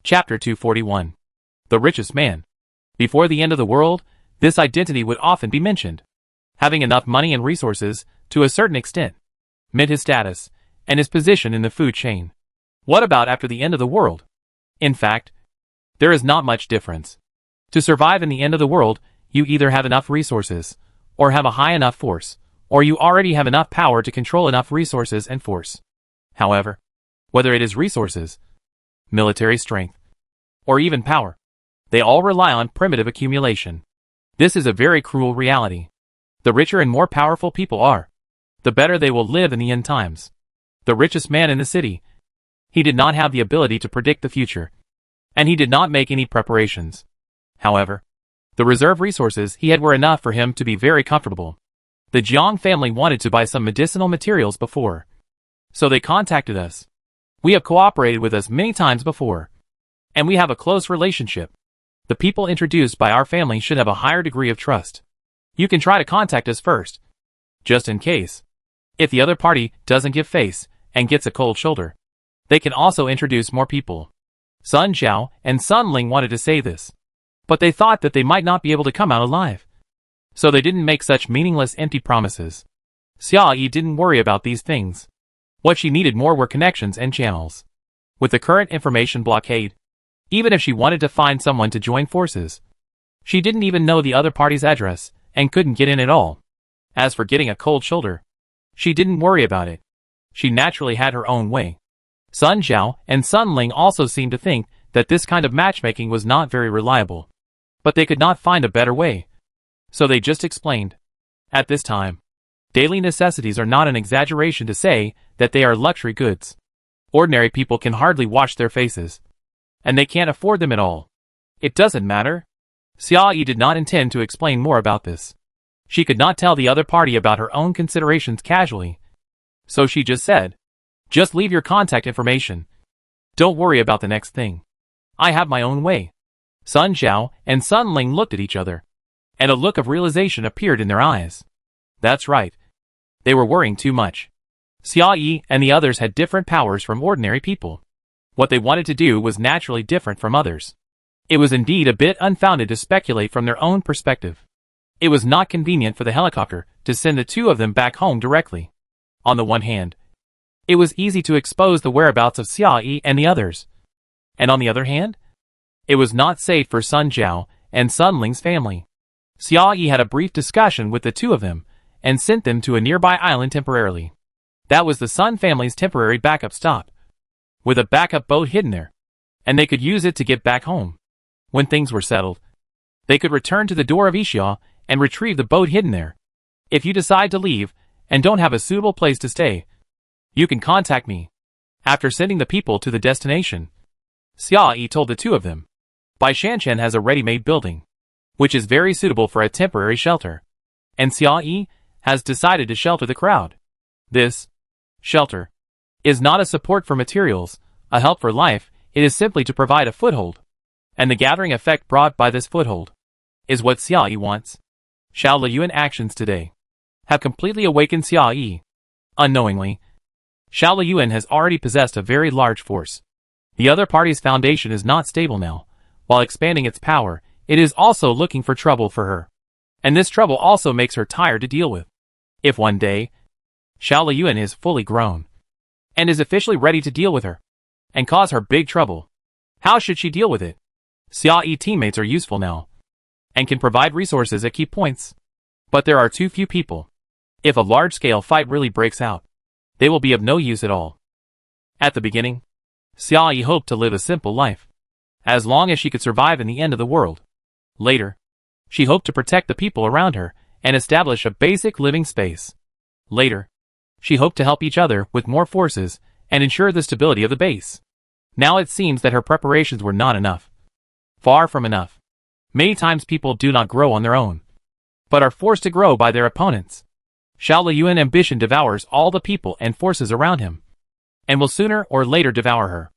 Chapter 241. The Richest Man. Before the end of the world, this identity would often be mentioned. Having enough money and resources, to a certain extent, meant his status and his position in the food chain. What about after the end of the world? In fact, there is not much difference. To survive in the end of the world, you either have enough resources, or have a high enough force, or you already have enough power to control enough resources and force. However, whether it is resources, military strength, or even power, they all rely on primitive accumulation. This is a very cruel reality. The richer and more powerful people are, the better they will live in the end times. The richest man in the city, he did not have the ability to predict the future, and he did not make any preparations. However, the reserve resources he had were enough for him to be very comfortable. The Jiang family wanted to buy some medicinal materials before, so they contacted us. We have cooperated with us many times before, and we have a close relationship. The people introduced by our family should have a higher degree of trust. You can try to contact us first, just in case. If the other party doesn't give face and gets a cold shoulder, they can also introduce more people. Sun Zhao and Sun Ling wanted to say this, but they thought that they might not be able to come out alive, so they didn't make such meaningless empty promises. Xia Yi didn't worry about these things. What she needed more were connections and channels. With the current information blockade, even if she wanted to find someone to join forces, she didn't even know the other party's address and couldn't get in at all. As for getting a cold shoulder, she didn't worry about it. She naturally had her own way. Sun Zhao and Sun Ling also seemed to think that this kind of matchmaking was not very reliable. But they could not find a better way, so they just explained. At this time, daily necessities are not an exaggeration to say that they are luxury goods. Ordinary people can hardly wash their faces, and they can't afford them at all. It doesn't matter. Xia Yi did not intend to explain more about this. She could not tell the other party about her own considerations casually, so she just said, "Just leave your contact information. Don't worry about the next thing. I have my own way." Sun Zhao and Sun Ling looked at each other, and a look of realization appeared in their eyes. That's right. They were worrying too much. Xia Yi and the others had different powers from ordinary people. What they wanted to do was naturally different from others. It was indeed a bit unfounded to speculate from their own perspective. It was not convenient for the helicopter to send the two of them back home directly. On the one hand, it was easy to expose the whereabouts of Xia Yi and the others. And on the other hand, it was not safe for Sun Zhao and Sun Ling's family. Xia Yi had a brief discussion with the two of them and sent them to a nearby island temporarily. That was the Sun family's temporary backup stop, with a backup boat hidden there, and they could use it to get back home. When things were settled, they could return to the door of Yixia and retrieve the boat hidden there. If you decide to leave and don't have a suitable place to stay, you can contact me. After sending the people to the destination, Xia Yi told the two of them, Bai Shanchen has a ready-made building, which is very suitable for a temporary shelter, and Xia Yi has decided to shelter the crowd. This shelter is not a support for materials, a help for life, it is simply to provide a foothold. And the gathering effect brought by this foothold is what Xia Yi wants. Xiao Liyuan actions today have completely awakened Xia Yi. Unknowingly, Xiao Liyuan has already possessed a very large force. The other party's foundation is not stable now. While expanding its power, it is also looking for trouble for her. And this trouble also makes her tired to deal with. If one day, Xiao Liyuan is fully grown and is officially ready to deal with her and cause her big trouble, how should she deal with it? Xia Yi teammates are useful now and can provide resources at key points. But there are too few people. If a large-scale fight really breaks out, they will be of no use at all. At the beginning, Xia Yi hoped to live a simple life, as long as she could survive in the end of the world. Later, she hoped to protect the people around her and establish a basic living space. Later, she hoped to help each other with more forces and ensure the stability of the base. Now it seems that her preparations were not enough. Far from enough. Many times people do not grow on their own, but are forced to grow by their opponents. Xiao Liyuan ambition devours all the people and forces around him, and will sooner or later devour her.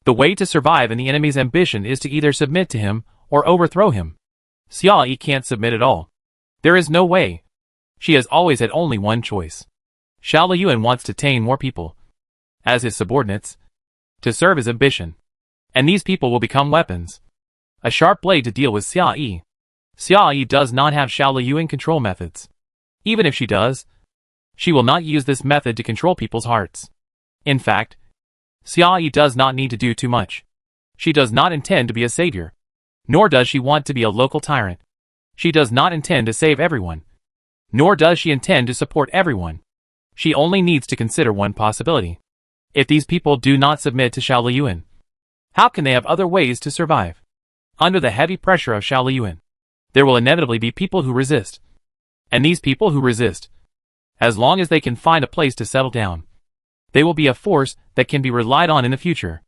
The way to survive in the enemy's ambition is to either submit to him or overthrow him. Xia Yi can't submit at all. There is no way. She has always had only one choice. Xiao Liyuan wants to tame more people as his subordinates, to serve his ambition. And these people will become weapons. A sharp blade to deal with Xia Yi. Xia Yi does not have Xiao Liyuan control methods. Even if she does, she will not use this method to control people's hearts. In fact, Xia Yi does not need to do too much. She does not intend to be a savior. Nor does she want to be a local tyrant. She does not intend to save everyone. Nor does she intend to support everyone. She only needs to consider one possibility. If these people do not submit to Xiao Liyuan, how can they have other ways to survive? Under the heavy pressure of Xiao Liyuan, there will inevitably be people who resist. And these people who resist, as long as they can find a place to settle down, they will be a force that can be relied on in the future.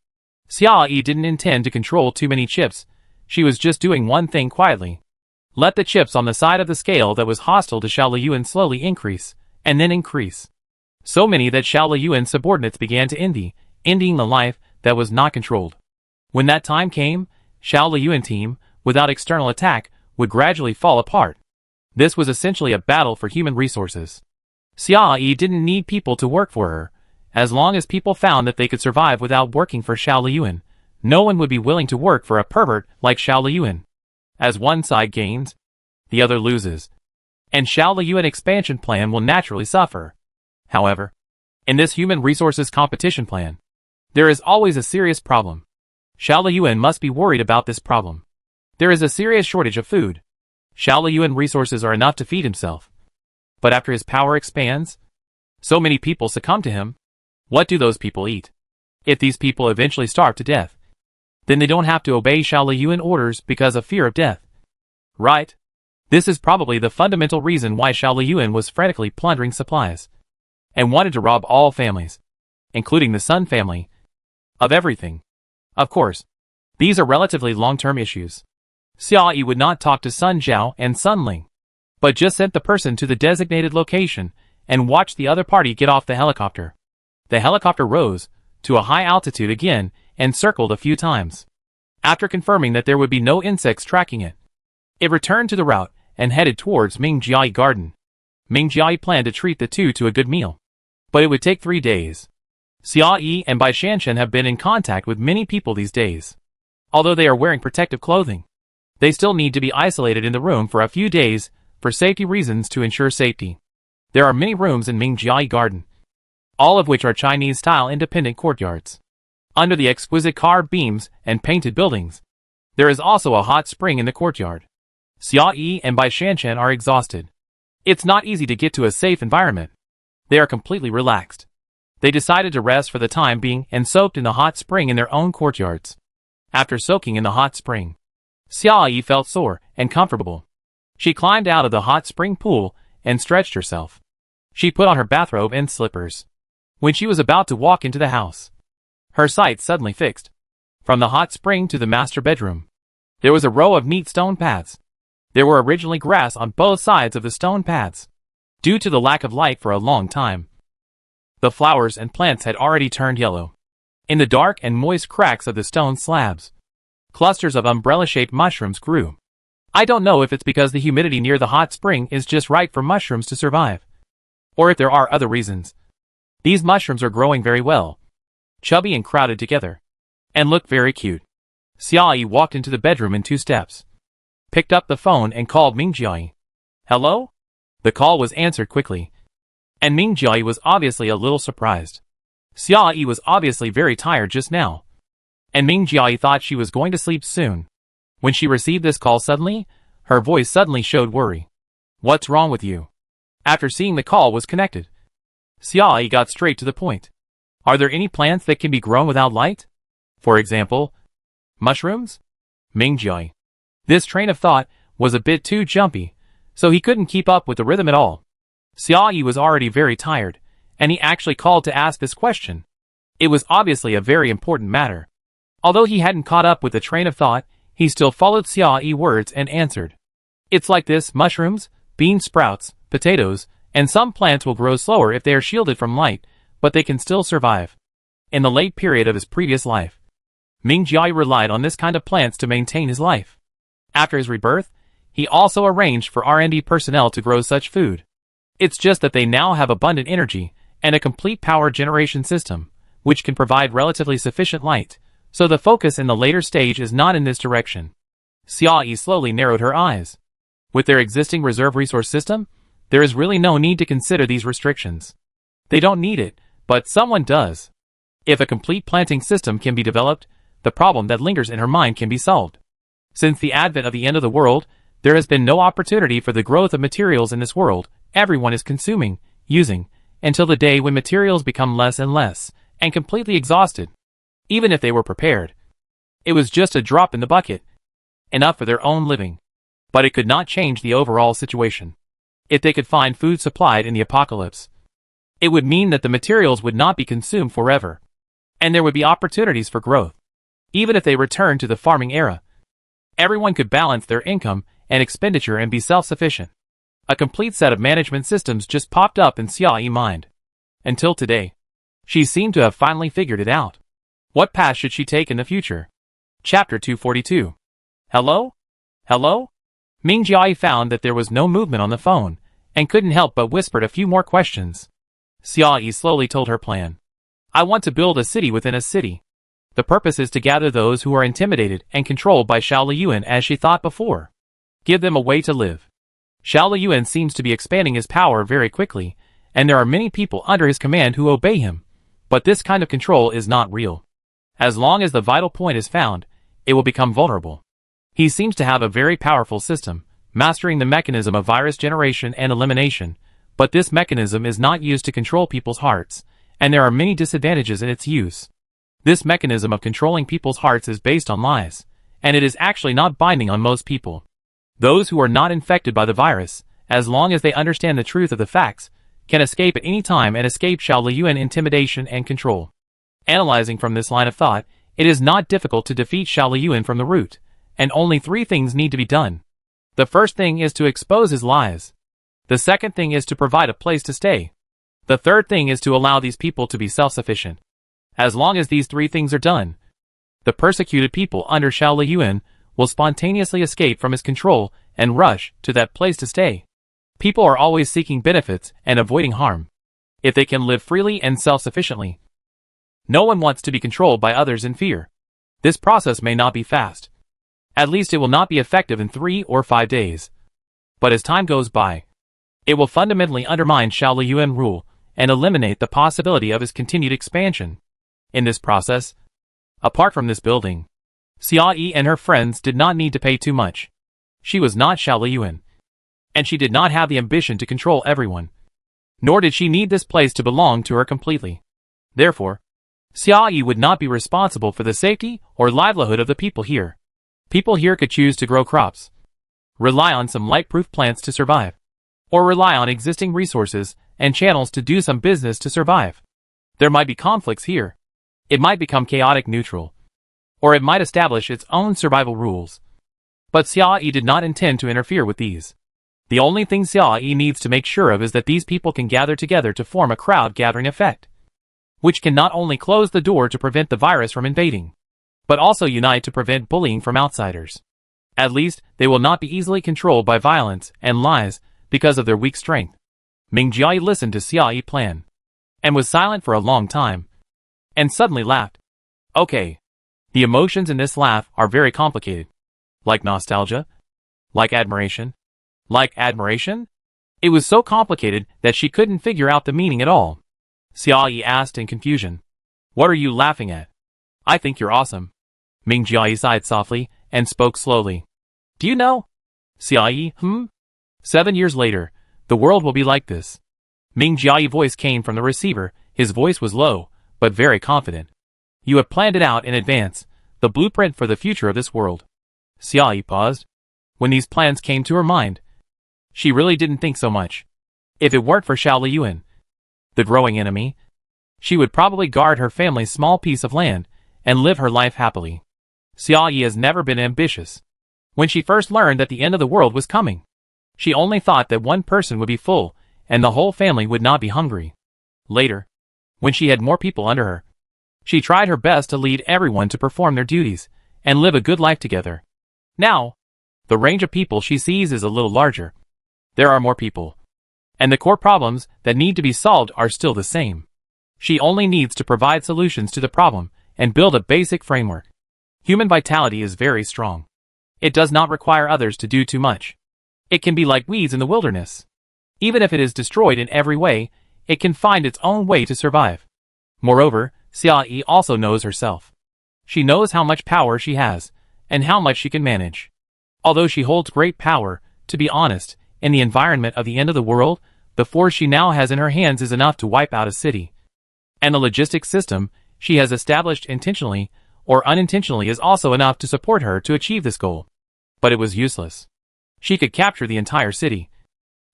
Xia Yi didn't intend to control too many chips. She was just doing one thing quietly. Let the chips on the side of the scale that was hostile to Xiao Liyuan slowly increase, and then increase. So many that Xiao Liyuan's subordinates began to envying the life that was not controlled. When that time came, Xiao Liyuan team, without external attack, would gradually fall apart. This was essentially a battle for human resources. Xia Yi didn't need people to work for her. As long as people found that they could survive without working for Xiao Liyuan, no one would be willing to work for a pervert like Xiao Liyuan. As one side gains, the other loses. And Xiao Liyuan expansion plan will naturally suffer. However, in this human resources competition plan, there is always a serious problem. Xiao Liyuan must be worried about this problem. There is a serious shortage of food. Xiao Liyuan resources are enough to feed himself. But after his power expands, so many people succumb to him. What do those people eat? If these people eventually starve to death, then they don't have to obey Xiao Liyuan orders because of fear of death. Right? This is probably the fundamental reason why Xiao Liyuan was frantically plundering supplies and wanted to rob all families, including the Sun family, of everything. Of course, these are relatively long-term issues. Xia Yi would not talk to Sun Zhao and Sun Ling, but just sent the person to the designated location and watched the other party get off the helicopter. The helicopter rose to a high altitude again and circled a few times. After confirming that there would be no insects tracking it, it returned to the route and headed towards Ming Jiayi Garden. Ming Jiayi planned to treat the two to a good meal, but it would take 3 days. Xia Yi and Bai Shanshan have been in contact with many people these days. Although they are wearing protective clothing, they still need to be isolated in the room for a few days for safety reasons to ensure safety. There are many rooms in Ming Jiayi Garden, all of which are Chinese-style independent courtyards. Under the exquisite carved beams and painted buildings, there is also a hot spring in the courtyard. Xia Yi and Bai Shanshan are exhausted. It's not easy to get to a safe environment. They are completely relaxed. They decided to rest for the time being and soaked in the hot spring in their own courtyards. After soaking in the hot spring, Xia Yi felt sore and comfortable. She climbed out of the hot spring pool and stretched herself. She put on her bathrobe and slippers. When she was about to walk into the house, her sight suddenly fixed. From the hot spring to the master bedroom, there was a row of neat stone paths. There were originally grass on both sides of the stone paths. Due to the lack of light for a long time, the flowers and plants had already turned yellow. In the dark and moist cracks of the stone slabs, clusters of umbrella-shaped mushrooms grew. I don't know if it's because the humidity near the hot spring is just right for mushrooms to survive, or if there are other reasons. These mushrooms are growing very well, chubby and crowded together, and look very cute. Xia Yi walked into the bedroom in 2 steps, picked up the phone and called Ming Jiayi. Hello? The call was answered quickly, and Ming Jiayi was obviously a little surprised. Xia Yi was obviously very tired just now, and Ming Jiayi thought she was going to sleep soon. When she received this call suddenly, her voice suddenly showed worry. What's wrong with you? After seeing the call was connected, Xia Yi got straight to the point. Are there any plants that can be grown without light? For example, mushrooms? Ming Jiayi. This train of thought was a bit too jumpy, so he couldn't keep up with the rhythm at all. Xia Yi was already very tired, and he actually called to ask this question. It was obviously a very important matter. Although he hadn't caught up with the train of thought, he still followed Xia Yi's words and answered. It's like this: mushrooms, bean sprouts, potatoes, and some plants will grow slower if they are shielded from light, but they can still survive. In the late period of his previous life, Ming Jiayi relied on this kind of plants to maintain his life. After his rebirth, he also arranged for R&D personnel to grow such food. It's just that they now have abundant energy and a complete power generation system, which can provide relatively sufficient light, So the focus in the later stage is not in this direction. Xiaoyi slowly narrowed her eyes. With their existing reserve resource system, there is really no need to consider these restrictions. They don't need it, but someone does. If a complete planting system can be developed, the problem that lingers in her mind can be solved. Since the advent of the end of the world, there has been no opportunity for the growth of materials in this world. Everyone is consuming, using, until the day when materials become less and less, and completely exhausted. Even if they were prepared, it was just a drop in the bucket, enough for their own living. But it could not change the overall situation. If they could find food supplied in the apocalypse, it would mean that the materials would not be consumed forever, and there would be opportunities for growth. Even if they returned to the farming era, everyone could balance their income and expenditure and be self-sufficient. A complete set of management systems just popped up in Xiaoyi's mind. Until today, she seemed to have finally figured it out. What path should she take in the future? Chapter 242. Hello? Hello? Ming Jiayi found that there was no movement on the phone, and couldn't help but whispered a few more questions. Xiaoyi slowly told her plan. I want to build a city within a city. The purpose is to gather those who are intimidated and controlled by Xiao Liyuan as she thought before. Give them a way to live. Xiao Liyuan seems to be expanding his power very quickly, and there are many people under his command who obey him. But this kind of control is not real. As long as the vital point is found, it will become vulnerable. He seems to have a very powerful system, mastering the mechanism of virus generation and elimination, but this mechanism is not used to control people's hearts, and there are many disadvantages in its use. This mechanism of controlling people's hearts is based on lies, and it is actually not binding on most people. Those who are not infected by the virus, as long as they understand the truth of the facts, can escape at any time and escape Xiao Liyuan intimidation and control. Analyzing from this line of thought, it is not difficult to defeat Xiao Liyuan from the root, and only 3 things need to be done. The first thing is to expose his lies. The second thing is to provide a place to stay. The third thing is to allow these people to be self-sufficient. As long as these 3 things are done, the persecuted people under Xiao Liyuan will spontaneously escape from his control and rush to that place to stay. People are always seeking benefits and avoiding harm. If they can live freely and self-sufficiently, no one wants to be controlled by others in fear. This process may not be fast. At least it will not be effective in 3 or 5 days. But as time goes by, it will fundamentally undermine Xiao Liyuan rule and eliminate the possibility of his continued expansion. In this process, apart from this building, Xiaoyi and her friends did not need to pay too much. She was not Xiao Liyuan, and she did not have the ambition to control everyone. Nor did she need this place to belong to her completely. Therefore, Xiaoyi would not be responsible for the safety or livelihood of the people here. People here could choose to grow crops, rely on some light-proof plants to survive, or rely on existing resources and channels to do some business to survive. There might be conflicts here. It might become chaotic neutral, or it might establish its own survival rules. But Xiaoyi did not intend to interfere with these. The only thing Xiaoyi needs to make sure of is that these people can gather together to form a crowd-gathering effect, which can not only close the door to prevent the virus from invading, but also unite to prevent bullying from outsiders. At least, they will not be easily controlled by violence and lies because of their weak strength. Ming Jiayi listened to Xiaoyi's plan, and was silent for a long time, and suddenly laughed. Okay. The emotions in this laugh are very complicated. Like nostalgia? Like admiration? Like admiration? It was so complicated that she couldn't figure out the meaning at all. Xiaoyi asked in confusion. What are you laughing at? I think you're awesome. Ming Jiayi sighed softly and spoke slowly. Do you know? Xiaoyi, 7 years later, the world will be like this. Ming Jiayi's voice came from the receiver. His voice was low, but very confident. You have planned it out in advance, the blueprint for the future of this world. Xiaoyi paused. When these plans came to her mind, she really didn't think so much. If it weren't for Xiao Liyuan, the growing enemy, she would probably guard her family's small piece of land and live her life happily. Xiaoyi has never been ambitious. When she first learned that the end of the world was coming, she only thought that one person would be full and the whole family would not be hungry. Later, when she had more people under her, she tried her best to lead everyone to perform their duties and live a good life together. Now, the range of people she sees is a little larger. There are more people, and the core problems that need to be solved are still the same. She only needs to provide solutions to the problem and build a basic framework. Human vitality is very strong. It does not require others to do too much. It can be like weeds in the wilderness. Even if it is destroyed in every way, it can find its own way to survive. Moreover, Xiaoyi also knows herself. She knows how much power she has, and how much she can manage. Although she holds great power, to be honest, in the environment of the end of the world, the force she now has in her hands is enough to wipe out a city. And the logistics system she has established intentionally or unintentionally is also enough to support her to achieve this goal. But it was useless. She could capture the entire city.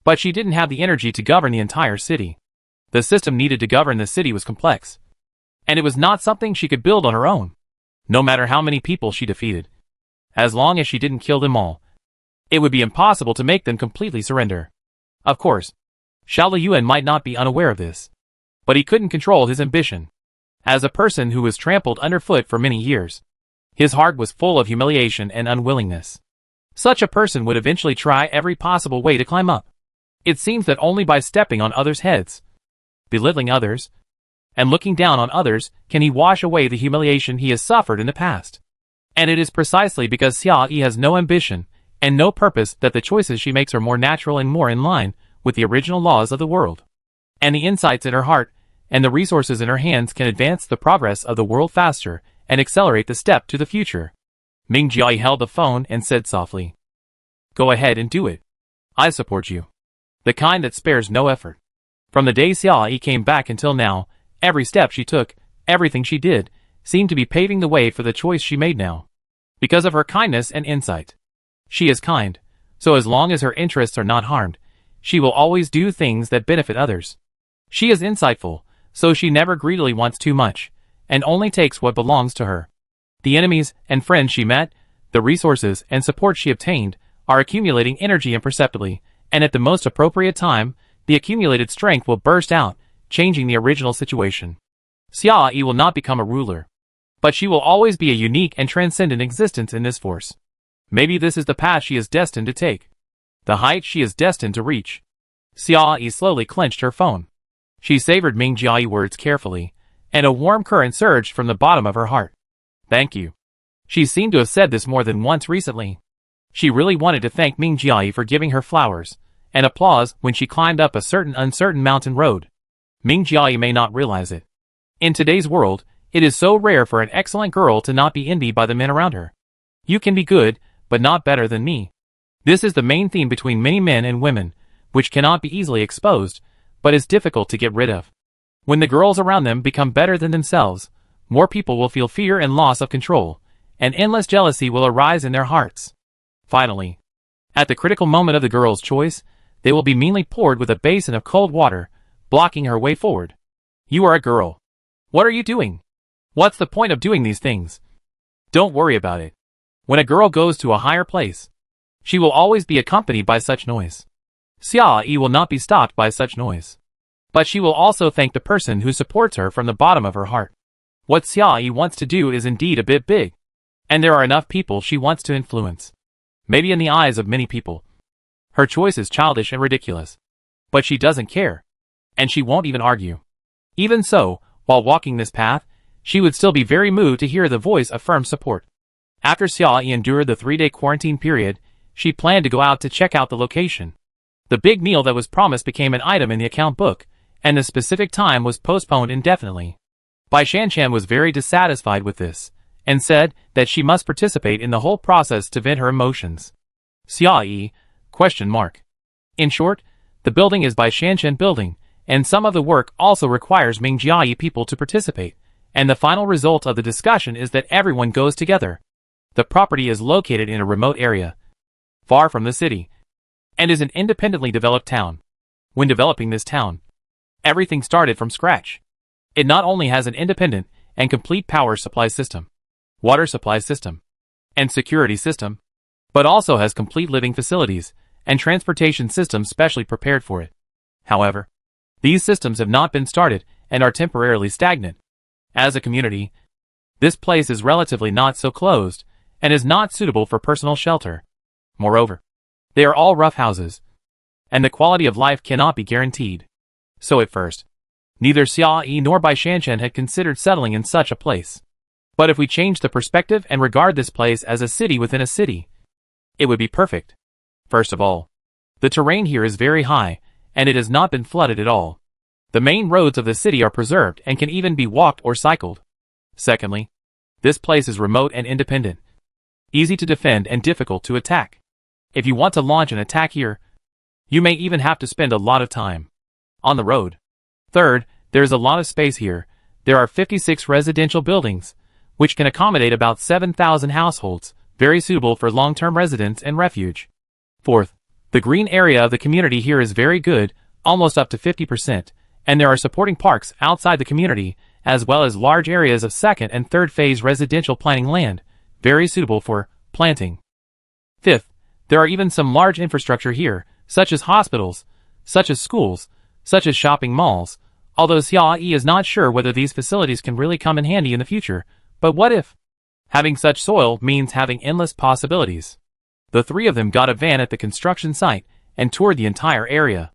But she didn't have the energy to govern the entire city. The system needed to govern the city was complex. And it was not something she could build on her own. No matter how many people she defeated. As long as she didn't kill them all, it would be impossible to make them completely surrender. Of course, Xiao Liyuan might not be unaware of this. But he couldn't control his ambition. As a person who was trampled underfoot for many years, his heart was full of humiliation and unwillingness. Such a person would eventually try every possible way to climb up. It seems that only by stepping on others' heads, belittling others, and looking down on others can he wash away the humiliation he has suffered in the past. And it is precisely because Xia Yi has no ambition and no purpose that the choices she makes are more natural and more in line with the original laws of the world. And the insights in her heart and the resources in her hands can advance the progress of the world faster and accelerate the step to the future. Ming Jiayi held the phone and said softly, "Go ahead and do it. I support you." The kind that spares no effort. From the day Xia Yi came back until now, every step she took, everything she did, seemed to be paving the way for the choice she made now. Because of her kindness and insight. She is kind, so as long as her interests are not harmed, she will always do things that benefit others. She is insightful, so she never greedily wants too much, and only takes what belongs to her. The enemies and friends she met, the resources and support she obtained, are accumulating energy imperceptibly, and at the most appropriate time, the accumulated strength will burst out, changing the original situation. Xia Yi will not become a ruler. But she will always be a unique and transcendent existence in this force. Maybe this is the path she is destined to take. The height she is destined to reach. Xia Yi slowly clenched her phone. She savored Ming Jiayi's words carefully, and a warm current surged from the bottom of her heart. Thank you. She seemed to have said this more than once recently. She really wanted to thank Ming Jiayi for giving her flowers and applause when she climbed up a certain uncertain mountain road. Ming Jiayi may not realize it. In today's world, it is so rare for an excellent girl to not be envied by the men around her. You can be good, but not better than me. This is the main theme between many men and women, which cannot be easily exposed, but is difficult to get rid of. When the girls around them become better than themselves, more people will feel fear and loss of control, and endless jealousy will arise in their hearts. Finally, at the critical moment of the girl's choice, they will be meanly poured with a basin of cold water, blocking her way forward. You are a girl. What are you doing? What's the point of doing these things? Don't worry about it. When a girl goes to a higher place, she will always be accompanied by such noise. Xia Yi will not be stopped by such noise. But she will also thank the person who supports her from the bottom of her heart. What Xia Yi wants to do is indeed a bit big. And there are enough people she wants to influence. Maybe in the eyes of many people, her choice is childish and ridiculous. But she doesn't care. And she won't even argue. Even so, while walking this path, she would still be very moved to hear the voice of firm support. After Xia Yi endured the 3-day quarantine period, she planned to go out to check out the location. The big meal that was promised became an item in the account book, and the specific time was postponed indefinitely. Bai Shanshan was very dissatisfied with this, and said that she must participate in the whole process to vent her emotions. Xia Yi? In short, the building is Bai Shanshan building, and some of the work also requires Ming Jiayi people to participate, and the final result of the discussion is that everyone goes together. The property is located in a remote area, far from the city, and is an independently developed town. When developing this town, everything started from scratch. It not only has an independent and complete power supply system, water supply system, and security system, but also has complete living facilities and transportation systems specially prepared for it. However, these systems have not been started and are temporarily stagnant. As a community, this place is relatively not so closed and is not suitable for personal shelter. Moreover, they are all rough houses, and the quality of life cannot be guaranteed. So at first, neither Xia Yi nor Bai Shanshan had considered settling in such a place. But if we change the perspective and regard this place as a city within a city, it would be perfect. First of all, the terrain here is very high, and it has not been flooded at all. The main roads of the city are preserved and can even be walked or cycled. Secondly, this place is remote and independent, easy to defend and difficult to attack. If you want to launch an attack here, you may even have to spend a lot of time on the road. Third, there is a lot of space here. There are 56 residential buildings, which can accommodate about 7,000 households, very suitable for long-term residence and refuge. Fourth, the green area of the community here is very good, almost up to 50%, and there are supporting parks outside the community, as well as large areas of second and third phase residential planning land, very suitable for planting. Fifth, there are even some large infrastructure here, such as hospitals, such as schools, such as shopping malls, although Xiaoyi is not sure whether these facilities can really come in handy in the future. But what if? Having such soil means having endless possibilities. The three of them got a van at the construction site and toured the entire area.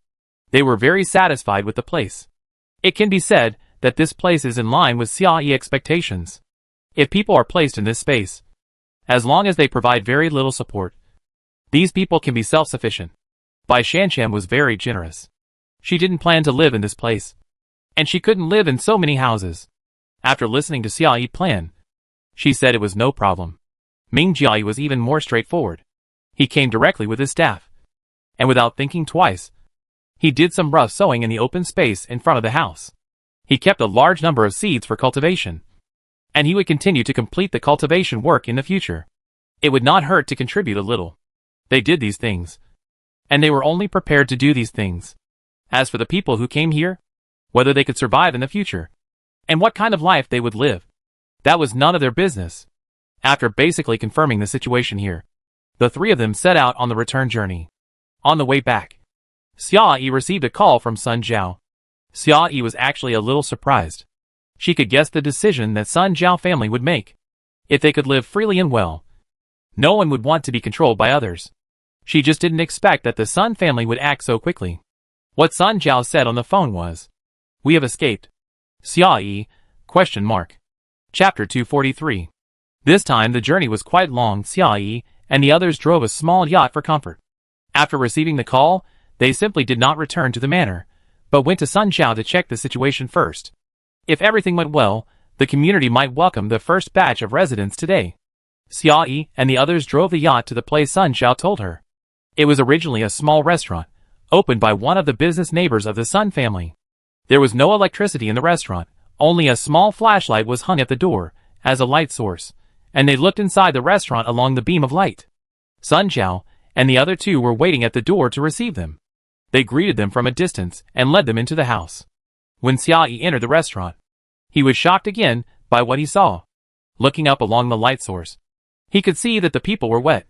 They were very satisfied with the place. It can be said that this place is in line with Xiaoyi expectations. If people are placed in this space, as long as they provide very little support, these people can be self-sufficient. Bai Shanshan was very generous. She didn't plan to live in this place, and she couldn't live in so many houses. After listening to Xiaoyi's plan, she said it was no problem. Ming Jiayi was even more straightforward. He came directly with his staff, and without thinking twice, he did some rough sowing in the open space in front of the house. He kept a large number of seeds for cultivation, and he would continue to complete the cultivation work in the future. It would not hurt to contribute a little. They did these things, and they were only prepared to do these things. As for the people who came here, whether they could survive in the future, and what kind of life they would live, that was none of their business. After basically confirming the situation here, the three of them set out on the return journey. On the way back, Xiaoyi received a call from Sun Zhao. Xiaoyi was actually a little surprised. She could guess the decision that Sun Zhao family would make. If they could live freely and well, no one would want to be controlled by others. She just didn't expect that the Sun family would act so quickly. What Sun Zhao said on the phone was, "We have escaped." Xiaoyi? Chapter 243. This time the journey was quite long. Xiaoyi and the others drove a small yacht for comfort. After receiving the call, they simply did not return to the manor, but went to Sun Zhao to check the situation first. If everything went well, the community might welcome the first batch of residents today. Xiaoyi and the others drove the yacht to the place Sun Zhao told her. It was originally a small restaurant, opened by one of the business neighbors of the Sun family. There was no electricity in the restaurant, only a small flashlight was hung at the door as a light source, and they looked inside the restaurant along the beam of light. Sun Zhao and the other two were waiting at the door to receive them. They greeted them from a distance and led them into the house. When Xiaoyi entered the restaurant, he was shocked again by what he saw. Looking up along the light source, he could see that the people were wet,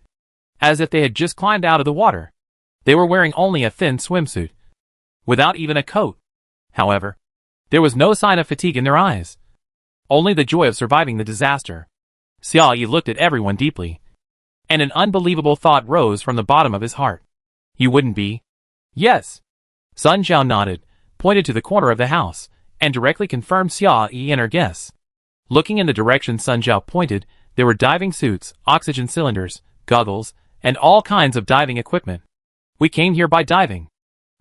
as if they had just climbed out of the water. They were wearing only a thin swimsuit, without even a coat. However, there was no sign of fatigue in their eyes, only the joy of surviving the disaster. Xiaoyi looked at everyone deeply, and an unbelievable thought rose from the bottom of his heart. You wouldn't be? Yes. Sun Zhao nodded, pointed to the corner of the house, and directly confirmed Xiaoyi and her guess. Looking in the direction Sun Zhao pointed, there were diving suits, oxygen cylinders, goggles, and all kinds of diving equipment. We came here by diving,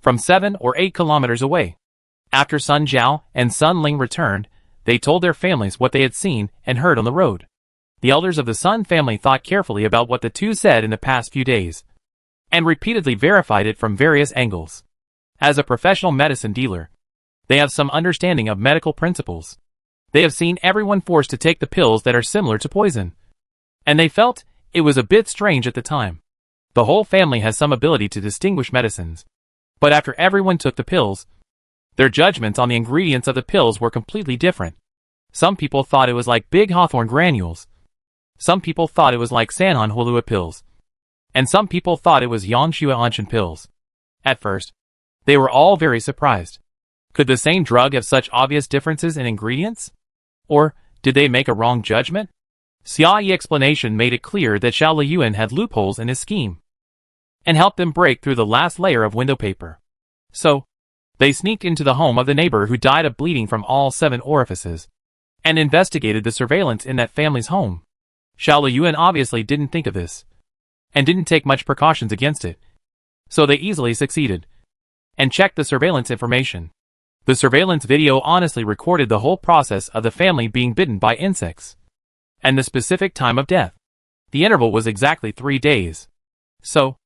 from 7 or 8 kilometers away. After Sun Zhao and Sun Ling returned, they told their families what they had seen and heard on the road. The elders of the Sun family thought carefully about what the two said in the past few days, and repeatedly verified it from various angles. As a professional medicine dealer, they have some understanding of medical principles. They have seen everyone forced to take the pills that are similar to poison, and they felt it was a bit strange at the time. The whole family has some ability to distinguish medicines, but after everyone took the pills, their judgments on the ingredients of the pills were completely different. Some people thought it was like big hawthorn granules. Some people thought it was like Sanhan Hulua pills. And some people thought it was Yangshua Anshan pills. At first, they were all very surprised. Could the same drug have such obvious differences in ingredients? Or did they make a wrong judgment? Xiaoyi's explanation made it clear that Xiao Liyuan had loopholes in his scheme, and helped them break through the last layer of window paper. So, they sneaked into the home of the neighbor who died of bleeding from all 7 orifices, and investigated the surveillance in that family's home. Xiao Liyuan obviously didn't think of this, and didn't take much precautions against it. So they easily succeeded, and checked the surveillance information. The surveillance video honestly recorded the whole process of the family being bitten by insects, and the specific time of death. The interval was exactly 3 days. So,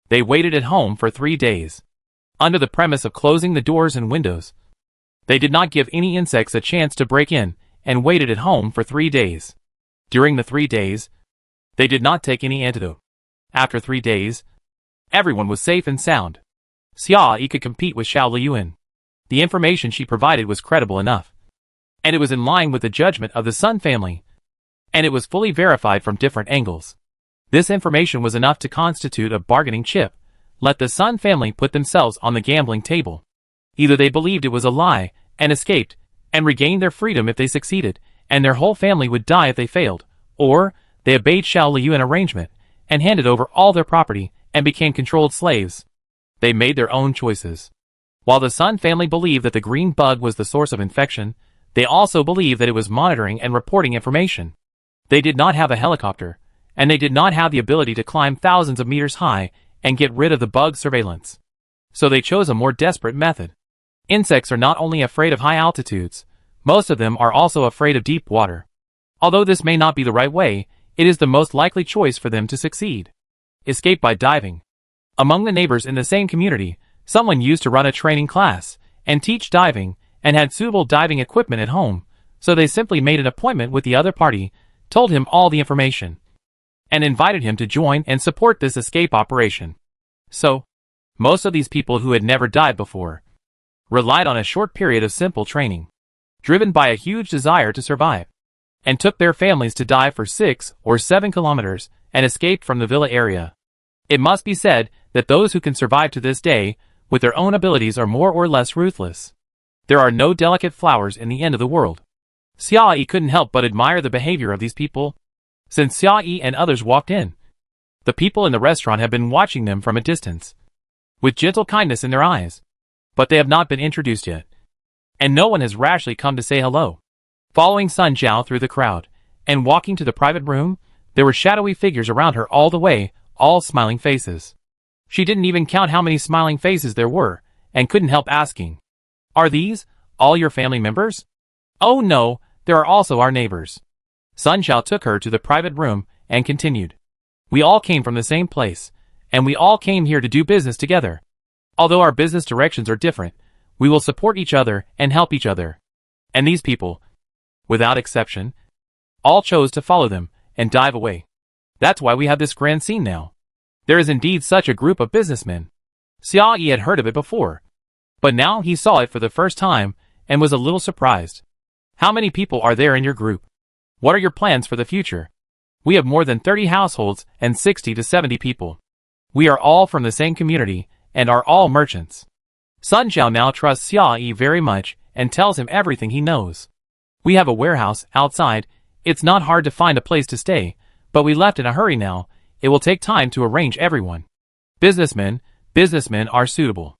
they waited at home for 3 days, under the premise of closing the doors and windows. They did not give any insects a chance to break in, and waited at home for 3 days. During the 3 days, they did not take any antidote. After 3 days, everyone was safe and sound. Xia Yi could compete with Xiao Liyuan. The information she provided was credible enough, and it was in line with the judgment of the Sun family, and it was fully verified from different angles. This information was enough to constitute a bargaining chip. Let the Sun family put themselves on the gambling table. Either they believed it was a lie, and escaped, and regained their freedom if they succeeded, and their whole family would die if they failed, or they obeyed Xiao Liyuan arrangement, and handed over all their property, and became controlled slaves. They made their own choices. While the Sun family believed that the green bug was the source of infection, they also believed that it was monitoring and reporting information. They did not have a helicopter, and they did not have the ability to climb thousands of meters high and get rid of the bug surveillance. So they chose a more desperate method. Insects are not only afraid of high altitudes, most of them are also afraid of deep water. Although this may not be the right way, it is the most likely choice for them to succeed. Escape by diving. Among the neighbors in the same community, someone used to run a training class and teach diving and had suitable diving equipment at home, so they simply made an appointment with the other party, told him all the information, and invited him to join and support this escape operation. So, most of these people who had never dived before relied on a short period of simple training, driven by a huge desire to survive, and took their families to dive for 6 or 7 kilometers and escaped from the villa area. It must be said that those who can survive to this day with their own abilities are more or less ruthless. There are no delicate flowers in the end of the world. Xia Yi couldn't help but admire the behavior of these people. Since Xia Yi and others walked in, the people in the restaurant have been watching them from a distance, with gentle kindness in their eyes. But they have not been introduced yet, and no one has rashly come to say hello. Following Sun Zhao through the crowd, and walking to the private room, there were shadowy figures around her all the way, all smiling faces. She didn't even count how many smiling faces there were, and couldn't help asking, "Are these all your family members?" "Oh no, there are also our neighbors." Sun Zhao took her to the private room, and continued, "We all came from the same place, and we all came here to do business together. Although our business directions are different, we will support each other and help each other." And these people, without exception, all chose to follow them and dive away. That's why we have this grand scene now. There is indeed such a group of businessmen. Xia Yi had heard of it before, but now he saw it for the first time and was a little surprised. "How many people are there in your group? What are your plans for the future?" "We have more than 30 households and 60 to 70 people. We are all from the same community and are all merchants." Sun Zhao now trusts Xia Yi very much and tells him everything he knows. "We have a warehouse outside. It's not hard to find a place to stay, but we left in a hurry now. It will take time to arrange everyone. Businessmen are suitable.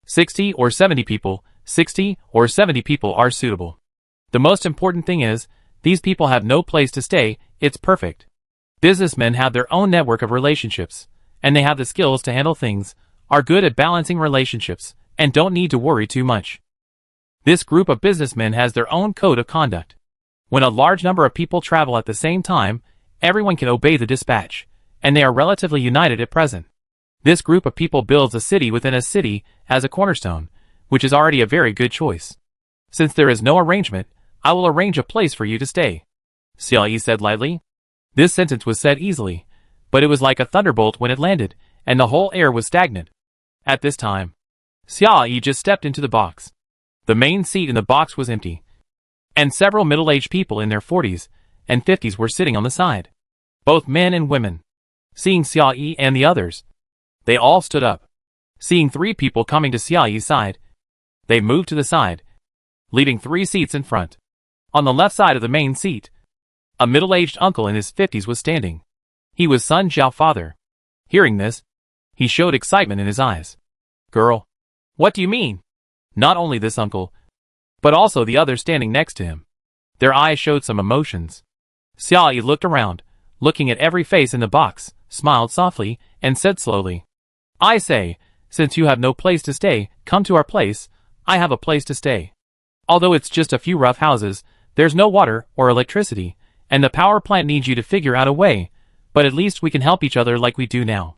60 or 70 people are suitable. The most important thing is, these people have no place to stay. It's perfect. Businessmen have their own network of relationships, and they have the skills to handle things, are good at balancing relationships, and don't need to worry too much. This group of businessmen has their own code of conduct. When a large number of people travel at the same time, everyone can obey the dispatch, and they are relatively united at present. This group of people builds a city within a city as a cornerstone, which is already a very good choice. Since there is no arrangement, I will arrange a place for you to stay," Xia Yi said lightly. This sentence was said easily, but it was like a thunderbolt when it landed, and the whole air was stagnant. At this time, Xia Yi just stepped into the box. The main seat in the box was empty, and several middle-aged people in their 40s and 50s were sitting on the side, both men and women. Seeing Xia Yi and the others, they all stood up. Seeing 3 people coming to Xia Yi's side, they moved to the side, leaving 3 seats in front. On the left side of the main seat, a middle-aged uncle in his 50s was standing. He was Sun Zhao's father. Hearing this, he showed excitement in his eyes. "Girl, what do you mean?" Not only this uncle, but also the others standing next to him. Their eyes showed some emotions. Xiaoyi looked around, looking at every face in the box, smiled softly, and said slowly, I say, since you have no place to stay, come to our place. I have a place to stay. Although it's just a few rough houses, there's no water or electricity, and the power plant needs you to figure out a way, but at least we can help each other like we do now.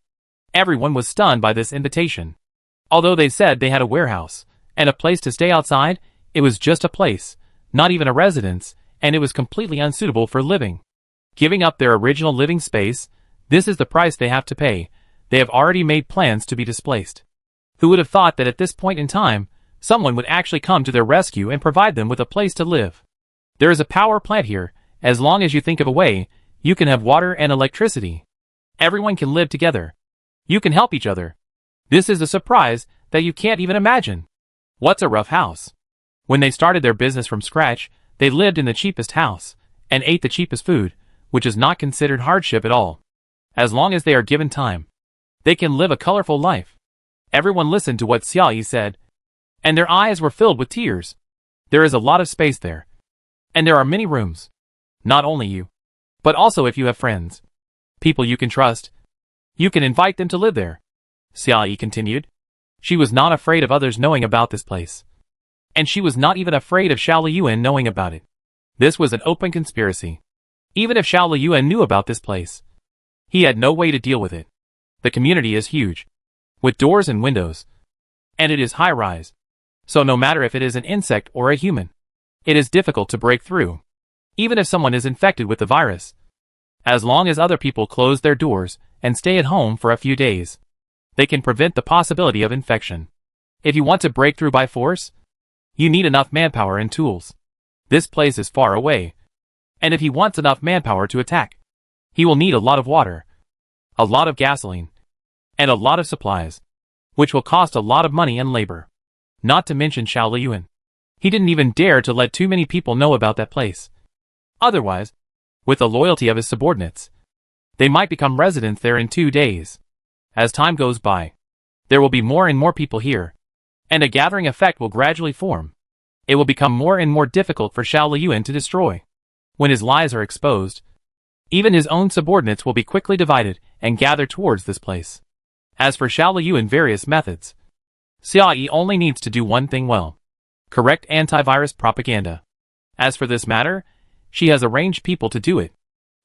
Everyone was stunned by this invitation. Although they said they had a warehouse and a place to stay outside, it was just a place, not even a residence, and it was completely unsuitable for living. Giving up their original living space, this is the price they have to pay. They have already made plans to be displaced. Who would have thought that at this point in time, someone would actually come to their rescue and provide them with a place to live? There is a power plant here. As long as you think of a way, you can have water and electricity. Everyone can live together. You can help each other. This is a surprise that you can't even imagine. What's a rough house? When they started their business from scratch, they lived in the cheapest house and ate the cheapest food, which is not considered hardship at all. As long as they are given time, they can live a colorful life. Everyone listened to what Xiaoyi said, and their eyes were filled with tears. There is a lot of space there, and there are many rooms. Not only you, but also if you have friends, people you can trust, you can invite them to live there. Xiaoyi continued. She was not afraid of others knowing about this place. And she was not even afraid of Xiao Liyuan knowing about it. This was an open conspiracy. Even if Xiao Liyuan knew about this place, he had no way to deal with it. The community is huge, with doors and windows, and it is high-rise. So no matter if it is an insect or a human, it is difficult to break through. Even if someone is infected with the virus, as long as other people close their doors and stay at home for a few days, they can prevent the possibility of infection. If you want to break through by force, you need enough manpower and tools. This place is far away, and if he wants enough manpower to attack, he will need a lot of water, a lot of gasoline, and a lot of supplies, which will cost a lot of money and labor. Not to mention Xiao Liyuan. He didn't even dare to let too many people know about that place. Otherwise, with the loyalty of his subordinates, they might become residents there in 2 days. As time goes by, there will be more and more people here, and a gathering effect will gradually form. It will become more and more difficult for Xiao Liyuan to destroy. When his lies are exposed, even his own subordinates will be quickly divided and gather towards this place. As for Xiao Liyuan various methods, Xiaoyi only needs to do one thing well: correct antivirus propaganda. As for this matter, she has arranged people to do it.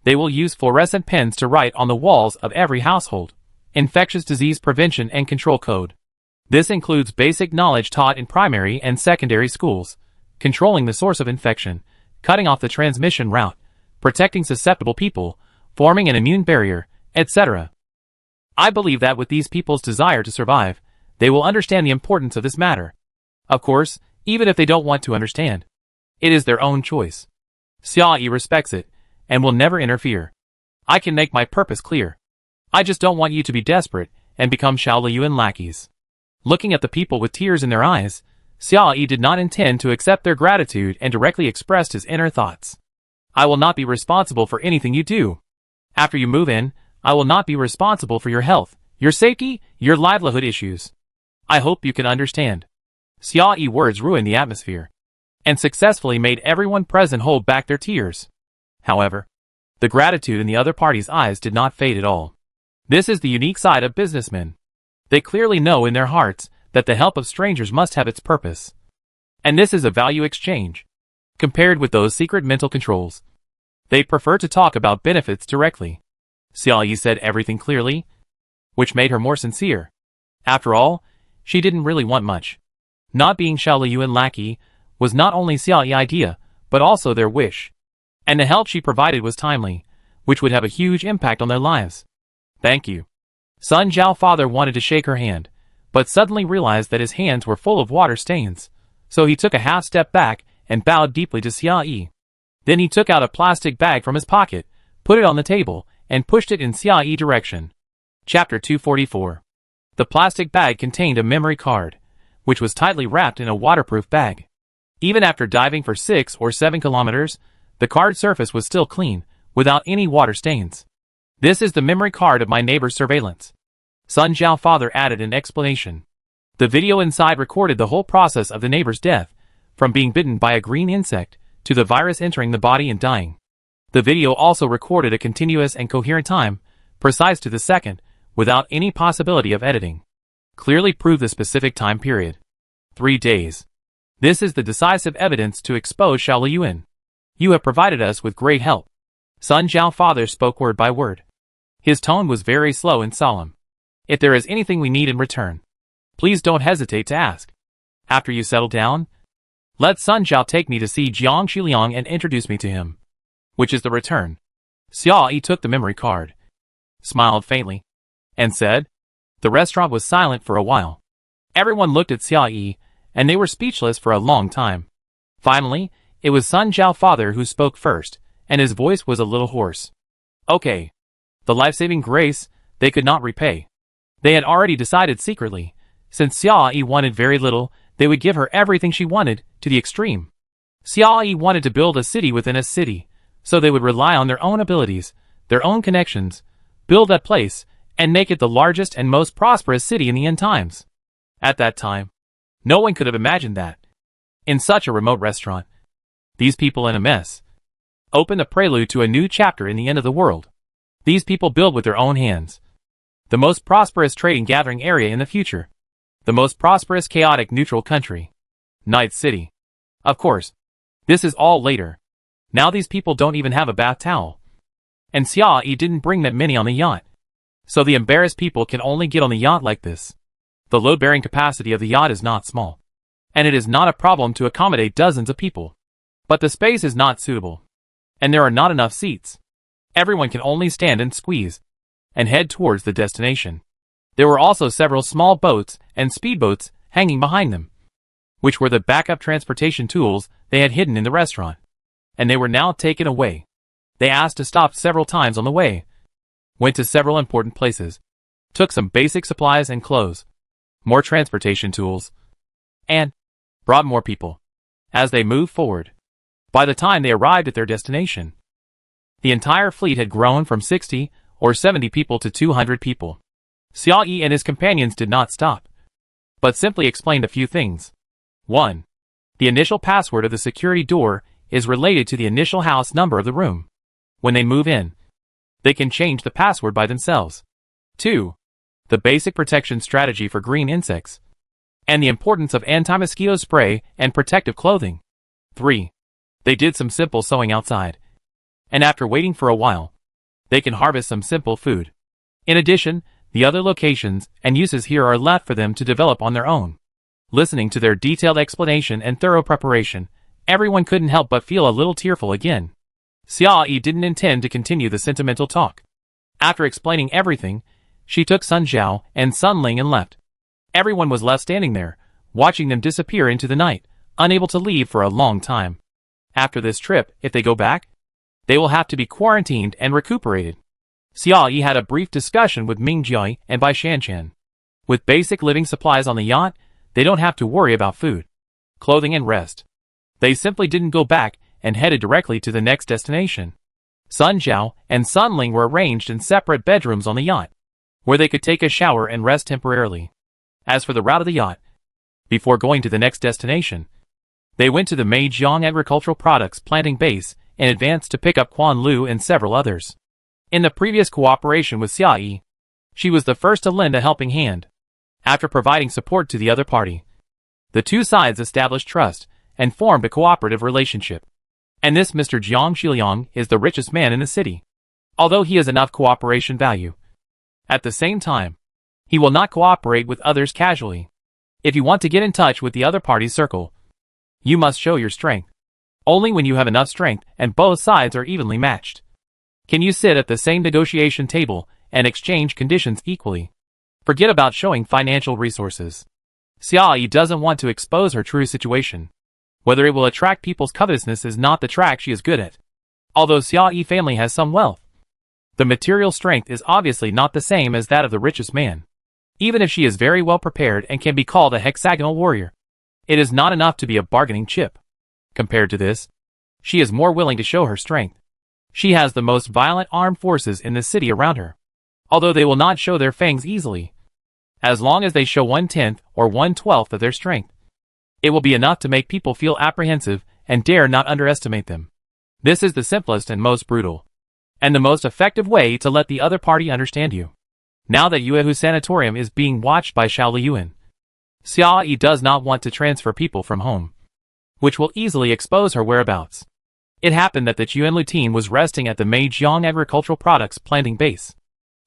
They will use fluorescent pens to write on the walls of every household infectious disease prevention and control code. This includes basic knowledge taught in primary and secondary schools, controlling the source of infection, cutting off the transmission route, protecting susceptible people, forming an immune barrier, etc. I believe that with these people's desire to survive, they will understand the importance of this matter. Of course, even if they don't want to understand, it is their own choice. Xiaoyi respects it, and will never interfere. I can make my purpose clear. I just don't want you to be desperate and become Xiao Liyuan lackeys. Looking at the people with tears in their eyes, Xiaoyi did not intend to accept their gratitude and directly expressed his inner thoughts. I will not be responsible for anything you do. After you move in, I will not be responsible for your health, your safety, your livelihood issues. I hope you can understand. Xiaoyi's words ruined the atmosphere, and successfully made everyone present hold back their tears. However, the gratitude in the other party's eyes did not fade at all. This is the unique side of businessmen. They clearly know in their hearts that the help of strangers must have its purpose. And this is a value exchange. Compared with those secret mental controls, they prefer to talk about benefits directly. Xiaoyi said everything clearly, which made her more sincere. After all, she didn't really want much. Not being Xiao Liyuan lackey was not only Xiaoyi's idea, but also their wish. And the help she provided was timely, which would have a huge impact on their lives. Thank you. Sun Zhao father wanted to shake her hand, but suddenly realized that his hands were full of water stains, so he took a half step back and bowed deeply to Xiaoyi. Then he took out a plastic bag from his pocket, put it on the table, and pushed it in Xiaoyi's direction. Chapter 244. The plastic bag contained a memory card, which was tightly wrapped in a waterproof bag. Even after diving for 6 or 7 kilometers, the card surface was still clean, without any water stains. This is the memory card of my neighbor's surveillance. Sun Zhao father added an explanation. The video inside recorded the whole process of the neighbor's death, from being bitten by a green insect, to the virus entering the body and dying. The video also recorded a continuous and coherent time, precise to the second, without any possibility of editing. Clearly proved the specific time period. 3 days. This is the decisive evidence to expose Xiao Liyuan. You have provided us with great help. Sun Zhao father spoke word by word. His tone was very slow and solemn. If there is anything we need in return, please don't hesitate to ask. After you settle down, let Sun Zhao take me to see Jiang Shiliang and introduce me to him. Which is the return. Xiao Yi took the memory card, smiled faintly, and said. The restaurant was silent for a while. Everyone looked at Xiao Yi, and they were speechless for a long time. Finally, it was Sun Zhao father who spoke first, and his voice was a little hoarse. Okay. The life-saving grace, they could not repay. They had already decided secretly, since Xiao Yi wanted very little, they would give her everything she wanted, to the extreme. Xiao Yi wanted to build a city within a city, so they would rely on their own abilities, their own connections, build that place, and make it the largest and most prosperous city in the end times. At that time, no one could have imagined that. In such a remote restaurant, these people in a mess opened a prelude to a new chapter in the end of the world. These people build with their own hands the most prosperous trading gathering area in the future. The most prosperous chaotic neutral country. Night City. Of course. This is all later. Now these people don't even have a bath towel. And Xiao Yi didn't bring that many on the yacht. So the embarrassed people can only get on the yacht like this. The load-bearing capacity of the yacht is not small. And it is not a problem to accommodate dozens of people. But the space is not suitable. And there are not enough seats. Everyone can only stand and squeeze, and head towards the destination. There were also several small boats and speedboats hanging behind them, which were the backup transportation tools they had hidden in the restaurant. And they were now taken away. They asked to stop several times on the way, went to several important places, took some basic supplies and clothes, more transportation tools, and brought more people. As they moved forward, by the time they arrived at their destination, the entire fleet had grown from 60 or 70 people to 200 people. Xiao Yi and his companions did not stop, but simply explained a few things. 1. The initial password of the security door is related to the initial house number of the room. When they move in, they can change the password by themselves. 2. The basic protection strategy for green insects, and the importance of anti-mosquito spray and protective clothing. 3. They did some simple sewing outside, and after waiting for a while, they can harvest some simple food. In addition, the other locations and uses here are left for them to develop on their own. Listening to their detailed explanation and thorough preparation, everyone couldn't help but feel a little tearful again. Xiao Yi didn't intend to continue the sentimental talk. After explaining everything, she took Sun Zhao and Sun Ling and left. Everyone was left standing there, watching them disappear into the night, unable to leave for a long time. After this trip, if they go back, they will have to be quarantined and recuperated. Xiao Yi had a brief discussion with Ming Jiai and Bai Shanshan. With basic living supplies on the yacht, they don't have to worry about food, clothing and rest. They simply didn't go back and headed directly to the next destination. Sun Zhao and Sun Ling were arranged in separate bedrooms on the yacht, where they could take a shower and rest temporarily. As for the route of the yacht, before going to the next destination, they went to the Meijiang Agricultural Products planting base and advanced to pick up Quan Lu and several others. In the previous cooperation with Xiao Yi, she was the first to lend a helping hand. After providing support to the other party, the two sides established trust and formed a cooperative relationship. And this Mr. Jiang Shiliang is the richest man in the city, although he has enough cooperation value. At the same time, he will not cooperate with others casually. If you want to get in touch with the other party's circle, you must show your strength. Only when you have enough strength and both sides are evenly matched can you sit at the same negotiation table and exchange conditions equally. Forget about showing financial resources. Xiao Yi doesn't want to expose her true situation. Whether it will attract people's covetousness is not the track she is good at. Although Xiao Yi family has some wealth, the material strength is obviously not the same as that of the richest man. Even if she is very well prepared and can be called a hexagonal warrior, it is not enough to be a bargaining chip. Compared to this, she is more willing to show her strength. She has the most violent armed forces in the city around her, although they will not show their fangs easily. As long as they show 1/10 or 1/12 of their strength, it will be enough to make people feel apprehensive and dare not underestimate them. This is the simplest and most brutal, and the most effective way to let the other party understand you. Now that Yuehu's sanatorium is being watched by Xiao Liyuan, Xiao Yi does not want to transfer people from home, which will easily expose her whereabouts. It happened that the Yuanlu team was resting at the Meijiang Agricultural Products planting base,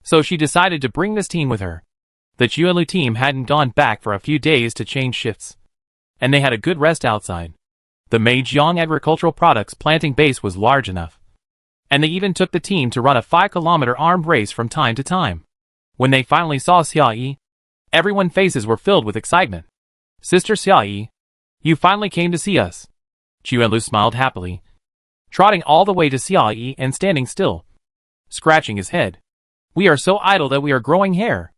so she decided to bring this team with her. The Yuanlu team hadn't gone back for a few days to change shifts, and they had a good rest outside. The Meijiang Agricultural Products planting base was large enough, and they even took the team to run a 5-kilometer armed race from time to time. When they finally saw Xiao Yi, everyone's faces were filled with excitement. "Sister Xiao Yi, you finally came to see us." Yuanlu smiled happily, trotting all the way to Xiao Yi and standing still, scratching his head. "We are so idle that we are growing hair."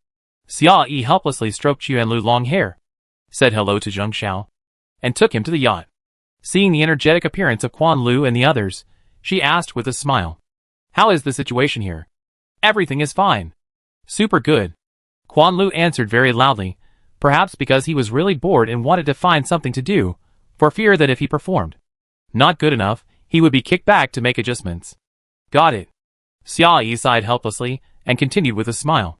Xiao Yi helplessly stroked Yuanlu's long hair, said hello to Zheng Xiao, and took him to the yacht. Seeing the energetic appearance of Quan Lu and the others, she asked with a smile, "How is the situation here?" "Everything is fine. Super good." Quan Lu answered very loudly, perhaps because he was really bored and wanted to find something to do, for fear that if he performed not good enough, he would be kicked back to make adjustments. "Got it." Xiao Yi sighed helplessly and continued with a smile.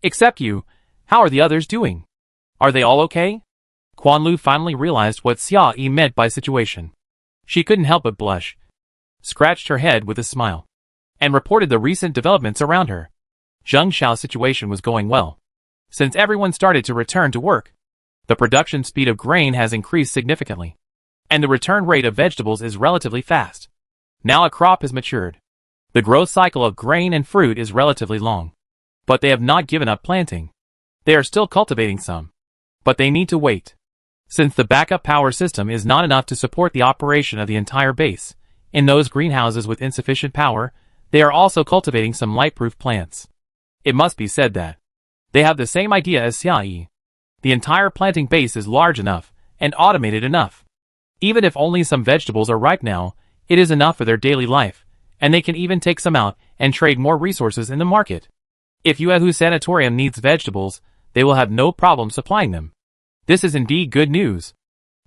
"Except you, how are the others doing? Are they all okay?" Quan Lu finally realized what Xiao Yi meant by situation. She couldn't help but blush, scratched her head with a smile, and reported the recent developments around her. Zheng Xiao's situation was going well. Since everyone started to return to work, the production speed of grain has increased significantly, and the return rate of vegetables is relatively fast. Now a crop has matured. The growth cycle of grain and fruit is relatively long, but they have not given up planting. They are still cultivating some, but they need to wait. Since the backup power system is not enough to support the operation of the entire base, in those greenhouses with insufficient power, they are also cultivating some light-proof plants. It must be said that they have the same idea as Xiao Yi. The entire planting base is large enough and automated enough. Even if only some vegetables are ripe now, it is enough for their daily life, and they can even take some out and trade more resources in the market. If Yuehu's sanatorium needs vegetables, they will have no problem supplying them. This is indeed good news.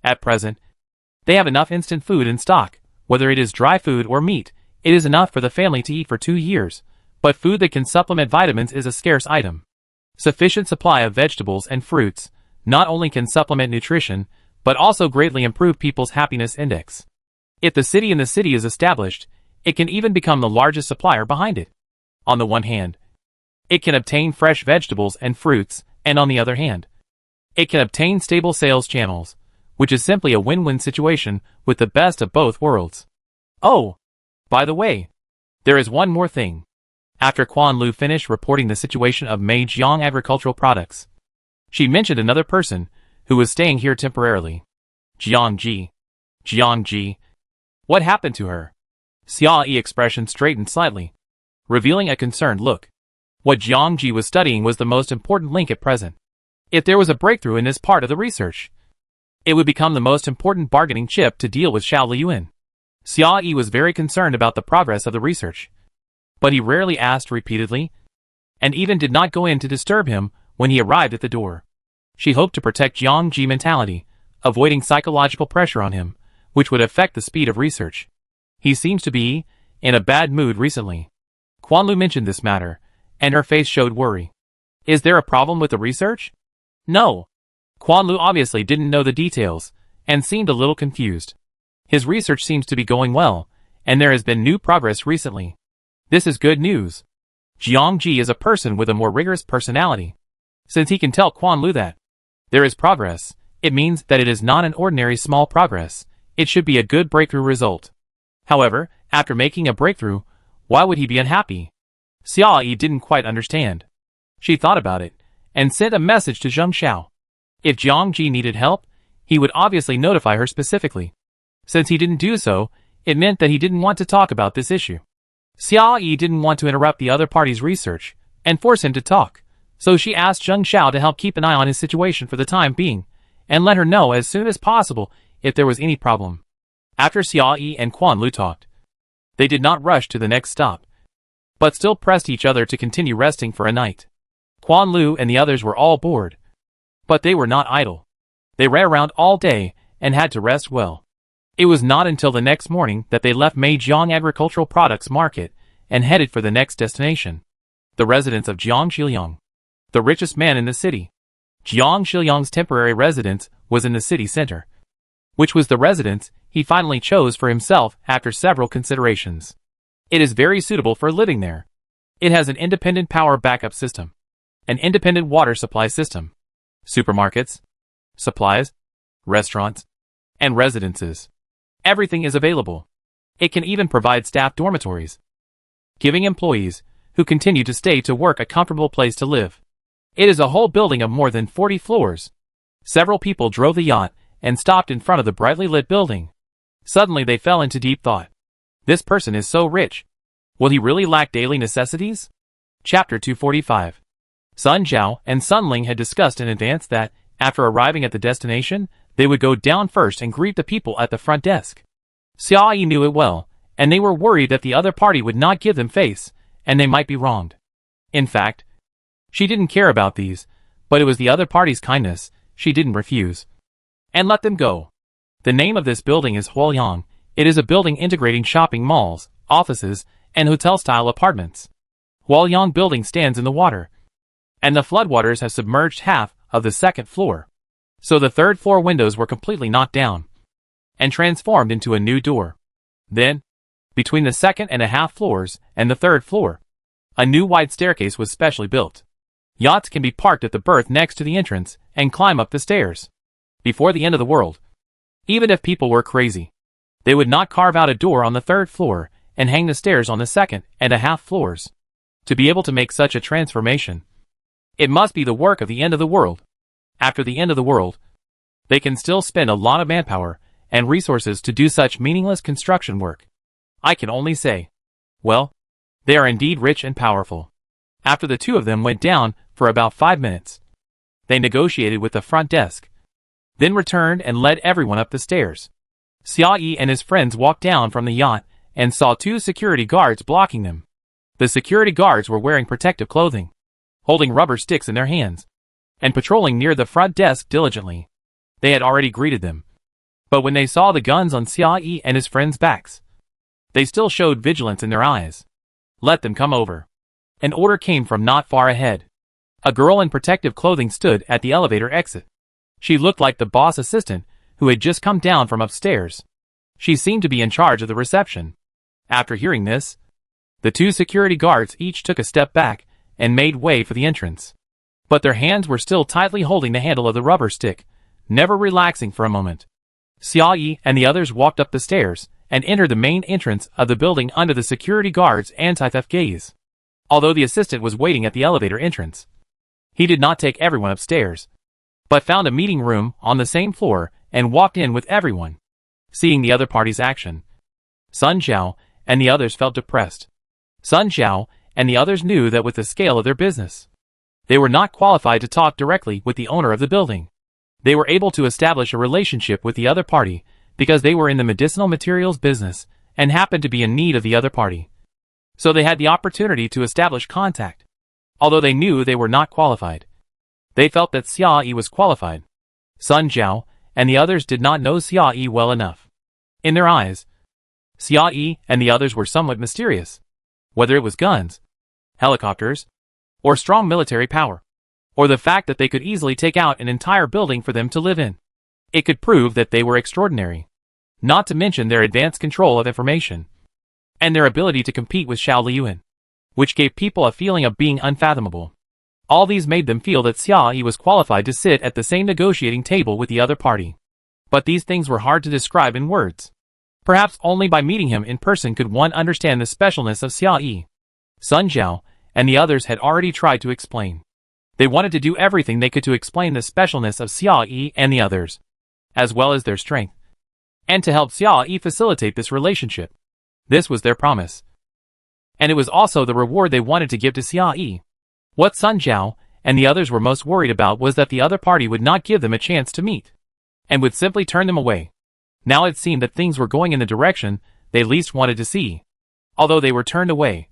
At present, they have enough instant food in stock. Whether it is dry food or meat, it is enough for the family to eat for 2 years. But food that can supplement vitamins is a scarce item. Sufficient supply of vegetables and fruits not only can supplement nutrition, but also greatly improve people's happiness index. If the city is established, it can even become the largest supplier behind it. On the one hand, it can obtain fresh vegetables and fruits, and on the other hand, it can obtain stable sales channels, which is simply a win-win situation with the best of both worlds. Oh, by the way, there is one more thing. After Quan Lu finished reporting the situation of Meijiang Agricultural Products, she mentioned another person who was staying here temporarily. Jiang Ji. Jiang Ji. What happened to her? Xiao Yi's expression straightened slightly, revealing a concerned look. What Jiang Ji was studying was the most important link at present. If there was a breakthrough in this part of the research, it would become the most important bargaining chip to deal with Xiao Liyuan. Xiao Yi was very concerned about the progress of the research, but he rarely asked repeatedly, and even did not go in to disturb him when he arrived at the door. She hoped to protect Jiang Ji's mentality, avoiding psychological pressure on him, which would affect the speed of research. He seems to be in a bad mood recently. Quan Lu mentioned this matter, and her face showed worry. Is there a problem with the research? No. Quan Lu obviously didn't know the details, and seemed a little confused. His research seems to be going well, and there has been new progress recently. This is good news. Jiang Ji is a person with a more rigorous personality. Since he can tell Quan Lu that there is progress, it means that it is not an ordinary small progress. It should be a good breakthrough result. However, after making a breakthrough, why would he be unhappy? Xiao Yi didn't quite understand. She thought about it, and sent a message to Zheng Xiao. If Jiang Ji needed help, he would obviously notify her specifically. Since he didn't do so, it meant that he didn't want to talk about this issue. Xiao Yi didn't want to interrupt the other party's research, and force him to talk, so she asked Zheng Xiao to help keep an eye on his situation for the time being, and let her know as soon as possible if there was any problem. After Xiao Yi and Quan Lu talked, they did not rush to the next stop, but still pressed each other to continue resting for a night. Quan Lu and the others were all bored, but they were not idle. They ran around all day and had to rest well. It was not until the next morning that they left Meijiang Agricultural Products Market and headed for the next destination, the residence of Jiang Shiliang, the richest man in the city. Jiang Shiliang's temporary residence was in the city center, which was the residence he finally chose for himself after several considerations. It is very suitable for living there. It has an independent power backup system, an independent water supply system, supermarkets, supplies, restaurants, and residences. Everything is available. It can even provide staff dormitories, giving employees who continue to stay to work a comfortable place to live. It is a whole building of more than 40 floors. Several people drove the yacht and stopped in front of the brightly lit building. Suddenly they fell into deep thought. This person is so rich. Will he really lack daily necessities? Chapter 245. Sun Zhao and Sun Ling had discussed in advance that, after arriving at the destination, they would go down first and greet the people at the front desk. Xia Yi knew it well, and they were worried that the other party would not give them face, and they might be wronged. In fact, she didn't care about these, but it was the other party's kindness she didn't refuse. And let them go. The name of this building is Huoyang. It is a building integrating shopping malls, offices, and hotel-style apartments. Huoyang building stands in the water, and the floodwaters have submerged half of the second floor. So the third floor windows were completely knocked down and transformed into a new door. Then, between the second and a half floors and the third floor, a new wide staircase was specially built. Yachts can be parked at the berth next to the entrance and climb up the stairs. Before the end of the world, even if people were crazy, they would not carve out a door on the third floor and hang the stairs on the second and a half floors. To be able to make such a transformation, it must be the work of the end of the world. After the end of the world, they can still spend a lot of manpower and resources to do such meaningless construction work. I can only say, well, they are indeed rich and powerful. After the two of them went down for about 5 minutes, they negotiated with the front desk, then returned and led everyone up the stairs. Xia Yi and his friends walked down from the yacht and saw 2 security guards blocking them. The security guards were wearing protective clothing, holding rubber sticks in their hands, and patrolling near the front desk diligently. They had already greeted them, but when they saw the guns on Xia Yi and his friends' backs, they still showed vigilance in their eyes. Let them come over. An order came from not far ahead. A girl in protective clothing stood at the elevator exit. She looked like the boss assistant who had just come down from upstairs. She seemed to be in charge of the reception. After hearing this, the 2 security guards each took a step back and made way for the entrance. But their hands were still tightly holding the handle of the rubber stick, never relaxing for a moment. Xia Yi and the others walked up the stairs and entered the main entrance of the building under the security guard's anti-theft gaze. Although the assistant was waiting at the elevator entrance, he did not take everyone upstairs, but found a meeting room on the same floor and walked in with everyone. Seeing the other party's action, Sun Zhao and the others felt depressed. Sun Zhao and the others knew that with the scale of their business, they were not qualified to talk directly with the owner of the building. They were able to establish a relationship with the other party because they were in the medicinal materials business and happened to be in need of the other party. So they had the opportunity to establish contact. Although they knew they were not qualified, they felt that Xia Yi was qualified. Sun Zhao and the others did not know Xia Yi well enough. In their eyes, Xia Yi and the others were somewhat mysterious. Whether it was guns, helicopters, or strong military power, or the fact that they could easily take out an entire building for them to live in, it could prove that they were extraordinary. Not to mention their advanced control of information, and their ability to compete with Xiao Liyuan, which gave people a feeling of being unfathomable. All these made them feel that Xia Yi was qualified to sit at the same negotiating table with the other party. But these things were hard to describe in words. Perhaps only by meeting him in person could one understand the specialness of Xia Yi. Sun Zhao and the others had already tried to explain. They wanted to do everything they could to explain the specialness of Xia Yi and the others, as well as their strength, and to help Xia Yi facilitate this relationship. This was their promise. And it was also the reward they wanted to give to Xia Yi. What Sun Zhao and the others were most worried about was that the other party would not give them a chance to meet, and would simply turn them away. Now it seemed that things were going in the direction they least wanted to see. Although they were turned away,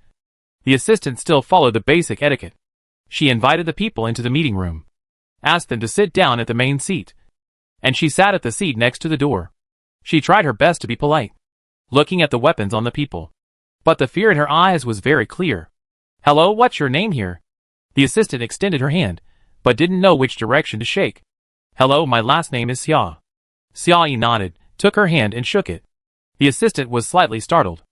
the assistant still followed the basic etiquette. She invited the people into the meeting room, asked them to sit down at the main seat, and she sat at the seat next to the door. She tried her best to be polite, looking at the weapons on the people. But the fear in her eyes was very clear. Hello, what's your name here? The assistant extended her hand, but didn't know which direction to shake. Hello, my last name is Xia. Xia nodded, took her hand and shook it. The assistant was slightly startled.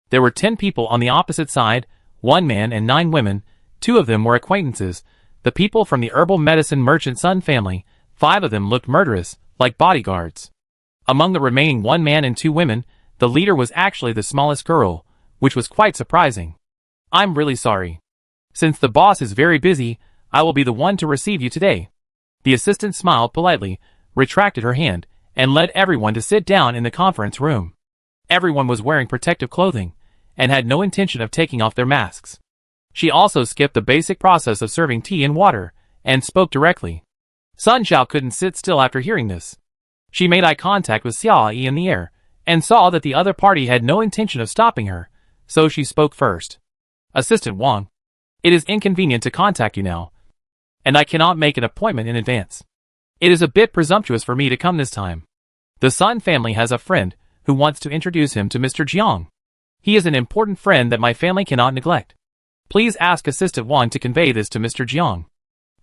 There were 10 people on the opposite side, 1 man and 9 women. 2 of them were acquaintances, the people from the herbal medicine merchant Sun family. 5 of them looked murderous, like bodyguards. Among the remaining 1 man and 2 women, the leader was actually the smallest girl, which was quite surprising. I'm really sorry. Since the boss is very busy, I will be the one to receive you today. The assistant smiled politely, retracted her hand, and led everyone to sit down in the conference room. Everyone was wearing protective clothing, and had no intention of taking off their masks. She also skipped the basic process of serving tea and water, and spoke directly. Sun Xiao couldn't sit still after hearing this. She made eye contact with Xia Yi in the air, and saw that the other party had no intention of stopping her, so she spoke first. Assistant Wang, it is inconvenient to contact you now, and I cannot make an appointment in advance. It is a bit presumptuous for me to come this time. The Sun family has a friend who wants to introduce him to Mr. Jiang. He is an important friend that my family cannot neglect. Please ask Assistant Wang to convey this to Mr. Jiang.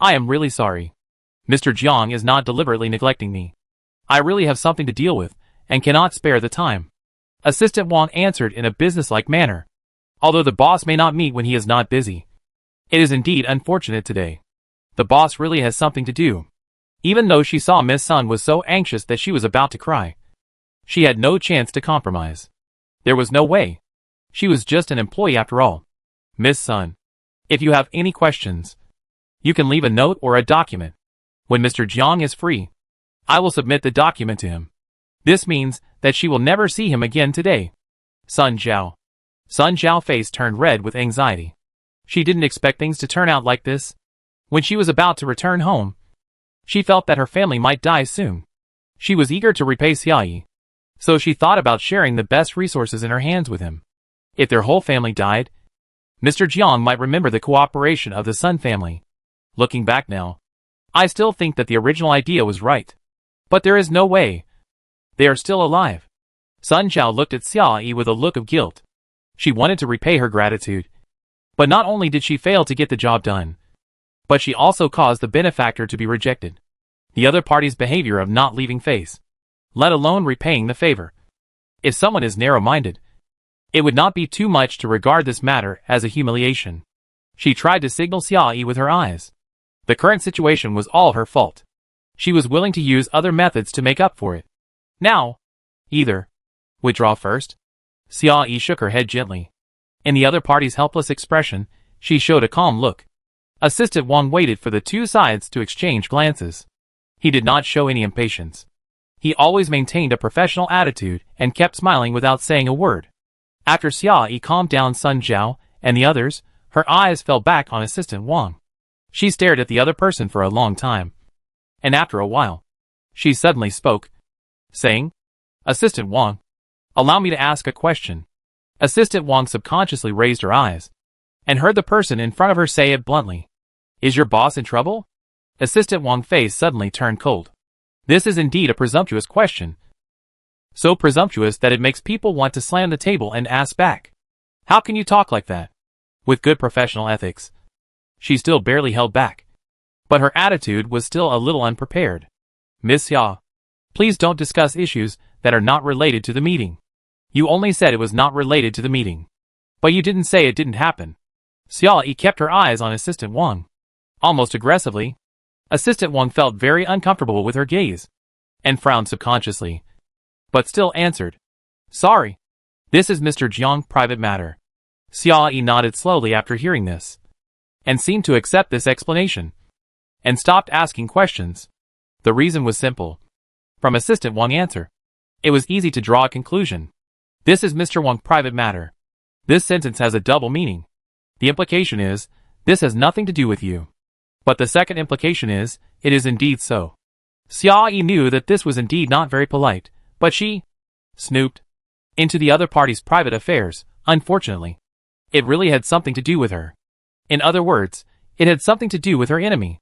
I am really sorry. Mr. Jiang is not deliberately neglecting me. I really have something to deal with, and cannot spare the time. Assistant Wang answered in a businesslike manner. Although the boss may not meet when he is not busy. It is indeed unfortunate today. The boss really has something to do. Even though she saw Miss Sun was so anxious that she was about to cry. She had no chance to compromise. There was no way. She was just an employee after all. Miss Sun, if you have any questions, you can leave a note or a document. When Mr. Jiang is free, I will submit the document to him. This means that she will never see him again today. Sun Zhao. Sun Zhao's face turned red with anxiety. She didn't expect things to turn out like this. When she was about to return home, she felt that her family might die soon. She was eager to repay Xia Yi, so she thought about sharing the best resources in her hands with him. If their whole family died, Mr. Jiang might remember the cooperation of the Sun family. Looking back now, I still think that the original idea was right. But there is no way. They are still alive. Sun Zhao looked at Xia Yi with a look of guilt. She wanted to repay her gratitude. But not only did she fail to get the job done, but she also caused the benefactor to be rejected. The other party's behavior of not leaving face, let alone repaying the favor. If someone is narrow-minded, it would not be too much to regard this matter as a humiliation. She tried to signal Xia Yi with her eyes. The current situation was all her fault. She was willing to use other methods to make up for it. Now, either withdraw first. Xia Yi shook her head gently. In the other party's helpless expression, she showed a calm look. Assistant Wang waited for the 2 sides to exchange glances. He did not show any impatience. He always maintained a professional attitude and kept smiling without saying a word. After Xia Yi calmed down Sun Zhao and the others, her eyes fell back on Assistant Wang. She stared at the other person for a long time. And after a while, she suddenly spoke, saying, Assistant Wang, allow me to ask a question. Assistant Wang subconsciously raised her eyes, and heard the person in front of her say it bluntly. Is your boss in trouble? Assistant Wang's face suddenly turned cold. This is indeed a presumptuous question. So presumptuous that it makes people want to slam the table and ask back. How can you talk like that? With good professional ethics. She still barely held back. But her attitude was still a little unprepared. Miss Xia, please don't discuss issues that are not related to the meeting. You only said it was not related to the meeting. But you didn't say it didn't happen. Xia Yi kept her eyes on Assistant Wang. Almost aggressively. Assistant Wang felt very uncomfortable with her gaze, and frowned subconsciously. But still answered. Sorry. This is Mr. Jiang's private matter. Xia Yi nodded slowly after hearing this, and seemed to accept this explanation, and stopped asking questions. The reason was simple. From Assistant Wang's answer, it was easy to draw a conclusion. This is Mr. Wang's private matter. This sentence has a double meaning. The implication is, this has nothing to do with you. But the second implication is, it is indeed so. Xia Yi knew that this was indeed not very polite, but she snooped into the other party's private affairs. Unfortunately, it really had something to do with her. In other words, it had something to do with her enemy.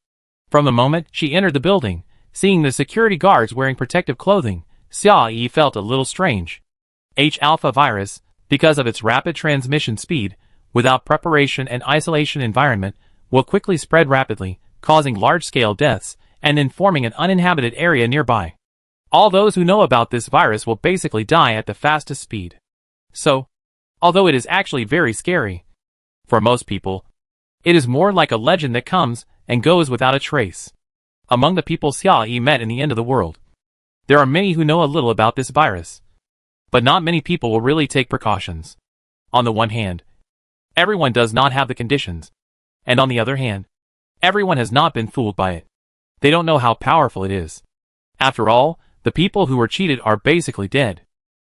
From the moment she entered the building, seeing the security guards wearing protective clothing, Xia Yi felt a little strange. H-alpha virus, because of its rapid transmission speed, without preparation and isolation environment, will quickly spread rapidly, causing large-scale deaths, and then forming an uninhabited area nearby. All those who know about this virus will basically die at the fastest speed. So, although it is actually very scary, for most people, it is more like a legend that comes and goes without a trace. Among the people Xia Yi met in the end of the world, there are many who know a little about this virus. But not many people will really take precautions. On the one hand, everyone does not have the conditions. And on the other hand, everyone has not been fooled by it. They don't know how powerful it is. After all, the people who were cheated are basically dead.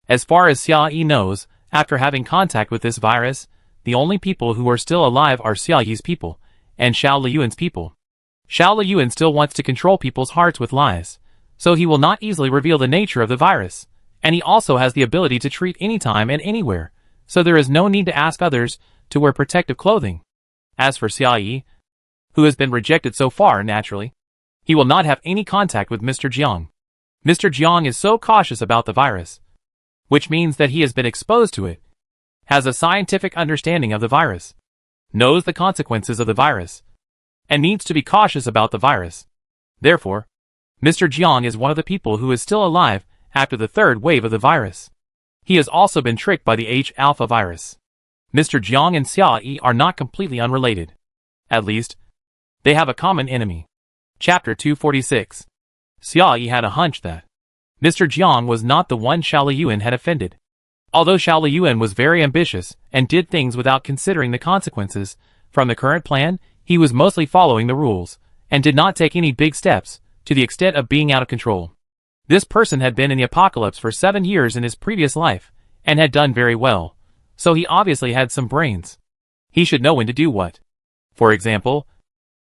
As far as Xia Yi knows, after having contact with this virus, the only people who are still alive are Xia Yi's people, and Xiao Liyuan's people. Xiao Liyuan still wants to control people's hearts with lies, so he will not easily reveal the nature of the virus, and he also has the ability to treat anytime and anywhere, so there is no need to ask others to wear protective clothing. As for Xia Yi, who has been rejected so far naturally, he will not have any contact with Mr. Jiang. Mr. Jiang is so cautious about the virus, which means that he has been exposed to it, has a scientific understanding of the virus, knows the consequences of the virus, and needs to be cautious about the virus. Therefore, Mr. Jiang is one of the people who is still alive after the third wave of the virus. He has also been tricked by the H-alpha virus. Mr. Jiang and Xia Yi are not completely unrelated. At least, they have a common enemy. Chapter 246. Xia Yi had a hunch that Mr. Jiang was not the one Xiao Liyuan had offended. Although Xiao Liyuan was very ambitious and did things without considering the consequences, from the current plan, he was mostly following the rules, and did not take any big steps, to the extent of being out of control. This person had been in the apocalypse for 7 years in his previous life, and had done very well, so he obviously had some brains. He should know when to do what. For example,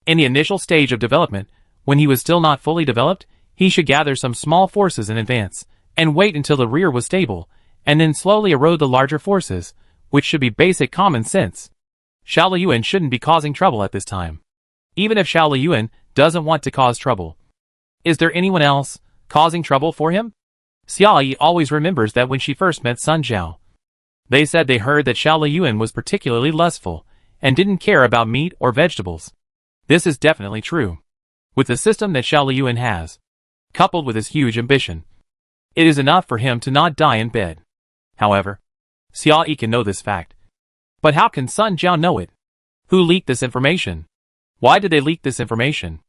in the initial stage of development, when he was still not fully developed, he should gather some small forces in advance, and wait until the rear was stable, and then slowly erode the larger forces, which should be basic common sense. Xiao Liyuan shouldn't be causing trouble at this time. Even if Xiao Liyuan doesn't want to cause trouble. Is there anyone else causing trouble for him? Xia Yi always remembers that when she first met Sun Zhao, they said they heard that Xiao Liyuan was particularly lustful, and didn't care about meat or vegetables. This is definitely true. With the system that Xiao Liyuan has, coupled with his huge ambition, it is enough for him to not die in bed. However, Xia Yi can know this fact. But how can Sun Zhao know it? Who leaked this information? Why did they leak this information?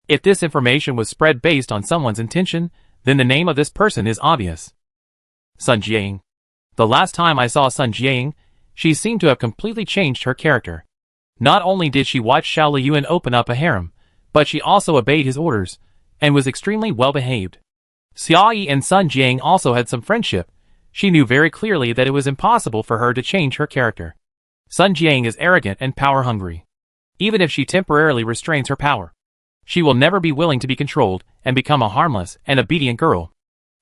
If this information was spread based on someone's intention, then the name of this person is obvious. Sun Jiaying. The last time I saw Sun Jiaying, she seemed to have completely changed her character. Not only did she watch Xiao Liyuan open up a harem, but she also obeyed his orders, and was extremely well behaved. Xia Yi and Sun Jiaying also had some friendship. She knew very clearly that it was impossible for her to change her character. Sun Jiaying is arrogant and power-hungry. Even if she temporarily restrains her power, she will never be willing to be controlled and become a harmless and obedient girl.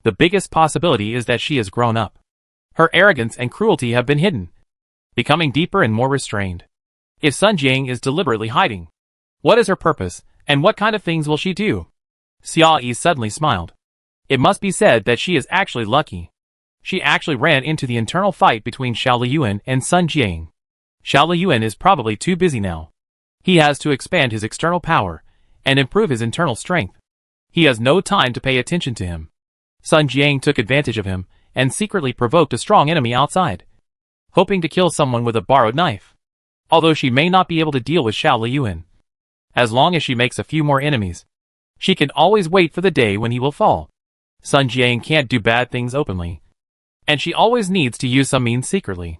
The biggest possibility is that she has grown up. Her arrogance and cruelty have been hidden, becoming deeper and more restrained. If Sun Jiaying is deliberately hiding, what is her purpose, and what kind of things will she do? Xia Yi suddenly smiled. It must be said that she is actually lucky. She actually ran into the internal fight between Xiao Liyuan and Sun Jiaying. Xiao Liyuan is probably too busy now. He has to expand his external power, and improve his internal strength. He has no time to pay attention to him. Sun Jiaying took advantage of him, and secretly provoked a strong enemy outside, hoping to kill someone with a borrowed knife. Although she may not be able to deal with Xiao Liyuan, as long as she makes a few more enemies, she can always wait for the day when he will fall. Sun Jiaying can't do bad things openly, and she always needs to use some means secretly.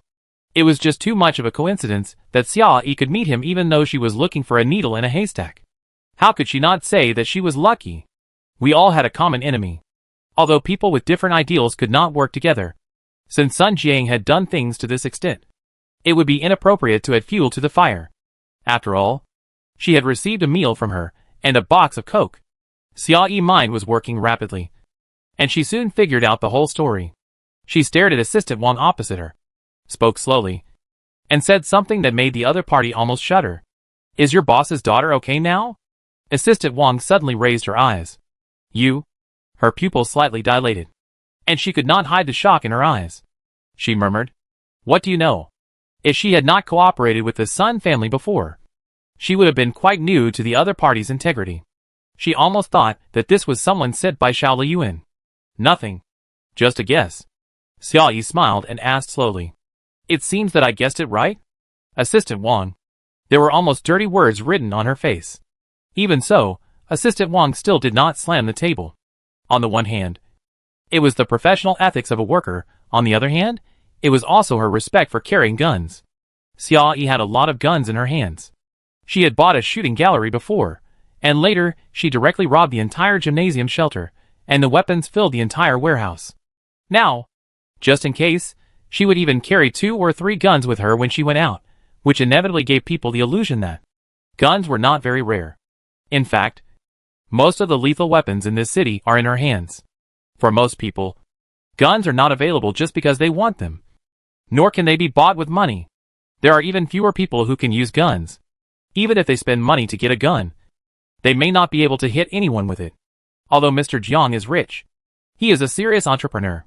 It was just too much of a coincidence that Xia Yi could meet him even though she was looking for a needle in a haystack. How could she not say that she was lucky? We all had a common enemy. Although people with different ideals could not work together, since Sun Jiaying had done things to this extent, it would be inappropriate to add fuel to the fire. After all, she had received a meal from her, and a box of coke. Xia Yi's mind was working rapidly, and she soon figured out the whole story. She stared at Assistant Wang opposite her, spoke slowly, and said something that made the other party almost shudder. Is your boss's daughter okay now? Assistant Wang suddenly raised her eyes. You? Her pupils slightly dilated. and she could not hide the shock in her eyes. She murmured, "What do you know?" If she had not cooperated with the Sun family before, she would have been quite new to the other party's integrity. She almost thought that this was someone sent by Xiao Liyuan. "Nothing. Just a guess." Xiao Yi smiled and asked slowly, "It seems that I guessed it right?" Assistant Wang. There were almost dirty words written on her face. Even so, Assistant Wang still did not slam the table. On the one hand, it was the professional ethics of a worker. On the other hand, it was also her respect for carrying guns. Xiao Yi had a lot of guns in her hands. She had bought a shooting gallery before, and later she directly robbed the entire gymnasium shelter, and the weapons filled the entire warehouse. Now, just in case, she would even carry 2 or 3 guns with her when she went out, which inevitably gave people the illusion that guns were not very rare. In fact, most of the lethal weapons in this city are in her hands. For most people, guns are not available just because they want them. Nor can they be bought with money. There are even fewer people who can use guns. Even if they spend money to get a gun, they may not be able to hit anyone with it. Although Mr. Jiang is rich, he is a serious entrepreneur.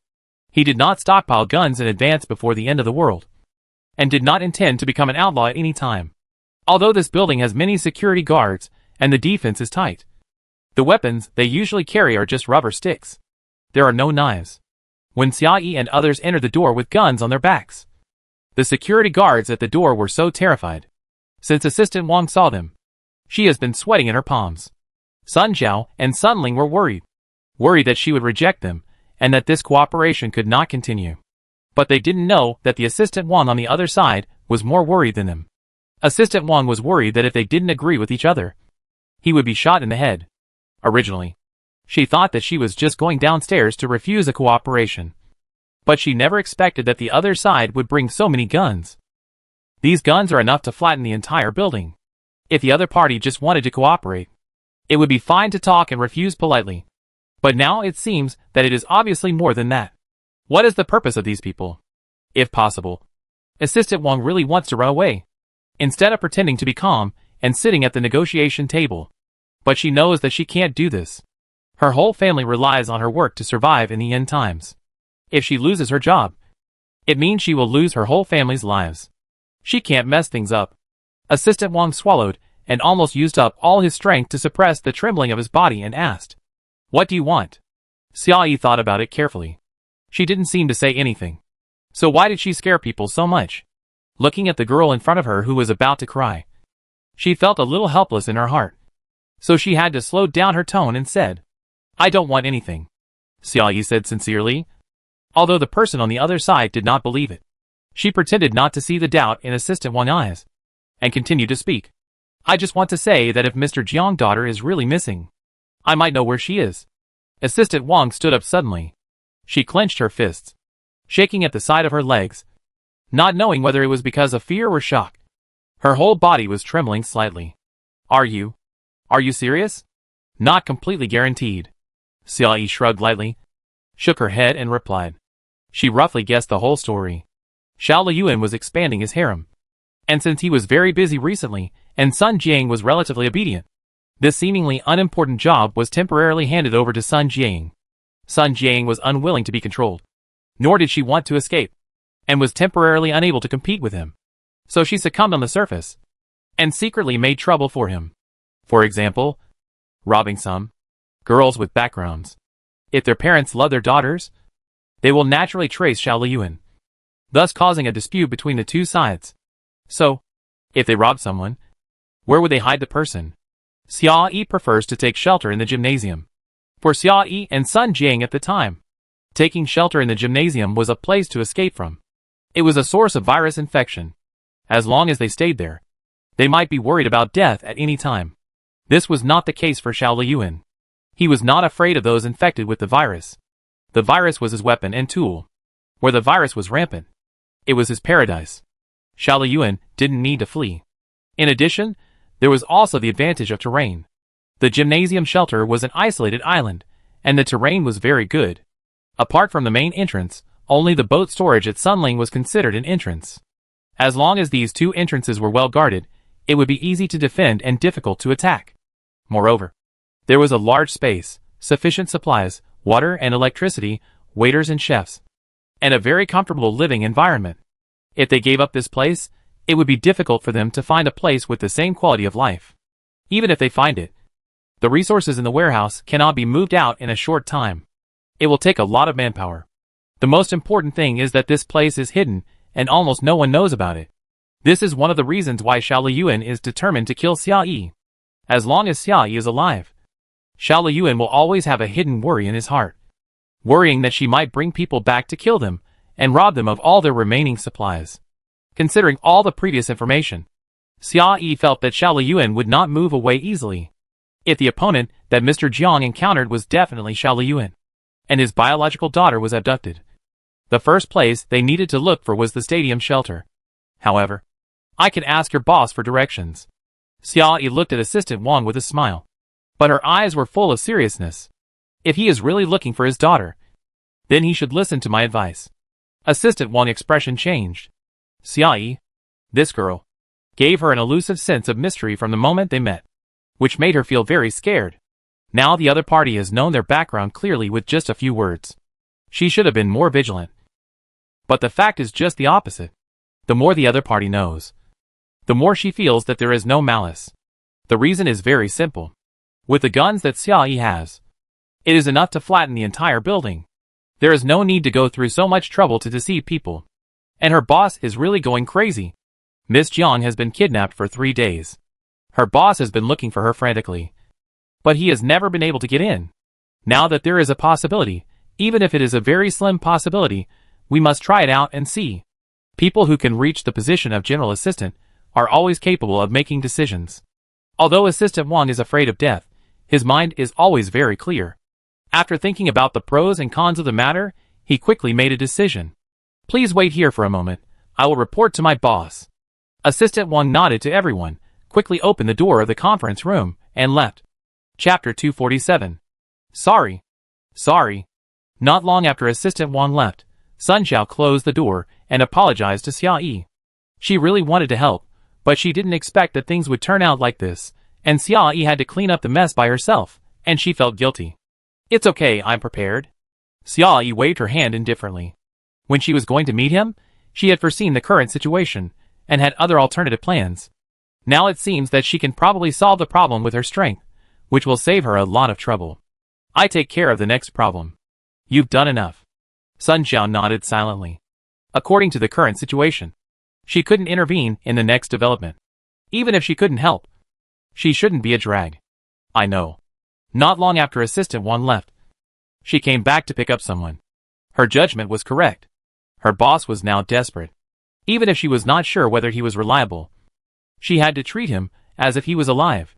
He did not stockpile guns in advance before the end of the world, and did not intend to become an outlaw at any time. Although this building has many security guards, and the defense is tight, the weapons they usually carry are just rubber sticks. There are no knives. When Xiao Yi and others entered the door with guns on their backs, the security guards at the door were so terrified. Since Assistant Wang saw them, she has been sweating in her palms. Sun Zhao and Sun Ling were worried that she would reject them, and that this cooperation could not continue. But they didn't know that the Assistant Wang on the other side was more worried than them. Assistant Wang was worried that if they didn't agree with each other, he would be shot in the head. Originally, she thought that she was just going downstairs to refuse a cooperation. But she never expected that the other side would bring so many guns. These guns are enough to flatten the entire building. If the other party just wanted to cooperate, it would be fine to talk and refuse politely. But now it seems that it is obviously more than that. What is the purpose of these people? If possible, Assistant Wang really wants to run away, instead of pretending to be calm and sitting at the negotiation table. But she knows that she can't do this. Her whole family relies on her work to survive in the end times. If she loses her job, it means she will lose her whole family's lives. She can't mess things up. Assistant Wang swallowed and almost used up all his strength to suppress the trembling of his body and asked, "What do you want?" Xiao Yi thought about it carefully. She didn't seem to say anything. So why did she scare people so much? Looking at the girl in front of her who was about to cry, she felt a little helpless in her heart. So she had to slow down her tone and said, "I don't want anything," Xiao Yi said sincerely. Although the person on the other side did not believe it, she pretended not to see the doubt in Assistant Wang's eyes, and continued to speak. "I just want to say that if Mr. Jiang's daughter is really missing, I might know where she is." Assistant Wang stood up suddenly. She clenched her fists, shaking at the side of her legs, not knowing whether it was because of fear or shock. Her whole body was trembling slightly. Are you serious?" "Not completely guaranteed." Xiao Yi shrugged lightly, shook her head and replied. She roughly guessed the whole story. Xiao Liyuan was expanding his harem, and since he was very busy recently, and Sun Jiang was relatively obedient, this seemingly unimportant job was temporarily handed over to Sun Jiang. Sun Jiang was unwilling to be controlled, nor did she want to escape, and was temporarily unable to compete with him. So she succumbed on the surface, and secretly made trouble for him. For example, robbing some girls with backgrounds. If their parents love their daughters, they will naturally trace Xiao Liyuan, thus causing a dispute between the two sides. So, if they rob someone, where would they hide the person? Xiao Yi prefers to take shelter in the gymnasium. For Xiao Yi and Sun Jiang at the time, taking shelter in the gymnasium was a place to escape from. It was a source of virus infection. As long as they stayed there, they might be worried about death at any time. This was not the case for Xiao Liyuan. He was not afraid of those infected with the virus. The virus was his weapon and tool. Where the virus was rampant, it was his paradise. Xiao Liyuan didn't need to flee. In addition, there was also the advantage of terrain. The gymnasium shelter was an isolated island, and the terrain was very good. Apart from the main entrance, only the boat storage at Sunling was considered an entrance. As long as these two entrances were well guarded, it would be easy to defend and difficult to attack. Moreover, there was a large space, sufficient supplies, water and electricity, waiters and chefs, and a very comfortable living environment. If they gave up this place, it would be difficult for them to find a place with the same quality of life. Even if they find it, the resources in the warehouse cannot be moved out in a short time. It will take a lot of manpower. The most important thing is that this place is hidden and almost no one knows about it. This is one of the reasons why Xiao Liyuan is determined to kill Xia Yi. As long as Xia Yi is alive, Xiao Liyuan will always have a hidden worry in his heart, worrying that she might bring people back to kill them and rob them of all their remaining supplies. Considering all the previous information, Xia Yi felt that Xiao Liyuan would not move away easily. If the opponent that Mr. Jiang encountered was definitely Xiao Liyuan, and his biological daughter was abducted, the first place they needed to look for was the stadium shelter. However, I can ask your boss for directions. Xia Yi looked at Assistant Wang with a smile, but her eyes were full of seriousness. If he is really looking for his daughter, then he should listen to my advice. Assistant Wang's expression changed. Xia Yi, this girl, gave her an elusive sense of mystery from the moment they met, which made her feel very scared. Now the other party has known their background clearly with just a few words. She should have been more vigilant. But the fact is just the opposite. The more the other party knows, the more she feels that there is no malice. The reason is very simple. With the guns that Xia Yi has, it is enough to flatten the entire building. There is no need to go through so much trouble to deceive people. And her boss is really going crazy. Miss Jiang has been kidnapped for 3 days. Her boss has been looking for her frantically, but he has never been able to get in. Now that there is a possibility, even if it is a very slim possibility, we must try it out and see. People who can reach the position of general assistant are always capable of making decisions. Although Assistant Wang is afraid of death, his mind is always very clear. After thinking about the pros and cons of the matter, he quickly made a decision. Please wait here for a moment. I will report to my boss. Assistant Wang nodded to everyone, quickly opened the door of the conference room, and left. Chapter 247. Sorry. Not long after Assistant Wang left, Sun Xiao closed the door and apologized to Xia Yi. She really wanted to help, but she didn't expect that things would turn out like this, and Xia Yi had to clean up the mess by herself, and she felt guilty. It's okay, I'm prepared. Xia Yi waved her hand indifferently. When she was going to meet him, she had foreseen the current situation, and had other alternative plans. Now it seems that she can probably solve the problem with her strength, which will save her a lot of trouble. I take care of the next problem. You've done enough. Sun Xiao nodded silently. According to the current situation, she couldn't intervene in the next development. Even if she couldn't help, she shouldn't be a drag. I know. Not long after Assistant Wang left, she came back to pick up someone. Her judgment was correct. Her boss was now desperate. Even if she was not sure whether he was reliable, she had to treat him as if he was alive.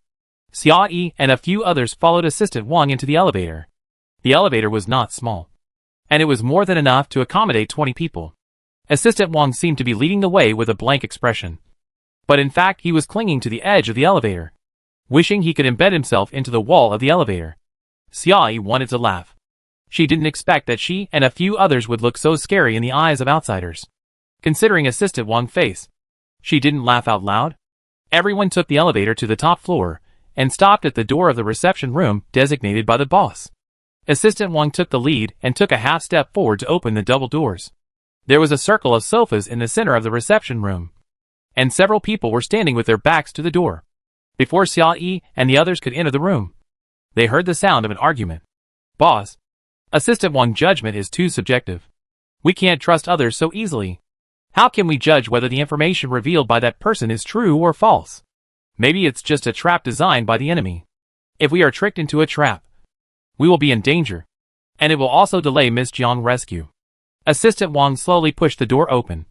Xia Yi and a few others followed Assistant Wang into the elevator. The elevator was not small, and it was more than enough to accommodate 20 people. Assistant Wang seemed to be leading the way with a blank expression. But in fact he was clinging to the edge of the elevator, wishing he could embed himself into the wall of the elevator. Xia Yi wanted to laugh. She didn't expect that she and a few others would look so scary in the eyes of outsiders. Considering Assistant Wang's face, she didn't laugh out loud. Everyone took the elevator to the top floor, and stopped at the door of the reception room designated by the boss. Assistant Wang took the lead and took a half step forward to open the double doors. There was a circle of sofas in the center of the reception room, and several people were standing with their backs to the door. Before Xia Yi and the others could enter the room, they heard the sound of an argument. Boss, Assistant Wang's judgment is too subjective. We can't trust others so easily. How can we judge whether the information revealed by that person is true or false? Maybe it's just a trap designed by the enemy. If we are tricked into a trap, we will be in danger, and it will also delay Miss Jiang's rescue. Assistant Wang slowly pushed the door open,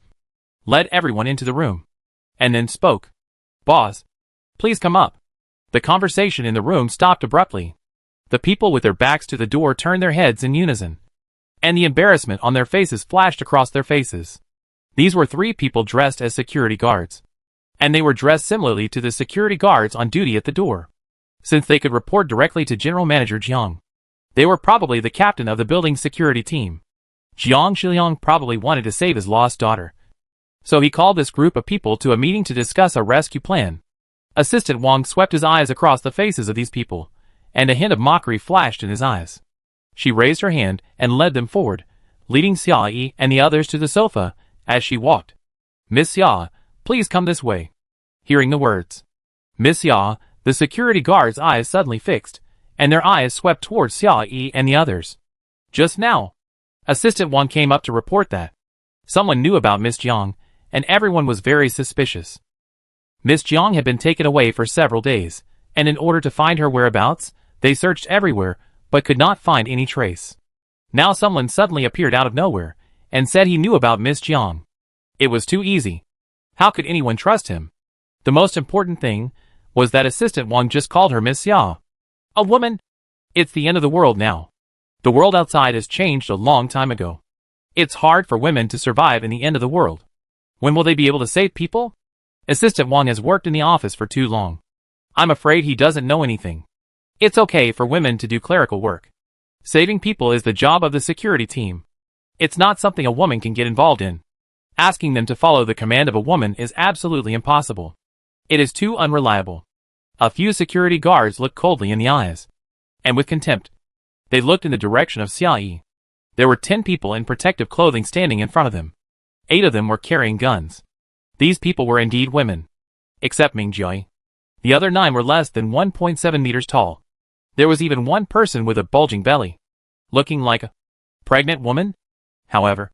led everyone into the room, and then spoke. Boss, please come up. The conversation in the room stopped abruptly. The people with their backs to the door turned their heads in unison, and the embarrassment on their faces flashed across their faces. These were 3 people dressed as security guards, and they were dressed similarly to the security guards on duty at the door. Since they could report directly to General Manager Jiang, they were probably the captain of the building's security team. Jiang Shiliang probably wanted to save his lost daughter, so he called this group of people to a meeting to discuss a rescue plan. Assistant Wang swept his eyes across the faces of these people, and a hint of mockery flashed in his eyes. She raised her hand and led them forward, leading Xia Yi and the others to the sofa as she walked. "Miss Xia, please come this way." Hearing the words, "Miss Xia," the security guards' eyes suddenly fixed, and their eyes swept towards Xia Yi and the others. Just now, Assistant Wang came up to report that someone knew about Miss Jiang, and everyone was very suspicious. Miss Jiang had been taken away for several days, and in order to find her whereabouts, they searched everywhere, but could not find any trace. Now someone suddenly appeared out of nowhere, and said he knew about Miss Jiang. It was too easy. How could anyone trust him? The most important thing was that Assistant Wang just called her Miss Xia. A woman? It's the end of the world now. The world outside has changed a long time ago. It's hard for women to survive in the end of the world. When will they be able to save people? Assistant Wang has worked in the office for too long. I'm afraid he doesn't know anything. It's okay for women to do clerical work. Saving people is the job of the security team. It's not something a woman can get involved in. Asking them to follow the command of a woman is absolutely impossible. It is too unreliable. A few security guards looked coldly in the eyes, and with contempt, they looked in the direction of Xia Yi. There were 10 people in protective clothing standing in front of them. 8 of them were carrying guns. These people were indeed women. Except Ming Jiai. The other 9 were less than 1.7 meters tall. There was even one person with a bulging belly, looking like a pregnant woman. However,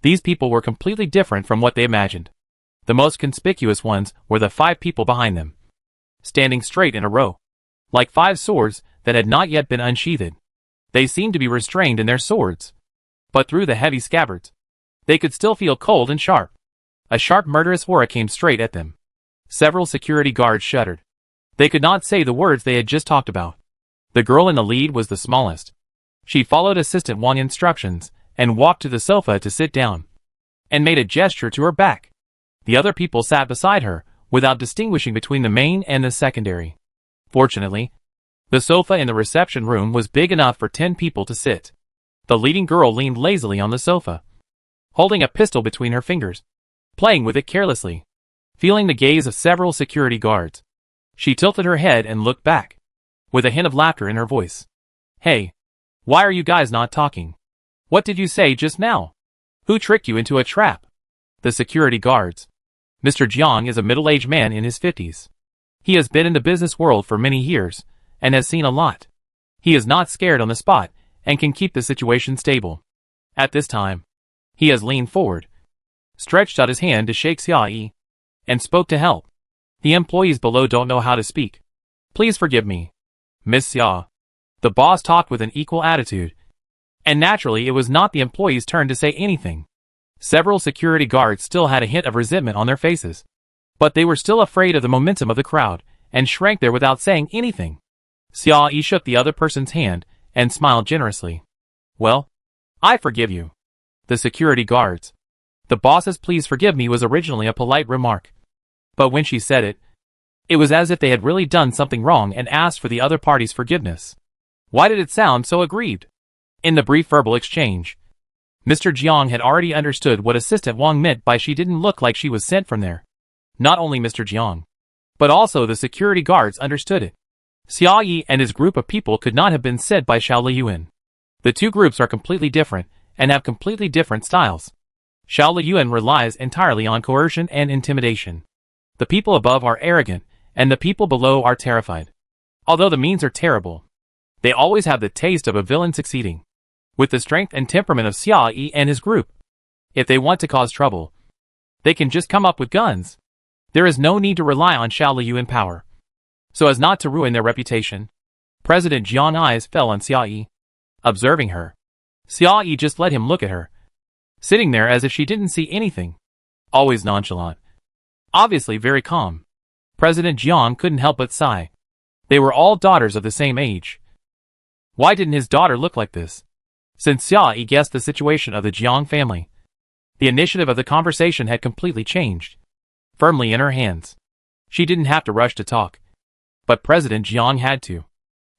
these people were completely different from what they imagined. The most conspicuous ones were the 5 people behind them, standing straight in a row, like 5 swords that had not yet been unsheathed. They seemed to be restrained in their swords, but through the heavy scabbards, they could still feel cold and sharp. A sharp murderous aura came straight at them. Several security guards shuddered. They could not say the words they had just talked about. The girl in the lead was the smallest. She followed Assistant Wang's instructions and walked to the sofa to sit down, and made a gesture to her back. The other people sat beside her, without distinguishing between the main and the secondary. Fortunately, the sofa in the reception room was big enough for 10 people to sit. The leading girl leaned lazily on the sofa, holding a pistol between her fingers, playing with it carelessly. Feeling the gaze of several security guards, she tilted her head and looked back, with a hint of laughter in her voice. "Hey, why are you guys not talking? What did you say just now? Who tricked you into a trap?" The security guards. Mr. Jiang is a middle-aged man in his 50s. He has been in the business world for many years, and has seen a lot. He is not scared on the spot, and can keep the situation stable. At this time, he has leaned forward, stretched out his hand to shake Xia Yi, and spoke to help. "The employees below don't know how to speak. Please forgive me, Miss Xia." The boss talked with an equal attitude, and naturally it was not the employees' turn to say anything. Several security guards still had a hint of resentment on their faces, but they were still afraid of the momentum of the crowd, and shrank there without saying anything. Xia Yi shook the other person's hand, and smiled generously. "Well, I forgive you." The security guards. "The boss's please forgive me" was originally a polite remark, but when she said it, it was as if they had really done something wrong and asked for the other party's forgiveness. Why did it sound so aggrieved? In the brief verbal exchange, Mr. Jiang had already understood what Assistant Wang meant by she didn't look like she was sent from there. Not only Mr. Jiang, but also the security guards understood it. Xia Yi and his group of people could not have been sent by Xiao Liyuan. The two groups are completely different, and have completely different styles. Xiao Liyuan relies entirely on coercion and intimidation. The people above are arrogant, and the people below are terrified. Although the means are terrible, they always have the taste of a villain succeeding. With the strength and temperament of Xia Yi and his group, if they want to cause trouble, they can just come up with guns. There is no need to rely on Xiao Liyuan power, so as not to ruin their reputation. President Jiang's eyes fell on Xia Yi. Observing her, Xia Yi just let him look at her, sitting there as if she didn't see anything. Always nonchalant, obviously very calm. President Jiang couldn't help but sigh. They were all daughters of the same age. Why didn't his daughter look like this? Since Xia Yi guessed the situation of the Jiang family, the initiative of the conversation had completely changed. Firmly in her hands, she didn't have to rush to talk, but President Jiang had to.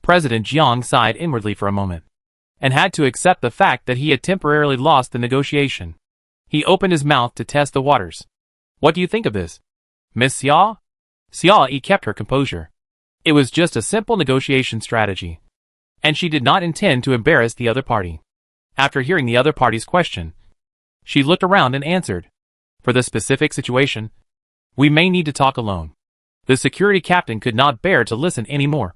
President Jiang sighed inwardly for a moment, and had to accept the fact that he had temporarily lost the negotiation. He opened his mouth to test the waters. "What do you think of this, Miss Xia?" Xia Yi kept her composure. It was just a simple negotiation strategy, and she did not intend to embarrass the other party. After hearing the other party's question, she looked around and answered, "For the specific situation, we may need to talk alone." The security captain could not bear to listen anymore,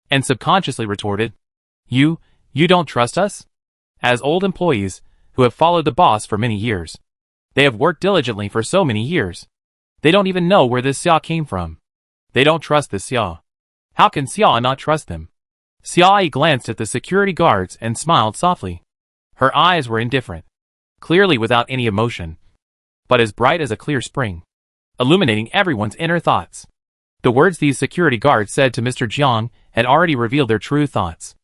and subconsciously retorted, You don't trust us?" As old employees, who have followed the boss for many years, they have worked diligently for so many years. They don't even know where this Xia came from. They don't trust this Xia. How can Xia not trust them? Xia glanced at the security guards and smiled softly. Her eyes were indifferent, clearly without any emotion, but as bright as a clear spring, illuminating everyone's inner thoughts. The words these security guards said to Mr. Jiang had already revealed their true thoughts.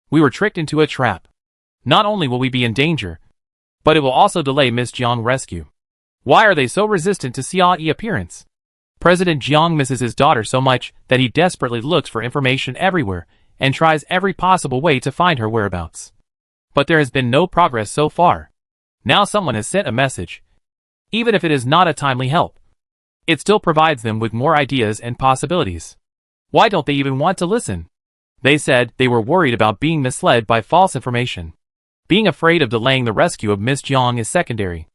We were tricked into a trap. Not only will we be in danger, but it will also delay Miss Jiang's rescue. Why are they so resistant to Xiao's appearance? President Jiang misses his daughter so much that he desperately looks for information everywhere and tries every possible way to find her whereabouts. But there has been no progress so far. Now someone has sent a message. Even if it is not a timely help, it still provides them with more ideas and possibilities. Why don't they even want to listen? They said they were worried about being misled by false information. Being afraid of delaying the rescue of Miss Jiang is secondary.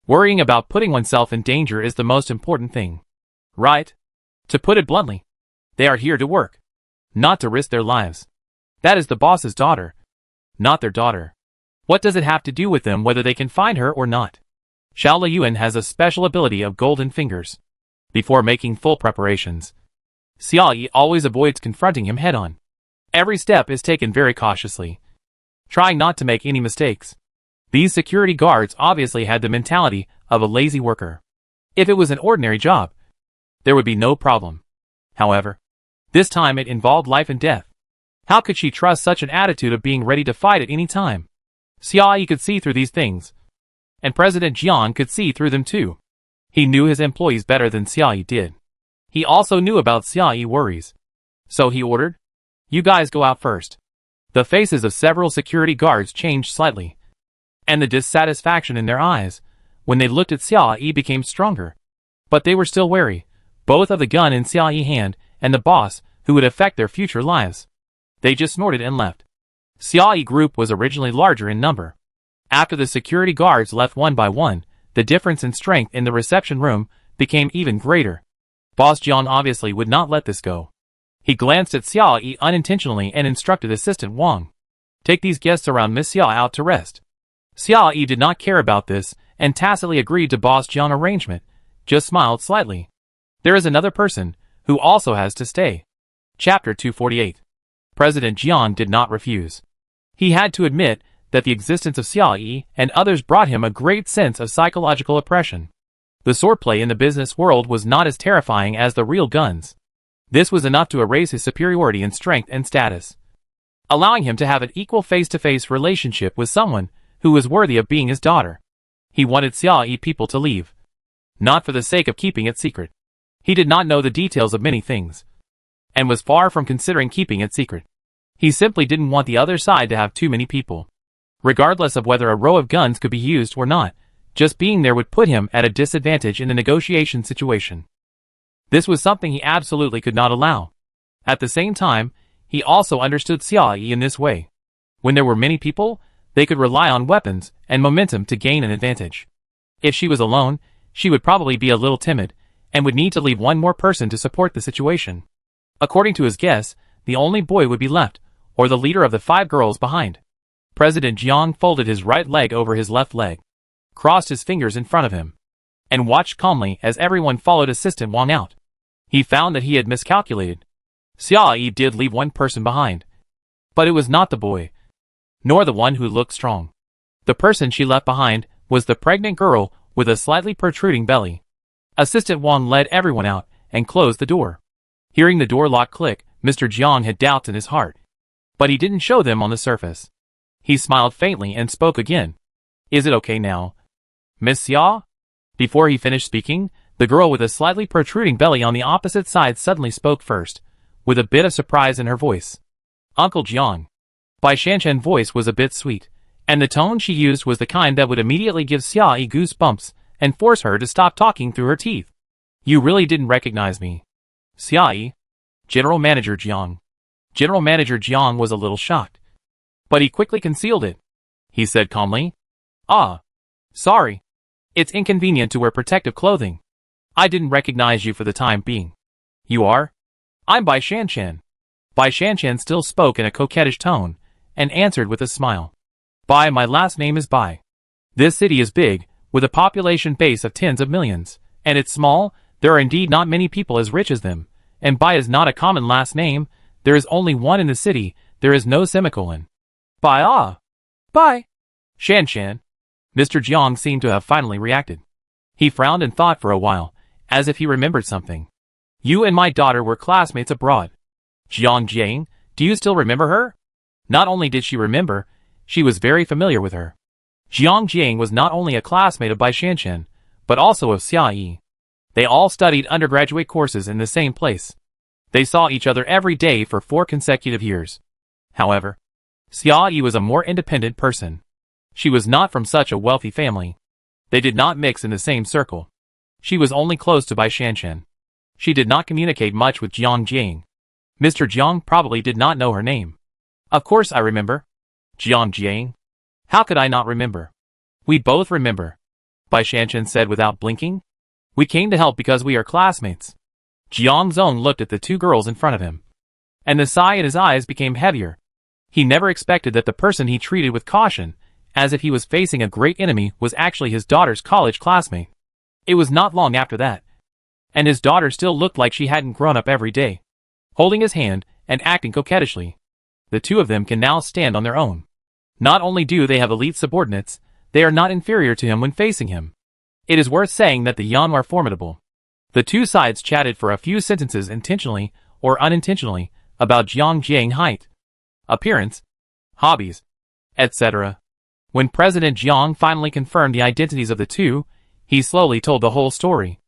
Worrying about putting oneself in danger is the most important thing. Right? To put it bluntly, they are here to work, not to risk their lives. That is the boss's daughter, not their daughter. What does it have to do with them whether they can find her or not? Xiao Liyuan has a special ability of golden fingers. Before making full preparations, Xia Yi always avoids confronting him head-on. Every step is taken very cautiously, trying not to make any mistakes. These security guards obviously had the mentality of a lazy worker. If it was an ordinary job, there would be no problem. However, this time it involved life and death. How could she trust such an attitude of being ready to fight at any time? Xia Yi could see through these things, and President Jiang could see through them too. He knew his employees better than Xia Yi did. He also knew about Xia Yi's worries. So he ordered, "You guys go out first." The faces of several security guards changed slightly, and the dissatisfaction in their eyes, when they looked at Xia Yi, became stronger. But they were still wary, both of the gun in Xia Yi's hand and the boss, who would affect their future lives. They just snorted and left. Xia Yi's group was originally larger in number. After the security guards left one by one, the difference in strength in the reception room became even greater. Boss Jiang obviously would not let this go. He glanced at Xia Yi unintentionally and instructed Assistant Wang, "Take these guests around Miss Xia out to rest." Xia Yi did not care about this and tacitly agreed to Boss Jiang's arrangement, just smiled slightly. There is another person who also has to stay. Chapter 248. President Jiang did not refuse. He had to admit that the existence of Xia Yi and others brought him a great sense of psychological oppression. The swordplay in the business world was not as terrifying as the real guns. This was enough to erase his superiority in strength and status, allowing him to have an equal face-to-face relationship with someone who was worthy of being his daughter. He wanted Xia Yi people to leave, not for the sake of keeping it secret. He did not know the details of many things, and was far from considering keeping it secret. He simply didn't want the other side to have too many people. Regardless of whether a row of guns could be used or not, just being there would put him at a disadvantage in the negotiation situation. This was something he absolutely could not allow. At the same time, he also understood Xia Yi in this way. When there were many people, they could rely on weapons and momentum to gain an advantage. If she was alone, she would probably be a little timid, and would need to leave one more person to support the situation. According to his guess, the only boy would be left, or the leader of the 5 girls behind. President Jiang folded his right leg over his left leg, crossed his fingers in front of him, and watched calmly as everyone followed Assistant Wang out. He found that he had miscalculated. Xia Yi did leave one person behind, but it was not the boy, nor the one who looked strong. The person she left behind was the pregnant girl with a slightly protruding belly. Assistant Wang led everyone out and closed the door. Hearing the door lock click, Mr. Jiang had doubts in his heart, but he didn't show them on the surface. He smiled faintly and spoke again. "Is it okay now, Miss Xia?" Before he finished speaking, the girl with a slightly protruding belly on the opposite side suddenly spoke first, with a bit of surprise in her voice. "Uncle Jiang." Bai Shanshan's voice was a bit sweet, and the tone she used was the kind that would immediately give Xia Yi goosebumps and force her to stop talking through her teeth. "You really didn't recognize me, Xia Yi?" General Manager Jiang. General Manager Jiang was a little shocked, but he quickly concealed it. he said calmly. Ah. Sorry. It's inconvenient to wear protective clothing. I didn't recognize you for the time being. You are? I'm Bai Shanshan. Bai Shanshan still spoke in a coquettish tone, and answered with a smile. Bai, my last name is Bai. This city is big, with a population base of tens of millions, and it's small. There are indeed not many people as rich as them, and Bai is not a common last name. There is only one in the city. There is no semicolon. Bai ah. Bai. Shanshan. Mr. Jiang seemed to have finally reacted. He frowned and thought for a while, as if he remembered something. You and my daughter were classmates abroad. Jiang Jiang, do you still remember her? Not only did she remember, she was very familiar with her. Jiang Jiang was not only a classmate of Bai Shanshan, but also of Xia Yi. They all studied undergraduate courses in the same place. They saw each other every day for 4 consecutive years. However, Xia Yi was a more independent person. She was not from such a wealthy family. They did not mix in the same circle. She was only close to Bai Shanshan. She did not communicate much with Jiang Jiang. Mr. Jiang probably did not know her name. Of course I remember. Jiang Jiang. How could I not remember? We both remember. Bai Shanshan said without blinking. We came to help because we are classmates. Jiang Zong looked at the 2 girls in front of him. And the sigh in his eyes became heavier. He never expected that the person he treated with caution, as if he was facing a great enemy, was actually his daughter's college classmate. It was not long after that. And his daughter still looked like she hadn't grown up every day. Holding his hand, and acting coquettishly. The 2 of them can now stand on their own. Not only do they have elite subordinates, they are not inferior to him when facing him. It is worth saying that the Yan are formidable. The 2 sides chatted for a few sentences intentionally, or unintentionally, about Jiang Jiang height, appearance, hobbies, etc. When President Jiang finally confirmed the identities of the 2, he slowly told the whole story.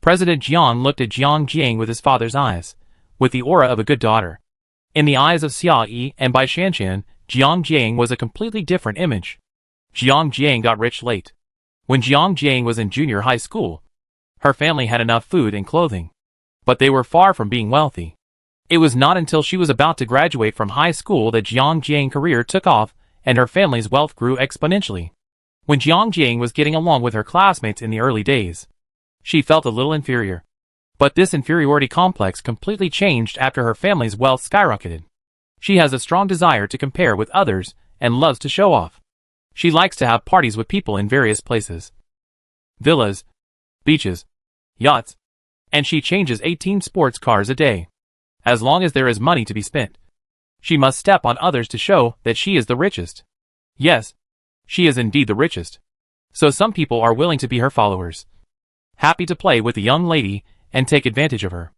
President Jiang looked at Jiang Jiang with his father's eyes, with the aura of a good daughter. In the eyes of Xia Yi and Bai Shanshan, Jiang Jiang was a completely different image. Jiang Jiang got rich late. When Jiang Jiang was in junior high school, her family had enough food and clothing. But they were far from being wealthy. It was not until she was about to graduate from high school that Jiang Jiang's career took off and her family's wealth grew exponentially. When Jiang Jiang was getting along with her classmates in the early days, she felt a little inferior. But this inferiority complex completely changed after her family's wealth skyrocketed. She has a strong desire to compare with others and loves to show off. She likes to have parties with people in various places. Villas, beaches, yachts, and she changes 18 sports cars a day. As long as there is money to be spent, she must step on others to show that she is the richest. Yes, she is indeed the richest. So some people are willing to be her followers, happy to play with the young lady and take advantage of her.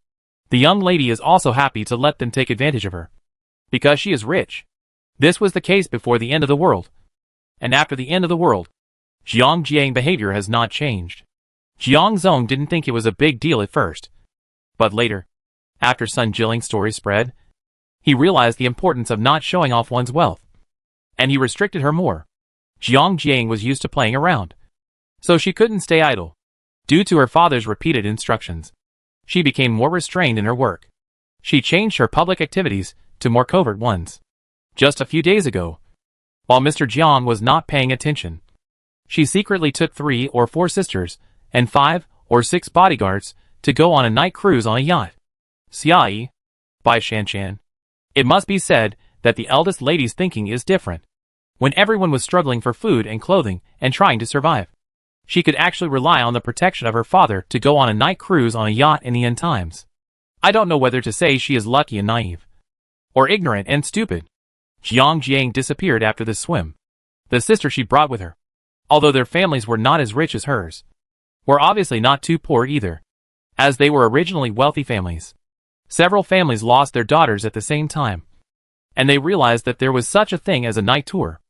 The young lady is also happy to let them take advantage of her, because she is rich. This was the case before the end of the world. And after the end of the world, Jiang Jiang behavior has not changed. Jiang Zong didn't think it was a big deal at first. But later, after Sun Jiling's story spread, he realized the importance of not showing off one's wealth. And he restricted her more. Jiang Jiang was used to playing around, so she couldn't stay idle. Due to her father's repeated instructions, she became more restrained in her work. She changed her public activities to more covert ones. Just a few days ago, while Mr. Jiang was not paying attention, she secretly took 3 or 4 sisters and 5 or 6 bodyguards to go on a night cruise on a yacht. Xia Yi, Bai Shanshan. It must be said that the eldest lady's thinking is different. When everyone was struggling for food and clothing and trying to survive, she could actually rely on the protection of her father to go on a night cruise on a yacht in the end times. I don't know whether to say she is lucky and naive, or ignorant and stupid. Jiang Jiang disappeared after this swim. The sister she brought with her, although their families were not as rich as hers, were obviously not too poor either, as they were originally wealthy families. Several families lost their daughters at the same time, and they realized that there was such a thing as a night tour.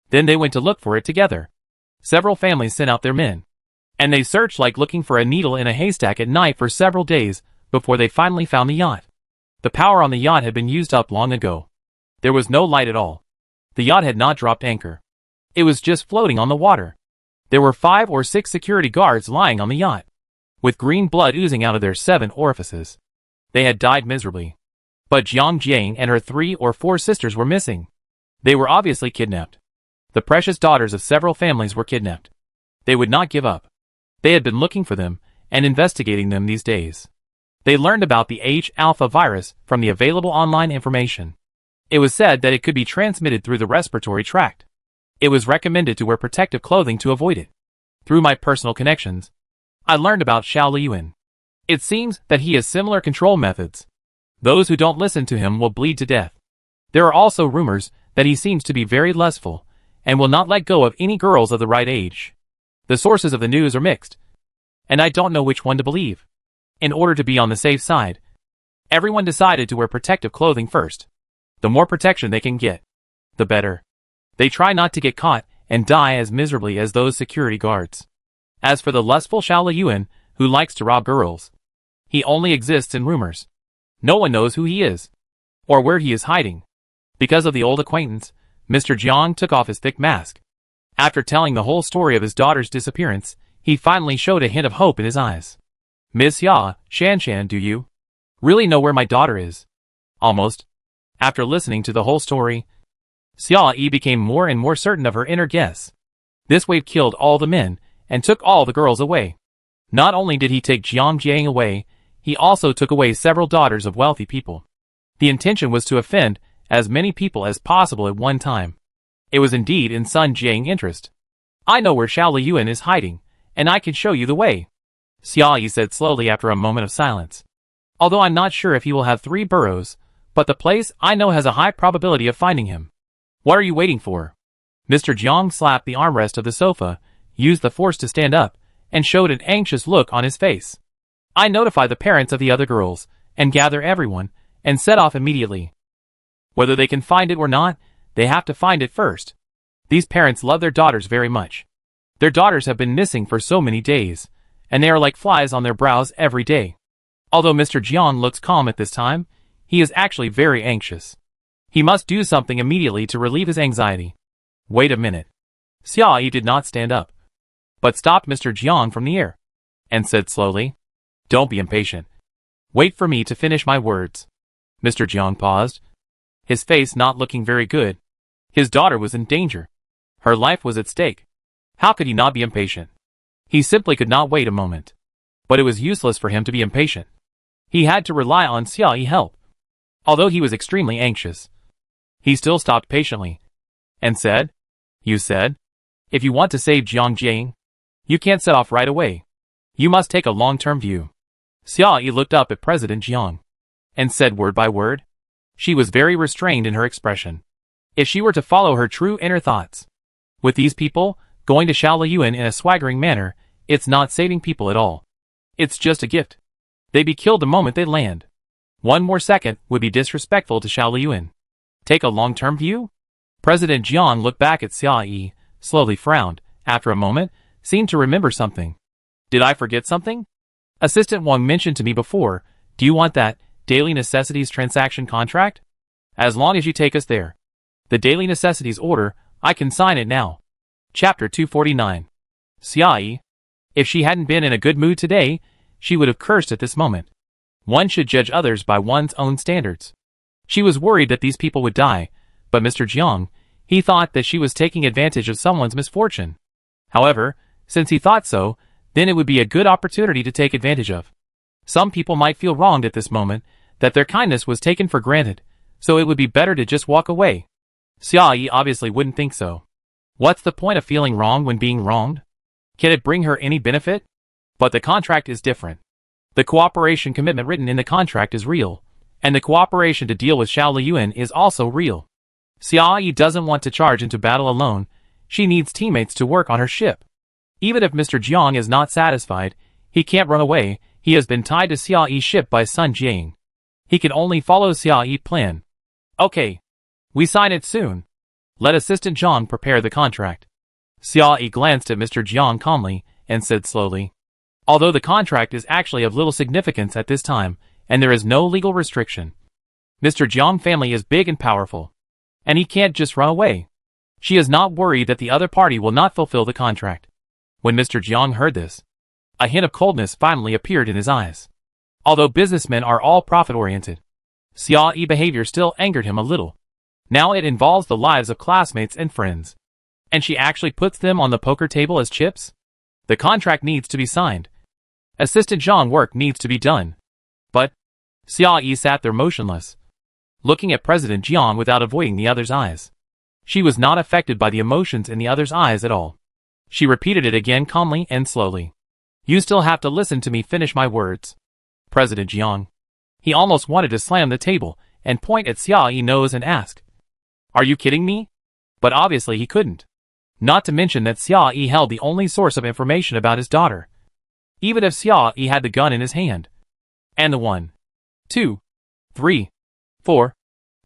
Then they went to look for it together. Several families sent out their men, and they searched like looking for a needle in a haystack at night for several days before they finally found the yacht. The power on the yacht had been used up long ago. There was no light at all. The yacht had not dropped anchor. It was just floating on the water. There were 5 or 6 security guards lying on the yacht, with green blood oozing out of their 7 orifices. They had died miserably. But Jiang Jiang and her 3 or 4 sisters were missing. They were obviously kidnapped. The precious daughters of several families were kidnapped. They would not give up. They had been looking for them and investigating them these days. They learned about the H-alpha virus from the available online information. It was said that it could be transmitted through the respiratory tract. It was recommended to wear protective clothing to avoid it. Through my personal connections, I learned about Xiao Liyuan. It seems that he has similar control methods. Those who don't listen to him will bleed to death. There are also rumors that he seems to be very lustful and will not let go of any girls of the right age. The sources of the news are mixed, and I don't know which one to believe. In order to be on the safe side, everyone decided to wear protective clothing first. The more protection they can get, the better. They try not to get caught and die as miserably as those security guards. As for the lustful Xiao Liyuan, who likes to rob girls, he only exists in rumors. No one knows who he is, or where he is hiding. Because of the old acquaintance, Mr. Jiang took off his thick mask. After telling the whole story of his daughter's disappearance, he finally showed a hint of hope in his eyes. Ms. Xia, Shanshan, do you really know where my daughter is? Almost. After listening to the whole story, Xia Yi became more and more certain of her inner guess. This wave killed all the men and took all the girls away. Not only did he take Jiang Jiang away, he also took away several daughters of wealthy people. The intention was to offend as many people as possible at one time. It was indeed in Sun Jiang's interest. I know where Xiao Liyuan is hiding, and I can show you the way, Xia Yi said slowly after a moment of silence. Although I'm not sure if he will have 3 burrows, but the place I know has a high probability of finding him. What are you waiting for? Mr. Jiang slapped the armrest of the sofa, used the force to stand up, and showed an anxious look on his face. I notify the parents of the other girls, and gather everyone, and set off immediately. Whether they can find it or not, they have to find it first. These parents love their daughters very much. Their daughters have been missing for so many days, and they are like flies on their brows every day. Although Mr. Jiang looks calm at this time, he is actually very anxious. He must do something immediately to relieve his anxiety. Wait a minute. Xia Yi did not stand up, but stopped Mr. Jiang from the air, and said slowly, "Don't be impatient. Wait for me to finish my words." Mr. Jiang paused, his face not looking very good. His daughter was in danger. Her life was at stake. How could he not be impatient? He simply could not wait a moment. But it was useless for him to be impatient. He had to rely on Xia Yi's help. Although he was extremely anxious, he still stopped patiently, and said, "You said, if you want to save Jiang Jiang, you can't set off right away. You must take a long-term view." Xia Yi looked up at President Jiang, and said word by word. She was very restrained in her expression. If she were to follow her true inner thoughts, with these people, going to Xiao Liyuan in a swaggering manner, it's not saving people at all. It's just a gift. They'd be killed the moment they land. One more second would be disrespectful to Xiao Liyuan. Take a long-term view? President Jiang looked back at Xia Yi, slowly frowned, after a moment, seemed to remember something. Did I forget something? Assistant Wang mentioned to me before, do you want that daily necessities transaction contract? As long as you take us there. The daily necessities order, I can sign it now. Chapter 249. Xia Yi. If she hadn't been in a good mood today, she would have cursed at this moment. One should judge others by one's own standards. She was worried that these people would die, but Mr. Jiang, he thought that she was taking advantage of someone's misfortune. However, since he thought so, then it would be a good opportunity to take advantage of. Some people might feel wronged at this moment, that their kindness was taken for granted, so it would be better to just walk away. Xia Yi obviously wouldn't think so. What's the point of feeling wrong when being wronged? Can it bring her any benefit? But the contract is different. The cooperation commitment written in the contract is real, and the cooperation to deal with Xiao Liyuan is also real. Xia Yi doesn't want to charge into battle alone, she needs teammates to work on her ship. Even if Mr. Jiang is not satisfied, he can't run away, he has been tied to Xia Yi's ship by Sun Jiang. He can only follow Xia Yi's plan. Okay. We sign it soon. Let Assistant Jiang prepare the contract. Xia Yi glanced at Mr. Jiang calmly, and said slowly, although the contract is actually of little significance at this time, and there is no legal restriction, Mr. Jiang's family is big and powerful, and he can't just run away. She is not worried that the other party will not fulfill the contract. When Mr. Jiang heard this, a hint of coldness finally appeared in his eyes. Although businessmen are all profit-oriented, Xia Yi's behavior still angered him a little. Now it involves the lives of classmates and friends. And she actually puts them on the poker table as chips? The contract needs to be signed. Assistant Zhang work needs to be done. But Xia Yi sat there motionless, looking at President Jiang without avoiding the other's eyes. She was not affected by the emotions in the other's eyes at all. She repeated it again calmly and slowly. You still have to listen to me finish my words. President Jiang. He almost wanted to slam the table and point at Xia Yi's nose and ask, Are you kidding me? But obviously he couldn't. Not to mention that Xia Yi held the only source of information about his daughter. Even if Xia Yi had the gun in his hand, and the 1, 2, 3, 4,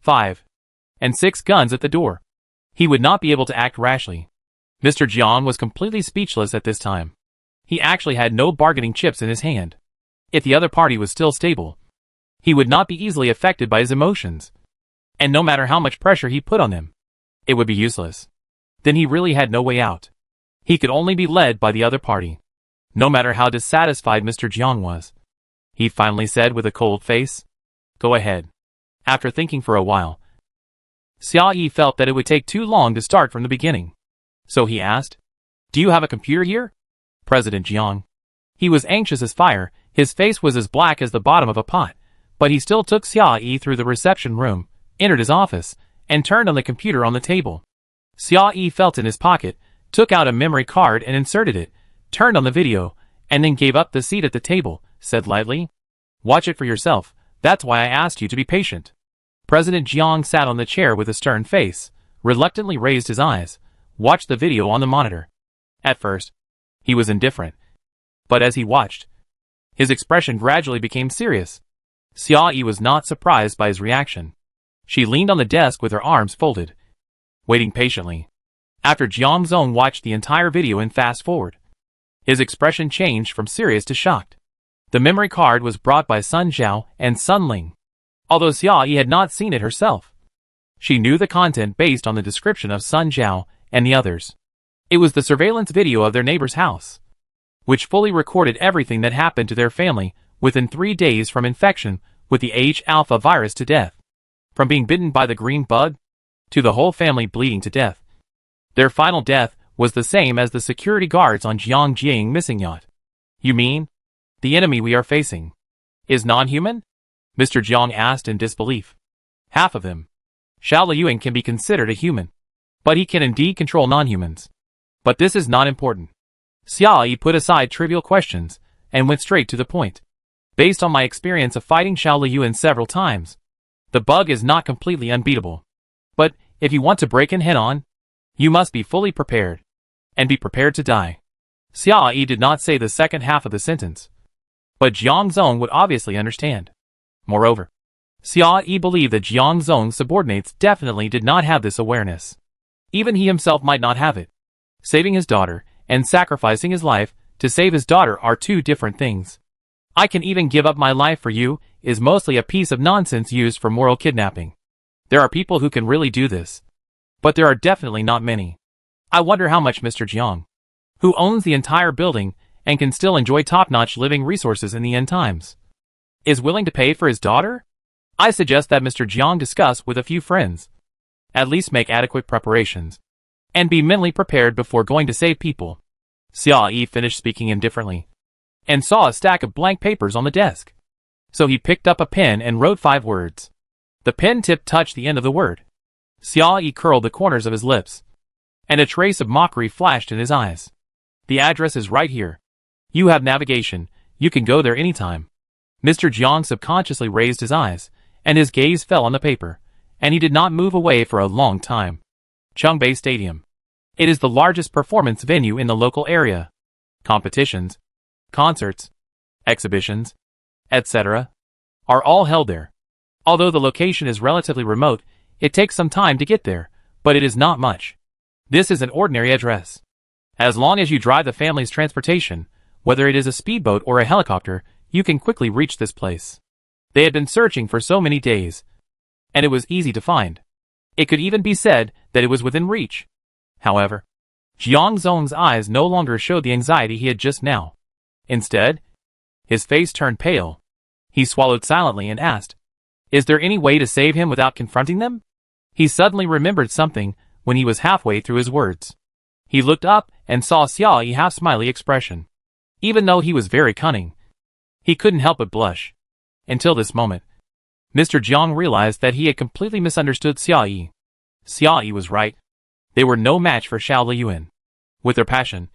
5, and 6 guns at the door, he would not be able to act rashly. Mr. Jiang was completely speechless at this time. He actually had no bargaining chips in his hand. If the other party was still stable, he would not be easily affected by his emotions. And no matter how much pressure he put on them, it would be useless. Then he really had no way out. He could only be led by the other party. No matter how dissatisfied Mr. Jiang was, he finally said with a cold face, Go ahead. After thinking for a while, Xia Yi felt that it would take too long to start from the beginning. So he asked, Do you have a computer here? President Jiang. He was anxious as fire, his face was as black as the bottom of a pot, but he still took Xia Yi through the reception room, entered his office, and turned on the computer on the table. Xia Yi felt in his pocket, took out a memory card and inserted it, turned on the video, and then gave up the seat at the table, said lightly, Watch it for yourself, that's why I asked you to be patient. President Jiang sat on the chair with a stern face, reluctantly raised his eyes, watched the video on the monitor. At first, he was indifferent. But as he watched, his expression gradually became serious. Xia Yi was not surprised by his reaction. She leaned on the desk with her arms folded, waiting patiently. After Jiang Zong watched the entire video in fast forward, his expression changed from serious to shocked. The memory card was brought by Sun Zhao and Sun Ling. Although Xia Yi had not seen it herself, she knew the content based on the description of Sun Zhao and the others. It was the surveillance video of their neighbor's house, which fully recorded everything that happened to their family within 3 days from infection with the H-alpha virus to death. From being bitten by the green bug, to the whole family bleeding to death. Their final death was the same as the security guards on Jiang missing yacht. You mean, the enemy we are facing is non-human? Mr. Jiang asked in disbelief. Half of him. Xiao Liyuan can be considered a human, but he can indeed control non-humans. But this is not important. Xia Yi put aside trivial questions and went straight to the point. Based on my experience of fighting Xiao Liyuan several times, the bug is not completely unbeatable. But if you want to break in head-on, you must be fully prepared, and be prepared to die. Xia Yi did not say the second half of the sentence, but Jiang Zong would obviously understand. Moreover, Xia Yi believed that Jiang Zong's subordinates definitely did not have this awareness. Even he himself might not have it. Saving his daughter and sacrificing his life to save his daughter are two different things. I can even give up my life for you is mostly a piece of nonsense used for moral kidnapping. There are people who can really do this, but there are definitely not many. I wonder how much Mr. Jiang, who owns the entire building and can still enjoy top-notch living resources in the end times, is willing to pay for his daughter? I suggest that Mr. Jiang discuss with a few friends. At least make adequate preparations, and be mentally prepared before going to save people. Xia Yi finished speaking indifferently, and saw a stack of blank papers on the desk. So he picked up a pen and wrote 5 words. The pen tip touched the end of the word. Xia Yi curled the corners of his lips, and a trace of mockery flashed in his eyes. The address is right here. You have navigation, you can go there anytime. Mr. Jiang subconsciously raised his eyes, and his gaze fell on the paper, and he did not move away for a long time. Chongbei Stadium. It is the largest performance venue in the local area. Competitions, concerts, exhibitions, etc. are all held there. Although the location is relatively remote, it takes some time to get there, but it is not much. This is an ordinary address. As long as you drive the family's transportation, whether it is a speedboat or a helicopter, you can quickly reach this place. They had been searching for so many days, and it was easy to find. It could even be said that it was within reach. However, Jiang Zong's eyes no longer showed the anxiety he had just now. Instead, his face turned pale. He swallowed silently and asked, Is there any way to save him without confronting them? He suddenly remembered something when he was halfway through his words. He looked up and saw Xiao Yi's half-smiley expression. Even though he was very cunning, he couldn't help but blush. Until this moment, Mr. Jiang realized that he had completely misunderstood Xiao Yi. Xiao Yi was right. They were no match for Xiao Liyuan. With their passion,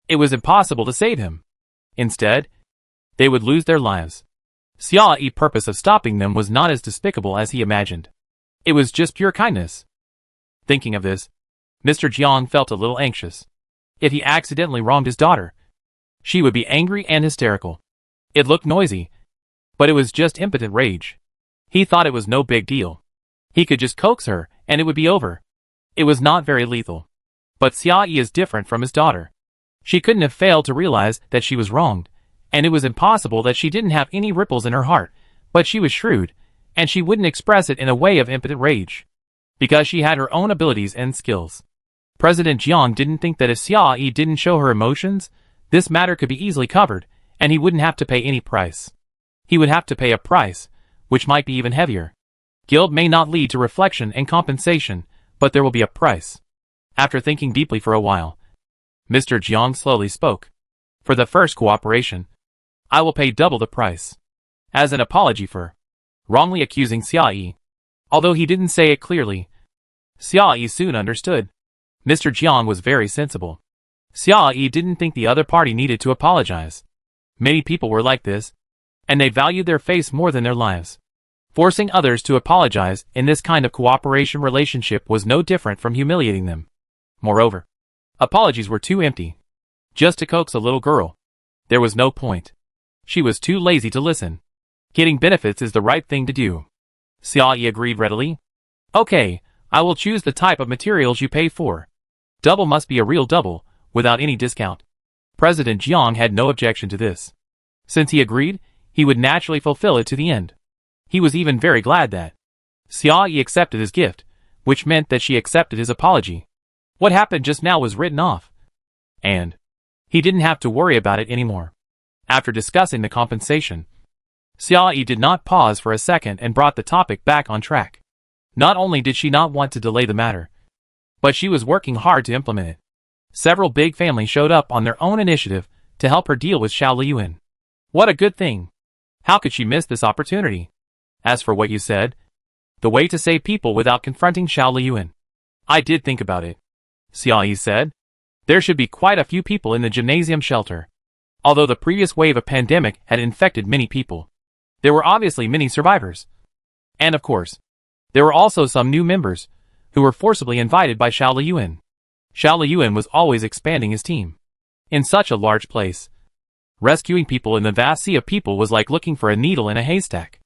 it was impossible to save him. Instead, they would lose their lives. Xiao Yi's purpose of stopping them was not as despicable as he imagined. It was just pure kindness. Thinking of this, Mr. Jiang felt a little anxious. If he accidentally wronged his daughter, she would be angry and hysterical. It looked noisy, but it was just impotent rage. He thought it was no big deal. He could just coax her, and it would be over. It was not very lethal. But Xiao Yi is different from his daughter. She couldn't have failed to realize that she was wronged, and it was impossible that she didn't have any ripples in her heart, but she was shrewd, and she wouldn't express it in a way of impotent rage. Because she had her own abilities and skills. President Jiang didn't think that if Xiao Yi didn't show her emotions, this matter could be easily covered, and he wouldn't have to pay any price. He would have to pay a price, which might be even heavier. Guilt may not lead to reflection and compensation, but there will be a price. After thinking deeply for a while, Mr. Jiang slowly spoke. For the first cooperation, I will pay double the price. As an apology for wrongly accusing Xiao Yi. Although he didn't say it clearly, Xiao Yi soon understood. Mr. Jiang was very sensible. Xiao Yi didn't think the other party needed to apologize. Many people were like this, and they valued their face more than their lives. Forcing others to apologize in this kind of cooperation relationship was no different from humiliating them. Moreover, apologies were too empty. Just to coax a little girl. There was no point. She was too lazy to listen. Getting benefits is the right thing to do. Xiao Yi agreed readily. Okay, I will choose the type of materials you pay for. Double must be a real double, without any discount. President Jiang had no objection to this. Since he agreed, he would naturally fulfill it to the end. He was even very glad that Xiao Yi accepted his gift, which meant that she accepted his apology. What happened just now was written off. And he didn't have to worry about it anymore. After discussing the compensation, Xiao Yi did not pause for a second and brought the topic back on track. Not only did she not want to delay the matter, but she was working hard to implement it. Several big families showed up on their own initiative to help her deal with Xiao Liyuan. What a good thing. How could she miss this opportunity? As for what you said, the way to save people without confronting Xiao Liyuan. I did think about it. Xiao Yi said. There should be quite a few people in the gymnasium shelter. Although the previous wave of pandemic had infected many people, there were obviously many survivors. And of course, there were also some new members, who were forcibly invited by Xiao Liyuan. Xiao Liyuan was always expanding his team. In such a large place, rescuing people in the vast sea of people was like looking for a needle in a haystack.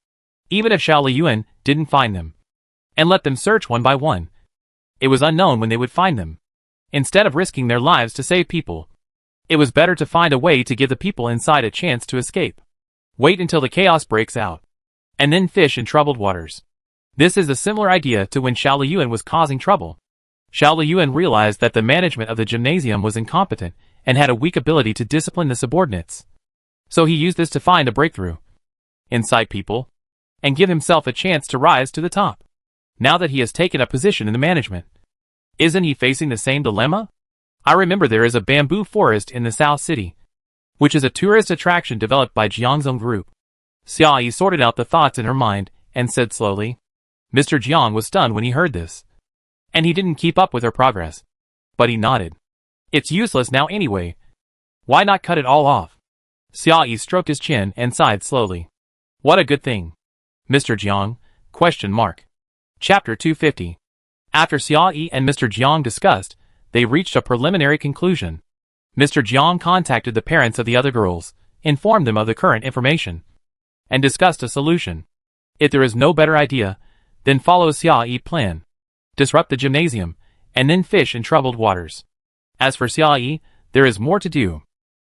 Even if Xiao Liyuan didn't find them, and let them search one by one, it was unknown when they would find them. Instead of risking their lives to save people, it was better to find a way to give the people inside a chance to escape. Wait until the chaos breaks out, and then fish in troubled waters. This is a similar idea to when Xiao Liyuan was causing trouble. Xiao Liyuan realized that the management of the gymnasium was incompetent and had a weak ability to discipline the subordinates. So he used this to find a breakthrough inside people, and give himself a chance to rise to the top. Now that he has taken a position in the management, isn't he facing the same dilemma? I remember there is a bamboo forest in the South City, which is a tourist attraction developed by Jiang's own group. Xiao Yi sorted out the thoughts in her mind and said slowly. Mr. Jiang was stunned when he heard this, and he didn't keep up with her progress. But he nodded. It's useless now anyway. Why not cut it all off? Xiao Yi stroked his chin and sighed slowly. What a good thing. Mr. Jiang? Chapter 250. After Xiao Yi and Mr. Jiang discussed, they reached a preliminary conclusion. Mr. Jiang contacted the parents of the other girls, informed them of the current information, and discussed a solution. If there is no better idea, then follow Xiao Yi's plan. Disrupt the gymnasium, and then fish in troubled waters. As for Xiao Yi, there is more to do.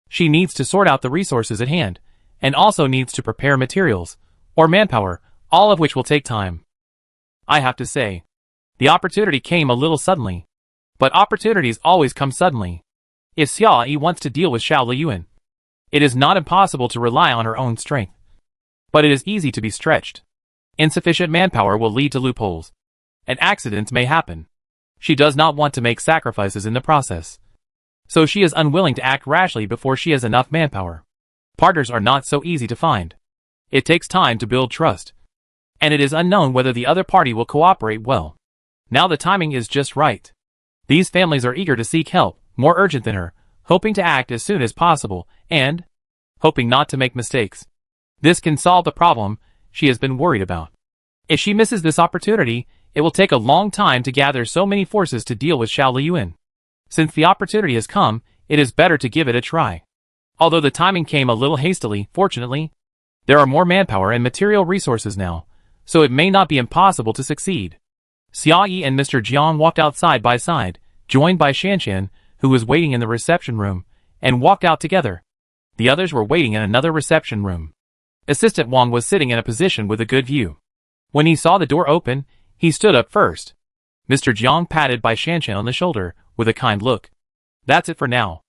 She needs to sort out the resources at hand, and also needs to prepare materials, or manpower, all of which will take time. I have to say, the opportunity came a little suddenly. But opportunities always come suddenly. If Xiao Yi wants to deal with Xiao Liyuan, it is not impossible to rely on her own strength. But it is easy to be stretched. Insufficient manpower will lead to loopholes, and accidents may happen. She does not want to make sacrifices in the process. So she is unwilling to act rashly before she has enough manpower. Partners are not so easy to find. It takes time to build trust. And it is unknown whether the other party will cooperate well. Now the timing is just right. These families are eager to seek help, more urgent than her, hoping to act as soon as possible, and hoping not to make mistakes. This can solve the problem she has been worried about. If she misses this opportunity, it will take a long time to gather so many forces to deal with Xiao Liyuan. Since the opportunity has come, it is better to give it a try. Although the timing came a little hastily, fortunately, there are more manpower and material resources now, so it may not be impossible to succeed. Xia Yi and Mr. Jiang walked out side by side, joined by Shanshan, who was waiting in the reception room, and walked out together. The others were waiting in another reception room. Assistant Wang was sitting in a position with a good view. When he saw the door open, he stood up first. Mr. Jiang patted by Shanshan on the shoulder, with a kind look. That's it for now.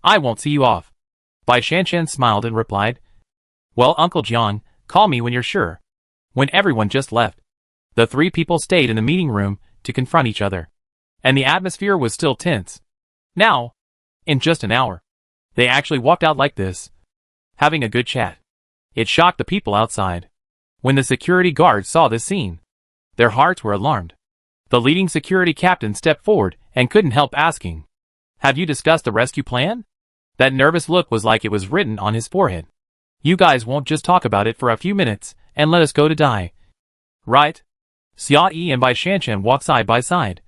I won't see you off. Bai Shanshan smiled and replied, Well, Uncle Jiang, call me when you're sure. When everyone just left, the three people stayed in the meeting room to confront each other. And the atmosphere was still tense. Now, in just an hour, they actually walked out like this, having a good chat. It shocked the people outside. When the security guards saw this scene, their hearts were alarmed. The leading security captain stepped forward and couldn't help asking, Have you discussed the rescue plan? That nervous look was like it was written on his forehead. You guys won't just talk about it for a few minutes and let us go to die. Right? Xia Yi and Bai Shanshan walked side by side,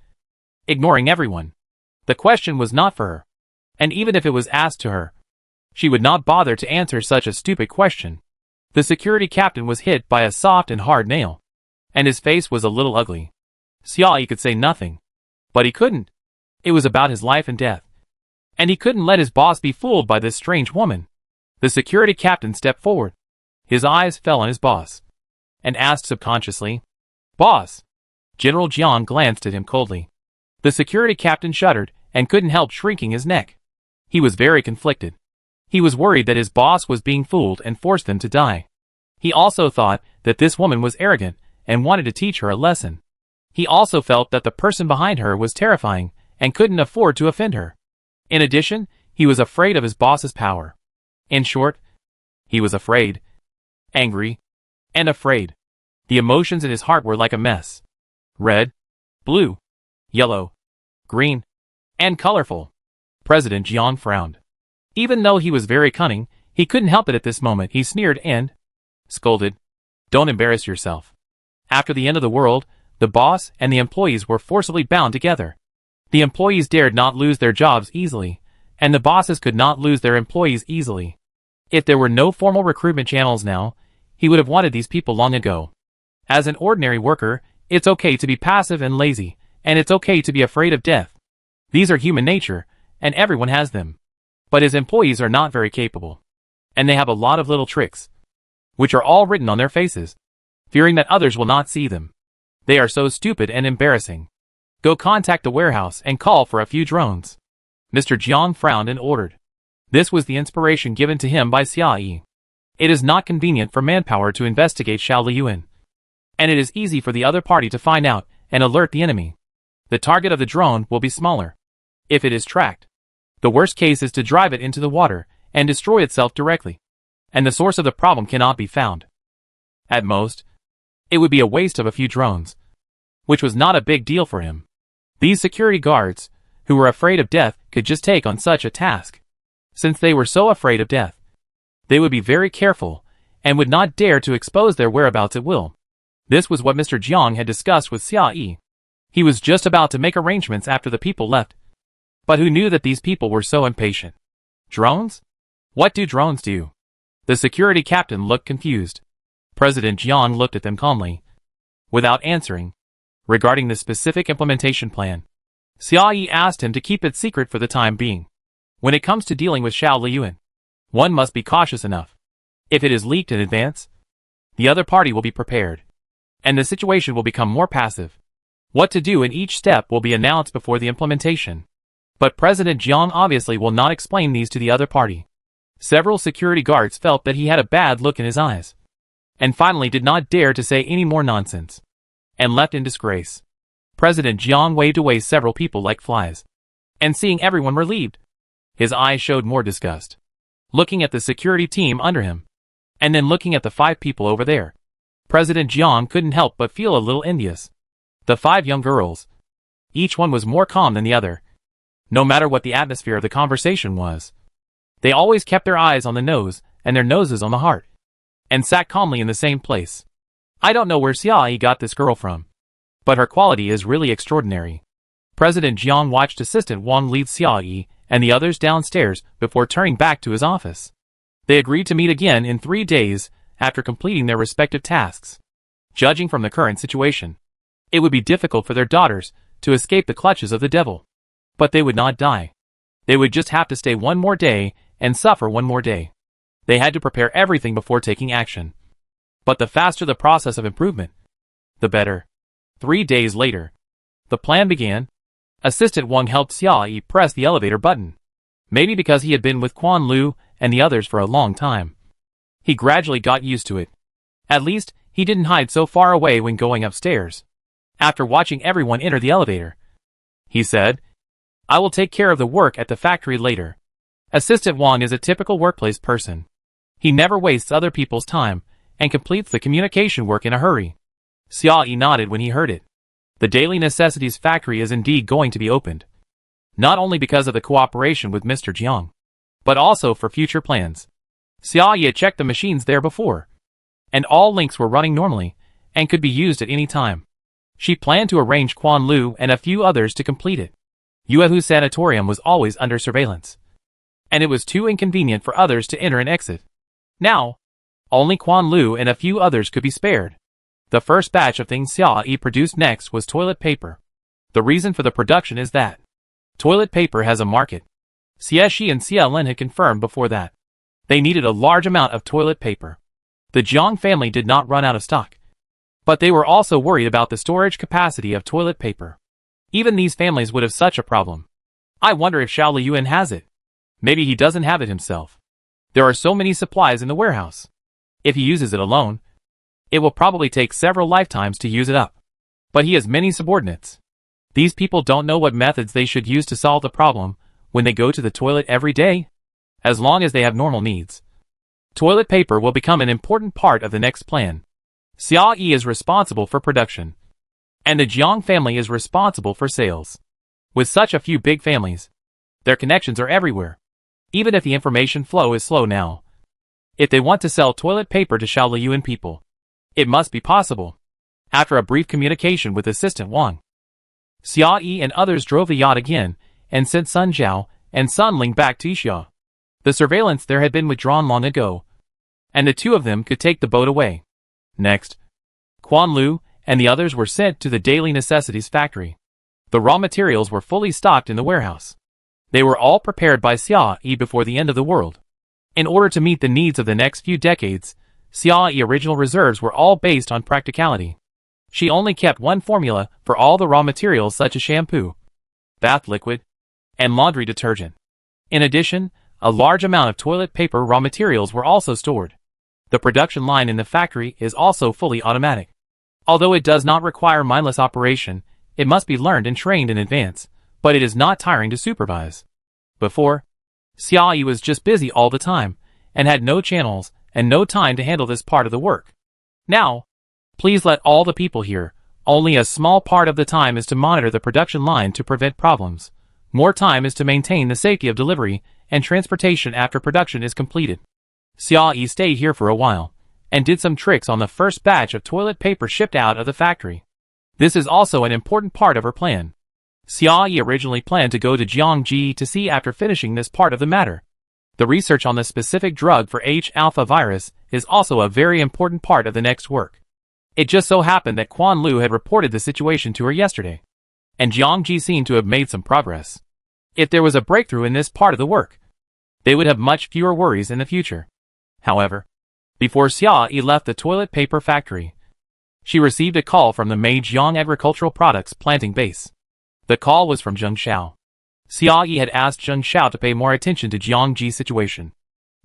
ignoring everyone. The question was not for her. And even if it was asked to her, she would not bother to answer such a stupid question. The security captain was hit by a soft and hard nail, and his face was a little ugly. Xia Yi could say nothing. But he couldn't. It was about his life and death. And he couldn't let his boss be fooled by this strange woman. The security captain stepped forward. His eyes fell on his boss, and asked subconsciously, Boss? General Jiang glanced at him coldly. The security captain shuddered and couldn't help shrinking his neck. He was very conflicted. He was worried that his boss was being fooled and forced them to die. He also thought that this woman was arrogant and wanted to teach her a lesson. He also felt that the person behind her was terrifying and couldn't afford to offend her. In addition, he was afraid of his boss's power. In short, he was afraid. Angry. And afraid. The emotions in his heart were like a mess. Red. Blue. Yellow. Green. And colorful. President Jiang frowned. Even though he was very cunning, he couldn't help it at this moment. He sneered and scolded. Don't embarrass yourself. After the end of the world, the boss and the employees were forcibly bound together. The employees dared not lose their jobs easily, and the bosses could not lose their employees easily. If there were no formal recruitment channels now, he would have wanted these people long ago. As an ordinary worker, it's okay to be passive and lazy, and it's okay to be afraid of death. These are human nature, and everyone has them. But his employees are not very capable. And they have a lot of little tricks, which are all written on their faces, fearing that others will not see them. They are so stupid and embarrassing. Go contact the warehouse and call for a few drones. Mr. Jiang frowned and ordered. This was the inspiration given to him by Xia Yi. It is not convenient for manpower to investigate Xiao Liyuan. And it is easy for the other party to find out and alert the enemy. The target of the drone will be smaller. If it is tracked, the worst case is to drive it into the water and destroy itself directly. And the source of the problem cannot be found. At most, it would be a waste of a few drones, which was not a big deal for him. These security guards, who were afraid of death, could just take on such a task. Since they were so afraid of death, they would be very careful and would not dare to expose their whereabouts at will. This was what Mr. Jiang had discussed with Xia Yi. He was just about to make arrangements after the people left. But who knew that these people were so impatient? Drones? What do drones do? The security captain looked confused. President Jiang looked at them calmly, without answering. Regarding the specific implementation plan, Xia Yi asked him to keep it secret for the time being. When it comes to dealing with Xiao Liyuan, one must be cautious enough. If it is leaked in advance, the other party will be prepared, and the situation will become more passive. What to do in each step will be announced before the implementation. But President Jiang obviously will not explain these to the other party. Several security guards felt that he had a bad look in his eyes, and finally did not dare to say any more nonsense, and left in disgrace. President Jiang waved away several people like flies, and seeing everyone relieved, His eyes showed more disgust. Looking at the security team under him. And then looking at the 5 people over there. President Jiang couldn't help but feel a little envious. The 5 young girls. Each one was more calm than the other. No matter what the atmosphere of the conversation was. They always kept their eyes on the nose and their noses on the heart. And sat calmly in the same place. I don't know where Xiaoyi got this girl from. But her quality is really extraordinary. President Jiang watched Assistant Wang lead Xiaoyi and the others downstairs before turning back to his office. They agreed to meet again in 3 days after completing their respective tasks. Judging from the current situation, it would be difficult for their daughters to escape the clutches of the devil. But they would not die. They would just have to stay one more day and suffer one more day. They had to prepare everything before taking action. But the faster the process of improvement, the better. 3 days later, the plan began. Assistant Wang helped Xiaoyi press the elevator button. Maybe because he had been with Quan Lu and the others for a long time. He gradually got used to it. At least, he didn't hide so far away when going upstairs. After watching everyone enter the elevator, he said, I will take care of the work at the factory later. Assistant Wang is a typical workplace person. He never wastes other people's time and completes the communication work in a hurry. Xiaoyi nodded when he heard it. The Daily Necessities factory is indeed going to be opened. Not only because of the cooperation with Mr. Jiang, but also for future plans. Xiaoyi had checked the machines there before, and all links were running normally and could be used at any time. She planned to arrange Quan Lu and a few others to complete it. Yuehu Sanatorium was always under surveillance, and it was too inconvenient for others to enter and exit. Now, only Quan Lu and a few others could be spared. The first batch of things Xiaoyi produced next was toilet paper. The reason for the production is that toilet paper has a market. Xie Shi and Xie Lin had confirmed before that. They needed a large amount of toilet paper. The Jiang family did not run out of stock. But they were also worried about the storage capacity of toilet paper. Even these families would have such a problem. I wonder if Xiao Liyuan has it. Maybe he doesn't have it himself. There are so many supplies in the warehouse. If he uses it alone, it will probably take several lifetimes to use it up. But he has many subordinates. These people don't know what methods they should use to solve the problem when they go to the toilet every day, as long as they have normal needs. Toilet paper will become an important part of the next plan. Xiaoyi is responsible for production, and the Jiang family is responsible for sales. With such a few big families, their connections are everywhere, even if the information flow is slow now. If they want to sell toilet paper to Xiao Liyuan people, it must be possible. After a brief communication with Assistant Wang, Xiaoyi and others drove the yacht again and sent Sun Zhao and Sun Ling back to Yixia. The surveillance there had been withdrawn long ago, and the 2 of them could take the boat away. Next, Quan Lu and the others were sent to the Daily Necessities factory. The raw materials were fully stocked in the warehouse. They were all prepared by Xiaoyi before the end of the world. In order to meet the needs of the next few decades, Xiaoyi's original reserves were all based on practicality. She only kept one formula for all the raw materials such as shampoo, bath liquid, and laundry detergent. In addition, a large amount of toilet paper raw materials were also stored. The production line in the factory is also fully automatic. Although it does not require mindless operation, it must be learned and trained in advance, but it is not tiring to supervise. Before, Xiaoyi was just busy all the time, and had no channels and no time to handle this part of the work. Now, please let all the people hear, only a small part of the time is to monitor the production line to prevent problems. More time is to maintain the safety of delivery and transportation after production is completed. Xiaoyi stayed here for a while, and did some tricks on the first batch of toilet paper shipped out of the factory. This is also an important part of her plan. Xiaoyi originally planned to go to Jiangji to see after finishing this part of the matter. The research on the specific drug for H-alpha virus is also a very important part of the next work. It just so happened that Quan Lu had reported the situation to her yesterday, and Jiangji seemed to have made some progress. If there was a breakthrough in this part of the work, they would have much fewer worries in the future. However, before Xiaoyi left the toilet paper factory, she received a call from the Meijiang Agricultural Products planting base. The call was from Zheng Xiao. Xiaoyi had asked Zheng Xiao to pay more attention to Jiangji's situation.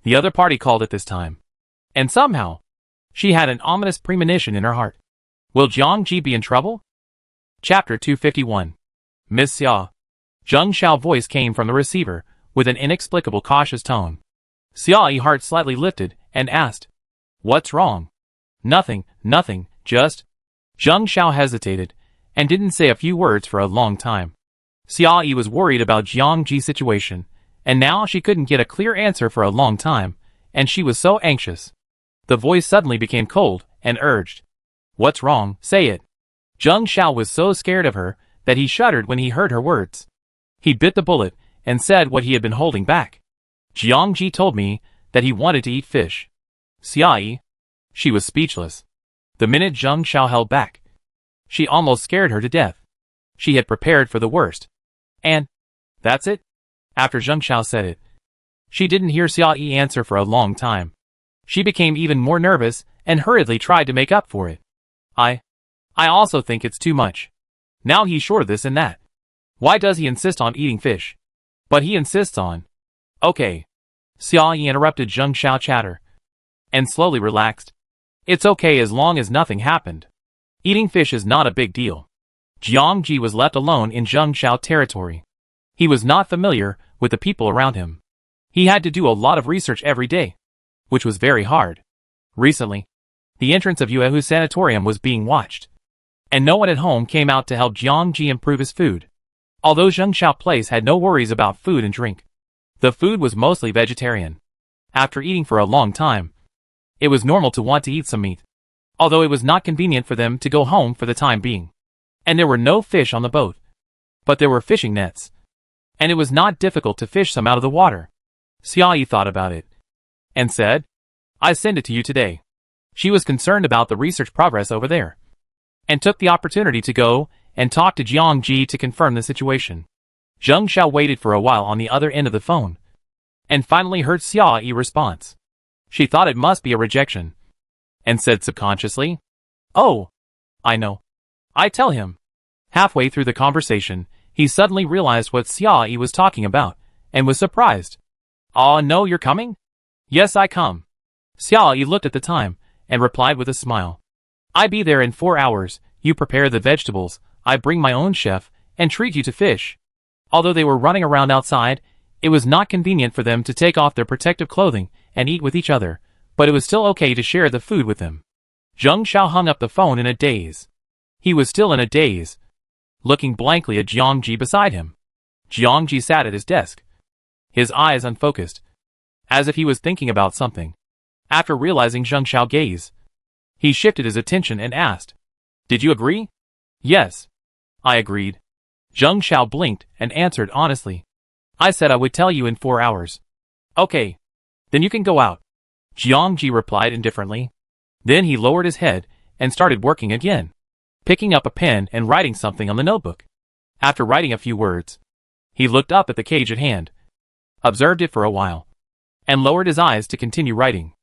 The other party called at this time, and somehow, she had an ominous premonition in her heart. Will Jiangji be in trouble? Chapter 251. Miss Xia. Zheng Xiao's voice came from the receiver, with an inexplicable cautious tone. Xiaoyi's heart slightly lifted and asked, "What's wrong?" "Nothing, nothing, just..." Zheng Xiao hesitated and didn't say a few words for a long time. Xiaoyi was worried about Jiang Ji's situation, and now she couldn't get a clear answer for a long time, and she was so anxious. The voice suddenly became cold and urged, "What's wrong? Say it." Zheng Xiao was so scared of her that he shuddered when he heard her words. He bit the bullet and said what he had been holding back. "Jiang Ji told me that he wanted to eat fish." Xiaoyi. She was speechless. The minute Zheng Xiao held back, she almost scared her to death. She had prepared for the worst. And that's it? After Zheng Xiao said it, she didn't hear Xiaoyi answer for a long time. She became even more nervous and hurriedly tried to make up for it. I also think it's too much. Now he's sure of this and that. Why does he insist on eating fish? But he insists on... Okay. Xiaoyi interrupted Zheng Xiao chatter and slowly relaxed. It's okay as long as nothing happened. Eating fish is not a big deal. Jiang Ji was left alone in Zheng Xiao territory. He was not familiar with the people around him. He had to do a lot of research every day, which was very hard. Recently, the entrance of Yuehu's sanatorium was being watched, and no one at home came out to help Jiang Ji improve his food. Although Zheng Xiao Place had no worries about food and drink, the food was mostly vegetarian. After eating for a long time, it was normal to want to eat some meat, although it was not convenient for them to go home for the time being. And there were no fish on the boat, but there were fishing nets, and it was not difficult to fish some out of the water. Xiaoyi thought about it and said, "I send it to you today." She was concerned about the research progress over there, and took the opportunity to go and talk to Jiang Ji to confirm the situation. Zheng Xiao waited for a while on the other end of the phone, and finally heard Xiaoyi's response. She thought it must be a rejection, and said subconsciously, "Oh, I know. I tell him." Halfway through the conversation, he suddenly realized what Xiaoyi was talking about, and was surprised. "Oh no, you're coming?" "Yes, I come." Xiaoyi looked at the time, and replied with a smile. "I be there in 4 hours, you prepare the vegetables, I bring my own chef, and treat you to fish." Although they were running around outside, it was not convenient for them to take off their protective clothing and eat with each other, but it was still okay to share the food with them. Zheng Xiao hung up the phone in a daze. He was still in a daze, looking blankly at Jiang Ji beside him. Jiang Ji sat at his desk, his eyes unfocused, as if he was thinking about something. After realizing Zheng Xiao's gaze, he shifted his attention and asked, "Did you agree?" "Yes, I agreed." Zheng Xiao blinked and answered honestly, "I said I would tell you in 4 hours." "Okay, then you can go out," Jiang Ji replied indifferently. Then he lowered his head and started working again, picking up a pen and writing something on the notebook. After writing a few words, he looked up at the cage at hand, observed it for a while, and lowered his eyes to continue writing.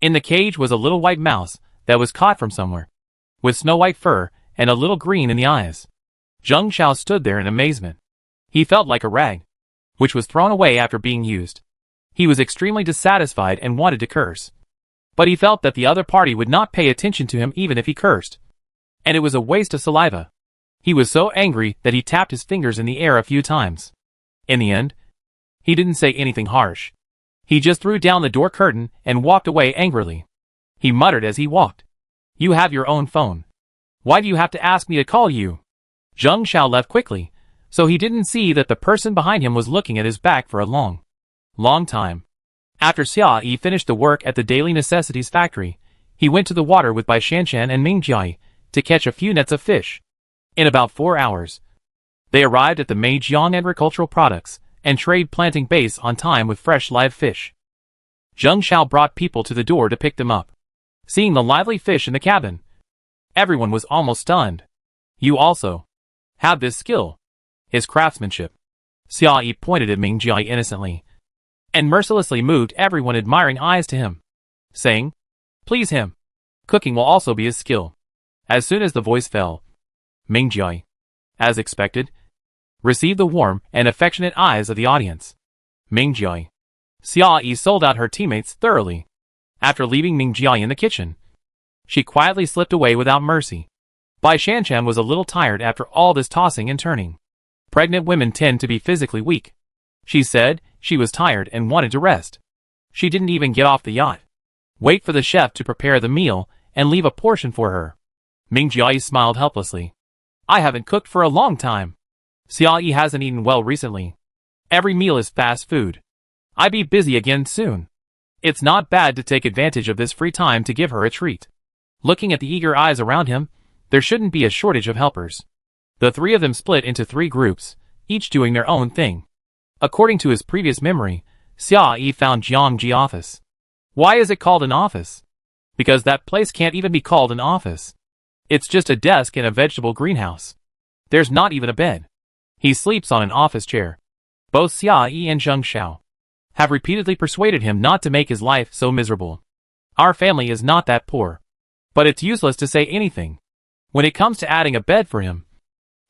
In the cage was a little white mouse that was caught from somewhere, with snow-white fur and a little green in the eyes. Zheng Xiao stood there in amazement. He felt like a rag, which was thrown away after being used. He was extremely dissatisfied and wanted to curse, but he felt that the other party would not pay attention to him even if he cursed, and it was a waste of saliva. He was so angry that he tapped his fingers in the air a few times. In the end, he didn't say anything harsh. He just threw down the door curtain and walked away angrily. He muttered as he walked, "You have your own phone. Why do you have to ask me to call you?" Zheng Xiao left quickly, so he didn't see that the person behind him was looking at his back for a long time. After Xiaoyi finished the work at the daily necessities factory, he went to the water with Bai Shanshan and Ming Jiai to catch a few nets of fish. In about 4 hours, they arrived at the Meijiang Agricultural Products and Trade Planting Base on time with fresh live fish. Zheng Xiao brought people to the door to pick them up. Seeing the lively fish in the cabin, everyone was almost stunned. "You also have this skill." His craftsmanship. Xiaoyi pointed at Ming Jiai innocently, and mercilessly moved everyone admiring eyes to him, saying, "Please him. Cooking will also be his skill." As soon as the voice fell, Ming Jiai, as expected, received the warm and affectionate eyes of the audience. Ming Jiai. Xiaoyi sold out her teammates thoroughly. After leaving Ming Jiai in the kitchen, she quietly slipped away without mercy. Bai Shanshan was a little tired after all this tossing and turning. Pregnant women tend to be physically weak, she said, she was tired and wanted to rest. She didn't even get off the yacht. Wait for the chef to prepare the meal and leave a portion for her. Ming Jiayi smiled helplessly. I haven't cooked for a long time. Xiaoyi hasn't eaten well recently. Every meal is fast food. I'll be busy again soon. It's not bad to take advantage of this free time to give her a treat. Looking at the eager eyes around him, there shouldn't be a shortage of helpers. The three of them split into 3 groups, each doing their own thing. According to his previous memory, Xiaoyi found Jiangji office. Why is it called an office? Because that place can't even be called an office. It's just a desk in a vegetable greenhouse. There's not even a bed. He sleeps on an office chair. Both Xiaoyi and Zheng Xiao have repeatedly persuaded him not to make his life so miserable. Our family is not that poor. But it's useless to say anything. When it comes to adding a bed for him,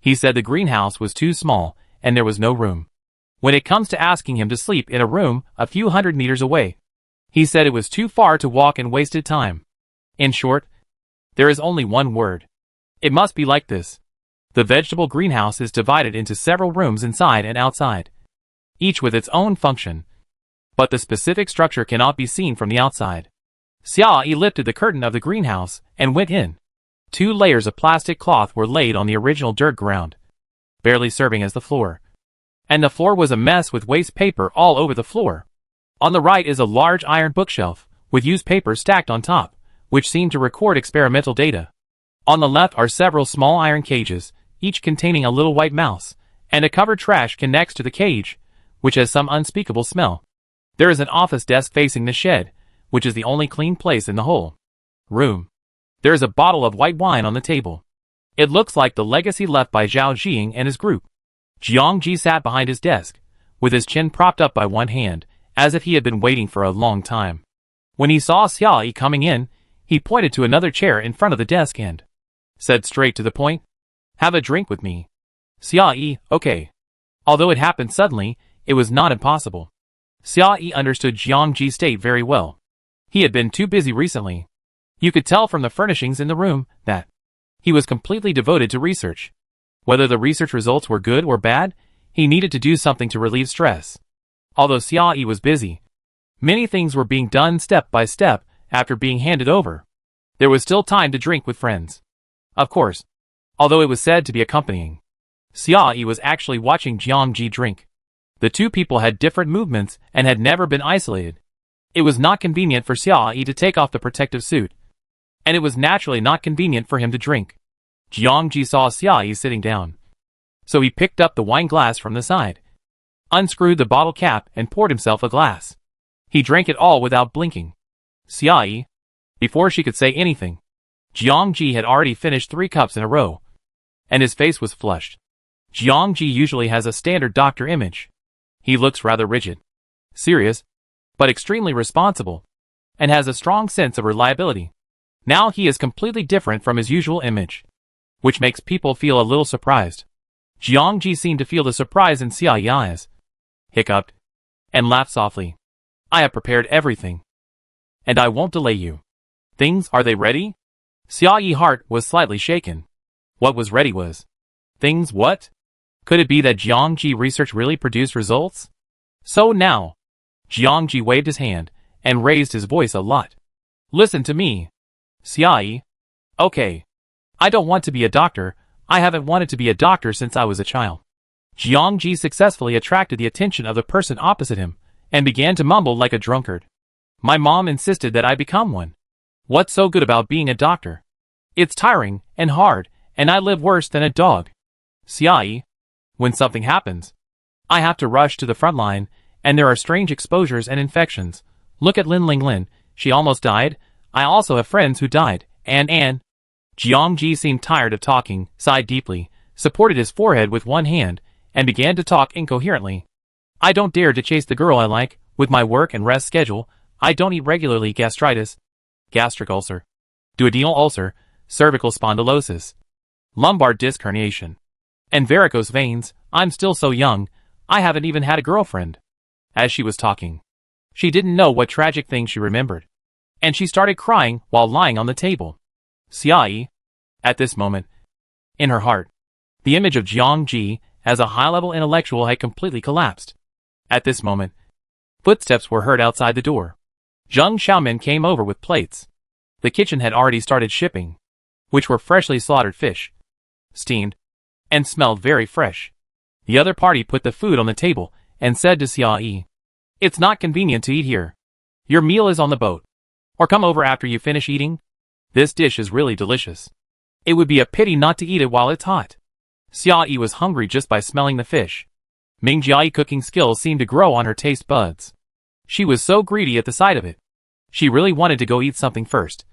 he said the greenhouse was too small and there was no room. When it comes to asking him to sleep in a room a few hundred meters away, he said it was too far to walk and wasted time. In short, there is only one word. It must be like this. The vegetable greenhouse is divided into several rooms inside and outside, each with its own function. But the specific structure cannot be seen from the outside. Xiaoyi lifted the curtain of the greenhouse and went in. 2 layers of plastic cloth were laid on the original dirt ground, barely serving as the floor. And the floor was a mess with waste paper all over the floor. On the right is a large iron bookshelf, with used paper stacked on top, which seemed to record experimental data. On the left are several small iron cages, each containing a little white mouse, and a covered trash can next to the cage, which has some unspeakable smell. There is an office desk facing the shed, which is the only clean place in the whole room. There is a bottle of white wine on the table. It looks like the legacy left by Zhao Jing and his group. Jiangji sat behind his desk, with his chin propped up by one hand, as if he had been waiting for a long time. When he saw Xiaoyi coming in, he pointed to another chair in front of the desk and said straight to the point, "Have a drink with me." Xiaoyi, okay. Although it happened suddenly, it was not impossible. Xiaoyi understood Jiangji's state very well. He had been too busy recently. You could tell from the furnishings in the room that he was completely devoted to research. Whether the research results were good or bad, he needed to do something to relieve stress. Although Xiaoyi was busy, many things were being done step by step after being handed over. There was still time to drink with friends. Of course, although it was said to be accompanying, Xiaoyi was actually watching Jiangji drink. The 2 people had different movements and had never been isolated. It was not convenient for Xiaoyi to take off the protective suit, and it was naturally not convenient for him to drink. Jiangji saw Xiaoyi sitting down, so he picked up the wine glass from the side, unscrewed the bottle cap and poured himself a glass. He drank it all without blinking. Xiaoyi, before she could say anything, Jiangji had already finished 3 cups in a row, and his face was flushed. Jiangji usually has a standard doctor image. He looks rather rigid, serious, but extremely responsible, and has a strong sense of reliability. Now he is completely different from his usual image, which makes people feel a little surprised. Jiangji seemed to feel the surprise in Xiaoyi's eyes, hiccuped, and laughed softly. I have prepared everything, and I won't delay you. Things, are they ready? Xiaoyi's heart was slightly shaken. What was ready was things what? Could it be that Jiangji research really produced results? So now, Jiangji waved his hand and raised his voice a lot. Listen to me, Xiaoyi. Okay. I don't want to be a doctor. I haven't wanted to be a doctor since I was a child. Jiangji successfully attracted the attention of the person opposite him and began to mumble like a drunkard. My mom insisted that I become one. What's so good about being a doctor? It's tiring and hard, and I live worse than a dog. Xiaoyi, when something happens, I have to rush to the front line, and there are strange exposures and infections. Look at Lin Linglin, she almost died. I also have friends who died, and Jiangji seemed tired of talking, sighed deeply, supported his forehead with one hand, and began to talk incoherently. I don't dare to chase the girl I like. With my work and rest schedule, I don't eat regularly. Gastritis, gastric ulcer, duodenal ulcer, cervical spondylosis, lumbar disc herniation, and varicose veins. I'm still so young, I haven't even had a girlfriend. As she was talking, she didn't know what tragic thing she remembered, and she started crying while lying on the table. Xiaoyi, at this moment, in her heart, the image of Jiangji as a high-level intellectual had completely collapsed. At this moment, footsteps were heard outside the door. Zheng Xiaomin came over with plates. The kitchen had already started shipping, which were freshly slaughtered fish, steamed, and smelled very fresh. The other party put the food on the table and said to Xia Yi, "It's not convenient to eat here. Your meal is on the boat. Or come over after you finish eating. This dish is really delicious. It would be a pity not to eat it while it's hot." Xia Yi was hungry just by smelling the fish. Ming Jiayi's cooking skills seemed to grow on her taste buds. She was so greedy at the sight of it. She really wanted to go eat something first,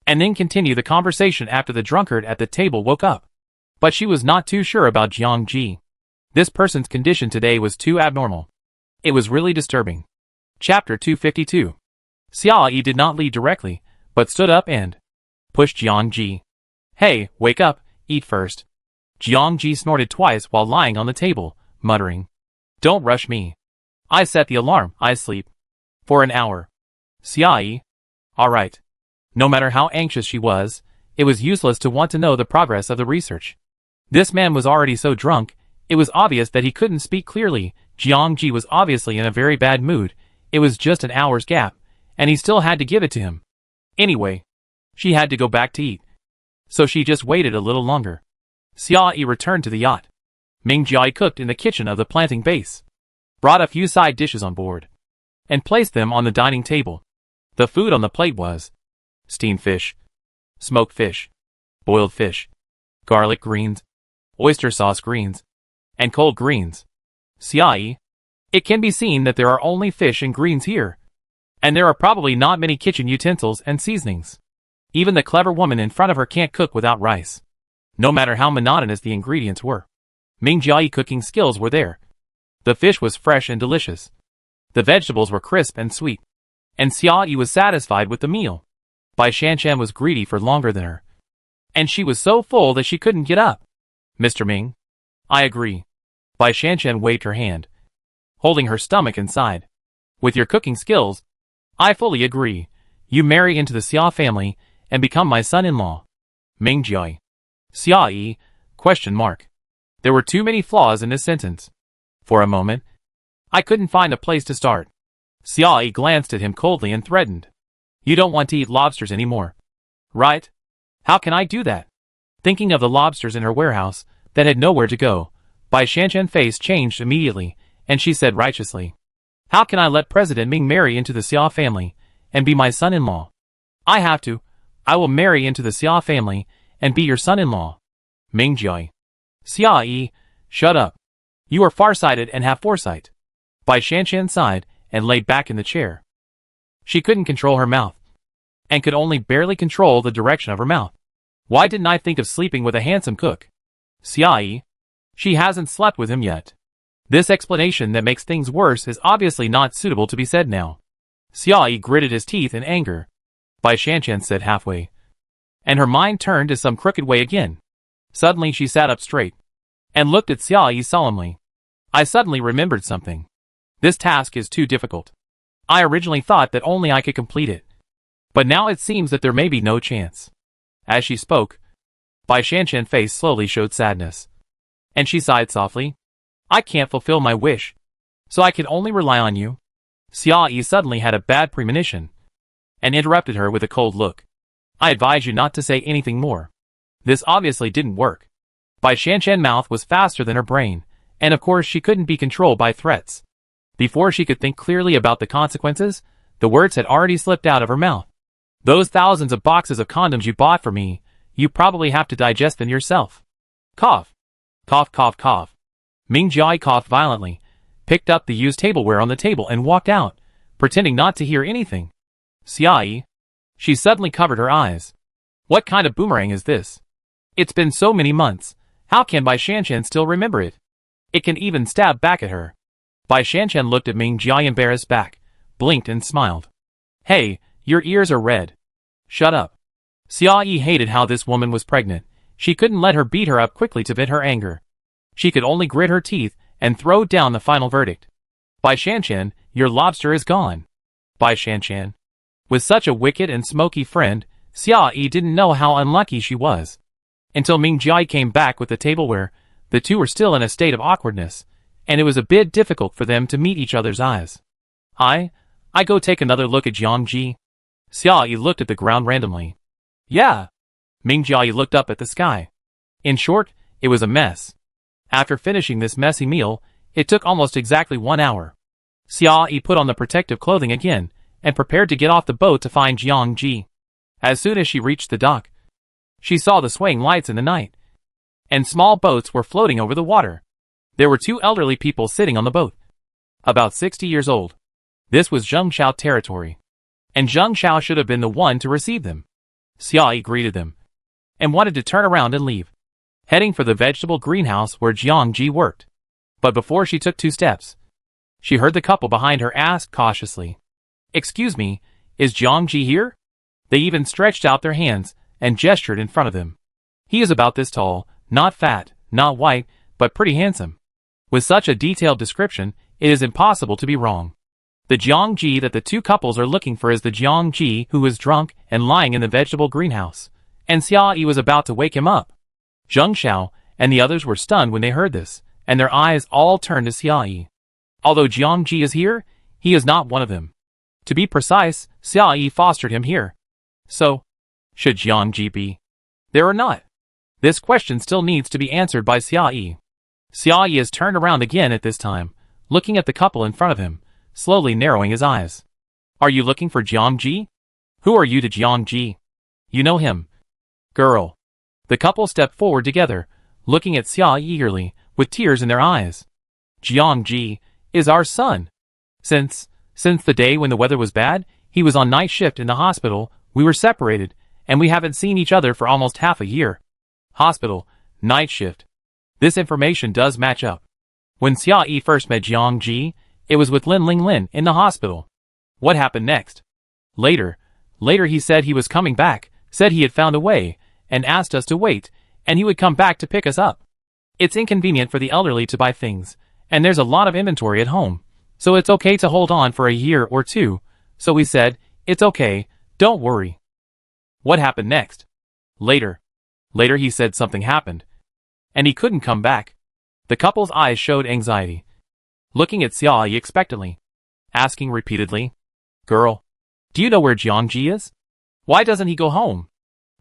and then continue the conversation after the drunkard at the table woke up. But she was not too sure about Jiang Ji. This person's condition today was too abnormal. It was really disturbing. Chapter 252. Xia Yi did not lead directly, but stood up and pushed Jiang Ji. "Hey, wake up, eat first." Jiang Ji snorted twice while lying on the table, muttering, "Don't rush me. I set the alarm, I sleep for an hour." Xia Yi. All right. No matter how anxious she was, it was useless to want to know the progress of the research. This man was already so drunk, it was obvious that he couldn't speak clearly. Jiang Ji was obviously in a very bad mood. It was just an hour's gap, and he still had to give it to him. Anyway, she had to go back to eat, so she just waited a little longer. Xia Yi returned to the yacht. Ming Jiayi cooked in the kitchen of the planting base, brought a few side dishes on board, and placed them on the dining table. The food on the plate was steamed fish, smoked fish, boiled fish, garlic greens, oyster sauce greens, and cold greens. Xia Yi. It can be seen that there are only fish and greens here, and there are probably not many kitchen utensils and seasonings. Even the clever woman in front of her can't cook without rice, no matter how monotonous the ingredients were. Ming Jiayi's cooking skills were there. The fish was fresh and delicious. The vegetables were crisp and sweet, and Xia Yi was satisfied with the meal. Bai Shanshan was greedy for longer than her, and she was so full that she couldn't get up. "Mr. Ming." "I agree." Bai Shanshan waved her hand, holding her stomach inside. "With your cooking skills, I fully agree. You marry into the Xia family and become my son-in-law." Ming Jiayi. Xia Yi? Question mark. There were too many flaws in this sentence. For a moment, I couldn't find a place to start. Xia Yi glanced at him coldly and threatened. "You don't want to eat lobsters anymore, right? How can I do that?" Thinking of the lobsters in her warehouse that had nowhere to go, Bai Shanshan's face changed immediately, and she said righteously, "How can I let President Ming marry into the Xia family and be my son-in-law? I have to. I will marry into the Xia family and be your son-in-law." Ming Jiayi. Xia Yi, shut up. You are farsighted and have foresight. Bai Shanshan sighed and laid back in the chair. She couldn't control her mouth, and could only barely control the direction of her mouth. Why didn't I think of sleeping with a handsome cook? Xia Yi. She hasn't slept with him yet. This explanation that makes things worse is obviously not suitable to be said now. Xia Yi gritted his teeth in anger. Bai Shanshan said halfway, and her mind turned to some crooked way again. Suddenly she sat up straight, and looked at Xia Yi solemnly. "I suddenly remembered something. This task is too difficult. I originally thought that only I could complete it, but now it seems that there may be no chance." As she spoke, Bai Shanshan's face slowly showed sadness, and she sighed softly. "I can't fulfill my wish, so I can only rely on you." Xia Yi suddenly had a bad premonition, and interrupted her with a cold look. "I advise you not to say anything more." This obviously didn't work. Bai Shanshan's mouth was faster than her brain, and of course she couldn't be controlled by threats. Before she could think clearly about the consequences, the words had already slipped out of her mouth. "Those thousands of boxes of condoms you bought for me, you probably have to digest them yourself." Cough. Cough, cough, cough. Ming Jiayi coughed violently, picked up the used tableware on the table and walked out, pretending not to hear anything. Xia Yi. She suddenly covered her eyes. What kind of boomerang is this? It's been so many months. How can Bai Shanshan still remember it? It can even stab back at her. Bai Shanshan looked at Ming Jiayi embarrassed back, blinked and smiled. "Hey, your ears are red. Shut up." Xia Yi hated how this woman was pregnant. She couldn't let her beat her up quickly to vent her anger. She could only grit her teeth and throw down the final verdict. "Bai Shanshan, your lobster is gone." Bai Shanshan. With such a wicked and smoky friend, Xia Yi didn't know how unlucky she was. Until Ming Jiayi came back with the tableware, the two were still in a state of awkwardness, and it was a bit difficult for them to meet each other's eyes. I go take another look at Jiangji. Xiaoyi looked at the ground randomly. Yeah. Ming Jiayi looked up at the sky. In short, it was a mess. After finishing this messy meal, it took almost exactly 1 hour. Xiaoyi put on the protective clothing again, and prepared to get off the boat to find Jiangji. As soon as she reached the dock, she saw the swaying lights in the night, and small boats were floating over the water. There were 2 elderly people sitting on the boat, about 60 years old. This was Zheng Xiao territory, and Zheng Xiao should have been the one to receive them. Xiaoyi greeted them, and wanted to turn around and leave, heading for the vegetable greenhouse where Jiangji worked. But before she took 2 steps, she heard the couple behind her ask cautiously, "Excuse me, is Jiangji here?" They even stretched out their hands and gestured in front of them. He is about this tall, not fat, not white, but pretty handsome. With such a detailed description, it is impossible to be wrong. The Jiangji that the 2 couples are looking for is the Jiangji who was drunk and lying in the vegetable greenhouse, and Xiaoyi was about to wake him up. Zheng Xiao and the others were stunned when they heard this, and their eyes all turned to Xiaoyi. Although Jiangji is here, he is not one of them. To be precise, Xiaoyi fostered him here. So, should Jiangji be there or not? This question still needs to be answered by Xiaoyi. Xiaoyi has turned around again at this time, looking at the couple in front of him, slowly narrowing his eyes. Are you looking for Jiangji? Who are you to Jiangji? You know him. Girl. The couple stepped forward together, looking at Xiaoyi eagerly, with tears in their eyes. Jiangji is our son. Since the day when the weather was bad, he was on night shift in the hospital. We were separated, and we haven't seen each other for almost half a year. Hospital, night shift. This information does match up. When Xiaoyi first met Jiangji, it was with Lin Lin in the hospital. What happened next? Later he said he was coming back, said he had found a way, and asked us to wait, and he would come back to pick us up. It's inconvenient for the elderly to buy things, and there's a lot of inventory at home, so it's okay to hold on for a year or 2, so we said, it's okay, don't worry. What happened next? Later he said something happened, and he couldn't come back. The couple's eyes showed anxiety, looking at Xiaoyi expectantly, asking repeatedly, Girl, do you know where Jiangji is? Why doesn't he go home?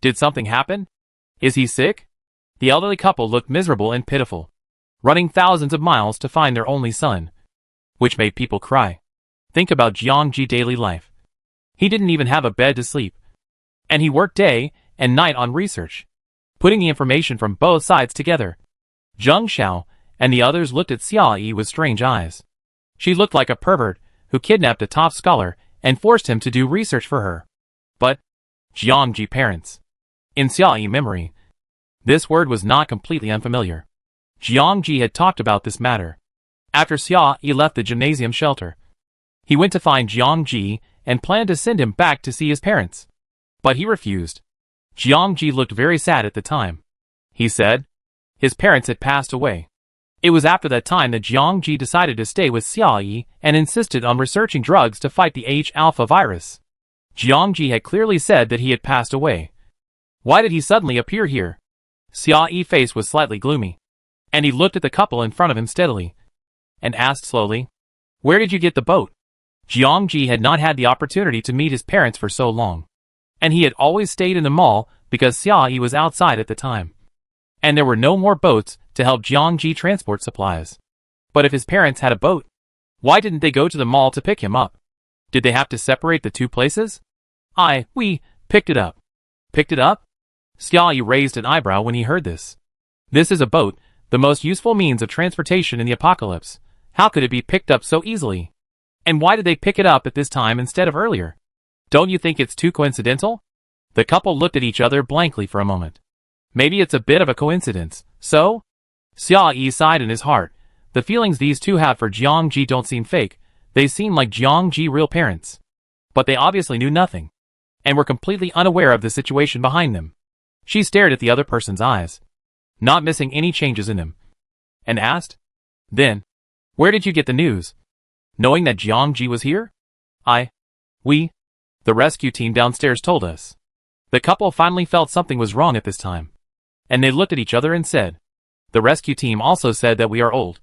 Did something happen? Is he sick? The elderly couple looked miserable and pitiful, running thousands of miles to find their only son, which made people cry. Think about Jiangji's daily life. He didn't even have a bed to sleep, and he worked day and night on research, putting the information from both sides together. Zheng Xiao and the others looked at Xiaoyi with strange eyes. She looked like a pervert who kidnapped a top scholar and forced him to do research for her. But Jiangji parents. In Xiaoyi memory, this word was not completely unfamiliar. Jiangji had talked about this matter. After Xiaoyi left the gymnasium shelter, he went to find Jiangji and planned to send him back to see his parents. But he refused. Jiangji looked very sad at the time. He said his parents had passed away. It was after that time that Jiangji decided to stay with Xiaoyi and insisted on researching drugs to fight the H-alpha virus. Jiangji had clearly said that he had passed away. Why did he suddenly appear here? Xiaoyi's face was slightly gloomy, and he looked at the couple in front of him steadily, and asked slowly, Where did you get the boat? Jiangji had not had the opportunity to meet his parents for so long, and he had always stayed in the mall because Xiaoyi was outside at the time, and there were no more boats to help Jiangji transport supplies. But if his parents had a boat, why didn't they go to the mall to pick him up? Did they have to separate the 2 places? We picked it up. Picked it up? Xiaoyi raised an eyebrow when he heard this. This is a boat, the most useful means of transportation in the apocalypse. How could it be picked up so easily? And why did they pick it up at this time instead of earlier? Don't you think it's too coincidental? The couple looked at each other blankly for a moment. Maybe it's a bit of a coincidence, so? Xiaoyi sighed in his heart. The feelings these 2 have for Jiangji don't seem fake, they seem like Jiangji's real parents. But they obviously knew nothing, and were completely unaware of the situation behind them. She stared at the other person's eyes, not missing any changes in them, and asked, Then, where did you get the news? Knowing that Jiangji was here? The rescue team downstairs told us. The couple finally felt something was wrong at this time, and they looked at each other and said, The rescue team also said that we are old.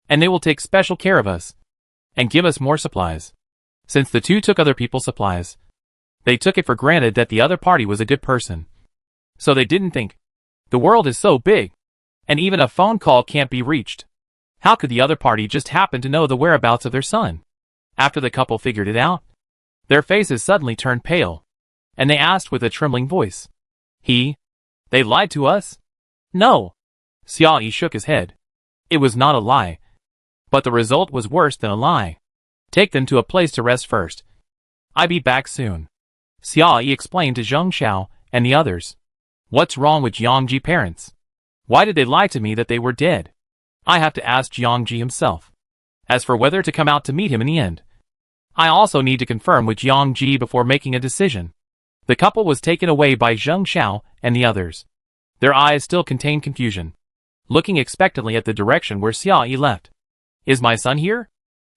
and they will take special care of us and give us more supplies. Since the two took other people's supplies, they took it for granted that the other party was a good person. So they didn't think. The world is so big, and even a phone call can't be reached. How could the other party just happen to know the whereabouts of their son? After the couple figured it out, their faces suddenly turned pale, and they asked with a trembling voice, They lied to us? No. Xiaoyi shook his head. It was not a lie. But the result was worse than a lie. Take them to a place to rest first. I'll be back soon. Xiaoyi explained to Zheng Xiao and the others. What's wrong with Jiangji parents? Why did they lie to me that they were dead? I have to ask Jiangji himself. As for whether to come out to meet him in the end, I also need to confirm with Jiangji before making a decision. The couple was taken away by Zheng Xiao and the others. Their eyes still contained confusion, looking expectantly at the direction where Xiaoyi left. Is my son here?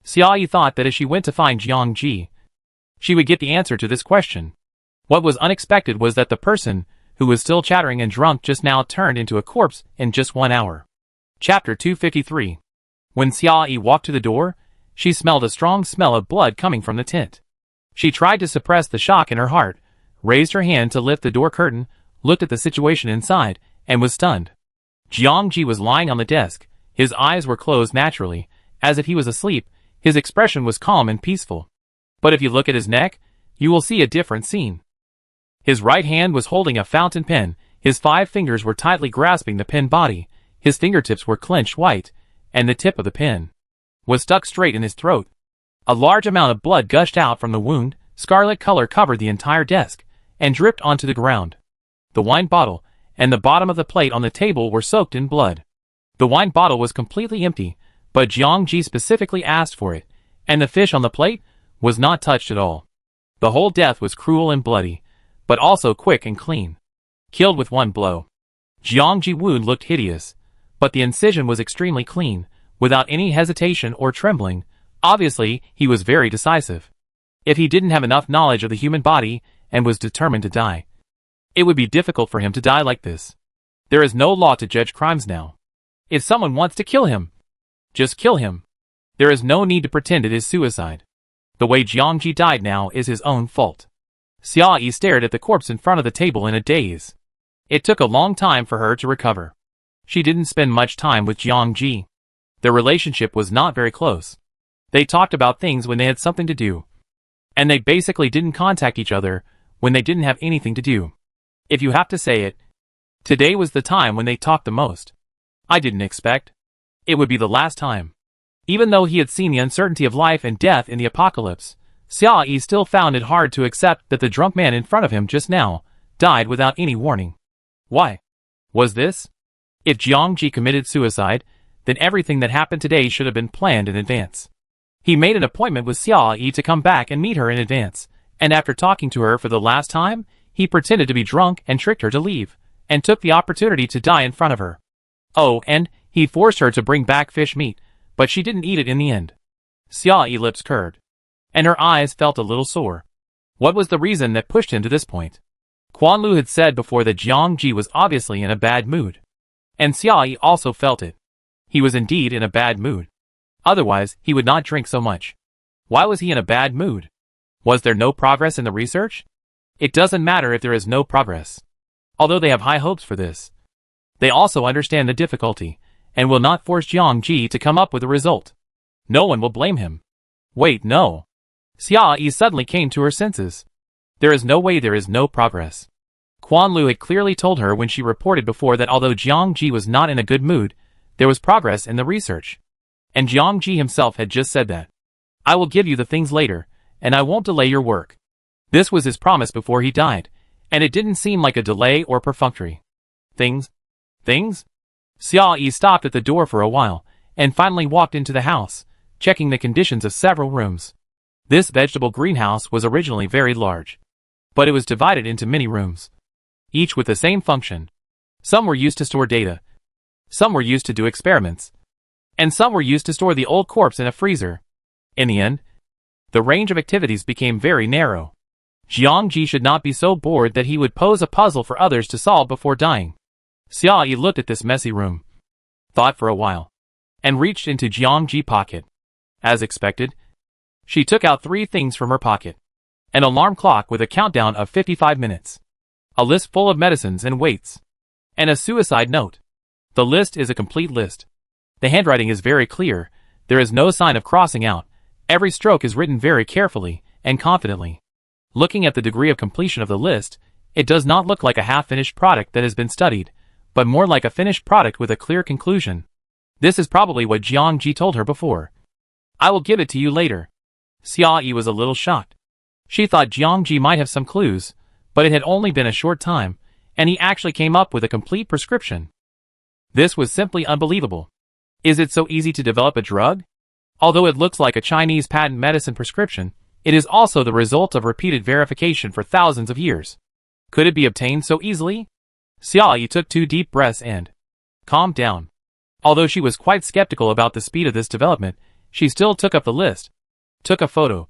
Xiaoyi thought that as she went to find Jiangji, she would get the answer to this question. What was unexpected was that the person who was still chattering and drunk just now turned into a corpse in just 1 hour. Chapter 253. When Xiaoyi walked to the door, she smelled a strong smell of blood coming from the tent. She tried to suppress the shock in her heart, raised her hand to lift the door curtain, looked at the situation inside, and was stunned. Jiangji was lying on the desk. His eyes were closed naturally, as if he was asleep. His expression was calm and peaceful. But if you look at his neck, you will see a different scene. His right hand was holding a fountain pen. His 5 fingers were tightly grasping the pen body. His fingertips were clenched white, and the tip of the pen was stuck straight in his throat. A large amount of blood gushed out from the wound. Scarlet color covered the entire desk and dripped onto the ground. The wine bottle and the bottom of the plate on the table were soaked in blood. The wine bottle was completely empty, but Jiangji specifically asked for it, and the fish on the plate was not touched at all. The whole death was cruel and bloody, but also quick and clean. Killed with one blow. Jiangji's wound looked hideous, but the incision was extremely clean, without any hesitation or trembling. Obviously, he was very decisive. If he didn't have enough knowledge of the human body and was determined to die, it would be difficult for him to die like this. There is no law to judge crimes now. If someone wants to kill him, just kill him. There is no need to pretend it is suicide. The way Jiangji died now is his own fault. Xiaoyi stared at the corpse in front of the table in a daze. It took a long time for her to recover. She didn't spend much time with Jiangji. Their relationship was not very close. They talked about things when they had something to do, and they basically didn't contact each other when they didn't have anything to do. If you have to say it, today was the time when they talked the most. I didn't expect it would be the last time. Even though he had seen the uncertainty of life and death in the apocalypse, Xiaoyi still found it hard to accept that the drunk man in front of him just now died without any warning. Why was this? If Jiangji committed suicide, then everything that happened today should have been planned in advance. He made an appointment with Xiaoyi to come back and meet her in advance, and after talking to her for the last time, he pretended to be drunk and tricked her to leave, and took the opportunity to die in front of her. Oh, and he forced her to bring back fish meat, but she didn't eat it in the end. Xiaoyi's lips curled, and her eyes felt a little sore. What was the reason that pushed him to this point? Quan Lu had said before that Jiangji was obviously in a bad mood, and Xiaoyi also felt it. He was indeed in a bad mood. Otherwise, he would not drink so much. Why was he in a bad mood? Was there no progress in the research? It doesn't matter if there is no progress. Although they have high hopes for this, they also understand the difficulty, and will not force Jiangji to come up with a result. No one will blame him. Wait, no. Xiaoyi suddenly came to her senses. There is no way there is no progress. Quan Lu had clearly told her when she reported before that although Jiangji was not in a good mood, there was progress in the research. And Jiangji himself had just said that. I will give you the things later, and I won't delay your work. This was his promise before he died, and it didn't seem like a delay or perfunctory. Things? Xiaoyi stopped at the door for a while, and finally walked into the house, checking the conditions of several rooms. This vegetable greenhouse was originally very large, but it was divided into many rooms, each with the same function. Some were used to store data, some were used to do experiments, and some were used to store the old corpse in a freezer. In the end, the range of activities became very narrow. Jiangji should not be so bored that he would pose a puzzle for others to solve before dying. Xiaoyi looked at this messy room, thought for a while, and reached into Jiang Ji's pocket. As expected, she took out 3 things from her pocket. An alarm clock with a countdown of 55 minutes. A list full of medicines and weights. And a suicide note. The list is a complete list. The handwriting is very clear, there is no sign of crossing out, every stroke is written very carefully and confidently. Looking at the degree of completion of the list, it does not look like a half-finished product that has been studied, but more like a finished product with a clear conclusion. This is probably what Jiang Ji told her before. I will give it to you later. Xia Yi was a little shocked. She thought Jiang Ji might have some clues, but it had only been a short time, and he actually came up with a complete prescription. This was simply unbelievable. Is it so easy to develop a drug? Although it looks like a Chinese patent medicine prescription, it is also the result of repeated verification for thousands of years. Could it be obtained so easily? Xia Yi took 2 deep breaths and calmed down. Although she was quite skeptical about the speed of this development, she still took up the list, took a photo,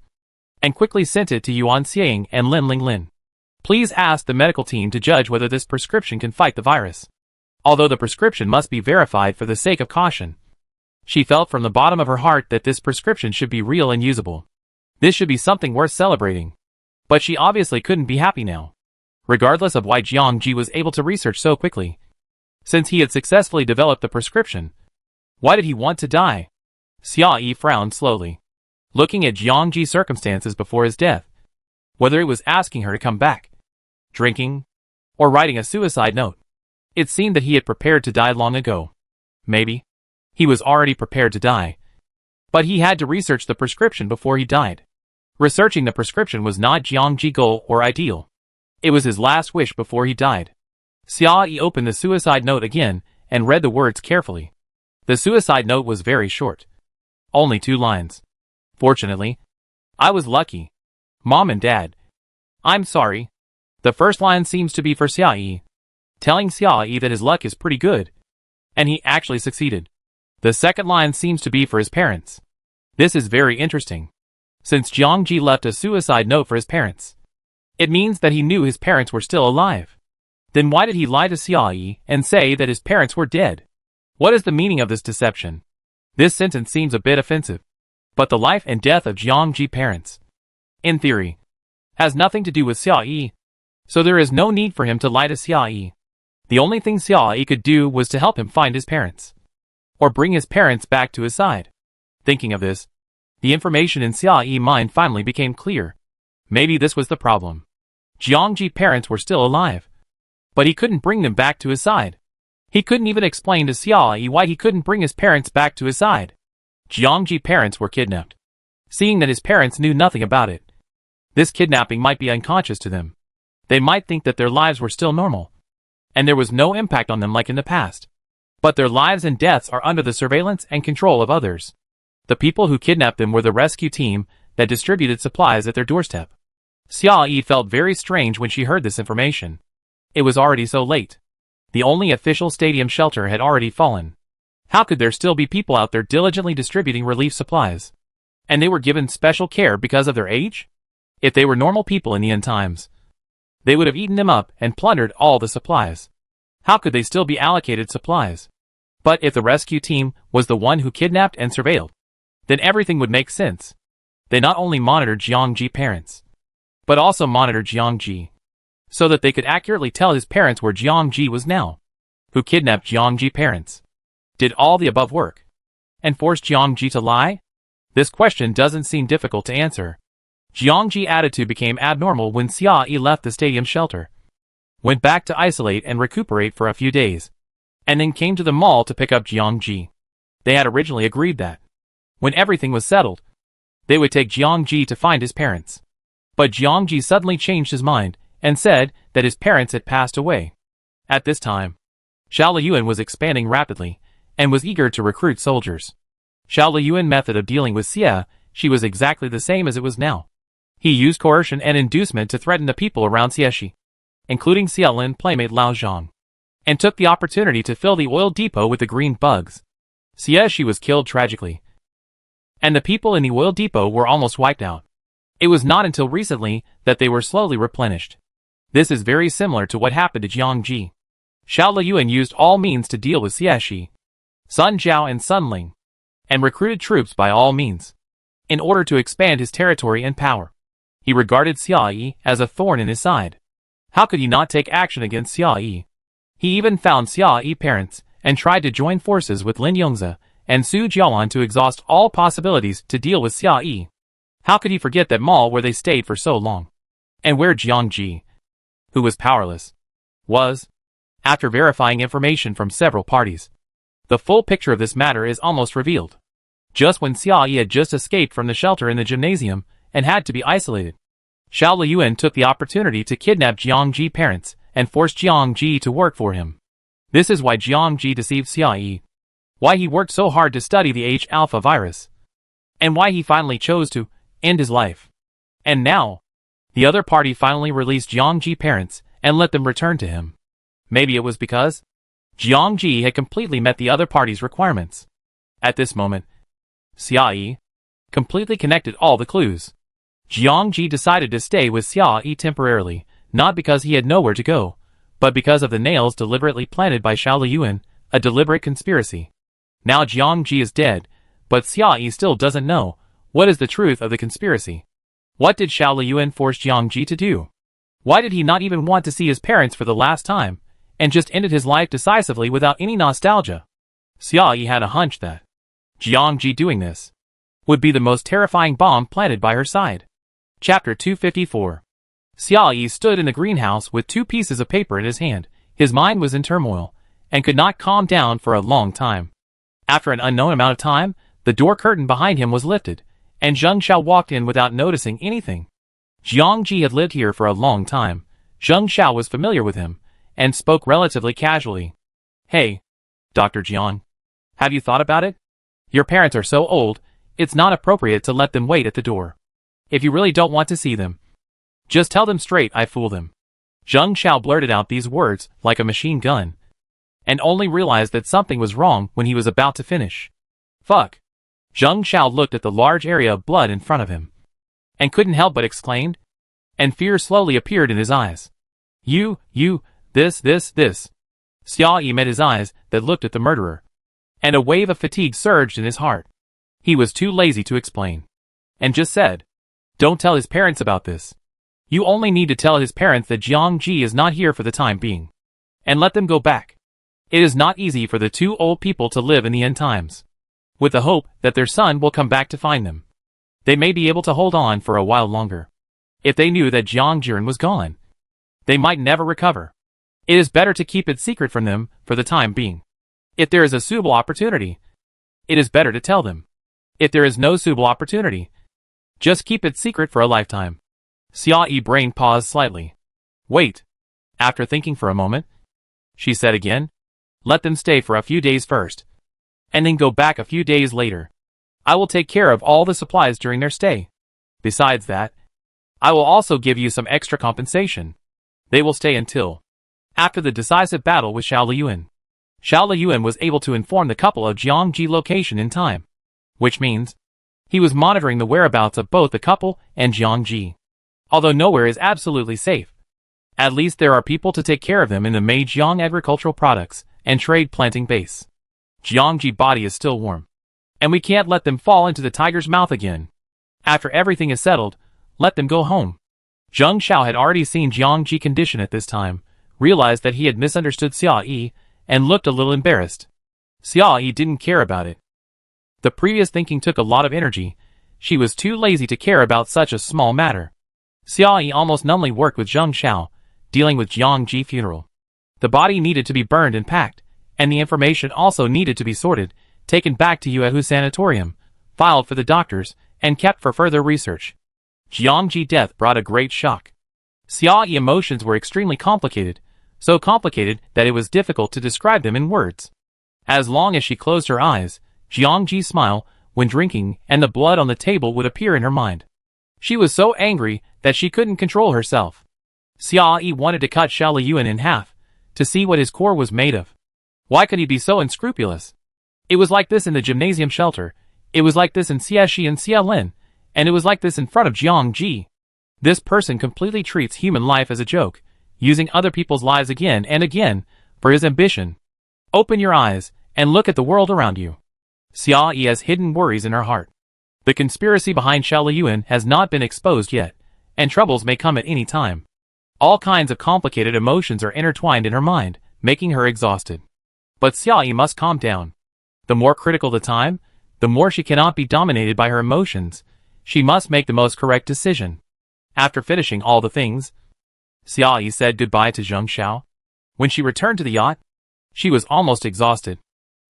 and quickly sent it to Yuan Xiang and Lin Linglin. Please ask the medical team to judge whether this prescription can fight the virus. Although the prescription must be verified for the sake of caution. She felt from the bottom of her heart that this prescription should be real and usable. This should be something worth celebrating. But she obviously couldn't be happy now. Regardless of why Jiang Ji was able to research so quickly. Since he had successfully developed the prescription. Why did he want to die? Xia Yi frowned slowly. Looking at Jiang Ji's circumstances before his death. Whether it was asking her to come back, drinking, or writing a suicide note. It seemed that he had prepared to die long ago. Maybe. He was already prepared to die. But he had to research the prescription before he died. Researching the prescription was not Jiang Ji's goal or ideal. It was his last wish before he died. Xia Yi opened the suicide note again and read the words carefully. The suicide note was very short. Only 2 lines. Fortunately, I was lucky. Mom and Dad. I'm sorry. The first line seems to be for Xia Yi, telling Xia Yi that his luck is pretty good. And he actually succeeded. The second line seems to be for his parents. This is very interesting. Since Jiang Ji left a suicide note for his parents, it means that he knew his parents were still alive. Then why did he lie to Xia Yi and say that his parents were dead? What is the meaning of this deception? This sentence seems a bit offensive. But the life and death of Jiang Ji's parents, in theory, has nothing to do with Xia Yi. So there is no need for him to lie to Xia Yi. The only thing Xia Yi could do was to help him find his parents. Or bring his parents back to his side. Thinking of this, the information in Xia Yi's mind finally became clear. Maybe this was the problem. Jiang Ji's parents were still alive. But he couldn't bring them back to his side. He couldn't even explain to Xia Yi why he couldn't bring his parents back to his side. Jiang Ji's parents were kidnapped. Seeing that his parents knew nothing about it. This kidnapping might be unconscious to them. They might think that their lives were still normal. And there was no impact on them like in the past. But their lives and deaths are under the surveillance and control of others. The people who kidnapped them were the rescue team that distributed supplies at their doorstep. Xia Yi felt very strange when she heard this information. It was already so late. The only official stadium shelter had already fallen. How could there still be people out there diligently distributing relief supplies? And they were given special care because of their age? If they were normal people in the end times, they would have eaten them up and plundered all the supplies. How could they still be allocated supplies? But if the rescue team was the one who kidnapped and surveilled, then everything would make sense. They not only monitored Jiang Ji's parents, but also monitored Jiang Ji, so that they could accurately tell his parents where Jiang Ji was now. Who kidnapped Jiang Ji's parents? Did all the above work? And forced Jiang Ji to lie? This question doesn't seem difficult to answer. Jiang Ji's attitude became abnormal when Xia Yi left the stadium shelter. Went back to isolate and recuperate for a few days. And then came to the mall to pick up Jiang Ji. They had originally agreed that, when everything was settled, they would take Jiang Ji to find his parents. But Jiang Ji suddenly changed his mind and said that his parents had passed away. At this time, Xiao Liyuan was expanding rapidly and was eager to recruit soldiers. Xiao Liyuan's method of dealing with Xia Shi was exactly the same as it was now. He used coercion and inducement to threaten the people around Xia Shi, including Xia Lin playmate Lao Zhang, and took the opportunity to fill the oil depot with the green bugs. Xia Shi was killed tragically, and the people in the oil depot were almost wiped out. It was not until recently that they were slowly replenished. This is very similar to what happened to Jiang Ji. Xiao Liyuan used all means to deal with Xia Shi, Sun Zhao and Sun Ling, and recruited troops by all means, in order to expand his territory and power. He regarded Xia Yi as a thorn in his side. How could he not take action against Xia Yi? He even found Xia Yi's parents and tried to join forces with Lin Yongzi and Su Jiawan to exhaust all possibilities to deal with Xia Yi. How could he forget that mall where they stayed for so long? And where Jiang Ji, who was powerless, was? After verifying information from several parties, the full picture of this matter is almost revealed. Just when Xia Yi had just escaped from the shelter in the gymnasium and had to be isolated, Xiao Liyuan took the opportunity to kidnap Jiang Ji's parents and force Jiang Ji to work for him. This is why Jiang Ji deceived Xia Yi, why he worked so hard to study the H-alpha virus, and why he finally chose to end his life. And now, the other party finally released Jiang Ji's parents and let them return to him. Maybe it was because Jiang Ji had completely met the other party's requirements. At this moment, Xia Yi completely connected all the clues. Jiang Ji decided to stay with Xia Yi temporarily, not because he had nowhere to go, but because of the nails deliberately planted by Xiao Liyuan, a deliberate conspiracy. Now Jiang Ji is dead, but Xia Yi still doesn't know what is the truth of the conspiracy. What did Xiao Liyuan force Jiang Ji to do? Why did he not even want to see his parents for the last time, and just ended his life decisively without any nostalgia? Xia Yi had a hunch that Jiang Ji doing this would be the most terrifying bomb planted by her side. Chapter 254. Xia Yi stood in the greenhouse with 2 pieces of paper in his hand. His mind was in turmoil, and could not calm down for a long time. After an unknown amount of time, the door curtain behind him was lifted, and Zheng Xiao walked in without noticing anything. Jiang Ji had lived here for a long time. Zheng Xiao was familiar with him, and spoke relatively casually. "Hey, Dr. Jiang, have you thought about it? Your parents are so old, it's not appropriate to let them wait at the door. If you really don't want to see them, just tell them straight I fool them." Zheng Xiao blurted out these words like a machine gun, and only realized that something was wrong when he was about to finish. Fuck. Zheng Xiao looked at the large area of blood in front of him, and couldn't help but exclaim, and fear slowly appeared in his eyes. This. Xia Yi met his eyes that looked at the murderer, and a wave of fatigue surged in his heart. He was too lazy to explain, and just said, "Don't tell his parents about this. You only need to tell his parents that Jiang Ji is not here for the time being, and let them go back. It is not easy for the 2 old people to live in the end times, with the hope that their son will come back to find them. They may be able to hold on for a while longer. If they knew that Jiang Jiren was gone, they might never recover. It is better to keep it secret from them for the time being. If there is a suitable opportunity, it is better to tell them. If there is no suitable opportunity, just keep it secret for a lifetime." Xia Yi's brain paused slightly. "Wait." After thinking for a moment, she said again, "Let them stay for a few days first, and then go back a few days later. I will take care of all the supplies during their stay. Besides that, I will also give you some extra compensation. They will stay until after the decisive battle with Xiao Liyuan." Xiao Liyuan was able to inform the couple of Jiang Ji's location in time, which means he was monitoring the whereabouts of both the couple and Jiang Ji. Although nowhere is absolutely safe, at least there are people to take care of them in the Meijiang agricultural products and trade planting base. Jiang Ji's body is still warm, and we can't let them fall into the tiger's mouth again. After everything is settled, let them go home. Zheng Xiao had already seen Jiang Ji's condition at this time, realized that he had misunderstood Xia Yi, and looked a little embarrassed. Xia Yi didn't care about it. The previous thinking took a lot of energy. She was too lazy to care about such a small matter. Xia Yi almost numbly worked with Zheng Xiao, dealing with Jiang Ji's funeral. The body needed to be burned and packed, and the information also needed to be sorted, taken back to Yuehu Sanatorium, filed for the doctors, and kept for further research. Jiang Ji's death brought a great shock. Xia Yi's emotions were extremely complicated, so complicated that it was difficult to describe them in words. As long as she closed her eyes, Jiang Ji's smile, when drinking, and the blood on the table would appear in her mind. She was so angry that she couldn't control herself. Xia Yi wanted to cut Xiao Liyuan in half, to see what his core was made of. Why could he be so unscrupulous? It was like this in the gymnasium shelter, it was like this in Xieshi and Xialin, and it was like this in front of Jiang Ji. This person completely treats human life as a joke, using other people's lives again and again, for his ambition. Open your eyes, and look at the world around you. Xia Yi has hidden worries in her heart. The conspiracy behind Xiao Liyuan has not been exposed yet, and troubles may come at any time. All kinds of complicated emotions are intertwined in her mind, making her exhausted. But Xia Yi must calm down. The more critical the time, the more she cannot be dominated by her emotions. She must make the most correct decision. After finishing all the things, Xia Yi said goodbye to Zheng Xiao. When she returned to the yacht, she was almost exhausted.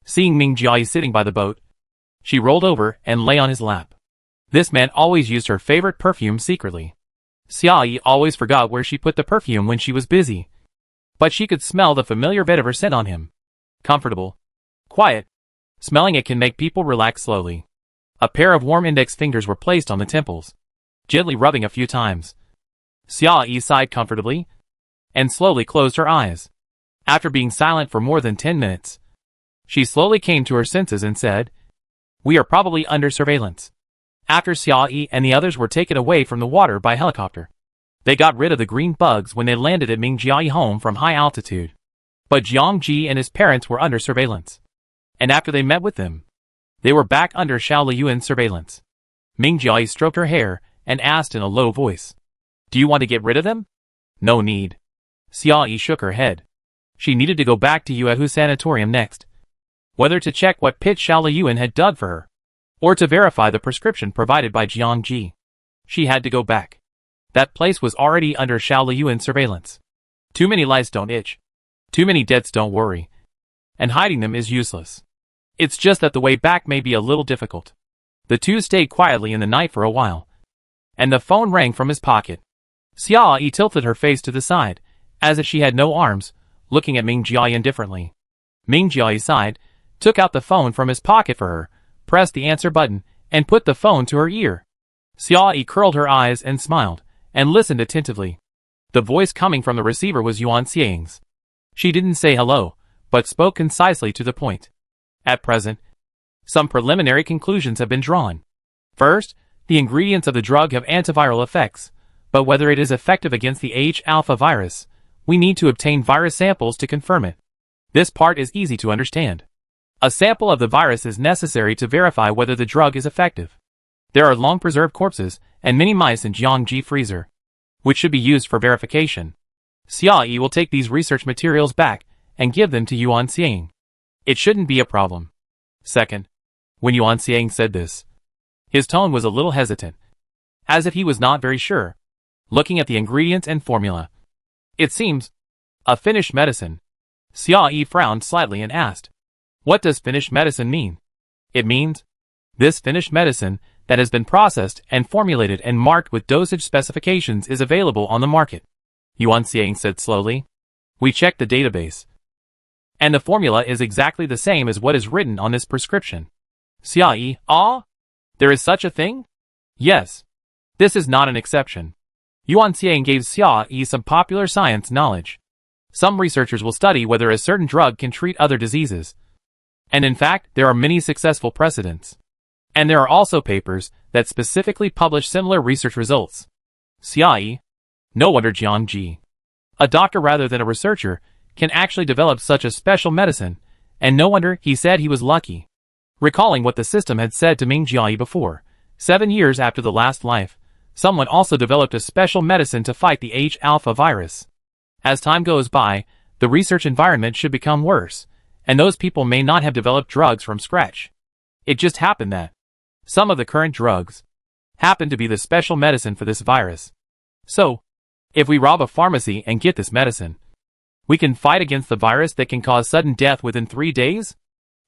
Seeing Ming Jiayi sitting by the boat, she rolled over and lay on his lap. This man always used her favorite perfume secretly. Xia Yi always forgot where she put the perfume when she was busy, but she could smell the familiar bit of her scent on him. Comfortable, quiet, smelling it can make people relax slowly. A pair of warm index fingers were placed on the temples, gently rubbing a few times. Xia Yi sighed comfortably and slowly closed her eyes. After being silent for more than 10 minutes, she slowly came to her senses and said, "We are probably under surveillance." After Xia Yi and the others were taken away from the water by helicopter, they got rid of the green bugs when they landed at Ming Jiayi home from high altitude. But Jiang Ji and his parents were under surveillance. And after they met with them, they were back under Xiao Liyuan's surveillance. Ming Jiayi stroked her hair and asked in a low voice, "Do you want to get rid of them?" "No need." Xia Yi shook her head. She needed to go back to Yuehu Sanatorium next. Whether to check what pit Xiao Liyuan had dug for her, or to verify the prescription provided by Jiang Ji, she had to go back. That place was already under Xiao Liyuan's surveillance. Too many lice don't itch. Too many deaths don't worry. And hiding them is useless. It's just that the way back may be a little difficult. The two stayed quietly in the night for a while, and the phone rang from his pocket. Xia Yi tilted her face to the side, as if she had no arms, looking at Ming Jiayi indifferently. Ming Jiayi sighed, took out the phone from his pocket for her, pressed the answer button, and put the phone to her ear. Xia Yi curled her eyes and smiled, and listened attentively. The voice coming from the receiver was Yuan Xiang's. She didn't say hello, but spoke concisely to the point. At present, some preliminary conclusions have been drawn. First, the ingredients of the drug have antiviral effects, but whether it is effective against the H-alpha virus, we need to obtain virus samples to confirm it. This part is easy to understand. A sample of the virus is necessary to verify whether the drug is effective. There are long-preserved corpses and many mice in Jiangji freezer, which should be used for verification. Xia Yi will take these research materials back and give them to Yuan Xiang. It shouldn't be a problem. Second, when Yuan Xiang said this, his tone was a little hesitant, as if he was not very sure, looking at the ingredients and formula. It seems a finished medicine. Xia Yi frowned slightly and asked, "What does finished medicine mean?" "It means this finished medicine that has been processed and formulated and marked with dosage specifications is available on the market," Yuan Xiang said slowly. "We checked the database, and the formula is exactly the same as what is written on this prescription." Xia Yi, "Ah? There is such a thing?" "Yes. This is not an exception." Yuan Xiang gave Xia Yi some popular science knowledge. Some researchers will study whether a certain drug can treat other diseases. And in fact, there are many successful precedents. And there are also papers that specifically publish similar research results. Xia Yi, no wonder Jiang Ji, a doctor rather than a researcher, can actually develop such a special medicine, and no wonder he said he was lucky. Recalling what the system had said to Ming Jiayi before, 7 years after the last life, someone also developed a special medicine to fight the H-alpha virus. As time goes by, the research environment should become worse, and those people may not have developed drugs from scratch. It just happened that some of the current drugs happen to be the special medicine for this virus. So, if we rob a pharmacy and get this medicine, we can fight against the virus that can cause sudden death within 3 days?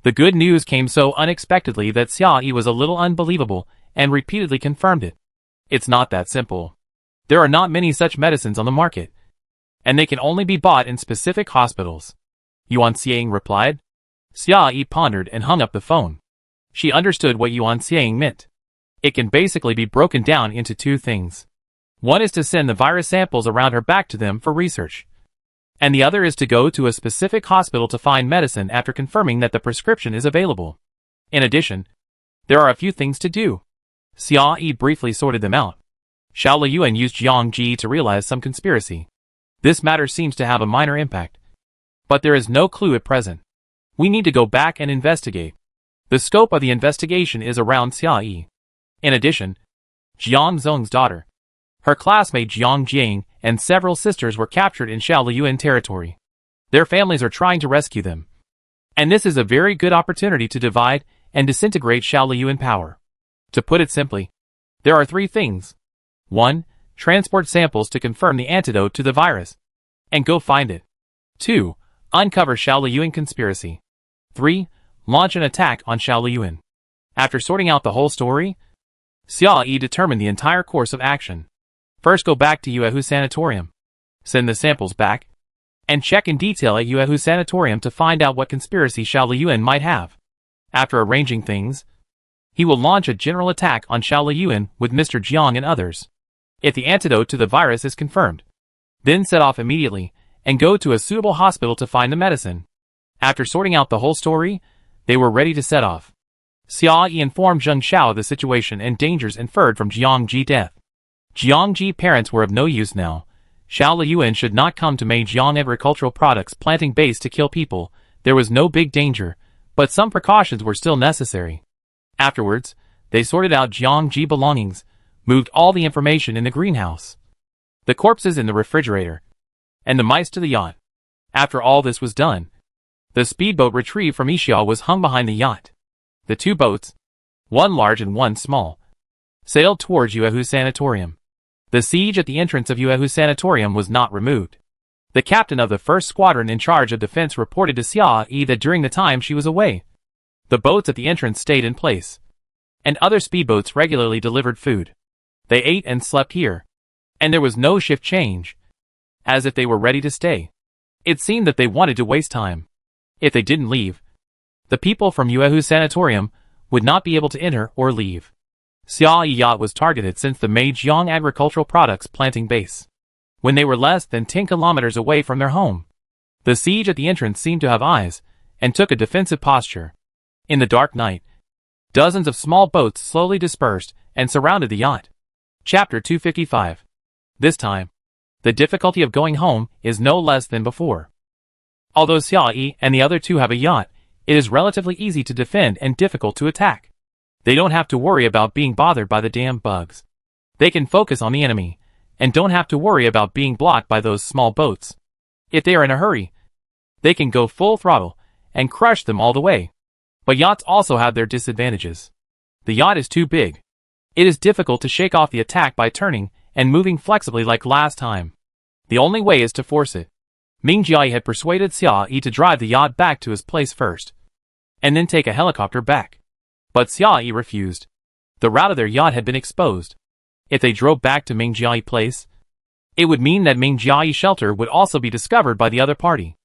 The good news came so unexpectedly that Xia Yi was a little unbelievable and repeatedly confirmed it. It's not that simple. There are not many such medicines on the market, and they can only be bought in specific hospitals, Yuan Xiang replied. Xia Yi pondered and hung up the phone. She understood what Yuan Xiang meant. It can basically be broken down into 2 things. One is to send the virus samples around her back to them for research, and the other is to go to a specific hospital to find medicine after confirming that the prescription is available. In addition, there are a few things to do. Xia Yi briefly sorted them out. Xiao Liyuan used Jiang Ji to realize some conspiracy. This matter seems to have a minor impact, but there is no clue at present. We need to go back and investigate. The scope of the investigation is around Xia Yi. In addition, Jiang Zhong's daughter, her classmate Jiang Jiang, and several sisters were captured in Shaoliyuan territory. Their families are trying to rescue them. And this is a very good opportunity to divide and disintegrate Shaoliyuan power. To put it simply, there are 3 things. 1. Transport samples to confirm the antidote to the virus. And go find it. 2. Uncover Shaoliyuan conspiracy. 3. Launch an attack on Shaoliyuan. After sorting out the whole story, Xia Yi determined the entire course of action. First, go back to Yuehu Sanatorium. Send the samples back. And check in detail at Yuehu Sanatorium to find out what conspiracy Shaoliyuan might have. After arranging things, he will launch a general attack on Shaoliyuan with Mr. Jiang and others. If the antidote to the virus is confirmed, then set off immediately and go to a suitable hospital to find the medicine. After sorting out the whole story, they were ready to set off. Xia Yi informed Zheng Xiao of the situation and dangers inferred from Jiang Ji's death. Jiang Ji's parents were of no use now. Shaoliyuan should not come to Meijiang agricultural products planting base to kill people. There was no big danger, but some precautions were still necessary. Afterwards, they sorted out Jiang Ji's belongings, moved all the information in the greenhouse, the corpses in the refrigerator, and the mice to the yacht. After all this was done, the speedboat retrieved from Ixia was hung behind the yacht. The 2 boats, one large and one small, sailed towards Yuehu Sanatorium. The siege at the entrance of Yuehu Sanatorium was not removed. The captain of the 1st Squadron in charge of defense reported to Xia Yi that during the time she was away, the boats at the entrance stayed in place, and other speedboats regularly delivered food. They ate and slept here, and there was no shift change, as if they were ready to stay. It seemed that they wanted to waste time. If they didn't leave, the people from Yuehu Sanatorium would not be able to enter or leave. Xia Yi yacht was targeted since the Meijiang agricultural products planting base, when they were less than 10 kilometers away from their home. The siege at the entrance seemed to have eyes, and took a defensive posture. In the dark night, dozens of small boats slowly dispersed and surrounded the yacht. Chapter 255. This time, the difficulty of going home is no less than before. Although Xia Yi and the other 2 have a yacht, it is relatively easy to defend and difficult to attack. They don't have to worry about being bothered by the damn bugs. They can focus on the enemy, and don't have to worry about being blocked by those small boats. If they are in a hurry, they can go full throttle and crush them all the way. But yachts also have their disadvantages. The yacht is too big. It is difficult to shake off the attack by turning and moving flexibly like last time. The only way is to force it. Ming Jiai had persuaded Xia Yi to drive the yacht back to his place first, and then take a helicopter back. But Xia Yi refused. The route of their yacht had been exposed. If they drove back to Ming Jiai's place, it would mean that Ming Jiai's shelter would also be discovered by the other party.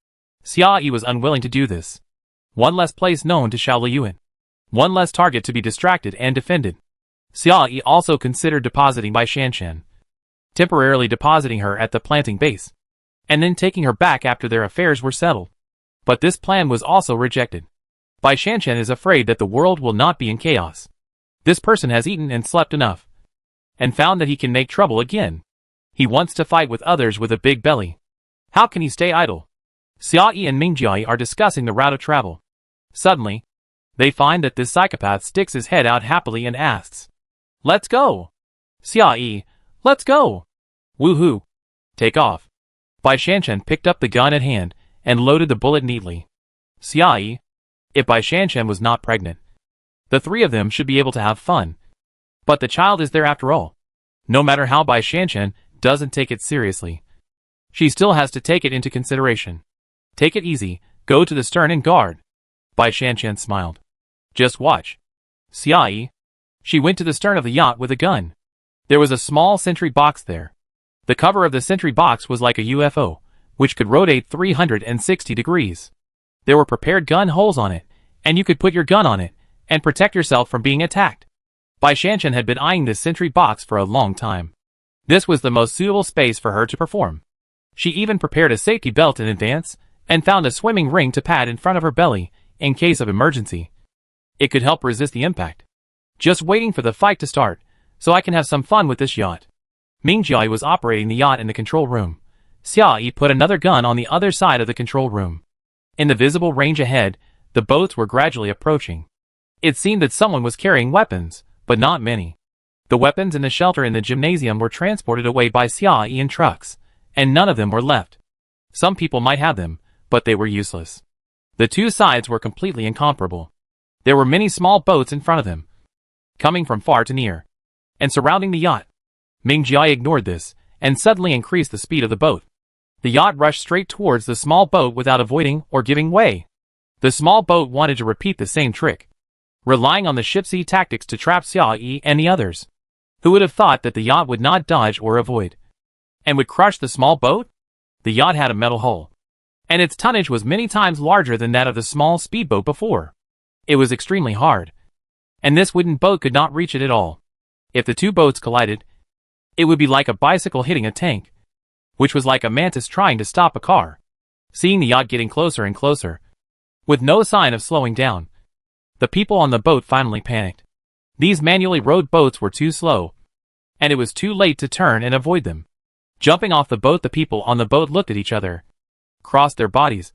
Xia Yi was unwilling to do this. One less place known to Shaoliyuan. One less target to be distracted and defended. Xia Yi also considered depositing Bai Shanshan, temporarily depositing her at the planting base, and then taking her back after their affairs were settled. But this plan was also rejected. Bai Shanshan is afraid that the world will not be in chaos. This person has eaten and slept enough, and found that he can make trouble again. He wants to fight with others with a big belly. How can he stay idle? Xia Yi and Ming Jiai are discussing the route of travel. Suddenly, they find that this psychopath sticks his head out happily and asks, "Let's go!" Xia Yi, "Let's go!" Woohoo! Take off. Bai Shanshan picked up the gun at hand and loaded the bullet neatly. Xia Yi, if Bai Shanshan was not pregnant, the 3 of them should be able to have fun. But the child is there after all. No matter how Bai Shanshan doesn't take it seriously, she still has to take it into consideration. Take it easy, go to the stern and guard. Bai Shanshan smiled. Just watch. Xia Yi. She went to the stern of the yacht with a gun. There was a small sentry box there. The cover of the sentry box was like a UFO, which could rotate 360 degrees. There were prepared gun holes on it, and you could put your gun on it, and protect yourself from being attacked. Bai Shanshan had been eyeing this sentry box for a long time. This was the most suitable space for her to perform. She even prepared a safety belt in advance, and found a swimming ring to pad in front of her belly, in case of emergency. It could help resist the impact. Just waiting for the fight to start, so I can have some fun with this yacht. Ming Jiai was operating the yacht in the control room. Xia Yi put another gun on the other side of the control room. In the visible range ahead, the boats were gradually approaching. It seemed that someone was carrying weapons, but not many. The weapons in the shelter in the gymnasium were transported away by Xia in trucks, and none of them were left. Some people might have them, but they were useless. The two sides were completely incomparable. There were many small boats in front of them, coming from far to near, and surrounding the yacht. Ming Jiai ignored this, and suddenly increased the speed of the boat. The yacht rushed straight towards the small boat without avoiding or giving way. The small boat wanted to repeat the same trick, relying on the shipsy tactics to trap Xia Yi and the others. Who would have thought that the yacht would not dodge or avoid, and would crush the small boat? The yacht had a metal hull, and its tonnage was many times larger than that of the small speedboat before. It was extremely hard, and this wooden boat could not reach it at all. If the two boats collided, it would be like a bicycle hitting a tank, which was like a mantis trying to stop a car. Seeing the yacht getting closer and closer, with no sign of slowing down, the people on the boat finally panicked. These manually rowed boats were too slow, and it was too late to turn and avoid them. Jumping off the boat, the people on the boat looked at each other, crossed their bodies,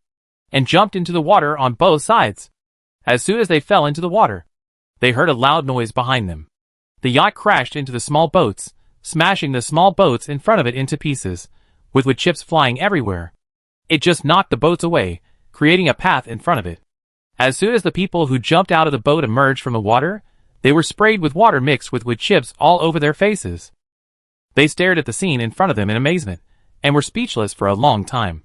and jumped into the water on both sides. As soon as they fell into the water, they heard a loud noise behind them. The yacht crashed into the small boats, smashing the small boats in front of it into pieces, with wood chips flying everywhere. It just knocked the boats away, creating a path in front of it. As soon as the people who jumped out of the boat emerged from the water, they were sprayed with water mixed with wood chips all over their faces. They stared at the scene in front of them in amazement, and were speechless for a long time.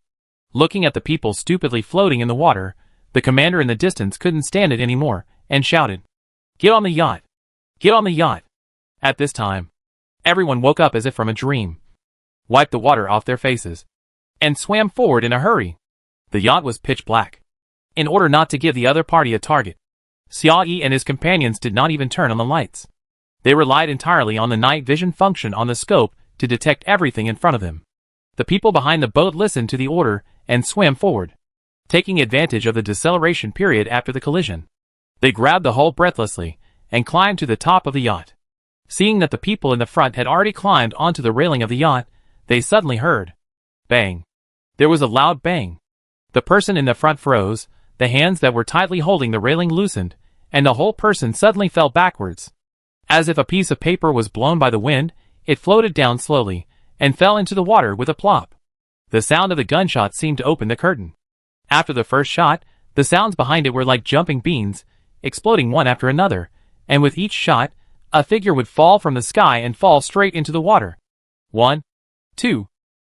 Looking at the people stupidly floating in the water, the commander in the distance couldn't stand it anymore, and shouted, "Get on the yacht! Get on the yacht!" At this time, everyone woke up as if from a dream, wiped the water off their faces, and swam forward in a hurry. The yacht was pitch black. In order not to give the other party a target, Xia Yi and his companions did not even turn on the lights. They relied entirely on the night vision function on the scope to detect everything in front of them. The people behind the boat listened to the order and swam forward, taking advantage of the deceleration period after the collision. They grabbed the hull breathlessly and climbed to the top of the yacht. Seeing that the people in the front had already climbed onto the railing of the yacht, they suddenly heard bang. There was a loud bang. The person in the front froze, the hands that were tightly holding the railing loosened, and the whole person suddenly fell backwards. As if a piece of paper was blown by the wind, it floated down slowly, and fell into the water with a plop. The sound of the gunshot seemed to open the curtain. After the first shot, the sounds behind it were like jumping beans, exploding one after another, and with each shot, a figure would fall from the sky and fall straight into the water. 1, 2,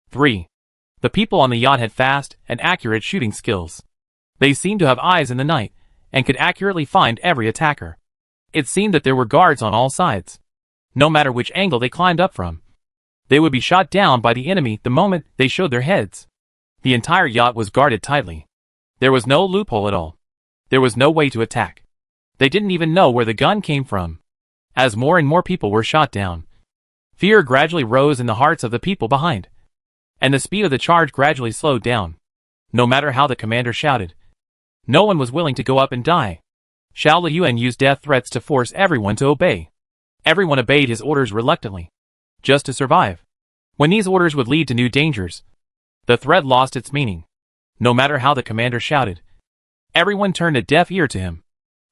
3. The people on the yacht had fast and accurate shooting skills. They seemed to have eyes in the night, and could accurately find every attacker. It seemed that there were guards on all sides. No matter which angle they climbed up from, they would be shot down by the enemy the moment they showed their heads. The entire yacht was guarded tightly. There was no loophole at all. There was no way to attack. They didn't even know where the gun came from. As more and more people were shot down, fear gradually rose in the hearts of the people behind, and the speed of the charge gradually slowed down. No matter how the commander shouted, no one was willing to go up and die. Xiao Liyuan used death threats to force everyone to obey. Everyone obeyed his orders reluctantly, just to survive. When these orders would lead to new dangers, the threat lost its meaning. No matter how the commander shouted, everyone turned a deaf ear to him,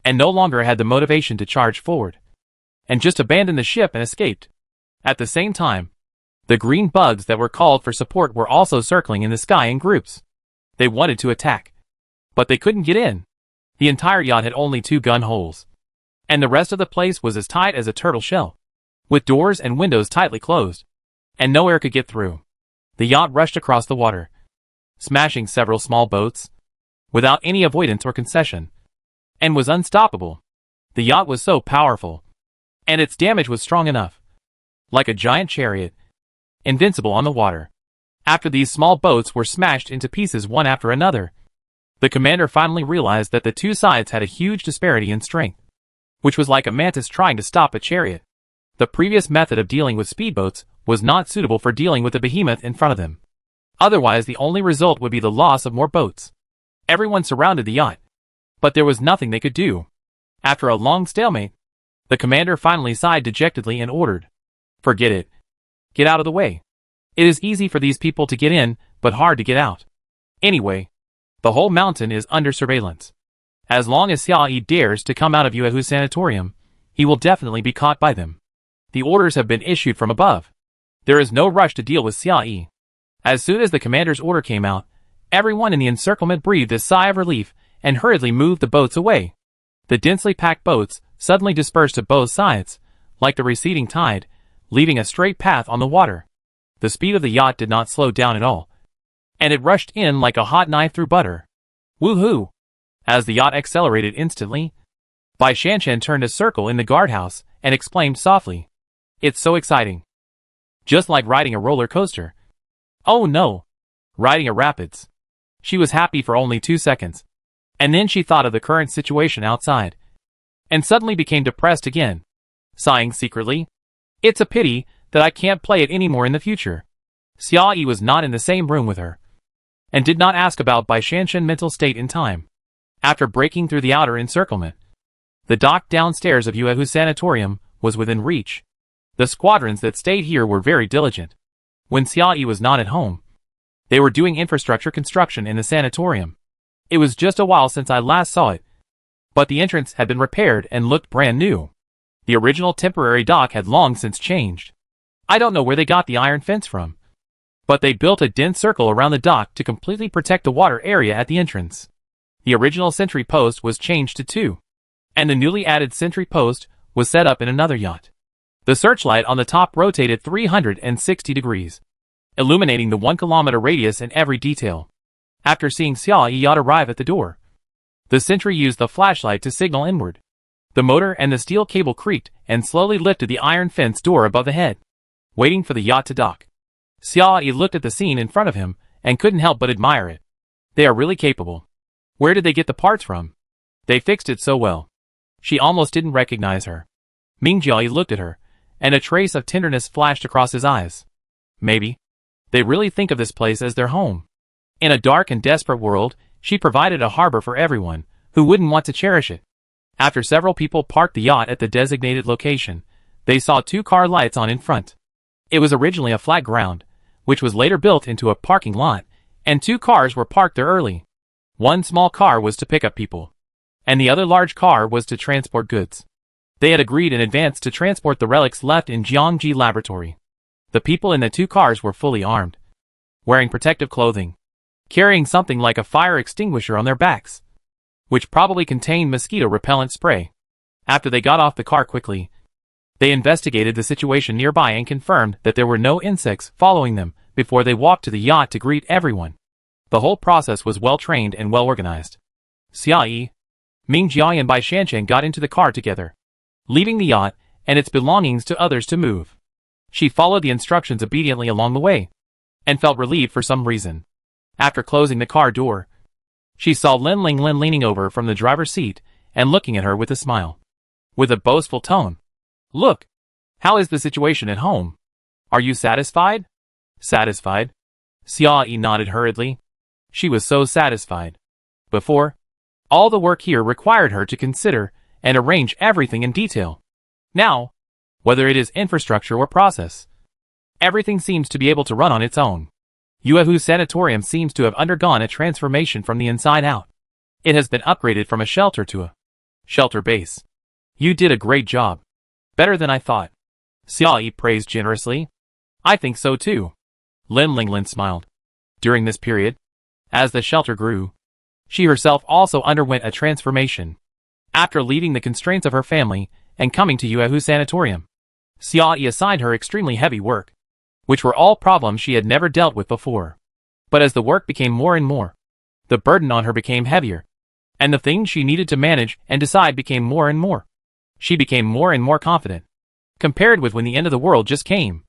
and no longer had the motivation to charge forward, and just abandoned the ship and escaped. At the same time, the green bugs that were called for support were also circling in the sky in groups. They wanted to attack, but they couldn't get in. The entire yacht had only 2 gun holes, and the rest of the place was as tight as a turtle shell, with doors and windows tightly closed, and no air could get through. The yacht rushed across the water, smashing several small boats, without any avoidance or concession, and was unstoppable. The yacht was so powerful, and its damage was strong enough, like a giant chariot, invincible on the water. After these small boats were smashed into pieces one after another, the commander finally realized that the two sides had a huge disparity in strength, which was like a mantis trying to stop a chariot. The previous method of dealing with speedboats was not suitable for dealing with the behemoth in front of them. Otherwise, the only result would be the loss of more boats. Everyone surrounded the yacht, but there was nothing they could do. After a long stalemate, the commander finally sighed dejectedly and ordered, "Forget it. Get out of the way. It is easy for these people to get in, but hard to get out. Anyway, the whole mountain is under surveillance. As long as Xiaoyi dares to come out of Yuehu's sanatorium, he will definitely be caught by them. The orders have been issued from above. There is no rush to deal with Xiaoyi. As soon as the commander's order came out, everyone in the encirclement breathed a sigh of relief and hurriedly moved the boats away. The densely packed boats suddenly dispersed to both sides, like the receding tide, leaving a straight path on the water. The speed of the yacht did not slow down at all, and it rushed in like a hot knife through butter. Woohoo! As the yacht accelerated instantly, Bai Shanshan turned a circle in the guardhouse and exclaimed softly, "It's so exciting. Just like riding a roller coaster." Oh no! Riding a rapids. She was happy for only 2 seconds, and then she thought of the current situation outside, and suddenly became depressed again, sighing secretly, "It's a pity that I can't play it anymore in the future." Xiaoyi was not in the same room with her, and did not ask about Bai Shanshan's mental state in time. After breaking through the outer encirclement, the dock downstairs of Yuehu's sanatorium was within reach. The squadrons that stayed here were very diligent. When Xiaoyi was not at home, they were doing infrastructure construction in the sanatorium. It was just a while since I last saw it, but the entrance had been repaired and looked brand new. The original temporary dock had long since changed. I don't know where they got the iron fence from, but they built a dense circle around the dock to completely protect the water area at the entrance. The original sentry post was changed to 2, and the newly added sentry post was set up in another yacht. The searchlight on the top rotated 360 degrees, illuminating the 1-kilometer radius in every detail. After seeing Xiaoyi yacht arrive at the door, the sentry used the flashlight to signal inward. The motor and the steel cable creaked and slowly lifted the iron fence door above the head, waiting for the yacht to dock. Xiaoyi looked at the scene in front of him and couldn't help but admire it. They are really capable. Where did they get the parts from? They fixed it so well. She almost didn't recognize her. Ming Jiayi looked at her, and a trace of tenderness flashed across his eyes. Maybe they really think of this place as their home. In a dark and desperate world, she provided a harbor for everyone who wouldn't want to cherish it. After several people parked the yacht at the designated location, they saw 2 car lights on in front. It was originally a flat ground, which was later built into a parking lot, and 2 cars were parked there early. One small car was to pick up people, and the other large car was to transport goods. They had agreed in advance to transport the relics left in Jiangji laboratory. The people in the 2 cars were fully armed, wearing protective clothing, carrying something like a fire extinguisher on their backs, which probably contained mosquito-repellent spray. After they got off the car quickly, they investigated the situation nearby and confirmed that there were no insects following them before they walked to the yacht to greet everyone. The whole process was well-trained and well-organized. Xiaoyi, Ming Jiayi and Bai Shanshan got into the car together, leaving the yacht and its belongings to others to move. She followed the instructions obediently along the way, and felt relieved for some reason. After closing the car door, she saw Lin Linglin leaning over from the driver's seat and looking at her with a smile. With a boastful tone. "Look, how is the situation at home? Are you satisfied?" "Satisfied?" Xiaoyi nodded hurriedly. She was so satisfied. Before, all the work here required her to consider and arrange everything in detail. Now, whether it is infrastructure or process, everything seems to be able to run on its own. Yuehu's sanatorium seems to have undergone a transformation from the inside out. It has been upgraded from a shelter to a shelter base. You did a great job. Better than I thought. Xiaoyi praised generously. I think so too. Lin Linglin smiled. During this period, as the shelter grew, she herself also underwent a transformation. After leaving the constraints of her family and coming to Yuehu's sanatorium, Xiaoyi assigned her extremely heavy work, which were all problems she had never dealt with before. But as the work became more and more, the burden on her became heavier, and the things she needed to manage and decide became more and more. She became more and more confident. Compared with when the end of the world just came,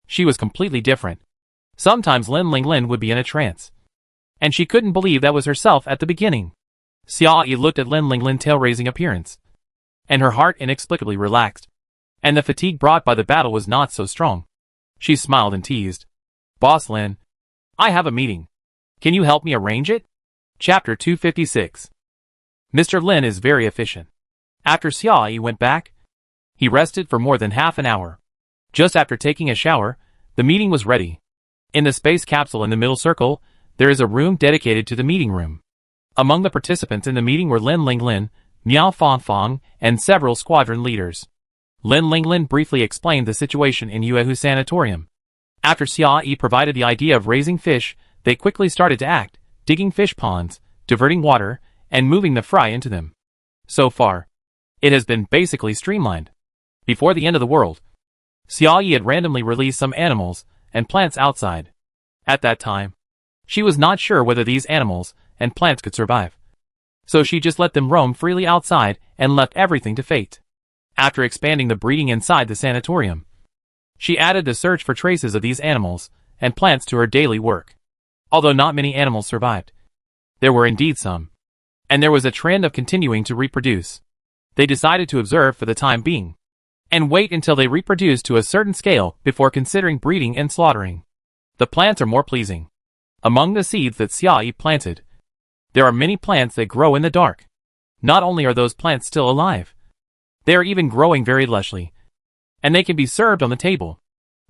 she was completely different. Sometimes Lin Linglin would be in a trance, and she couldn't believe that was herself at the beginning. Xiaoyi looked at Lin Linglin's tail-raising appearance, and her heart inexplicably relaxed, and the fatigue brought by the battle was not so strong. She smiled and teased. "Boss Lin, I have a meeting. Can you help me arrange it?" Chapter 256. Mr. Lin is very efficient. After Xiaoyi went back, he rested for more than half an hour. Just after taking a shower, the meeting was ready. In the space capsule in the middle circle, there is a room dedicated to the meeting room. Among the participants in the meeting were Lin Linglin, Miao Fangfang, and several squadron leaders. Lin Linglin briefly explained the situation in Yuehu Sanatorium. After Xia Yi provided the idea of raising fish, they quickly started to act, digging fish ponds, diverting water, and moving the fry into them. So far, it has been basically streamlined. Before the end of the world, Xia Yi had randomly released some animals and plants outside. At that time, she was not sure whether these animals and plants could survive. So she just let them roam freely outside and left everything to fate. After expanding the breeding inside the sanatorium, she added the search for traces of these animals and plants to her daily work. Although not many animals survived, there were indeed some. And there was a trend of continuing to reproduce. They decided to observe for the time being, and wait until they reproduced to a certain scale before considering breeding and slaughtering. The plants are more pleasing. Among the seeds that Xia Yi planted, there are many plants that grow in the dark. Not only are those plants still alive, they are even growing very lushly, and they can be served on the table.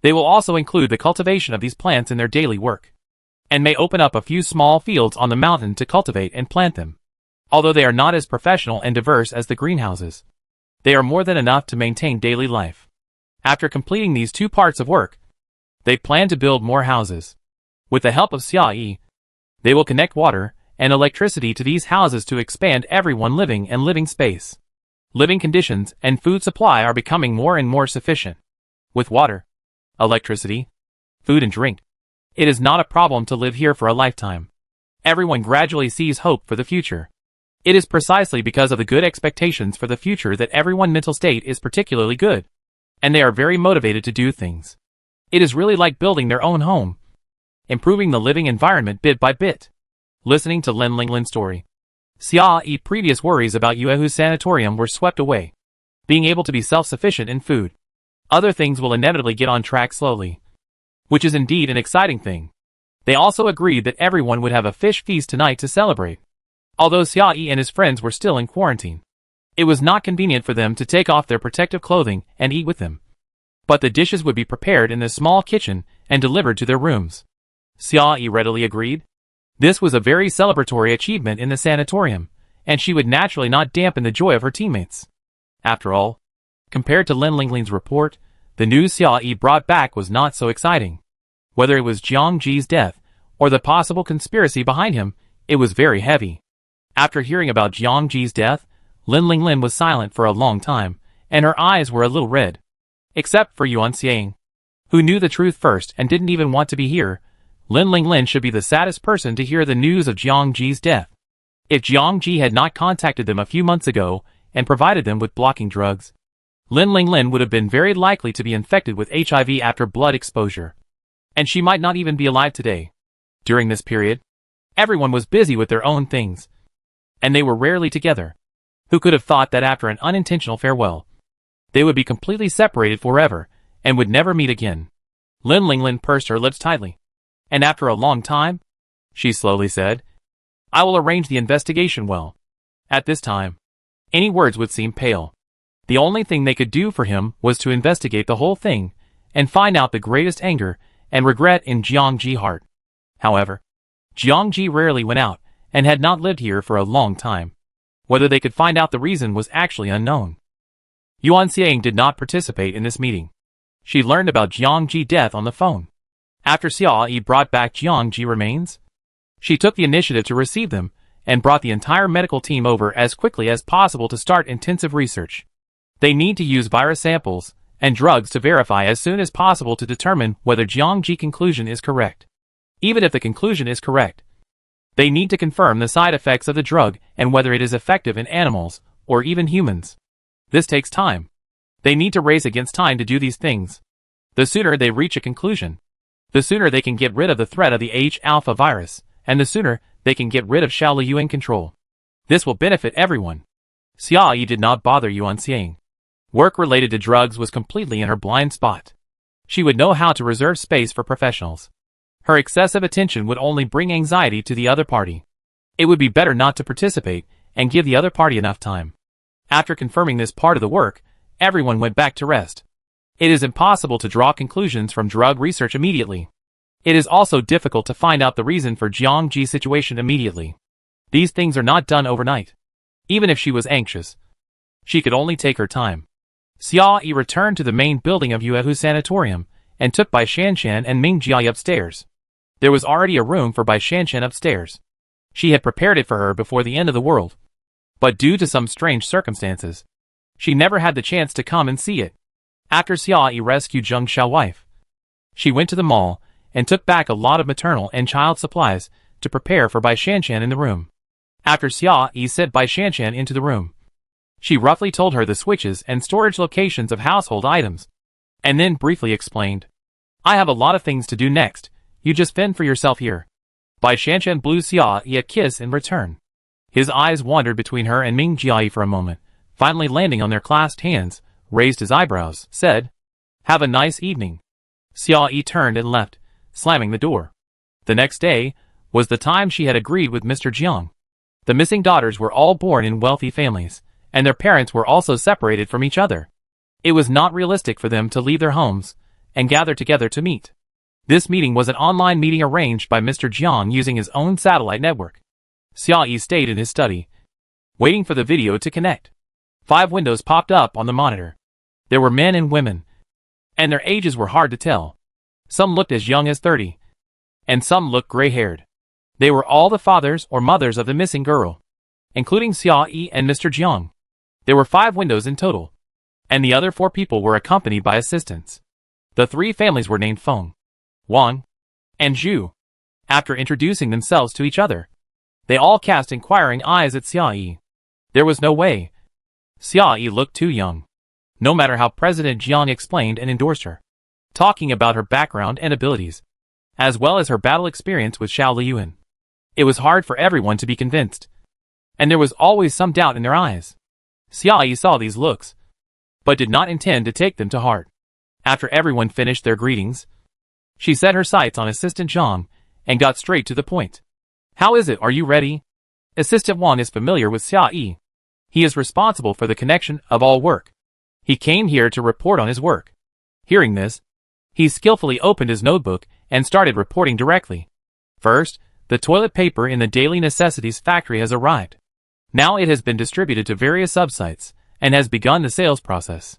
They will also include the cultivation of these plants in their daily work, and may open up a few small fields on the mountain to cultivate and plant them. Although they are not as professional and diverse as the greenhouses, they are more than enough to maintain daily life. After completing these two parts of work, they plan to build more houses. With the help of Xia Yi, they will connect water and electricity to these houses to expand everyone living space. Living conditions and food supply are becoming more and more sufficient. With water, electricity, food and drink, it is not a problem to live here for a lifetime. Everyone gradually sees hope for the future. It is precisely because of the good expectations for the future that everyone's mental state is particularly good, and they are very motivated to do things. It is really like building their own home, improving the living environment bit by bit. Listening to Lin Linglin's story, Xia Yi's previous worries about Yuehu's sanatorium were swept away. Being able to be self-sufficient in food, other things will inevitably get on track slowly, which is indeed an exciting thing. They also agreed that everyone would have a fish feast tonight to celebrate. Although Xia Yi and his friends were still in quarantine, it was not convenient for them to take off their protective clothing and eat with them. But the dishes would be prepared in the small kitchen and delivered to their rooms. Xia Yi readily agreed. This was a very celebratory achievement in the sanatorium, and she would naturally not dampen the joy of her teammates. After all, compared to Lin Linglin's report, the news Xia Yi brought back was not so exciting. Whether it was Jiang Ji's death, or the possible conspiracy behind him, it was very heavy. After hearing about Jiang Ji's death, Lin Linglin was silent for a long time, and her eyes were a little red. Except for Yuan Xiang, who knew the truth first and didn't even want to be here, Lin Linglin should be the saddest person to hear the news of Jiang Ji's death. If Jiang Ji had not contacted them a few months ago and provided them with blocking drugs, Lin Linglin would have been very likely to be infected with HIV after blood exposure. And she might not even be alive today. During this period, everyone was busy with their own things, and they were rarely together. Who could have thought that after an unintentional farewell, they would be completely separated forever and would never meet again? Lin Linglin pursed her lips tightly. And after a long time, she slowly said, I will arrange the investigation well. At this time, any words would seem pale. The only thing they could do for him was to investigate the whole thing and find out the greatest anger and regret in Jiang Ji's heart. However, Jiang Ji rarely went out and had not lived here for a long time. Whether they could find out the reason was actually unknown. Yuan Xiang did not participate in this meeting. She learned about Jiang Ji's death on the phone. After Xia Yi brought back Jiang Ji remains, she took the initiative to receive them and brought the entire medical team over as quickly as possible to start intensive research. They need to use virus samples and drugs to verify as soon as possible to determine whether Jiang Ji's conclusion is correct. Even if the conclusion is correct, they need to confirm the side effects of the drug and whether it is effective in animals or even humans. This takes time. They need to race against time to do these things. The sooner they reach a conclusion, the sooner they can get rid of the threat of the H-alpha virus, and the sooner they can get rid of Xiao Liu in control. This will benefit everyone. Xia Yi did not bother Yuan Xiang. Work related to drugs was completely in her blind spot. She would know how to reserve space for professionals. Her excessive attention would only bring anxiety to the other party. It would be better not to participate and give the other party enough time. After confirming this part of the work, everyone went back to rest. It is impossible to draw conclusions from drug research immediately. It is also difficult to find out the reason for Jiang Ji's situation immediately. These things are not done overnight. Even if she was anxious, she could only take her time. Xia Yi returned to the main building of Yuehu Sanatorium and took Bai Shanshan and Ming Jiayi upstairs. There was already a room for Bai Shanshan upstairs. She had prepared it for her before the end of the world. But due to some strange circumstances, she never had the chance to come and see it. After Xia Yi rescued Zheng Xiao's wife, she went to the mall and took back a lot of maternal and child supplies to prepare for Bai Shanshan in the room. After Xia Yi sent Bai Shanshan into the room, she roughly told her the switches and storage locations of household items, and then briefly explained, "I have a lot of things to do next, you just fend for yourself here." Bai Shanshan blew Xia Yi a kiss in return. His eyes wandered between her and Ming Jiayi for a moment, finally landing on their clasped hands, raised his eyebrows, said, "Have a nice evening." Xia Yi turned and left, slamming the door. The next day was the time she had agreed with Mr. Jiang. The missing daughters were all born in wealthy families, and their parents were also separated from each other. It was not realistic for them to leave their homes and gather together to meet. This meeting was an online meeting arranged by Mr. Jiang using his own satellite network. Xia Yi stayed in his study, waiting for the video to connect. 5 windows popped up on the monitor. There were men and women, and their ages were hard to tell. Some looked as young as 30, and some looked gray-haired. They were all the fathers or mothers of the missing girl, including Xia Yi and Mr. Jiang. There were 5 windows in total, and the other 4 people were accompanied by assistants. The 3 families were named Feng, Wang, and Zhu. After introducing themselves to each other, they all cast inquiring eyes at Xia Yi. There was no way. Xia Yi looked too young, no matter how President Jiang explained and endorsed her, talking about her background and abilities, as well as her battle experience with Xiao Liyuan. It was hard for everyone to be convinced, and there was always some doubt in their eyes. Xia Yi saw these looks, but did not intend to take them to heart. After everyone finished their greetings, she set her sights on Assistant Zhang and got straight to the point. "How is it, are you ready?" Assistant Wang is familiar with Xia Yi. He is responsible for the connection of all work. He came here to report on his work. Hearing this, he skillfully opened his notebook and started reporting directly. First, the toilet paper in the daily necessities factory has arrived. Now it has been distributed to various subsites and has begun the sales process.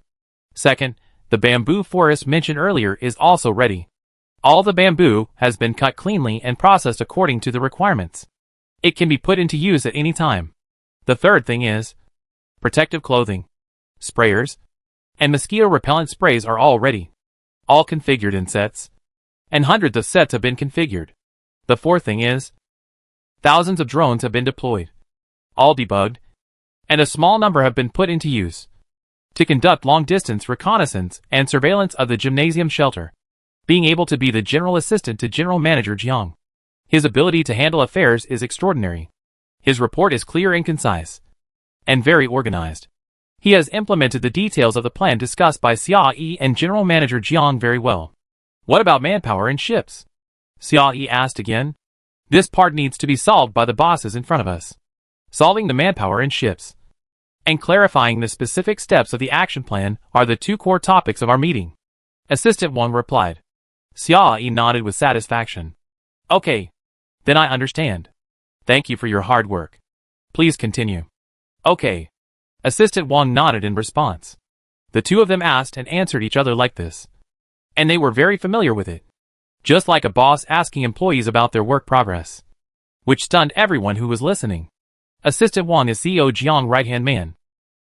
Second, the bamboo forest mentioned earlier is also ready. All the bamboo has been cut cleanly and processed according to the requirements. It can be put into use at any time. The third thing is, protective clothing, sprayers, and mosquito repellent sprays are all ready. All configured in sets, and hundreds of sets have been configured. The fourth thing is, thousands of drones have been deployed, all debugged, and a small number have been put into use to conduct long-distance reconnaissance and surveillance of the gymnasium shelter. Being able to be the general assistant to General Manager Jiang, his ability to handle affairs is extraordinary. His report is clear and concise, and very organized. He has implemented the details of the plan discussed by Xia Yi and General Manager Jiang very well. What about manpower and ships? Xia Yi asked again. This part needs to be solved by the bosses in front of us. Solving the manpower and ships, and clarifying the specific steps of the action plan are the 2 core topics of our meeting. Assistant Wang replied. Xia Yi nodded with satisfaction. Okay. Then I understand. Thank you for your hard work. Please continue. Okay. Assistant Wang nodded in response. The 2 of them asked and answered each other like this, and they were very familiar with it. Just like a boss asking employees about their work progress, which stunned everyone who was listening. Assistant Wang is CEO Jiang's right-hand man.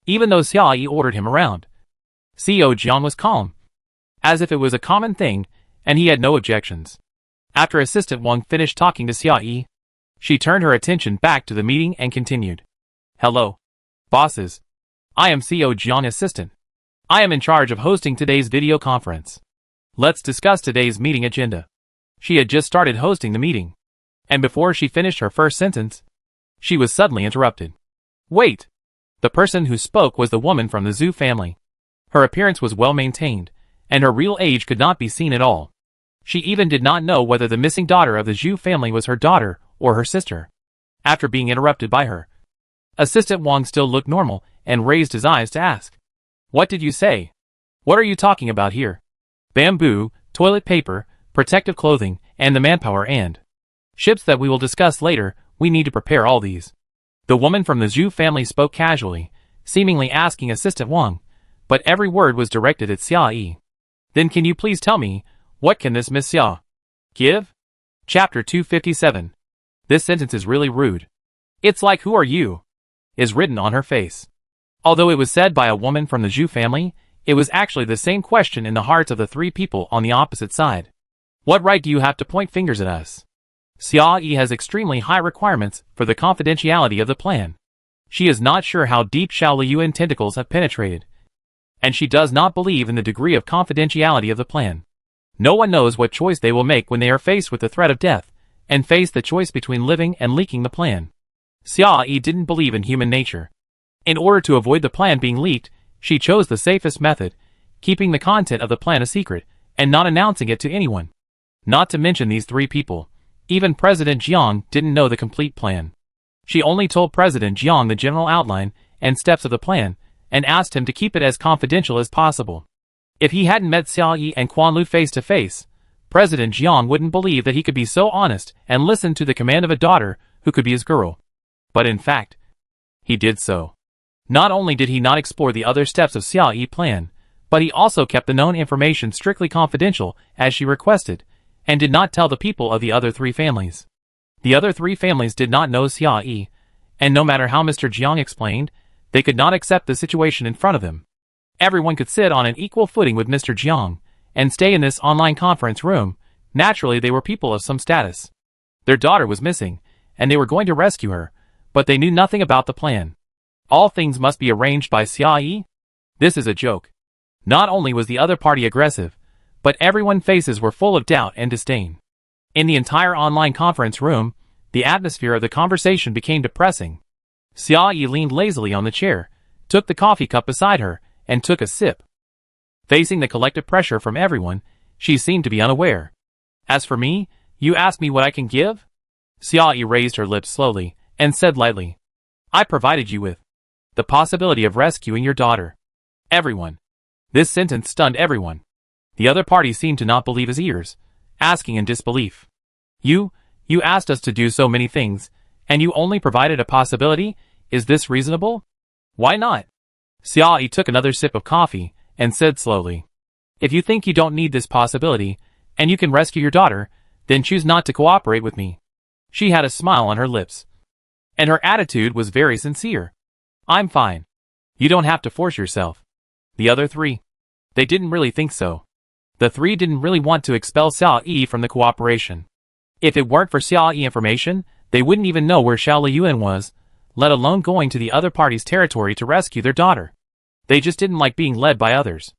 Even though Xia Yi ordered him around, CEO Jiang was calm, as if it was a common thing, and he had no objections. After Assistant Wang finished talking to Xia Yi, she turned her attention back to the meeting and continued. Hello, bosses. I am CEO Jiang's assistant. I am in charge of hosting today's video conference. Let's discuss today's meeting agenda. She had just started hosting the meeting, and before she finished her first sentence, she was suddenly interrupted. Wait! The person who spoke was the woman from the Zhu family. Her appearance was well maintained, and her real age could not be seen at all. She even did not know whether the missing daughter of the Zhu family was her daughter or her sister. After being interrupted by her, Assistant Wang still looked normal and raised his eyes to ask. What did you say? What are you talking about here? Bamboo, toilet paper, protective clothing, and the manpower and ships that we will discuss later. We need to prepare all these. The woman from the Zhu family spoke casually, seemingly asking Assistant Wang, but every word was directed at Xia Yi. Then can you please tell me, what can this Miss Xia give? Chapter 257. This sentence is really rude. It's like who are you? Is written on her face. Although it was said by a woman from the Zhu family, it was actually the same question in the hearts of the three people on the opposite side. What right do you have to point fingers at us? Xia Yi has extremely high requirements for the confidentiality of the plan. She is not sure how deep Xiao Liyuan tentacles have penetrated, and she does not believe in the degree of confidentiality of the plan. No one knows what choice they will make when they are faced with the threat of death, and face the choice between living and leaking the plan. Xia Yi didn't believe in human nature. In order to avoid the plan being leaked, she chose the safest method, keeping the content of the plan a secret, and not announcing it to anyone. Not to mention these three people. Even President Jiang didn't know the complete plan. She only told President Jiang the general outline and steps of the plan, and asked him to keep it as confidential as possible. If he hadn't met Xia Yi and Quan Lu face to face, President Jiang wouldn't believe that he could be so honest and listen to the command of a daughter who could be his girl. But in fact, he did so. Not only did he not explore the other steps of Xia Yi's plan, but he also kept the known information strictly confidential as she requested, and did not tell the people of the other three families. The other three families did not know Xia Yi, and no matter how Mr. Jiang explained, they could not accept the situation in front of them. Everyone could sit on an equal footing with Mr. Jiang, and stay in this online conference room. Naturally, they were people of some status. Their daughter was missing, and they were going to rescue her, but they knew nothing about the plan. All things must be arranged by Xia Yi? This is a joke. Not only was the other party aggressive, but everyone's faces were full of doubt and disdain. In the entire online conference room, the atmosphere of the conversation became depressing. Xia Yi leaned lazily on the chair, took the coffee cup beside her, and took a sip. Facing the collective pressure from everyone, she seemed to be unaware. As for me, you asked me what I can give? Xia Yi raised her lips slowly, and said lightly, I provided you with the possibility of rescuing your daughter. Everyone. This sentence stunned everyone. The other party seemed to not believe his ears, asking in disbelief. You asked us to do so many things, and you only provided a possibility? Is this reasonable? Why not? Xia Yi took another sip of coffee, and said slowly, if you think you don't need this possibility, and you can rescue your daughter, then choose not to cooperate with me. She had a smile on her lips, and her attitude was very sincere. I'm fine. You don't have to force yourself. The other three. They didn't really think so. The three didn't really want to expel Xia Yi from the cooperation. If it weren't for Xia Yi information, they wouldn't even know where Xiao Liyuan was, let alone going to the other party's territory to rescue their daughter. They just didn't like being led by others.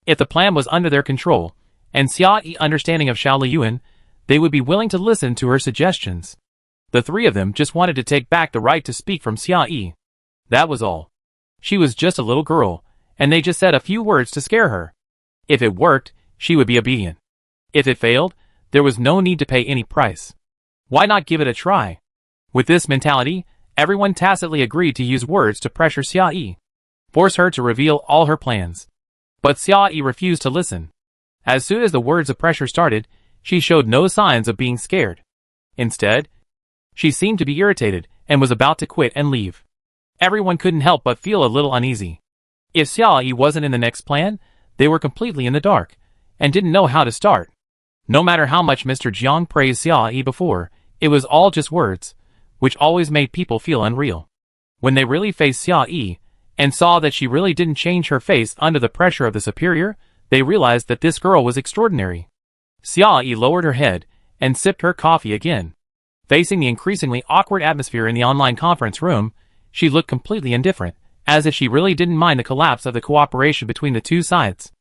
If the plan was under their control, and Xia Yi's understanding of Xiao Liyuan, they would be willing to listen to her suggestions. The three of them just wanted to take back the right to speak from Xia Yi. That was all. She was just a little girl, and they just said a few words to scare her. If it worked, she would be obedient. If it failed, there was no need to pay any price. Why not give it a try? With this mentality, everyone tacitly agreed to use words to pressure Xia Yi, force her to reveal all her plans. But Xia Yi refused to listen. As soon as the words of pressure started, she showed no signs of being scared. Instead, she seemed to be irritated and was about to quit and leave. Everyone couldn't help but feel a little uneasy. If Xia Yi wasn't in the next plan, they were completely in the dark, and didn't know how to start. No matter how much Mr. Jiang praised Xia Yi before, it was all just words, which always made people feel unreal. When they really faced Xia Yi, and saw that she really didn't change her face under the pressure of the superior, they realized that this girl was extraordinary. Xia Yi lowered her head, and sipped her coffee again. Facing the increasingly awkward atmosphere in the online conference room, she looked completely indifferent, as if she really didn't mind the collapse of the cooperation between the two sides.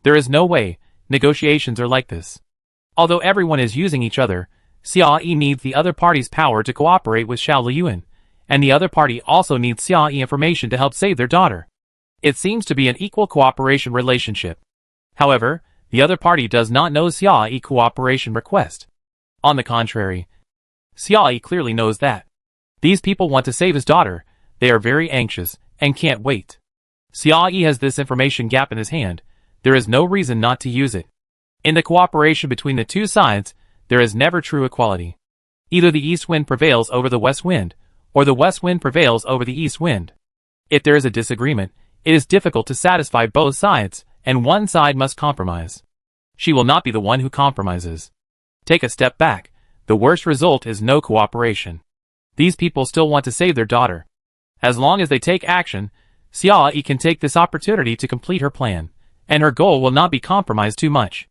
There is no way negotiations are like this. Although everyone is using each other, Xia Yi needs the other party's power to cooperate with Xiao Liyuan, and the other party also needs Xia Yi information to help save their daughter. It seems to be an equal cooperation relationship. However, the other party does not know Xia Yi's cooperation request. On the contrary, Xia Yi clearly knows that. These people want to save his daughter, they are very anxious, and can't wait. Xia Yi has this information gap in his hand, there is no reason not to use it. In the cooperation between the two sides, there is never true equality. Either the east wind prevails over the west wind, or the west wind prevails over the east wind. If there is a disagreement, it is difficult to satisfy both sides, and one side must compromise. She will not be the one who compromises. Take a step back. The worst result is no cooperation. These people still want to save their daughter. As long as they take action, Xiaoyi can take this opportunity to complete her plan, and her goal will not be compromised too much.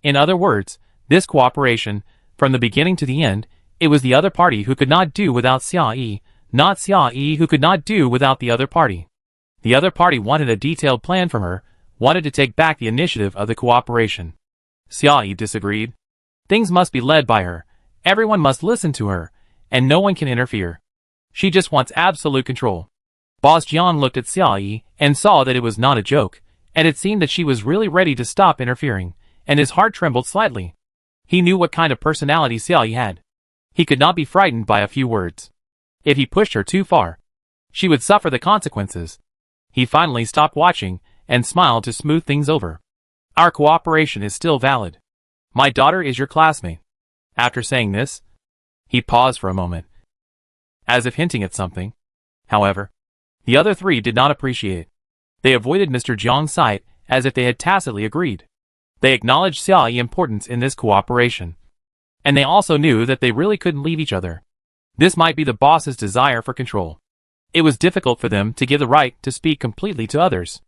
In other words, this cooperation, from the beginning to the end, it was the other party who could not do without Xiaoyi, not Xiaoyi who could not do without the other party. The other party wanted a detailed plan from her, wanted to take back the initiative of the cooperation. Xiaoyi disagreed. Things must be led by her, everyone must listen to her, and no one can interfere. She just wants absolute control. Boss Jiang looked at Xiaoyi and saw that it was not a joke, and it seemed that she was really ready to stop interfering, and his heart trembled slightly. He knew what kind of personality Xiaoyi had. He could not be frightened by a few words. If he pushed her too far, she would suffer the consequences. He finally stopped watching and smiled to smooth things over. Our cooperation is still valid. My daughter is your classmate. After saying this, he paused for a moment, as if hinting at something. However, the other three did not appreciate. They avoided Mr. Jiang's sight as if they had tacitly agreed. They acknowledged Xiaoyi's importance in this cooperation. And they also knew that they really couldn't leave each other. This might be the boss's desire for control. It was difficult for them to give the right to speak completely to others.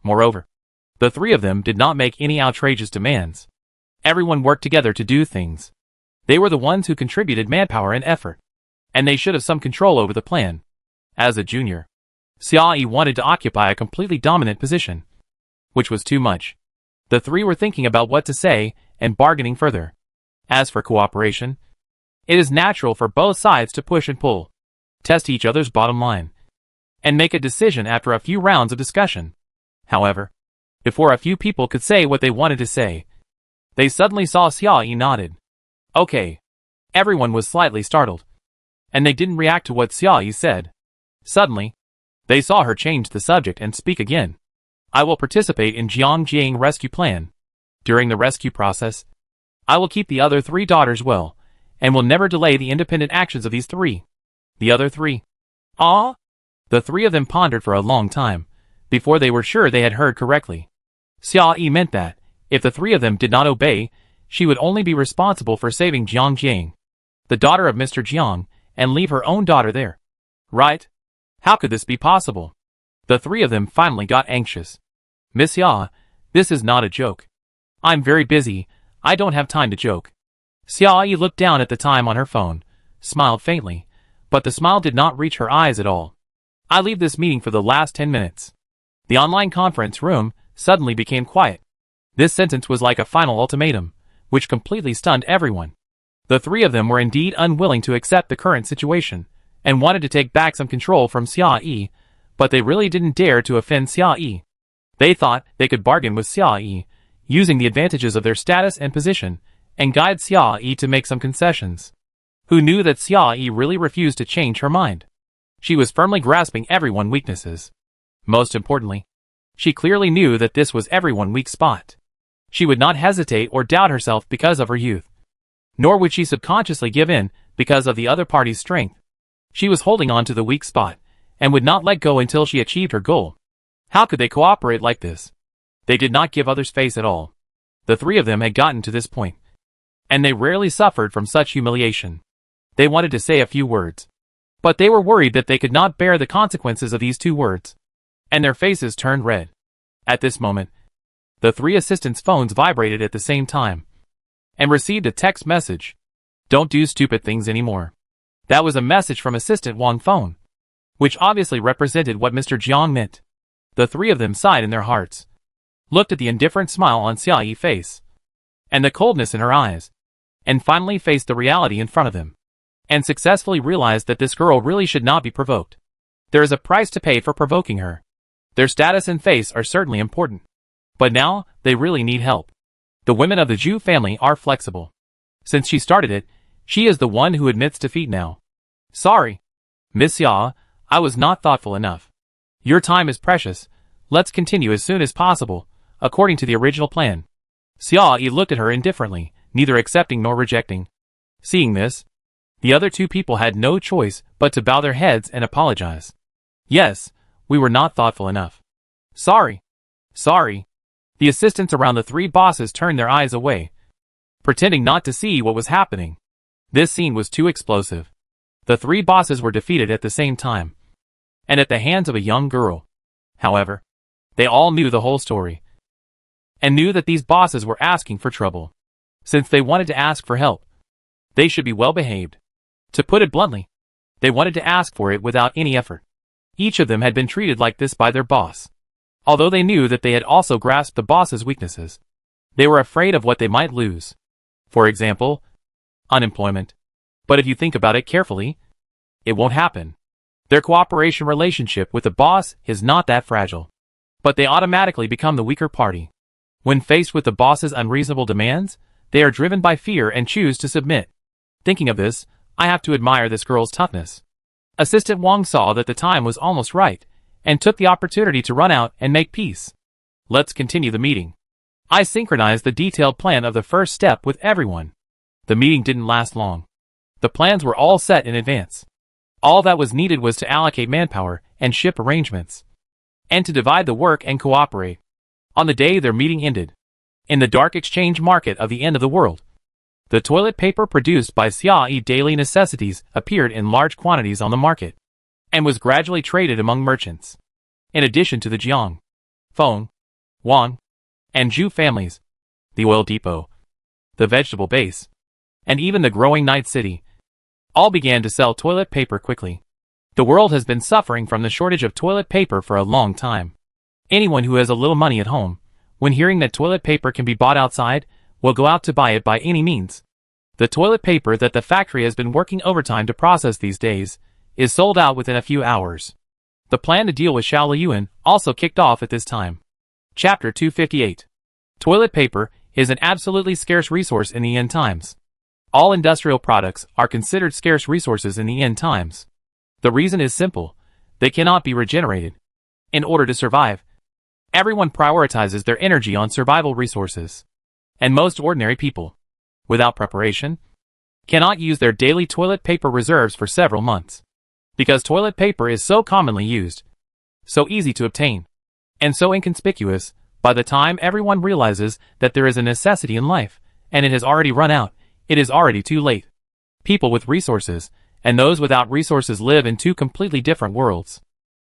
Moreover, the three of them did not make any outrageous demands. Everyone worked together to do things. They were the ones who contributed manpower and effort. And they should have some control over the plan. As a junior, Xiaoyi wanted to occupy a completely dominant position, which was too much. The three were thinking about what to say and bargaining further. As for cooperation, it is natural for both sides to push and pull, test each other's bottom line, and make a decision after a few rounds of discussion. However, before a few people could say what they wanted to say, they suddenly saw Xiaoyi nodded. Okay. Everyone was slightly startled, and they didn't react to what Xiaoyi said. Suddenly, they saw her change the subject and speak again. I will participate in Jiang rescue plan. During the rescue process, I will keep the other three daughters well, and will never delay the independent actions of these three. The other three. Ah? The three of them pondered for a long time, before they were sure they had heard correctly. Xiaoyi meant that, if the three of them did not obey, she would only be responsible for saving Jiang, the daughter of Mr. Jiang, and leave her own daughter there. Right? How could this be possible? The three of them finally got anxious. Miss Ya, this is not a joke. I'm very busy, I don't have time to joke. Xiaoyi looked down at the time on her phone, smiled faintly, but the smile did not reach her eyes at all. I leave this meeting for the last 10 minutes. The online conference room suddenly became quiet. This sentence was like a final ultimatum, which completely stunned everyone. The three of them were indeed unwilling to accept the current situation, and wanted to take back some control from Xiaoyi, but they really didn't dare to offend Xiaoyi. They thought they could bargain with Xiaoyi, using the advantages of their status and position, and guide Xiaoyi to make some concessions. Who knew that Xiaoyi really refused to change her mind? She was firmly grasping everyone's weaknesses. Most importantly, she clearly knew that this was everyone's weak spot. She would not hesitate or doubt herself because of her youth. Nor would she subconsciously give in because of the other party's strength. She was holding on to the weak spot, and would not let go until she achieved her goal. How could they cooperate like this? They did not give others face at all. The three of them had gotten to this point, and they rarely suffered from such humiliation. They wanted to say a few words, but they were worried that they could not bear the consequences of these two words, and their faces turned red. At this moment, the three assistants' phones vibrated at the same time, and received a text message. Don't do stupid things anymore. That was a message from Assistant Wang's phone, which obviously represented what Mr. Jiang meant. The three of them sighed in their hearts, looked at the indifferent smile on Xiaoyi's face, and the coldness in her eyes, and finally faced the reality in front of them, and successfully realized that this girl really should not be provoked. There is a price to pay for provoking her. Their status and face are certainly important, but now they really need help. The women of the Zhu family are flexible. Since she started it, she is the one who admits defeat now. Sorry, Miss Ya, I was not thoughtful enough. Your time is precious. Let's continue as soon as possible, according to the original plan. Xiaoyi looked at her indifferently, neither accepting nor rejecting. Seeing this, The other two people had no choice but to bow their heads and apologize. Yes, we were not thoughtful enough. Sorry. Sorry. The assistants around the three bosses turned their eyes away, pretending not to see what was happening. This scene was too explosive. The three bosses were defeated at the same time, and at the hands of a young girl. However, they all knew the whole story, and knew that these bosses were asking for trouble. Since they wanted to ask for help, they should be well behaved. To put it bluntly, they wanted to ask for it without any effort. Each of them had been treated like this by their boss. Although they knew that they had also grasped the boss's weaknesses, they were afraid of what they might lose. For example, unemployment. But if you think about it carefully, it won't happen. Their cooperation relationship with the boss is not that fragile. But they automatically become the weaker party. When faced with the boss's unreasonable demands, they are driven by fear and choose to submit. Thinking of this, I have to admire this girl's toughness. Assistant Wang saw that the time was almost right, and took the opportunity to run out and make peace. Let's continue the meeting. I synchronized the detailed plan of the first step with everyone. The meeting didn't last long. The plans were all set in advance. All that was needed was to allocate manpower and ship arrangements, and to divide the work and cooperate. On the day their meeting ended, in the dark exchange market of the end of the world, the toilet paper produced by Xiaoyi Daily Necessities appeared in large quantities on the market, and was gradually traded among merchants. In addition to the Jiang, Feng, Wang, and Zhu families, the oil depot, the vegetable base, and even the growing night city, all began to sell toilet paper quickly. The world has been suffering from the shortage of toilet paper for a long time. Anyone who has a little money at home, when hearing that toilet paper can be bought outside, will go out to buy it by any means. The toilet paper that the factory has been working overtime to process these days is sold out within a few hours. The plan to deal with Shaoliyuan also kicked off at this time. Chapter 258. Toilet paper is an absolutely scarce resource in the end times. All industrial products are considered scarce resources in the end times. The reason is simple: they cannot be regenerated. In order to survive, everyone prioritizes their energy on survival resources. And most ordinary people, without preparation, cannot use their daily toilet paper reserves for several months. Because toilet paper is so commonly used, so easy to obtain, and so inconspicuous, by the time everyone realizes that there is a necessity in life, and it has already run out, it is already too late. People with resources and those without resources live in two completely different worlds.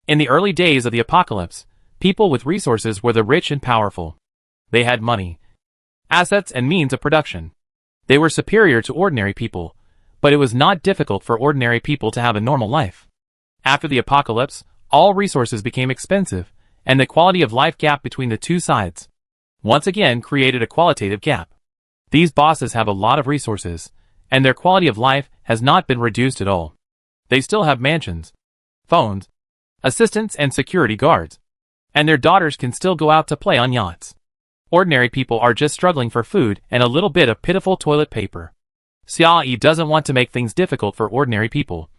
In the early days of the apocalypse, people with resources were the rich and powerful. They had money, assets, and means of production. They were superior to ordinary people, but it was not difficult for ordinary people to have a normal life. After the apocalypse, all resources became expensive, and the quality of life gap between the two sides once again created a qualitative gap. These bosses have a lot of resources, and their quality of life has not been reduced at all. They still have mansions, phones, assistants, and security guards, and their daughters can still go out to play on yachts. Ordinary people are just struggling for food and a little bit of pitiful toilet paper. Xiaoyi doesn't want to make things difficult for ordinary people,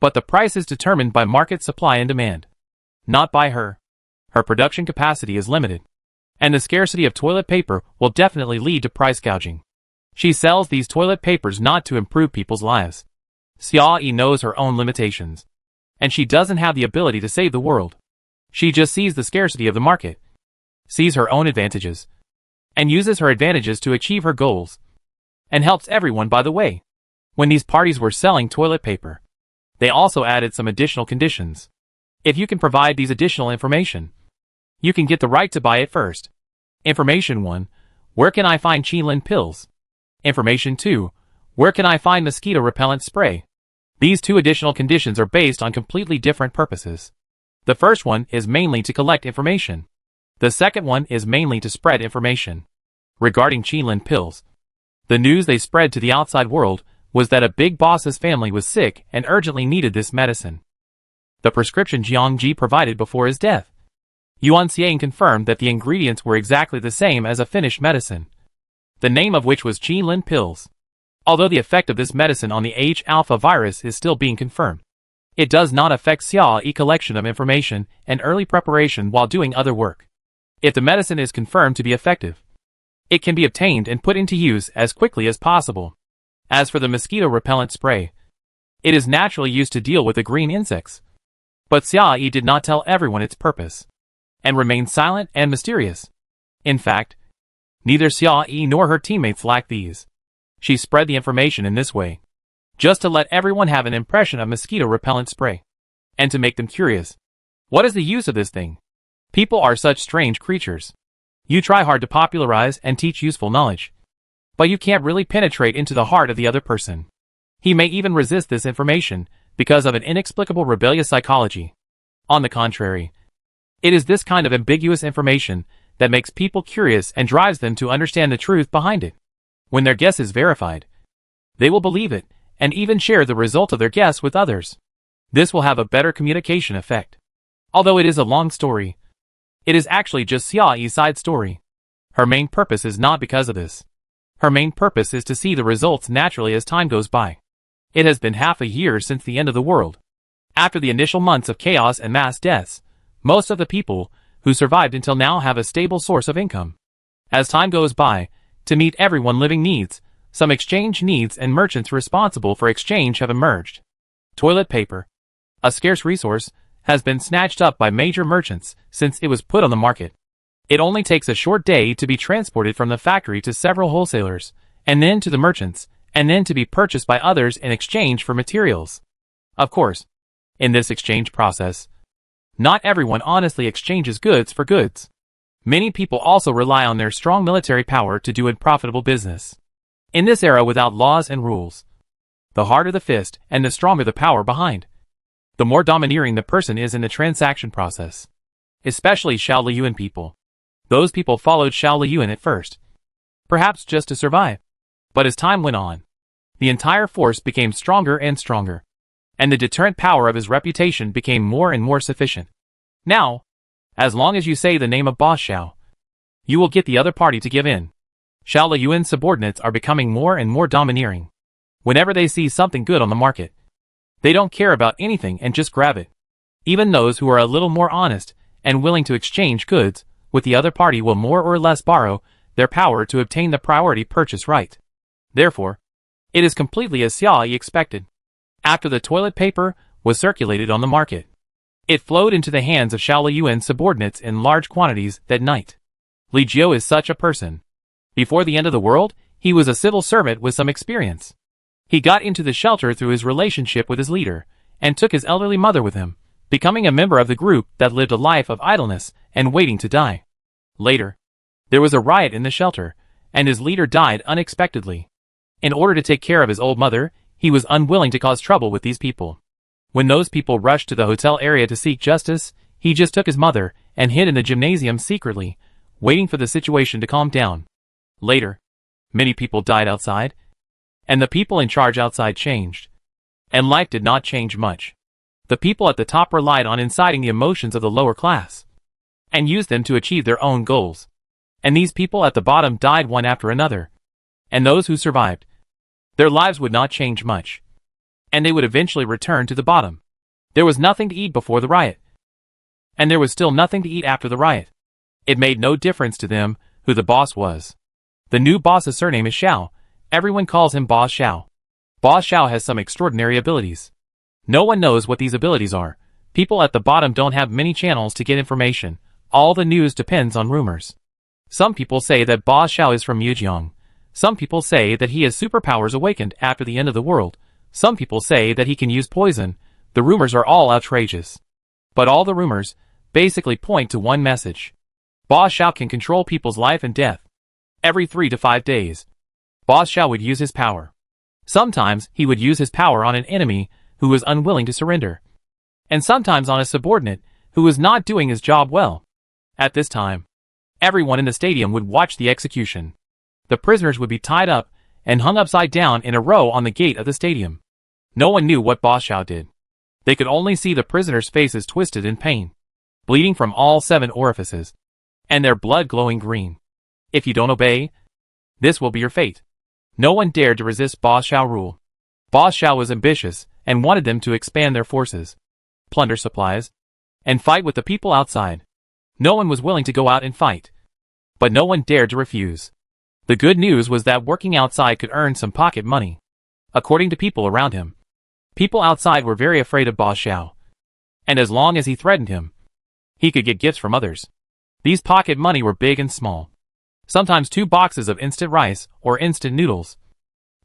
but the price is determined by market supply and demand, not by her. Her production capacity is limited, and the scarcity of toilet paper will definitely lead to price gouging. She sells these toilet papers not to improve people's lives. Xiaoyi knows her own limitations, and she doesn't have the ability to save the world. She just sees the scarcity of the market, sees her own advantages, and uses her advantages to achieve her goals, and helps everyone by the way. When these parties were selling toilet paper, they also added some additional conditions. If you can provide these additional information, you can get the right to buy it first. Information 1. Where can I find Qinlin pills? Information 2. Where can I find mosquito repellent spray? These two additional conditions are based on completely different purposes. The first one is mainly to collect information. The second one is mainly to spread information. Regarding Qinlin pills, the news they spread to the outside world was that a big boss's family was sick and urgently needed this medicine. The prescription Jiangji provided before his death. Yuan Xiang confirmed that the ingredients were exactly the same as a finished medicine, the name of which was Qinlin pills. Although the effect of this medicine on the H-alpha virus is still being confirmed, it does not affect Xiaoyi collection of information and early preparation while doing other work. If the medicine is confirmed to be effective, it can be obtained and put into use as quickly as possible. As for the mosquito repellent spray, It is naturally used to deal with the green insects. But Xia Yi did not tell everyone its purpose, and remained silent and mysterious. In fact, neither Xia Yi nor her teammates lacked these. She spread the information in this way, just to let everyone have an impression of mosquito repellent spray, and to make them curious. What is the use of this thing? People are such strange creatures. You try hard to popularize and teach useful knowledge, but you can't really penetrate into the heart of the other person. He may even resist this information because of an inexplicable rebellious psychology. On the contrary, it is this kind of ambiguous information that makes people curious and drives them to understand the truth behind it. When their guess is verified, they will believe it and even share the result of their guess with others. This will have a better communication effect. Although it is a long story, it is actually just Xia Yi's side story. Her main purpose is not because of this. Her main purpose is to see the results naturally as time goes by. It has been half a year since the end of the world. After the initial months of chaos and mass deaths, most of the people who survived until now have a stable source of income. As time goes by, to meet everyone living needs, some exchange needs and merchants responsible for exchange have emerged. Toilet paper, a scarce resource, has been snatched up by major merchants since it was put on the market. It only takes a short day to be transported from the factory to several wholesalers, and then to the merchants, and then to be purchased by others in exchange for materials. Of course, in this exchange process, not everyone honestly exchanges goods for goods. Many people also rely on their strong military power to do a profitable business. In this era without laws and rules, the harder the fist and the stronger the power behind, the more domineering the person is in the transaction process. Especially Xiao Liyuan people. Those people followed Xiao Liyuan at first, perhaps just to survive. But as time went on, the entire force became stronger and stronger, and the deterrent power of his reputation became more and more sufficient. Now, as long as you say the name of Boss Xiao, you will get the other party to give in. Xiao Liyuan's subordinates are becoming more and more domineering. Whenever they see something good on the market, they don't care about anything and just grab it. Even those who are a little more honest and willing to exchange goods with the other party will more or less borrow their power to obtain the priority purchase right. Therefore, it is completely as Xia Yi expected. After the toilet paper was circulated on the market, it flowed into the hands of Xiao Liyuan's subordinates in large quantities that night. Li Jiu is such a person. Before the end of the world, he was a civil servant with some experience. He got into the shelter through his relationship with his leader, and took his elderly mother with him, becoming a member of the group that lived a life of idleness and waiting to die. Later, there was a riot in the shelter, and his leader died unexpectedly. In order to take care of his old mother, he was unwilling to cause trouble with these people. When those people rushed to the hotel area to seek justice, he just took his mother and hid in the gymnasium secretly, waiting for the situation to calm down. Later, many people died outside, and the people in charge outside changed. And life did not change much. The people at the top relied on inciting the emotions of the lower class, and used them to achieve their own goals. And these people at the bottom died one after another. And those who survived, their lives would not change much, and they would eventually return to the bottom. There was nothing to eat before the riot, and there was still nothing to eat after the riot. It made no difference to them who the boss was. The new boss's surname is Xiao. Everyone calls him Boss Xiao. Boss Xiao has some extraordinary abilities. No one knows what these abilities are. People at the bottom don't have many channels to get information. All the news depends on rumors. Some people say that Boss Xiao is from Yujiang. Some people say that he has superpowers awakened after the end of the world. Some people say that he can use poison. The rumors are all outrageous. But all the rumors basically point to one message. Boss Xiao can control people's life and death. Every 3 to 5 days, Boss Xiao would use his power. Sometimes he would use his power on an enemy who was unwilling to surrender, and sometimes on a subordinate who was not doing his job well. At this time, everyone in the stadium would watch the execution. The prisoners would be tied up and hung upside down in a row on the gate of the stadium. No one knew what Boss Xiao did. They could only see the prisoners' faces twisted in pain, bleeding from all 7 orifices, and their blood glowing green. If you don't obey, this will be your fate. No one dared to resist Boss Xiao rule. Boss Xiao was ambitious and wanted them to expand their forces, plunder supplies, and fight with the people outside. No one was willing to go out and fight, but no one dared to refuse. The good news was that working outside could earn some pocket money, according to people around him. People outside were very afraid of Boss Xiao. And as long as he threatened him, he could get gifts from others. These pocket money were big and small. Sometimes 2 boxes of instant rice or instant noodles.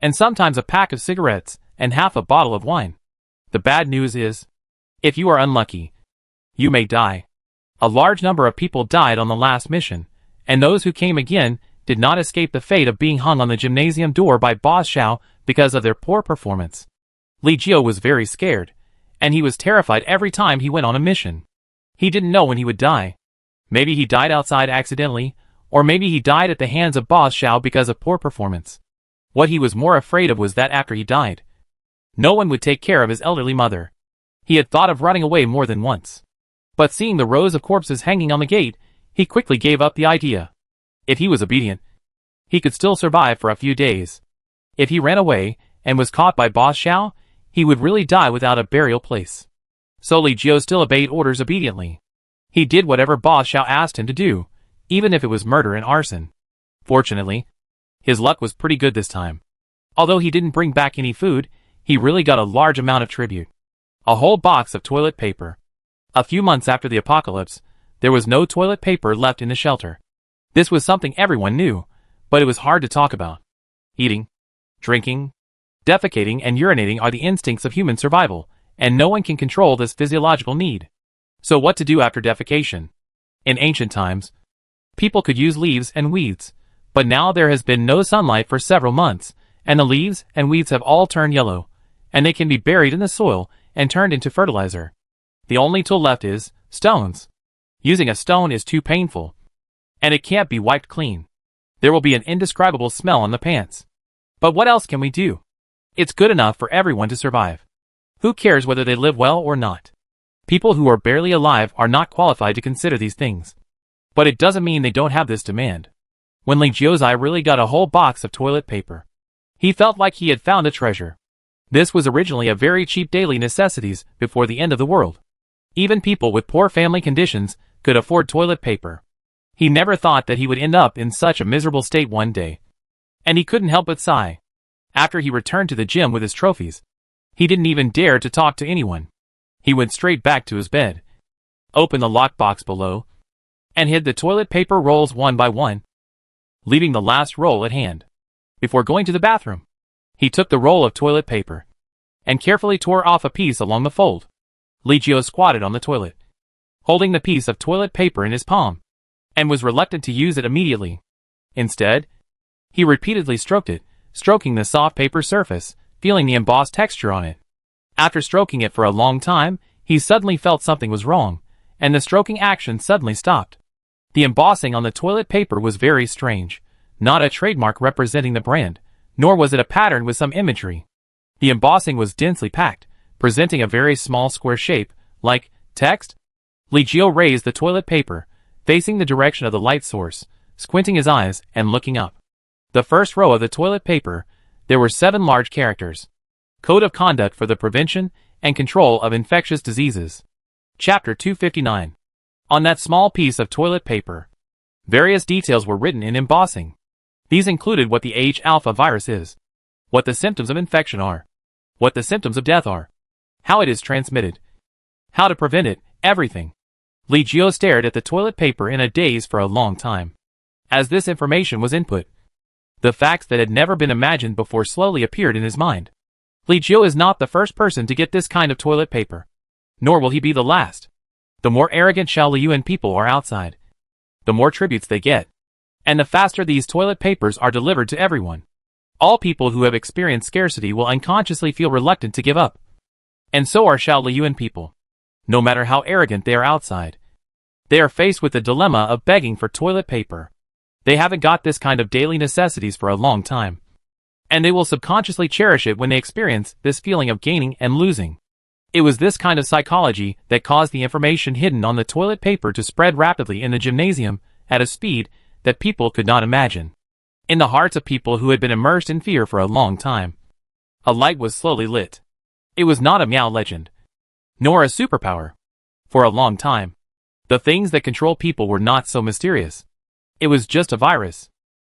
And sometimes a pack of cigarettes and half a bottle of wine. The bad news is, if you are unlucky, you may die. A large number of people died on the last mission, and those who came again did not escape the fate of being hung on the gymnasium door by Boss Xiao because of their poor performance. Li Jiu was very scared, and he was terrified every time he went on a mission. He didn't know when he would die. Maybe he died outside accidentally, or maybe he died at the hands of Boss Xiao because of poor performance. What he was more afraid of was that after he died, no one would take care of his elderly mother. He had thought of running away more than once. But seeing the rows of corpses hanging on the gate, he quickly gave up the idea. If he was obedient, he could still survive for a few days. If he ran away and was caught by Boss Xiao, he would really die without a burial place. So Li Jiu still obeyed orders obediently. He did whatever Boss Xiao asked him to do, even if it was murder and arson. Fortunately, his luck was pretty good this time. Although he didn't bring back any food, he really got a large amount of tribute. A whole box of toilet paper. A few months after the apocalypse, there was no toilet paper left in the shelter. This was something everyone knew, but it was hard to talk about. Eating, drinking, defecating and urinating are the instincts of human survival, and no one can control this physiological need. So what to do after defecation? In ancient times, people could use leaves and weeds, but now there has been no sunlight for several months, and the leaves and weeds have all turned yellow, and they can be buried in the soil and turned into fertilizer. The only tool left is stones. Using a stone is too painful, and it can't be wiped clean. There will be an indescribable smell on the pants. But what else can we do? It's good enough for everyone to survive. Who cares whether they live well or not? People who are barely alive are not qualified to consider these things. But it doesn't mean they don't have this demand. When Li Jiuzai really got a whole box of toilet paper, he felt like he had found a treasure. This was originally a very cheap daily necessities before the end of the world. Even people with poor family conditions could afford toilet paper. He never thought that he would end up in such a miserable state one day. And he couldn't help but sigh. After he returned to the gym with his trophies, he didn't even dare to talk to anyone. He went straight back to his bed, opened the lockbox below, and hid the toilet paper rolls one by one, leaving the last roll at hand. Before going to the bathroom, he took the roll of toilet paper and carefully tore off a piece along the fold. Li Jiu squatted on the toilet, holding the piece of toilet paper in his palm, and was reluctant to use it immediately. Instead, he repeatedly stroked it, stroking the soft paper surface, feeling the embossed texture on it. After stroking it for a long time, he suddenly felt something was wrong, and the stroking action suddenly stopped. The embossing on the toilet paper was very strange, not a trademark representing the brand, nor was it a pattern with some imagery. The embossing was densely packed, presenting a very small square shape, like text. Li Jiu raised the toilet paper, facing the direction of the light source, squinting his eyes and looking up. The first row of the toilet paper, there were 7 large characters. Code of Conduct for the Prevention and Control of Infectious Diseases. Chapter 259. On that small piece of toilet paper, various details were written in embossing. These included what the H-alpha virus is, what the symptoms of infection are, what the symptoms of death are, how it is transmitted, how to prevent it, everything. Li Jiu stared at the toilet paper in a daze for a long time. As this information was input, the facts that had never been imagined before slowly appeared in his mind. Li Jiu is not the first person to get this kind of toilet paper, nor will he be the last. The more arrogant Shaoliyuan people are outside, the more tributes they get, and the faster these toilet papers are delivered to everyone. All people who have experienced scarcity will unconsciously feel reluctant to give up. And so are Shaoliyuan people. No matter how arrogant they are outside, they are faced with the dilemma of begging for toilet paper. They haven't got this kind of daily necessities for a long time, and they will subconsciously cherish it when they experience this feeling of gaining and losing. It was this kind of psychology that caused the information hidden on the toilet paper to spread rapidly in the gymnasium at a speed that people could not imagine. In the hearts of people who had been immersed in fear for a long time, a light was slowly lit. It was not a Miao legend, nor a superpower. For a long time, the things that control people were not so mysterious. It was just a virus.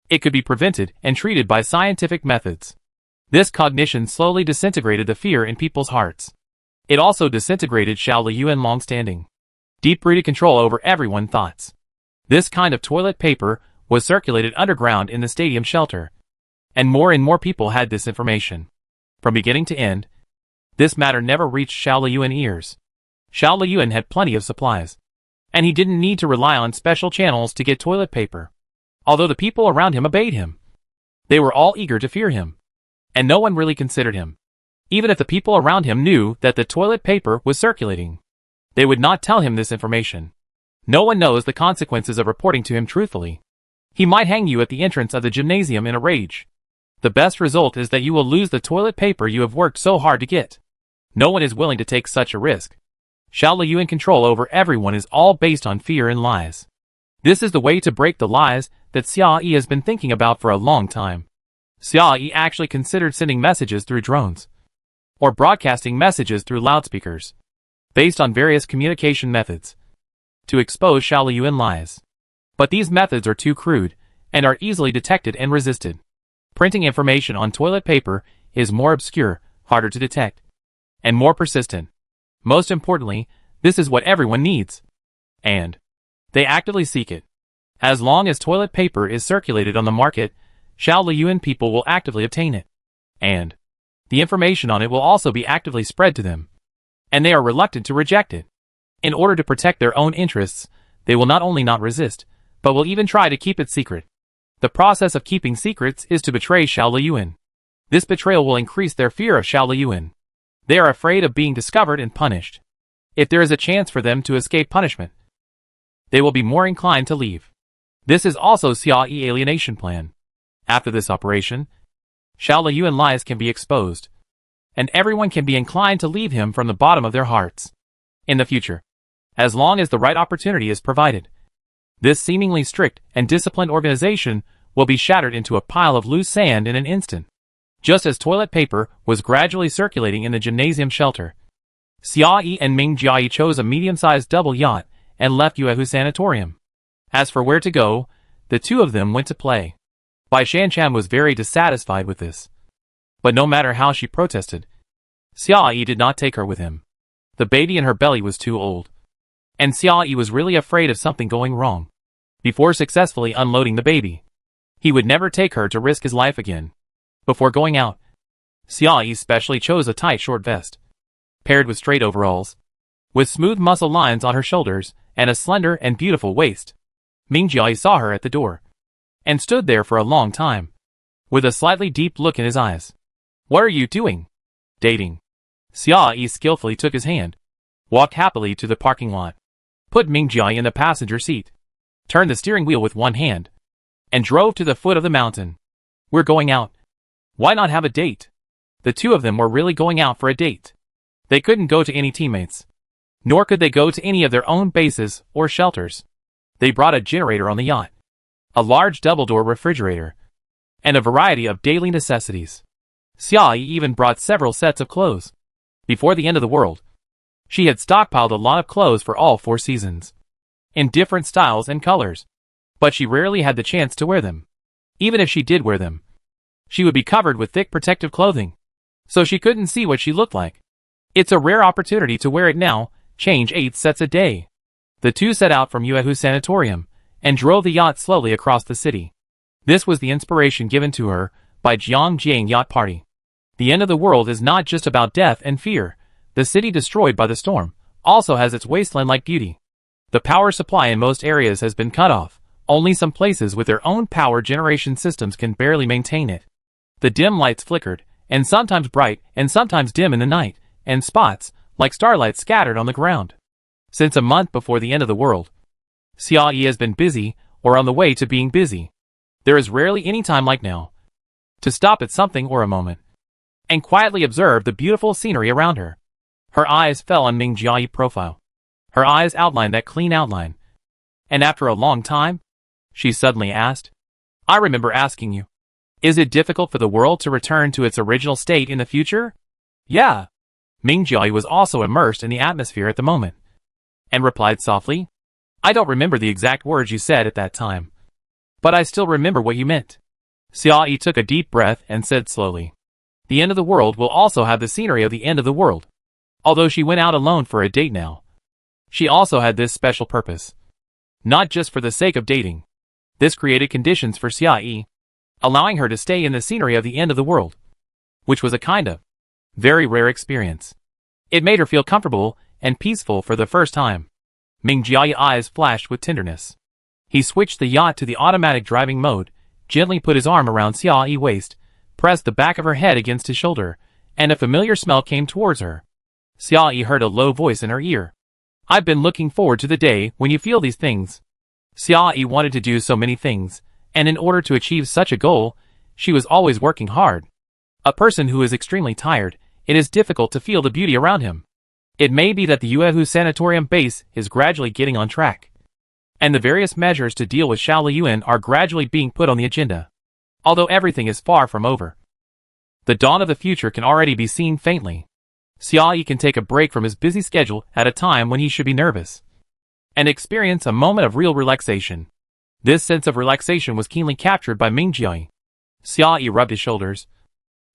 It could be prevented and treated by scientific methods. This cognition slowly disintegrated the fear in people's hearts. It also disintegrated Xiao Liyuan's long-standing, deep-rooted control over everyone's thoughts. This kind of toilet paper was circulated underground in the stadium shelter, and more people had this information. From beginning to end, this matter never reached Xiao Liyuan's ears. Xiao Liyuan had plenty of supplies, and he didn't need to rely on special channels to get toilet paper. Although the people around him obeyed him, they were all eager to fear him, and no one really considered him. Even if the people around him knew that the toilet paper was circulating, they would not tell him this information. No one knows the consequences of reporting to him truthfully. He might hang you at the entrance of the gymnasium in a rage. The best result is that you will lose the toilet paper you have worked so hard to get. No one is willing to take such a risk. Xiao Liyuan's control over everyone is all based on fear and lies. This is the way to break the lies that Xia Yi has been thinking about for a long time. Xia Yi actually considered sending messages through drones, or broadcasting messages through loudspeakers, based on various communication methods, to expose Xiao Liyuan's lies. But these methods are too crude, and are easily detected and resisted. Printing information on toilet paper is more obscure, harder to detect, and more persistent. Most importantly, this is what everyone needs, and they actively seek it. As long as toilet paper is circulated on the market, Xiao Liyuan people will actively obtain it, and the information on it will also be actively spread to them, and they are reluctant to reject it. In order to protect their own interests, they will not only not resist, but will even try to keep it secret. The process of keeping secrets is to betray Xiao Liyuan. This betrayal will increase their fear of Xiao Liyuan. They are afraid of being discovered and punished. If there is a chance for them to escape punishment, they will be more inclined to leave. This is also Xia Yi's alienation plan. After this operation, Xiao Liyuan's lies can be exposed, and everyone can be inclined to leave him from the bottom of their hearts. In the future, as long as the right opportunity is provided, this seemingly strict and disciplined organization will be shattered into a pile of loose sand in an instant. Just as toilet paper was gradually circulating in the gymnasium shelter, Xia Yi and Ming Jiayi chose a medium-sized double yacht and left Yuehu Sanatorium. As for where to go, the two of them went to play. Bai Shanchan was very dissatisfied with this. But no matter how she protested, Xia Yi did not take her with him. The baby in her belly was too old, and Xia Yi was really afraid of something going wrong. Before successfully unloading the baby, he would never take her to risk his life again. Before going out, Xia Yi specially chose a tight short vest, paired with straight overalls, with smooth muscle lines on her shoulders and a slender and beautiful waist. Ming Jiayi saw her at the door, and stood there for a long time, with a slightly deep look in his eyes. "What are you doing?" "Dating." Xia Yi skillfully took his hand, walked happily to the parking lot, put Ming Jiayi in the passenger seat, turned the steering wheel with one hand, and drove to the foot of the mountain. "We're going out. Why not have a date?" The two of them were really going out for a date. They couldn't go to any teammates, nor could they go to any of their own bases or shelters. They brought a generator on the yacht, a large double-door refrigerator, and a variety of daily necessities. Xia Yi even brought several sets of clothes. Before the end of the world, she had stockpiled a lot of clothes for all 4 seasons, in different styles and colors, but she rarely had the chance to wear them. Even if she did wear them, she would be covered with thick protective clothing, so she couldn't see what she looked like. It's a rare opportunity to wear it now, change 8 sets a day. The two set out from Yuehu Sanatorium, and drove the yacht slowly across the city. This was the inspiration given to her by Jiang Jiang Yacht Party. The end of the world is not just about death and fear. The city destroyed by the storm also has its wasteland-like beauty. The power supply in most areas has been cut off. Only some places with their own power generation systems can barely maintain it. The dim lights flickered, and sometimes bright and sometimes dim in the night, and spots, like starlight, scattered on the ground. Since a month before the end of the world, Xia Yi has been busy, or on the way to being busy. There is rarely any time like now to stop at something or a moment, and quietly observe the beautiful scenery around her. Her eyes fell on Ming Jiayi's profile. Her eyes outlined that clean outline, and after a long time, she suddenly asked, "I remember asking you, is it difficult for the world to return to its original state in the future?" "Yeah." Ming Jiayi was also immersed in the atmosphere at the moment, and replied softly, "I don't remember the exact words you said at that time, but I still remember what you meant." Xia Yi took a deep breath and said slowly, The end of the world will also have the scenery of the end of the world. Although she went out alone for a date now, she also had this special purpose. Not just for the sake of dating. This created conditions for Xiaoyi, allowing her to stay in the scenery of the end of the world, which was a kind of very rare experience. It made her feel comfortable and peaceful for the first time. Ming Jiayi's eyes flashed with tenderness. He switched the yacht to the automatic driving mode, gently put his arm around Xiaoyi's waist, pressed the back of her head against his shoulder, and a familiar smell came towards her. Xiaoyi heard a low voice in her ear. I've been looking forward to the day when you feel these things. Xiaoyi wanted to do so many things, and in order to achieve such a goal, she was always working hard. A person who is extremely tired, it is difficult to feel the beauty around him. It may be that the Yuehu Sanatorium base is gradually getting on track, and the various measures to deal with Xiao Liyuan are gradually being put on the agenda. Although everything is far from over, the dawn of the future can already be seen faintly. Xiaoyi can take a break from his busy schedule at a time when he should be nervous, and experience a moment of real relaxation. This sense of relaxation was keenly captured by Ming Jiayi. Xiaoyi rubbed his shoulders,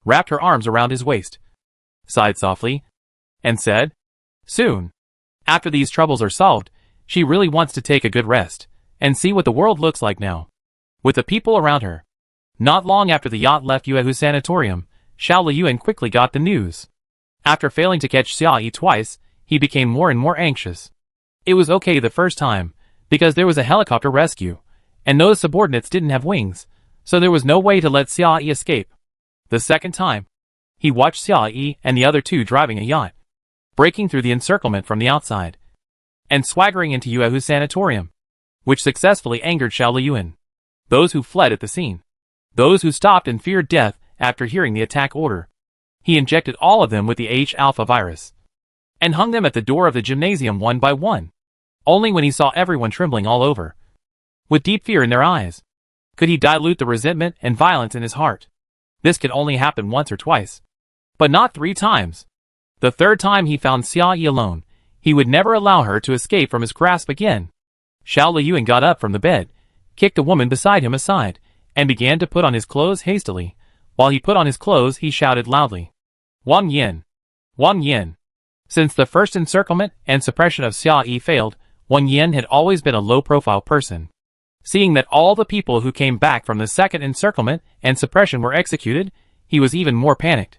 wrapped her arms around his waist, sighed softly, and said, soon, after these troubles are solved, she really wants to take a good rest, and see what the world looks like now, with the people around her. Not long after the yacht left Yuehu Sanatorium, Xiao Liyuan quickly got the news. After failing to catch Xiaoyi twice, he became more and more anxious. It was okay the first time, because there was a helicopter rescue, and those subordinates didn't have wings, so there was no way to let Xiaoyi escape. The second time, he watched Xiaoyi and the other two driving a yacht, breaking through the encirclement from the outside, and swaggering into Yuehu Sanatorium, which successfully angered Xiao Liyuan. Those who fled at the scene, those who stopped and feared death after hearing the attack order. He injected all of them with the H-alpha virus, and hung them at the door of the gymnasium one by one. Only when he saw everyone trembling all over, with deep fear in their eyes, could he dilute the resentment and violence in his heart. This could only happen once or twice, but not 3 times. The third time he found Xiaoyi alone, he would never allow her to escape from his grasp again. Xiao Liyuan got up from the bed, kicked the woman beside him aside, and began to put on his clothes hastily. While he put on his clothes, he shouted loudly, Wang Yin! Wang Yin! Since the first encirclement and suppression of Xiaoyi failed, Wang Yin had always been a low-profile person. Seeing that all the people who came back from the second encirclement and suppression were executed, he was even more panicked.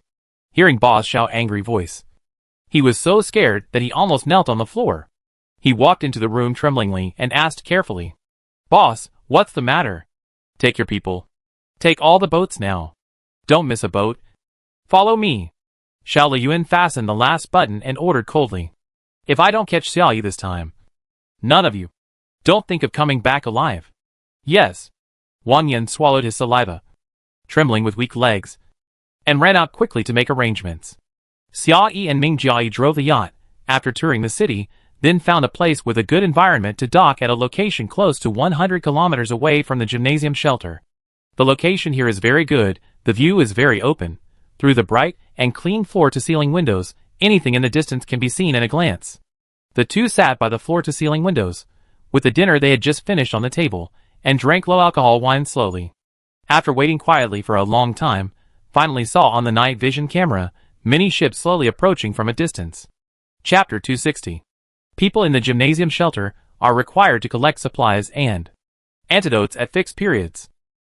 Hearing Boss Xiao's angry voice, he was so scared that he almost knelt on the floor. He walked into the room tremblingly and asked carefully, Boss, what's the matter? Take your people. Take all the boats now. Don't miss a boat. Follow me. Xiao Liyuan fastened the last button and ordered coldly, if I don't catch Xiaoyi this time, none of you. Don't think of coming back alive. Yes. Wang Yin swallowed his saliva, trembling with weak legs, and ran out quickly to make arrangements. Xiaoyi and Ming Jiayi drove the yacht, after touring the city, then found a place with a good environment to dock at a location close to 100 kilometers away from the gymnasium shelter. The location here is very good, the view is very open. Through the bright and clean floor-to-ceiling windows, anything in the distance can be seen at a glance. The two sat by the floor-to-ceiling windows, with the dinner they had just finished on the table, and drank low-alcohol wine slowly. After waiting quietly for a long time, finally saw on the night vision camera many ships slowly approaching from a distance. Chapter 260. People in the gymnasium shelter are required to collect supplies and antidotes at fixed periods.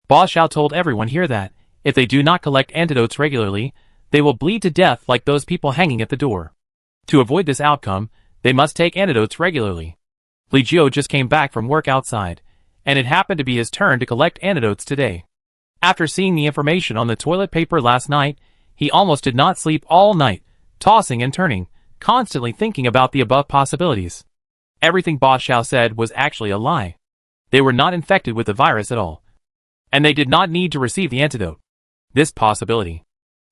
Boss Xiao told everyone here that, if they do not collect antidotes regularly, they will bleed to death like those people hanging at the door. To avoid this outcome, they must take antidotes regularly. Li Jiu just came back from work outside, and it happened to be his turn to collect antidotes today. After seeing the information on the toilet paper last night, he almost did not sleep all night, tossing and turning, constantly thinking about the above possibilities. Everything Boss Xiao said was actually a lie. They were not infected with the virus at all, and they did not need to receive the antidote. This possibility,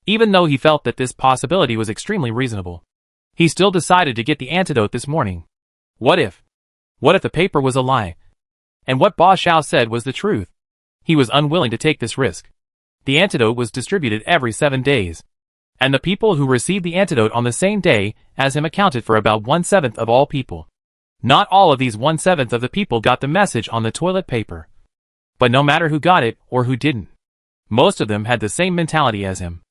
even though he felt that this possibility was extremely reasonable, he still decided to get the antidote this morning. What if the paper was a lie, and what Boss Xiao said was the truth? He was unwilling to take this risk. The antidote was distributed every 7 days, and the people who received the antidote on the same day as him accounted for about 1/7 of all people. Not all of these 1/7 of the people got the message on the toilet paper. But no matter who got it or who didn't, most of them had the same mentality as him.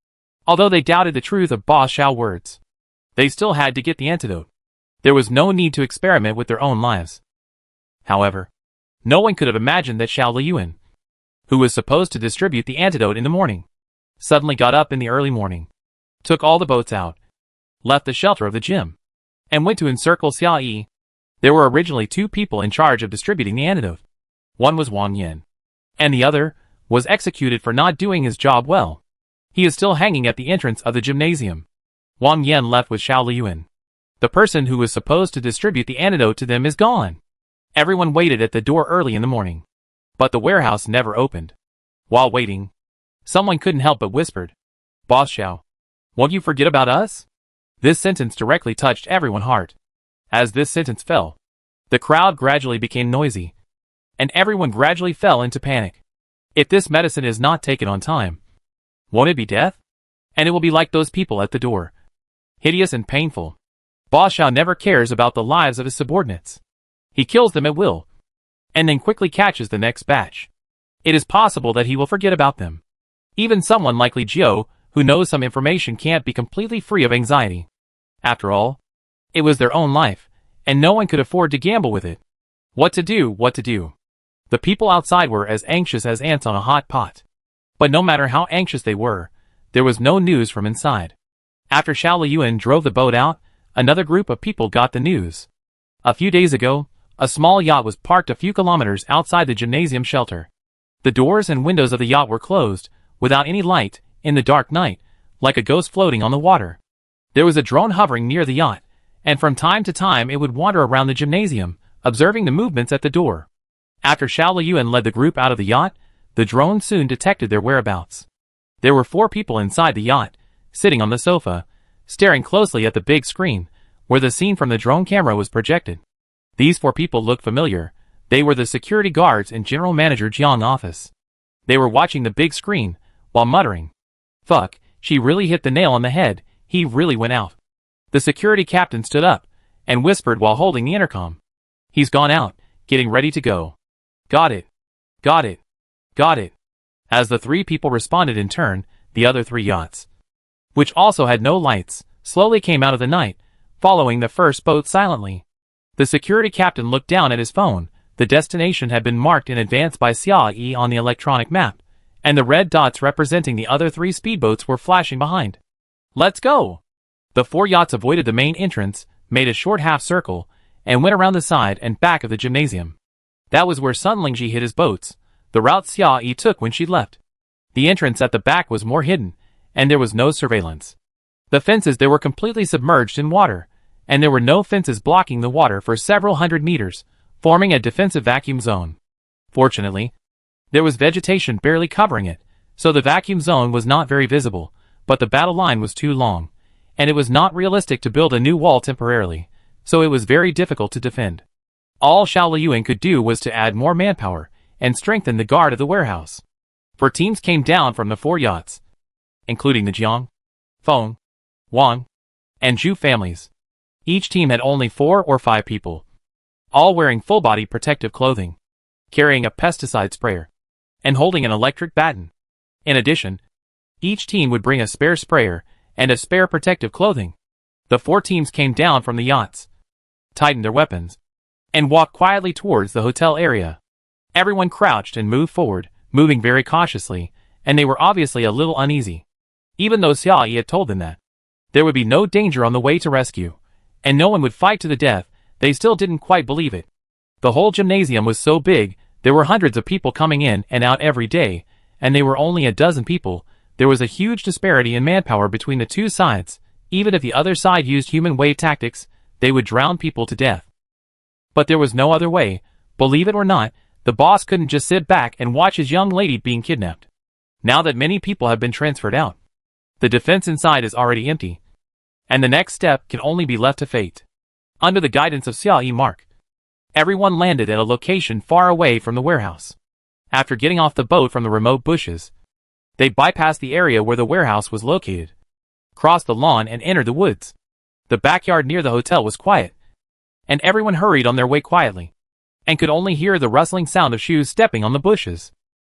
Although they doubted the truth of Boss Xiao's words, they still had to get the antidote. There was no need to experiment with their own lives. However, no one could have imagined that Xiao Liyuan, who was supposed to distribute the antidote in the morning, suddenly got up in the early morning, took all the boats out, left the shelter of the gym, and went to encircle Xia Yi. There were originally 2 people in charge of distributing the antidote. One was Wang Yan, and the other was executed for not doing his job well. He is still hanging at the entrance of the gymnasium. Wang Yan left with Xiao Liyuan. The person who was supposed to distribute the antidote to them is gone. Everyone waited at the door early in the morning, but the warehouse never opened. While waiting, someone couldn't help but whispered, "Boss Xiao, won't you forget about us?" This sentence directly touched everyone's heart. As this sentence fell, the crowd gradually became noisy, and everyone gradually fell into panic. If this medicine is not taken on time, won't it be death? And it will be like those people at the door. Hideous and painful. Boss Xiao never cares about the lives of his subordinates. He kills them at will, and then quickly catches the next batch. It is possible that he will forget about them. Even someone like Li Jiu, who knows some information, can't be completely free of anxiety. After all, it was their own life, and no one could afford to gamble with it. What to do, what to do? The people outside were as anxious as ants on a hot pot. But no matter how anxious they were, there was no news from inside. After Xiao Liyuan drove the boat out, another group of people got the news. A few days ago, a small yacht was parked a few kilometers outside the gymnasium shelter. The doors and windows of the yacht were closed, without any light, in the dark night, like a ghost floating on the water. There was a drone hovering near the yacht, and from time to time it would wander around the gymnasium, observing the movements at the door. After Xiao Liyuan led the group out of the yacht, the drone soon detected their whereabouts. There were 4 people inside the yacht, sitting on the sofa, staring closely at the big screen, where the scene from the drone camera was projected. These 4 people looked familiar. They were the security guards in General Manager Jiang's office. They were watching the big screen, while muttering, "Fuck, she really hit the nail on the head, he really went out." The security captain stood up, and whispered while holding the intercom, "He's gone out, getting ready to go." "Got it. Got it. Got it." As the 3 people responded in turn, the other 3 yachts, which also had no lights, slowly came out of the night, following the first boat silently. The security captain looked down at his phone. The destination had been marked in advance by Xia Yi on the electronic map, and the red dots representing the other 3 speedboats were flashing behind. "Let's go!" The 4 yachts avoided the main entrance, made a short half-circle, and went around the side and back of the gymnasium. That was where Sun Lingji hid his boats, the route Xia Yi took when she left. The entrance at the back was more hidden, and there was no surveillance. The fences there were completely submerged in water, and there were no fences blocking the water for several hundred meters, forming a defensive vacuum zone. Fortunately, there was vegetation barely covering it, so the vacuum zone was not very visible, but the battle line was too long, and it was not realistic to build a new wall temporarily, so it was very difficult to defend. All Xiao Liyuan could do was to add more manpower, and strengthen the guard of the warehouse. 4 teams came down from the 4 yachts, including the Jiang, Feng, Wang, and Zhu families. Each team had only 4 or 5 people, all wearing full-body protective clothing, carrying a pesticide sprayer, and holding an electric baton. In addition, each team would bring a spare sprayer and a spare protective clothing. The 4 teams came down from the yachts, tightened their weapons, and walked quietly towards the hotel area. Everyone crouched and moved forward, moving very cautiously, and they were obviously a little uneasy. Even though Xia Yi had told them that there would be no danger on the way to rescue, and no one would fight to the death, they still didn't quite believe it. The whole gymnasium was so big, there were hundreds of people coming in and out every day, and they were only a dozen people. There was a huge disparity in manpower between the 2 sides. Even if the other side used human wave tactics, they would drown people to death. But there was no other way. Believe it or not, the boss couldn't just sit back and watch his young lady being kidnapped. Now that many people have been transferred out, the defense inside is already empty, and the next step can only be left to fate. Under the guidance of Xia Yi Mark, everyone landed at a location far away from the warehouse. After getting off the boat from the remote bushes, they bypassed the area where the warehouse was located, crossed the lawn and entered the woods. The backyard near the hotel was quiet, and everyone hurried on their way quietly, and could only hear the rustling sound of shoes stepping on the bushes.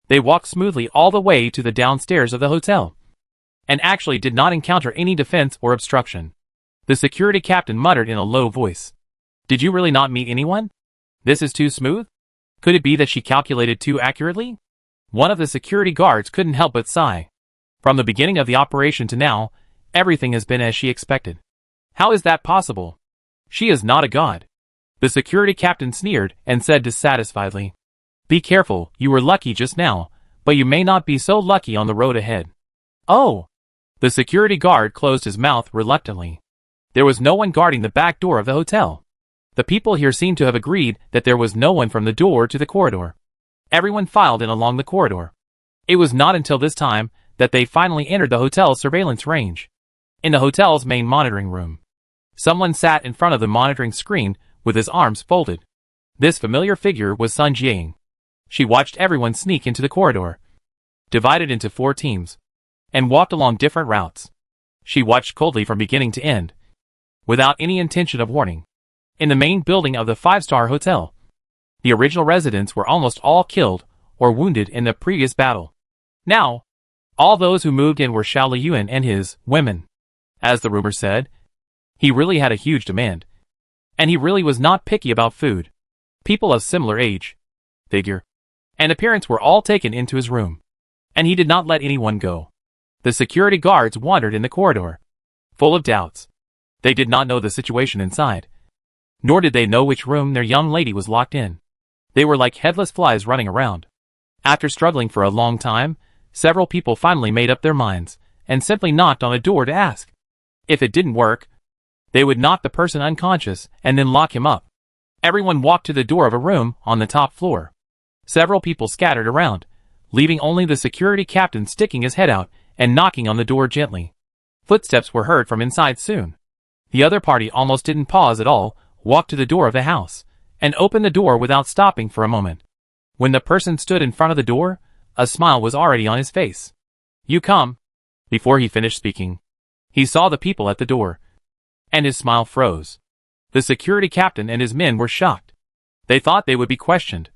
They walked smoothly all the way to the downstairs of the hotel. and actually did not encounter any defense or obstruction. The security captain muttered in a low voice. Did you really not meet anyone? This is too smooth? Could it be that she calculated too accurately? One of the security guards couldn't help but sigh. From the beginning of the operation to now, everything has been as she expected. How is that possible? She is not a god. The security captain sneered and said dissatisfiedly. Be careful, you were lucky just now, but you may not be so lucky on the road ahead. Oh! The security guard closed his mouth reluctantly. There was no one guarding the back door of the hotel. The people here seemed to have agreed that there was no one from the door to the corridor. Everyone filed in along the corridor. It was not until this time that they finally entered the hotel's surveillance range. In the hotel's main monitoring room, someone sat in front of the monitoring screen with his arms folded. This familiar figure was Sun Jiang. She watched everyone sneak into the corridor, divided into 4 teams, and walked along different routes. She watched coldly from beginning to end, without any intention of warning. In the main building of the 5-star hotel, the original residents were almost all killed or wounded in the previous battle. Now, all those who moved in were Xiao Liyuan and his women. As the rumor said, he really had a huge demand. And he really was not picky about food. People of similar age, figure, and appearance were all taken into his room. And he did not let anyone go. The security guards wandered in the corridor, full of doubts. They did not know the situation inside, nor did they know which room their young lady was locked in. They were like headless flies running around. After struggling for a long time, several people finally made up their minds, and simply knocked on a door to ask. If it didn't work, they would knock the person unconscious and then lock him up. Everyone walked to the door of a room on the top floor. Several people scattered around, leaving only the security captain sticking his head out and knocking on the door gently. Footsteps were heard from inside soon. The other party almost didn't pause at all, walked to the door of the house, and opened the door without stopping for a moment. When the person stood in front of the door, a smile was already on his face. You come. Before he finished speaking, he saw the people at the door, and his smile froze. The security captain and his men were shocked. They thought they would be questioned,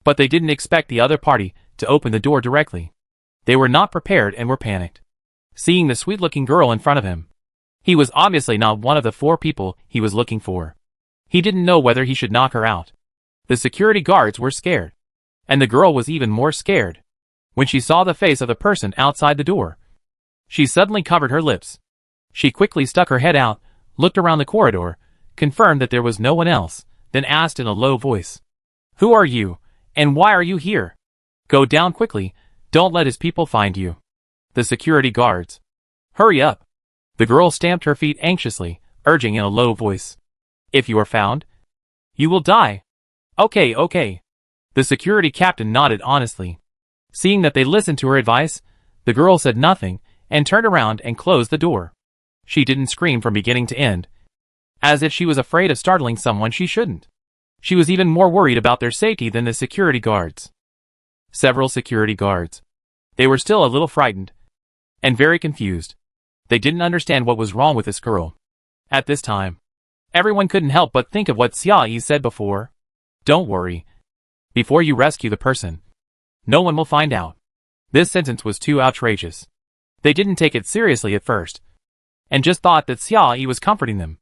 but they didn't expect the other party to open the door directly. They were not prepared and were panicked. Seeing the sweet-looking girl in front of him, he was obviously not one of the 4 people he was looking for. He didn't know whether he should knock her out. The security guards were scared, and the girl was even more scared. When she saw the face of the person outside the door, she suddenly covered her lips. She quickly stuck her head out, looked around the corridor, confirmed that there was no one else, then asked in a low voice, Who are you, and why are you here? Go down quickly, don't let his people find you. The security guards. Hurry up. The girl stamped her feet anxiously, urging in a low voice. If you are found, you will die. Okay. The security captain nodded honestly. Seeing that they listened to her advice, the girl said nothing and turned around and closed the door. She didn't scream from beginning to end, as if she was afraid of startling someone she shouldn't. She was even more worried about their safety than the security guards. Several security guards. They were still a little frightened and very confused. They didn't understand what was wrong with this girl. At this time, everyone couldn't help but think of what Xia Yi said before. Don't worry. Before you rescue the person, no one will find out. This sentence was too outrageous. They didn't take it seriously at first, and just thought that Xia Yi was comforting them.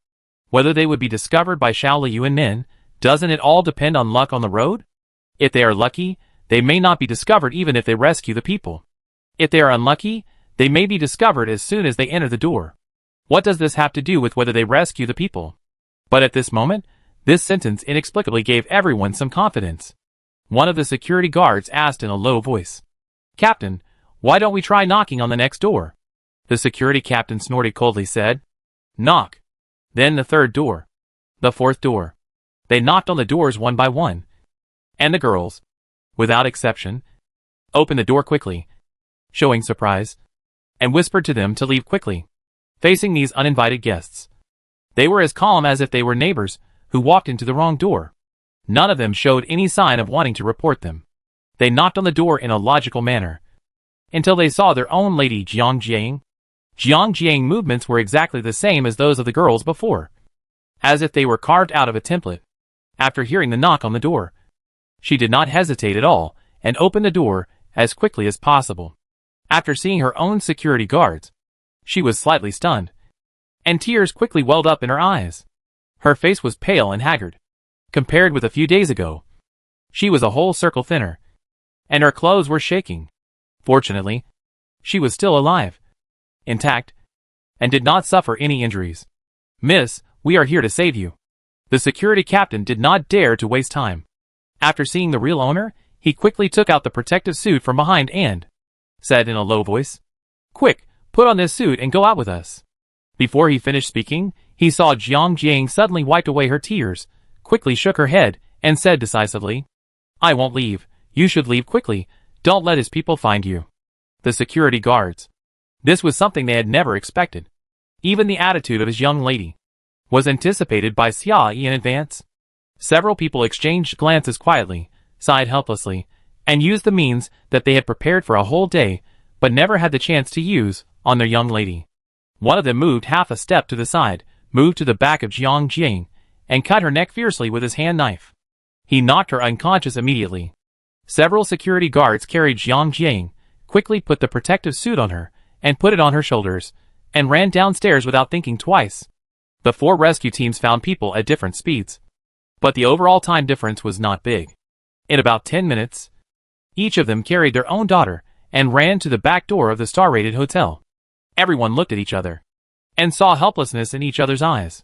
Whether they would be discovered by Xiao Liyuan men, doesn't it all depend on luck on the road? If they are lucky, they may not be discovered even if they rescue the people. If they are unlucky, they may be discovered as soon as they enter the door. What does this have to do with whether they rescue the people? But at this moment, this sentence inexplicably gave everyone some confidence. One of the security guards asked in a low voice, Captain, why don't we try knocking on the next door? The security captain snorted coldly said, Knock. Then the 3rd door. The 4th door. They knocked on the doors one by one. And the girls, without exception, opened the door quickly, showing surprise, and whispered to them to leave quickly, facing these uninvited guests. They were as calm as if they were neighbors who walked into the wrong door. None of them showed any sign of wanting to report them. They knocked on the door in a logical manner, until they saw their own lady Jiang Jiang. Jiang Jiang movements were exactly the same as those of the girls before, as if they were carved out of a template. After hearing the knock on the door, she did not hesitate at all, and opened the door as quickly as possible. After seeing her own security guards, She was slightly stunned, and tears quickly welled up in her eyes. Her face was pale and haggard. Compared with a few days ago, she was a whole circle thinner, and her clothes were shaking. Fortunately, she was still alive, intact, and did not suffer any injuries. "Miss, we are here to save you." The security captain did not dare to waste time. After seeing the real owner, he quickly took out the protective suit from behind and said in a low voice, "Quick, put on this suit and go out with us." Before he finished speaking, he saw Jiang Jiang suddenly wiped away her tears, quickly shook her head, and said decisively, "I won't leave. You should leave quickly. Don't let his people find you." The security guards. This was something they had never expected. Even the attitude of his young lady was anticipated by Xia Yi in advance. Several people exchanged glances quietly, sighed helplessly, and used the means that they had prepared for a whole day, but never had the chance to use, on their young lady. One of them moved half a step to the side, moved to the back of Jiang Jiang, and cut her neck fiercely with his hand knife. He knocked her unconscious immediately. Several security guards carried Jiang Jiang, quickly put the protective suit on her, and put it on her shoulders, and ran downstairs without thinking twice. The 4 rescue teams found people at different speeds, but the overall time difference was not big. In about 10 minutes, each of them carried their own daughter and ran to the back door of the star-rated hotel. Everyone looked at each other and saw helplessness in each other's eyes.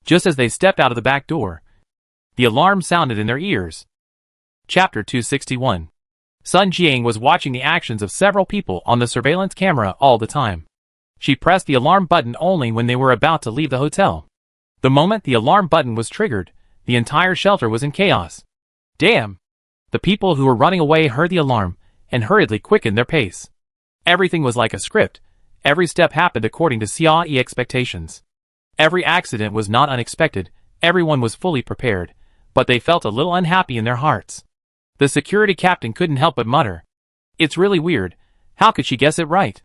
Just as they stepped out of the back door, the alarm sounded in their ears. Chapter 261. Sun Jiang was watching the actions of several people on the surveillance camera all the time. She pressed the alarm button only when they were about to leave the hotel. The moment the alarm button was triggered, the entire shelter was in chaos. Damn! The people who were running away heard the alarm and hurriedly quickened their pace. Everything was like a script. Every step happened according to Xia Yi expectations. Every accident was not unexpected. Everyone was fully prepared, but they felt a little unhappy in their hearts. The security captain couldn't help but mutter, "It's really weird. How could she guess it right?"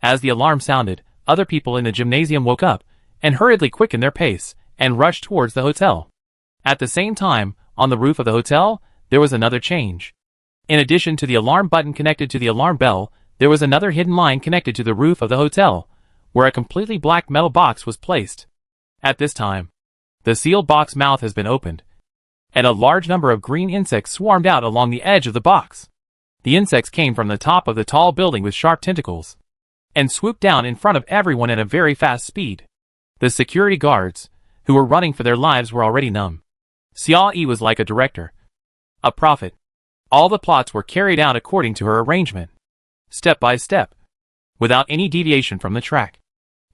As the alarm sounded, other people in the gymnasium woke up and hurriedly quickened their pace and rushed towards the hotel. At the same time, on the roof of the hotel, there was another change. In addition to the alarm button connected to the alarm bell, there was another hidden line connected to the roof of the hotel, where a completely black metal box was placed. At this time, the sealed box mouth has been opened, and a large number of green insects swarmed out along the edge of the box. The insects came from the top of the tall building with sharp tentacles, and swooped down in front of everyone at a very fast speed. The security guards, who were running for their lives, were already numb. Xia Yi was like a director, a prophet. All the plots were carried out according to her arrangement, step by step, without any deviation from the track.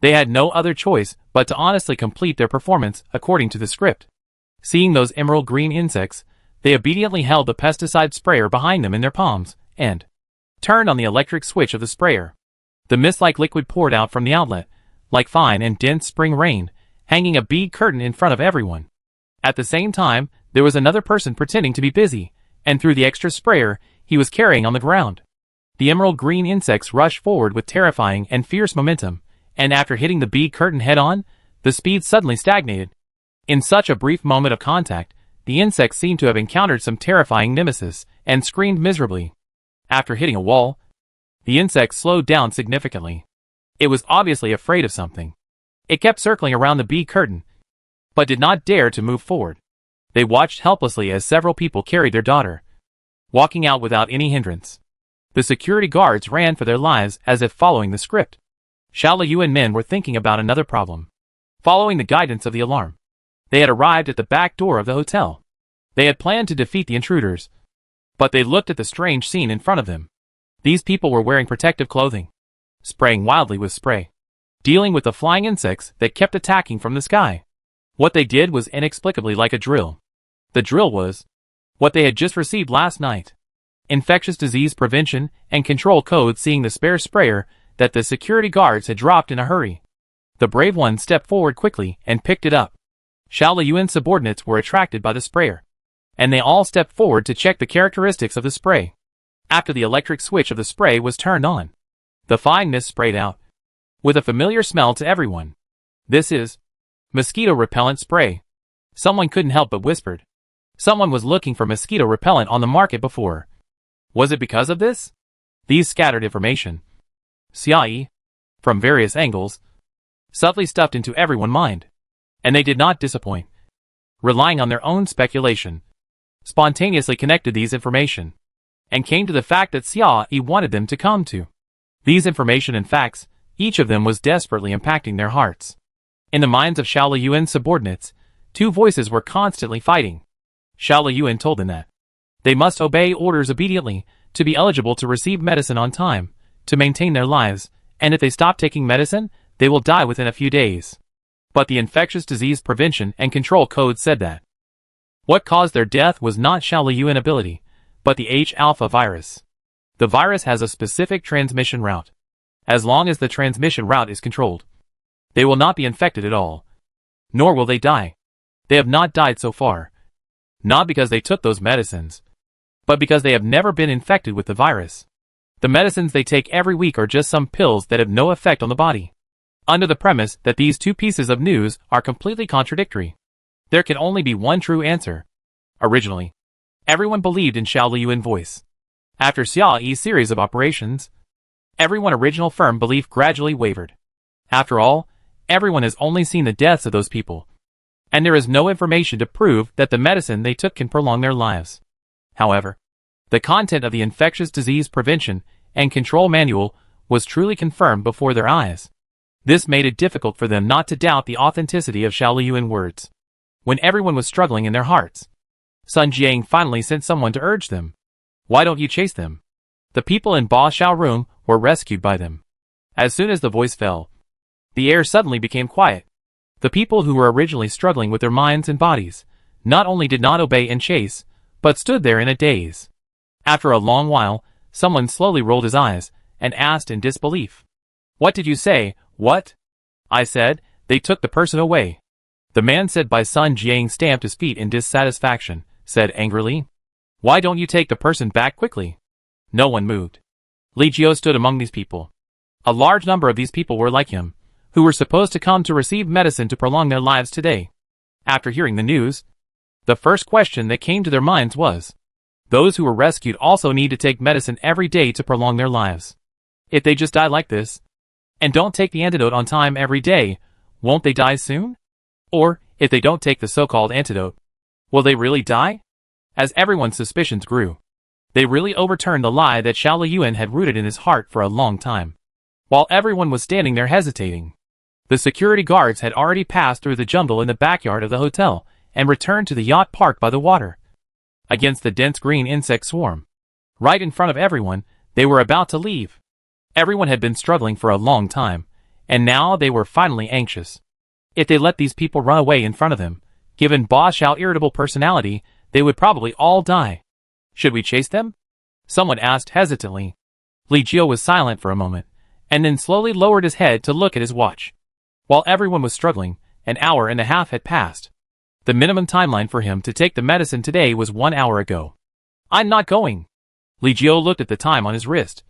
They had no other choice but to honestly complete their performance according to the script. Seeing those emerald green insects, they obediently held the pesticide sprayer behind them in their palms, and turned on the electric switch of the sprayer. The mist-like liquid poured out from the outlet, like fine and dense spring rain, hanging a bead curtain in front of everyone. At the same time, there was another person pretending to be busy, and through the extra sprayer he was carrying on the ground. The emerald green insects rushed forward with terrifying and fierce momentum, and after hitting the bead curtain head-on, the speed suddenly stagnated. In such a brief moment of contact, the insects seemed to have encountered some terrifying nemesis, and screamed miserably. After hitting a wall, the insect slowed down significantly. It was obviously afraid of something. It kept circling around the bead curtain, but did not dare to move forward. They watched helplessly as several people carried their daughter, walking out without any hindrance. The security guards ran for their lives as if following the script. Xiao Liu and men were thinking about another problem. Following the guidance of the alarm, they had arrived at the back door of the hotel. They had planned to defeat the intruders, but they looked at the strange scene in front of them. These people were wearing protective clothing, spraying wildly with spray, dealing with the flying insects that kept attacking from the sky. What they did was inexplicably like a drill. The drill was what they had just received last night. Infectious disease prevention and control code, seeing the spare sprayer that the security guards had dropped in a hurry. The brave one stepped forward quickly and picked it up. Xiao Liyuan's subordinates were attracted by the sprayer, and they all stepped forward to check the characteristics of the spray. After the electric switch of the spray was turned on, the fine mist sprayed out, with a familiar smell to everyone. "This is mosquito repellent spray." Someone couldn't help but whispered. Someone was looking for mosquito repellent on the market before. Was it because of this? These scattered information. Xia Yi from various angles, subtly stuffed into everyone's mind. And they did not disappoint. Relying on their own speculation, spontaneously connected these information, and came to the fact that Xia Yi wanted them to come to. These information and facts, each of them was desperately impacting their hearts. In the minds of Xiao Liyuan's subordinates, two voices were constantly fighting. Xiao Liyuan told them that they must obey orders obediently to be eligible to receive medicine on time, to maintain their lives, and if they stop taking medicine, they will die within a few days. But the Infectious Disease Prevention and Control Code said that what caused their death was not Xiao Liyuan ability, but the H-alpha virus. The virus has a specific transmission route. As long as the transmission route is controlled, they will not be infected at all. Nor will they die. They have not died so far. Not because they took those medicines, but because they have never been infected with the virus. The medicines they take every week are just some pills that have no effect on the body. Under the premise that these two pieces of news are completely contradictory, there can only be one true answer. Originally, everyone believed in Xiao Liyuan's voice. After Xia Yi's series of operations, everyone's original firm belief gradually wavered. After all, everyone has only seen the deaths of those people, and there is no information to prove that the medicine they took can prolong their lives. However, the content of the Infectious Disease Prevention and Control Manual was truly confirmed before their eyes. This made it difficult for them not to doubt the authenticity of Xiao Liyuan's words. When everyone was struggling in their hearts, Sun Jiang finally sent someone to urge them. Why don't you chase them? The people in Ba Xiao room were rescued by them. As soon as the voice fell, the air suddenly became quiet. The people who were originally struggling with their minds and bodies not only did not obey and chase, but stood there in a daze. After a long while, someone slowly rolled his eyes and asked in disbelief, "What did you say? What?" I said, "They took the person away." The man said by Sun Jiang stamped his feet in dissatisfaction, said angrily, "Why don't you take the person back quickly?" No one moved. Li Jiao stood among these people. A large number of these people were like him, who were supposed to come to receive medicine to prolong their lives today. After hearing the news, the first question that came to their minds was, those who were rescued also need to take medicine every day to prolong their lives. If they just die like this, and don't take the antidote on time every day, won't they die soon? Or, if they don't take the so-called antidote, will they really die? As everyone's suspicions grew, they really overturned the lie that Xiao Liyuan had rooted in his heart for a long time. While everyone was standing there hesitating, the security guards had already passed through the jungle in the backyard of the hotel and returned to the yacht park by the water. Against the dense green insect swarm, right in front of everyone, they were about to leave. Everyone had been struggling for a long time, and now they were finally anxious. If they let these people run away in front of them, given Ba Xiao's irritable personality, they would probably all die. Should we chase them? Someone asked hesitantly. Li Jiao was silent for a moment, and then slowly lowered his head to look at his watch. While everyone was struggling, an hour and a half had passed. The minimum timeline for him to take the medicine today was 1 hour ago. "I'm not going." Li Jiao looked at the time on his wrist,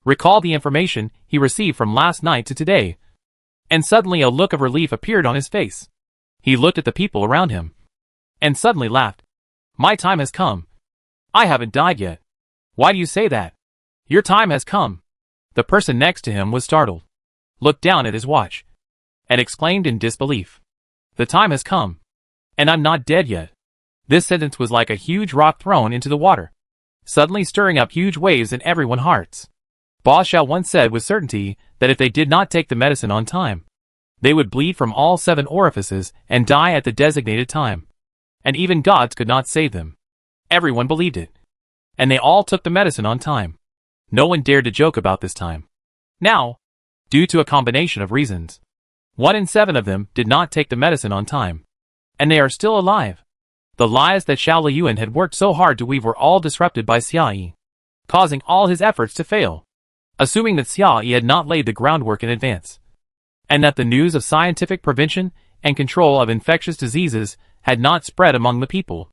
recalled the information he received from last night to today, and suddenly a look of relief appeared on his face. He looked at the people around him, and suddenly laughed. "My time has come. I haven't died yet." "Why do you say that?" "Your time has come." The person next to him was startled, looked down at his watch, and exclaimed in disbelief, "The time has come. And I'm not dead yet." This sentence was like a huge rock thrown into the water, suddenly stirring up huge waves in everyone's hearts. Ba Xiao once said with certainty that if they did not take the medicine on time, they would bleed from all 7 orifices and die at the designated time. And even gods could not save them. Everyone believed it. And they all took the medicine on time. No one dared to joke about this time. Now, due to a combination of reasons, 1 in 7 of them did not take the medicine on time. And they are still alive. The lies that Xiao Liyuan had worked so hard to weave were all disrupted by Xia Yi, causing all his efforts to fail. Assuming that Xia Yi had not laid the groundwork in advance, and that the news of scientific prevention and control of infectious diseases had not spread among the people,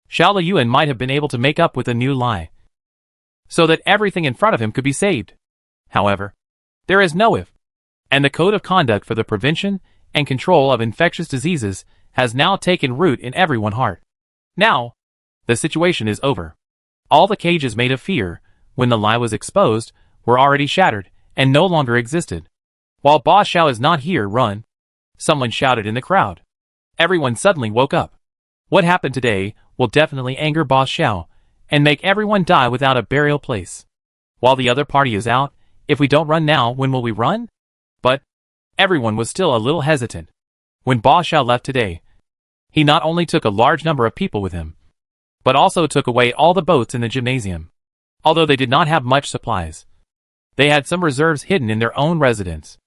Xiao Liyuan might have been able to make up with a new lie, so that everything in front of him could be saved. However, there is no if, and the code of conduct for the prevention and control of infectious diseases has now taken root in everyone's heart. Now, the situation is over. All the cages made of fear, when the lie was exposed, were already shattered, and no longer existed. While Boss Xiao is not here, run! Someone shouted in the crowd. Everyone suddenly woke up. What happened today will definitely anger Boss Xiao, and make everyone die without a burial place. While the other party is out, if we don't run now, when will we run? But everyone was still a little hesitant. When Boss Xiao left today, he not only took a large number of people with him, but also took away all the boats in the gymnasium. Although they did not have much supplies, they had some reserves hidden in their own residence.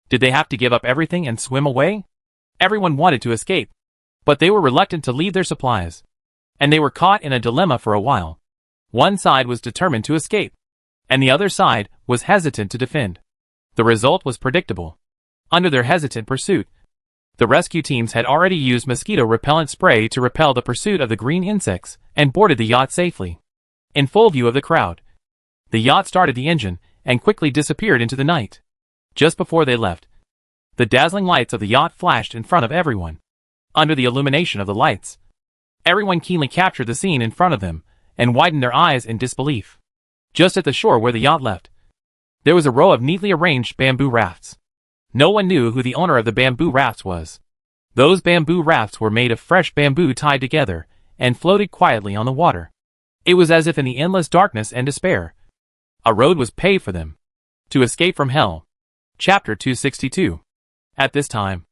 Did they have to give up everything and swim away? Everyone wanted to escape, but they were reluctant to leave their supplies, and they were caught in a dilemma for a while. One side was determined to escape, and the other side was hesitant to defend. The result was predictable. Under their hesitant pursuit, the rescue teams had already used mosquito repellent spray to repel the pursuit of the green insects and boarded the yacht safely. In full view of the crowd, the yacht started the engine and quickly disappeared into the night. Just before they left, the dazzling lights of the yacht flashed in front of everyone. Under the illumination of the lights, everyone keenly captured the scene in front of them and widened their eyes in disbelief. Just at the shore where the yacht left, there was a row of neatly arranged bamboo rafts. No one knew who the owner of the bamboo rafts was. Those bamboo rafts were made of fresh bamboo tied together and floated quietly on the water. It was as if in the endless darkness and despair, a road was paved for them to escape from hell. Chapter 262. At this time,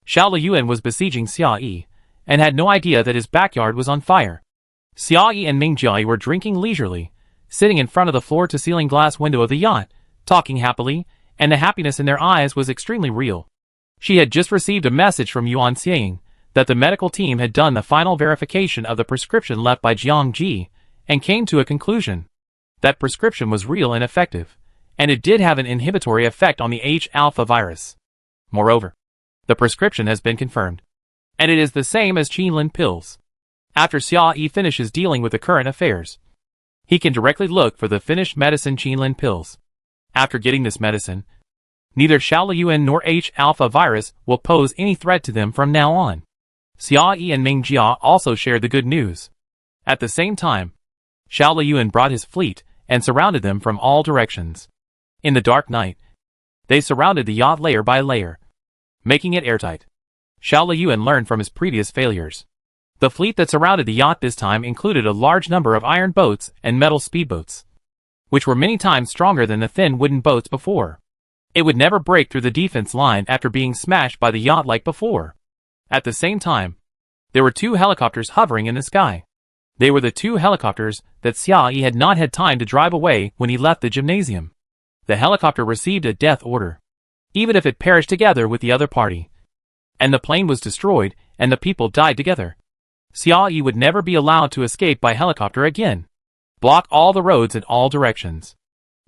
Xiao Liyuan was besieging Xia Yi and had no idea that his backyard was on fire. Xia Yi and Ming Jiayi were drinking leisurely, sitting in front of the floor-to-ceiling glass window of the yacht, talking happily, and the happiness in their eyes was extremely real. She had just received a message from Yuan Xiang that the medical team had done the final verification of the prescription left by Jiang Ji and came to a conclusion. That prescription was real and effective, and it did have an inhibitory effect on the H-alpha virus. Moreover, the prescription has been confirmed, and it is the same as Qinlin pills. After Xia Yi finishes dealing with the current affairs, he can directly look for the finished medicine Qinlin pills. After getting this medicine, neither Xiao Liyuan nor H-alpha virus will pose any threat to them from now on. Xia Yi and Ming Jia also shared the good news. At the same time, Xiao Liyuan brought his fleet and surrounded them from all directions. In the dark night, they surrounded the yacht layer by layer, making it airtight. Xiao Liyuan learned from his previous failures. The fleet that surrounded the yacht this time included a large number of iron boats and metal speedboats, which were many times stronger than the thin wooden boats before. It would never break through the defense line after being smashed by the yacht like before. At the same time, there were two helicopters hovering in the sky. They were the two helicopters that Xia Yi had not had time to drive away when he left the gymnasium. The helicopter received a death order, even if it perished together with the other party, and the plane was destroyed and the people died together. Xia Yi would never be allowed to escape by helicopter again. Block all the roads in all directions.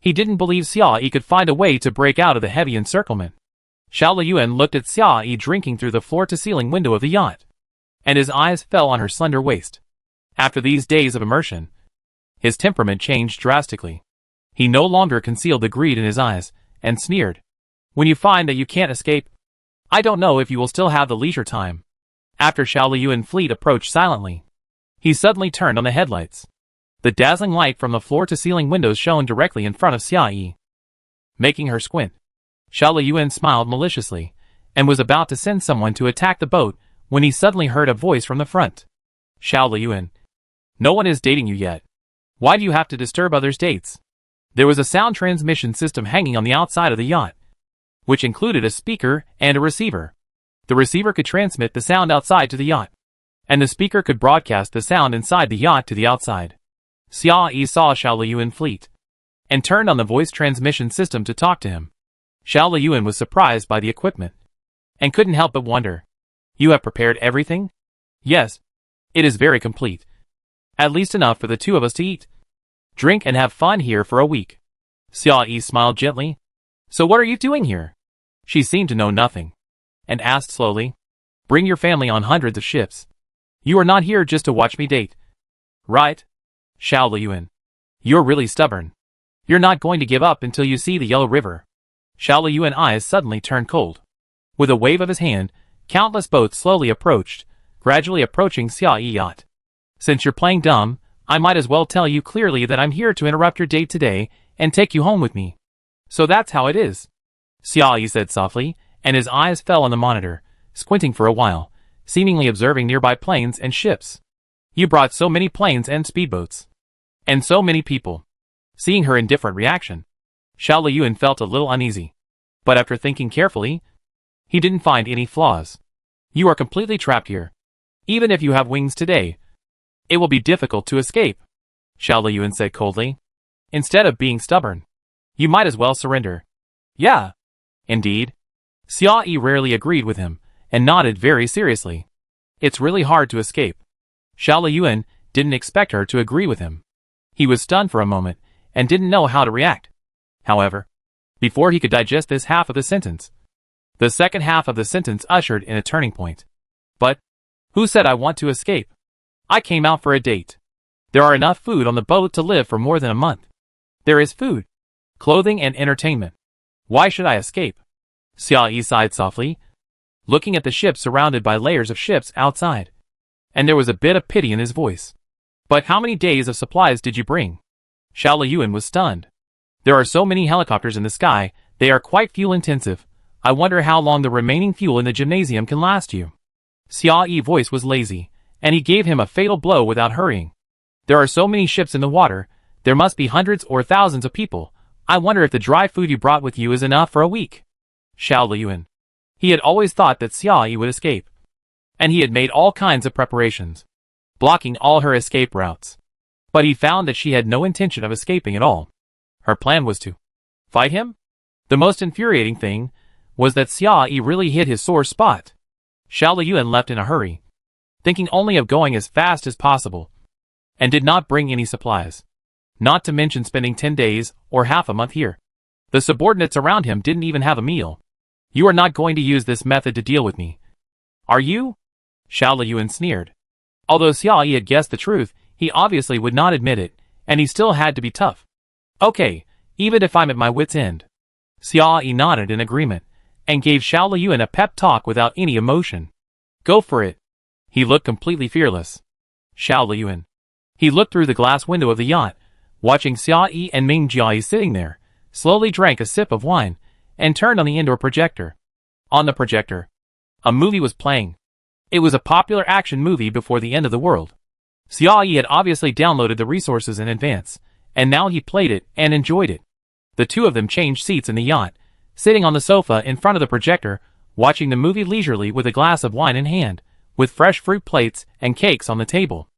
He didn't believe Xia Yi could find a way to break out of the heavy encirclement. Xiao Liyuan looked at Xia Yi drinking through the floor-to-ceiling window of the yacht, and his eyes fell on her slender waist. After these days of immersion, his temperament changed drastically. He no longer concealed the greed in his eyes, and sneered. When you find that you can't escape, I don't know if you will still have the leisure time. After Xiao Liyuan fleet approached silently, he suddenly turned on the headlights. The dazzling light from the floor-to-ceiling windows shone directly in front of Xia Yi, making her squint. Xiao Liyuan smiled maliciously, and was about to send someone to attack the boat when he suddenly heard a voice from the front. Xiao Liyuan, no one is dating you yet. Why do you have to disturb others' dates? There was a sound transmission system hanging on the outside of the yacht, which included a speaker and a receiver. The receiver could transmit the sound outside to the yacht, and the speaker could broadcast the sound inside the yacht to the outside. Xia Yi saw Xiao Liyuan fleet, and turned on the voice transmission system to talk to him. Xiao Liyuan was surprised by the equipment, and couldn't help but wonder. You have prepared everything? Yes. It is very complete. At least enough for the two of us to eat, drink and have fun here for a week. Xia Yi smiled gently. So what are you doing here? She seemed to know nothing, and asked slowly. Bring your family on hundreds of ships. You are not here just to watch me date. Right? Xiao Liyuan. You're really stubborn. You're not going to give up until you see the Yellow River. Xiao Liyuan's eyes suddenly turned cold. With a wave of his hand, countless boats slowly approached, gradually approaching Xia Yi yacht. Since you're playing dumb, I might as well tell you clearly that I'm here to interrupt your date today and take you home with me. So that's how it is. Xiao said softly, and his eyes fell on the monitor, squinting for a while, seemingly observing nearby planes and ships. You brought so many planes and speedboats. And so many people. Seeing her indifferent reaction, Xiao Liyuan felt a little uneasy. But after thinking carefully, he didn't find any flaws. You are completely trapped here. Even if you have wings today, it will be difficult to escape, Xiao Liyuan said coldly. Instead of being stubborn, you might as well surrender. Yeah. Indeed. Xiao Yi rarely agreed with him, and nodded very seriously. It's really hard to escape. Xiao Liyuan didn't expect her to agree with him. He was stunned for a moment, and didn't know how to react. However, before he could digest this half of the sentence, the second half of the sentence ushered in a turning point. But, who said I want to escape? I came out for a date. There are enough food on the boat to live for more than a month. There is food, clothing and entertainment. Why should I escape? Xiao Yi sighed softly, looking at the ship surrounded by layers of ships outside. And there was a bit of pity in his voice. But how many days of supplies did you bring? Xiao Liyuan was stunned. There are so many helicopters in the sky, they are quite fuel-intensive. I wonder how long the remaining fuel in the gymnasium can last you. Xiao Yi's voice was lazy, and he gave him a fatal blow without hurrying. There are so many ships in the water, there must be hundreds or thousands of people. I wonder if the dry food you brought with you is enough for a week. Xiao Liyuan. He had always thought that Xiao Yi would escape. And he had made all kinds of preparations, blocking all her escape routes. But he found that she had no intention of escaping at all. Her plan was to fight him? The most infuriating thing was that Xiao Yi really hit his sore spot. Xiao Liyuan left in a hurry, thinking only of going as fast as possible, and did not bring any supplies. Not to mention spending 10 days or half a month here. The subordinates around him didn't even have a meal. You are not going to use this method to deal with me, are you? Xiao Liyuan sneered. Although Xiao Yi had guessed the truth, he obviously would not admit it, and he still had to be tough. Okay, even if I'm at my wit's end. Xiao Yi nodded in agreement, and gave Xiao Liyuan a pep talk without any emotion. Go for it. He looked completely fearless. Xiao Liyuan. He looked through the glass window of the yacht, watching Xiao Yi and Ming Jiayi sitting there, slowly drank a sip of wine, and turned on the indoor projector. On the projector, a movie was playing. It was a popular action movie before the end of the world. Xiao Yi had obviously downloaded the resources in advance, and now he played it and enjoyed it. The two of them changed seats in the yacht, sitting on the sofa in front of the projector, watching the movie leisurely with a glass of wine in hand, with fresh fruit plates and cakes on the table.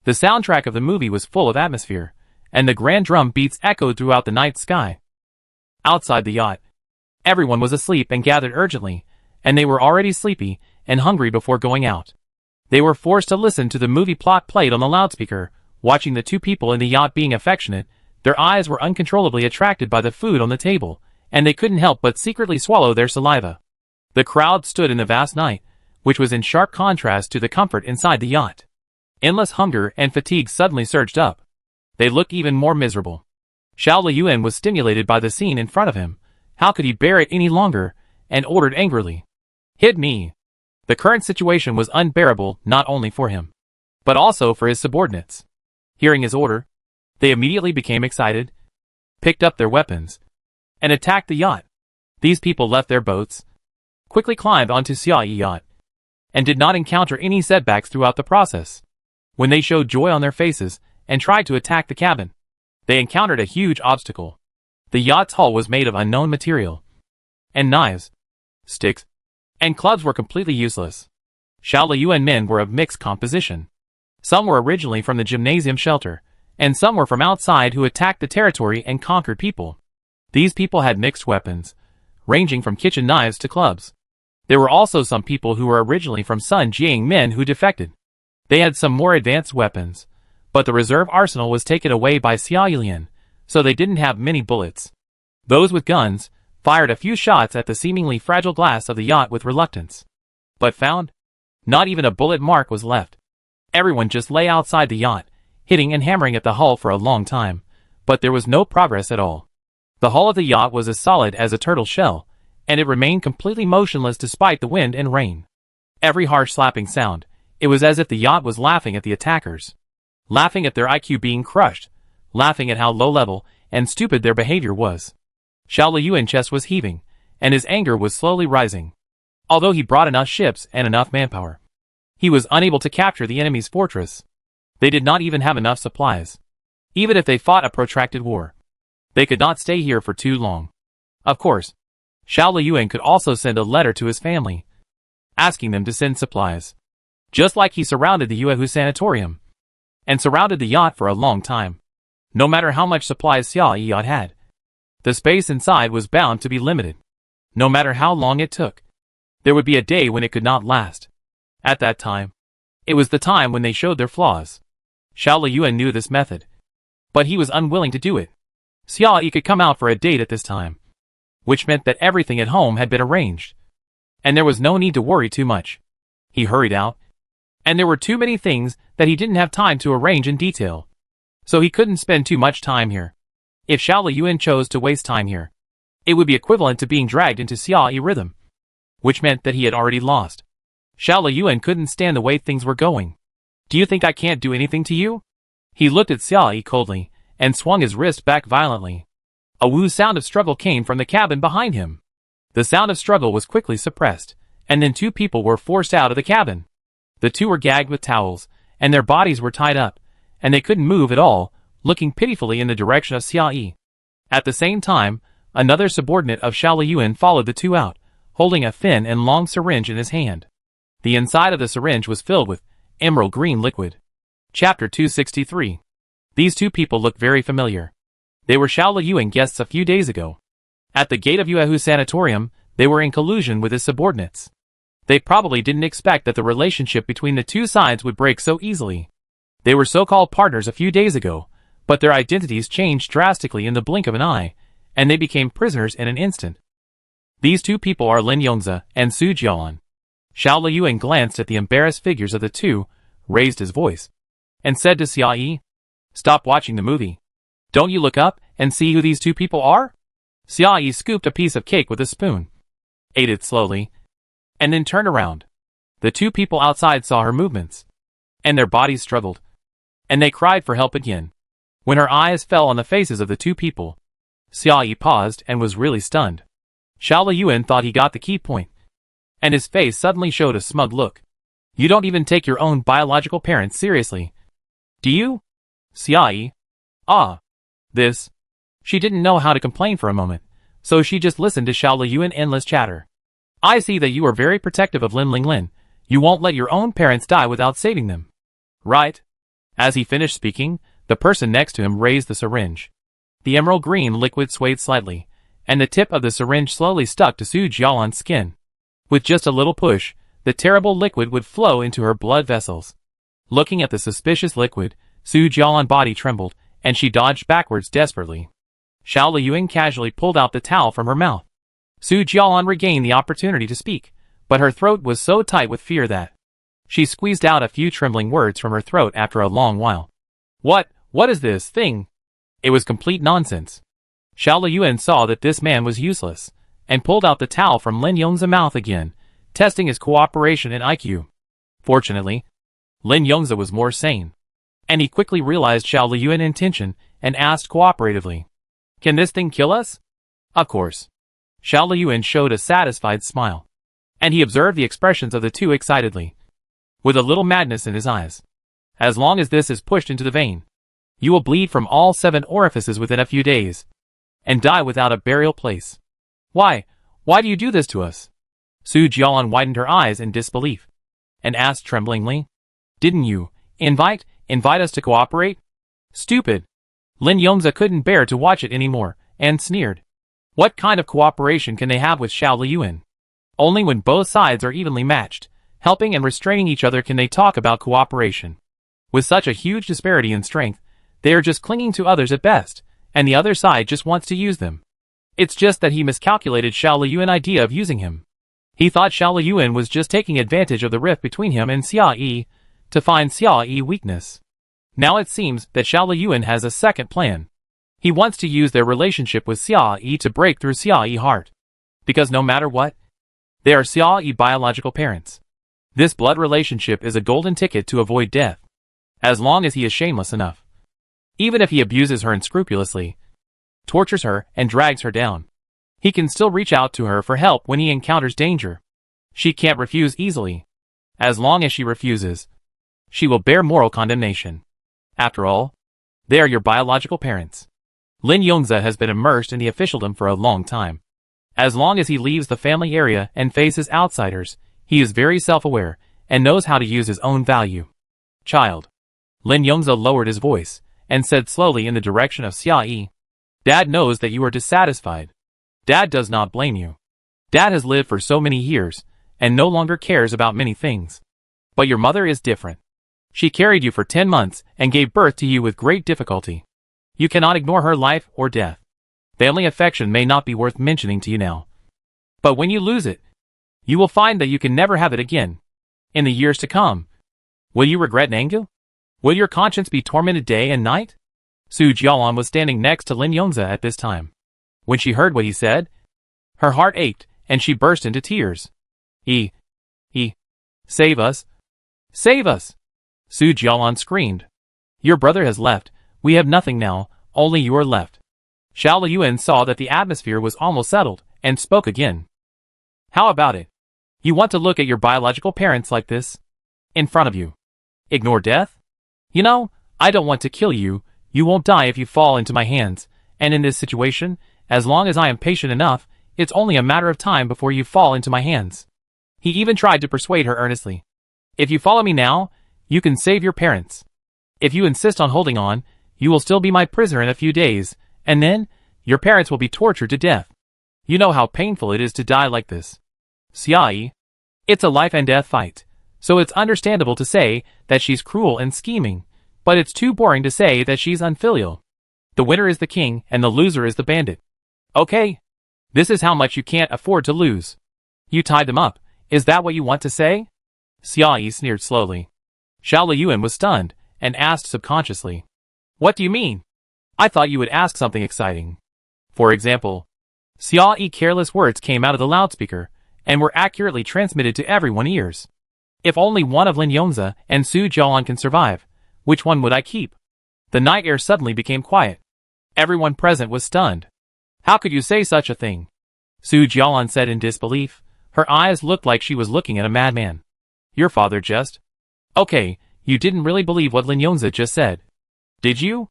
The soundtrack of the movie was full of atmosphere, and the grand drum beats echoed throughout the night sky. Outside the yacht, everyone was asleep and gathered urgently, and they were already sleepy and hungry before going out. They were forced to listen to the movie plot played on the loudspeaker, watching the two people in the yacht being affectionate. Their eyes were uncontrollably attracted by the food on the table, and they couldn't help but secretly swallow their saliva. The crowd stood in the vast night, which was in sharp contrast to the comfort inside the yacht. Endless hunger and fatigue suddenly surged up. They looked even more miserable. Xiao Liyuan was stimulated by the scene in front of him. How could he bear it any longer, and ordered angrily. Hit me. The current situation was unbearable not only for him, but also for his subordinates. Hearing his order, they immediately became excited, picked up their weapons, and attacked the yacht. These people left their boats, quickly climbed onto Xiao Yi's yacht, and did not encounter any setbacks throughout the process. When they showed joy on their faces and tried to attack the cabin, they encountered a huge obstacle. The yacht's hull was made of unknown material, and knives, sticks, and clubs were completely useless. Xiao Liyuan men were of mixed composition. Some were originally from the gymnasium shelter, and some were from outside who attacked the territory and conquered people. These people had mixed weapons, ranging from kitchen knives to clubs. There were also some people who were originally from Sun Jiang men who defected. They had some more advanced weapons, but the reserve arsenal was taken away by Xiao Yilan, so they didn't have many bullets. Those with guns fired a few shots at the seemingly fragile glass of the yacht with reluctance. But found not even a bullet mark was left. Everyone just lay outside the yacht, hitting and hammering at the hull for a long time, but there was no progress at all. The hull of the yacht was as solid as a turtle shell, and it remained completely motionless despite the wind and rain. Every harsh slapping sound, it was as if the yacht was laughing at the attackers. Laughing at their IQ being crushed, laughing at how low level and stupid their behavior was. Xiao Liyuan's chest was heaving, and his anger was slowly rising. Although he brought enough ships and enough manpower, he was unable to capture the enemy's fortress. They did not even have enough supplies. Even if they fought a protracted war, they could not stay here for too long. Of course, Xiao Liyuan could also send a letter to his family, asking them to send supplies. Just like he surrounded the Yuehu Sanatorium, and surrounded the yacht for a long time. No matter how much supplies Xiao Yi yacht had, the space inside was bound to be limited. No matter how long it took, there would be a day when it could not last. At that time, it was the time when they showed their flaws. Xiao Liyuan knew this method, but he was unwilling to do it. Xiao Yi could come out for a date at this time, which meant that everything at home had been arranged, and there was no need to worry too much. He hurried out, and there were too many things that he didn't have time to arrange in detail, so he couldn't spend too much time here. If Xiao Liyuan chose to waste time here, it would be equivalent to being dragged into Xiao Yi rhythm, which meant that he had already lost. Xiao Liyuan couldn't stand the way things were going. Do you think I can't do anything to you? He looked at Xiao Yi coldly, and swung his wrist back violently. A woo sound of struggle came from the cabin behind him. The sound of struggle was quickly suppressed, and then two people were forced out of the cabin. The two were gagged with towels, and their bodies were tied up, and they couldn't move at all, looking pitifully in the direction of Xiao Yi. At the same time, another subordinate of Xiao Liyuan followed the two out, holding a thin and long syringe in his hand. The inside of the syringe was filled with emerald green liquid. Chapter 263. These two people looked very familiar. They were Xiao Liyuan guests a few days ago. At the gate of Yuehu Sanatorium, they were in collusion with his subordinates. They probably didn't expect that the relationship between the two sides would break so easily. They were so-called partners a few days ago, but their identities changed drastically in the blink of an eye, and they became prisoners in an instant. These two people are Lin Yongzi and Su Jialan. Xiao Liyuan glanced at the embarrassed figures of the two, raised his voice, and said to Xiao Yi, "Stop watching the movie. Don't you look up and see who these two people are?" Xiao Yi scooped a piece of cake with a spoon, ate it slowly, and then turned around. The two people outside saw her movements, and their bodies struggled, and they cried for help again. When her eyes fell on the faces of the two people, Xiao Yi paused and was really stunned. Xiao Liyuan thought he got the key point, and his face suddenly showed a smug look. "You don't even take your own biological parents seriously, do you?" Xiao Yi. This. She didn't know how to complain for a moment, so she just listened to Xiao Liyuan's endless chatter. "I see that you are very protective of Lin Linglin. You won't let your own parents die without saving them, right?" As he finished speaking, the person next to him raised the syringe. The emerald green liquid swayed slightly, and the tip of the syringe slowly stuck to Su Jialan's skin. With just a little push, the terrible liquid would flow into her blood vessels. Looking at the suspicious liquid, Su Jialan's body trembled, and she dodged backwards desperately. Xiao Liyuan casually pulled out the towel from her mouth. Su Jialan regained the opportunity to speak, but her throat was so tight with fear that she squeezed out a few trembling words from her throat after a long while. What is this thing?" It was complete nonsense. Xiao Liyuan saw that this man was useless, and pulled out the towel from Lin Yongzi's mouth again, testing his cooperation and IQ. Fortunately, Lin Yongzi was more sane, and he quickly realized Xiao Liyuan's intention and asked cooperatively, "Can this thing kill us?" Of course. Xiao Liyuan showed a satisfied smile, and he observed the expressions of the two excitedly, with a little madness in his eyes. "As long as this is pushed into the vein, you will bleed from all 7 orifices within a few days, and die without a burial place. Why do you do this to us?" Su Jialan widened her eyes in disbelief, and asked tremblingly, "Didn't you invite us to cooperate?" "Stupid." Lin Yongzi couldn't bear to watch it anymore, and sneered. "What kind of cooperation can they have with Xiao Liyuan? Only when both sides are evenly matched, helping and restraining each other, can they talk about cooperation. With such a huge disparity in strength, they are just clinging to others at best, and the other side just wants to use them. It's just that he miscalculated Xiao Liyuan's idea of using him. He thought Xiao Liyuan was just taking advantage of the rift between him and Xiao Yi to find Xiao Yi's weakness. Now it seems that Xiao Liyuan has a second plan. He wants to use their relationship with Xiao Yi to break through Xiao Yi's heart. Because no matter what, they are Xiao Yi's biological parents. This blood relationship is a golden ticket to avoid death, as long as he is shameless enough. Even if he abuses her unscrupulously, tortures her, and drags her down, He can still reach out to her for help when he encounters danger. She can't refuse easily. As long as she refuses, she will bear moral condemnation. After all, they are your biological parents. Lin Yongza has been immersed in the officialdom for a long time. As long as he leaves the family area and faces outsiders, he is very self-aware and knows how to use his own value. Child. Lin Yongza lowered his voice and said slowly in the direction of Xia Yi. Dad knows that you are dissatisfied. Dad does not blame you. Dad has lived for so many years and no longer cares about many things. But your mother is different. She carried you for 10 months and gave birth to you with great difficulty. You cannot ignore her life or death. Family affection may not be worth mentioning to you now. But when you lose it, you will find that you can never have it again. In the years to come, will you regret and anger? Will your conscience be tormented day and night? Su Jialan was standing next to Lin Yongza at this time. When she heard what he said, her heart ached and she burst into tears. Save us! Save us! Su Jialan screamed. Your brother has left. We have nothing now, only you are left. Xiao Liyuan saw that the atmosphere was almost settled, and spoke again. How about it? You want to look at your biological parents like this? In front of you. Ignore death? You know, I don't want to kill you. You won't die if you fall into my hands, and in this situation, as long as I am patient enough, it's only a matter of time before you fall into my hands. He even tried to persuade her earnestly. If you follow me now, you can save your parents. If you insist on holding on, you will still be my prisoner in a few days, and then, your parents will be tortured to death. You know how painful it is to die like this. Xia Yi. It's a life and death fight, so it's understandable to say that she's cruel and scheming, but it's too boring to say that she's unfilial. The winner is the king and the loser is the bandit. Okay. This is how much you can't afford to lose. You tied them up, is that what you want to say? Xia Yi sneered slowly. Xiao Liyuan was stunned, and asked subconsciously. What do you mean? I thought you would ask something exciting. For example, Xia Yi's careless words came out of the loudspeaker, and were accurately transmitted to everyone's ears. If only one of Lin Yongza and Su Jialan can survive, which one would I keep? The night air suddenly became quiet. Everyone present was stunned. How could you say such a thing? Su Jialan said in disbelief. Her eyes looked like she was looking at a madman. Your father just... Okay, you didn't really believe what Lin Yongza just said. Did you?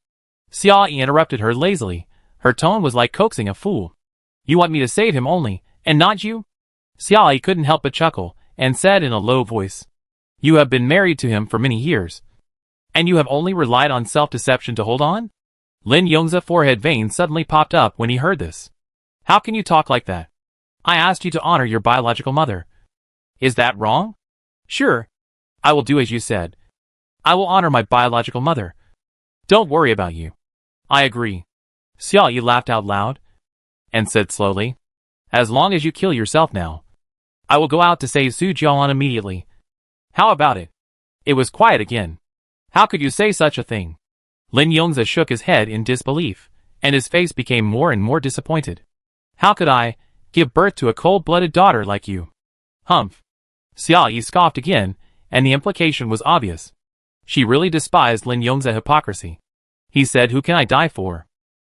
Xia Yi interrupted her lazily. Her tone was like coaxing a fool. You want me to save him only, and not you? Xia Yi couldn't help but chuckle, and said in a low voice. You have been married to him for many years. And you have only relied on self-deception to hold on? Lin Yongza's forehead vein suddenly popped up when he heard this. How can you talk like that? I asked you to honor your biological mother. Is that wrong? Sure. I will do as you said. I will honor my biological mother. Don't worry about you. I agree. Xia Yi laughed out loud, and said slowly, as long as you kill yourself now, I will go out to save Su Jialan immediately. How about it? It was quiet again. How could you say such a thing? Lin Yongza shook his head in disbelief, and his face became more and more disappointed. How could I give birth to a cold-blooded daughter like you? Humph. Xia Yi scoffed again, and the implication was obvious. She really despised Lin Yongza's hypocrisy. He said, who can I die for?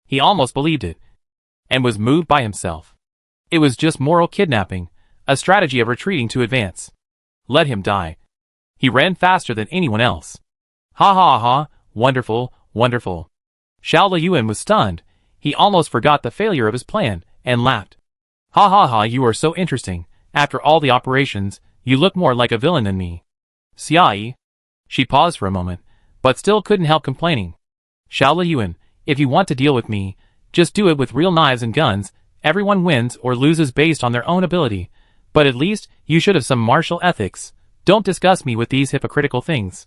He almost believed it, and was moved by himself. It was just moral kidnapping, a strategy of retreating to advance. Let him die. He ran faster than anyone else. Ha ha ha, wonderful, wonderful. Xiao Liyuan was stunned. He almost forgot the failure of his plan, and laughed. Ha ha ha, you are so interesting. After all the operations, you look more like a villain than me. Xia Yi. She paused for a moment, but still couldn't help complaining. Xiao Liyuan, if you want to deal with me, just do it with real knives and guns. Everyone wins or loses based on their own ability, but at least you should have some martial ethics. Don't discuss me with these hypocritical things.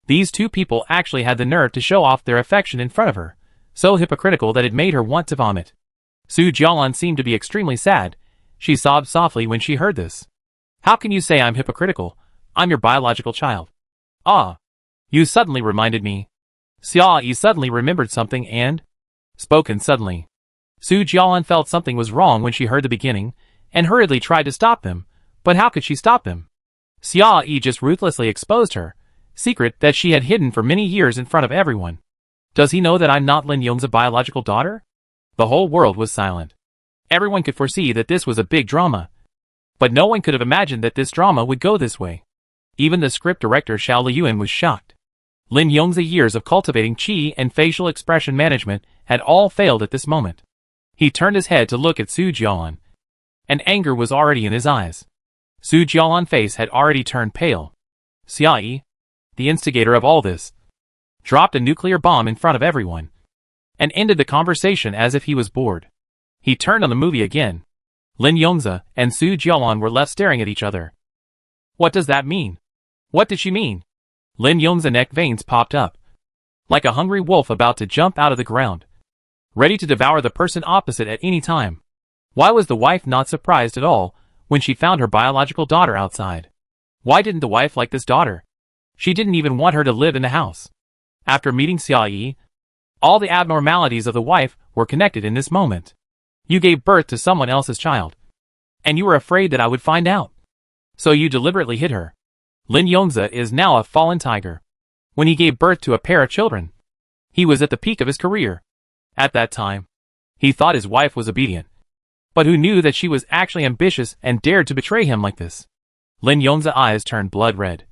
These two people actually had the nerve to show off their affection in front of her, so hypocritical that it made her want to vomit. Su Jialan seemed to be extremely sad. She sobbed softly when she heard this. How can you say I'm hypocritical? I'm your biological child. Ah. You suddenly reminded me. Xia Yi suddenly remembered something and... spoken suddenly. Su Jialan felt something was wrong when she heard the beginning, and hurriedly tried to stop them, but how could she stop him? Xia Yi just ruthlessly exposed her secret that she had hidden for many years in front of everyone. Does he know that I'm not Lin Yongza's biological daughter? The whole world was silent. Everyone could foresee that this was a big drama. But no one could have imagined that this drama would go this way. Even the script director Xiao Liyuan was shocked. Lin Yong's years of cultivating qi and facial expression management had all failed at this moment. He turned his head to look at Su Jialan, and anger was already in his eyes. Su Jialan's face had already turned pale. Xia Yi, the instigator of all this, dropped a nuclear bomb in front of everyone, and ended the conversation as if he was bored. He turned on the movie again. Lin Yongze and Su Jialan were left staring at each other. What does that mean? What did she mean? Lin Yongze's neck veins popped up, like a hungry wolf about to jump out of the ground, ready to devour the person opposite at any time. Why was the wife not surprised at all when she found her biological daughter outside? Why didn't the wife like this daughter? She didn't even want her to live in the house. After meeting Xia Yi, all the abnormalities of the wife were connected in this moment. You gave birth to someone else's child, and you were afraid that I would find out. So you deliberately hid her. Lin Yongze is now a fallen tiger. When he gave birth to a pair of children, he was at the peak of his career. At that time, he thought his wife was obedient. But who knew that she was actually ambitious and dared to betray him like this? Lin Yongze's eyes turned blood red,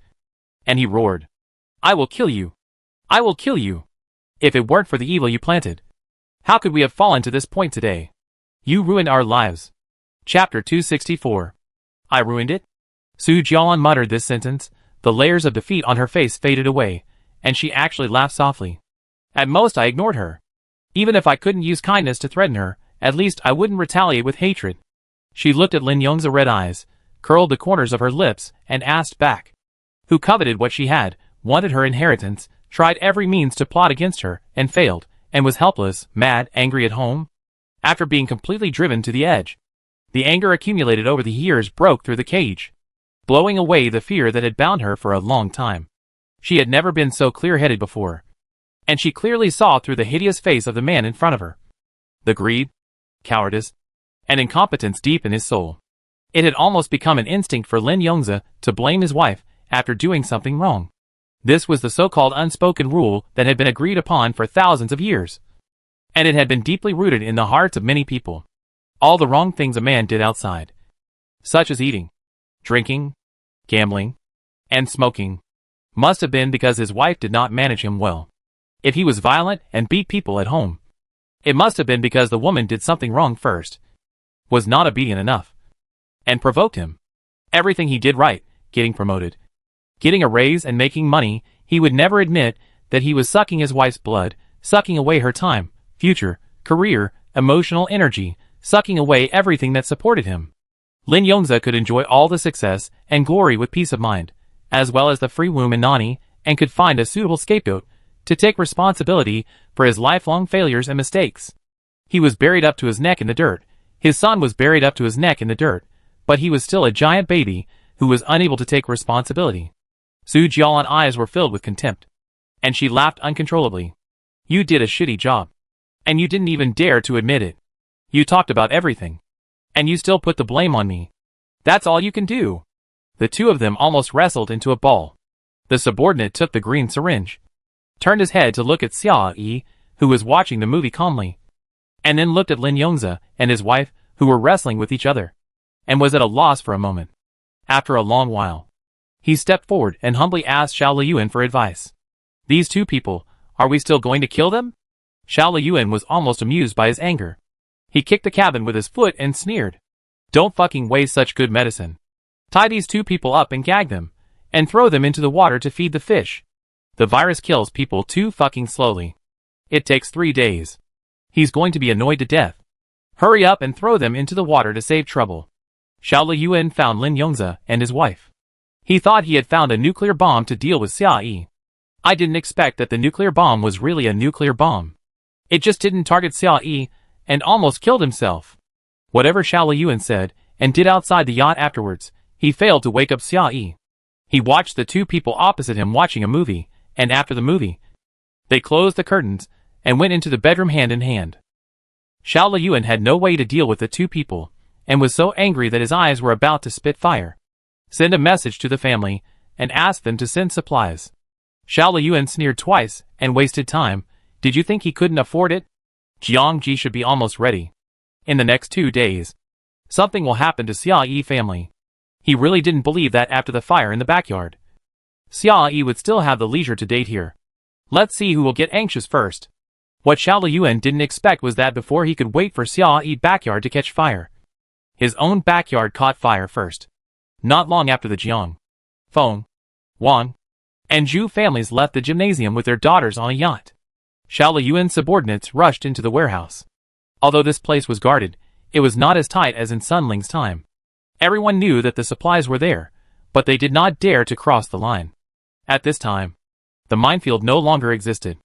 and he roared, I will kill you. I will kill you. If it weren't for the evil you planted, how could we have fallen to this point today? You ruined our lives. Chapter 264. I ruined it? Su Jialan muttered this sentence. The layers of defeat on her face faded away, and she actually laughed softly. At most I ignored her. Even if I couldn't use kindness to threaten her, at least I wouldn't retaliate with hatred. She looked at Lin Yongze's red eyes, curled the corners of her lips, and asked back. Who coveted what she had, wanted her inheritance, tried every means to plot against her, and failed, and was helpless, mad, angry at home? After being completely driven to the edge, the anger accumulated over the years broke through the cage, blowing away the fear that had bound her for a long time. She had never been so clear-headed before, and she clearly saw through the hideous face of the man in front of her. The greed, cowardice, and incompetence deep in his soul. It had almost become an instinct for Lin Yongze to blame his wife after doing something wrong. This was the so-called unspoken rule that had been agreed upon for thousands of years, and it had been deeply rooted in the hearts of many people. All the wrong things a man did outside, such as eating, drinking, gambling, and smoking, must have been because his wife did not manage him well. If he was violent and beat people at home, it must have been because the woman did something wrong first, was not obedient enough, and provoked him. Everything he did right, getting promoted, getting a raise and making money, he would never admit that he was sucking his wife's blood, sucking away her time, future, career, emotional energy, sucking away everything that supported him. Lin Yongze could enjoy all the success and glory with peace of mind, as well as the free womb and Nani, and could find a suitable scapegoat to take responsibility for his lifelong failures and mistakes. He was buried up to his neck in the dirt. His son was buried up to his neck in the dirt, but he was still a giant baby who was unable to take responsibility. Su Jialan's eyes were filled with contempt, and she laughed uncontrollably. You did a shitty job, and you didn't even dare to admit it. You talked about everything, and you still put the blame on me. That's all you can do. The two of them almost wrestled into a ball. The subordinate took the green syringe, turned his head to look at Xia Yi, who was watching the movie calmly, and then looked at Lin Yongze and his wife, who were wrestling with each other, and was at a loss for a moment. After a long while, he stepped forward and humbly asked Xiao Liyuan for advice. These two people, are we still going to kill them? Xiao Liyuan was almost amused by his anger. He kicked the cabin with his foot and sneered. Don't fucking waste such good medicine. Tie these two people up and gag them, and throw them into the water to feed the fish. The virus kills people too fucking slowly. It takes 3 days. He's going to be annoyed to death. Hurry up and throw them into the water to save trouble. Xiao Liyuan found Lin Yongze and his wife. He thought he had found a nuclear bomb to deal with Xia Yi. I didn't expect that the nuclear bomb was really a nuclear bomb. It just didn't target Xia Yi, and almost killed himself. Whatever Xiao Liyuan said and did outside the yacht afterwards, he failed to wake up Xia Yi. He watched the two people opposite him watching a movie, and after the movie, they closed the curtains and went into the bedroom hand in hand. Xiao Liyuan had no way to deal with the two people, and was so angry that his eyes were about to spit fire. Send a message to the family, and ask them to send supplies. Xiao Liyuan sneered twice, and wasted time. Did you think he couldn't afford it? Jiangji should be almost ready. In the next 2 days, something will happen to Xia Yi family. He really didn't believe that after the fire in the backyard, Xia Yi would still have the leisure to date here. Let's see who will get anxious first. What Xiao Liyuan didn't expect was that before he could wait for Xia Yi's backyard to catch fire, his own backyard caught fire first. Not long after the Jiang, Feng, Wang, and Zhu families left the gymnasium with their daughters on a yacht, Xiao Liyuan's subordinates rushed into the warehouse. Although this place was guarded, it was not as tight as in Sun Ling's time. Everyone knew that the supplies were there, but they did not dare to cross the line. At this time, the minefield no longer existed.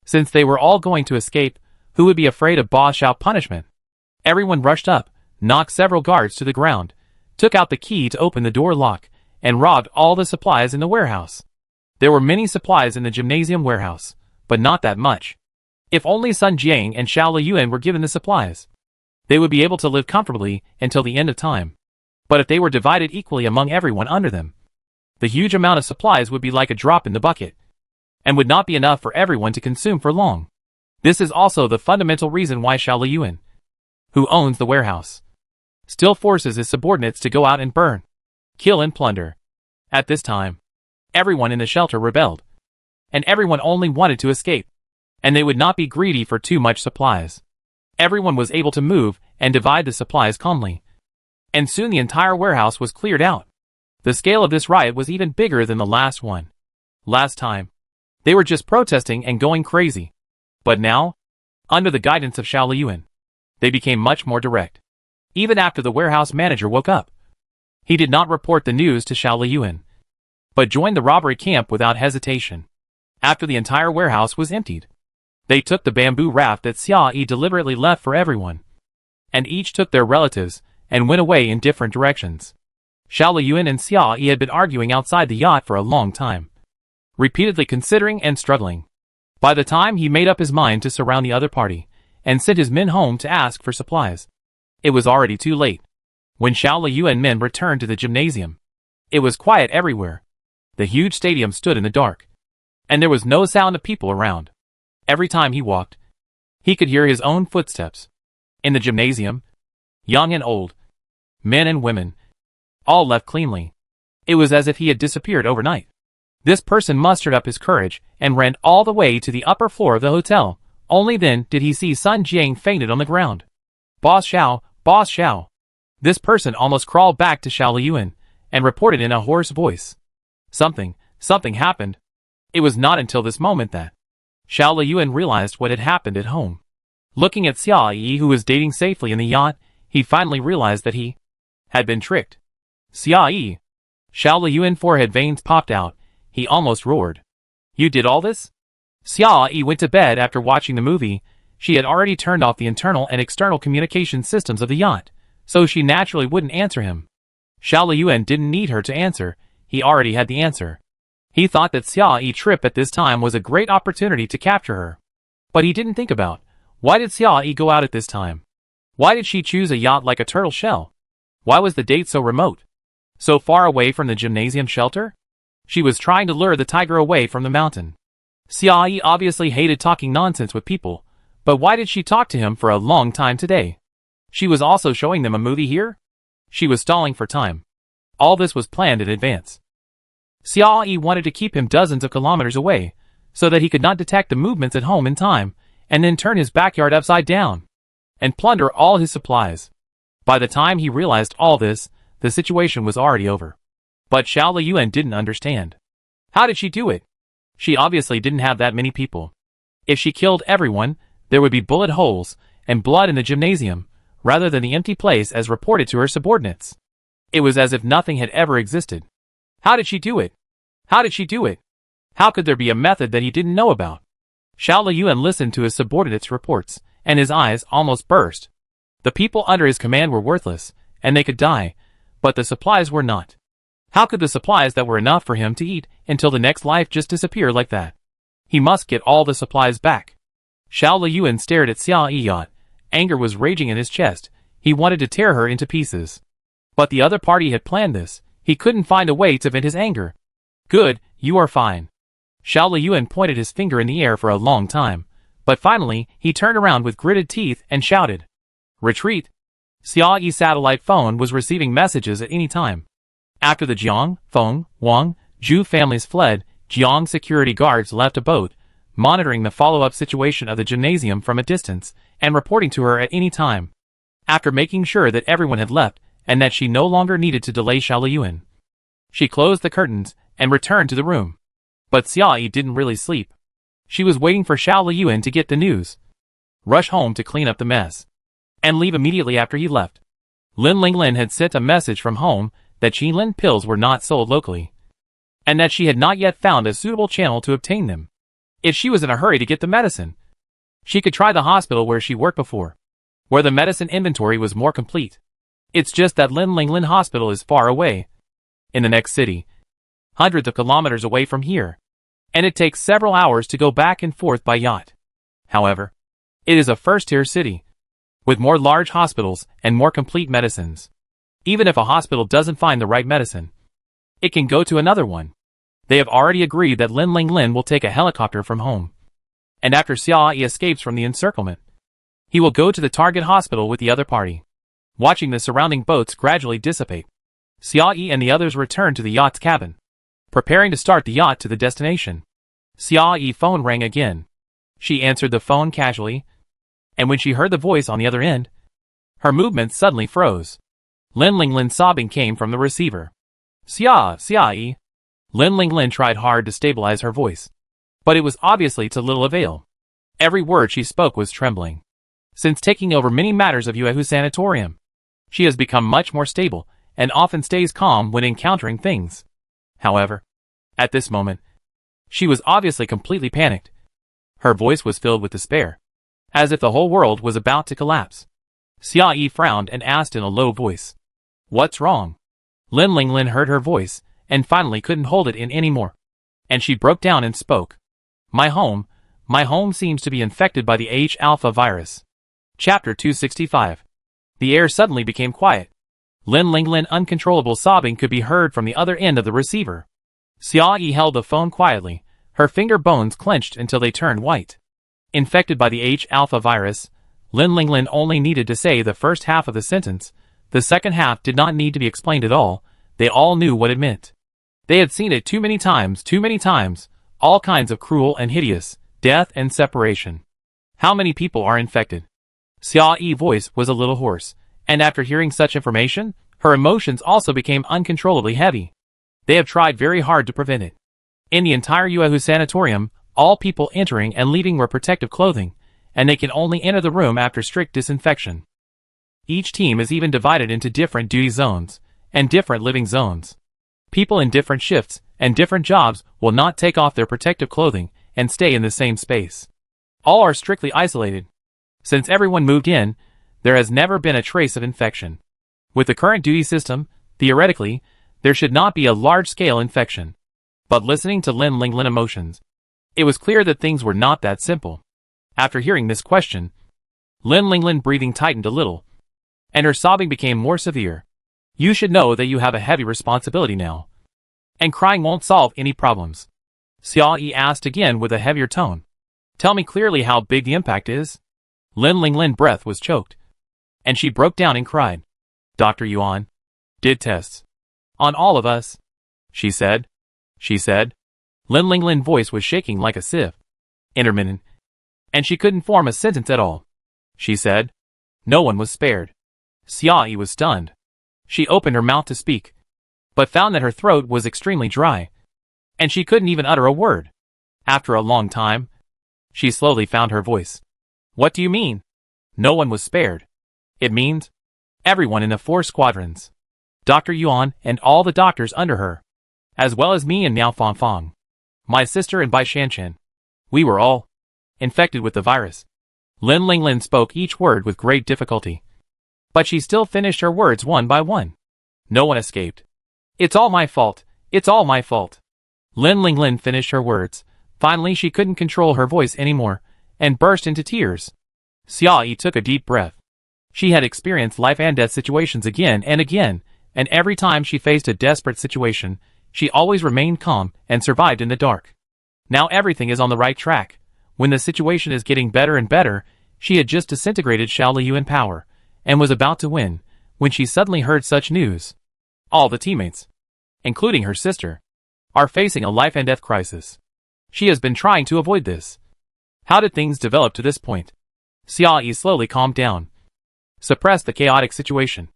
Since they were all going to escape, who would be afraid of Ba Xiao punishment? Everyone rushed up, knocked several guards to the ground, took out the key to open the door lock, and robbed all the supplies in the warehouse. There were many supplies in the gymnasium warehouse, but not that much. If only Sun Jiang and Xiao Liyuan were given the supplies, they would be able to live comfortably until the end of time. But if they were divided equally among everyone under them, the huge amount of supplies would be like a drop in the bucket, and would not be enough for everyone to consume for long. This is also the fundamental reason why Xiao Liyuan, who owns the warehouse, still forces his subordinates to go out and burn, kill and plunder. At this time, everyone in the shelter rebelled, and everyone only wanted to escape, and they would not be greedy for too much supplies. Everyone was able to move and divide the supplies calmly, and soon the entire warehouse was cleared out. The scale of this riot was even bigger than the last one. Last time, they were just protesting and going crazy. But now, under the guidance of Xiao Liyuan, they became much more direct. Even after the warehouse manager woke up, he did not report the news to Xiao Liyuan, but joined the robbery camp without hesitation. After the entire warehouse was emptied, they took the bamboo raft that Xia Yi deliberately left for everyone, and each took their relatives and went away in different directions. Xiao Liyuan and Xia Yi had been arguing outside the yacht for a long time, repeatedly considering and struggling. By the time he made up his mind to surround the other party, and sent his men home to ask for supplies, it was already too late. When Xiao Liyuan men returned to the gymnasium, it was quiet everywhere. The huge stadium stood in the dark, and there was no sound of people around. Every time he walked, he could hear his own footsteps. In the gymnasium, young and old, men and women, all left cleanly. It was as if he had disappeared overnight. This person mustered up his courage and ran all the way to the upper floor of the hotel. Only then did he see Sun Jiang fainted on the ground. Boss Xiao, Boss Xiao. This person almost crawled back to Xiao Liyuan and reported in a hoarse voice. Something happened. It was not until this moment that Xiao Liyuan realized what had happened at home. Looking at Xia Yi, who was dating safely in the yacht, he finally realized that he had been tricked. Xia Yi. Xiao Liyuan's forehead veins popped out. He almost roared. You did all this? Xia Yi went to bed after watching the movie. She had already turned off the internal and external communication systems of the yacht, so she naturally wouldn't answer him. Xiao Liyuan didn't need her to answer. He already had the answer. He thought that Xia Yi's trip at this time was a great opportunity to capture her. But he didn't think about, why did Xia Yi go out at this time? Why did she choose a yacht like a turtle shell? Why was the date so remote? So far away from the gymnasium shelter? She was trying to lure the tiger away from the mountain. Xia Yi obviously hated talking nonsense with people, but why did she talk to him for a long time today? She was also showing them a movie here? She was stalling for time. All this was planned in advance. Xia Yi wanted to keep him dozens of kilometers away, so that he could not detect the movements at home in time, and then turn his backyard upside down, and plunder all his supplies. By the time he realized all this, the situation was already over. But Xiao Liyuan didn't understand. How did she do it? She obviously didn't have that many people. If she killed everyone, there would be bullet holes and blood in the gymnasium, rather than the empty place as reported to her subordinates. It was as if nothing had ever existed. How did she do it? How did she do it? How could there be a method that he didn't know about? Xiao Liyuan listened to his subordinates' reports, and his eyes almost burst. The people under his command were worthless, and they could die, but the supplies were not. How could the supplies that were enough for him to eat until the next life just disappear like that? He must get all the supplies back. Xiao Liyuan stared at Xia Yi. Anger was raging in his chest. He wanted to tear her into pieces. But the other party had planned this. He couldn't find a way to vent his anger. Good, you are fine. Xiao Liyuan pointed his finger in the air for a long time, but finally he turned around with gritted teeth and shouted. Retreat. Xia Yi's satellite phone was receiving messages at any time. After the Jiang, Feng, Wang, Zhu families fled, Jiang security guards left a boat, monitoring the follow-up situation of the gymnasium from a distance, and reporting to her at any time. After making sure that everyone had left, and that she no longer needed to delay Xiao Liyuan, she closed the curtains, and returned to the room. But Xia Yi didn't really sleep. She was waiting for Xiao Liyuan to get the news, rush home to clean up the mess, and leave immediately after he left. Lin Linglin had sent a message from home that Qinlin pills were not sold locally, and that she had not yet found a suitable channel to obtain them. If she was in a hurry to get the medicine, she could try the hospital where she worked before, where the medicine inventory was more complete. It's just that Lin Linglin Hospital is far away, in the next city, hundreds of kilometers away from here, and it takes several hours to go back and forth by yacht. However, it is a first-tier city, with more large hospitals and more complete medicines. Even if a hospital doesn't find the right medicine, it can go to another one. They have already agreed that Lin Linglin will take a helicopter from home, and after Xia Yi escapes from the encirclement, he will go to the target hospital with the other party. Watching the surrounding boats gradually dissipate, Xia Yi and the others return to the yacht's cabin, preparing to start the yacht to the destination. Xia Yi's phone rang again. She answered the phone casually, and when she heard the voice on the other end, her movements suddenly froze. Lin Linglin's sobbing came from the receiver. Xia Yi. Lin Linglin tried hard to stabilize her voice, but it was obviously to little avail. Every word she spoke was trembling. Since taking over many matters of Yuehu Sanatorium, she has become much more stable and often stays calm when encountering things. However, at this moment, she was obviously completely panicked. Her voice was filled with despair, as if the whole world was about to collapse. Xia Yi frowned and asked in a low voice, "What's wrong?" Lin Linglin heard her voice, and finally couldn't hold it in anymore, and she broke down and spoke. My home seems to be infected by the H-alpha virus." Chapter 265. The air suddenly became quiet. Lin Linglin's uncontrollable sobbing could be heard from the other end of the receiver. Xia Yi held the phone quietly, her finger bones clenched until they turned white. Infected by the H-alpha virus, Lin Linglin only needed to say the first half of the sentence. The second half did not need to be explained at all. They all knew what it meant. They had seen it too many times, all kinds of cruel and hideous, death and separation. How many people are infected? Xia Yi's voice was a little hoarse, and after hearing such information, her emotions also became uncontrollably heavy. They have tried very hard to prevent it. In the entire Yuehu Sanatorium, all people entering and leaving wear protective clothing, and they can only enter the room after strict disinfection. Each team is even divided into different duty zones, and different living zones. People in different shifts and different jobs will not take off their protective clothing and stay in the same space. All are strictly isolated. Since everyone moved in, there has never been a trace of infection. With the current duty system, theoretically, there should not be a large-scale infection. But listening to Lin Linglin's emotions, it was clear that things were not that simple. After hearing this question, Lin Linglin breathing tightened a little, and her sobbing became more severe. You should know that you have a heavy responsibility now, and crying won't solve any problems. Xia Yi asked again with a heavier tone. Tell me clearly how big the impact is. Lin Linglin's breath was choked, and she broke down and cried. Dr. Yuan did tests on all of us, she said. Lin Linglin's voice was shaking like a sieve, intermittent, and she couldn't form a sentence at all. She said, no one was spared. Xia Yi was stunned. She opened her mouth to speak, but found that her throat was extremely dry, and she couldn't even utter a word. After a long time, she slowly found her voice. What do you mean? No one was spared. It means everyone in the 4 squadrons. Dr. Yuan and all the doctors under her, as well as me and Miao Fangfang, my sister and Bai Shanshan. We were all infected with the virus. Lin Linglin spoke each word with great difficulty, but she still finished her words one by one. No one escaped. It's all my fault. It's all my fault. Lin Linglin finished her words. Finally she couldn't control her voice anymore, and burst into tears. Xia Yi took a deep breath. She had experienced life and death situations again, and every time she faced a desperate situation, she always remained calm and survived in the dark. Now everything is on the right track. When the situation is getting better and better, she had just disintegrated Xiao Liyu in power, and was about to win, when she suddenly heard such news. All the teammates, including her sister, are facing a life and death crisis. She has been trying to avoid this. How did things develop to this point? Xiaoyi slowly calmed down, suppressed the chaotic situation,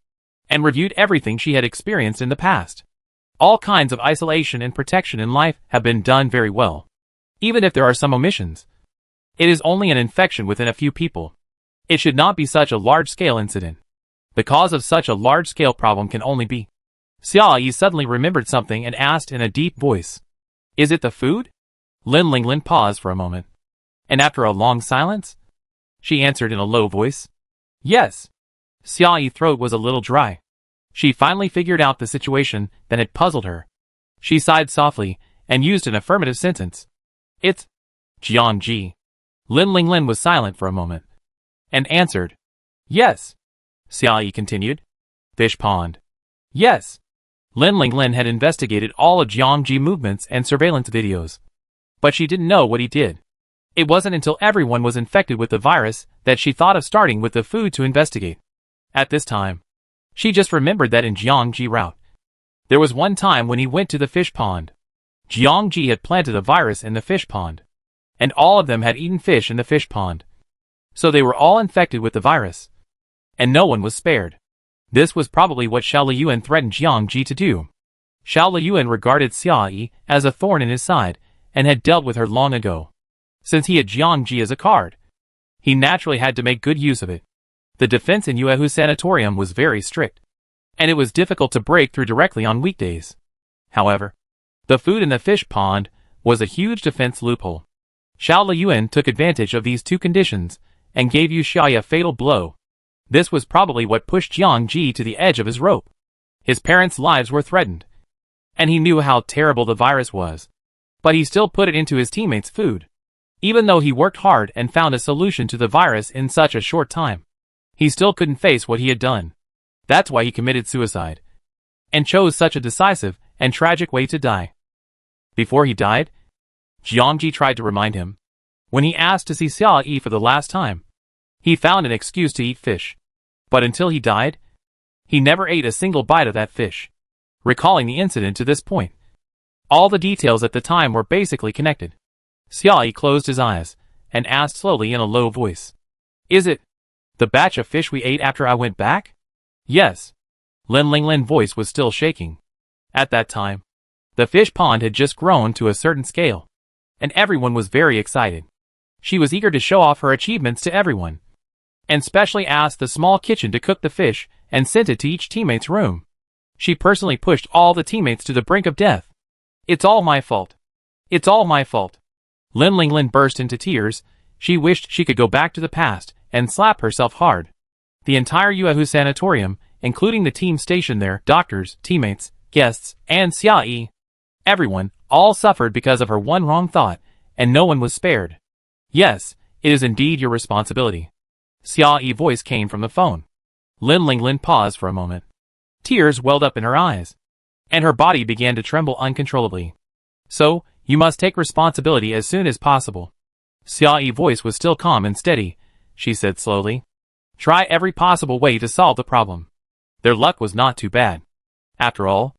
and reviewed everything she had experienced in the past. All kinds of isolation and protection in life have been done very well. Even if there are some omissions, it is only an infection within a few people. It should not be such a large-scale incident. The cause of such a large-scale problem can only be. Xiaoyi suddenly remembered something and asked in a deep voice, "Is it the food?" Lin Linglin paused for a moment, and after a long silence, she answered in a low voice, "Yes." Xiaoyi's throat was a little dry. She finally figured out the situation that had puzzled her. She sighed softly and used an affirmative sentence. "It's Jiangji." Lin Linglin was silent for a moment, and answered, "Yes." Xiaoyi continued, "Fish pond." "Yes." Lin Linglin had investigated all of Jiangji movements and surveillance videos, but she didn't know what he did. It wasn't until everyone was infected with the virus that she thought of starting with the food to investigate. At this time, she just remembered that in Jiangji route, there was one time when he went to the fish pond. Jiangji had planted a virus in the fish pond, and all of them had eaten fish in the fish pond. So they were all infected with the virus, and no one was spared. This was probably what Xiao Liyuan threatened Jiangji to do. Xiao Liyuan regarded Xiaoyi as a thorn in his side, and had dealt with her long ago. Since he had Jiangji as a card, he naturally had to make good use of it. The defense in Yuehu Sanatorium was very strict, and it was difficult to break through directly on weekdays. However, the food in the fish pond was a huge defense loophole. Xiao Liyuan took advantage of these two conditions and gave Yu Xiaoyi a fatal blow. This was probably what pushed Jiangji to the edge of his rope. His parents' lives were threatened, and he knew how terrible the virus was. But he still put it into his teammates' food. Even though he worked hard and found a solution to the virus in such a short time, he still couldn't face what he had done. That's why he committed suicide, and chose such a decisive and tragic way to die. Before he died, Jiangji tried to remind him. When he asked to see Xiaoyi for the last time, he found an excuse to eat fish. But until he died, he never ate a single bite of that fish. Recalling the incident to this point, all the details at the time were basically connected. Xiaoyi closed his eyes and asked slowly in a low voice, "Is it the batch of fish we ate after I went back?" "Yes." Lin Linglin's voice was still shaking. At that time, the fish pond had just grown to a certain scale, and everyone was very excited. She was eager to show off her achievements to everyone, and specially asked the small kitchen to cook the fish and sent it to each teammate's room. She personally pushed all the teammates to the brink of death. "It's all my fault. It's all my fault." Lin Linglin burst into tears. She wished she could go back to the past and slap herself hard. The entire Yuehu Sanatorium, including the team stationed there, doctors, teammates, guests, and Xiaoyi, everyone, all suffered because of her one wrong thought, and no one was spared. "Yes, it is indeed your responsibility." Xiaoyi's voice came from the phone. Lin Linglin paused for a moment. Tears welled up in her eyes, and her body began to tremble uncontrollably. "So, you must take responsibility as soon as possible." Xiaoyi's voice was still calm and steady. She said slowly, "Try every possible way to solve the problem." Their luck was not too bad. After all,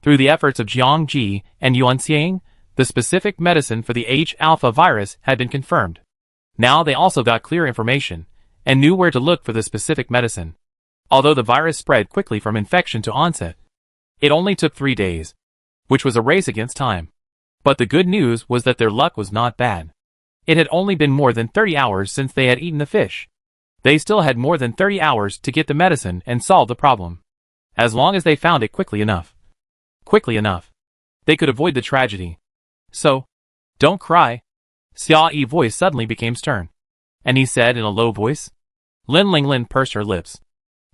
through the efforts of Jiangji and Yuanxiang, the specific medicine for the H-alpha virus had been confirmed. Now they also got clear information and knew where to look for the specific medicine. Although the virus spread quickly from infection to onset, it only took 3 days, which was a race against time. But the good news was that their luck was not bad. It had only been more than 30 hours since they had eaten the fish. They still had more than 30 hours to get the medicine and solve the problem. As long as they found it quickly enough, they could avoid the tragedy. "So, don't cry." Xiaoyi's voice suddenly became stern, and he said in a low voice. Lin Linglin pursed her lips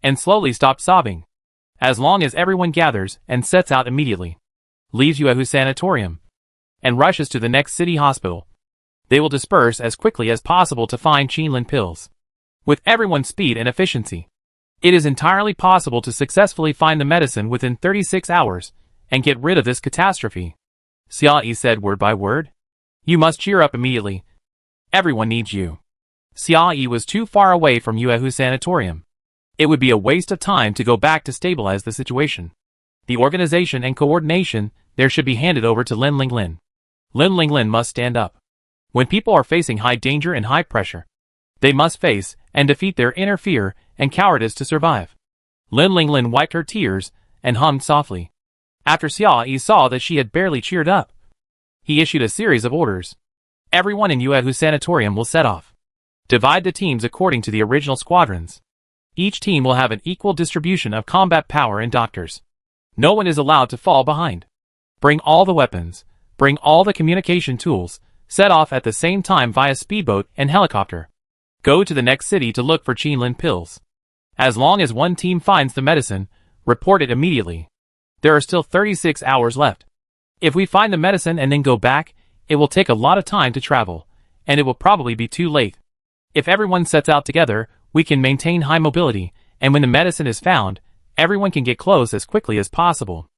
and slowly stopped sobbing. "As long as everyone gathers and sets out immediately, leaves Yuehu Sanatorium, and rushes to the next city hospital, they will disperse as quickly as possible to find Qinlin pills. With everyone's speed and efficiency, it is entirely possible to successfully find the medicine within 36 hours and get rid of this catastrophe." Xiaoyi said word by word. "You must cheer up immediately. Everyone needs you." Xiaoyi was too far away from Yuehu Sanatorium, It would be a waste of time to go back to stabilize the situation. The organization and coordination there should be handed over to Lin Linglin. Lin Linglin must stand up. When people are facing high danger and high pressure, they must face and defeat their inner fear and cowardice to survive. Lin Linglin wiped her tears and hummed softly. After Xia Yi saw that she had barely cheered up, he issued a series of orders. Everyone in Yuehu Sanatorium will set off. Divide the teams according to the original squadrons. Each team will have an equal distribution of combat power and doctors. No one is allowed to fall behind. Bring all the weapons. Bring all the communication tools. Set off at the same time via speedboat and helicopter. Go to the next city to look for Qinlin pills. As long as one team finds the medicine, report it immediately. There are still 36 hours left. If we find the medicine and then go back, it will take a lot of time to travel, and it will probably be too late. If everyone sets out together, we can maintain high mobility, and when the medicine is found, everyone can get close as quickly as possible.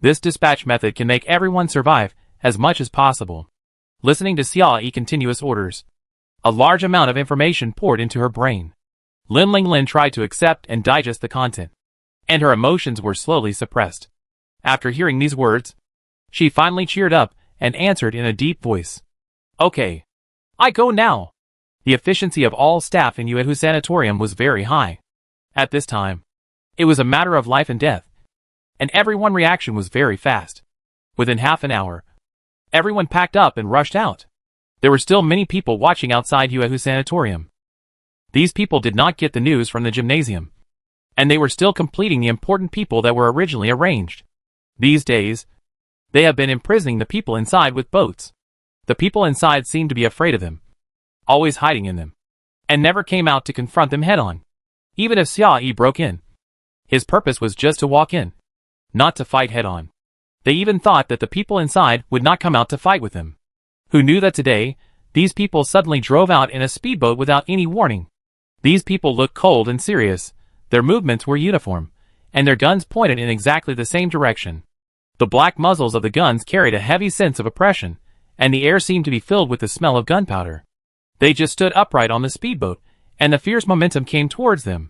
This dispatch method can make everyone survive as much as possible. Listening to Xia Yi's continuous orders, a large amount of information poured into her brain. Lin Linglin tried to accept and digest the content, and her emotions were slowly suppressed. After hearing these words, she finally cheered up and answered in a deep voice. Okay. I go now. The efficiency of all staff in Yuehu Sanatorium was very high. At this time, it was a matter of life and death, and everyone's reaction was very fast. Within half an hour, everyone packed up and rushed out. There were still many people watching outside Yuehu Sanatorium. These people did not get the news from the gymnasium, and they were still completing the important people that were originally arranged. These days, they have been imprisoning the people inside with boats. The people inside seemed to be afraid of them, always hiding in them, and never came out to confront them head-on. Even if Xia Yi broke in, his purpose was just to walk in, not to fight head-on. They even thought that the people inside would not come out to fight with him. Who knew that today, these people suddenly drove out in a speedboat without any warning? These people looked cold and serious, their movements were uniform, and their guns pointed in exactly the same direction. The black muzzles of the guns carried a heavy sense of oppression, and the air seemed to be filled with the smell of gunpowder. They just stood upright on the speedboat, and the fierce momentum came towards them.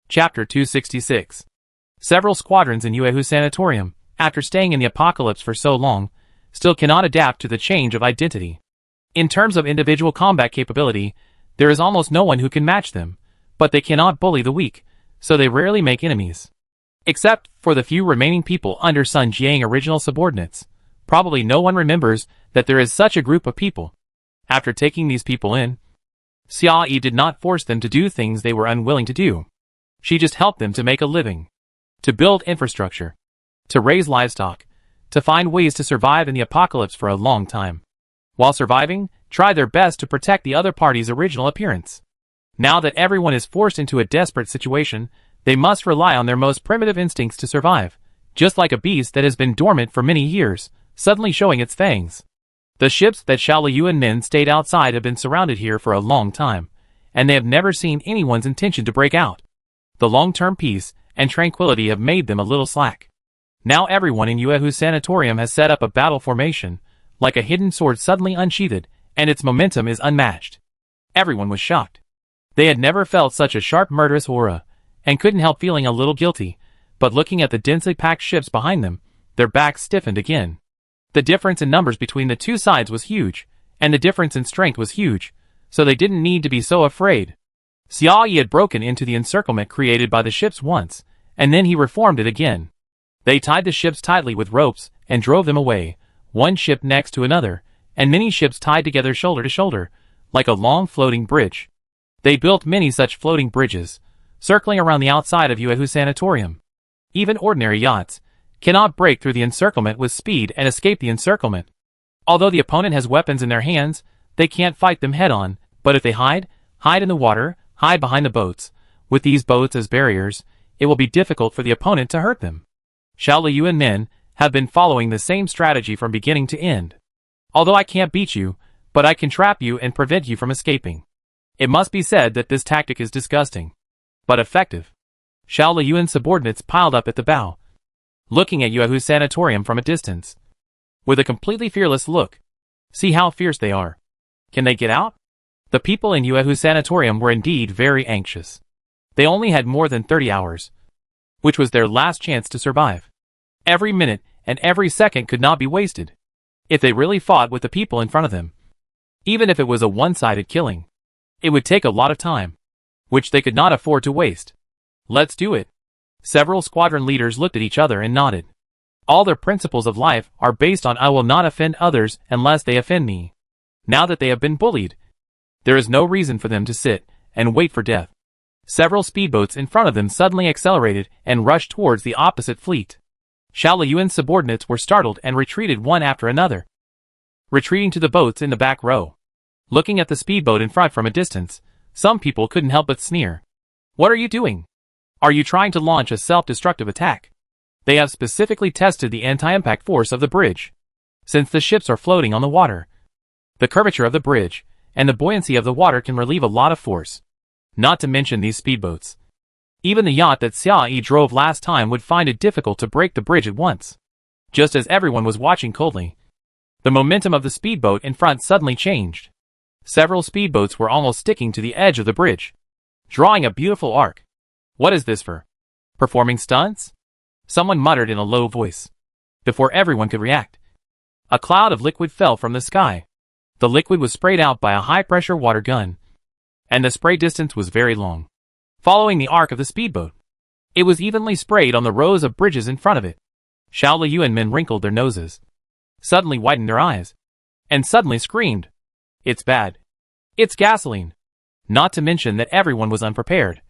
Chapter 266. Several squadrons in Yuehu Sanatorium, after staying in the apocalypse for so long, still cannot adapt to the change of identity. In terms of individual combat capability, there is almost no one who can match them, but they cannot bully the weak, so they rarely make enemies. Except for the few remaining people under Sun Jiang original subordinates, probably no one remembers that there is such a group of people. After taking these people in, Xia Yi did not force them to do things they were unwilling to do. She just helped them to make a living, to build infrastructure, to raise livestock, to find ways to survive in the apocalypse for a long time. While surviving, try their best to protect the other party's original appearance. Now that everyone is forced into a desperate situation, they must rely on their most primitive instincts to survive, just like a beast that has been dormant for many years, suddenly showing its fangs. The ships that Xiao Liu and Min stayed outside have been surrounded here for a long time, and they have never seen anyone's intention to break out. The long-term peace and tranquility have made them a little slack. Now everyone in Yuehu Sanatorium has set up a battle formation, like a hidden sword suddenly unsheathed, and its momentum is unmatched. Everyone was shocked. They had never felt such a sharp murderous aura, and couldn't help feeling a little guilty, but looking at the densely packed ships behind them, their backs stiffened again. The difference in numbers between the two sides was huge, and the difference in strength was huge, so they didn't need to be so afraid. Xia Yi had broken into the encirclement created by the ships once, and then he reformed it again. They tied the ships tightly with ropes and drove them away, one ship next to another, and many ships tied together shoulder to shoulder, like a long floating bridge. They built many such floating bridges, circling around the outside of Yuehu Sanatorium. Even ordinary yachts cannot break through the encirclement with speed and escape the encirclement. Although the opponent has weapons in their hands, they can't fight them head-on, but if they hide in the water, hide behind the boats. With these boats as barriers, it will be difficult for the opponent to hurt them. Xiao Liu and Min have been following the same strategy from beginning to end. Although I can't beat you, but I can trap you and prevent you from escaping. It must be said that this tactic is disgusting, but effective. Xiao Liu and subordinates piled up at the bow, looking at Yuehu Sanatorium from a distance, with a completely fearless look. See how fierce they are. Can they get out? The people in Yuehu Sanatorium were indeed very anxious. They only had more than 30 hours, which was their last chance to survive. Every minute and every second could not be wasted. If they really fought with the people in front of them, even if it was a one-sided killing, it would take a lot of time, which they could not afford to waste. Let's do it. Several squadron leaders looked at each other and nodded. All their principles of life are based on I will not offend others unless they offend me. Now that they have been bullied, there is no reason for them to sit and wait for death. Several speedboats in front of them suddenly accelerated and rushed towards the opposite fleet. Xiao Liyuan's subordinates were startled and retreated one after another, retreating to the boats in the back row. Looking at the speedboat in front from a distance, some people couldn't help but sneer. What are you doing? Are you trying to launch a self-destructive attack? They have specifically tested the anti-impact force of the bridge. Since the ships are floating on the water, the curvature of the bridge and the buoyancy of the water can relieve a lot of force. Not to mention these speedboats. Even the yacht that Xia Yi drove last time would find it difficult to break the bridge at once. Just as everyone was watching coldly, the momentum of the speedboat in front suddenly changed. Several speedboats were almost sticking to the edge of the bridge, drawing a beautiful arc. What is this for? Performing stunts? Someone muttered in a low voice. Before everyone could react, a cloud of liquid fell from the sky. The liquid was sprayed out by a high-pressure water gun, and the spray distance was very long. Following the arc of the speedboat, it was evenly sprayed on the rows of bridges in front of it. Xiao Liyuan men wrinkled their noses, suddenly widened their eyes, and suddenly screamed. It's bad. It's gasoline. Not to mention that everyone was unprepared.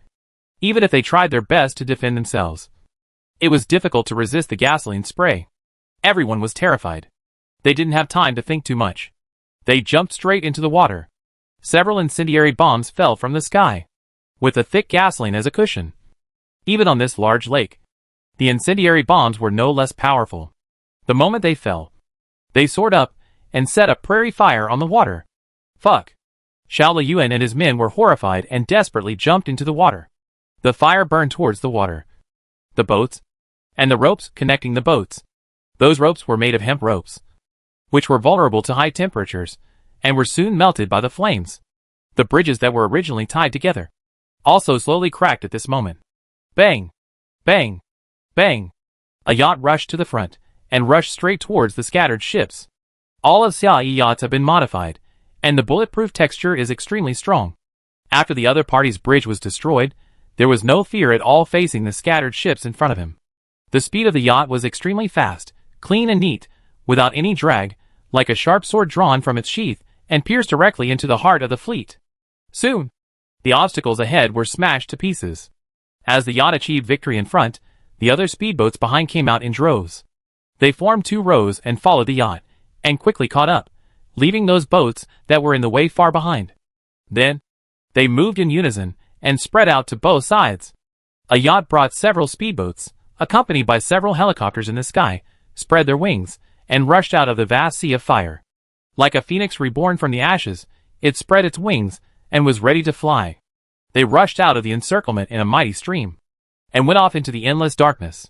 Even if they tried their best to defend themselves, it was difficult to resist the gasoline spray. Everyone was terrified. They didn't have time to think too much. They jumped straight into the water. Several incendiary bombs fell from the sky, with a thick gasoline as a cushion. Even on this large lake, the incendiary bombs were no less powerful. The moment they fell, they soared up and set a prairie fire on the water. Fuck. Xiao Liyuan and his men were horrified and desperately jumped into the water. The fire burned towards the water, the boats, and the ropes connecting the boats. Those ropes were made of hemp ropes, which were vulnerable to high temperatures, and were soon melted by the flames. The bridges that were originally tied together also slowly cracked at this moment. Bang! Bang! Bang! A yacht rushed to the front, and rushed straight towards the scattered ships. All of Xia Yi yachts have been modified, and the bulletproof texture is extremely strong. After the other party's bridge was destroyed, there was no fear at all facing the scattered ships in front of him. The speed of the yacht was extremely fast, clean and neat, without any drag, like a sharp sword drawn from its sheath, and pierced directly into the heart of the fleet. Soon, the obstacles ahead were smashed to pieces. As the yacht achieved victory in front, the other speedboats behind came out in droves. They formed two rows and followed the yacht, and quickly caught up, leaving those boats that were in the way far behind. Then, they moved in unison, and spread out to both sides. A yacht brought several speedboats, accompanied by several helicopters in the sky, spread their wings, and rushed out of the vast sea of fire. Like a phoenix reborn from the ashes, it spread its wings, and was ready to fly. They rushed out of the encirclement in a mighty stream, and went off into the endless darkness.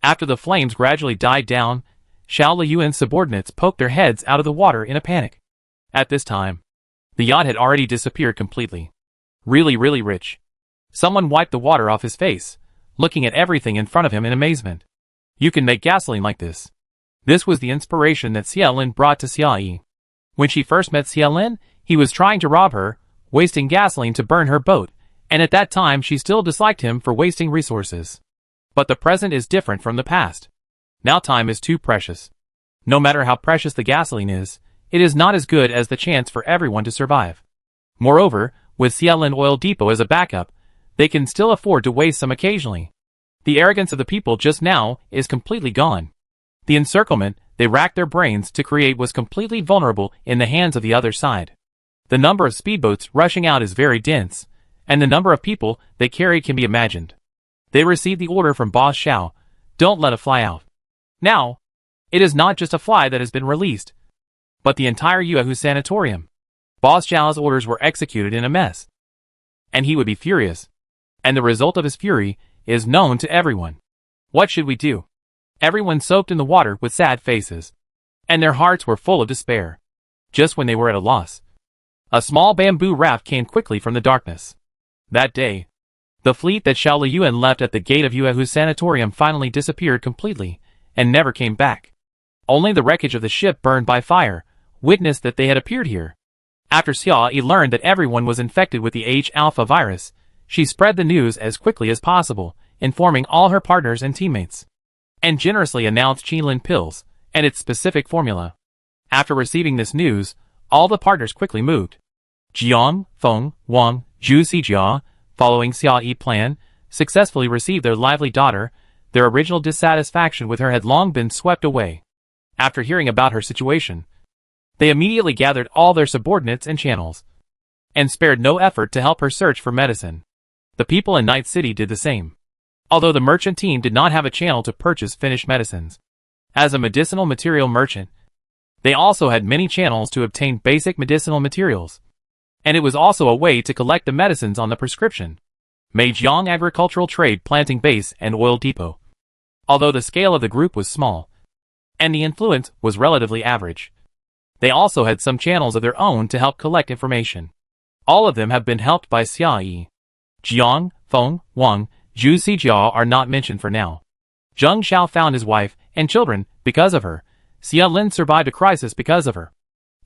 After the flames gradually died down, Xiao Liyuan's subordinates poked their heads out of the water in a panic. At this time, the yacht had already disappeared completely. Really rich. Someone wiped the water off his face, looking at everything in front of him in amazement. You can make gasoline like this. This was the inspiration that Xia Lin brought to Xia Yi. When she first met Xia Lin, he was trying to rob her, wasting gasoline to burn her boat, and at that time she still disliked him for wasting resources. But the present is different from the past. Now time is too precious. No matter how precious the gasoline is, it is not as good as the chance for everyone to survive. Moreover, with Xia Lin Oil Depot as a backup, they can still afford to waste some occasionally. The arrogance of the people just now is completely gone. The encirclement they racked their brains to create was completely vulnerable in the hands of the other side. The number of speedboats rushing out is very dense, and the number of people they carry can be imagined. They received the order from Boss Xiao, don't let a fly out. Now, it is not just a fly that has been released, but the entire Yuehu sanatorium. Boss Xiao's orders were executed in a mess, and he would be furious, and the result of his fury is known to everyone. What should we do? Everyone soaked in the water with sad faces, and their hearts were full of despair. Just when they were at a loss, a small bamboo raft came quickly from the darkness. That day, The fleet that Xiao Liyuan left at the gate of Yuehu's sanatorium finally disappeared completely, and never came back. Only the wreckage of the ship burned by fire witnessed that they had appeared here. After Xiao Yi learned that everyone was infected with the H-alpha virus, she spread the news as quickly as possible, informing all her partners and teammates, and generously announced Qilin pills and its specific formula. After receiving this news, all the partners quickly moved. Jiang, Feng, Wang, Zhu Xijia, following Xiao Yi's plan, successfully received their lively daughter. Their original dissatisfaction with her had long been swept away. After hearing about her situation, they immediately gathered all their subordinates and channels, and spared no effort to help her search for medicine. The people in Night City did the same. Although the merchant team did not have a channel to purchase finished medicines, as a medicinal material merchant, they also had many channels to obtain basic medicinal materials. And it was also a way to collect the medicines on the prescription. Meijiang Agricultural Trade Planting Base and Oil Depot. Although the scale of the group was small, and the influence was relatively average, they also had some channels of their own to help collect information. All of them have been helped by Xiao Yi. Jiang, Feng, Wang, Zhu Xijia are not mentioned for now. Zheng Xiao found his wife and children because of her. Xia Lin survived a crisis because of her.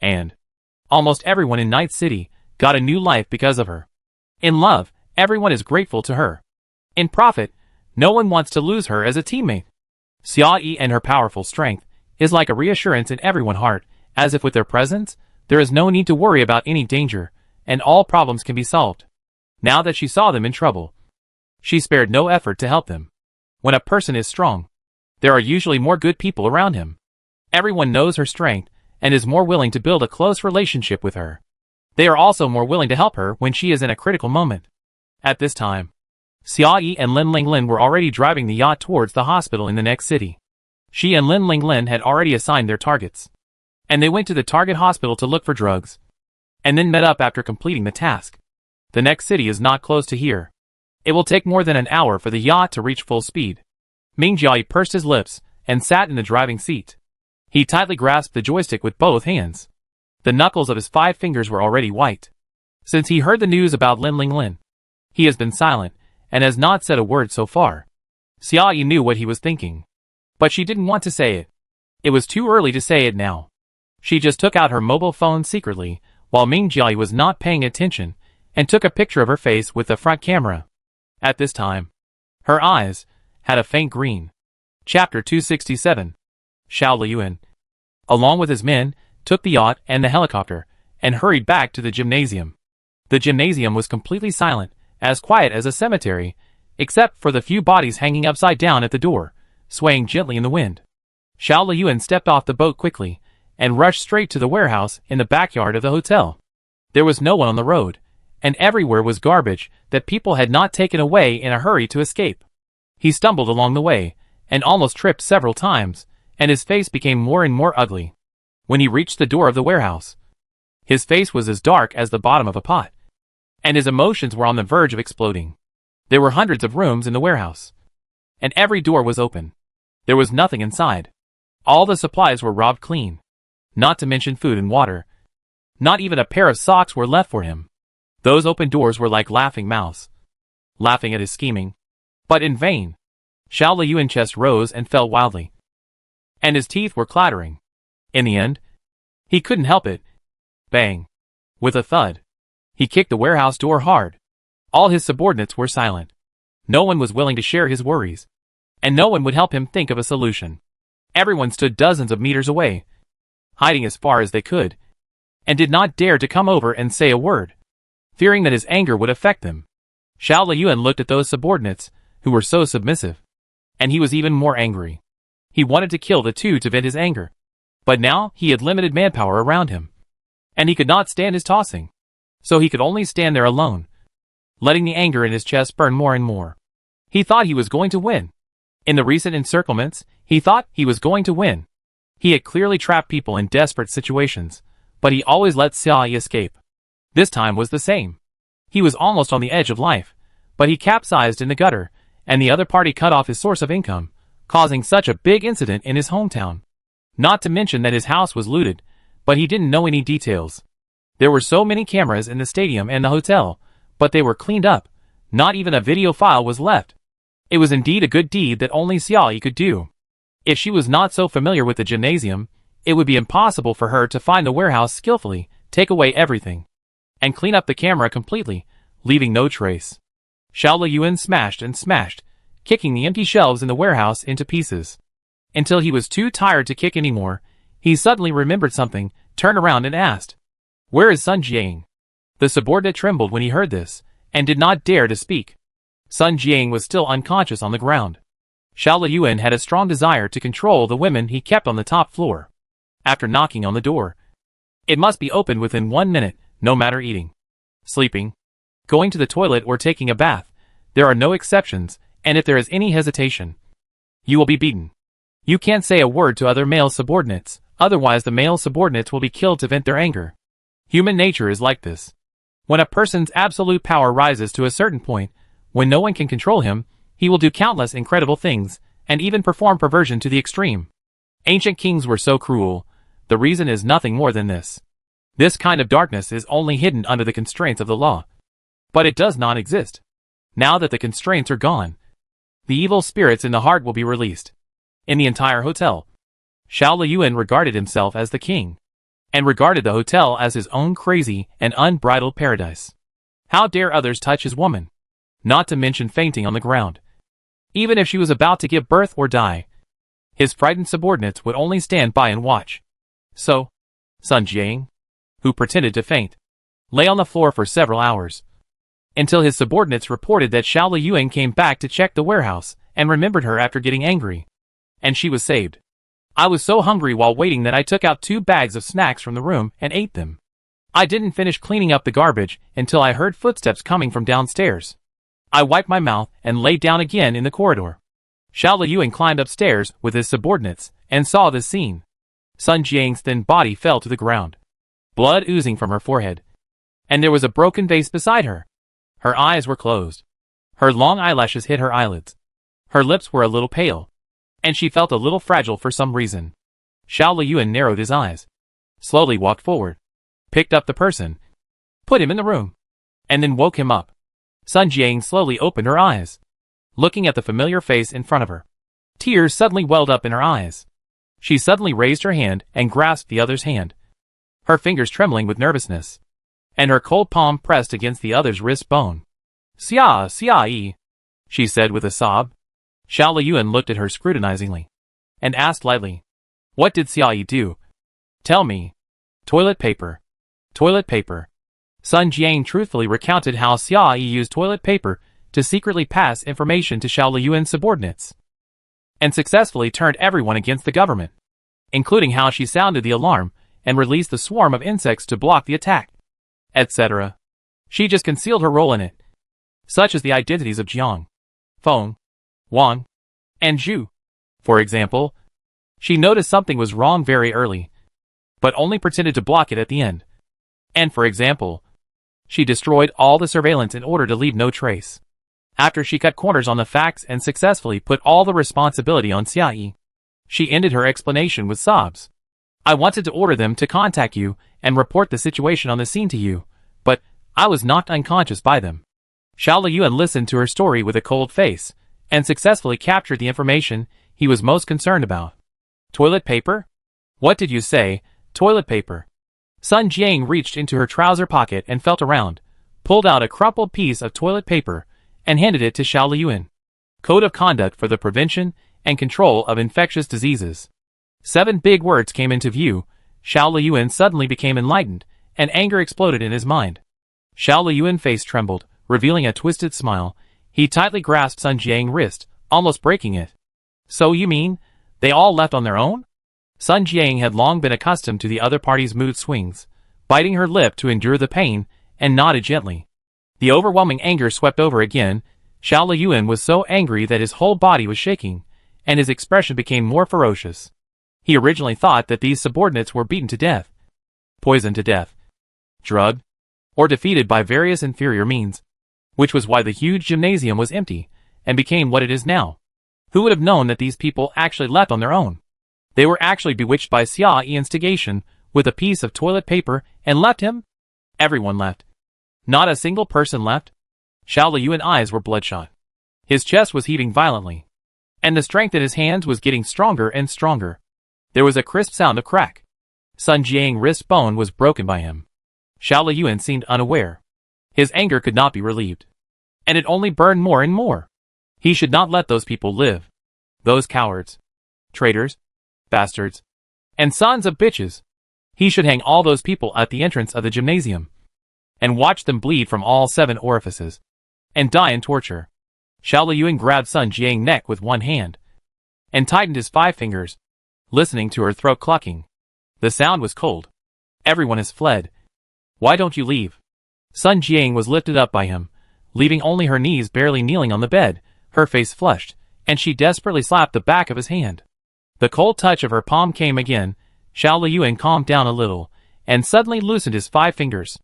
And almost everyone in Night City got a new life because of her. In love, everyone is grateful to her. In profit, no one wants to lose her as a teammate. Xiao Yi and her powerful strength is like a reassurance in everyone's heart, as if with their presence, there is no need to worry about any danger, and all problems can be solved. Now that she saw them in trouble, she spared no effort to help them. When a person is strong, there are usually more good people around him. Everyone knows her strength and is more willing to build a close relationship with her. They are also more willing to help her when she is in a critical moment. At this time, Xiao Yi and Lin Linglin were already driving the yacht towards the hospital in the next city. She and Lin Linglin had already assigned their targets, and they went to the target hospital to look for drugs, and then met up after completing the task. The next city is not close to here. It will take more than an hour for the yacht to reach full speed. Ming Jiayi pursed his lips and sat in the driving seat. He tightly grasped the joystick with both hands. The knuckles of his 5 fingers were already white. Since he heard the news about Lin Linglin, he has been silent and has not said a word so far. Xiao Yi knew what he was thinking, but she didn't want to say it. It was too early to say it now. She just took out her mobile phone secretly while Ming Jiayi was not paying attention and took a picture of her face with the front camera. At this time, her eyes had a faint green. Chapter 267. Xiao Liyuan, along with his men, took the yacht and the helicopter and hurried back to the gymnasium. The gymnasium was completely silent, as quiet as a cemetery, except for the few bodies hanging upside down at the door, swaying gently in the wind. Xiao Liyuan stepped off the boat quickly and rushed straight to the warehouse in the backyard of the hotel. There was no one on the road, and everywhere was garbage that people had not taken away in a hurry to escape. He stumbled along the way and almost tripped several times, and his face became more and more ugly. When he reached the door of the warehouse, his face was as dark as the bottom of a pot, and his emotions were on the verge of exploding. There were hundreds of rooms in the warehouse, and every door was open. There was nothing inside. All the supplies were robbed clean, not to mention food and water. Not even a pair of socks were left for him. Those open doors were like laughing mouths, laughing at his scheming, but in vain. Xiao Liyuan's chest rose and fell wildly, and his teeth were clattering. In the end, he couldn't help it. Bang! With a thud, he kicked the warehouse door hard. All his subordinates were silent. No one was willing to share his worries, and no one would help him think of a solution. Everyone stood dozens of meters away, hiding as far as they could, and did not dare to come over and say a word, fearing that his anger would affect them. Xiao Liyuan looked at those subordinates who were so submissive, and he was even more angry. He wanted to kill the two to vent his anger, but now he had limited manpower around him, and he could not stand his tossing, so he could only stand there alone, letting the anger in his chest burn more and more. He thought he was going to win. In the recent encirclements, he thought he was going to win. He had clearly trapped people in desperate situations, but he always let Xiao Yi escape. This time was the same. He was almost on the edge of life, but he capsized in the gutter, and the other party cut off his source of income, causing such a big incident in his hometown. Not to mention that his house was looted, but he didn't know any details. There were so many cameras in the stadium and the hotel, but they were cleaned up, Not even a video file was left. It was indeed a good deed that only Xiaoyi could do. If she was not so familiar with the gymnasium, it would be impossible for her to find the warehouse skillfully, take away everything, and clean up the camera completely, leaving no trace. Xiao Liyuan smashed and smashed, kicking the empty shelves in the warehouse into pieces. Until he was too tired to kick anymore, he suddenly remembered something, turned around and asked, "Where is Sun Jiang?" The subordinate trembled when he heard this, and did not dare to speak. Sun Jiang was still unconscious on the ground. Xiao Liyuan had a strong desire to control the women he kept on the top floor. After knocking on the door, it must be opened within 1 minute, no matter eating, sleeping, going to the toilet or taking a bath. There are no exceptions, and if there is any hesitation, you will be beaten. You can't say a word to other male subordinates, otherwise the male subordinates will be killed to vent their anger. Human nature is like this. When a person's absolute power rises to a certain point, when no one can control him, he will do countless incredible things, and even perform perversion to the extreme. Ancient kings were so cruel. The reason is nothing more than this. This kind of darkness is only hidden under the constraints of the law. But it does not exist. Now that the constraints are gone, the evil spirits in the heart will be released. In the entire hotel, Xiao Liyuan regarded himself as the king, and regarded the hotel as his own crazy and unbridled paradise. How dare others touch his woman? Not to mention fainting on the ground. Even if she was about to give birth or die, his frightened subordinates would only stand by and watch. So, Sun Jiang, who pretended to faint, lay on the floor for several hours, until his subordinates reported that Xiao Liyuan came back to check the warehouse, and remembered her after getting angry. And she was saved. I was so hungry while waiting that I took out 2 bags of snacks from the room and ate them. I didn't finish cleaning up the garbage until I heard footsteps coming from downstairs. I wiped my mouth and lay down again in the corridor. Xiao Liyuan climbed upstairs with his subordinates and saw this scene. Sun Jiang's thin body fell to the ground, blood oozing from her forehead, and there was a broken vase beside her. Her eyes were closed. Her long eyelashes hid her eyelids. Her lips were a little pale, and she felt a little fragile for some reason. Xiao Liyuan narrowed his eyes, slowly walked forward, picked up the person, put him in the room, and then woke him up. Sun Jiang slowly opened her eyes, looking at the familiar face in front of her. Tears suddenly welled up in her eyes. She suddenly raised her hand and grasped the other's hand, her fingers trembling with nervousness, and her cold palm pressed against the other's wrist bone. Xia, she said with a sob. Xiao Liyuan looked at her scrutinizingly, and asked lightly, "What did Xiaoyi do? Tell me." "Toilet paper. Toilet paper." Sun Jiang truthfully recounted how Xiaoyi used toilet paper to secretly pass information to Xiao Liyuan's subordinates, and successfully turned everyone against the government, including how she sounded the alarm and released the swarm of insects to block the attack, etc. She just concealed her role in it, such as the identities of Jiang, Feng, Wang, and Zhu. For example, she noticed something was wrong very early, but only pretended to block it at the end. And for example, she destroyed all the surveillance in order to leave no trace. After she cut corners on the facts and successfully put all the responsibility on Xiaoyi, she ended her explanation with sobs. "I wanted to order them to contact you and report the situation on the scene to you, but I was knocked unconscious by them." Xiao Liyuan listened to her story with a cold face, and successfully captured the information he was most concerned about. "Toilet paper? What did you say, toilet paper?" Sun Jiang reached into her trouser pocket and felt around, pulled out a crumpled piece of toilet paper, and handed it to Xiao Liyuan. Code of Conduct for the Prevention and Control of Infectious Diseases. 7 big words came into view. Xiao Liyuan suddenly became enlightened, and anger exploded in his mind. Xiao Liyuan's face trembled, revealing a twisted smile. He tightly grasped Sun Jiang's wrist, almost breaking it. "So you mean, they all left on their own?" Sun Jiang had long been accustomed to the other party's mood swings, biting her lip to endure the pain, and nodded gently. The overwhelming anger swept over again. Xiao Liyuan was so angry that his whole body was shaking, and his expression became more ferocious. He originally thought that these subordinates were beaten to death, poisoned to death, drugged, or defeated by various inferior means, which was why the huge gymnasium was empty, and became what it is now. Who would have known that these people actually left on their own? They were actually bewitched by Xiaoyi's instigation with a piece of toilet paper and left him? Everyone left. Not a single person left. Xiao Liyuan's eyes were bloodshot. His chest was heaving violently, and the strength in his hands was getting stronger and stronger. There was a crisp sound of crack. Sun Jiang's wrist bone was broken by him. Xiao Liyuan seemed unaware. His anger could not be relieved, and it only burned more and more. He should not let those people live. Those cowards, traitors, bastards, and sons of bitches. He should hang all those people at the entrance of the gymnasium, and watch them bleed from all 7 orifices, and die in torture. Xiao Liyuan grabbed Sun Jiang's neck with one hand, and tightened his 5 fingers, listening to her throat clucking. The sound was cold. Everyone has fled. Why don't you leave? Sun Jiang was lifted up by him, leaving only her knees barely kneeling on the bed, her face flushed, and she desperately slapped the back of his hand. The cold touch of her palm came again. Xiao Liyuan calmed down a little, and suddenly loosened his 5 fingers.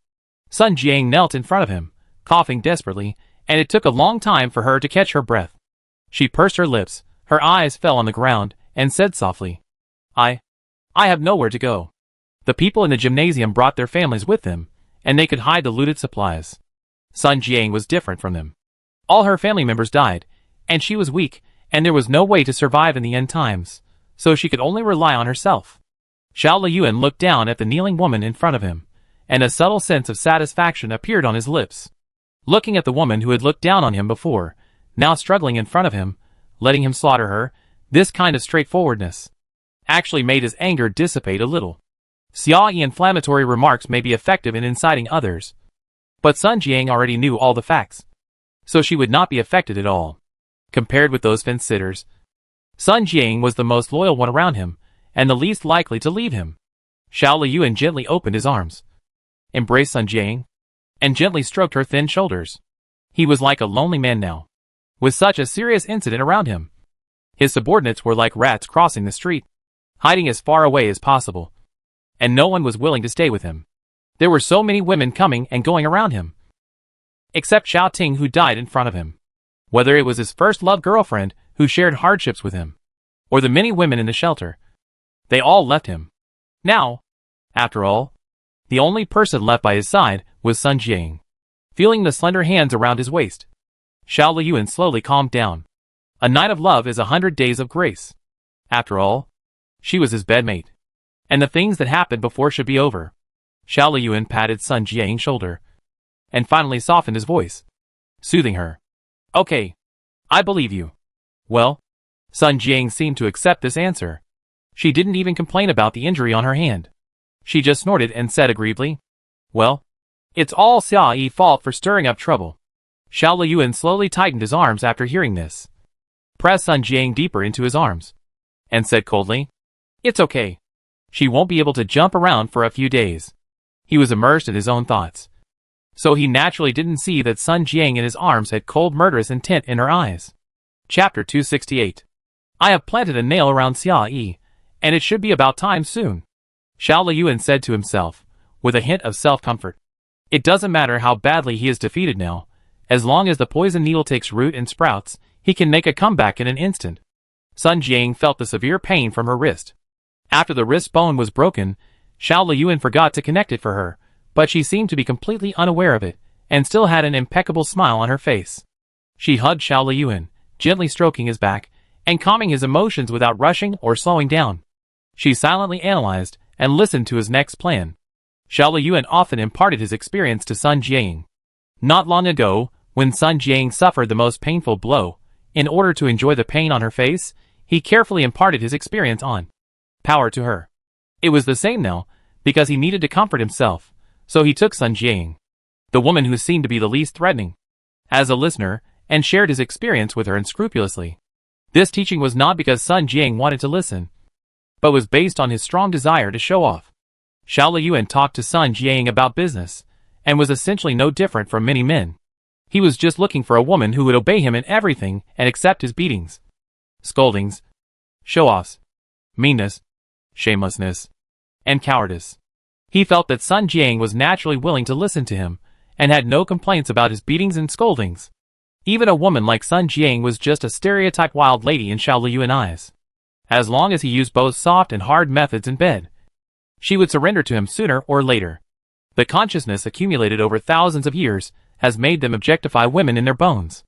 Sun Jiang knelt in front of him, coughing desperately, and it took a long time for her to catch her breath. She pursed her lips, her eyes fell on the ground, and said softly, I have nowhere to go. The people in the gymnasium brought their families with them, and they could hide the looted supplies. Sun Jiang was different from them. All her family members died, and she was weak, and there was no way to survive in the end times, so she could only rely on herself. Xiao Liyuan looked down at the kneeling woman in front of him, and a subtle sense of satisfaction appeared on his lips. Looking at the woman who had looked down on him before, now struggling in front of him, letting him slaughter her, this kind of straightforwardness actually made his anger dissipate a little. Xiao's inflammatory remarks may be effective in inciting others, but Sun Jiang already knew all the facts, so she would not be affected at all. Compared with those fence-sitters, Sun Jiang was the most loyal one around him, and the least likely to leave him. Xiao Liyuan gently opened his arms, embraced Sun Jiang, and gently stroked her thin shoulders. He was like a lonely man now, with such a serious incident around him. His subordinates were like rats crossing the street, hiding as far away as possible, and no one was willing to stay with him. There were so many women coming and going around him, except Xiao Ting, who died in front of him. Whether it was his first love girlfriend who shared hardships with him, or the many women in the shelter, they all left him. Now, after all, the only person left by his side was Sun Jiang. Feeling the slender hands around his waist, Xiao Liyuan slowly calmed down. A night of love is 100 days of grace. After all, she was his bedmate, and the things that happened before should be over. Xiao Liyuan patted Sun Jiang's shoulder, and finally softened his voice, soothing her. Okay, I believe you. Well, Sun Jiang seemed to accept this answer. She didn't even complain about the injury on her hand. She just snorted and said agreeably, well, it's all Xiao's fault for stirring up trouble. Xiao Liyuan slowly tightened his arms after hearing this, pressed Sun Jiang deeper into his arms, and said coldly, it's okay. She won't be able to jump around for a few days. He was immersed in his own thoughts, so he naturally didn't see that Sun Jiang in his arms had cold murderous intent in her eyes. Chapter 268. I have planted a nail around Xiao, and it should be about time soon. Xiao Liyuan said to himself, with a hint of self-comfort. It doesn't matter how badly he is defeated now, as long as the poison needle takes root and sprouts, he can make a comeback in an instant. Sun Jiang felt the severe pain from her wrist. After the wrist bone was broken, Xiao Liyuan forgot to connect it for her, but she seemed to be completely unaware of it, and still had an impeccable smile on her face. She hugged Xiao Liyuan, gently stroking his back, and calming his emotions without rushing or slowing down. She silently analyzed and listened to his next plan. Xiao Liyuan often imparted his experience to Sun Jiang. Not long ago, when Sun Jiang suffered the most painful blow, in order to enjoy the pain on her face, he carefully imparted his experience on power to her. It was the same now, because he needed to comfort himself, so he took Sun Jiang, the woman who seemed to be the least threatening, as a listener, and shared his experience with her unscrupulously. This teaching was not because Sun Jiang wanted to listen, but was based on his strong desire to show off. Xiao Liyuan talked to Sun Jiang about business, and was essentially no different from many men. He was just looking for a woman who would obey him in everything and accept his beatings, scoldings, show-offs, meanness, shamelessness, and cowardice. He felt that Sun Jiang was naturally willing to listen to him, and had no complaints about his beatings and scoldings. Even a woman like Sun Jiang was just a stereotyped wild lady in Xiao Liyuan's eyes. As long as he used both soft and hard methods in bed, she would surrender to him sooner or later. The consciousness accumulated over thousands of years has made them objectify women in their bones.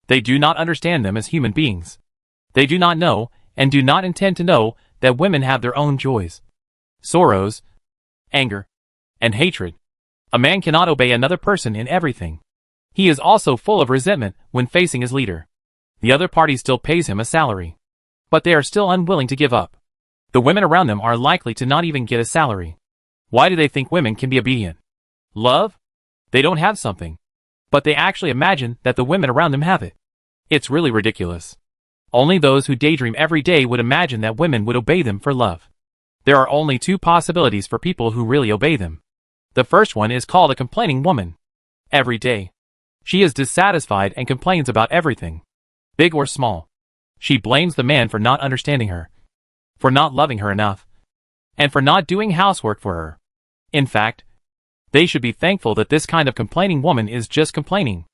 They do not understand them as human beings. They do not know, and do not intend to know, that women have their own joys, sorrows, anger, and hatred. A man cannot obey another person in everything. He is also full of resentment when facing his leader. The other party still pays him a salary, but they are still unwilling to give up. The women around them are likely to not even get a salary. Why do they think women can be obedient? Love? They don't have something, but they actually imagine that the women around them have it. It's really ridiculous. Only those who daydream every day would imagine that women would obey them for love. There are only two possibilities for people who really obey them. The first one is called a complaining woman. Every day, she is dissatisfied and complains about everything, big or small. She blames the man for not understanding her, for not loving her enough, and for not doing housework for her. In fact, they should be thankful that this kind of complaining woman is just complaining.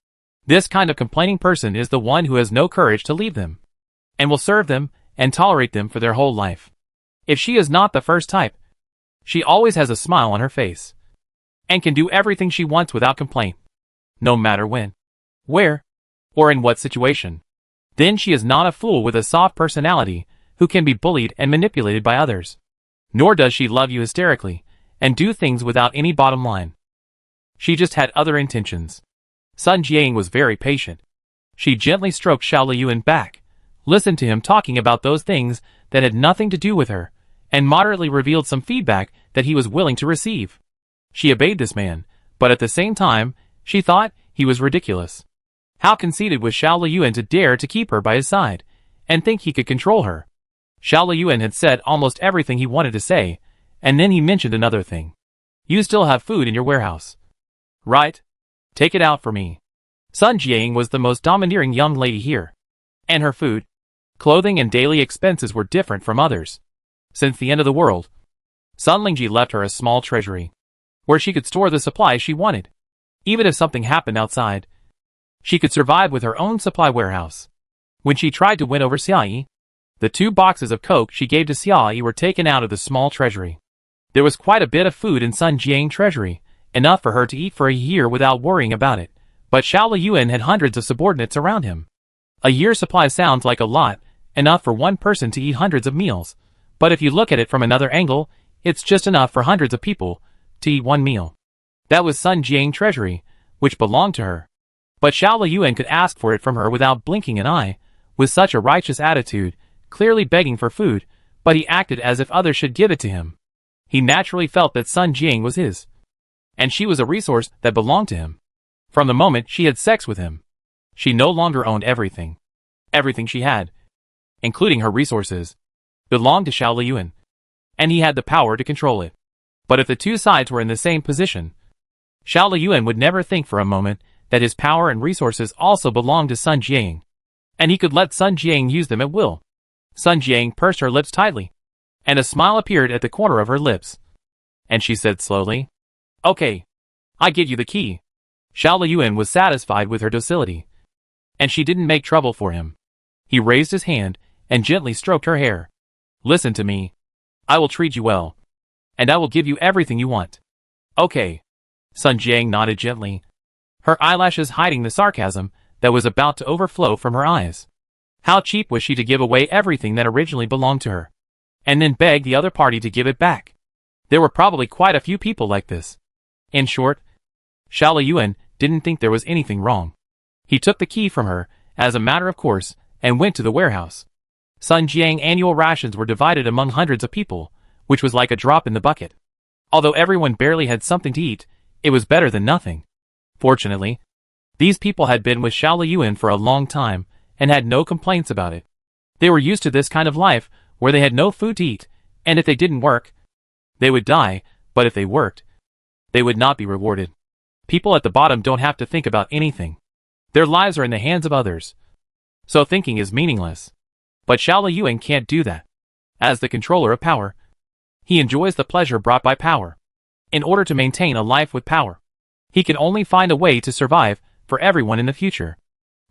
This kind of complaining person is the one who has no courage to leave them, and will serve them and tolerate them for their whole life. If she is not the first type, she always has a smile on her face, and can do everything she wants without complaint, no matter when, where, or in what situation. Then she is not a fool with a soft personality who can be bullied and manipulated by others. Nor does she love you hysterically and do things without any bottom line. She just had other intentions. Sun Jiang was very patient. She gently stroked Xiao Liyuan back, listened to him talking about those things that had nothing to do with her, and moderately revealed some feedback that he was willing to receive. She obeyed this man, but at the same time, she thought he was ridiculous. How conceited was Xiao Liyuan to dare to keep her by his side, and think he could control her. Xiao Liyuan had said almost everything he wanted to say, and then he mentioned another thing. You still have food in your warehouse, right? Take it out for me. Sun Jiang was the most domineering young lady here, and her food, clothing and daily expenses were different from others. Since the end of the world, Sun Lingji left her a small treasury, where she could store the supplies she wanted. Even if something happened outside, she could survive with her own supply warehouse. When she tried to win over Xiaoyi, the 2 boxes of coke she gave to Xiaoyi were taken out of the small treasury. There was quite a bit of food in Sun Jiang's treasury, enough for her to eat for a year without worrying about it, but Xiao Liyuan had hundreds of subordinates around him. A year's supply sounds like a lot, enough for one person to eat hundreds of meals, but if you look at it from another angle, it's just enough for hundreds of people to eat one meal. That was Sun Jiang's treasury, which belonged to her. But Xiao Liyuan could ask for it from her without blinking an eye, with such a righteous attitude, clearly begging for food, but he acted as if others should give it to him. He naturally felt that Sun Jiang was his, and she was a resource that belonged to him. From the moment she had sex with him, she no longer owned everything. Everything she had, including her resources, belonged to Xiao Liyuan, and he had the power to control it. But if the two sides were in the same position, Xiao Liyuan would never think for a moment that his power and resources also belonged to Sun Jiang, and he could let Sun Jiang use them at will. Sun Jiang pursed her lips tightly, and a smile appeared at the corner of her lips. And she said slowly, "Okay, I give you the key." Xiao Liyuan was satisfied with her docility, and she didn't make trouble for him. He raised his hand and gently stroked her hair. "Listen to me. I will treat you well, and I will give you everything you want." "Okay." Sun Jiang nodded gently, her eyelashes hiding the sarcasm that was about to overflow from her eyes. How cheap was she to give away everything that originally belonged to her, and then beg the other party to give it back? There were probably quite a few people like this. In short, Xiao Liyuan didn't think there was anything wrong. He took the key from her, as a matter of course, and went to the warehouse. Sun Jiang annual rations were divided among hundreds of people, which was like a drop in the bucket. Although everyone barely had something to eat, it was better than nothing. Fortunately, these people had been with Xiao Liyuan for a long time, and had no complaints about it. They were used to this kind of life, where they had no food to eat, and if they didn't work, they would die, but if they worked, they would not be rewarded. People at the bottom don't have to think about anything. Their lives are in the hands of others, so thinking is meaningless. But Xiao Liyuan can't do that. As the controller of power, he enjoys the pleasure brought by power. In order to maintain a life with power, he can only find a way to survive for everyone in the future.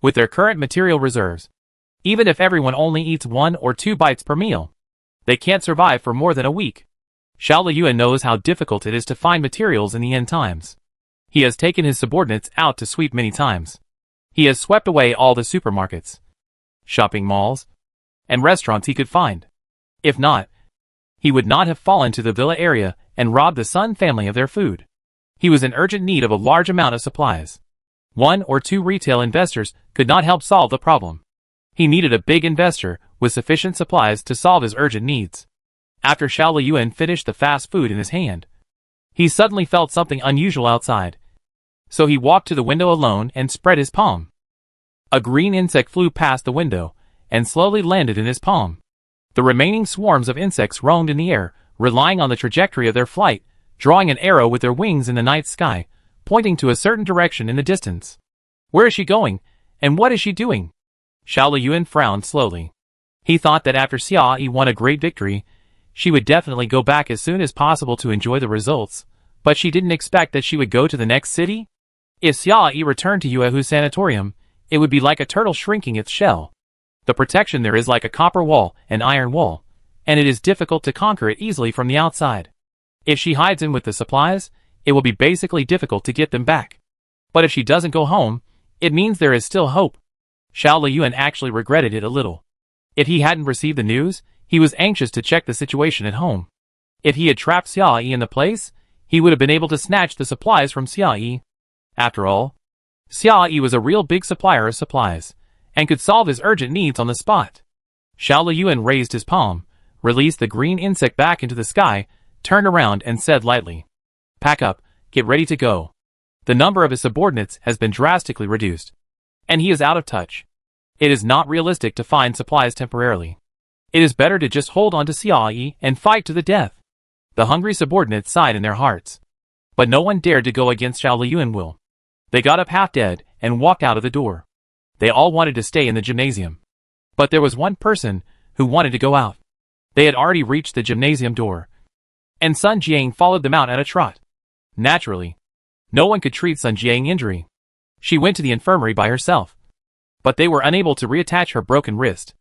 With their current material reserves, even if everyone only eats 1 or 2 bites per meal, they can't survive for more than a week. Xiao Liyuan knows how difficult it is to find materials in the end times. He has taken his subordinates out to sweep many times. He has swept away all the supermarkets, shopping malls, and restaurants he could find. If not, he would not have fallen to the villa area and robbed the Sun family of their food. He was in urgent need of a large amount of supplies. 1 or 2 retail investors could not help solve the problem. He needed a big investor with sufficient supplies to solve his urgent needs. After Xiao Liyuan finished the fast food in his hand, he suddenly felt something unusual outside. So he walked to the window alone and spread his palm. A green insect flew past the window and slowly landed in his palm. The remaining swarms of insects roamed in the air, relying on the trajectory of their flight, drawing an arrow with their wings in the night sky, pointing to a certain direction in the distance. Where is she going, and what is she doing? Xiao Liyuan frowned slowly. He thought that after Xia Yi won a great victory, she would definitely go back as soon as possible to enjoy the results, but she didn't expect that she would go to the next city? If Xia Yi returned to Yuehu Sanatorium, it would be like a turtle shrinking its shell. The protection there is like a copper wall, an iron wall, and it is difficult to conquer it easily from the outside. If she hides in with the supplies, it will be basically difficult to get them back. But if she doesn't go home, it means there is still hope. Xiao Liyuan actually regretted it a little. If he hadn't received the news, he was anxious to check the situation at home. If he had trapped Xia Yi in the place, he would have been able to snatch the supplies from Xia Yi. After all, Xia Yi was a real big supplier of supplies, and could solve his urgent needs on the spot. Xiao Liyuan raised his palm, released the green insect back into the sky, turned around and said lightly, "Pack up, get ready to go." The number of his subordinates has been drastically reduced, and he is out of touch. It is not realistic to find supplies temporarily. It is better to just hold on to Xia Yi and fight to the death. The hungry subordinates sighed in their hearts. But no one dared to go against Xiao Liyuan will. They got up half dead and walked out of the door. They all wanted to stay in the gymnasium. But there was one person who wanted to go out. They had already reached the gymnasium door, and Sun Jiang followed them out at a trot. Naturally, no one could treat Sun Jiang's injury. She went to the infirmary by herself. But they were unable to reattach her broken wrist.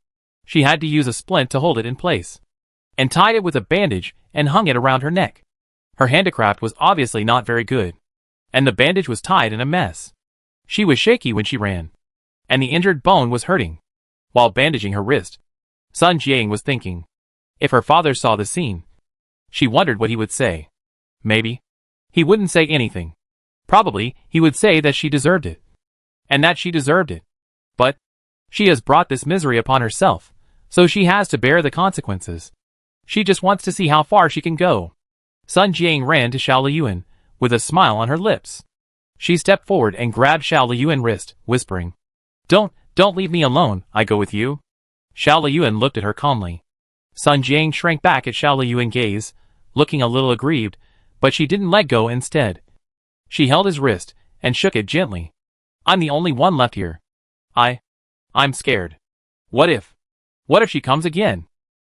She had to use a splint to hold it in place, and tied it with a bandage and hung it around her neck. Her handicraft was obviously not very good, and the bandage was tied in a mess. She was shaky when she ran, and the injured bone was hurting. While bandaging her wrist, Sun Jiang was thinking. If her father saw the scene, she wondered what he would say. Maybe he wouldn't say anything. Probably he would say that she deserved it, and that she deserved it. But she has brought this misery upon herself, so she has to bear the consequences. She just wants to see how far she can go. Sun Jiang ran to Xiao Liyuan, with a smile on her lips. She stepped forward and grabbed Xiao Liyuan's wrist, whispering, Don't leave me alone, I go with you." Xiao Liyuan looked at her calmly. Sun Jiang shrank back at Xiao Liyuan's gaze, looking a little aggrieved, but she didn't let go instead. She held his wrist, and shook it gently. "I'm the only one left here. I'm scared. What if she comes again?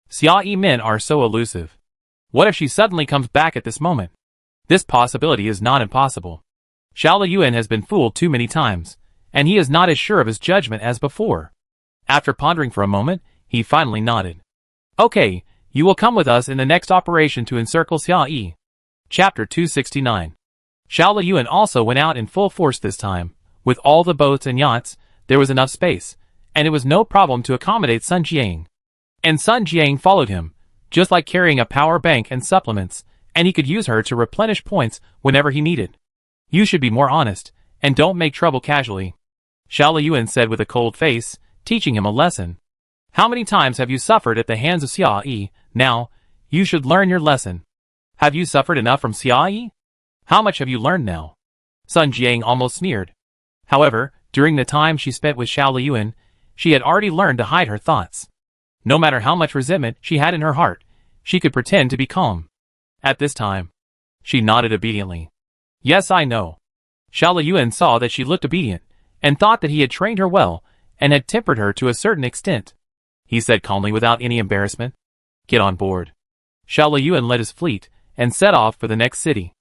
Xia Yi men are so elusive. What if she suddenly comes back at this moment? This possibility is not impossible. Xiao Liyuan has been fooled too many times, and he is not as sure of his judgment as before." After pondering for a moment, he finally nodded. "Okay, you will come with us in the next operation to encircle Xia Yi." Chapter 269. Xiao Liyuan also went out in full force this time. With all the boats and yachts, there was enough space, and it was no problem to accommodate Sun Jiang. And Sun Jiang followed him, just like carrying a power bank and supplements, and he could use her to replenish points whenever he needed. "You should be more honest, and don't make trouble casually," Xiao Liyuan said with a cold face, teaching him a lesson. "How many times have you suffered at the hands of Xia Yi? Now, you should learn your lesson. Have you suffered enough from Xia Yi? How much have you learned now?" Sun Jiang almost sneered. However, during the time she spent with Xiao Liyuan, she had already learned to hide her thoughts. No matter how much resentment she had in her heart, she could pretend to be calm. At this time, she nodded obediently. "Yes, I know." Xiao Liyuan saw that she looked obedient, and thought that he had trained her well, and had tempered her to a certain extent. He said calmly without any embarrassment, "Get on board." Xiao Liyuan led his fleet, and set off for the next city.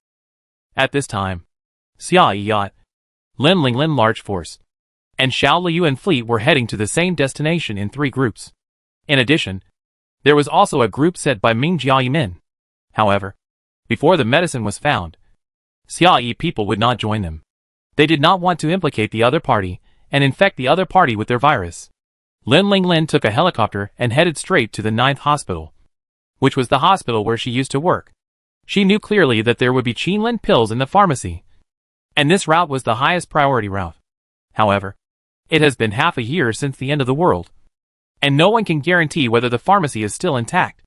At this time, Xia Yi yacht, Lin Linglin large force, and Xiao Liyuan fleet were heading to the same destination in 3 groups. In addition, there was also a group set by Ming Jiayi men. However, before the medicine was found, Xiaoyi people would not join them. They did not want to implicate the other party and infect the other party with their virus. Lin Linglin took a helicopter and headed straight to the 9th hospital, which was the hospital where she used to work. She knew clearly that there would be Qinlin pills in the pharmacy, and this route was the highest priority route. However, it has been half a year since the end of the world, and no one can guarantee whether the pharmacy is still intact.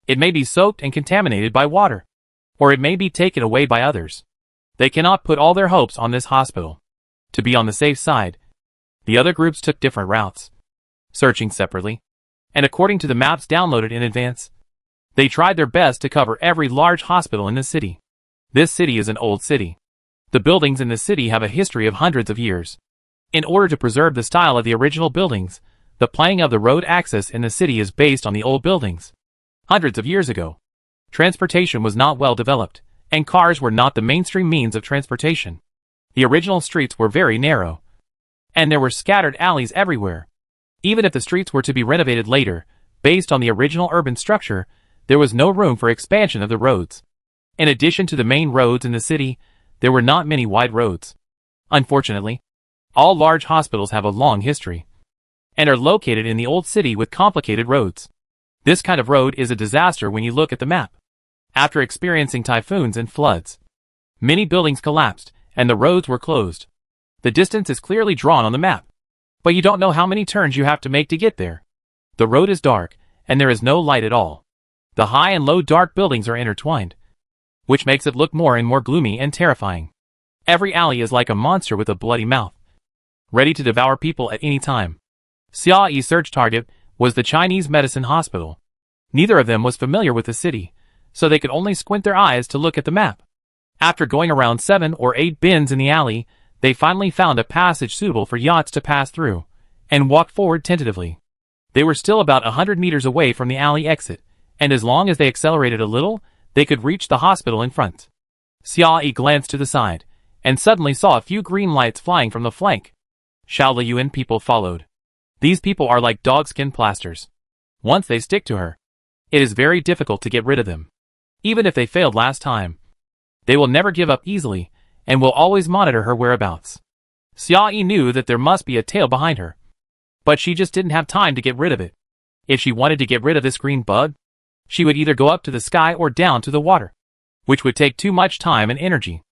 It may be soaked and contaminated by water, or it may be taken away by others. They cannot put all their hopes on this hospital. To be on the safe side, the other groups took different routes, searching separately, and according to the maps downloaded in advance, they tried their best to cover every large hospital in the city. This city is an old city. The buildings in the city have a history of hundreds of years. In order to preserve the style of the original buildings, the planning of the road access in the city is based on the old buildings. Hundreds of years ago, transportation was not well developed, and cars were not the mainstream means of transportation. The original streets were very narrow, and there were scattered alleys everywhere. Even if the streets were to be renovated later, based on the original urban structure, there was no room for expansion of the roads. In addition to the main roads in the city, there were not many wide roads. Unfortunately, all large hospitals have a long history, and are located in the old city with complicated roads. This kind of road is a disaster when you look at the map. After experiencing typhoons and floods, many buildings collapsed, and the roads were closed. The distance is clearly drawn on the map, but you don't know how many turns you have to make to get there. The road is dark, and there is no light at all. The high and low dark buildings are intertwined, which makes it look more and more gloomy and terrifying. Every alley is like a monster with a bloody mouth, ready to devour people at any time. Xiaoyi's search target was the Chinese medicine hospital. Neither of them was familiar with the city, so they could only squint their eyes to look at the map. After going around 7 or 8 bins in the alley, they finally found a passage suitable for yachts to pass through, and walked forward tentatively. They were still about 100 meters away from the alley exit, and as long as they accelerated a little, they could reach the hospital in front. Xiaoyi glanced to the side, and suddenly saw a few green lights flying from the flank. Shaoliyuan people followed. These people are like dogskin plasters. Once they stick to her, it is very difficult to get rid of them. Even if they failed last time, they will never give up easily, and will always monitor her whereabouts. Xiaoyi knew that there must be a tail behind her, but she just didn't have time to get rid of it. If she wanted to get rid of this green bug, she would either go up to the sky or down to the water, which would take too much time and energy.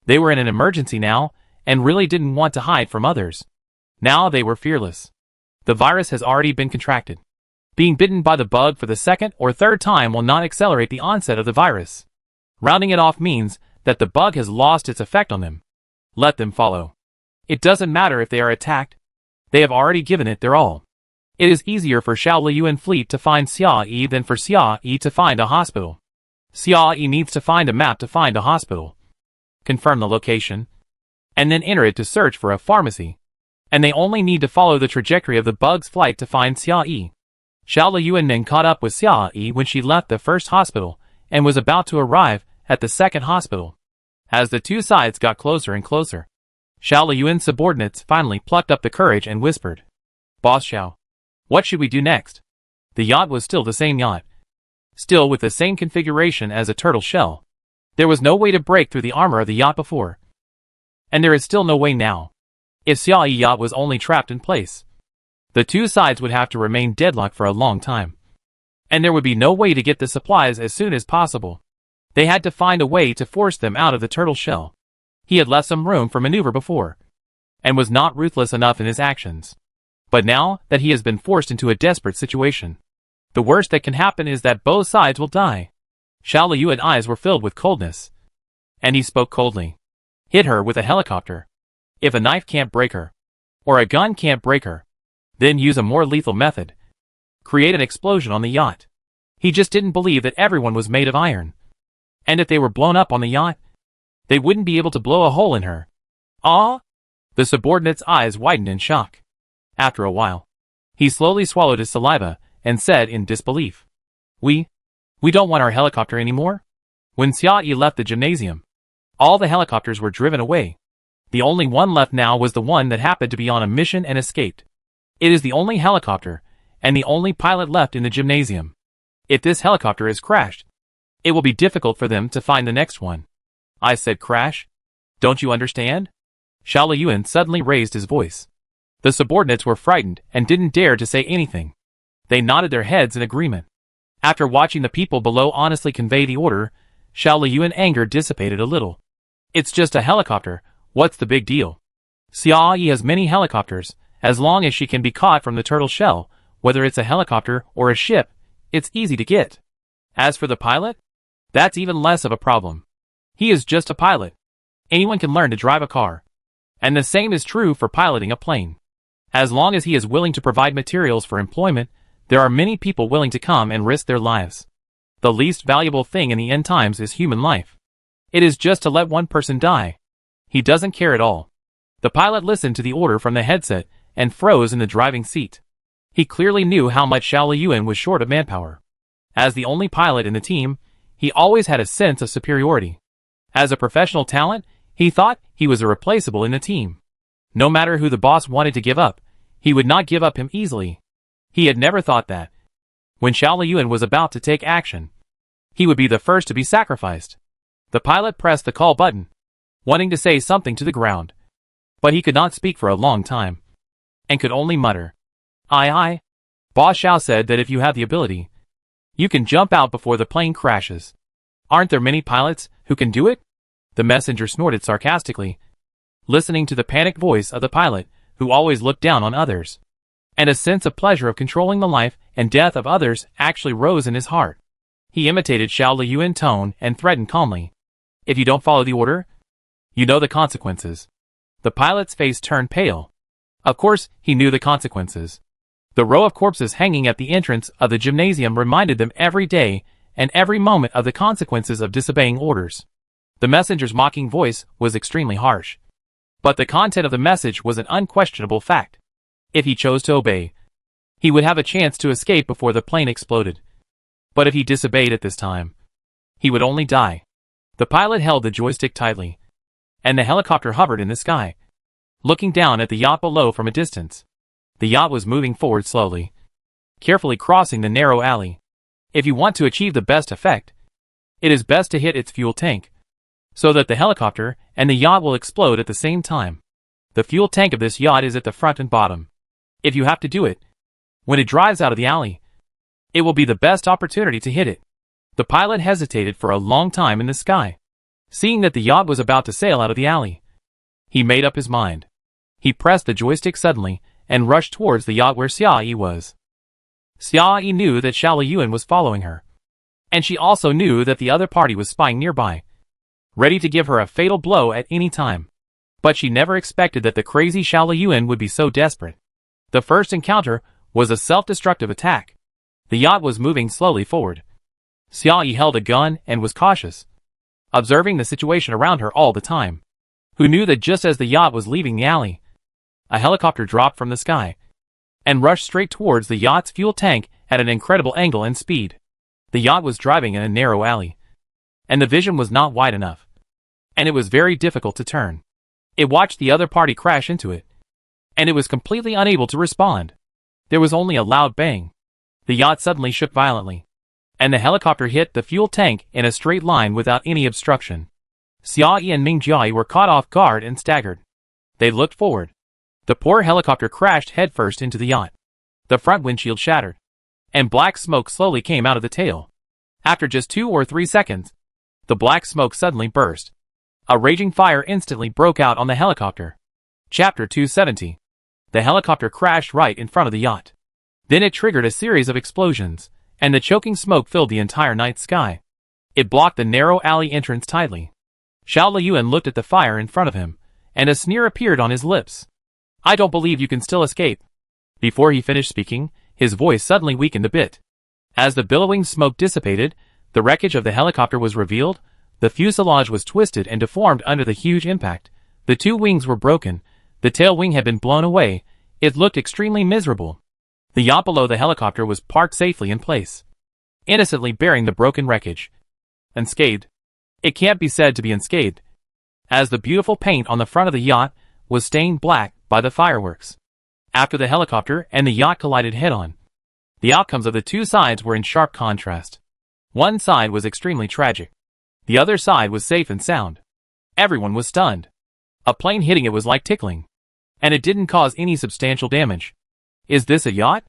They were in an emergency now, and really didn't want to hide from others. Now they were fearless. The virus has already been contracted. Being bitten by the bug for the second or third time will not accelerate the onset of the virus. Rounding it off means that the bug has lost its effect on them. Let them follow. It doesn't matter if they are attacked. They have already given it their all. It is easier for Shaoliyuan fleet to find Xiaoyi than for Xiaoyi to find a hospital. Xiaoyi needs to find a map to find a hospital, confirm the location, and then enter it to search for a pharmacy. And they only need to follow the trajectory of the bug's flight to find Xiaoyi. Shaoliyuan then caught up with Xiaoyi when she left the first hospital and was about to arrive at the second hospital. As the two sides got closer and closer, Shaoliyuan's subordinates finally plucked up the courage and whispered, "Boss Xiao, what should we do next?" The yacht was still the same yacht, still with the same configuration as a turtle shell. There was no way to break through the armor of the yacht before, and there is still no way now. If Xiaoyi yacht was only trapped in place, the two sides would have to remain deadlocked for a long time, and there would be no way to get the supplies as soon as possible. They had to find a way to force them out of the turtle shell. He had left some room for maneuver before, and was not ruthless enough in his actions. But now that he has been forced into a desperate situation, the worst that can happen is that both sides will die. Shaoliyuan's eyes were filled with coldness, and he spoke coldly. Hit her with a helicopter. If a knife can't break her, or a gun can't break her, then use a more lethal method. Create an explosion on the yacht. He just didn't believe that everyone was made of iron. And if they were blown up on the yacht, they wouldn't be able to blow a hole in her. Ah! The subordinate's eyes widened in shock. After a while, he slowly swallowed his saliva and said in disbelief, We don't want our helicopter anymore." When Xiaoyi left the gymnasium, all the helicopters were driven away. The only one left now was the one that happened to be on a mission and escaped. It is the only helicopter, and the only pilot left in the gymnasium. If this helicopter is crashed, it will be difficult for them to find the next one. I said crash? Don't you understand? Xiao Liyuan suddenly raised his voice. The subordinates were frightened and didn't dare to say anything. They nodded their heads in agreement. After watching the people below honestly convey the order, Xiao Liyuan's anger dissipated a little. It's just a helicopter, what's the big deal? Xiao Yi has many helicopters, as long as she can be caught from the turtle shell, whether it's a helicopter or a ship, it's easy to get. As for the pilot, that's even less of a problem. He is just a pilot. Anyone can learn to drive a car. And the same is true for piloting a plane. As long as he is willing to provide materials for employment, there are many people willing to come and risk their lives. The least valuable thing in the end times is human life. It is just to let one person die. He doesn't care at all. The pilot listened to the order from the headset and froze in the driving seat. He clearly knew how much Xiao Liyuan was short of manpower. As the only pilot in the team, he always had a sense of superiority. As a professional talent, he thought he was irreplaceable in the team. No matter who the boss wanted to give up, he would not give up him easily. He had never thought that, when Xiao Liyuan was about to take action, he would be the first to be sacrificed. The pilot pressed the call button, wanting to say something to the ground. But he could not speak for a long time, and could only mutter. Aye. Boss Xiao said that if you have the ability, you can jump out before the plane crashes. Aren't there many pilots who can do it? The messenger snorted sarcastically, listening to the panicked voice of the pilot, who always looked down on others. And a sense of pleasure of controlling the life and death of others actually rose in his heart. He imitated Xiao Liyuan's tone and threatened calmly. If you don't follow the order, you know the consequences. The pilot's face turned pale. Of course, he knew the consequences. The row of corpses hanging at the entrance of the gymnasium reminded them every day and every moment of the consequences of disobeying orders. The messenger's mocking voice was extremely harsh. But the content of the message was an unquestionable fact. If he chose to obey, he would have a chance to escape before the plane exploded. But if he disobeyed at this time, he would only die. The pilot held the joystick tightly, and the helicopter hovered in the sky, looking down at the yacht below from a distance. The yacht was moving forward slowly, carefully crossing the narrow alley. If you want to achieve the best effect, it is best to hit its fuel tank, so that the helicopter and the yacht will explode at the same time. The fuel tank of this yacht is at the front and bottom. If you have to do it, when it drives out of the alley, it will be the best opportunity to hit it. The pilot hesitated for a long time in the sky. Seeing that the yacht was about to sail out of the alley, he made up his mind. He pressed the joystick suddenly and rushed towards the yacht where Xiao Yi was. Xiao Yi knew that Xiao Liyuan was following her, and she also knew that the other party was spying nearby, ready to give her a fatal blow at any time. But she never expected that the crazy Xiao Liyuan would be so desperate. The first encounter was a self-destructive attack. The yacht was moving slowly forward. Xiao Yi held a gun and was cautious, observing the situation around her all the time. Who knew that just as the yacht was leaving the alley, a helicopter dropped from the sky and rushed straight towards the yacht's fuel tank at an incredible angle and speed. The yacht was driving in a narrow alley, and the vision was not wide enough, and it was very difficult to turn. It watched the other party crash into it, and it was completely unable to respond. There was only a loud bang. The yacht suddenly shook violently, and the helicopter hit the fuel tank in a straight line without any obstruction. Xiao Yi and Ming Jiayi were caught off guard and staggered. They looked forward. The poor helicopter crashed headfirst into the yacht. The front windshield shattered, and black smoke slowly came out of the tail. After just 2 or 3 seconds, the black smoke suddenly burst. A raging fire instantly broke out on the helicopter. Chapter 270. The helicopter crashed right in front of the yacht. Then it triggered a series of explosions, and the choking smoke filled the entire night sky. It blocked the narrow alley entrance tightly. Xiao Liyuan looked at the fire in front of him, and a sneer appeared on his lips. I don't believe you can still escape. Before he finished speaking, his voice suddenly weakened a bit. As the billowing smoke dissipated, the wreckage of the helicopter was revealed. The fuselage was twisted and deformed under the huge impact. The 2 wings were broken. The tail wing had been blown away. It looked extremely miserable. The yacht below the helicopter was parked safely in place, innocently bearing the broken wreckage. Unscathed. It can't be said to be unscathed, as the beautiful paint on the front of the yacht was stained black by the fireworks. After the helicopter and the yacht collided head-on, the outcomes of the 2 sides were in sharp contrast. One side was extremely tragic. The other side was safe and sound. Everyone was stunned. A plane hitting it was like tickling. And it didn't cause any substantial damage. Is this a yacht?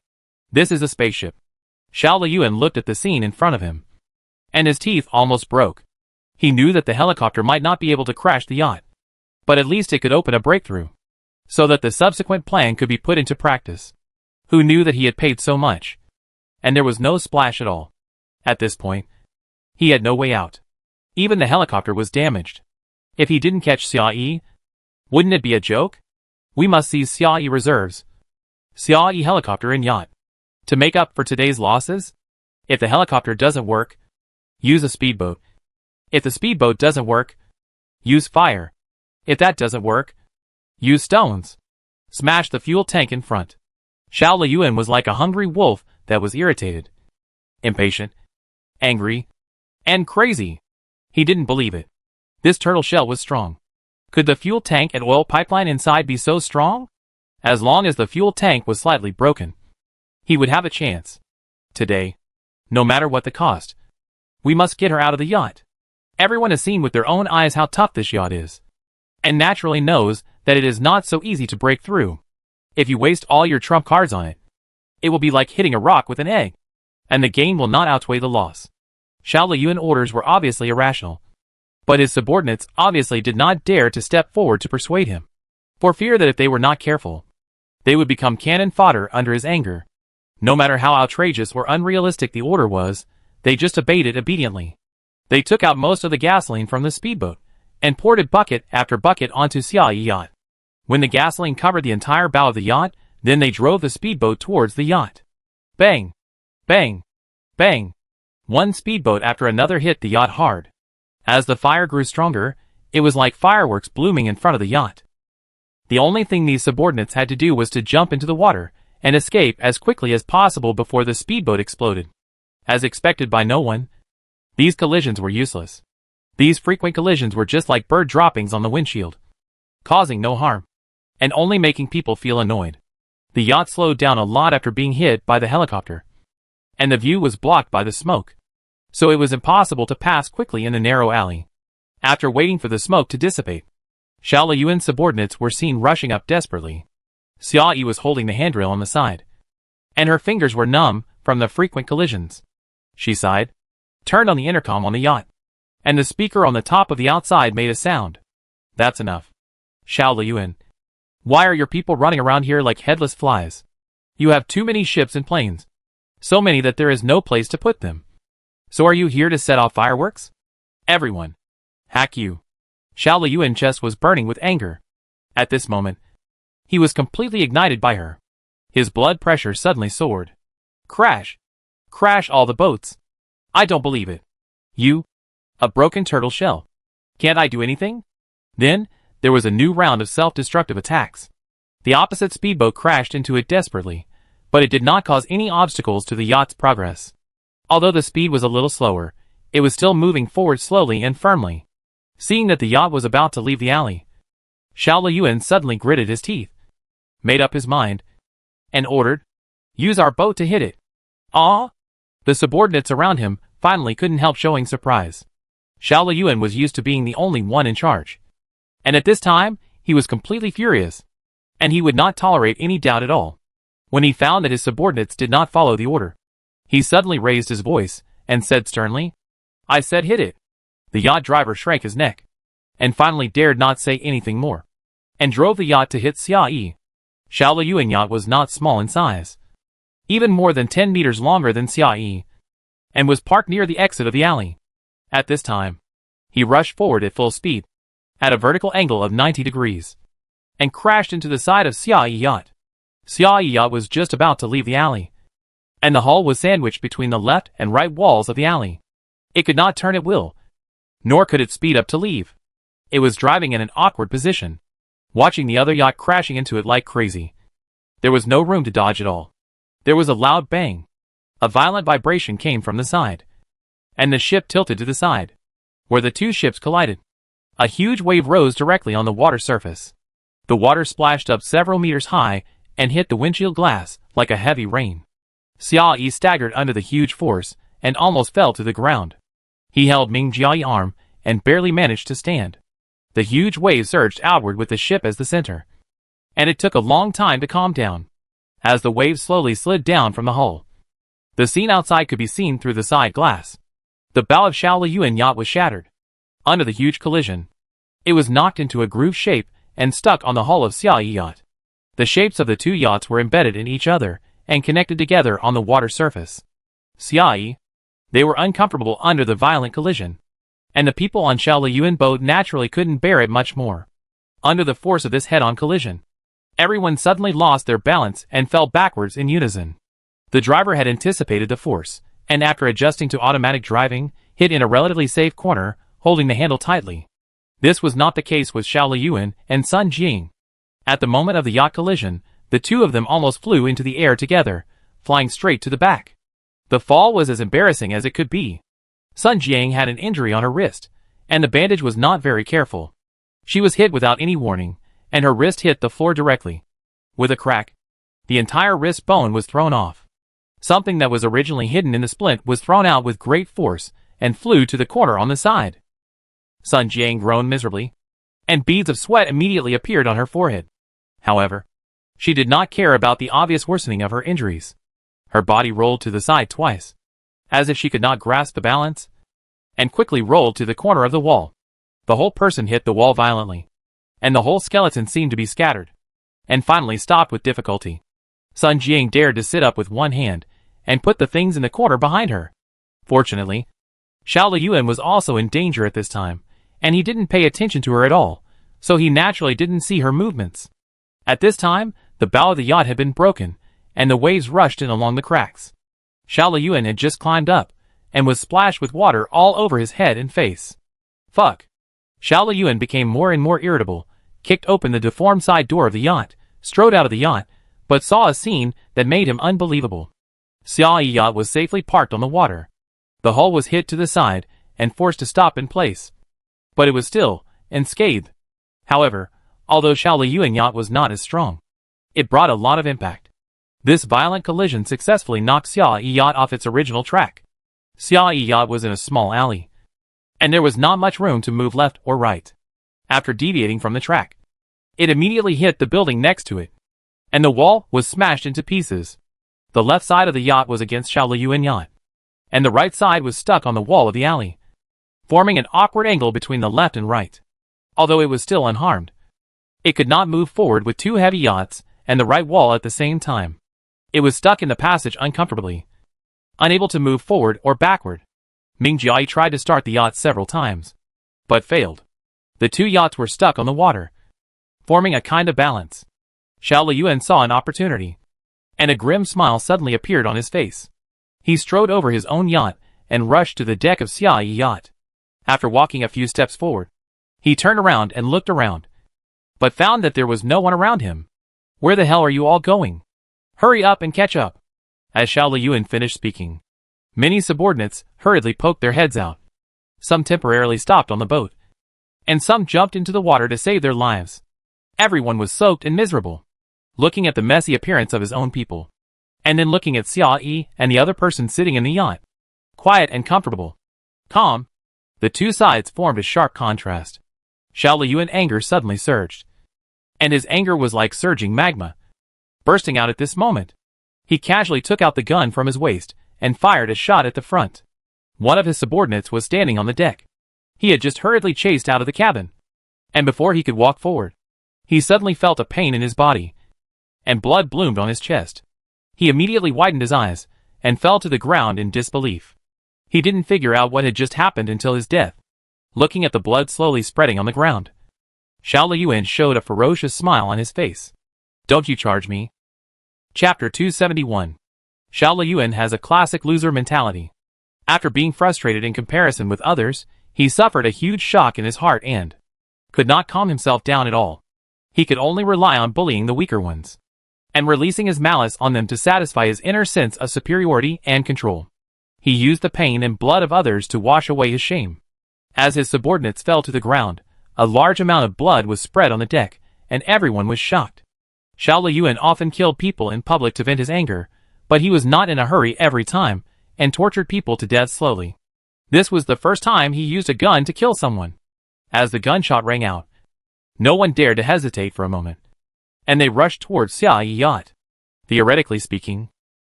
This is a spaceship. Xiao Liyuan looked at the scene in front of him. And his teeth almost broke. He knew that the helicopter might not be able to crash the yacht. But at least it could open a breakthrough. So that the subsequent plan could be put into practice. Who knew that he had paid so much? And there was no splash at all. At this point, he had no way out. Even the helicopter was damaged. If he didn't catch Xia Yi, wouldn't it be a joke? We must seize Xia Yi reserves. Xia Yi helicopter and yacht. To make up for today's losses? If the helicopter doesn't work, use a speedboat. If the speedboat doesn't work, use fire. If that doesn't work, use stones. Smash the fuel tank in front. Xiao Liyuan was like a hungry wolf that was irritated, impatient, angry, and crazy. He didn't believe it. This turtle shell was strong. Could the fuel tank and oil pipeline inside be so strong? As long as the fuel tank was slightly broken, he would have a chance. Today, no matter what the cost, we must get her out of the yacht. Everyone has seen with their own eyes how tough this yacht is, and naturally knows that it is not so easy to break through. If you waste all your trump cards on it, it will be like hitting a rock with an egg, and the gain will not outweigh the loss. Xiao Liyuan's orders were obviously irrational, but his subordinates obviously did not dare to step forward to persuade him, for fear that if they were not careful, they would become cannon fodder under his anger. No matter how outrageous or unrealistic the order was, they just obeyed it obediently. They took out most of the gasoline from the speedboat, and poured it bucket after bucket onto Xia Yi yacht. When the gasoline covered the entire bow of the yacht, then they drove the speedboat towards the yacht. Bang! Bang! Bang! One speedboat after another hit the yacht hard. As the fire grew stronger, it was like fireworks blooming in front of the yacht. The only thing these subordinates had to do was to jump into the water and escape as quickly as possible before the speedboat exploded. As expected by no one, these collisions were useless. These frequent collisions were just like bird droppings on the windshield, causing no harm, and only making people feel annoyed. The yacht slowed down a lot after being hit by the helicopter, and the view was blocked by the smoke, so it was impossible to pass quickly in the narrow alley. After waiting for the smoke to dissipate, Xiao Liyuan's subordinates were seen rushing up desperately. Xia Yi was holding the handrail on the side, and her fingers were numb from the frequent collisions. She sighed, turned on the intercom on the yacht, and the speaker on the top of the outside made a sound. That's enough. Xiao Liyuan, why are your people running around here like headless flies? You have too many ships and planes. So many that there is no place to put them. So are you here to set off fireworks? Everyone. Hack you. Xiao Liyuan's chest was burning with anger. At this moment, he was completely ignited by her. His blood pressure suddenly soared. Crash. Crash all the boats. I don't believe it. You? A broken turtle shell. Can't I do anything? Then, there was a new round of self-destructive attacks. The opposite speedboat crashed into it desperately, but it did not cause any obstacles to the yacht's progress. Although the speed was a little slower, it was still moving forward slowly and firmly. Seeing that the yacht was about to leave the alley, Xiao Liyuan suddenly gritted his teeth, made up his mind, and ordered, use our boat to hit it. Ah! The subordinates around him finally couldn't help showing surprise. Xiao Liyuan was used to being the only one in charge, and at this time, he was completely furious, and he would not tolerate any doubt at all. When he found that his subordinates did not follow the order, he suddenly raised his voice and said sternly, I said hit it. The yacht driver shrank his neck, and finally dared not say anything more, and drove the yacht to hit Xia Yi. Xiao Liyuan's yacht was not small in size, even more than 10 meters longer than Xia Yi, and was parked near the exit of the alley. At this time, he rushed forward at full speed, at a vertical angle of 90 degrees, and crashed into the side of Xia Yi's yacht. Xia Yi's yacht was just about to leave the alley, and the hull was sandwiched between the left and right walls of the alley. It could not turn at will, nor could it speed up to leave. It was driving in an awkward position, watching the other yacht crashing into it like crazy. There was no room to dodge at all. There was a loud bang. A violent vibration came from the side, and the ship tilted to the side, where the two ships collided. A huge wave rose directly on the water surface. The water splashed up several meters high and hit the windshield glass like a heavy rain. Xia Yi staggered under the huge force and almost fell to the ground. He held Ming Jiayi's arm and barely managed to stand. The huge wave surged outward with the ship as the center, and it took a long time to calm down. As the waves slowly slid down from the hull, the scene outside could be seen through the side glass. The bow of Xiao Liyuan yacht was shattered. Under the huge collision, it was knocked into a groove shape and stuck on the hull of Xiao Yi yacht. The shapes of the two yachts were embedded in each other and connected together on the water surface. Xiao Yi. They were uncomfortable under the violent collision, and the people on Xiao Liyuan boat naturally couldn't bear it much more. Under the force of this head-on collision, everyone suddenly lost their balance and fell backwards in unison. The driver had anticipated the force, and after adjusting to automatic driving, hit in a relatively safe corner, holding the handle tightly. This was not the case with Xiao Liyuan and Sun Jing. At the moment of the yacht collision, the two of them almost flew into the air together, flying straight to the back. The fall was as embarrassing as it could be. Sun Jiang had an injury on her wrist, and the bandage was not very careful. She was hit without any warning, and her wrist hit the floor directly. With a crack, the entire wrist bone was thrown off. Something that was originally hidden in the splint was thrown out with great force and flew to the corner on the side. Sun Jiang groaned miserably, and beads of sweat immediately appeared on her forehead. However, she did not care about the obvious worsening of her injuries. Her body rolled to the side twice, as if she could not grasp the balance, and quickly rolled to the corner of the wall. The whole person hit the wall violently, and the whole skeleton seemed to be scattered, and finally stopped with difficulty. Sun Jiang dared to sit up with one hand, and put the things in the corner behind her. Fortunately, Xiao Liyuan was also in danger at this time, and he didn't pay attention to her at all, so he naturally didn't see her movements. At this time, the bow of the yacht had been broken, and the waves rushed in along the cracks. Xiao Liyuan had just climbed up, and was splashed with water all over his head and face. Fuck. Xiao Liyuan became more and more irritable, kicked open the deformed side door of the yacht, strode out of the yacht, but saw a scene that made him unbelievable. Xiao Yi yacht was safely parked on the water. The hull was hit to the side, and forced to stop in place. But it was still unscathed. However, although Xiao Liyuan yacht was not as strong, it brought a lot of impact. This violent collision successfully knocked Xiao Yi yacht off its original track. Xiao Yi yacht was in a small alley, and there was not much room to move left or right. After deviating from the track, it immediately hit the building next to it, and the wall was smashed into pieces. The left side of the yacht was against Xiao Liyuan yacht, and the right side was stuck on the wall of the alley, forming an awkward angle between the left and right. Although it was still unharmed, it could not move forward with two heavy yachts and the right wall at the same time. It was stuck in the passage uncomfortably, unable to move forward or backward. Ming Jiai tried to start the yacht several times, but failed. The two yachts were stuck on the water, forming a kind of balance. Xiao Liyuan saw an opportunity, and a grim smile suddenly appeared on his face. He strode over his own yacht and rushed to the deck of Xiao Yi yacht. After walking a few steps forward, he turned around and looked around, but found that there was no one around him. Where the hell are you all going? Hurry up and catch up. As Xiao Liyuan finished speaking, many subordinates hurriedly poked their heads out. Some temporarily stopped on the boat, and some jumped into the water to save their lives. Everyone was soaked and miserable, looking at the messy appearance of his own people, and then looking at Xiao Yi and the other person sitting in the yacht. Quiet and comfortable. Calm. The two sides formed a sharp contrast. Xiao Liyuan's anger suddenly surged, and his anger was like surging magma, bursting out at this moment. He casually took out the gun from his waist and fired a shot at the front. One of his subordinates was standing on the deck. He had just hurriedly chased out of the cabin, and before he could walk forward, he suddenly felt a pain in his body, and blood bloomed on his chest. He immediately widened his eyes and fell to the ground in disbelief. He didn't figure out what had just happened until his death. Looking at the blood slowly spreading on the ground, Xiao Liyuan showed a ferocious smile on his face. Don't you charge me. Chapter 271. Xiao Liyuan has a classic loser mentality. After being frustrated in comparison with others, he suffered a huge shock in his heart and could not calm himself down at all. He could only rely on bullying the weaker ones, and releasing his malice on them to satisfy his inner sense of superiority and control. He used the pain and blood of others to wash away his shame. As his subordinates fell to the ground, a large amount of blood was spread on the deck, and everyone was shocked. Xiao Liyuan often killed people in public to vent his anger, but he was not in a hurry every time, and tortured people to death slowly. This was the first time he used a gun to kill someone. As the gunshot rang out, no one dared to hesitate for a moment, and they rushed towards Xia Yi's yacht. Theoretically speaking,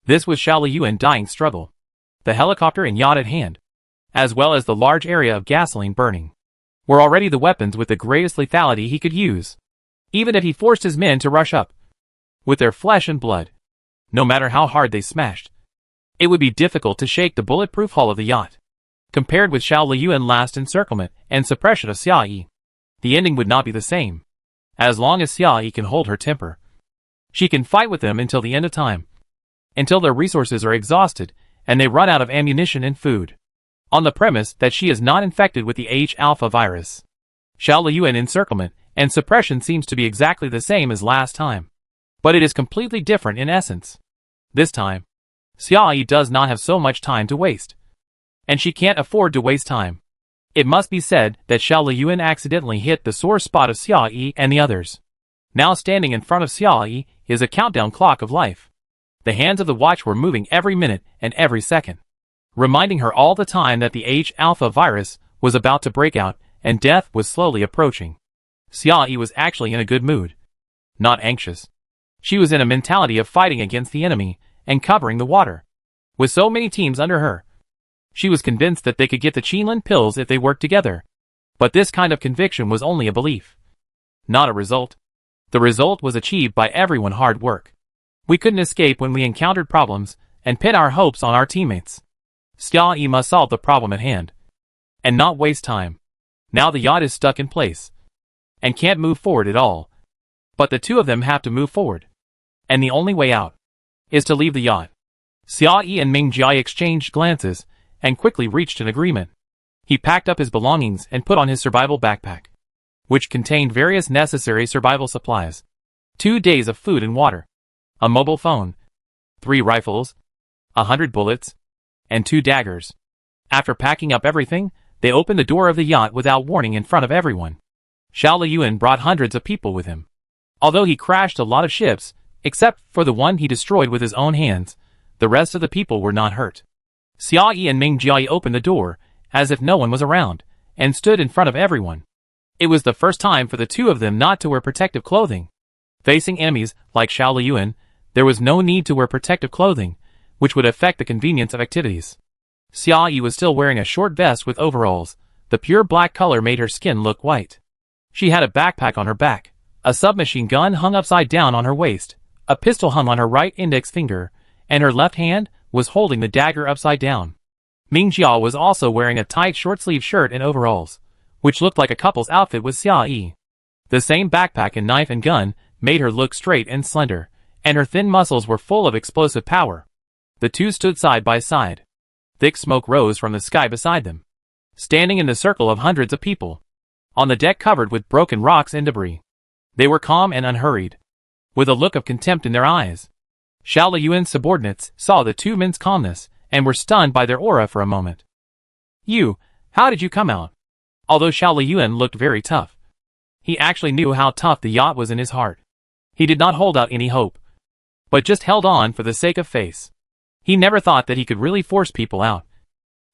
this was Xiao Liyuan's dying struggle. The helicopter and yacht at hand, as well as the large area of gasoline burning, were already the weapons with the greatest lethality he could use. Even if he forced his men to rush up with their flesh and blood, no matter how hard they smashed, it would be difficult to shake the bulletproof hull of the yacht. Compared with Xiao Liyuan's last encirclement and suppression of Xia Yi, the ending would not be the same. As long as Xia Yi can hold her temper, she can fight with them until the end of time, until their resources are exhausted and they run out of ammunition and food. On the premise that she is not infected with the H-alpha virus, Xiao Liyuan's encirclement and suppression seems to be exactly the same as last time, but it is completely different in essence. This time, Xia Yi does not have so much time to waste, and she can't afford to waste time. It must be said that Xiao Liyuan accidentally hit the sore spot of Xia Yi and the others. Now standing in front of Xia Yi is a countdown clock of life. The hands of the watch were moving every minute and every second, reminding her all the time that the H-alpha virus was about to break out and death was slowly approaching. Xia Yi was actually in a good mood, not anxious. She was in a mentality of fighting against the enemy and covering the water. With so many teams under her, she was convinced that they could get the Qinlin pills if they worked together. But this kind of conviction was only a belief, not a result. The result was achieved by everyone's hard work. We couldn't escape when we encountered problems and pin our hopes on our teammates. Xia Yi must solve the problem at hand and not waste time. Now the yacht is stuck in place and can't move forward at all. But the two of them have to move forward, and the only way out is to leave the yacht. Xia Yi and Ming Jie exchanged glances and quickly reached an agreement. He packed up his belongings and put on his survival backpack, which contained various necessary survival supplies, 2 days of food and water, a mobile phone, 3 rifles, 100 bullets, and 2 daggers. After packing up everything, they opened the door of the yacht without warning in front of everyone. Xiao Liyuan brought hundreds of people with him. Although he crashed a lot of ships, except for the one he destroyed with his own hands, the rest of the people were not hurt. Xia Yi and Ming Jie opened the door, as if no one was around, and stood in front of everyone. It was the first time for the two of them not to wear protective clothing. Facing enemies like Xiao Liyuan, there was no need to wear protective clothing, which would affect the convenience of activities. Xia Yi was still wearing a short vest with overalls. The pure black color made her skin look white. She had a backpack on her back, a submachine gun hung upside down on her waist, a pistol hung on her right index finger, and her left hand was holding the dagger upside down. Ming Jie was also wearing a tight short-sleeved shirt and overalls, which looked like a couple's outfit with Xia Yi. The same backpack and knife and gun made her look straight and slender, and her thin muscles were full of explosive power. The two stood side by side. Thick smoke rose from the sky beside them, standing in the circle of hundreds of people, on the deck covered with broken rocks and debris. They were calm and unhurried, with a look of contempt in their eyes. Xiao Liyuan's subordinates saw the two men's calmness and were stunned by their aura for a moment. "You, how did you come out?" Although Xiao Liyuan looked very tough, he actually knew how tough the yacht was in his heart. He did not hold out any hope, but just held on for the sake of face. He never thought that he could really force people out,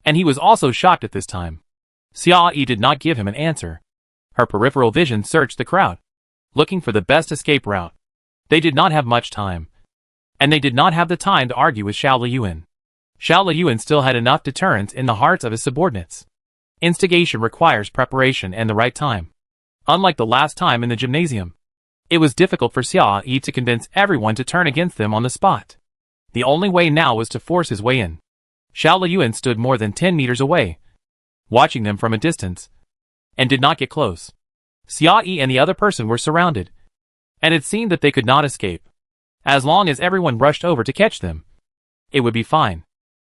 and he was also shocked at this time. Xia Yi did not give him an answer. Her peripheral vision searched the crowd, looking for the best escape route. They did not have much time, and they did not have the time to argue with Xiao Liyuan. Xiao Liyuan still had enough deterrence in the hearts of his subordinates. Instigation requires preparation and the right time. Unlike the last time in the gymnasium, it was difficult for Xia Yi to convince everyone to turn against them on the spot. The only way now was to force his way in. Xiao Liyuan stood more than 10 meters away, watching them from a distance, and did not get close. Xia Yi and the other person were surrounded, and it seemed that they could not escape. As long as everyone rushed over to catch them, it would be fine.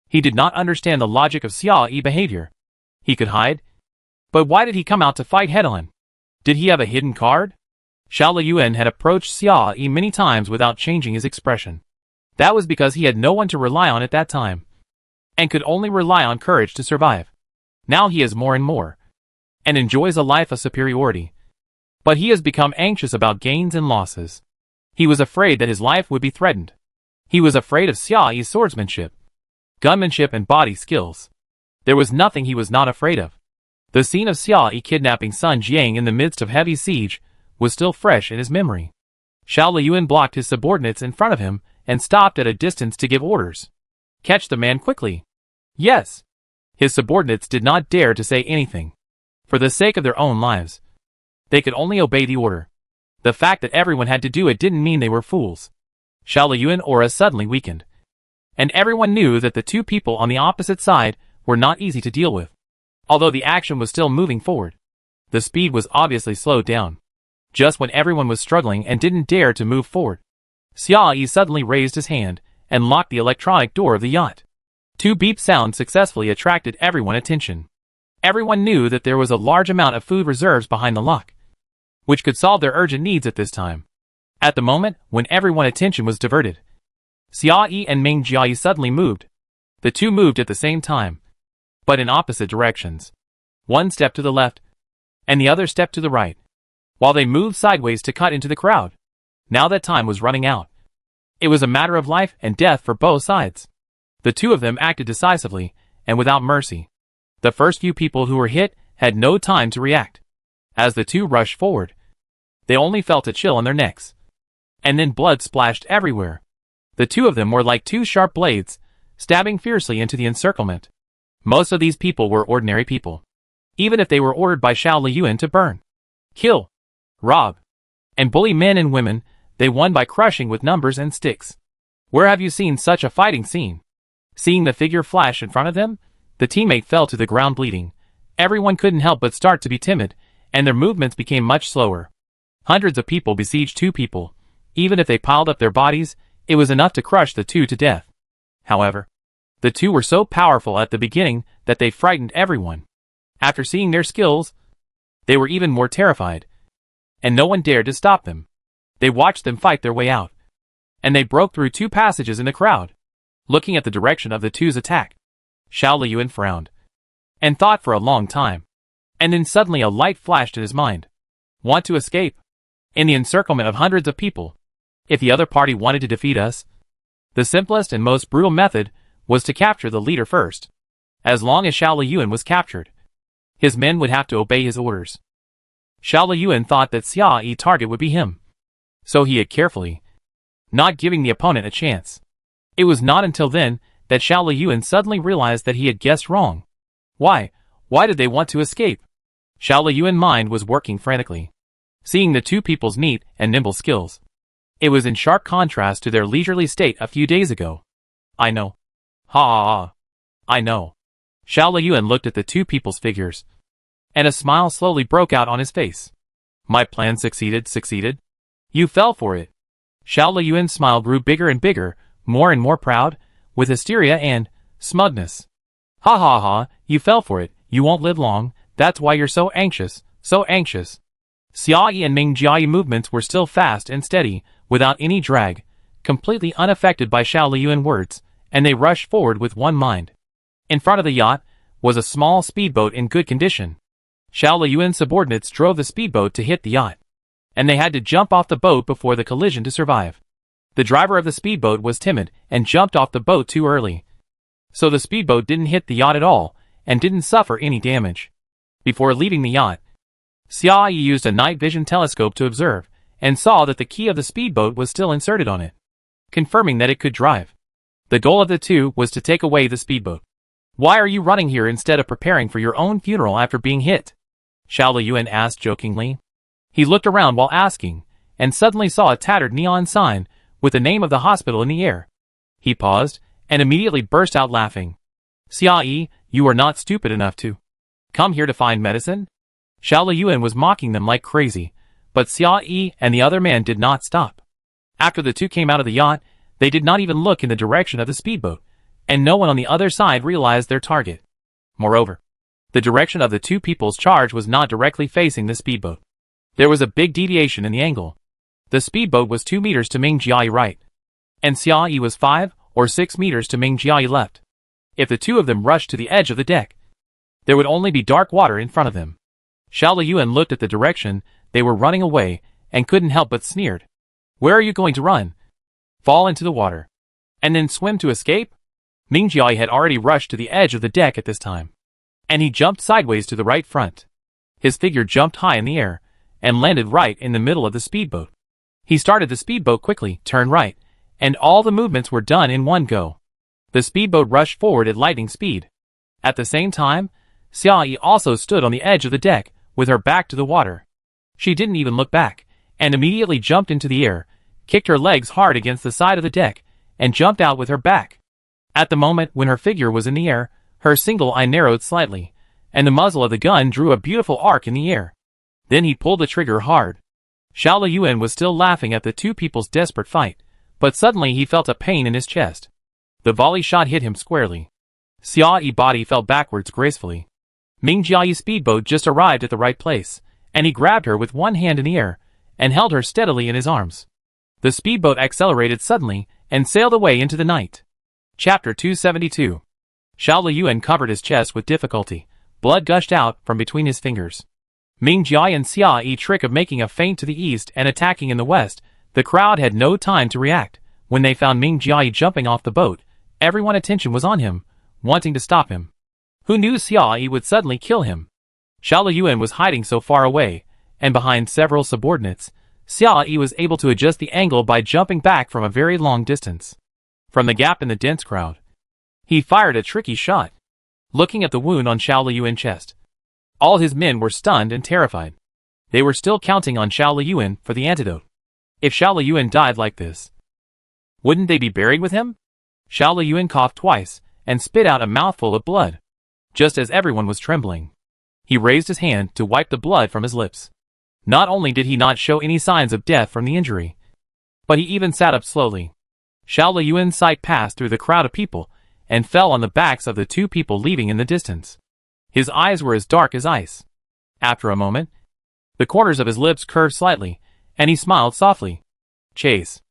He did not understand the logic of Xia Yi's behavior. He could hide, but why did he come out to fight head-on? Did he have a hidden card? Xiao Liyuan had approached Xia Yi many times without changing his expression. That was because he had no one to rely on at that time, and could only rely on courage to survive. Now he is more and more, and enjoys a life of superiority. But he has become anxious about gains and losses. He was afraid that his life would be threatened. He was afraid of Xia Yi's swordsmanship, gunmanship and body skills. There was nothing he was not afraid of. The scene of Xia Yi kidnapping Sun Jiang in the midst of heavy siege was still fresh in his memory. Xiao Liyuan blocked his subordinates in front of him and stopped at a distance to give orders. Catch the man quickly. Yes. His subordinates did not dare to say anything. For the sake of their own lives, they could only obey the order. The fact that everyone had to do it didn't mean they were fools. Xiao Liyuan's aura suddenly weakened. And everyone knew that the two people on the opposite side were not easy to deal with. Although the action was still moving forward, the speed was obviously slowed down. Just when everyone was struggling and didn't dare to move forward, Xia Yi suddenly raised his hand and locked the electronic door of the yacht. Two beep sounds successfully attracted everyone's attention. Everyone knew that there was a large amount of food reserves behind the lock, which could solve their urgent needs at this time. At the moment when everyone's attention was diverted, Xia Yi and Ming Jiayi suddenly moved. The two moved at the same time, but in opposite directions. One step to the left, and the other step to the right, while they moved sideways to cut into the crowd. Now that time was running out. It was a matter of life and death for both sides. The two of them acted decisively and without mercy. The first few people who were hit had no time to react. As the two rushed forward, they only felt a chill on their necks. And then blood splashed everywhere. The two of them were like two sharp blades, stabbing fiercely into the encirclement. Most of these people were ordinary people. Even if they were ordered by Xiao Liyuan to burn, kill, rob, and bully men and women, they won by crushing with numbers and sticks. Where have you seen such a fighting scene? Seeing the figure flash in front of them, the teammate fell to the ground bleeding. Everyone couldn't help but start to be timid, and their movements became much slower. Hundreds of people besieged two people. Even if they piled up their bodies, it was enough to crush the two to death. However, the two were so powerful at the beginning that they frightened everyone. After seeing their skills, they were even more terrified, and no one dared to stop them. They watched them fight their way out, and they broke through two passages in the crowd. Looking at the direction of the two's attack, Xiao Liyuan frowned, and thought for a long time. And then suddenly a light flashed in his mind. Want to escape? In the encirclement of hundreds of people, if the other party wanted to defeat us, the simplest and most brutal method was to capture the leader first. As long as Xiao Liyuan was captured, his men would have to obey his orders. Xiao Liyuan thought that Xia Yi's target would be him, so he hid carefully, not giving the opponent a chance. It was not until then that Xiao Liyuan suddenly realized that he had guessed wrong. Why? Why did they want to escape? Xiao Liyuan's mind was working frantically, seeing the two people's neat and nimble skills. It was in sharp contrast to their leisurely state a few days ago. I know. Ha ha ha. I know. Xiao Liyuan looked at the two people's figures, and a smile slowly broke out on his face. My plan succeeded. You fell for it. Xiao Liyuan's smile grew bigger and bigger, more and more proud, with hysteria and smugness. Ha ha ha, you fell for it, you won't live long, that's why you're so anxious, so anxious. Xia Yi and Ming Jiayi movements were still fast and steady, without any drag, completely unaffected by Xiao Liyuan's words, and they rushed forward with one mind. In front of the yacht was a small speedboat in good condition. Xiao Liyuan's subordinates drove the speedboat to hit the yacht, and they had to jump off the boat before the collision to survive. The driver of the speedboat was timid and jumped off the boat too early, so the speedboat didn't hit the yacht at all and didn't suffer any damage. Before leaving the yacht, Xia Yi used a night vision telescope to observe and saw that the key of the speedboat was still inserted on it, confirming that it could drive. The goal of the two was to take away the speedboat. Why are you running here instead of preparing for your own funeral after being hit? Xiao Liyuan asked jokingly. He looked around while asking, and suddenly saw a tattered neon sign with the name of the hospital in the air. He paused, and immediately burst out laughing. Xia Yi, you are not stupid enough to come here to find medicine? Xiao Liyuan was mocking them like crazy, but Xia Yi and the other man did not stop. After the two came out of the yacht, they did not even look in the direction of the speedboat, and no one on the other side realized their target. Moreover, the direction of the two people's charge was not directly facing the speedboat. There was a big deviation in the angle. The speedboat was 2 meters to Ming Jiayi right, and Xia Yi was 5 or 6 meters to Ming Jiayi left. If the two of them rushed to the edge of the deck, there would only be dark water in front of them. Xiao Liyuan looked at the direction they were running away and couldn't help but sneered. Where are you going to run? Fall into the water, and then swim to escape? Ming Jiayi had already rushed to the edge of the deck at this time, and he jumped sideways to the right front. His figure jumped high in the air, and landed right in the middle of the speedboat. He started the speedboat quickly, turned right, and all the movements were done in one go. The speedboat rushed forward at lightning speed. At the same time, Xiaoyi also stood on the edge of the deck, with her back to the water. She didn't even look back, and immediately jumped into the air, kicked her legs hard against the side of the deck, and jumped out with her back. At the moment when her figure was in the air, her single eye narrowed slightly, and the muzzle of the gun drew a beautiful arc in the air. Then he pulled the trigger hard. Xiao Liyuan was still laughing at the two people's desperate fight, but suddenly he felt a pain in his chest. The volley shot hit him squarely. Xiao Yi's body fell backwards gracefully. Ming Jiayi's speedboat just arrived at the right place, and he grabbed her with one hand in the air, and held her steadily in his arms. The speedboat accelerated suddenly, and sailed away into the night. Chapter 272. Xiao Liyuan covered his chest with difficulty. Blood gushed out from between his fingers. Ming Jiayi and Xiao Yi's trick of making a feint to the east and attacking in the west, the crowd had no time to react. When they found Ming Jiayi jumping off the boat, everyone's attention was on him, wanting to stop him. Who knew Xiao Yi would suddenly kill him? Xiao Liyuan was hiding so far away, and behind several subordinates, Xiao Yi was able to adjust the angle by jumping back from a very long distance. From the gap in the dense crowd, he fired a tricky shot. Looking at the wound on Xiao Liyuan's chest, all his men were stunned and terrified. They were still counting on Xiao Liyuan for the antidote. If Xiao Liyuan died like this, wouldn't they be buried with him? Xiao Liyuan coughed twice, and spit out a mouthful of blood. Just as everyone was trembling, he raised his hand to wipe the blood from his lips. Not only did he not show any signs of death from the injury, but he even sat up slowly. Xiao Liyuan's sight passed through the crowd of people, and fell on the backs of the two people leaving in the distance. His eyes were as dark as ice. After a moment, the corners of his lips curved slightly, and he smiled softly. Chase.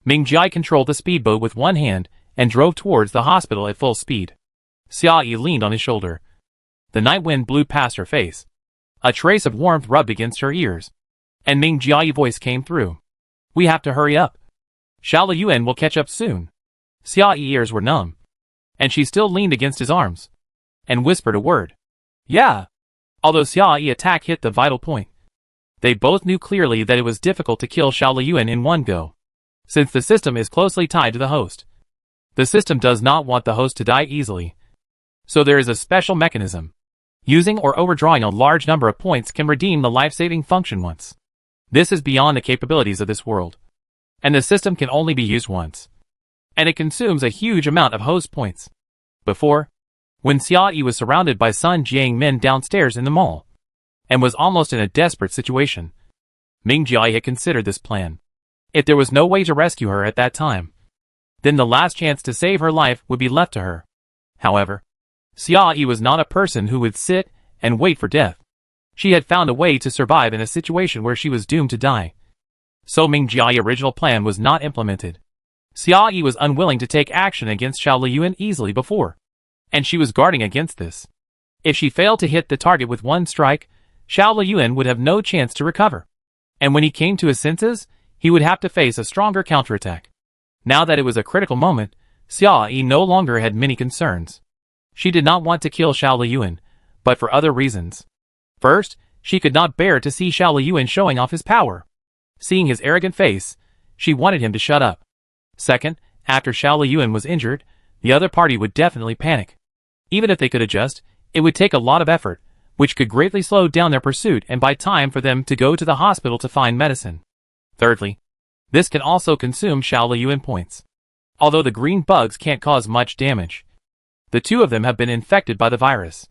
Ming Jiayi controlled the speedboat with one hand, and drove towards the hospital at full speed. Xiao Yi leaned on his shoulder. The night wind blew past her face. A trace of warmth rubbed against her ears, and Ming Jiayi's voice came through. We have to hurry up. Xiao Liyuan will catch up soon. Xiao Yi's ears were numb, and she still leaned against his arms, and whispered a word. Yeah. Although Xiao Yi's attack hit the vital point, they both knew clearly that it was difficult to kill Xiao Liyuan in one go, since the system is closely tied to the host. The system does not want the host to die easily, so there is a special mechanism. Using or overdrawing a large number of points can redeem the life-saving function once. This is beyond the capabilities of this world, and the system can only be used once, and it consumes a huge amount of host points. Before, when Xiao Yi was surrounded by Sun Jiang men downstairs in the mall, and was almost in a desperate situation, Ming Jiayi had considered this plan. If there was no way to rescue her at that time, then the last chance to save her life would be left to her. However, Xiao Yi was not a person who would sit and wait for death. She had found a way to survive in a situation where she was doomed to die. So Ming Jiayi's original plan was not implemented. Xiao Yi was unwilling to take action against Xiao Liyuan easily before, and she was guarding against this. If she failed to hit the target with one strike, Xiao Liyuan would have no chance to recover. And when he came to his senses, he would have to face a stronger counterattack. Now that it was a critical moment, Xiao Yi no longer had many concerns. She did not want to kill Xiao Liyuan, but for other reasons. First, she could not bear to see Xiao Liyuan showing off his power. Seeing his arrogant face, she wanted him to shut up. Second, after Xiao Liyuan was injured, the other party would definitely panic. Even if they could adjust, it would take a lot of effort, which could greatly slow down their pursuit and buy time for them to go to the hospital to find medicine. Thirdly, this can also consume Xiao Liyuan points. Although the green bugs can't cause much damage, the two of them have been infected by the virus.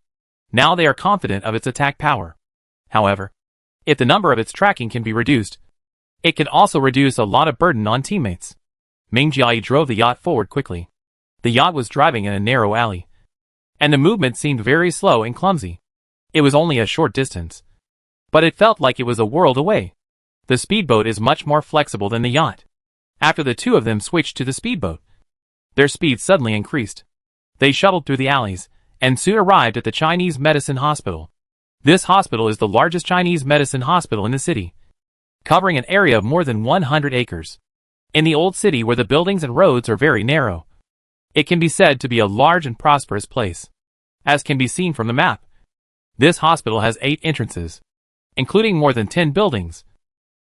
Now they are confident of its attack power. However, if the number of its tracking can be reduced, it can also reduce a lot of burden on teammates. Ming Jiayi drove the yacht forward quickly. The yacht was driving in a narrow alley, and the movement seemed very slow and clumsy. It was only a short distance, but it felt like it was a world away. The speedboat is much more flexible than the yacht. After the two of them switched to the speedboat, their speed suddenly increased. They shuttled through the alleys, and soon arrived at the Chinese Medicine Hospital. This hospital is the largest Chinese medicine hospital in the city, covering an area of more than 100 acres. In the old city where the buildings and roads are very narrow, it can be said to be a large and prosperous place. As can be seen from the map, This hospital has 8 entrances, including more than 10 buildings,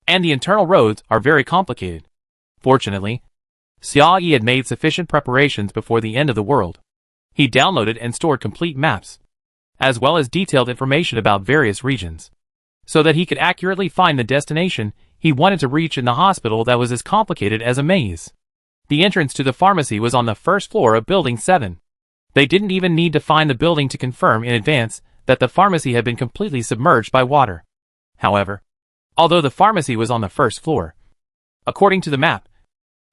and the internal roads are very complicated. Fortunately, Xiao Yi had made sufficient preparations before the end of the world. He downloaded and stored complete maps, as well as detailed information about various regions, so that he could accurately find the destination he wanted to reach in the hospital that was as complicated as a maze. The entrance to the pharmacy was on the first floor of Building 7. They didn't even need to find the building to confirm in advance that the pharmacy had been completely submerged by water. However, although the pharmacy was on the first floor, according to the map,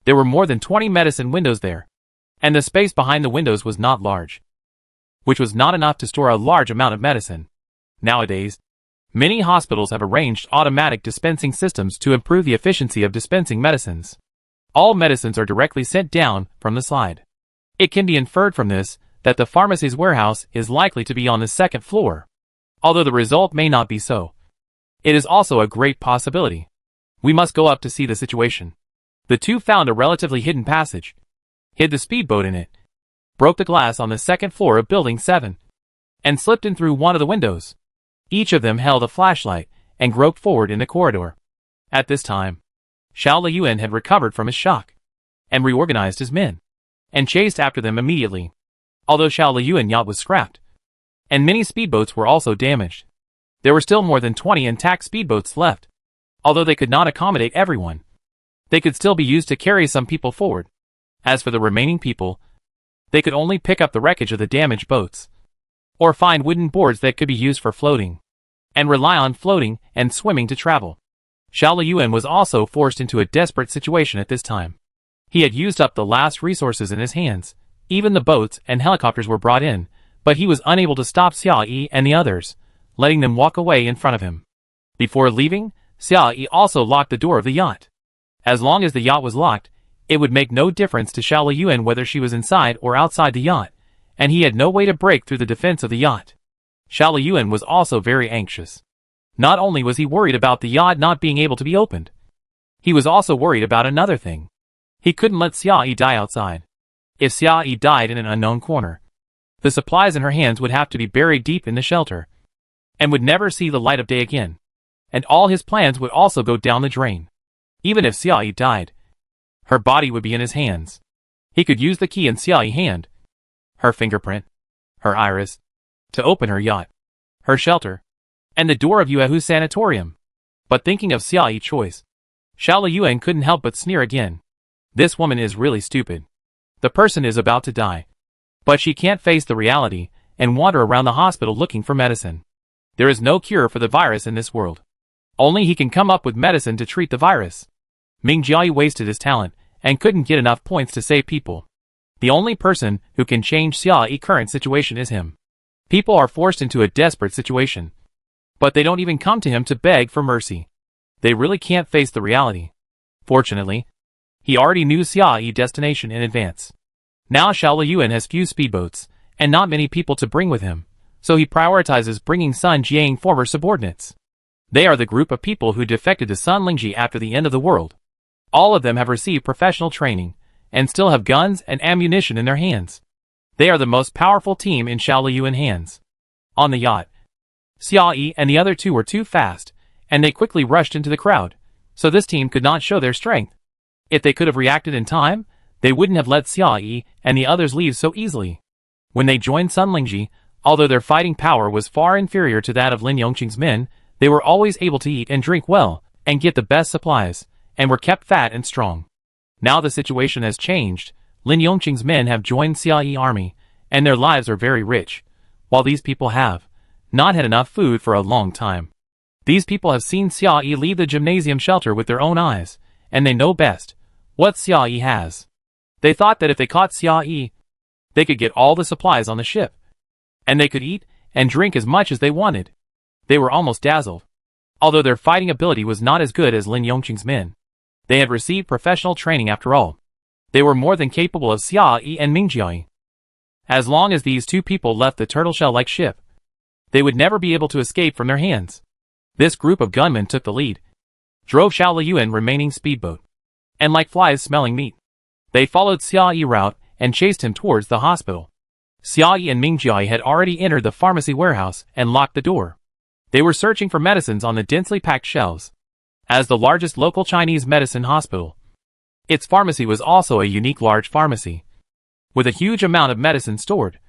there were more than 20 medicine windows there, and the space behind the windows was not large, which was not enough to store a large amount of medicine. Nowadays, many hospitals have arranged automatic dispensing systems to improve the efficiency of dispensing medicines. All medicines are directly sent down from the slide. It can be inferred from this that the pharmacy's warehouse is likely to be on the second floor. Although the result may not be so, it is also a great possibility. We must go up to see the situation. The two found a relatively hidden passage, hid the speedboat in it, broke the glass on the second floor of Building 7, and slipped in through one of the windows. Each of them held a flashlight and groped forward in the corridor. At this time, Xiao Liyuan had recovered from his shock and reorganized his men, and chased after them immediately. Although Xiao Liyuan's yacht was scrapped, and many speedboats were also damaged, there were still more than 20 intact speedboats left. Although they could not accommodate everyone, they could still be used to carry some people forward. As for the remaining people, they could only pick up the wreckage of the damaged boats, or find wooden boards that could be used for floating, and rely on floating and swimming to travel. Xiao Liyuan was also forced into a desperate situation at this time. He had used up the last resources in his hands. Even the boats and helicopters were brought in, but he was unable to stop Xiao Yi and the others, letting them walk away in front of him. Before leaving, Xiao Yi also locked the door of the yacht. As long as the yacht was locked, it would make no difference to Xiao Liyuan whether she was inside or outside the yacht, and he had no way to break through the defense of the yacht. Xiao Liyuan was also very anxious. Not only was he worried about the yacht not being able to be opened, he was also worried about another thing. He couldn't let Xiao Yi die outside. If Xiao Yi died in an unknown corner, the supplies in her hands would have to be buried deep in the shelter, and would never see the light of day again, and all his plans would also go down the drain. Even if Xiao Yi died, her body would be in his hands. He could use the key in Xiao Yi's hand, her fingerprint, her iris, to open her yacht, her shelter, and the door of Yuehu's sanatorium. But thinking of Xiao Yi's choice, Xiao Liyuan couldn't help but sneer again. This woman is really stupid. The person is about to die, but she can't face the reality and wander around the hospital looking for medicine. There is no cure for the virus in this world. Only he can come up with medicine to treat the virus. Ming Jiayi wasted his talent and couldn't get enough points to save people. The only person who can change Xiao Yi's current situation is him. People are forced into a desperate situation, but they don't even come to him to beg for mercy. They really can't face the reality. Fortunately, he already knew Xiao Yi's destination in advance. Now Xiao Liyuan has few speedboats, and not many people to bring with him, so he prioritizes bringing Sun Jiang former subordinates. They are the group of people who defected to Sun Lingji after the end of the world. All of them have received professional training, and still have guns and ammunition in their hands. They are the most powerful team in Xiao Liyuan's hands. On the yacht, Xiao Yi and the other two were too fast, and they quickly rushed into the crowd, so this team could not show their strength. If they could have reacted in time, they wouldn't have let Xiao Yi and the others leave so easily. When they joined Sun Lingji, although their fighting power was far inferior to that of Lin Yongqing's men, they were always able to eat and drink well, and get the best supplies, and were kept fat and strong. Now the situation has changed. Lin Yongqing's men have joined Xiao Yi's army, and their lives are very rich, while these people have not had enough food for a long time. These people have seen Xiao Yi leave the gymnasium shelter with their own eyes, and they know best what Xiao Yi has. They thought that if they caught Xiao Yi, they could get all the supplies on the ship, and they could eat and drink as much as they wanted. They were almost dazzled. Although their fighting ability was not as good as Lin Yongqing's men, they had received professional training after all. They were more than capable of Xiao Yi and Ming Jiayi. As long as these two people left the turtle shell-like ship, they would never be able to escape from their hands. This group of gunmen took the lead, drove Xiao Liyuan's remaining speedboat, and like flies smelling meat, they followed Xiao Yi's route and chased him towards the hospital. Xia Yi and Ming Jiai had already entered the pharmacy warehouse and locked the door. They were searching for medicines on the densely packed shelves. As the largest local Chinese medicine hospital, its pharmacy was also a unique large pharmacy, with a huge amount of medicine stored,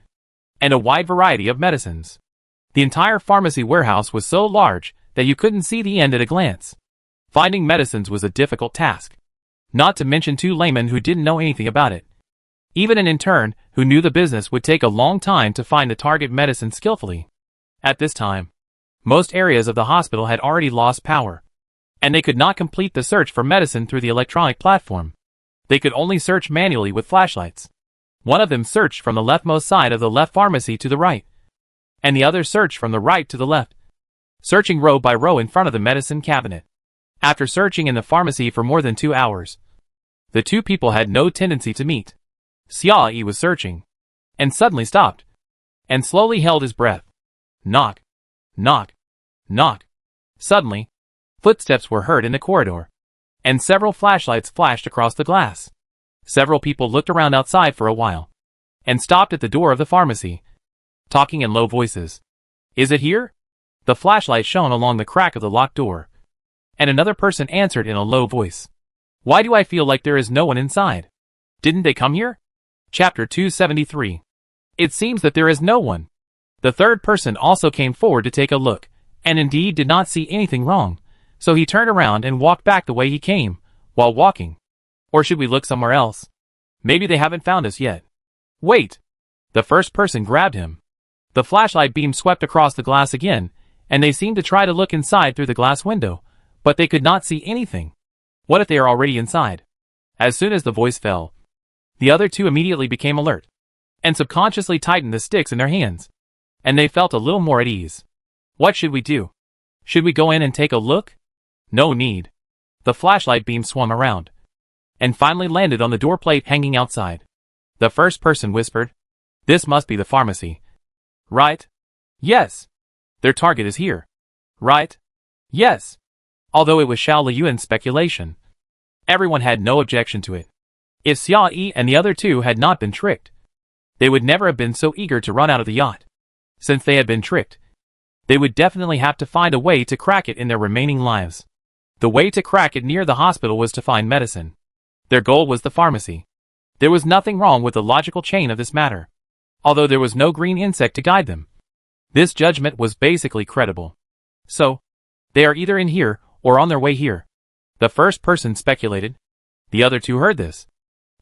and a wide variety of medicines. The entire pharmacy warehouse was so large that you couldn't see the end at a glance. Finding medicines was a difficult task, not to mention two laymen who didn't know anything about it. Even an intern who knew the business would take a long time to find the target medicine skillfully. At this time, most areas of the hospital had already lost power, and they could not complete the search for medicine through the electronic platform. They could only search manually with flashlights. One of them searched from the leftmost side of the left pharmacy to the right, and the other searched from the right to the left, searching row by row in front of the medicine cabinet. After searching in the pharmacy for more than 2 hours, the two people had no tendency to meet. Xia Yi was searching, and suddenly stopped, and slowly held his breath. Knock, knock, knock. Suddenly, footsteps were heard in the corridor, and several flashlights flashed across the glass. Several people looked around outside for a while, and stopped at the door of the pharmacy, talking in low voices. Is it here? The flashlight shone along the crack of the locked door, and another person answered in a low voice. Why do I feel like there is no one inside? Didn't they come here? Chapter 273. It seems that there is no one. The third person also came forward to take a look, and indeed did not see anything wrong, so he turned around and walked back the way he came, while walking. Or should we look somewhere else? Maybe they haven't found us yet. Wait! The first person grabbed him. The flashlight beam swept across the glass again, and they seemed to try to look inside through the glass window, but they could not see anything. What if they are already inside? As soon as the voice fell, the other two immediately became alert, and subconsciously tightened the sticks in their hands, and they felt a little more at ease. What should we do? Should we go in and take a look? No need. The flashlight beam swung around, and finally landed on the door plate hanging outside. The first person whispered, This must be the pharmacy. Right? Yes. Their target is here. Right? Yes. Although it was Xiao Liyuan's speculation, everyone had no objection to it. If Xia Yi and the other two had not been tricked, they would never have been so eager to run out of the yacht. Since they had been tricked, they would definitely have to find a way to crack it in their remaining lives. The way to crack it near the hospital was to find medicine. Their goal was the pharmacy. There was nothing wrong with the logical chain of this matter, although there was no green insect to guide them. This judgment was basically credible. So, they are either in here, or on their way here. The first person speculated. The other two heard this,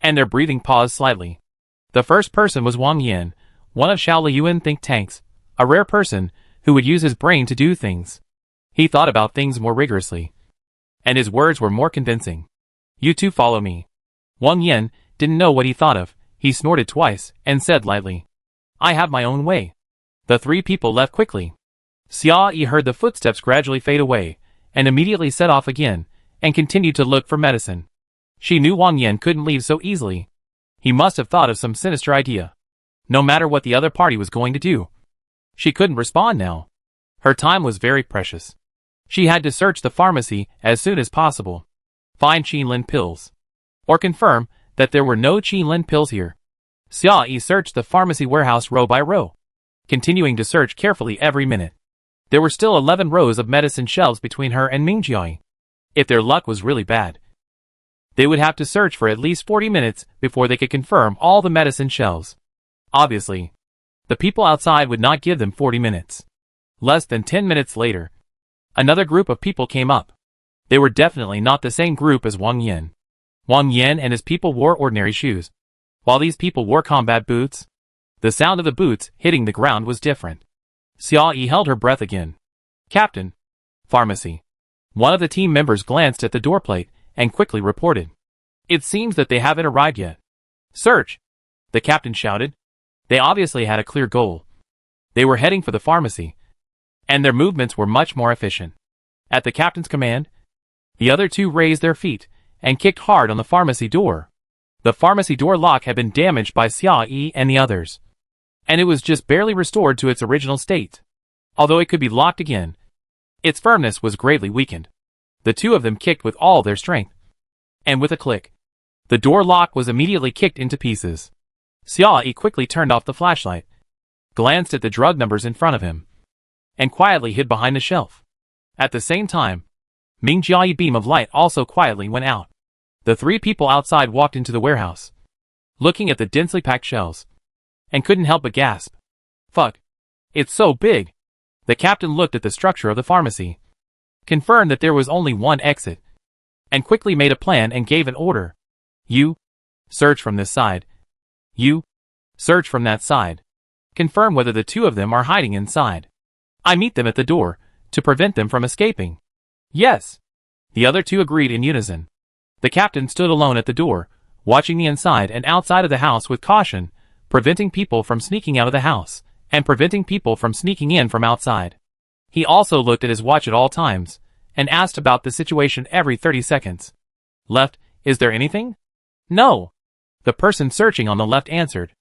and their breathing paused slightly. The first person was Wang Yan, one of Xiao Liyuan think tanks, a rare person who would use his brain to do things. He thought about things more rigorously, and his words were more convincing. You two follow me. Wang Yan didn't know what he thought of. He snorted twice, and said lightly, I have my own way. The three people left quickly. Xia Yi heard the footsteps gradually fade away, and immediately set off again, and continued to look for medicine. She knew Wang Yan couldn't leave so easily. He must have thought of some sinister idea. No matter what the other party was going to do, she couldn't respond now. Her time was very precious. She had to search the pharmacy as soon as possible, find Qinlin pills, or confirm that there were no Qinlin pills here. Xia Yi searched the pharmacy warehouse row by row, continuing to search carefully every minute. There were still 11 rows of medicine shelves between her and Ming Jiai. If their luck was really bad, they would have to search for at least 40 minutes before they could confirm all the medicine shelves. Obviously, the people outside would not give them 40 minutes. Less than 10 minutes later, another group of people came up. They were definitely not the same group as Wang Yan. Wang Yan and his people wore ordinary shoes, while these people wore combat boots. The sound of the boots hitting the ground was different. Xia Yi held her breath again. Captain. Pharmacy. One of the team members glanced at the door plate and quickly reported. It seems that they haven't arrived yet. Search! The captain shouted. They obviously had a clear goal. They were heading for the pharmacy, and their movements were much more efficient. At the captain's command, the other two raised their feet and kicked hard on the pharmacy door. The pharmacy door lock had been damaged by Xia Yi and the others, and it was just barely restored to its original state. Although it could be locked again, its firmness was greatly weakened. The two of them kicked with all their strength, and with a click, the door lock was immediately kicked into pieces. Xiao Yi quickly turned off the flashlight, glanced at the drug numbers in front of him, and quietly hid behind the shelf. At the same time, Ming Jiayi's beam of light also quietly went out. The three people outside walked into the warehouse, looking at the densely packed shelves, and couldn't help but gasp. Fuck. It's so big. The captain looked at the structure of the pharmacy, confirmed that there was only one exit, and quickly made a plan and gave an order. You, search from this side. You, search from that side. Confirm whether the two of them are hiding inside. I meet them at the door, to prevent them from escaping. Yes. The other two agreed in unison. The captain stood alone at the door, watching the inside and outside of the house with caution, preventing people from sneaking out of the house, and preventing people from sneaking in from outside. He also looked at his watch at all times, and asked about the situation every 30 seconds. Left, is there anything? No. The person searching on the left answered.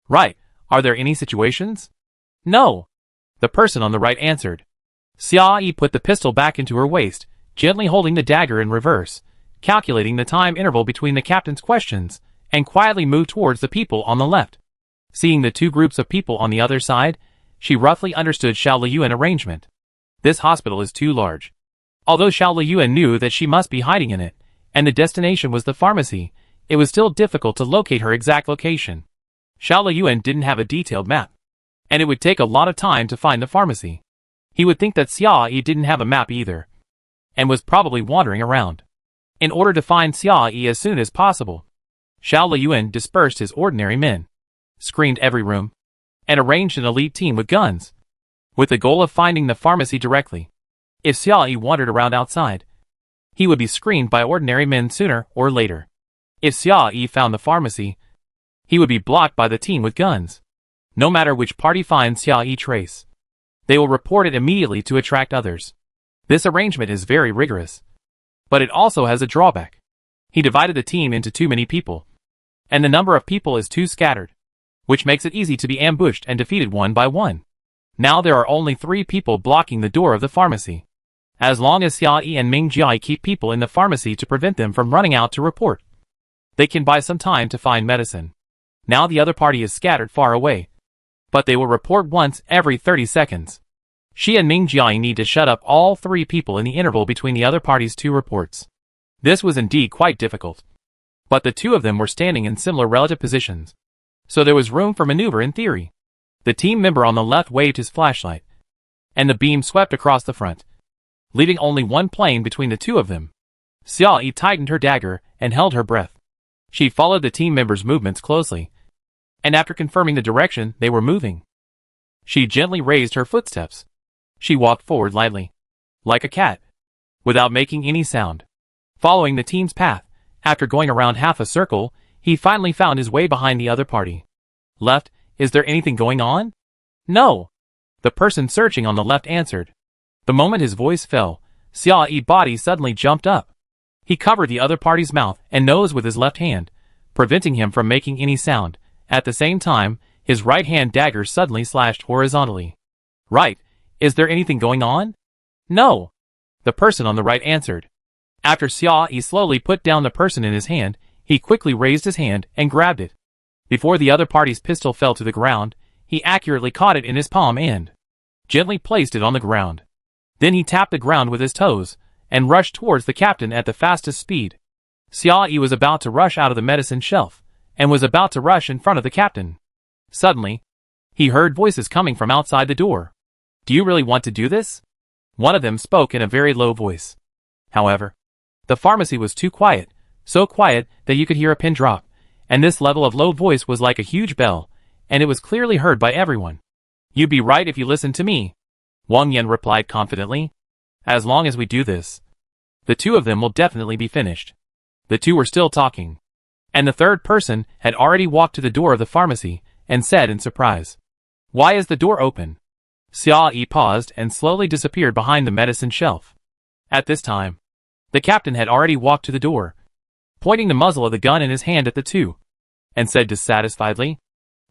Right, are there any situations? No. The person on the right answered. Xiao Yi put the pistol back into her waist, gently holding the dagger in reverse, calculating the time interval between the captain's questions, and quietly moved towards the people on the left. Seeing the two groups of people on the other side, she roughly understood Xiao Liyuan's arrangement. This hospital is too large. Although Xiao Liyuan knew that she must be hiding in it, and the destination was the pharmacy, it was still difficult to locate her exact location. Xiao Liyuan didn't have a detailed map, and it would take a lot of time to find the pharmacy. He would think that Xiao Yi didn't have a map either, and was probably wandering around. In order to find Xiao Yi as soon as possible, Xiao Liyuan dispersed his ordinary men, screened every room, and arranged an elite team with guns, with the goal of finding the pharmacy directly. If Xiao Yi wandered around outside, he would be screened by ordinary men sooner or later. If Xiao Yi found the pharmacy, he would be blocked by the team with guns. No matter which party finds Xiao Yi trace, they will report it immediately to attract others. This arrangement is very rigorous, but it also has a drawback. He divided the team into too many people, and the number of people is too scattered, which makes it easy to be ambushed and defeated one by one. Now there are only 3 people blocking the door of the pharmacy. As long as Xiao Yi and Ming Jiai keep people in the pharmacy to prevent them from running out to report, they can buy some time to find medicine. Now the other party is scattered far away, but they will report once every 30 seconds. She and Ming Jiai need to shut up all 3 people in the interval between the other party's 2 reports. This was indeed quite difficult, but the 2 of them were standing in similar relative positions, so there was room for maneuver in theory. The team member on the left waved his flashlight, and the beam swept across the front, leaving only one plane between the 2 of them. Xiao Yi tightened her dagger and held her breath. She followed the team members' movements closely, and after confirming the direction they were moving, she gently raised her footsteps. She walked forward lightly, like a cat, without making any sound. Following the team's path, after going around half a circle, he finally found his way behind the other party. Left, is there anything going on? No. The person searching on the left answered. The moment his voice fell, Xiao Yi's body suddenly jumped up. He covered the other party's mouth and nose with his left hand, preventing him from making any sound. At the same time, his right hand dagger suddenly slashed horizontally. Right, is there anything going on? No. The person on the right answered. After Xiao Yi slowly put down the person in his hand, he quickly raised his hand and grabbed it. Before the other party's pistol fell to the ground, he accurately caught it in his palm and gently placed it on the ground. Then he tapped the ground with his toes and rushed towards the captain at the fastest speed. Xiao Yi was about to rush out of the medicine shelf and was about to rush in front of the captain. Suddenly, he heard voices coming from outside the door. Do you really want to do this? One of them spoke in a very low voice. However, the pharmacy was too quiet, so quiet that you could hear a pin drop, and this level of low voice was like a huge bell, and it was clearly heard by everyone. You'd be right if you listened to me, Wang Yan replied confidently. As long as we do this, the 2 of them will definitely be finished. The 2 were still talking, and the third person had already walked to the door of the pharmacy and said in surprise, Why is the door open? Xiao Yi paused and slowly disappeared behind the medicine shelf. At this time, the captain had already walked to the door, pointing the muzzle of the gun in his hand at the 2, and said dissatisfiedly,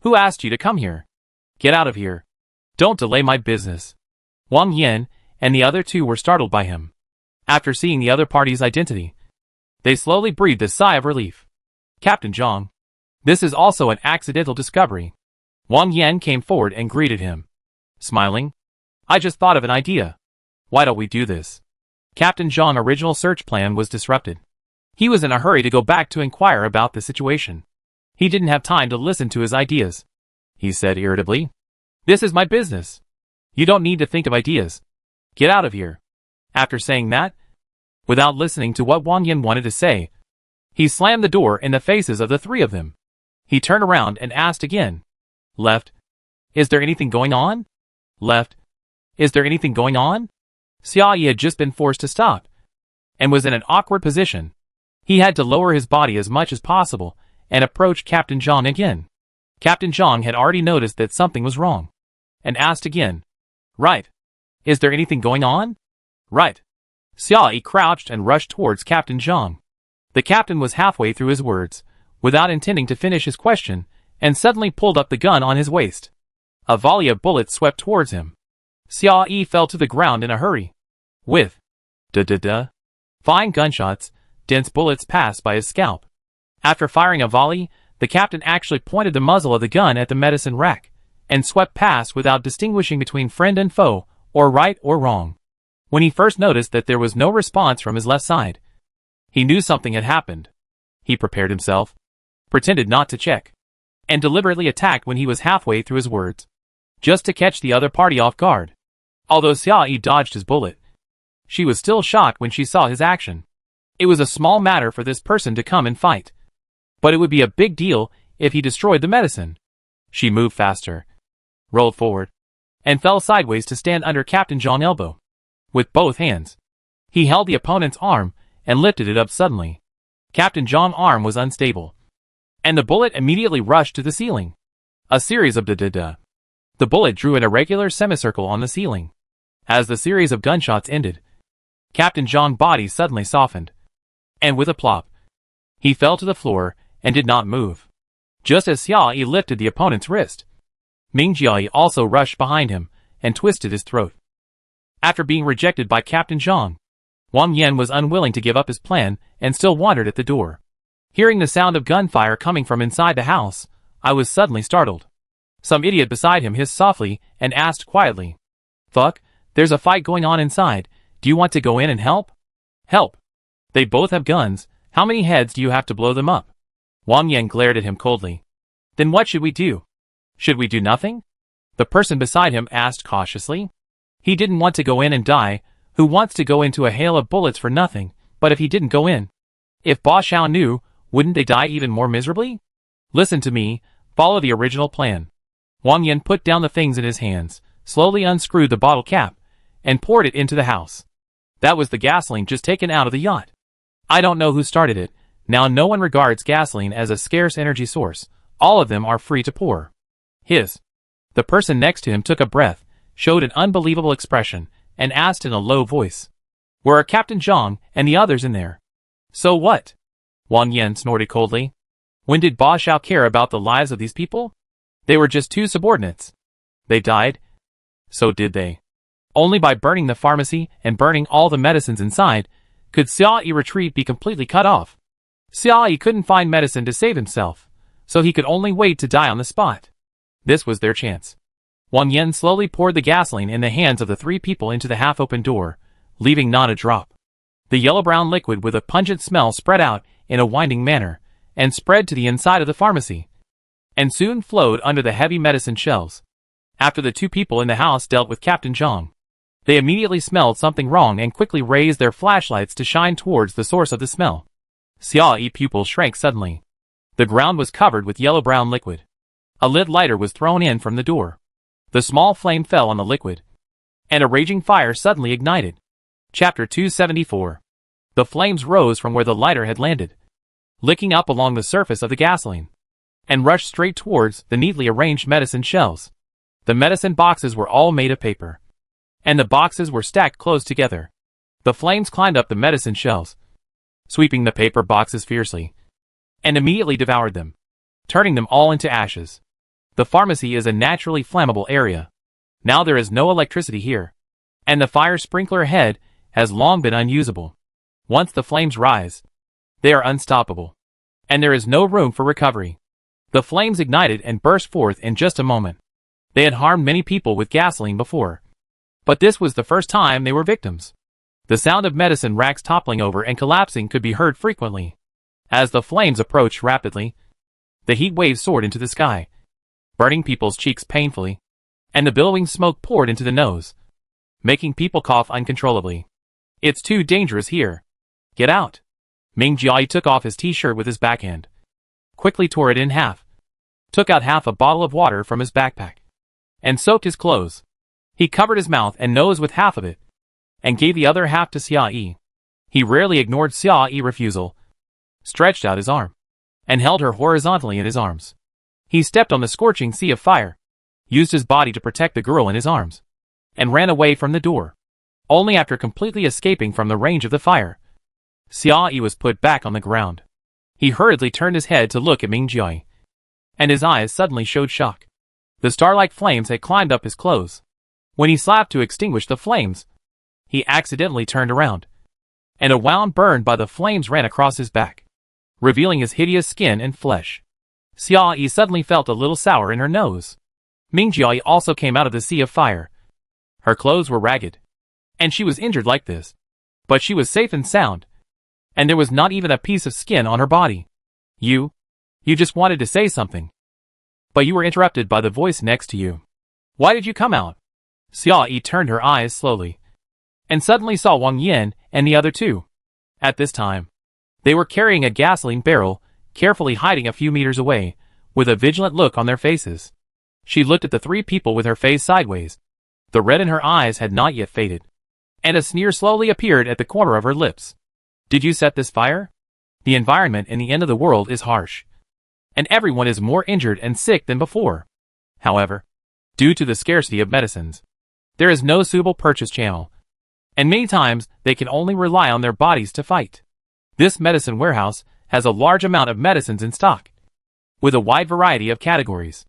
Who asked you to come here? Get out of here. Don't delay my business. Wang Yan and the other 2 were startled by him. After seeing the other party's identity, they slowly breathed a sigh of relief. Captain Zhang, This is also an accidental discovery. Wang Yan came forward and greeted him. Smiling. I just thought of an idea. Why don't we do this? Captain Zhang's original search plan was disrupted. He was in a hurry to go back to inquire about the situation. He didn't have time to listen to his ideas. He said irritably. This is my business. You don't need to think of ideas. Get out of here. After saying that, without listening to what Wang Yan wanted to say, he slammed the door in the faces of the three of them. He turned around and asked again. Left. Is there anything going on? Left. Is there anything going on? Xia Yi had just been forced to stop, and was in an awkward position. He had to lower his body as much as possible, and approach Captain Zhang again. Captain Zhang had already noticed that something was wrong, and asked again. Right. Is there anything going on? Right. Xia Yi crouched and rushed towards Captain Zhang. The captain was halfway through his words, without intending to finish his question, and suddenly pulled up the gun on his waist. A volley of bullets swept towards him. Xia Yi fell to the ground in a hurry. With fine gunshots, dense bullets passed by his scalp. After firing a volley, the captain actually pointed the muzzle of the gun at the medicine rack, and swept past without distinguishing between friend and foe, or right or wrong. When he first noticed that there was no response from his left side, he knew something had happened. He prepared himself, pretended not to check, and deliberately attacked when he was halfway through his words, just to catch the other party off guard. Although Xia Yi dodged his bullet, she was still shocked when she saw his action. It was a small matter for this person to come and fight, but it would be a big deal if he destroyed the medicine. She moved faster, rolled forward, and fell sideways to stand under Captain Zhang's elbow. With both hands, he held the opponent's arm and lifted it up suddenly. Captain Zhang's arm was unstable, and the bullet immediately rushed to the ceiling. A series of da-da-da. The bullet drew an irregular semicircle on the ceiling. As the series of gunshots ended, Captain Zhang's body suddenly softened, and with a plop, he fell to the floor and did not move. Just as Xia Yi lifted the opponent's wrist, Ming Jiayi also rushed behind him and twisted his throat. After being rejected by Captain Zhang, Wang Yan was unwilling to give up his plan and still wandered at the door. Hearing the sound of gunfire coming from inside the house, I was suddenly startled. Some idiot beside him hissed softly and asked quietly, Fuck, there's a fight going on inside, do you want to go in and help? Help. They both have guns, how many heads do you have to blow them up? Wang Yan glared at him coldly. Then what should we do? Should we do nothing? The person beside him asked cautiously. He didn't want to go in and die. Who wants to go into a hail of bullets for nothing? But if he didn't go in, if Ba Xiao knew, wouldn't they die even more miserably? Listen to me, follow the original plan. Wang Yan put down the things in his hands, slowly unscrewed the bottle cap, and poured it into the house. That was the gasoline just taken out of the yacht. I don't know who started it. Now no one regards gasoline as a scarce energy source. All of them are free to pour. The person next to him took a breath, showed an unbelievable expression, and asked in a low voice. Where are Captain Zhang and the others in there? So what? Wang Yan snorted coldly. When did Ba Xiao care about the lives of these people? They were just two subordinates. They died? So did they. Only by burning the pharmacy and burning all the medicines inside could Xia Yi retreat be completely cut off. Xia Yi couldn't find medicine to save himself, so he could only wait to die on the spot. This was their chance. Wang Yan slowly poured the gasoline in the hands of the three people into the half-open door, leaving not a drop. The yellow-brown liquid with a pungent smell spread out in a winding manner, and spread to the inside of the pharmacy, and soon flowed under the heavy medicine shelves. After the two people in the house dealt with Captain Zhang, they immediately smelled something wrong and quickly raised their flashlights to shine towards the source of the smell. Xia Yi's pupil shrank suddenly. The ground was covered with yellow-brown liquid. A lit lighter was thrown in from the door. The small flame fell on the liquid, and a raging fire suddenly ignited. Chapter 274. The flames rose from where the lighter had landed, licking up along the surface of the gasoline, and rushed straight towards the neatly arranged medicine shelves. The medicine boxes were all made of paper, and the boxes were stacked close together. The flames climbed up the medicine shelves, sweeping the paper boxes fiercely, and immediately devoured them, turning them all into ashes. The pharmacy is a naturally flammable area. Now there is no electricity here, and the fire sprinkler head has long been unusable. Once the flames rise, they are unstoppable, and there is no room for recovery. The flames ignited and burst forth in just a moment. They had harmed many people with gasoline before, but this was the first time they were victims. The sound of medicine racks toppling over and collapsing could be heard frequently. As the flames approached rapidly, the heat waves soared into the sky, burning people's cheeks painfully, and the billowing smoke poured into the nose, making people cough uncontrollably. "It's too dangerous here. Get out." Ming Jiai took off his t-shirt with his backhand, quickly tore it in half, took out half a bottle of water from his backpack, and soaked his clothes. He covered his mouth and nose with half of it, and gave the other half to Xia Yi. He rarely ignored Xia Yi's refusal, stretched out his arm, and held her horizontally in his arms. He stepped on the scorching sea of fire, used his body to protect the girl in his arms, and ran away from the door. Only after completely escaping from the range of the fire, Xia Yi was put back on the ground. He hurriedly turned his head to look at Ming Jiai, and his eyes suddenly showed shock. The star-like flames had climbed up his clothes. When he slapped to extinguish the flames, he accidentally turned around, and a wound burned by the flames ran across his back, revealing his hideous skin and flesh. Xia Yi suddenly felt a little sour in her nose. Ming Jiai also came out of the sea of fire. Her clothes were ragged, and she was injured like this, but she was safe and sound, and there was not even a piece of skin on her body. You just wanted to say something, but you were interrupted by the voice next to you. Why did you come out?" Xia Yi turned her eyes slowly, and suddenly saw Wang Yan and the other two. At this time, they were carrying a gasoline barrel, carefully hiding a few meters away, with a vigilant look on their faces. She looked at the three people with her face sideways. The red in her eyes had not yet faded, and a sneer slowly appeared at the corner of her lips. "Did you set this fire? The environment in the end of the world is harsh, and everyone is more injured and sick than before. However, due to the scarcity of medicines, there is no suitable purchase channel, and many times they can only rely on their bodies to fight. This medicine warehouse has a large amount of medicines in stock, with a wide variety of categories.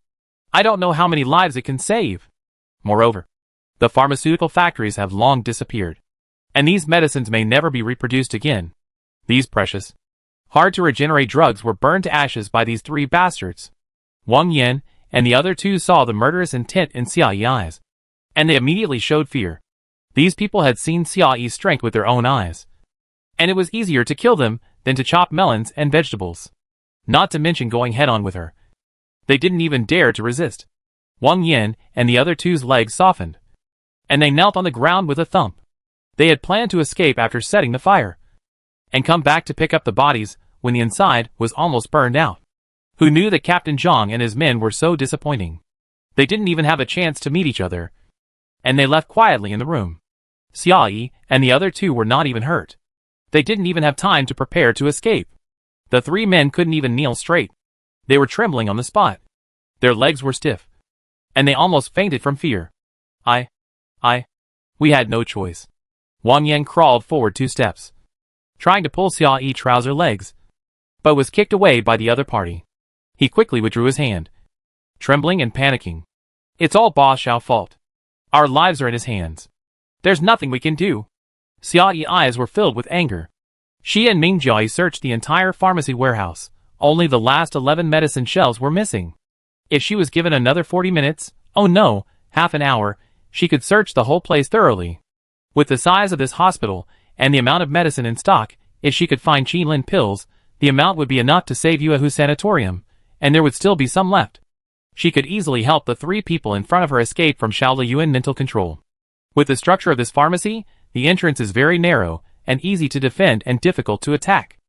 I don't know how many lives it can save. Moreover, the pharmaceutical factories have long disappeared, and these medicines may never be reproduced again. These precious, hard to regenerate drugs were burned to ashes by these three bastards." Wang Yan and the other two saw the murderous intent in Xia Yi's eyes, and they immediately showed fear. These people had seen Xia Yi's strength with their own eyes, and it was easier to kill them than to chop melons and vegetables, not to mention going head-on with her. They didn't even dare to resist. Wang Yan and the other two's legs softened, and they knelt on the ground with a thump. They had planned to escape after setting the fire, and come back to pick up the bodies when the inside was almost burned out. Who knew that Captain Zhang and his men were so disappointing? They didn't even have a chance to meet each other, and they left quietly in the room. Xia Yi and the other two were not even hurt. They didn't even have time to prepare to escape. The three men couldn't even kneel straight. They were trembling on the spot. Their legs were stiff, and they almost fainted from fear. We had no choice. Wang Yan crawled forward 2 steps, trying to pull Xia Yi's trouser legs, but was kicked away by the other party. He quickly withdrew his hand, trembling and panicking. "It's all Ba Xiao's fault. Our lives are in his hands. There's nothing we can do." Xia Yi's eyes were filled with anger. She and Ming Jiai searched the entire pharmacy warehouse. Only the last 11 medicine shelves were missing. If she was given another 40 minutes, oh no, half an hour, she could search the whole place thoroughly. With the size of this hospital, and the amount of medicine in stock, if she could find Qilin pills, the amount would be enough to save Yuehu Sanatorium, and there would still be some left. She could easily help the 3 people in front of her escape from Shaoliyuan mental control. With the structure of this pharmacy, the entrance is very narrow, and easy to defend and difficult to attack.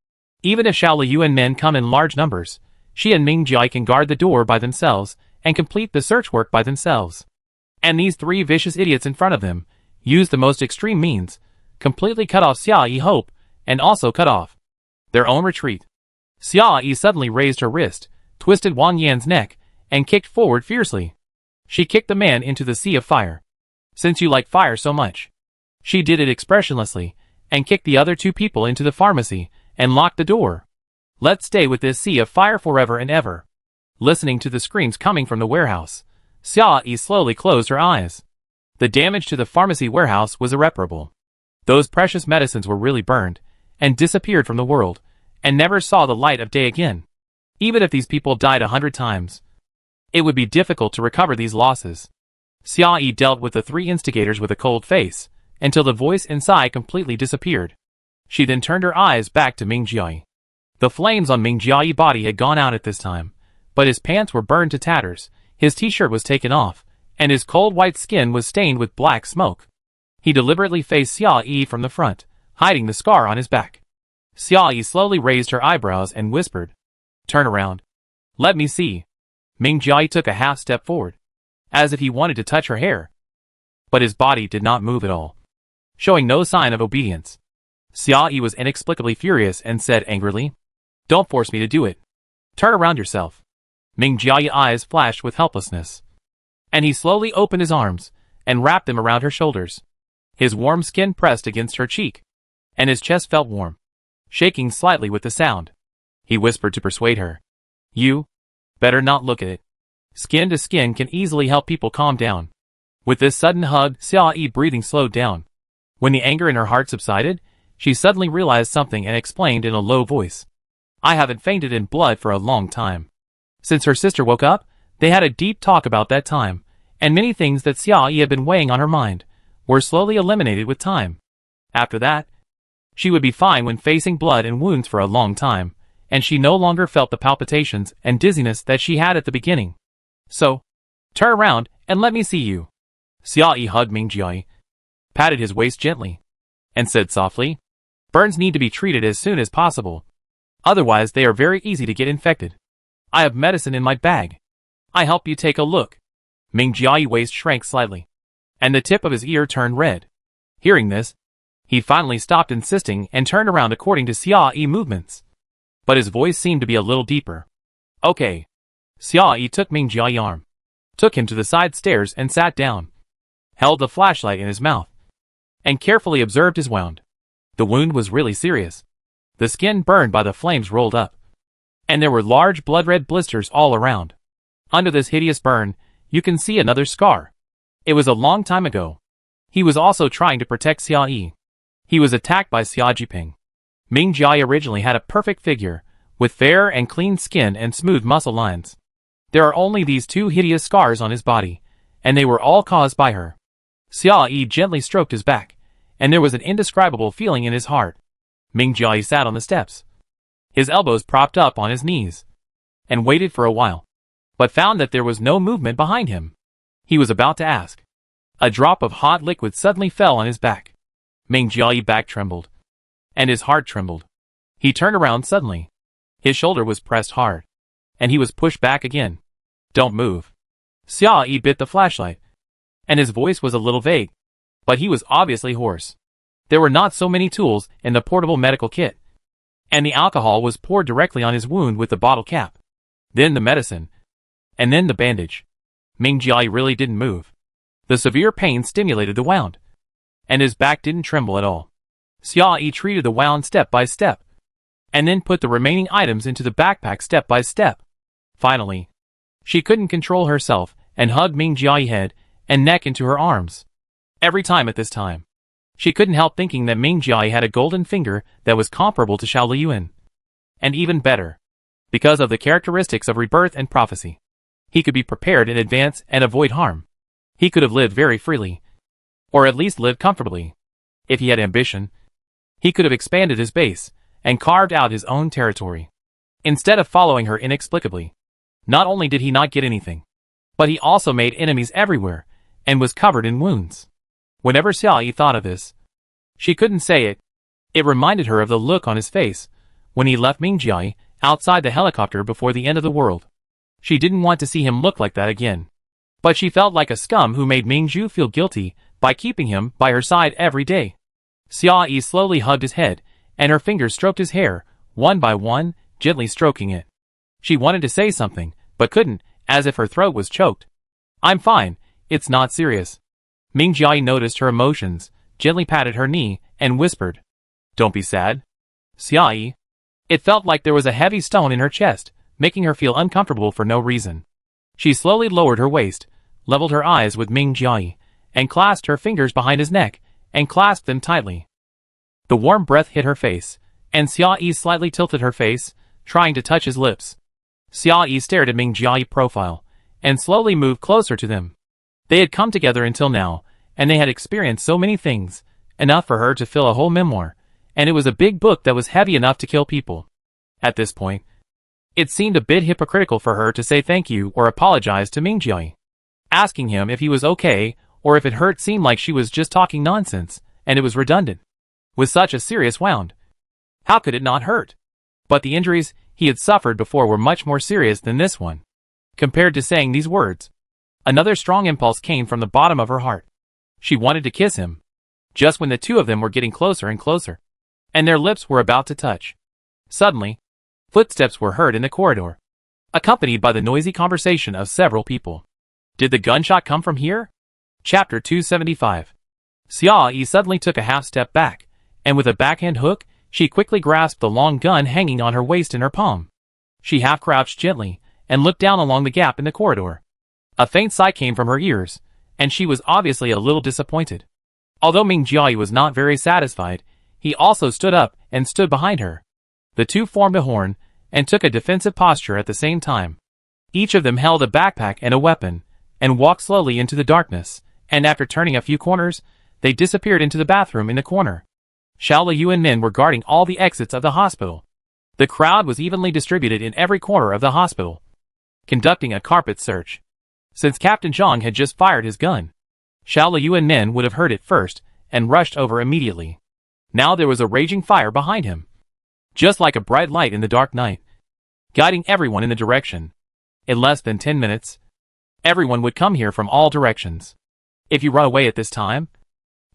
Even if Shaoliyuan men come in large numbers, she and Ming Jiai can guard the door by themselves, and complete the search work by themselves. And these 3 vicious idiots in front of them use the most extreme means, completely cut off Xia Yi's hope, and also cut off their own retreat. Xia Yi suddenly raised her wrist, twisted Wang Yan's neck, and kicked forward fiercely. She kicked the man into the sea of fire. "Since you like fire so much." She did it expressionlessly, and kicked the other 2 people into the pharmacy, and locked the door. "Let's stay with this sea of fire forever and ever." Listening to the screams coming from the warehouse, Xia Yi slowly closed her eyes. The damage to the pharmacy warehouse was irreparable. Those precious medicines were really burned, and disappeared from the world, and never saw the light of day again. Even if these people died 100 times, it would be difficult to recover these losses. Xia Yi dealt with the three instigators with a cold face, until the voice inside completely disappeared. She then turned her eyes back to Ming Jiayi. The flames on Ming Jiayi's body had gone out at this time, but his pants were burned to tatters, his t-shirt was taken off, and his cold white skin was stained with black smoke. He deliberately faced Xia Yi from the front, hiding the scar on his back. Xia Yi slowly raised her eyebrows and whispered, "Turn around. Let me see." Ming Jiayi took a half step forward, as if he wanted to touch her hair. But his body did not move at all, showing no sign of obedience. Xia Yi was inexplicably furious and said angrily, "Don't force me to do it. Turn around yourself." Ming Jiayi's eyes flashed with helplessness, and he slowly opened his arms and wrapped them around her shoulders. His warm skin pressed against her cheek, and his chest felt warm, shaking slightly with the sound. He whispered to persuade her, "You better not look at it. Skin to skin can easily help people calm down." With this sudden hug, Xia Yi's breathing slowed down. When the anger in her heart subsided, she suddenly realized something and explained in a low voice, "I haven't fainted in blood for a long time." Since her sister woke up, they had a deep talk about that time, and many things that Xia Yi had been weighing on her mind were slowly eliminated with time. After that, she would be fine when facing blood and wounds for a long time, and she no longer felt the palpitations and dizziness that she had at the beginning. "So, turn around and let me see you." Xia Yi hugged Ming Jiayi, patted his waist gently, and said softly, "Burns need to be treated as soon as possible. Otherwise they are very easy to get infected. I have medicine in my bag. I help you take a look." Ming Jiayi's waist shrank slightly, and the tip of his ear turned red. Hearing this, he finally stopped insisting and turned around according to Xia Yi's movements. But his voice seemed to be a little deeper. "Okay." Xia Yi took Ming Jiayi's arm, took him to the side stairs and sat down, held the flashlight in his mouth, and carefully observed his wound. The wound was really serious. The skin burned by the flames rolled up, and there were large blood-red blisters all around. Under this hideous burn, you can see another scar. It was a long time ago. He was also trying to protect Xia Yi. He was attacked by Xia Jiping. Ming Jiayi originally had a perfect figure, with fair and clean skin and smooth muscle lines. There are only these two hideous scars on his body, and they were all caused by her. Xia Yi gently stroked his back, and there was an indescribable feeling in his heart. Ming Jiayi sat on the steps, his elbows propped up on his knees, and waited for a while, but found that there was no movement behind him. He was about to ask. A drop of hot liquid suddenly fell on his back. Ming Jiayi's back trembled, and his heart trembled. He turned around suddenly. His shoulder was pressed hard, and he was pushed back again. "Don't move." Xia Yi bit the flashlight, and his voice was a little vague, but he was obviously hoarse. There were not so many tools in the portable medical kit, and the alcohol was poured directly on his wound with the bottle cap. Then the medicine, and then the bandage. Ming Jiayi really didn't move. The severe pain stimulated the wound, and his back didn't tremble at all. Xia Yi treated the wound step by step, and then put the remaining items into the backpack step by step. Finally, she couldn't control herself and hugged Ming Jiayi's head and neck into her arms. Every time at this time, she couldn't help thinking that Ming Jiayi had a golden finger that was comparable to Xiao Liyuan. And even better, because of the characteristics of rebirth and prophecy. He could be prepared in advance and avoid harm. He could have lived very freely, or at least lived comfortably. If he had ambition, he could have expanded his base and carved out his own territory, instead of following her inexplicably. Not only did he not get anything, but he also made enemies everywhere and was covered in wounds. Whenever Xia Yi thought of this, she couldn't say it. It reminded her of the look on his face when he left Ming Jiayi outside the helicopter before the end of the world. She didn't want to see him look like that again. But she felt like a scum who made Ming Zhu feel guilty by keeping him by her side every day. Xia Yi slowly hugged his head, and her fingers stroked his hair, one by one, gently stroking it. She wanted to say something, but couldn't, as if her throat was choked. "I'm fine, it's not serious." Ming Jiayi noticed her emotions, gently patted her knee, and whispered, "Don't be sad." Xia Yi. It felt like there was a heavy stone in her chest, making her feel uncomfortable for no reason. She slowly lowered her waist, leveled her eyes with Ming Jiayi, and clasped her fingers behind his neck, and clasped them tightly. The warm breath hit her face, and Xia Yi slightly tilted her face, trying to touch his lips. Xia Yi stared at Ming Jiayi's profile, and slowly moved closer to them. They had come together until now, and they had experienced so many things, enough for her to fill a whole memoir, and it was a big book that was heavy enough to kill people. At this point, it seemed a bit hypocritical for her to say thank you or apologize to Ming Jiayi. Asking him if he was okay, or if it hurt seemed like she was just talking nonsense, and it was redundant. With such a serious wound, how could it not hurt? But the injuries he had suffered before were much more serious than this one. Compared to saying these words, another strong impulse came from the bottom of her heart. She wanted to kiss him. Just when the two of them were getting closer and closer, and their lips were about to touch. Suddenly, footsteps were heard in the corridor, accompanied by the noisy conversation of several people. Did the gunshot come from here? Chapter 275. Xia Yi suddenly took a half step back, and with a backhand hook, she quickly grasped the long gun hanging on her waist in her palm. She half crouched gently, and looked down along the gap in the corridor. A faint sigh came from her ears, and she was obviously a little disappointed. Although Ming Jiayi was not very satisfied, he also stood up and stood behind her. The two formed a horn, and took a defensive posture at the same time. Each of them held a backpack and a weapon, and walked slowly into the darkness, and after turning a few corners, they disappeared into the bathroom in the corner. Xiao Liu and men were guarding all the exits of the hospital. The crowd was evenly distributed in every corner of the hospital, conducting a carpet search. Since Captain Zhang had just fired his gun, Xiao Liu and men would have heard it first, and rushed over immediately. Now there was a raging fire behind him, just like a bright light in the dark night, guiding everyone in the direction. In less than 10 minutes, everyone would come here from all directions. If you run away at this time,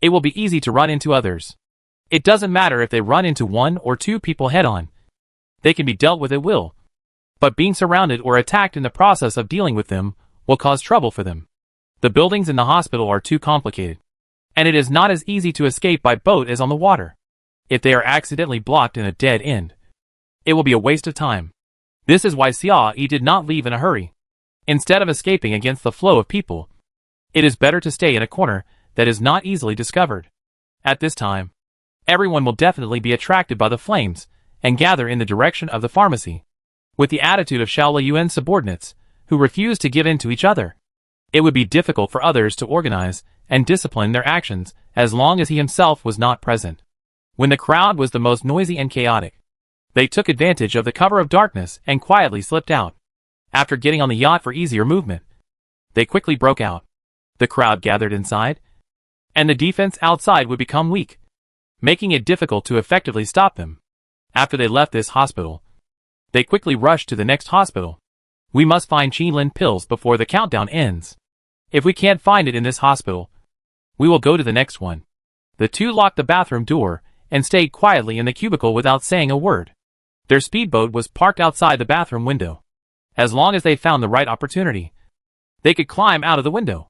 it will be easy to run into others. It doesn't matter if they run into one or two people head-on. They can be dealt with at will. But being surrounded or attacked in the process of dealing with them will cause trouble for them. The buildings in the hospital are too complicated, and it is not as easy to escape by boat as on the water. If they are accidentally blocked in a dead end, it will be a waste of time. This is why Xia Yi did not leave in a hurry. Instead of escaping against the flow of people, it is better to stay in a corner that is not easily discovered. At this time, everyone will definitely be attracted by the flames and gather in the direction of the pharmacy. With the attitude of Xiao Liyuan's subordinates, who refused to give in to each other, it would be difficult for others to organize and discipline their actions as long as he himself was not present. When the crowd was the most noisy and chaotic, they took advantage of the cover of darkness and quietly slipped out. After getting on the yacht for easier movement, they quickly broke out. The crowd gathered inside, and the defense outside would become weak, making it difficult to effectively stop them. After they left this hospital, they quickly rushed to the next hospital. We must find Qinlin pills before the countdown ends. If we can't find it in this hospital, we will go to the next one. The two locked the bathroom door and stayed quietly in the cubicle without saying a word. Their speedboat was parked outside the bathroom window. As long as they found the right opportunity, they could climb out of the window.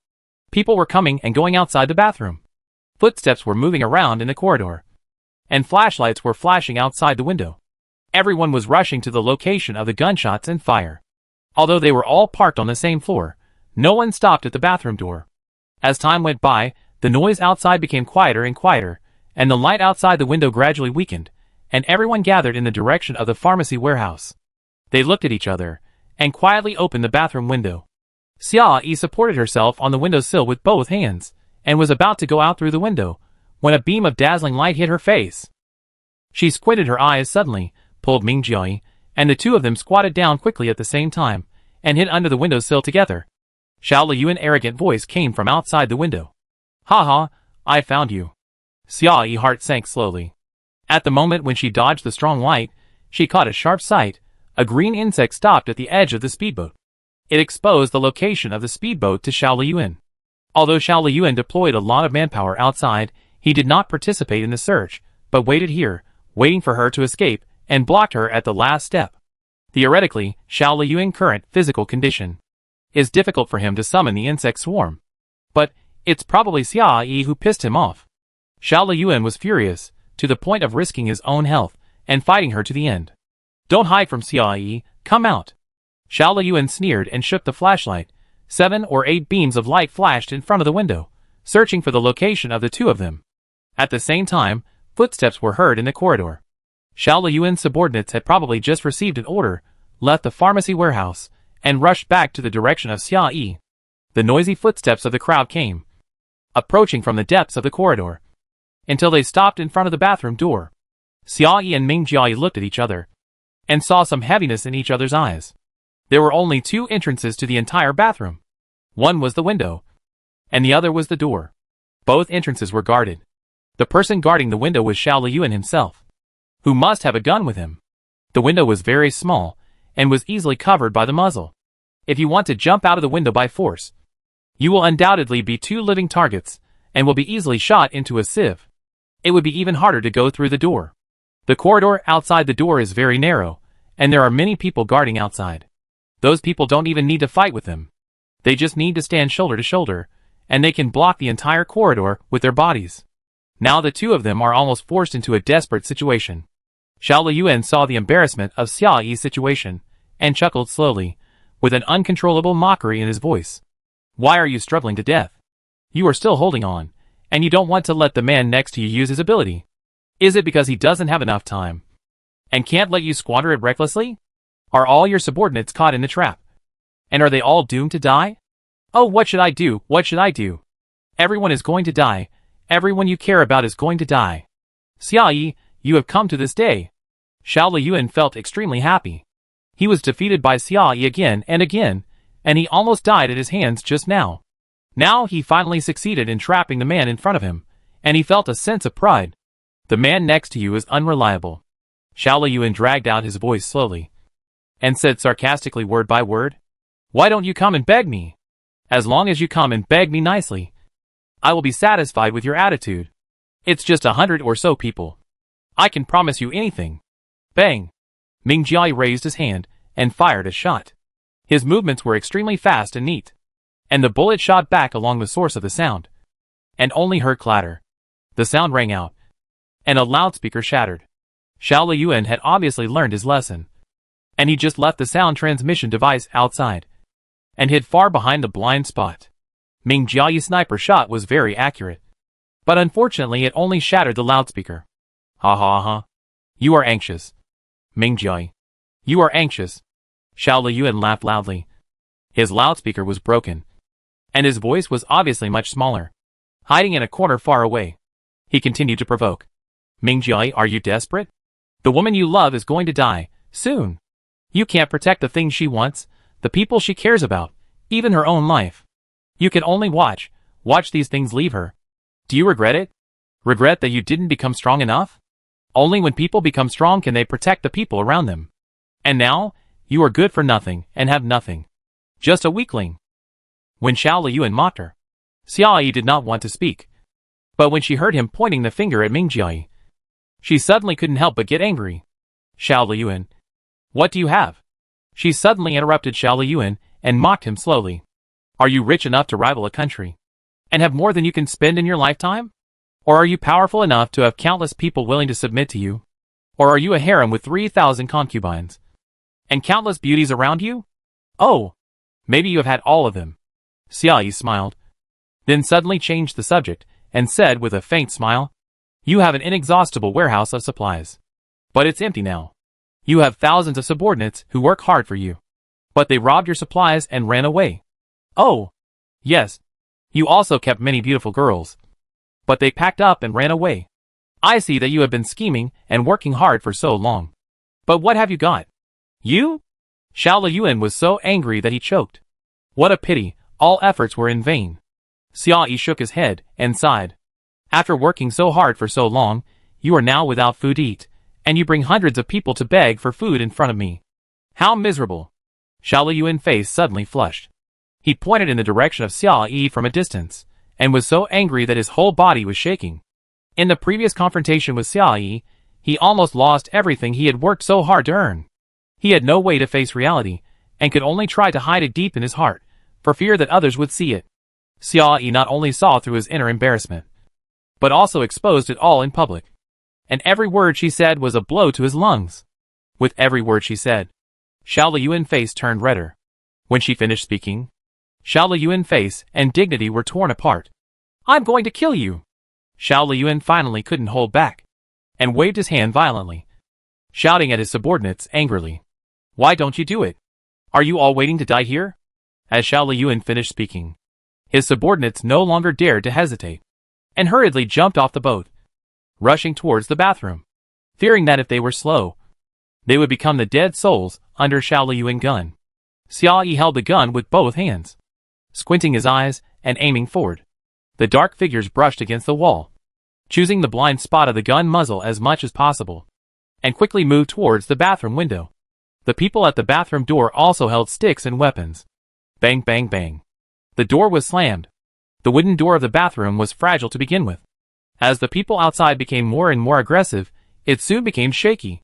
People were coming and going outside the bathroom. Footsteps were moving around in the corridor, and flashlights were flashing outside the window. Everyone was rushing to the location of the gunshots and fire. Although they were all parked on the same floor, no one stopped at the bathroom door. As time went by, the noise outside became quieter and quieter, and the light outside the window gradually weakened, and everyone gathered in the direction of the pharmacy warehouse. They looked at each other, and quietly opened the bathroom window. Xia Yi supported herself on the windowsill with both hands, and was about to go out through the window, when a beam of dazzling light hit her face. She squinted her eyes suddenly, pulled Ming Jiayi, and the two of them squatted down quickly at the same time, and hid under the windowsill together. Xiao Liyuan's arrogant voice came from outside the window. "Ha ha, I found you." Xia Yi's heart sank slowly. At the moment when she dodged the strong light, she caught a sharp sight. A green insect stopped at the edge of the speedboat. It exposed the location of the speedboat to Xiao Liyuan. Although Xiao Liyuan deployed a lot of manpower outside, he did not participate in the search, but waited here, waiting for her to escape, and blocked her at the last step. Theoretically, Xiao Liyuan's current physical condition is difficult for him to summon the insect swarm. But it's probably Xia Yi who pissed him off. Xiao Liyuan was furious, to the point of risking his own health, and fighting her to the end. "Don't hide from Xia Yi, come out." Xiao Liyuan sneered and shook the flashlight. 7 or 8 beams of light flashed in front of the window, searching for the location of the two of them. At the same time, footsteps were heard in the corridor. Xiao Liyuan's subordinates had probably just received an order, left the pharmacy warehouse, and rushed back to the direction of Xia Yi. The noisy footsteps of the crowd came, approaching from the depths of the corridor, until they stopped in front of the bathroom door. Xia Yi and Ming Jiayi looked at each other, and saw some heaviness in each other's eyes. There were only two entrances to the entire bathroom. One was the window, and the other was the door. Both entrances were guarded. The person guarding the window was Xiao Liyuan himself, who must have a gun with him. The window was very small, and was easily covered by the muzzle. If you want to jump out of the window by force, you will undoubtedly be two living targets, and will be easily shot into a sieve. It would be even harder to go through the door. The corridor outside the door is very narrow, and there are many people guarding outside. Those people don't even need to fight with them. They just need to stand shoulder to shoulder, and they can block the entire corridor with their bodies. Now the two of them are almost forced into a desperate situation. Xiao Liyuan saw the embarrassment of Xia Yi's situation, and chuckled slowly, with an uncontrollable mockery in his voice. Why are you struggling to death? You are still holding on, and you don't want to let the man next to you use his ability. Is it because he doesn't have enough time, and can't let you squander it recklessly? Are all your subordinates caught in the trap? And are they all doomed to die? Oh, what should I do? What should I do? Everyone is going to die. Everyone you care about is going to die. Xia Yi, you have come to this day. Xiao Liyuan felt extremely happy. He was defeated by Xia Yi again, and he almost died at his hands just now. Now he finally succeeded in trapping the man in front of him, and he felt a sense of pride. The man next to you is unreliable. Xiao Liyuan dragged out his voice slowly, and said sarcastically word by word, why don't you come and beg me? As long as you come and beg me nicely, I will be satisfied with your attitude. It's just 100 or so people. I can promise you anything. Bang! Ming Jiayi raised his hand and fired a shot. His movements were extremely fast and neat, and the bullet shot back along the source of the sound, and only heard clatter. The sound rang out, and a loudspeaker shattered. Xiao Liyuan had obviously learned his lesson, and he just left the sound transmission device outside, and hid far behind the blind spot. Ming Jiayi's sniper shot was very accurate, but unfortunately it only shattered the loudspeaker. Ha ha ha. You are anxious. Ming Jiayi. You are anxious. Xiao Liyuan laughed loudly. His loudspeaker was broken, and his voice was obviously much smaller. Hiding in a corner far away, he continued to provoke. Ming Jiayi, are you desperate? The woman you love is going to die, soon. You can't protect the things she wants, the people she cares about, even her own life. You can only watch these things leave her. Do you regret it? Regret that you didn't become strong enough? Only when people become strong can they protect the people around them. And now, you are good for nothing and have nothing. Just a weakling. When Xiao Liyuan mocked her, Xia Yi did not want to speak. But when she heard him pointing the finger at Ming Jiayi, she suddenly couldn't help but get angry. Xiao Liyuan, what do you have? She suddenly interrupted Xiao Liyuan and mocked him slowly. Are you rich enough to rival a country, and have more than you can spend in your lifetime? Or are you powerful enough to have countless people willing to submit to you? Or are you a harem with 3,000 concubines, and countless beauties around you? Oh, maybe you have had all of them. Xia Yi smiled, then suddenly changed the subject, and said with a faint smile, you have an inexhaustible warehouse of supplies. But it's empty now. You have thousands of subordinates who work hard for you, but they robbed your supplies and ran away. Oh, yes. You also kept many beautiful girls, but they packed up and ran away. I see that you have been scheming and working hard for so long. But what have you got? You? Xiao Liyuan was so angry that he choked. What a pity, all efforts were in vain. Xia Yi shook his head and sighed. After working so hard for so long, you are now without food to eat, and you bring hundreds of people to beg for food in front of me. How miserable. Xiao Liyuan's face suddenly flushed. He pointed in the direction of Xia Yi from a distance, and was so angry that his whole body was shaking. In the previous confrontation with Xia Yi, he almost lost everything he had worked so hard to earn. He had no way to face reality, and could only try to hide it deep in his heart, for fear that others would see it. Xia Yi not only saw through his inner embarrassment, but also exposed it all in public. And every word she said was a blow to his lungs. With every word she said, Xiao Liyuan's face turned redder. When she finished speaking, Xiao Liyuan's face and dignity were torn apart. I'm going to kill you. Xiao Liyuan finally couldn't hold back, and waved his hand violently, shouting at his subordinates angrily. Why don't you do it? Are you all waiting to die here? As Xiao Liyuan finished speaking, his subordinates no longer dared to hesitate, and hurriedly jumped off the boat, rushing towards the bathroom, fearing that if they were slow, they would become the dead souls under Xiao Liyuan's gun. Xiao Yi held the gun with both hands, squinting his eyes and aiming forward. The dark figures brushed against the wall, choosing the blind spot of the gun muzzle as much as possible, and quickly moved towards the bathroom window. The people at the bathroom door also held sticks and weapons. Bang, bang, bang. The door was slammed. The wooden door of the bathroom was fragile to begin with. As the people outside became more and more aggressive, it soon became shaky.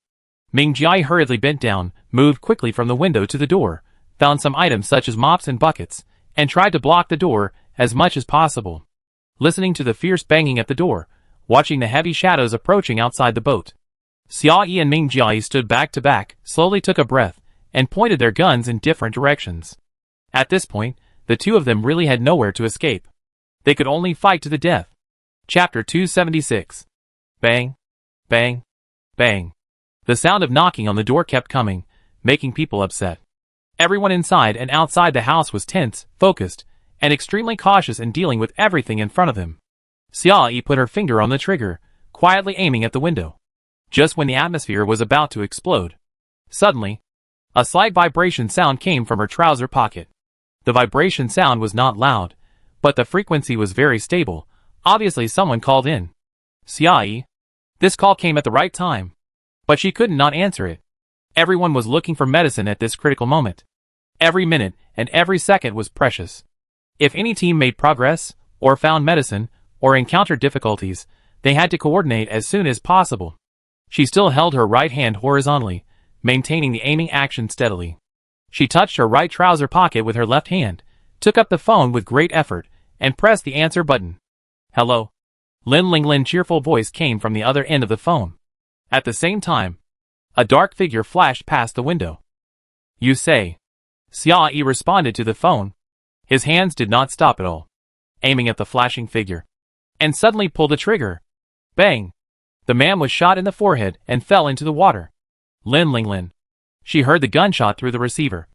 Ming Jiai hurriedly bent down, moved quickly from the window to the door, found some items such as mops and buckets, and tried to block the door as much as possible. Listening to the fierce banging at the door, watching the heavy shadows approaching outside the boat, Xiao Yi and Ming Jiai stood back to back, slowly took a breath, and pointed their guns in different directions. At this point, the two of them really had nowhere to escape. They could only fight to the death. Chapter 276. Bang, bang, bang. The sound of knocking on the door kept coming, making people upset. Everyone inside and outside the house was tense, focused, and extremely cautious in dealing with everything in front of them. Xiao Yi put her finger on the trigger, quietly aiming at the window. Just when the atmosphere was about to explode, suddenly, a slight vibration sound came from her trouser pocket. The vibration sound was not loud, but the frequency was very stable. Obviously someone called in. Xiao Yi. This call came at the right time, but she could not answer it. Everyone was looking for medicine at this critical moment. Every minute and every second was precious. If any team made progress, or found medicine, or encountered difficulties, they had to coordinate as soon as possible. She still held her right hand horizontally, maintaining the aiming action steadily. She touched her right trouser pocket with her left hand, took up the phone with great effort, and pressed the answer button. Hello? Lin Linglin's cheerful voice came from the other end of the phone. At the same time, a dark figure flashed past the window. You say? Xiao Yi responded to the phone. His hands did not stop at all, aiming at the flashing figure, and suddenly pulled the trigger. Bang! The man was shot in the forehead and fell into the water. Lin Linglin. She heard the gunshot through the receiver,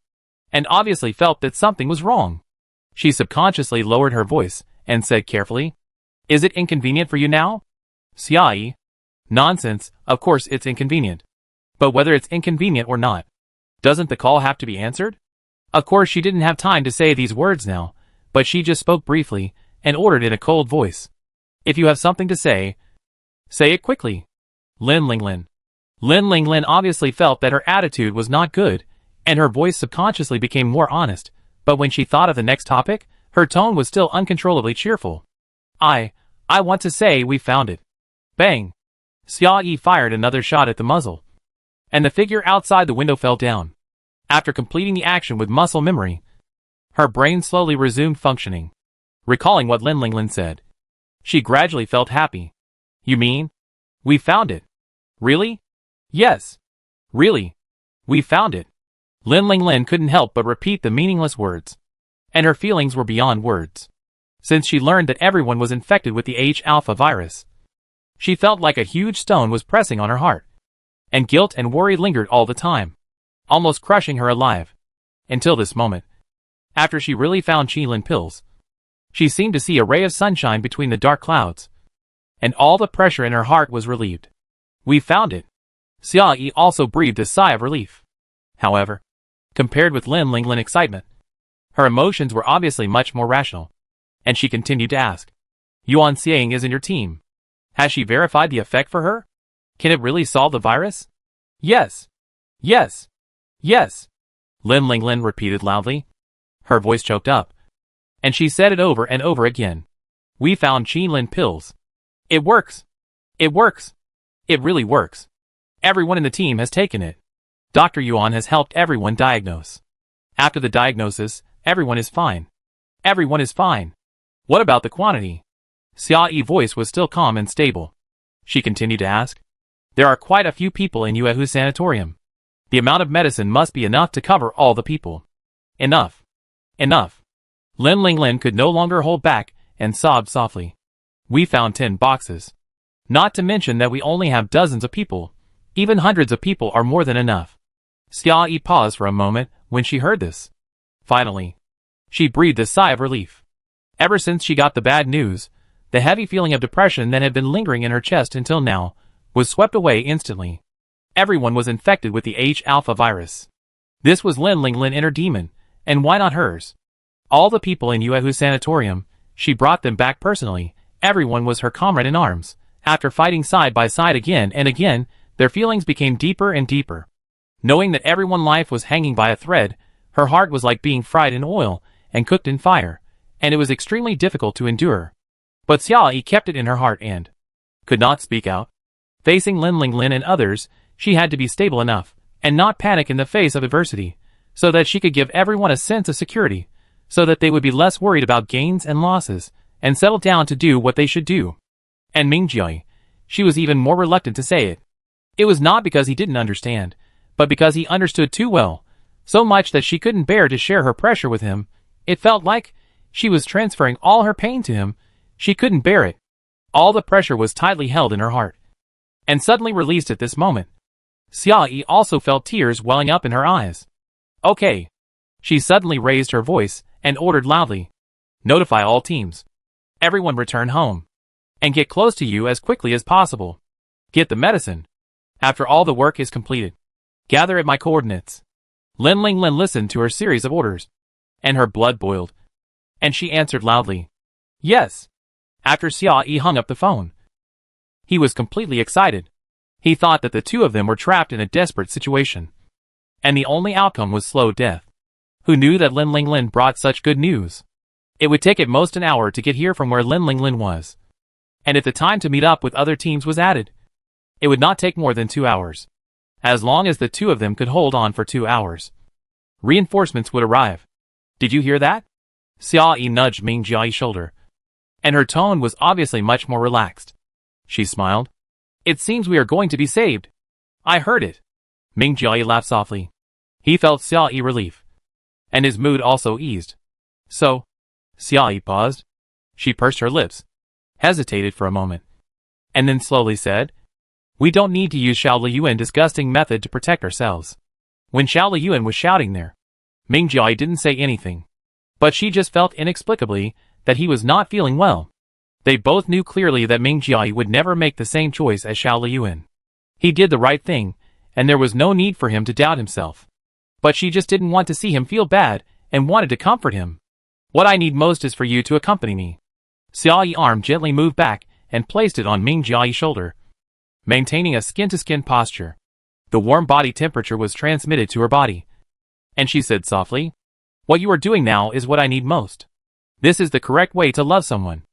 and obviously felt that something was wrong. She subconsciously lowered her voice and said carefully, Is it inconvenient for you now? Xiao Yi. Nonsense, of course it's inconvenient. But whether it's inconvenient or not, doesn't the call have to be answered? Of course she didn't have time to say these words now, but she just spoke briefly and ordered in a cold voice. If you have something to say it quickly. Lin Linglin. Lin Linglin obviously felt that her attitude was not good, and her voice subconsciously became more honest, but when she thought of the next topic, her tone was still uncontrollably cheerful. I want to say we found it. Bang! Xiao Yi fired another shot at the muzzle, and the figure outside the window fell down. After completing the action with muscle memory, her brain slowly resumed functioning. Recalling what Lin Linglin said, she gradually felt happy. You mean? We found it. Really? Yes. Really? We found it. Lin Linglin couldn't help but repeat the meaningless words, and her feelings were beyond words. Since she learned that everyone was infected with the H-alpha virus, she felt like a huge stone was pressing on her heart, and guilt and worry lingered all the time, almost crushing her alive. Until this moment, after she really found Qilin pills, she seemed to see a ray of sunshine between the dark clouds, and all the pressure in her heart was relieved. We found it. Xiao Yi also breathed a sigh of relief. However, compared with Lin Linglin's excitement, her emotions were obviously much more rational, and she continued to ask, Yuan Xiang is in your team. Has she verified the effect for her? Can it really solve the virus? Yes. Yes. Yes. Lin Linglin repeated loudly. Her voice choked up, and she said it over and over again. We found Qilin pills. It works. It works. It really works. Everyone in the team has taken it. Dr. Yuan has helped everyone diagnose. After the diagnosis, everyone is fine. Everyone is fine. What about the quantity? Xiao Yi's voice was still calm and stable. She continued to ask. There are quite a few people in Yuehu's sanatorium. The amount of medicine must be enough to cover all the people. Enough. Enough. Lin Linglin could no longer hold back and sobbed softly. We found 10 boxes. Not to mention that we only have dozens of people. Even hundreds of people are more than enough. Xia Yi paused for a moment when she heard this. Finally, she breathed a sigh of relief. Ever since she got the bad news, the heavy feeling of depression that had been lingering in her chest until now was swept away instantly. Everyone was infected with the H-alpha virus. This was Lin Linglin inner demon, and why not hers? All the people in Yuehu's sanatorium, she brought them back personally. Everyone was her comrade in arms. After fighting side by side again and again, their feelings became deeper and deeper. Knowing that everyone's life was hanging by a thread, her heart was like being fried in oil and cooked in fire, and it was extremely difficult to endure. But Xia Yi kept it in her heart and could not speak out. Facing Lin Linglin and others, she had to be stable enough and not panic in the face of adversity, so that she could give everyone a sense of security, so that they would be less worried about gains and losses, and settle down to do what they should do. And Ming Jiayi, she was even more reluctant to say it. It was not because he didn't understand, but because he understood too well, so much that she couldn't bear to share her pressure with him. It felt like she was transferring all her pain to him. She couldn't bear it. All the pressure was tightly held in her heart, and suddenly released at this moment. Xia Yi also felt tears welling up in her eyes. Okay. She suddenly raised her voice and ordered loudly. Notify all teams. Everyone return home. And get close to you as quickly as possible. Get the medicine. After all the work is completed, gather at my coordinates. Lin Linglin listened to her series of orders, and her blood boiled. And she answered loudly. Yes. After Xia Yi hung up the phone, he was completely excited. He thought that the two of them were trapped in a desperate situation, and the only outcome was slow death. Who knew that Lin Linglin brought such good news? It would take at most an hour to get here from where Lin Linglin was. And if the time to meet up with other teams was added, it would not take more than 2 hours. As long as the two of them could hold on for 2 hours, reinforcements would arrive. Did you hear that? Xia Yi nudged Ming Jiayi's shoulder, and her tone was obviously much more relaxed. She smiled. It seems we are going to be saved. I heard it. Ming Jiayi laughed softly. He felt Xia Yi relief, and his mood also eased. So, Xia Yi paused. She pursed her lips, hesitated for a moment, and then slowly said, We don't need to use Xiao Liyuan's disgusting method to protect ourselves. When Xiao Liyuan was shouting there, Ming Jiayi didn't say anything, but she just felt inexplicably that he was not feeling well. They both knew clearly that Ming Jiayi would never make the same choice as Xiao Liyuan. He did the right thing, and there was no need for him to doubt himself. But she just didn't want to see him feel bad, and wanted to comfort him. What I need most is for you to accompany me. Xia Yi's arm gently moved back, and placed it on Ming Jiayi's shoulder, maintaining a skin-to-skin posture. The warm body temperature was transmitted to her body, and she said softly, What you are doing now is what I need most. This is the correct way to love someone.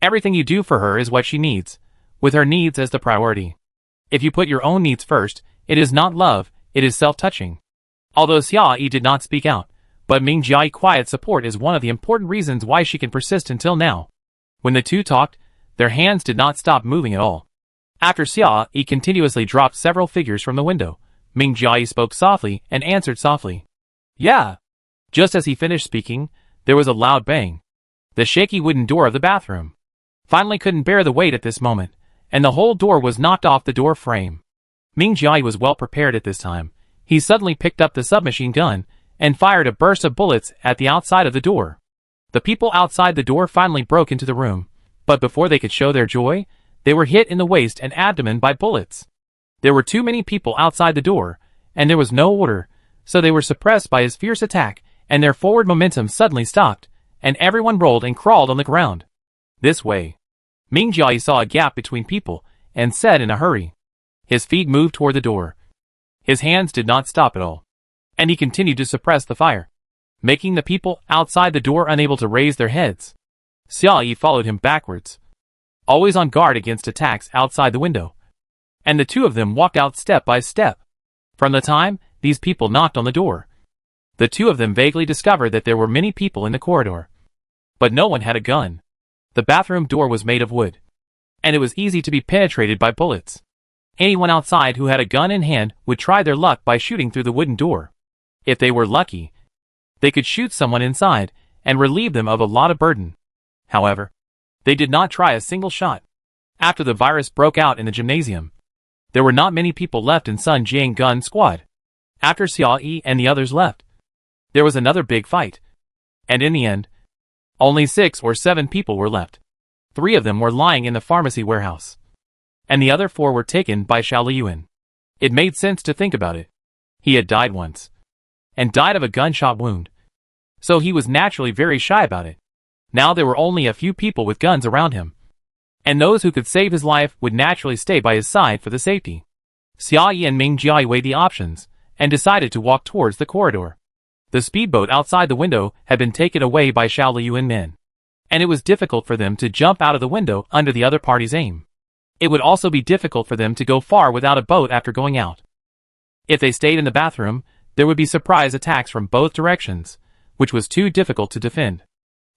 Everything you do for her is what she needs, with her needs as the priority. If you put your own needs first, it is not love, it is self-touching. Although Xia Yi did not speak out, but Ming Jiayi's quiet support is one of the important reasons why she can persist until now. When the two talked, their hands did not stop moving at all. After Xia Yi continuously dropped several figures from the window, Ming Jiayi spoke softly and answered softly. Yeah. Just as he finished speaking, there was a loud bang. The shaky wooden door of the bathroom finally couldn't bear the weight at this moment, and the whole door was knocked off the door frame. Ming Jiayi was well prepared at this time. He suddenly picked up the submachine gun and fired a burst of bullets at the outside of the door. The people outside the door finally broke into the room, but before they could show their joy, they were hit in the waist and abdomen by bullets. There were too many people outside the door, and there was no order, so they were suppressed by his fierce attack, and their forward momentum suddenly stopped, and everyone rolled and crawled on the ground. This way. Ming Jiayi saw a gap between people, and said in a hurry. His feet moved toward the door. His hands did not stop at all, and he continued to suppress the fire, making the people outside the door unable to raise their heads. Xia Yi followed him backwards, always on guard against attacks outside the window, and the two of them walked out step by step. From the time these people knocked on the door, the two of them vaguely discovered that there were many people in the corridor, but no one had a gun. The bathroom door was made of wood, and it was easy to be penetrated by bullets. Anyone outside who had a gun in hand would try their luck by shooting through the wooden door. If they were lucky, they could shoot someone inside and relieve them of a lot of burden. However, they did not try a single shot. After the virus broke out in the gymnasium, there were not many people left in Sun Jiang Gun Squad. After Xiao Yi and the others left, there was another big fight. And in the end, only 6 or 7 people were left. 3 of them were lying in the pharmacy warehouse, and the other 4 were taken by Xiao Liyuan. It made sense to think about it. He had died once, and died of a gunshot wound, so he was naturally very shy about it. Now there were only a few people with guns around him, and those who could save his life would naturally stay by his side for the safety. Xiao Yi and Ming Jiai weighed the options, and decided to walk towards the corridor. The speedboat outside the window had been taken away by Xiao Liyuan men, and it was difficult for them to jump out of the window under the other party's aim. It would also be difficult for them to go far without a boat after going out. If they stayed in the bathroom, there would be surprise attacks from both directions, which was too difficult to defend.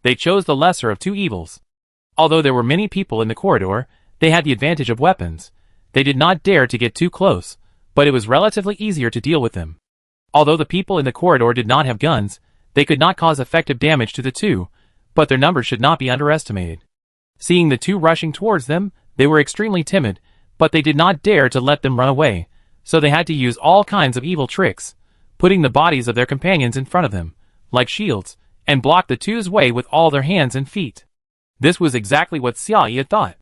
They chose the lesser of 2 evils. Although there were many people in the corridor, they had the advantage of weapons. They did not dare to get too close, but it was relatively easier to deal with them. Although the people in the corridor did not have guns, they could not cause effective damage to the 2, but their numbers should not be underestimated. Seeing the 2 rushing towards them, they were extremely timid, but they did not dare to let them run away, so they had to use all kinds of evil tricks, putting the bodies of their companions in front of them, like shields, and block the 2's way with all their hands and feet. This was exactly what Xiao Yi had thought.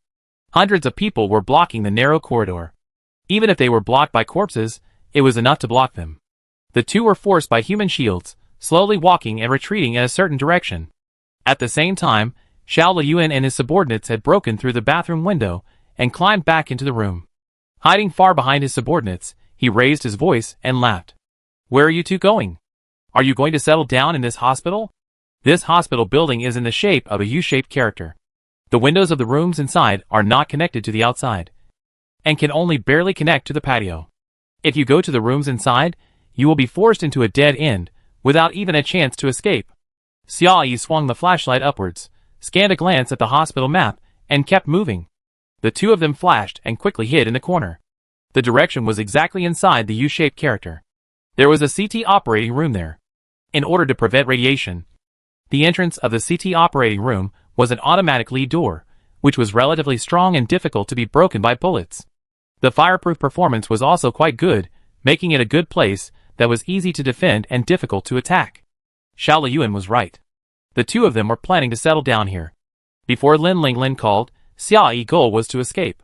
Hundreds of people were blocking the narrow corridor. Even if they were blocked by corpses, it was enough to block them. The 2 were forced by human shields, slowly walking and retreating in a certain direction. At the same time, Xiao Liyuan and his subordinates had broken through the bathroom window and climbed back into the room. Hiding far behind his subordinates, he raised his voice and laughed. "Where are you 2 going? Are you going to settle down in this hospital? This hospital building is in the shape of a U-shaped character. The windows of the rooms inside are not connected to the outside, and can only barely connect to the patio. If you go to the rooms inside, you will be forced into a dead end, without even a chance to escape." Xiao Yi swung the flashlight upwards, scanned a glance at the hospital map, and kept moving. The 2 of them flashed and quickly hid in the corner. The direction was exactly inside the U-shaped character. There was a CT operating room there. In order to prevent radiation, the entrance of the CT operating room was an automatic lead door, which was relatively strong and difficult to be broken by bullets. The fireproof performance was also quite good, making it a good place that was easy to defend and difficult to attack. Xiao Liyuan was right. The 2 of them were planning to settle down here. Before Lin Linglin called, Xiao Yi's goal was to escape.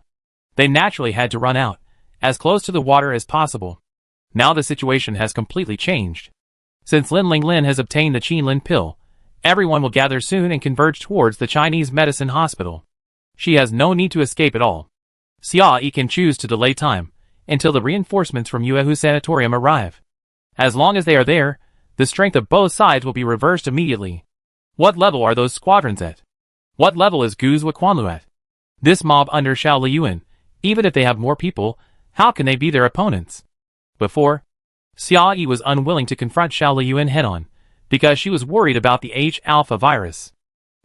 They naturally had to run out, as close to the water as possible. Now the situation has completely changed. Since Lin Linglin has obtained the Qinlin pill, everyone will gather soon and converge towards the Chinese medicine hospital. She has no need to escape at all. Xiao Yi can choose to delay time until the reinforcements from Yuehu Sanatorium arrive. As long as they are there, the strength of both sides will be reversed immediately. What level are those squadrons at? What level is Guzhou Quanlu at? This mob under Xiao Liyuan, even if they have more people, how can they be their opponents? Before, Xiao Yi was unwilling to confront Xiao Liyuan head-on, because she was worried about the H-alpha virus.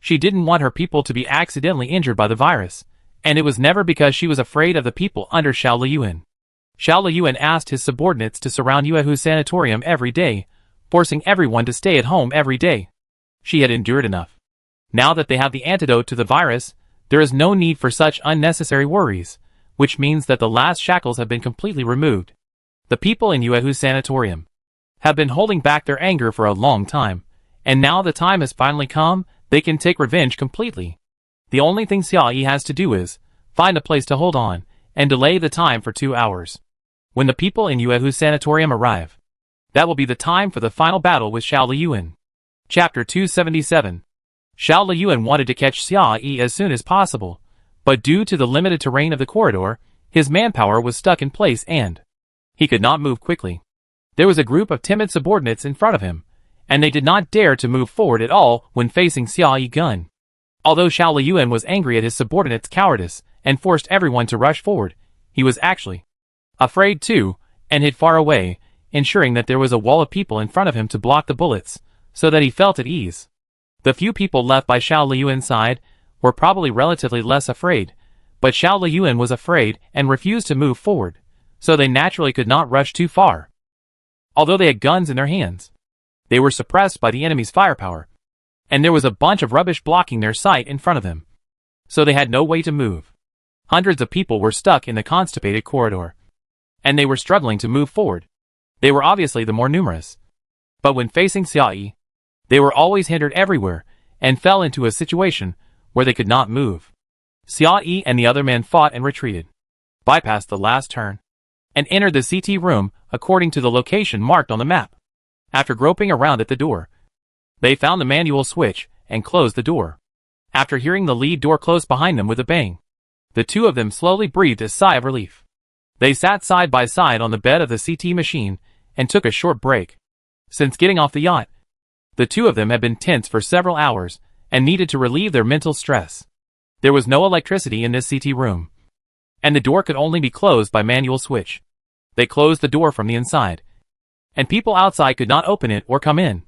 She didn't want her people to be accidentally injured by the virus, and it was never because she was afraid of the people under Xiao Liyuan. Xiao Liyuan asked his subordinates to surround Yuehu Sanatorium every day, forcing everyone to stay at home every day. She had endured enough. Now that they have the antidote to the virus, there is no need for such unnecessary worries, which means that the last shackles have been completely removed. The people in Yuehu Sanatorium have been holding back their anger for a long time, and now the time has finally come, they can take revenge completely. The only thing Xiao Yi has to do is find a place to hold on, and delay the time for 2 hours. When the people in Yuehu Sanatorium arrive, that will be the time for the final battle with Xiao Liyuan. Chapter 277. Xiao Liyuan wanted to catch Xiao Yi as soon as possible, but due to the limited terrain of the corridor, his manpower was stuck in place and he could not move quickly. There was a group of timid subordinates in front of him, and they did not dare to move forward at all when facing Xiao Yi's gun. Although Xiao Liyuan was angry at his subordinates' cowardice and forced everyone to rush forward, he was actually afraid too, and hid far away, ensuring that there was a wall of people in front of him to block the bullets, so that he felt at ease. The few people left by Xiao Liyuan's side were probably relatively less afraid, but Xiao Liyuan was afraid and refused to move forward, so they naturally could not rush too far. Although they had guns in their hands, they were suppressed by the enemy's firepower, and there was a bunch of rubbish blocking their sight in front of them, so they had no way to move. Hundreds of people were stuck in the constipated corridor, and they were struggling to move forward. They were obviously the more numerous. But when facing Xiaoyi, they were always hindered everywhere, and fell into a situation where they could not move. Xiaoyi and the other men fought and retreated, bypassed the last turn, and entered the CT room according to the location marked on the map. After groping around at the door, they found the manual switch and closed the door. After hearing the lead door close behind them with a bang, the two of them slowly breathed a sigh of relief. They sat side by side on the bed of the CT machine and took a short break. Since getting off the yacht, the two of them had been tense for several hours and needed to relieve their mental stress. There was no electricity in this CT room, and the door could only be closed by manual switch. They closed the door from the inside, and people outside could not open it or come in,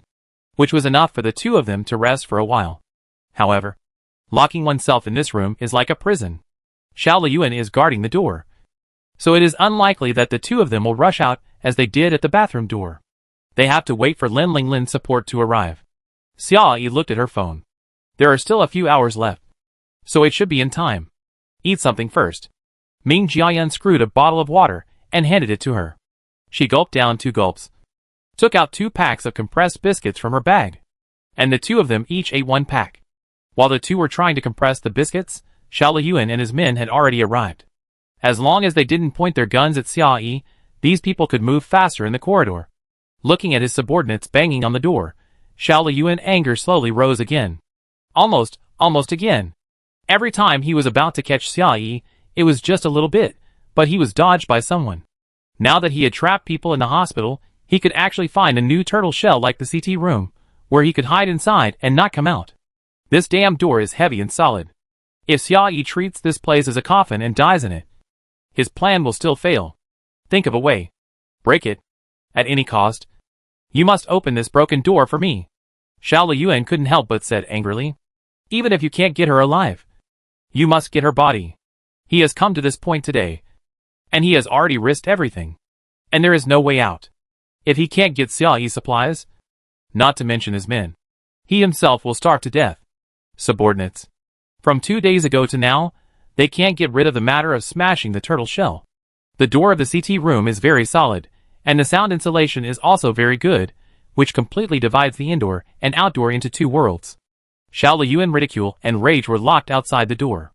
which was enough for the two of them to rest for a while. However, locking oneself in this room is like a prison. Xiao Liyuan is guarding the door, so it is unlikely that the two of them will rush out as they did at the bathroom door. They have to wait for Lin Linglin's support to arrive. Xiaoyi looked at her phone. There are still a few hours left, so it should be in time. Eat something first. Ming Jiayan unscrewed a bottle of water and handed it to her. She gulped down 2 gulps, took out 2 packs of compressed biscuits from her bag, and the two of them each ate 1 pack. While the two were trying to compress the biscuits, Xiao Liyuan and his men had already arrived. As long as they didn't point their guns at Xiaoyi, these people could move faster in the corridor. Looking at his subordinates banging on the door, Xiao Liyuan's anger slowly rose again. Almost again. Every time he was about to catch Xiaoyi, it was just a little bit, but he was dodged by someone. Now that he had trapped people in the hospital, he could actually find a new turtle shell like the CT room, where he could hide inside and not come out. This damn door is heavy and solid. If Xiaoyi treats this place as a coffin and dies in it, his plan will still fail. Think of a way. Break it. At any cost. You must open this broken door for me. Xiao Liyuan couldn't help but said angrily. Even if you can't get her alive, you must get her body. He has come to this point today, and he has already risked everything, and there is no way out. If he can't get Xiaoyi's supplies, not to mention his men, he himself will starve to death. Subordinates. From 2 days ago to now, they can't get rid of the matter of smashing the turtle shell. The door of the CT room is very solid, and the sound insulation is also very good, which completely divides the indoor and outdoor into 2 worlds. Xiao Liyuan ridicule and rage were locked outside the door.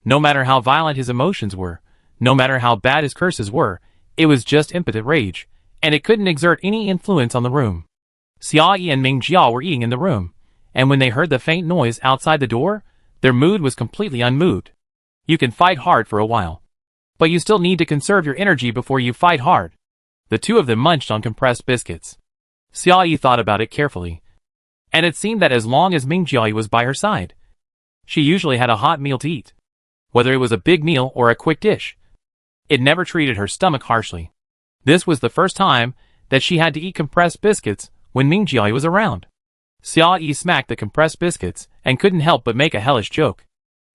No matter how violent his emotions were, no matter how bad his curses were, it was just impotent rage, and it couldn't exert any influence on the room. Xiaoyi and Ming Jiao were eating in the room, and when they heard the faint noise outside the door, their mood was completely unmoved. You can fight hard for a while, but you still need to conserve your energy before you fight hard. The two of them munched on compressed biscuits. Xiaoyi thought about it carefully, and it seemed that as long as Ming Jiao was by her side, she usually had a hot meal to eat. Whether it was a big meal or a quick dish, it never treated her stomach harshly. This was the first time that she had to eat compressed biscuits when Ming Jiao was around. Xiaoyi smacked the compressed biscuits and couldn't help but make a hellish joke.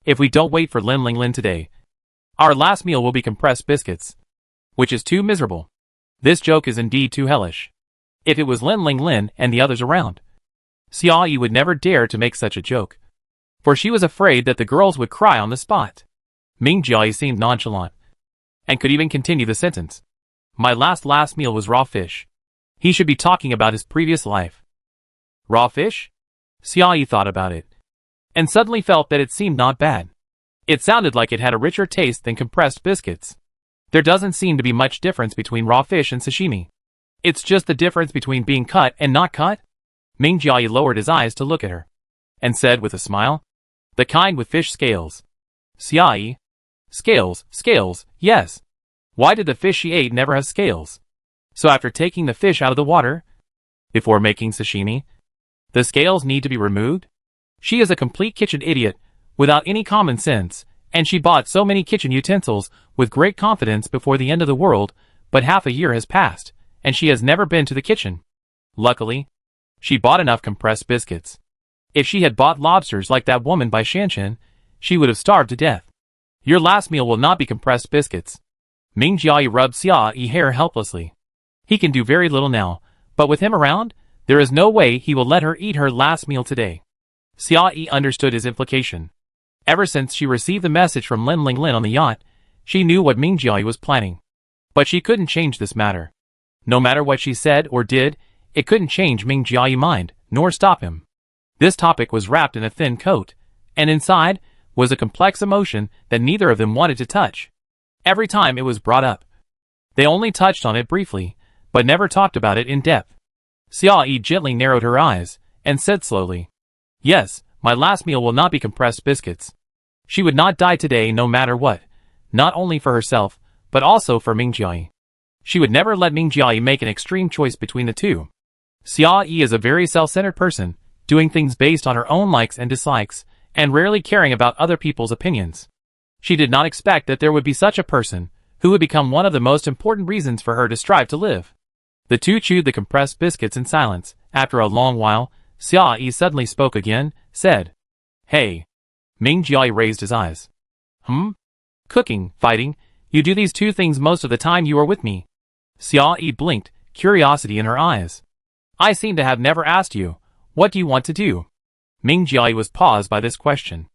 If we don't wait for Lin Linglin today, our last meal will be compressed biscuits, which is too miserable. This joke is indeed too hellish. If it was Lin Linglin and the others around, Xiaoyi would never dare to make such a joke, for she was afraid that the girls would cry on the spot. Ming Jiao seemed nonchalant, and could even continue the sentence. My last meal was raw fish. He should be talking about his previous life. Raw fish? Xiaoyi thought about it, and suddenly felt that it seemed not bad. It sounded like it had a richer taste than compressed biscuits. There doesn't seem to be much difference between raw fish and sashimi. It's just the difference between being cut and not cut. Ming Jiao lowered his eyes to look at her, and said with a smile, the kind with fish scales. Xiaoyi. Scales, yes. Why did the fish she ate never have scales? So after taking the fish out of the water, before making sashimi, the scales need to be removed? She is a complete kitchen idiot, without any common sense, and she bought so many kitchen utensils with great confidence before the end of the world, but half a year has passed, and she has never been to the kitchen. Luckily, she bought enough compressed biscuits. If she had bought lobsters like that woman by Shanshan, she would have starved to death. Your last meal will not be compressed biscuits. Ming Jiao rubbed Xiaoyi's hair helplessly. He can do very little now, but with him around, there is no way he will let her eat her last meal today. Xiaoyi understood his implication. Ever since she received the message from Lin Linglin on the yacht, she knew what Ming Jiao was planning. But she couldn't change this matter. No matter what she said or did, it couldn't change Ming Jiayi's mind, nor stop him. This topic was wrapped in a thin coat, and inside was a complex emotion that neither of them wanted to touch. Every time it was brought up, they only touched on it briefly, but never talked about it in depth. Xia Yi gently narrowed her eyes, and said slowly, "Yes, my last meal will not be compressed biscuits." She would not die today no matter what, not only for herself, but also for Ming Jiayi. She would never let Ming Jiayi make an extreme choice between the two. Xia Yi is a very self-centered person, doing things based on her own likes and dislikes, and rarely caring about other people's opinions. She did not expect that there would be such a person, who would become one of the most important reasons for her to strive to live. The two chewed the compressed biscuits in silence. After a long while, Xia Yi suddenly spoke again, said, "Hey." Ming Jiayi raised his eyes. Cooking, fighting, you do these two things most of the time you are with me." Xia Yi blinked, curiosity in her eyes. "I seem to have never asked you, what do you want to do?" Ming Jiayi was paused by this question.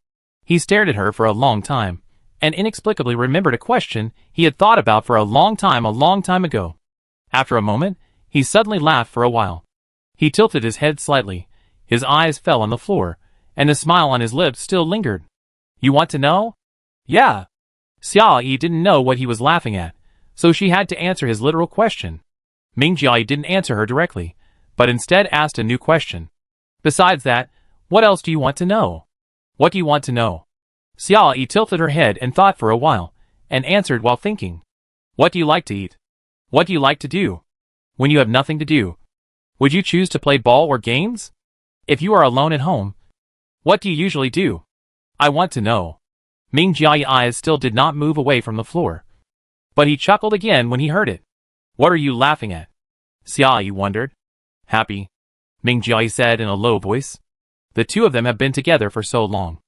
He stared at her for a long time, and inexplicably remembered a question he had thought about for a long time ago. After a moment, he suddenly laughed for a while. He tilted his head slightly, his eyes fell on the floor, and the smile on his lips still lingered. "You want to know?" "Yeah." Xia Yi didn't know what he was laughing at, so she had to answer his literal question. Ming Jiayi didn't answer her directly, but instead asked a new question. "Besides that, what else do you want to know?" "What do you want to know?" Xia Yi tilted her head and thought for a while, and answered while thinking. "What do you like to eat? What do you like to do? When you have nothing to do, would you choose to play ball or games? If you are alone at home, what do you usually do? I want to know." Ming Jiayi's eyes still did not move away from the floor, but he chuckled again when he heard it. "What are you laughing at?" Xia Yi wondered. "Happy," Ming Jiayi said in a low voice. The two of them have been together for so long.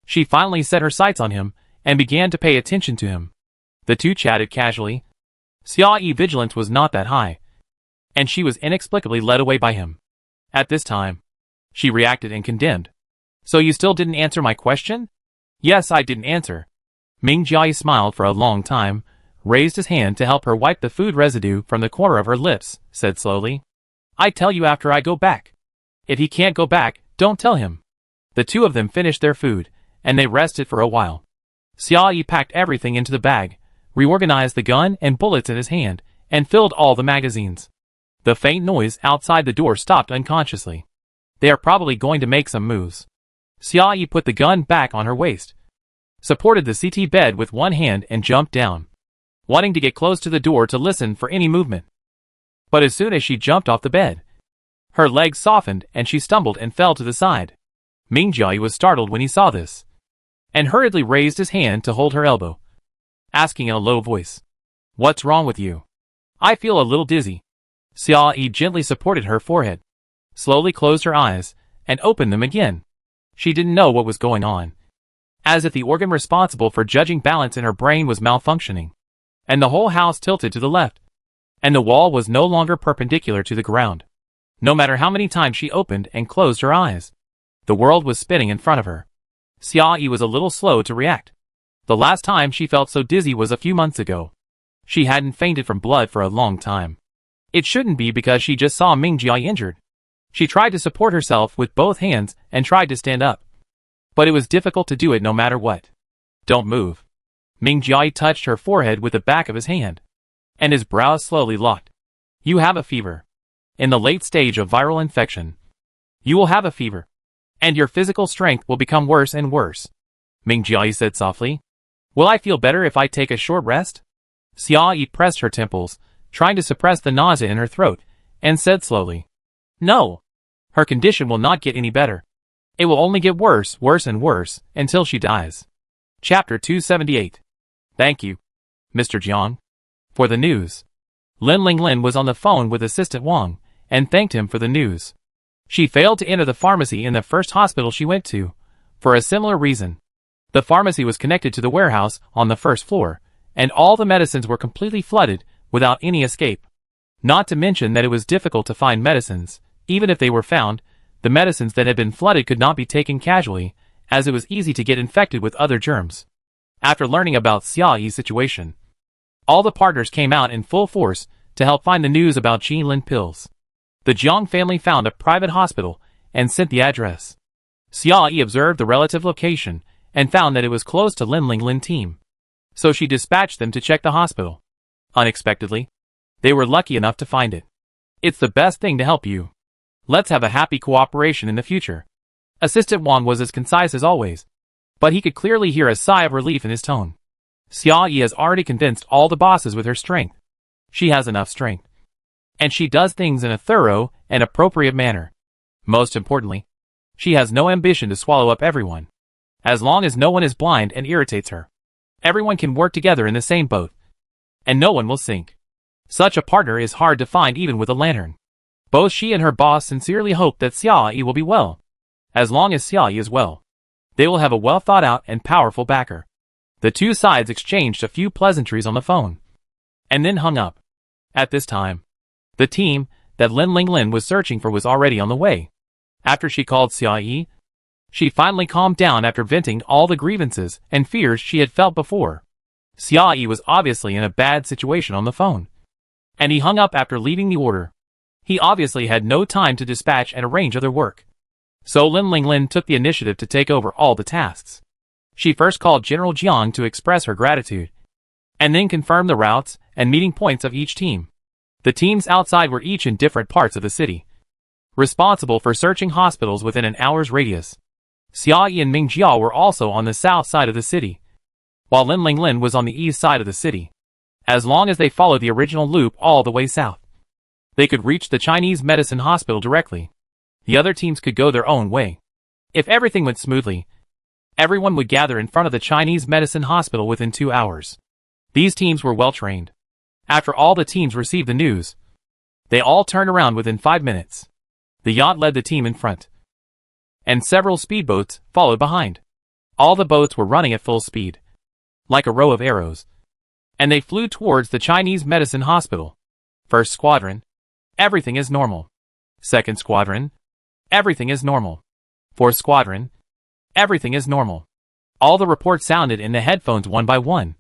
She finally set her sights on him, and began to pay attention to him. The two chatted casually. Xia Yi's vigilance was not that high, and she was inexplicably led away by him. At this time, she reacted and condemned. "So you still didn't answer my question?" "Yes, I didn't answer." Ming Jiayi smiled for a long time, raised his hand to help her wipe the food residue from the corner of her lips, said slowly, "I tell you after I go back. If he can't go back, don't tell him." The two of them finished their food, and they rested for a while. Xia Yi packed everything into the bag, reorganized the gun and bullets in his hand, and filled all the magazines. The faint noise outside the door stopped unconsciously. They are probably going to make some moves. Xia Yi put the gun back on her waist, supported the CT bed with one hand and jumped down, wanting to get close to the door to listen for any movement. But as soon as she jumped off the bed, her legs softened and she stumbled and fell to the side. Ming Jiayi was startled when he saw this, and hurriedly raised his hand to hold her elbow, asking in a low voice, "What's wrong with you?" "I feel a little dizzy." Xia Yi gently supported her forehead, slowly closed her eyes, and opened them again. She didn't know what was going on, as if the organ responsible for judging balance in her brain was malfunctioning, and the whole house tilted to the left, and the wall was no longer perpendicular to the ground. No matter how many times she opened and closed her eyes, the world was spinning in front of her. Xia Yi was a little slow to react. The last time she felt so dizzy was a few months ago. She hadn't fainted from blood for a long time. It shouldn't be because she just saw Ming Jiayi injured. She tried to support herself with both hands and tried to stand up, but it was difficult to do it no matter what. "Don't move." Ming Jiayi touched her forehead with the back of his hand, and his brows slowly locked. "You have a fever. In the late stage of viral infection, you will have a fever, and your physical strength will become worse and worse," Ming Jiayi said softly. "Will I feel better if I take a short rest?" Xia Yi pressed her temples, trying to suppress the nausea in her throat, and said slowly, "No. Her condition will not get any better. It will only get worse and worse, until she dies." Chapter 278. "Thank you, Mr. Jiang, for the news." Lin Linglin was on the phone with Assistant Wang, and thanked him for the news. She failed to enter the pharmacy in the first hospital she went to, for a similar reason. The pharmacy was connected to the warehouse on the first floor, and all the medicines were completely flooded without any escape. Not to mention that it was difficult to find medicines. Even if they were found, the medicines that had been flooded could not be taken casually, as it was easy to get infected with other germs. After learning about Xia Yi's situation, all the partners came out in full force to help find the news about Jilin pills. The Jiang family found a private hospital and sent the address. Xia Yi observed the relative location and found that it was close to Lin Linglin team. So she dispatched them to check the hospital. Unexpectedly, they were lucky enough to find it. It's the best thing to help you. Let's have a happy cooperation in the future. Assistant Wang was as concise as always, but he could clearly hear a sigh of relief in his tone. Xia Yi has already convinced all the bosses with her strength. She has enough strength. And she does things in a thorough and appropriate manner. Most importantly, she has no ambition to swallow up everyone. As long as no one is blind and irritates her, everyone can work together in the same boat, and no one will sink. Such a partner is hard to find even with a lantern. Both she and her boss sincerely hope that Xia Yi will be well. As long as Xia Yi is well, they will have a well thought out and powerful backer. The two sides exchanged a few pleasantries on the phone, and then hung up. At this time, the team that Lin Linglin was searching for was already on the way. After she called Xia Yi, she finally calmed down after venting all the grievances and fears she had felt before. Xia Yi was obviously in a bad situation on the phone, and he hung up after leaving the order. He obviously had no time to dispatch and arrange other work. So Lin Linglin took the initiative to take over all the tasks. She first called General Jiang to express her gratitude, and then confirmed the routes and meeting points of each team. The teams outside were each in different parts of the city, responsible for searching hospitals within an hour's radius. Xia Yi and Ming Jiao were also on the south side of the city, while Lin Linglin was on the east side of the city. As long as they followed the original loop all the way south, they could reach the Chinese medicine hospital directly. The other teams could go their own way. If everything went smoothly, everyone would gather in front of the Chinese medicine hospital within 2 hours. These teams were well trained. After all the teams received the news, they all turned around within 5 minutes. The yacht led the team in front, and several speedboats followed behind. All the boats were running at full speed, like a row of arrows, and they flew towards the Chinese medicine hospital. First squadron, everything is normal. Second squadron, everything is normal. Fourth squadron, everything is normal. All the reports sounded in the headphones one by one,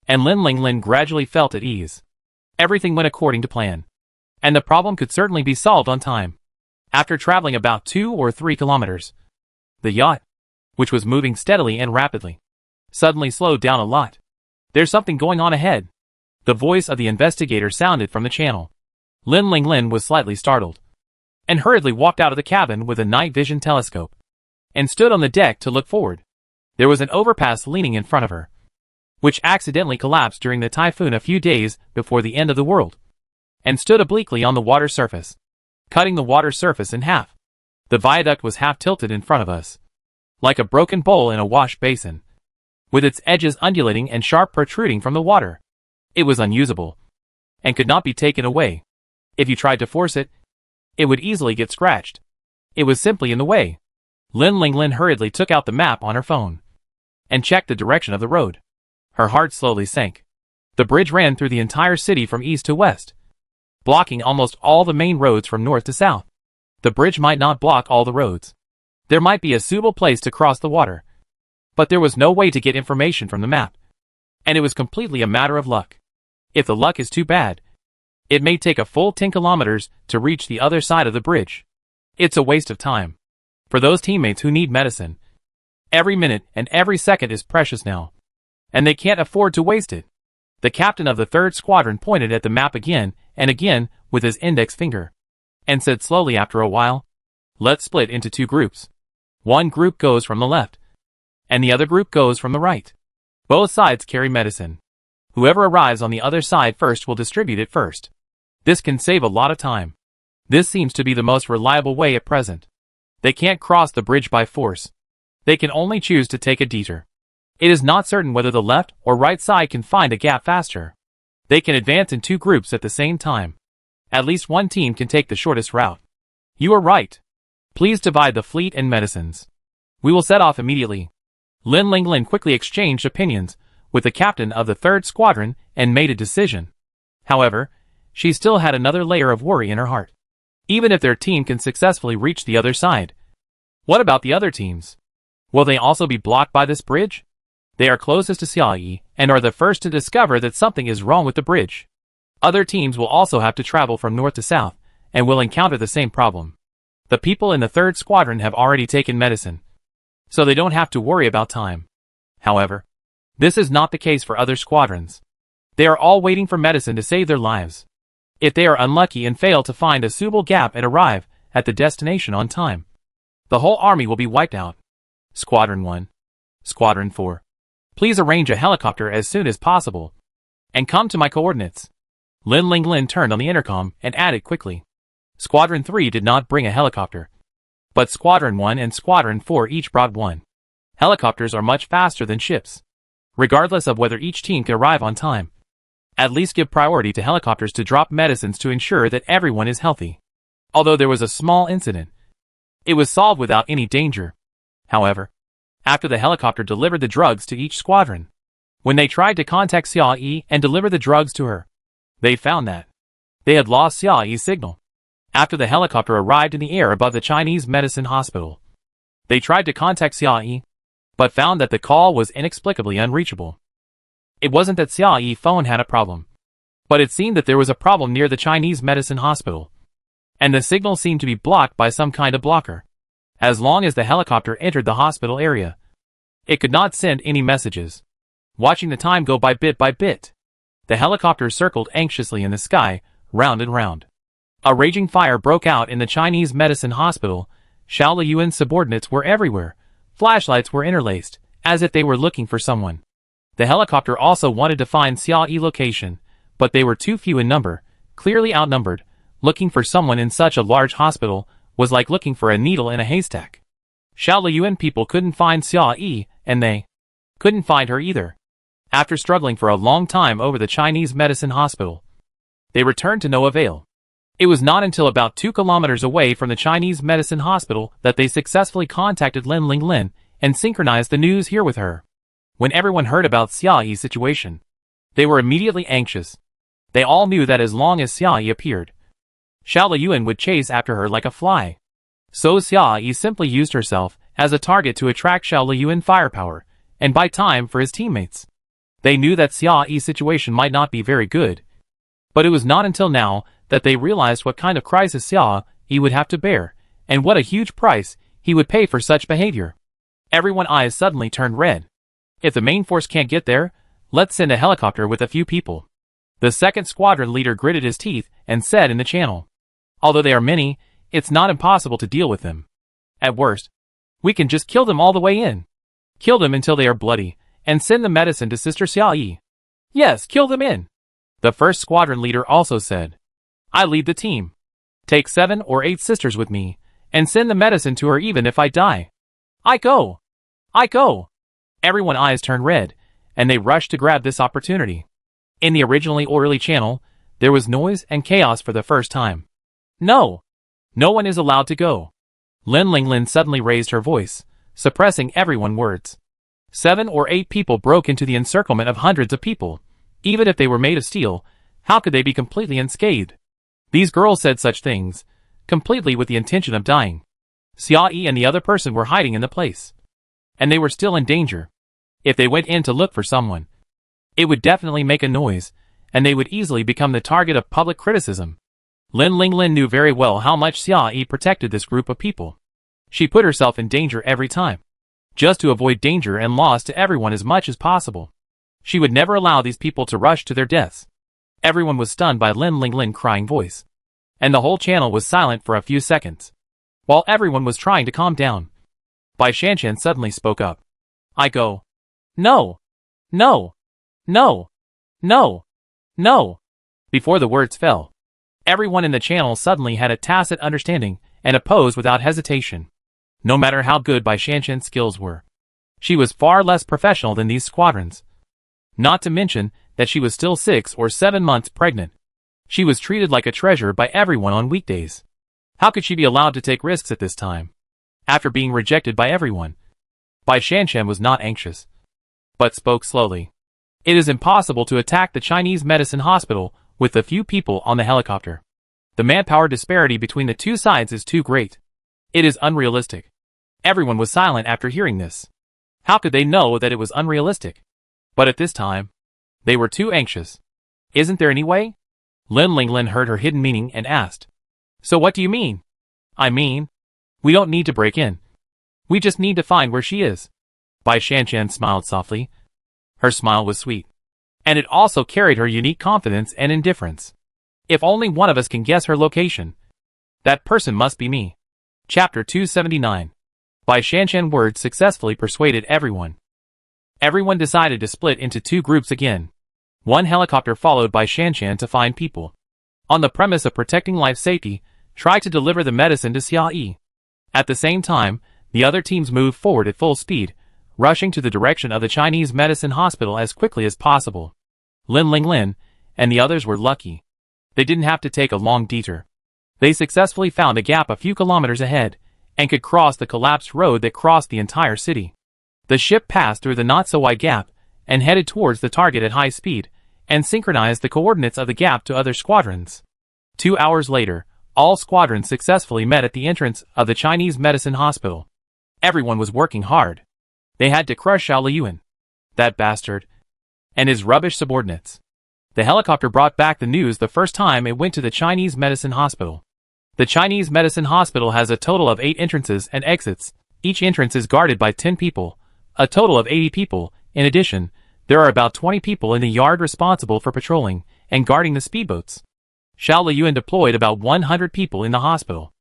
and Lin Linglin gradually felt at ease. Everything went according to plan, and the problem could certainly be solved on time. After traveling about 2 or 3 kilometers, the yacht, which was moving steadily and rapidly, suddenly slowed down a lot. There's something going on ahead. The voice of the investigator sounded from the channel. Lin Linglin was slightly startled, and hurriedly walked out of the cabin with a night vision telescope, and stood on the deck to look forward. There was an overpass leaning in front of her, which accidentally collapsed during the typhoon a few days before the end of the world, and stood obliquely on the water surface, cutting the water surface in half. The viaduct was half tilted in front of us, like a broken bowl in a wash basin, with its edges undulating and sharp protruding from the water. It was unusable, and could not be taken away. If you tried to force it, it would easily get scratched. It was simply in the way. Lin Linglin hurriedly took out the map on her phone, and checked the direction of the road. Her heart slowly sank. The bridge ran through the entire city from east to west, blocking almost all the main roads from north to south. The bridge might not block all the roads. There might be a suitable place to cross the water, but there was no way to get information from the map, and it was completely a matter of luck. If the luck is too bad, it may take a full 10 kilometers to reach the other side of the bridge. It's a waste of time. For those teammates who need medicine, every minute and every second is precious now, and they can't afford to waste it. The captain of the 3rd Squadron pointed at the map again and again with his index finger, and said slowly after a while, "Let's split into 2 groups. One group goes from the left, and the other group goes from the right. Both sides carry medicine. Whoever arrives on the other side first will distribute it first. This can save a lot of time. This seems to be the most reliable way at present. They can't cross the bridge by force. They can only choose to take a detour. It is not certain whether the left or right side can find a gap faster. They can advance in 2 groups at the same time. At least one team can take the shortest route. You are right. Please divide the fleet and medicines. We will set off immediately." Lin Linglin quickly exchanged opinions with the captain of the 3rd Squadron and made a decision. However, she still had another layer of worry in her heart. Even if their team can successfully reach the other side, what about the other teams? Will they also be blocked by this bridge? They are closest to Xia Yi and are the first to discover that something is wrong with the bridge. Other teams will also have to travel from north to south, and will encounter the same problem. The people in the 3rd Squadron have already taken medicine, so they don't have to worry about time. However, this is not the case for other squadrons. They are all waiting for medicine to save their lives. If they are unlucky and fail to find a suitable gap and arrive at the destination on time, the whole army will be wiped out. Squadron 1. Squadron 4. Please arrange a helicopter as soon as possible, and come to my coordinates. Lin Ling Lin turned on the intercom and added quickly. Squadron 3 did not bring a helicopter, but Squadron 1 and Squadron 4 each brought one. Helicopters are much faster than ships. Regardless of whether each team can arrive on time, at least give priority to helicopters to drop medicines to ensure that everyone is healthy. Although there was a small incident, it was solved without any danger. However, after the helicopter delivered the drugs to each squadron, when they tried to contact Xia Yi and deliver the drugs to her, they found that they had lost Xia Yi's signal. After the helicopter arrived in the air above the Chinese medicine hospital, they tried to contact Xia Yi, but found that the call was inexplicably unreachable. It wasn't that Xia Yi's phone had a problem, but it seemed that there was a problem near the Chinese medicine hospital, and the signal seemed to be blocked by some kind of blocker. As long as the helicopter entered the hospital area, it could not send any messages. Watching the time go by bit, the helicopter circled anxiously in the sky, round and round. A raging fire broke out in the Chinese medicine hospital. Xiao Liyuan's subordinates were everywhere. Flashlights were interlaced, as if they were looking for someone. The helicopter also wanted to find Xia Yi's location, but they were too few in number, clearly outnumbered. Looking for someone in such a large hospital was like looking for a needle in a haystack. Xiao Liyuan people couldn't find Xia Yi, and they couldn't find her either. After struggling for a long time over the Chinese medicine hospital, they returned to no avail. It was not until about 2 kilometers away from the Chinese medicine hospital that they successfully contacted Lin Ling Lin and synchronized the news here with her. When everyone heard about Xia Yi's situation, they were immediately anxious. They all knew that as long as Xia Yi appeared, Xiao Liyuan would chase after her like a fly. So Xia Yi simply used herself as a target to attract Xiao Liyuan firepower and buy time for his teammates. They knew that Xia Yi's situation might not be very good, but it was not until now that they realized what kind of crisis Xia Yi would have to bear, and what a huge price he would pay for such behavior. Everyone's eyes suddenly turned red. If the main force can't get there, let's send a helicopter with a few people. The 2nd Squadron leader gritted his teeth and said in the channel, although they are many, it's not impossible to deal with them. At worst, we can just kill them all the way in. Kill them until they are bloody, and send the medicine to Sister Xia Yi. Yes, kill them in. The 1st Squadron leader also said, I lead the team. Take 7 or 8 sisters with me, and send the medicine to her even if I die. I go. I go. Everyone's eyes turned red, and they rushed to grab this opportunity. In the originally orderly channel, there was noise and chaos for the first time. No. No one is allowed to go. Lin Ling Lin suddenly raised her voice, suppressing everyone's words. 7 or 8 people broke into the encirclement of hundreds of people. Even if they were made of steel, how could they be completely unscathed? These girls said such things, completely with the intention of dying. Xia Yi and the other person were hiding in the place, and they were still in danger. If they went in to look for someone, it would definitely make a noise, and they would easily become the target of public criticism. Lin Ling Lin knew very well how much Xia Yi protected this group of people. She put herself in danger every time, just to avoid danger and loss to everyone as much as possible. She would never allow these people to rush to their deaths. Everyone was stunned by Lin Ling Lin's crying voice, and the whole channel was silent for a few seconds, while everyone was trying to calm down. Bai Shanshan suddenly spoke up. I go. No. No. No. No. No. Before the words fell, everyone in the channel suddenly had a tacit understanding and opposed without hesitation. No matter how good Bai Shanshan's skills were, she was far less professional than these squadrons. Not to mention that she was still 6 or 7 months pregnant. She was treated like a treasure by everyone on weekdays. How could she be allowed to take risks at this time, after being rejected by everyone? Bai Shanshan was not anxious, but spoke slowly. It is impossible to attack the Chinese medicine hospital with the few people on the helicopter. The manpower disparity between the two sides is too great. It is unrealistic. Everyone was silent after hearing this. How could they know that it was unrealistic? But at this time, they were too anxious. Isn't there any way? Lin Linglin heard her hidden meaning and asked, "So what do you mean?" "I mean, we don't need to break in. We just need to find where she is." Bai Shanshan smiled softly. Her smile was sweet, and it also carried her unique confidence and indifference. "If only one of us can guess her location, that person must be me." Chapter 279. Bai Shanshan words successfully persuaded everyone. Everyone decided to split into two groups again. One helicopter followed Bai Shanshan to find people. On the premise of protecting life safety, try to deliver the medicine to Xia Yi. At the same time, the other teams moved forward at full speed, rushing to the direction of the Chinese medicine hospital as quickly as possible. Lin Linglin and the others were lucky. They didn't have to take a long detour. They successfully found a gap a few kilometers ahead, and could cross the collapsed road that crossed the entire city. The ship passed through the not-so-wide gap, and headed towards the target at high speed, and synchronized the coordinates of the gap to other squadrons. 2 hours later, all squadrons successfully met at the entrance of the Chinese medicine hospital. Everyone was working hard. They had to crush Xiao Liyuan, that bastard, and his rubbish subordinates. The helicopter brought back the news the first time it went to the Chinese medicine hospital. The Chinese medicine hospital has a total of 8 entrances and exits. Each entrance is guarded by 10 people, a total of 80 people. In addition, there are about 20 people in the yard responsible for patrolling and guarding the speedboats. Xiao Liyuan deployed about 100 people in the hospital.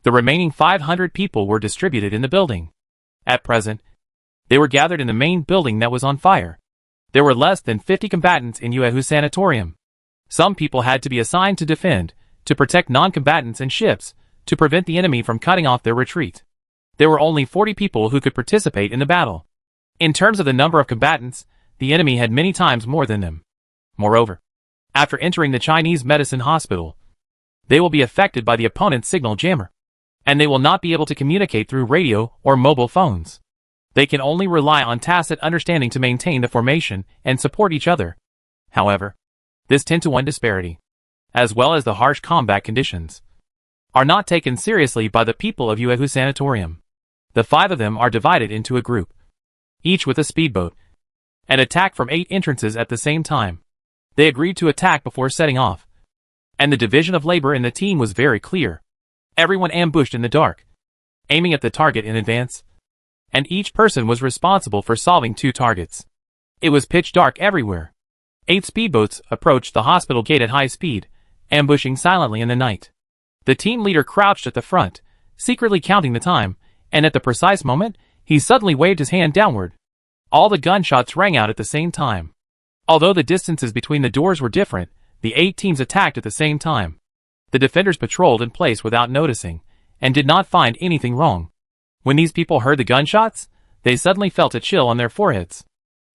The remaining 500 people were distributed in the building. At present, they were gathered in the main building that was on fire. There were less than 50 combatants in Yuehu Sanatorium. Some people had to be assigned to defend, to protect non-combatants and ships, to prevent the enemy from cutting off their retreat. There were only 40 people who could participate in the battle. In terms of the number of combatants, the enemy had many times more than them. Moreover, after entering the Chinese medicine hospital, they will be affected by the opponent's signal jammer, and they will not be able to communicate through radio or mobile phones. They can only rely on tacit understanding to maintain the formation and support each other. However, this 10-to-1 disparity, as well as the harsh combat conditions, are not taken seriously by the people of Yuehu Sanatorium. The 5 of them are divided into a group, each with a speedboat, and attack from 8 entrances at the same time. They agreed to attack before setting off, and the division of labor in the team was very clear. Everyone ambushed in the dark, aiming at the target in advance, and each person was responsible for solving 2 targets. It was pitch dark everywhere. 8 speedboats approached the hospital gate at high speed, ambushing silently in the night. The team leader crouched at the front, secretly counting the time, and at the precise moment, he suddenly waved his hand downward. All the gunshots rang out at the same time. Although the distances between the doors were different, the 8 teams attacked at the same time. The defenders patrolled in place without noticing, and did not find anything wrong. When these people heard the gunshots, they suddenly felt a chill on their foreheads.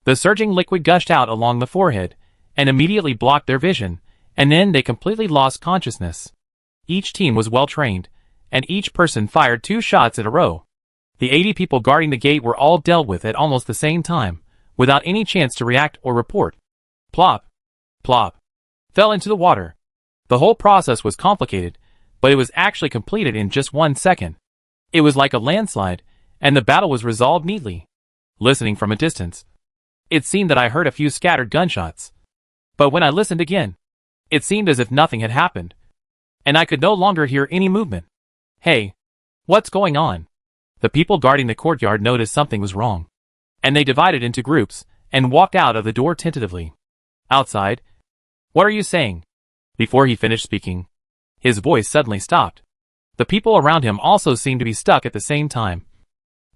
The surging liquid gushed out along the forehead, and immediately blocked their vision, and then they completely lost consciousness. Each team was well trained, and each person fired 2 shots in a row. The 80 people guarding the gate were all dealt with at almost the same time, without any chance to react or report. Plop, plop, fell into the water. The whole process was complicated, but it was actually completed in just 1 second. It was like a landslide, and the battle was resolved neatly. Listening from a distance, it seemed that I heard a few scattered gunshots. But when I listened again, it seemed as if nothing had happened, and I could no longer hear any movement. Hey, what's going on? The people guarding the courtyard noticed something was wrong, and they divided into groups, and walked out of the door tentatively. Outside, what are you saying? Before he finished speaking, his voice suddenly stopped. The people around him also seemed to be stuck at the same time,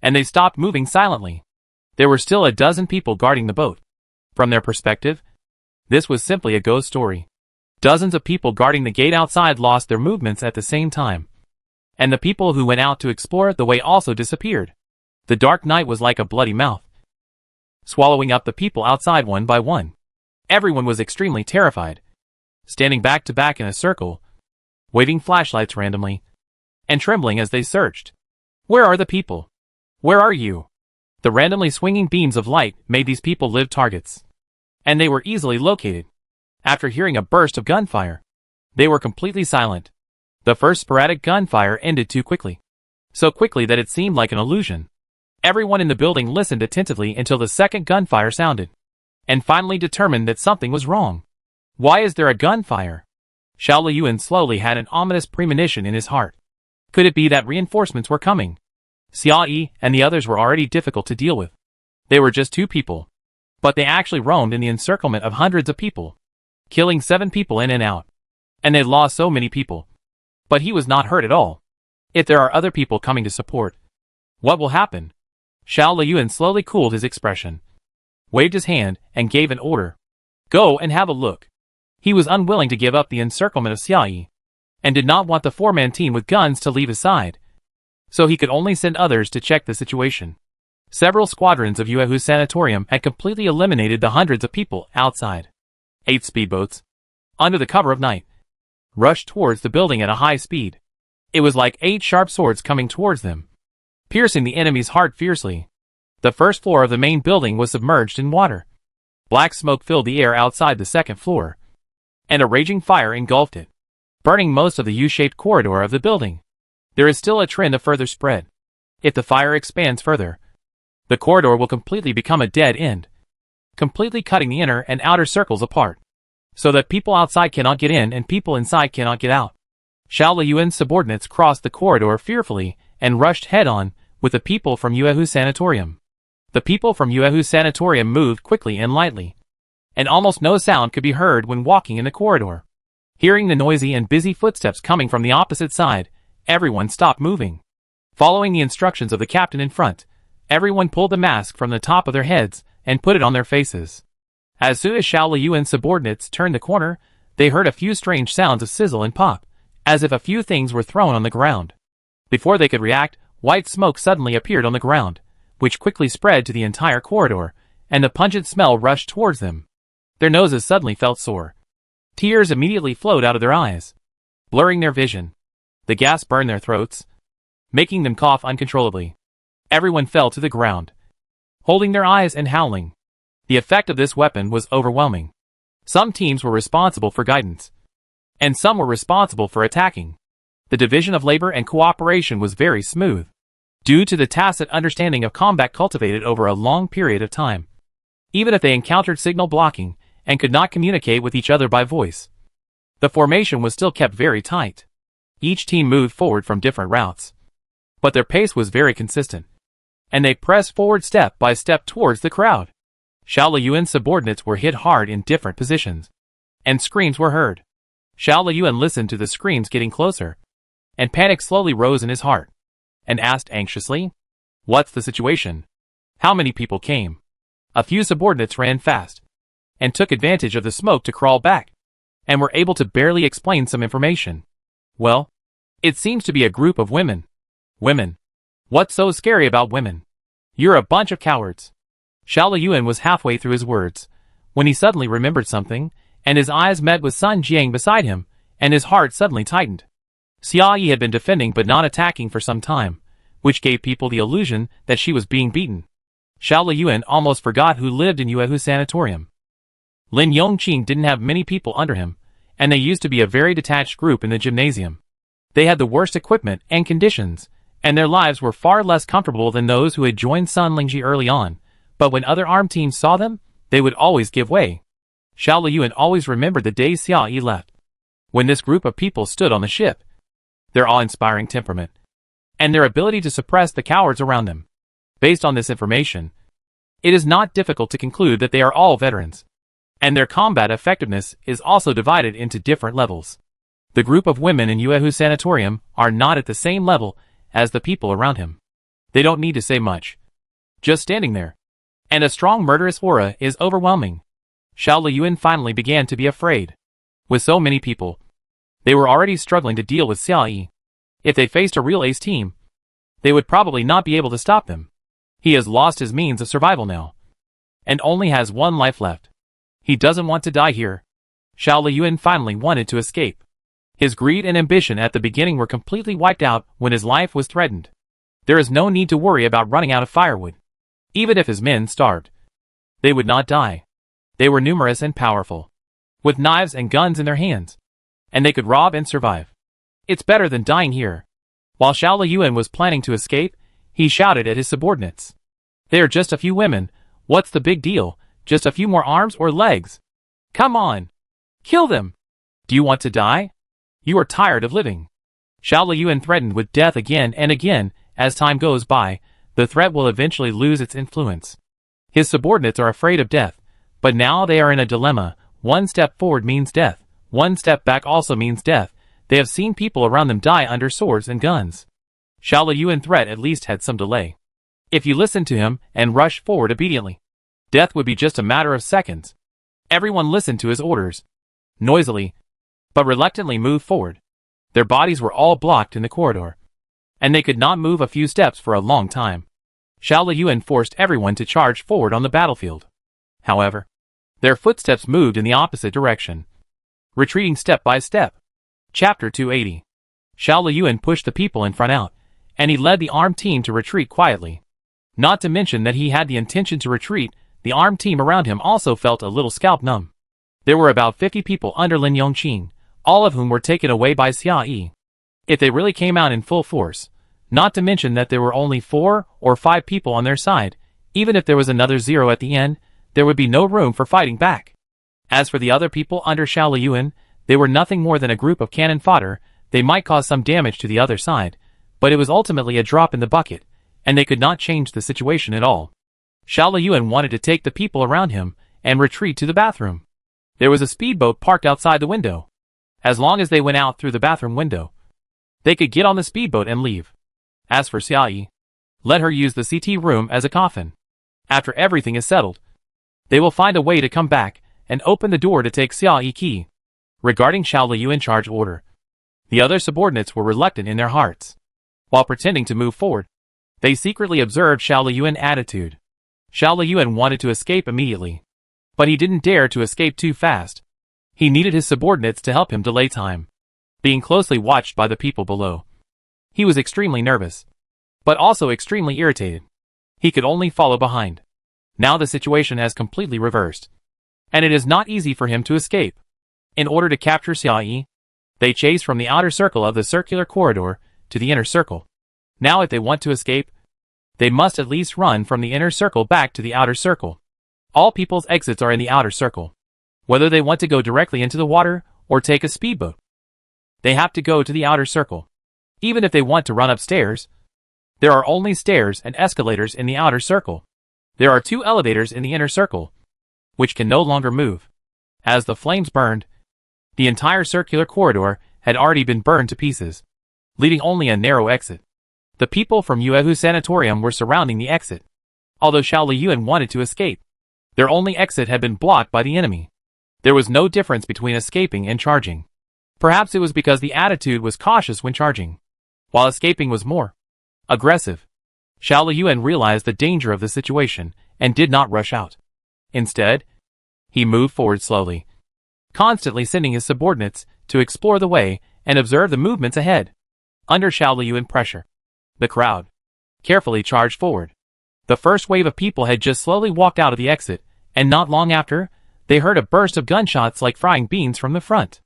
and they stopped moving silently. There were still a dozen people guarding the boat. From their perspective, this was simply a ghost story. Dozens of people guarding the gate outside lost their movements at the same time, and the people who went out to explore the way also disappeared. The dark night was like a bloody mouth, swallowing up the people outside one by one. Everyone was extremely terrified, standing back to back in a circle, waving flashlights randomly, and trembling as they searched. Where are the people? Where are you? The randomly swinging beams of light made these people live targets, and they were easily located. After hearing a burst of gunfire, they were completely silent. The first sporadic gunfire ended too quickly, so quickly that it seemed like an illusion. Everyone in the building listened attentively until the second gunfire sounded, and finally determined that something was wrong. Why is there a gunfire? Xiao Liyuan slowly had an ominous premonition in his heart. Could it be that reinforcements were coming? Xia Yi and the others were already difficult to deal with. They were just 2 people. But they actually roamed in the encirclement of hundreds of people, killing 7 people in and out. And they lost so many people. But he was not hurt at all. If there are other people coming to support, what will happen? Xiao Liyuan slowly cooled his expression, waved his hand, and gave an order. Go and have a look. He was unwilling to give up the encirclement of Xia Yi, and did not want the 4-man team with guns to leave his side. So he could only send others to check the situation. Several squadrons of Yuehu's sanatorium had completely eliminated the hundreds of people outside. 8 speedboats, under the cover of night, rushed towards the building at a high speed. It was like 8 sharp swords coming towards them, piercing the enemy's heart fiercely. The first floor of the main building was submerged in water. Black smoke filled the air outside the second floor, and a raging fire engulfed it, burning most of the U-shaped corridor of the building. There is still a trend of further spread. If the fire expands further, the corridor will completely become a dead end, completely cutting the inner and outer circles apart, so that people outside cannot get in and people inside cannot get out. Xiao Liyuan's subordinates crossed the corridor fearfully and rushed head-on with the people from Yuehu's sanatorium. The people from Yuehu's sanatorium moved quickly and lightly, and almost no sound could be heard when walking in the corridor. Hearing the noisy and busy footsteps coming from the opposite side, everyone stopped moving. Following the instructions of the captain in front, everyone pulled the mask from the top of their heads and put it on their faces. As soon as Xiao Liyuan's subordinates turned the corner, they heard a few strange sounds of sizzle and pop, as if a few things were thrown on the ground. Before they could react, white smoke suddenly appeared on the ground, which quickly spread to the entire corridor, and the pungent smell rushed towards them. Their noses suddenly felt sore. Tears immediately flowed out of their eyes, blurring their vision. The gas burned their throats, making them cough uncontrollably. Everyone fell to the ground, holding their eyes and howling. The effect of this weapon was overwhelming. Some teams were responsible for guidance, and some were responsible for attacking. The division of labor and cooperation was very smooth, due to the tacit understanding of combat cultivated over a long period of time. Even if they encountered signal blocking and could not communicate with each other by voice, the formation was still kept very tight. Each team moved forward from different routes, but their pace was very consistent, and they pressed forward step by step towards the crowd. Xiao Liyuan's subordinates were hit hard in different positions, and screams were heard. Xiao Liyuan listened to the screams getting closer, and panic slowly rose in his heart, and asked anxiously, "What's the situation? How many people came?" A few subordinates ran fast, and took advantage of the smoke to crawl back, and were able to barely explain some information. "Well, it seems to be a group of women." "Women? What's so scary about women? You're a bunch of cowards." Xiao Liyuan was halfway through his words, when he suddenly remembered something, and his eyes met with Sun Jiang beside him, and his heart suddenly tightened. Xia Yi had been defending but not attacking for some time, which gave people the illusion that she was being beaten. Xiao Liyuan almost forgot who lived in Yuehu's sanatorium. Lin Yongqing didn't have many people under him, and they used to be a very detached group in the gymnasium. They had the worst equipment and conditions, and their lives were far less comfortable than those who had joined Sun Lingji early on, but when other armed teams saw them, they would always give way. Xiao Liyuan always remembered the day Xia Yi left, when this group of people stood on the ship. Their awe-inspiring temperament, and their ability to suppress the cowards around them. Based on this information, it is not difficult to conclude that they are all veterans, and their combat effectiveness is also divided into different levels. The group of women in Yuehu's sanatorium are not at the same level as the people around him. They don't need to say much, just standing there, and a strong murderous aura is overwhelming. Xiao Liyuan finally began to be afraid. With so many people, they were already struggling to deal with Xia Yi. If they faced a real ace team, they would probably not be able to stop them. He has lost his means of survival now, and only has one life left. He doesn't want to die here. Xiao Liyuan finally wanted to escape. His greed and ambition at the beginning were completely wiped out when his life was threatened. There is no need to worry about running out of firewood. Even if his men starved, they would not die. They were numerous and powerful, with knives and guns in their hands, and they could rob and survive. It's better than dying here. While Xiao Liyuan was planning to escape, he shouted at his subordinates. "They are just a few women. What's the big deal? Just a few more arms or legs. Come on! Kill them!" Do you want to die? You are tired of living. Xiao Liyuan threatened with death again and again. As time goes by, the threat will eventually lose its influence. His subordinates are afraid of death, but now they are in a dilemma. One step forward means death. One step back also means death. They have seen people around them die under swords and guns. Xiao Liyuan's threat at least had some delay. If you listened to him and rushed forward obediently, death would be just a matter of seconds. Everyone listened to his orders, noisily, but reluctantly moved forward. Their bodies were all blocked in the corridor, and they could not move a few steps for a long time. Xiao Liyuan forced everyone to charge forward on the battlefield. However, their footsteps moved in the opposite direction, retreating step by step. Chapter 280. Xiao Liyuan pushed the people in front out, and he led the armed team to retreat quietly. Not to mention that he had the intention to retreat, the armed team around him also felt a little scalp numb. There were about 50 people under Lin Yongqing, all of whom were taken away by Xia Yi. If they really came out in full force, not to mention that there were only 4 or 5 people on their side, even if there was another 0 at the end, there would be no room for fighting back. As for the other people under Xiao Liyuan, they were nothing more than a group of cannon fodder. They might cause some damage to the other side, but it was ultimately a drop in the bucket, and they could not change the situation at all. Xiao Liyuan wanted to take the people around him and retreat to the bathroom. There was a speedboat parked outside the window. As long as they went out through the bathroom window, they could get on the speedboat and leave. As for Xia Yi, let her use the CT room as a coffin. After everything is settled, they will find a way to come back and open the door to take Xia Yi key. Regarding Xiao Liyuan's charge order, the other subordinates were reluctant in their hearts. While pretending to move forward, they secretly observed Xiao Liyuan's attitude. Xiao Liyuan wanted to escape immediately, but he didn't dare to escape too fast. He needed his subordinates to help him delay time. Being closely watched by the people below, he was extremely nervous, but also extremely irritated. He could only follow behind. Now the situation has completely reversed, and it is not easy for him to escape. In order to capture Xia Yi, they chased from the outer circle of the circular corridor to the inner circle. Now if they want to escape, they must at least run from the inner circle back to the outer circle. All people's exits are in the outer circle. Whether they want to go directly into the water or take a speedboat, they have to go to the outer circle. Even if they want to run upstairs, there are only stairs and escalators in the outer circle. There are 2 elevators in the inner circle, which can no longer move. As the flames burned, the entire circular corridor had already been burned to pieces, leaving only a narrow exit. The people from Yuehu Sanatorium were surrounding the exit. Although Xiao Liyuan wanted to escape, their only exit had been blocked by the enemy. There was no difference between escaping and charging. Perhaps it was because the attitude was cautious when charging, while escaping was more aggressive. Xiao Liyuan realized the danger of the situation and did not rush out. Instead, he moved forward slowly, constantly sending his subordinates to explore the way and observe the movements ahead. Under Xiao Liyuan's pressure, the crowd carefully charged forward. The first wave of people had just slowly walked out of the exit, and not long after, they heard a burst of gunshots like frying beans from the front.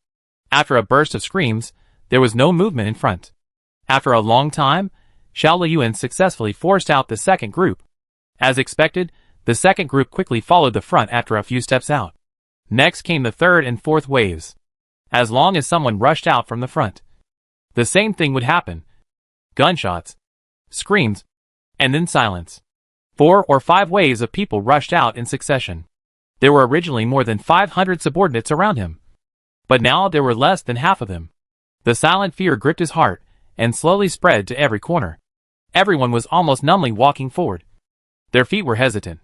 After a burst of screams, there was no movement in front. After a long time, Xiao Liyuan successfully forced out the second group. As expected, the second group quickly followed the front after a few steps out. Next came the third and fourth waves. As long as someone rushed out from the front, the same thing would happen. Gunshots, screams, and then silence. 4 or 5 waves of people rushed out in succession. There were originally more than 500 subordinates around him, but now there were less than half of them. The silent fear gripped his heart and slowly spread to every corner. Everyone was almost numbly walking forward. Their feet were hesitant,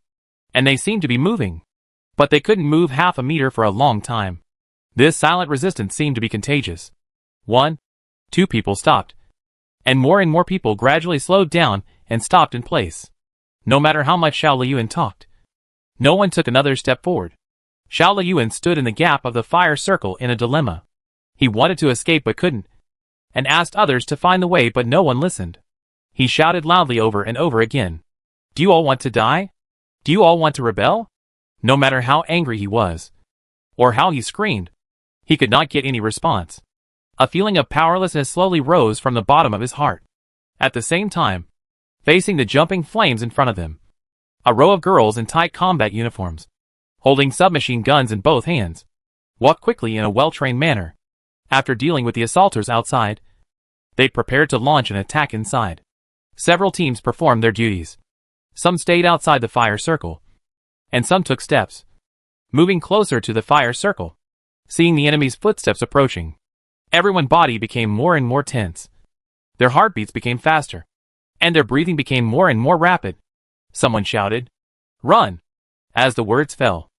and they seemed to be moving, but they couldn't move half a meter for a long time. This silent resistance seemed to be contagious. 1, 2 people stopped, and more people gradually slowed down and stopped in place. No matter how much Xiao Liyuan talked, no one took another step forward. Xiao Liyuan stood in the gap of the fire circle in a dilemma. He wanted to escape but couldn't, and asked others to find the way, but no one listened. He shouted loudly over and over again, "Do you all want to die? Do you all want to rebel?" No matter how angry he was, or how he screamed, he could not get any response. A feeling of powerlessness slowly rose from the bottom of his heart. At the same time, facing the jumping flames in front of them, a row of girls in tight combat uniforms, holding submachine guns in both hands, walked quickly in a well-trained manner. After dealing with the assaulters outside, they prepared to launch an attack inside. Several teams performed their duties. Some stayed outside the fire circle, and some took steps, moving closer to the fire circle. Seeing the enemy's footsteps approaching, everyone's body became more and more tense. Their heartbeats became faster, and their breathing became more and more rapid. Someone shouted, "Run!" As the words fell,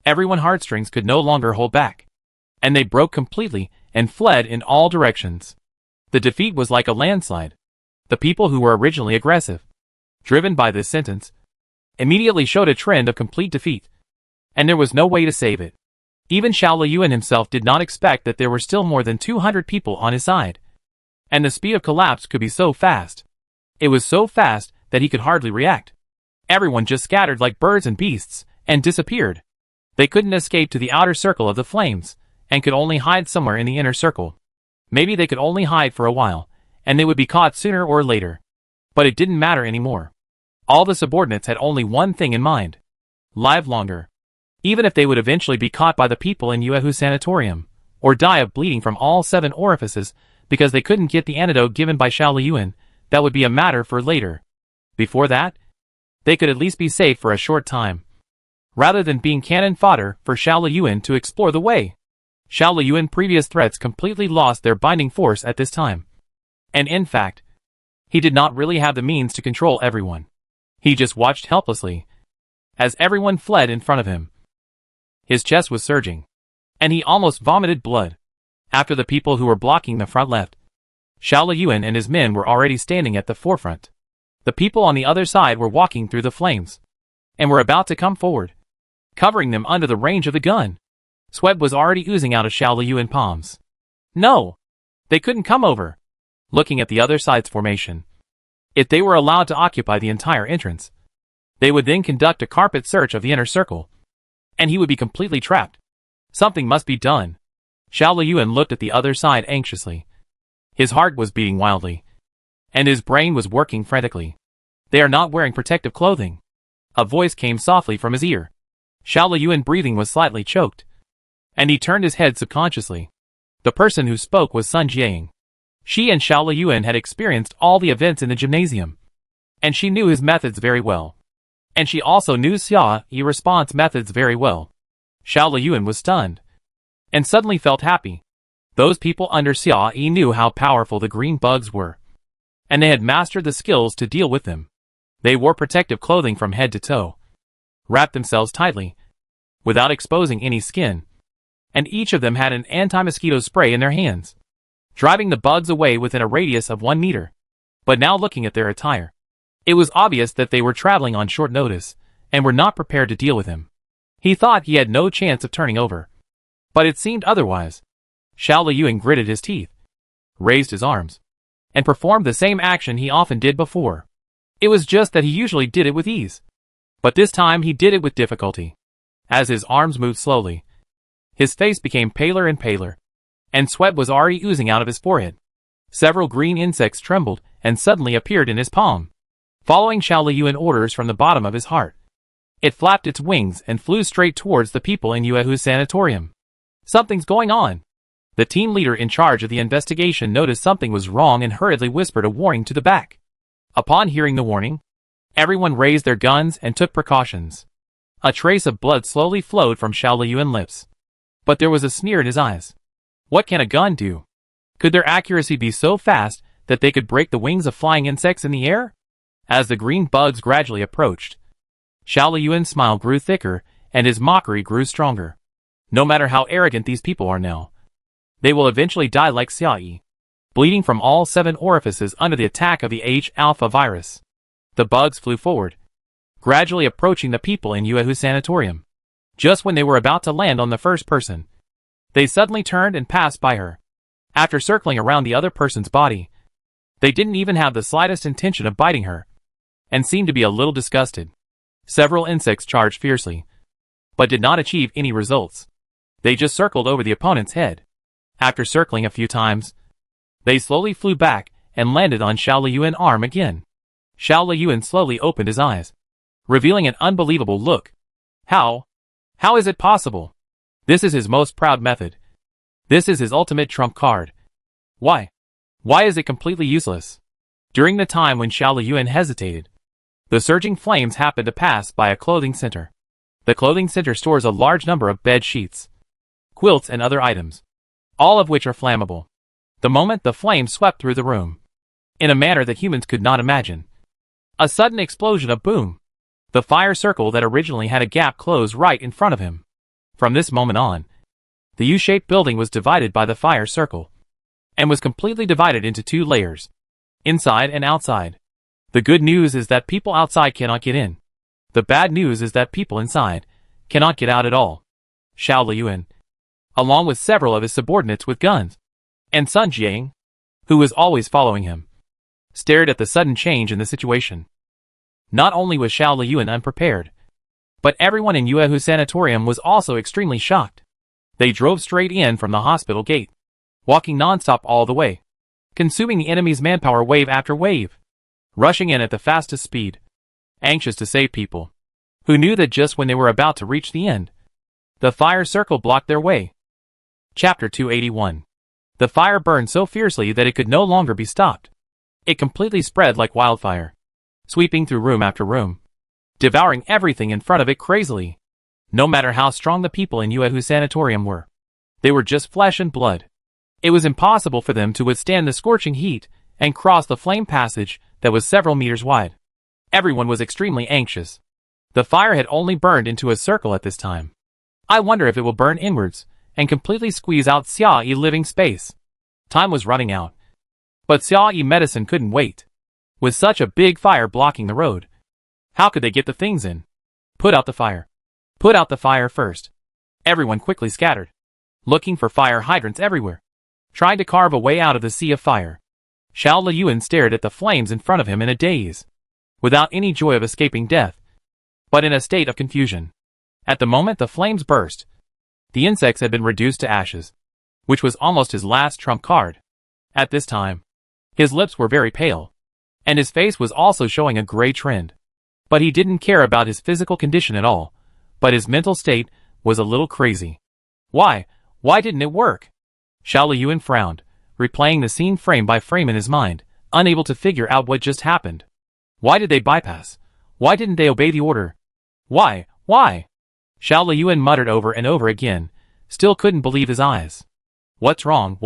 everyone's heartstrings could no longer hold back, and they broke completely and fled in all directions. The defeat was like a landslide. The people who were originally aggressive, driven by this sentence, immediately showed a trend of complete defeat, and there was no way to save it. Even Xiao Liyuan himself did not expect that there were still more than 200 people on his side, and the speed of collapse could be so fast. It was so fast that he could hardly react. Everyone just scattered like birds and beasts, and disappeared. They couldn't escape to the outer circle of the flames, and could only hide somewhere in the inner circle. Maybe they could only hide for a while, and they would be caught sooner or later. But it didn't matter anymore. All the subordinates had only one thing in mind: live longer. Even if they would eventually be caught by the people in Yuehu's sanatorium, or die of bleeding from all 7 orifices because they couldn't get the antidote given by Xiao Liyuan, that would be a matter for later. Before that, they could at least be safe for a short time, rather than being cannon fodder for Xiao Liyuan to explore the way. Xiao Liyuan's previous threats completely lost their binding force at this time. And in fact, he did not really have the means to control everyone. He just watched helplessly as everyone fled in front of him. His chest was surging, and he almost vomited blood. After the people who were blocking the front left, Xiao Liyuan and his men were already standing at the forefront. The people on the other side were walking through the flames, and were about to come forward, covering them under the range of the gun. Sweat was already oozing out of Xiao Liyuan's palms. No! They couldn't come over. Looking at the other side's formation, if they were allowed to occupy the entire entrance, they would then conduct a carpet search of the inner circle, and he would be completely trapped. Something must be done. Xiao Liyuan looked at the other side anxiously. His heart was beating wildly, and his brain was working frantically. They are not wearing protective clothing. A voice came softly from his ear. Xiao Liyuan's breathing was slightly choked, and he turned his head subconsciously. The person who spoke was Sun Jiang. She and Xiao Liyuan had experienced all the events in the gymnasium, and she knew his methods very well. And she also knew Xia Yi's response methods very well. Xiao Liyuan was stunned, and suddenly felt happy. Those people under Xia Yi knew how powerful the green bugs were, and they had mastered the skills to deal with them. They wore protective clothing from head to toe, wrapped themselves tightly, without exposing any skin, and each of them had an anti-mosquito spray in their hands, driving the bugs away within a radius of 1 meter. But now looking at their attire, it was obvious that they were traveling on short notice, and were not prepared to deal with him. He thought he had no chance of turning over, but it seemed otherwise. Xiao Liyuan gritted his teeth, raised his arms, and performed the same action he often did before. It was just that he usually did it with ease, but this time he did it with difficulty. As his arms moved slowly, his face became paler and paler, and sweat was already oozing out of his forehead. Several green insects trembled and suddenly appeared in his palm, following Xiao Liyuan's orders from the bottom of his heart. It flapped its wings and flew straight towards the people in Yuehu's sanatorium. Something's going on. The team leader in charge of the investigation noticed something was wrong and hurriedly whispered a warning to the back. Upon hearing the warning, everyone raised their guns and took precautions. A trace of blood slowly flowed from Xiao Liyuan's lips, but there was a sneer in his eyes. What can a gun do? Could their accuracy be so fast that they could break the wings of flying insects in the air? As the green bugs gradually approached, Xiao Liyuan's smile grew thicker and his mockery grew stronger. No matter how arrogant these people are now, they will eventually die like Xia Yi, bleeding from all 7 orifices under the attack of the H-alpha virus. The bugs flew forward, gradually approaching the people in Yuehu's sanatorium. Just when they were about to land on the first person, they suddenly turned and passed by her. After circling around the other person's body, they didn't even have the slightest intention of biting her, and seemed to be a little disgusted. Several insects charged fiercely, but did not achieve any results. They just circled over the opponent's head. After circling a few times, they slowly flew back and landed on Xiao Liyuan's arm again. Xiao Liyuan slowly opened his eyes, revealing an unbelievable look. How is it possible? This is his most proud method. This is his ultimate trump card. Why? Why is it completely useless? During the time when Xiao Liyuan hesitated, the surging flames happened to pass by a clothing center. The clothing center stores a large number of bed sheets, quilts and other items, all of which are flammable. The moment the flames swept through the room, in a manner that humans could not imagine, a sudden explosion of boom. The fire circle that originally had a gap closed right in front of him. From this moment on, the U-shaped building was divided by the fire circle, and was completely divided into two layers, inside and outside. The good news is that people outside cannot get in. The bad news is that people inside cannot get out at all. Xiao Liyuan, along with several of his subordinates with guns, and Sun Jiang, who was always following him, stared at the sudden change in the situation. Not only was Xiao Liyuan unprepared, but everyone in Yuehu Sanatorium was also extremely shocked. They drove straight in from the hospital gate, walking non-stop all the way, consuming the enemy's manpower wave after wave, rushing in at the fastest speed, anxious to save people, who knew that just when they were about to reach the end, the fire circle blocked their way. Chapter 281. The fire burned so fiercely that it could no longer be stopped. It completely spread like wildfire, sweeping through room after room, devouring everything in front of it crazily. No matter how strong the people in Yuehu Sanatorium were, they were just flesh and blood. It was impossible for them to withstand the scorching heat and cross the flame passage that was several meters wide. Everyone was extremely anxious. The fire had only burned into a circle at this time. I wonder if it will burn inwards and completely squeeze out Xia Yi living space. Time was running out, but Xia Yi medicine couldn't wait. With such a big fire blocking the road, how could they get the things in? Put out the fire. Put out the fire first. Everyone quickly scattered, looking for fire hydrants everywhere, trying to carve a way out of the sea of fire. Xiao Liyuan stared at the flames in front of him in a daze, without any joy of escaping death, but in a state of confusion. At the moment the flames burst, the insects had been reduced to ashes, which was almost his last trump card. At this time, his lips were very pale, and his face was also showing a gray trend. But he didn't care about his physical condition at all, but his mental state was a little crazy. Why didn't it work? Xiao Liyuan frowned, replaying the scene frame by frame in his mind, unable to figure out what just happened. Why did they bypass? Why didn't they obey the order? Why? Xiao Liyuan muttered over and over again, still couldn't believe his eyes. What's wrong?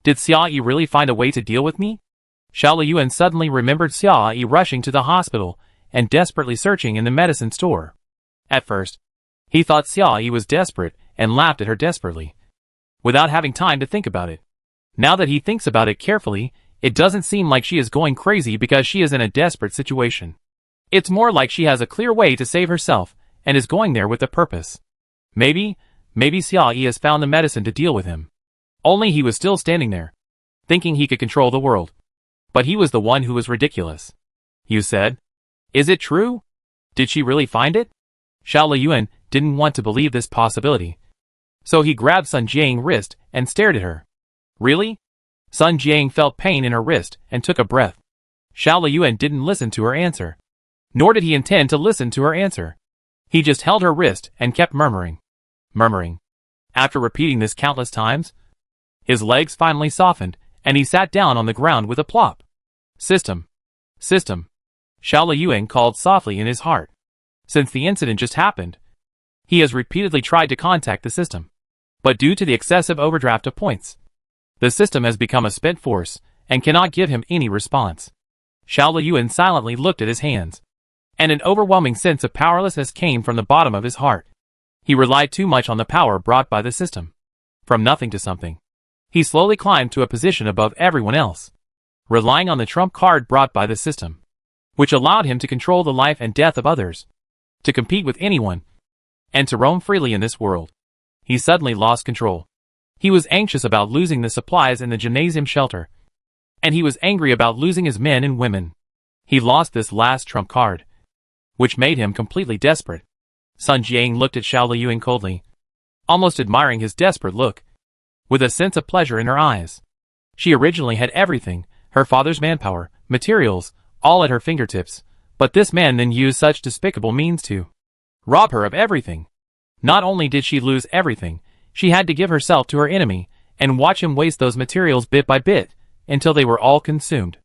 Did Xia Yi really find a way to deal with me? Xiao Liyuan suddenly remembered Xia Yi rushing to the hospital and desperately searching in the medicine store. At first, he thought Xia Yi was desperate and laughed at her desperately, without having time to think about it. Now that he thinks about it carefully, it doesn't seem like she is going crazy because she is in a desperate situation. It's more like she has a clear way to save herself and is going there with a purpose. Maybe Xia Yi has found the medicine to deal with him. Only he was still standing there, thinking he could control the world. But he was the one who was ridiculous. You said? Is it true? Did she really find it? Xiao Liyuan didn't want to believe this possibility, so he grabbed Sun Jiang's wrist and stared at her. Really? Sun Jiang felt pain in her wrist and took a breath. Xiao Liyuan didn't listen to her answer, nor did he intend to listen to her answer. He just held her wrist and kept murmuring. After repeating this countless times, his legs finally softened and he sat down on the ground with a plop. System. Xiao Liyuan called softly in his heart. Since the incident just happened, he has repeatedly tried to contact the system, but due to the excessive overdraft of points, the system has become a spent force and cannot give him any response. Xiao Liyuan silently looked at his hands, and an overwhelming sense of powerlessness came from the bottom of his heart. He relied too much on the power brought by the system. From nothing to something, he slowly climbed to a position above everyone else, relying on the trump card brought by the system, which allowed him to control the life and death of others, to compete with anyone, and to roam freely in this world. He suddenly lost control. He was anxious about losing the supplies in the gymnasium shelter, and he was angry about losing his men and women. He lost this last trump card, which made him completely desperate. Sun Jiang looked at Xiao Liyuan coldly, almost admiring his desperate look, with a sense of pleasure in her eyes. She originally had everything, her father's manpower, materials, all at her fingertips, but this man then used such despicable means to rob her of everything. Not only did she lose everything, She had to give herself to her enemy and watch him waste those materials bit by bit until they were all consumed.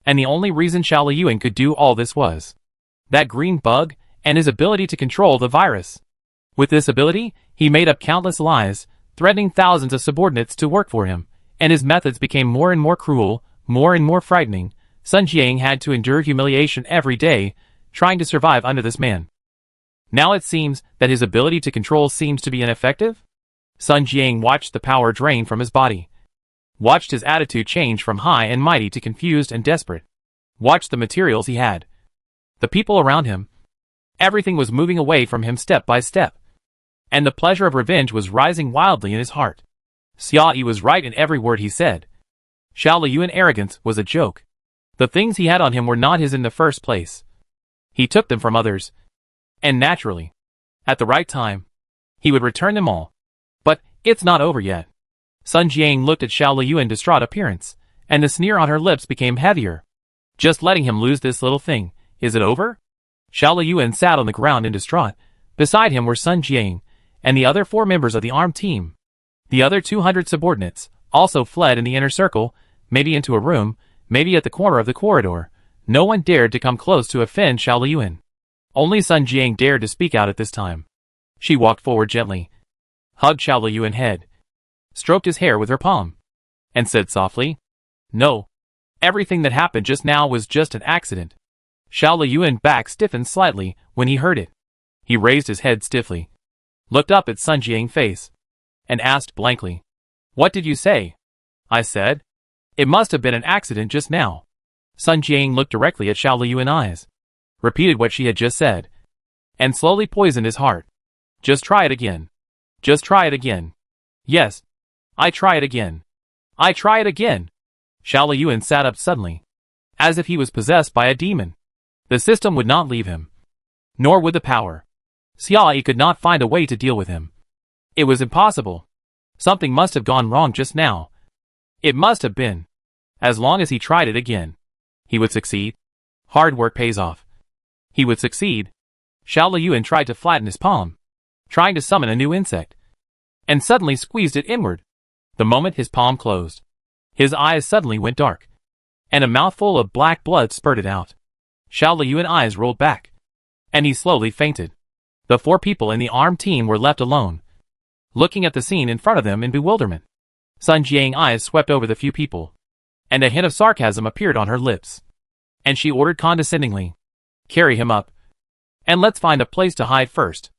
And the only reason Xiao Liyuan could do all this was that green bug and his ability to control the virus. With this ability, he made up countless lies, threatening thousands of subordinates to work for him, and his methods became more and more cruel, more and more frightening. Sun Jiang had to endure humiliation every day, trying to survive under this man. Now it seems that his ability to control seems to be ineffective. Sun Jiang watched the power drain from his body. Watched his attitude change from high and mighty to confused and desperate. Watched the materials he had. The people around him. Everything was moving away from him step by step. And the pleasure of revenge was rising wildly in his heart. Xia Yi was right in every word he said. Xiao Liyuan's arrogance was a joke. The things he had on him were not his in the first place. He took them from others. And naturally, at the right time, he would return them all. But it's not over yet. Sun Jiang looked at Xiao Liyuan's distraught appearance, and the sneer on her lips became heavier. Just letting him lose this little thing, is it over? Xiao Liyuan sat on the ground in distraught. Beside him were Sun Jiang and the other 4 members of the armed team. The other 200 subordinates also fled in the inner circle, maybe into a room, maybe at the corner of the corridor. No one dared to come close to offend Xiao Liyuan. Only Sun Jiang dared to speak out at this time. She walked forward gently, hugged Xiao Liyuan's head, stroked his hair with her palm, and said softly, "No. Everything that happened just now was just an accident." Xiao Liyuan's back stiffened slightly when he heard it. He raised his head stiffly, looked up at Sun Jiang's face, and asked blankly, "What did you say?" "I said, it must have been an accident just now." Sun Jiang looked directly at Xiao Liyuan's eyes, repeated what she had just said, and slowly poisoned his heart. "Just try it again. Just try it again. Yes. I try it again. I try it again." Xiao Liyuan sat up suddenly, as if he was possessed by a demon. The system would not leave him. Nor would the power. Xia Yi could not find a way to deal with him. It was impossible. Something must have gone wrong just now. It must have been. As long as he tried it again, he would succeed. Hard work pays off. He would succeed. Xiao Liyuan tried to flatten his palm, trying to summon a new insect, and suddenly squeezed it inward. The moment his palm closed, his eyes suddenly went dark, and a mouthful of black blood spurted out. Xiao Liyuan's eyes rolled back, and he slowly fainted. The 4 people in the armed team were left alone, looking at the scene in front of them in bewilderment. Sun Jiang's eyes swept over the few people, and a hint of sarcasm appeared on her lips. And she ordered condescendingly, "Carry him up, and let's find a place to hide first."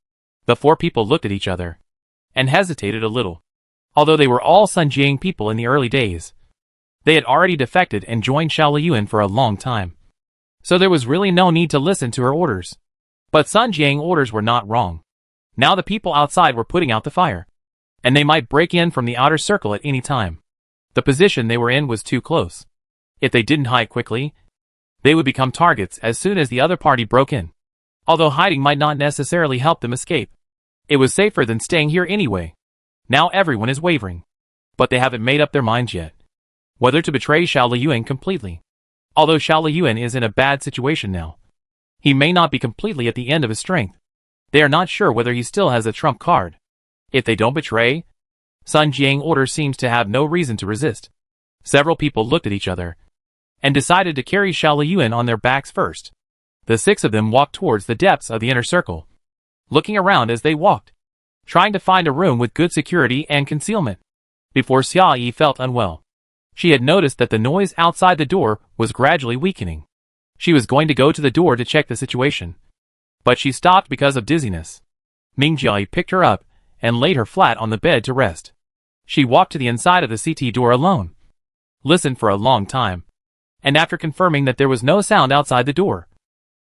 The 4 people looked at each other, and hesitated a little. Although they were all Sun Jiang people in the early days, they had already defected and joined Xiao Liyuan for a long time. So there was really no need to listen to her orders. But Sun Jiang's orders were not wrong. Now the people outside were putting out the fire, and they might break in from the outer circle at any time. The position they were in was too close. If they didn't hide quickly, they would become targets as soon as the other party broke in. Although hiding might not necessarily help them escape, it was safer than staying here anyway. Now everyone is wavering, but they haven't made up their minds yet whether to betray Xiao Liyuan completely. Although Xiao Liyuan is in a bad situation now, he may not be completely at the end of his strength. They are not sure whether he still has a trump card. If they don't betray, Sun Jiang's order seems to have no reason to resist. Several people looked at each other, and decided to carry Xiao Liyuan on their backs first. The 6 of them walked towards the depths of the inner circle, looking around as they walked, trying to find a room with good security and concealment. Before Xia Yi felt unwell, she had noticed that the noise outside the door was gradually weakening. She was going to go to the door to check the situation, but she stopped because of dizziness. Ming Jiayi picked her up and laid her flat on the bed to rest. She walked to the inside of the CT door alone, listened for a long time, and after confirming that there was no sound outside the door,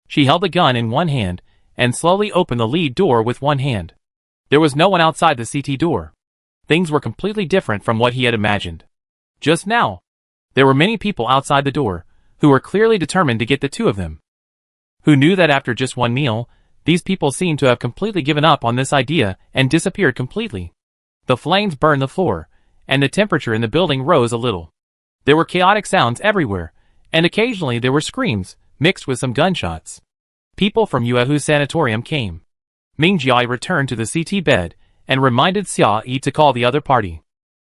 she held the gun in one hand and slowly opened the lead door with one hand. There was no one outside the CT door. Things were completely different from what he had imagined. Just now, there were many people outside the door, who were clearly determined to get the 2 of them. Who knew that after just one meal, these people seemed to have completely given up on this idea and disappeared completely. The flames burned the floor, and the temperature in the building rose a little. There were chaotic sounds everywhere, and occasionally there were screams, mixed with some gunshots. People from Yuehu's sanatorium came. Ming Jiayi returned to the CT bed, and reminded Xia Yi to call the other party.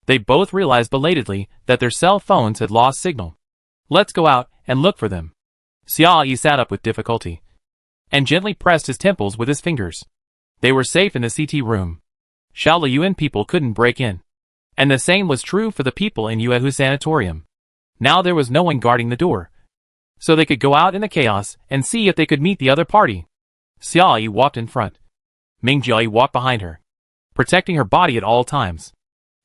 They both realized belatedly that their cell phones had lost signal. "Let's go out and look for them." Xia Yi sat up with difficulty and gently pressed his temples with his fingers. They were safe in the CT room. Xiao Liyuan people couldn't break in. And the same was true for the people in Yuehu Sanatorium. Now there was no one guarding the door. So they could go out in the chaos and see if they could meet the other party. Xia Yi walked in front. Ming Jiayi walked behind her, protecting her body at all times.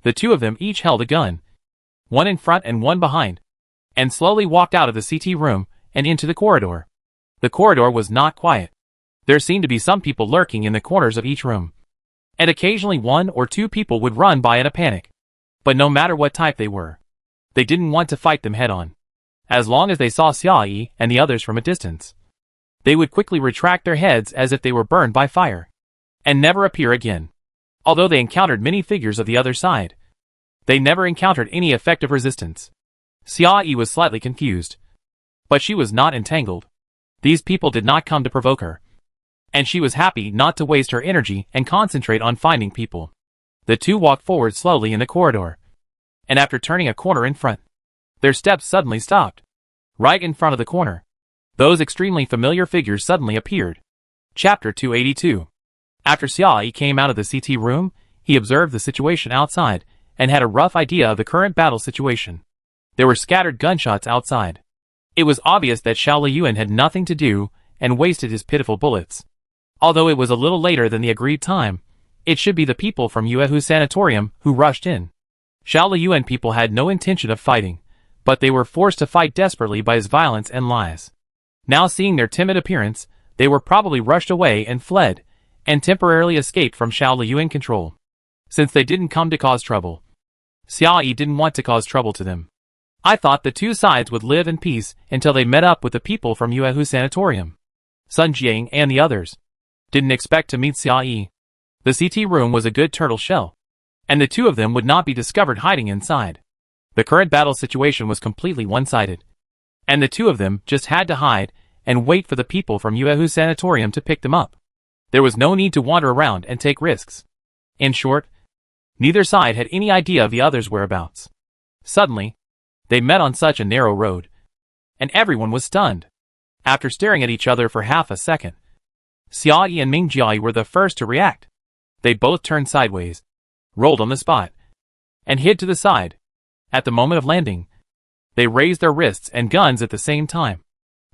The two of them each held a gun, one in front and one behind, and slowly walked out of the CT room and into the corridor. The corridor was not quiet. There seemed to be some people lurking in the corners of each room. And occasionally one or two people would run by in a panic. But no matter what type they were, they didn't want to fight them head-on. As long as they saw Xia Yi and the others from a distance, they would quickly retract their heads as if they were burned by fire, and never appear again. Although they encountered many figures of the other side, they never encountered any effective resistance. Xia Yi was slightly confused, but she was not entangled. These people did not come to provoke her, and she was happy not to waste her energy and concentrate on finding people. The two walked forward slowly in the corridor, and after turning a corner in front, their steps suddenly stopped. Right in front of the corner, those extremely familiar figures suddenly appeared. Chapter 282. After Xia Yi came out of the CT room, he observed the situation outside and had a rough idea of the current battle situation. There were scattered gunshots outside. It was obvious that Xiao Liyuan had nothing to do and wasted his pitiful bullets. Although it was a little later than the agreed time, it should be the people from Yuehu Sanatorium who rushed in. Xiao Liyuan people had no intention of fighting, but they were forced to fight desperately by his violence and lies. Now seeing their timid appearance, they were probably rushed away and fled, and temporarily escaped from Xiao Liyuan control. Since they didn't come to cause trouble, Xia Yi didn't want to cause trouble to them. I thought the two sides would live in peace until they met up with the people from Yuehu Sanatorium. Sun Jiang and the others didn't expect to meet Xia Yi. The CT room was a good turtle shell, and the two of them would not be discovered hiding inside. The current battle situation was completely one-sided, and the two of them just had to hide and wait for the people from Yuehu Sanatorium to pick them up. There was no need to wander around and take risks. In short, neither side had any idea of the other's whereabouts. Suddenly, they met on such a narrow road, and everyone was stunned. After staring at each other for half a second, Xia Yi and Ming Jiayi were the first to react. They both turned sideways, rolled on the spot, and hid to the side. At the moment of landing, they raised their wrists and guns at the same time,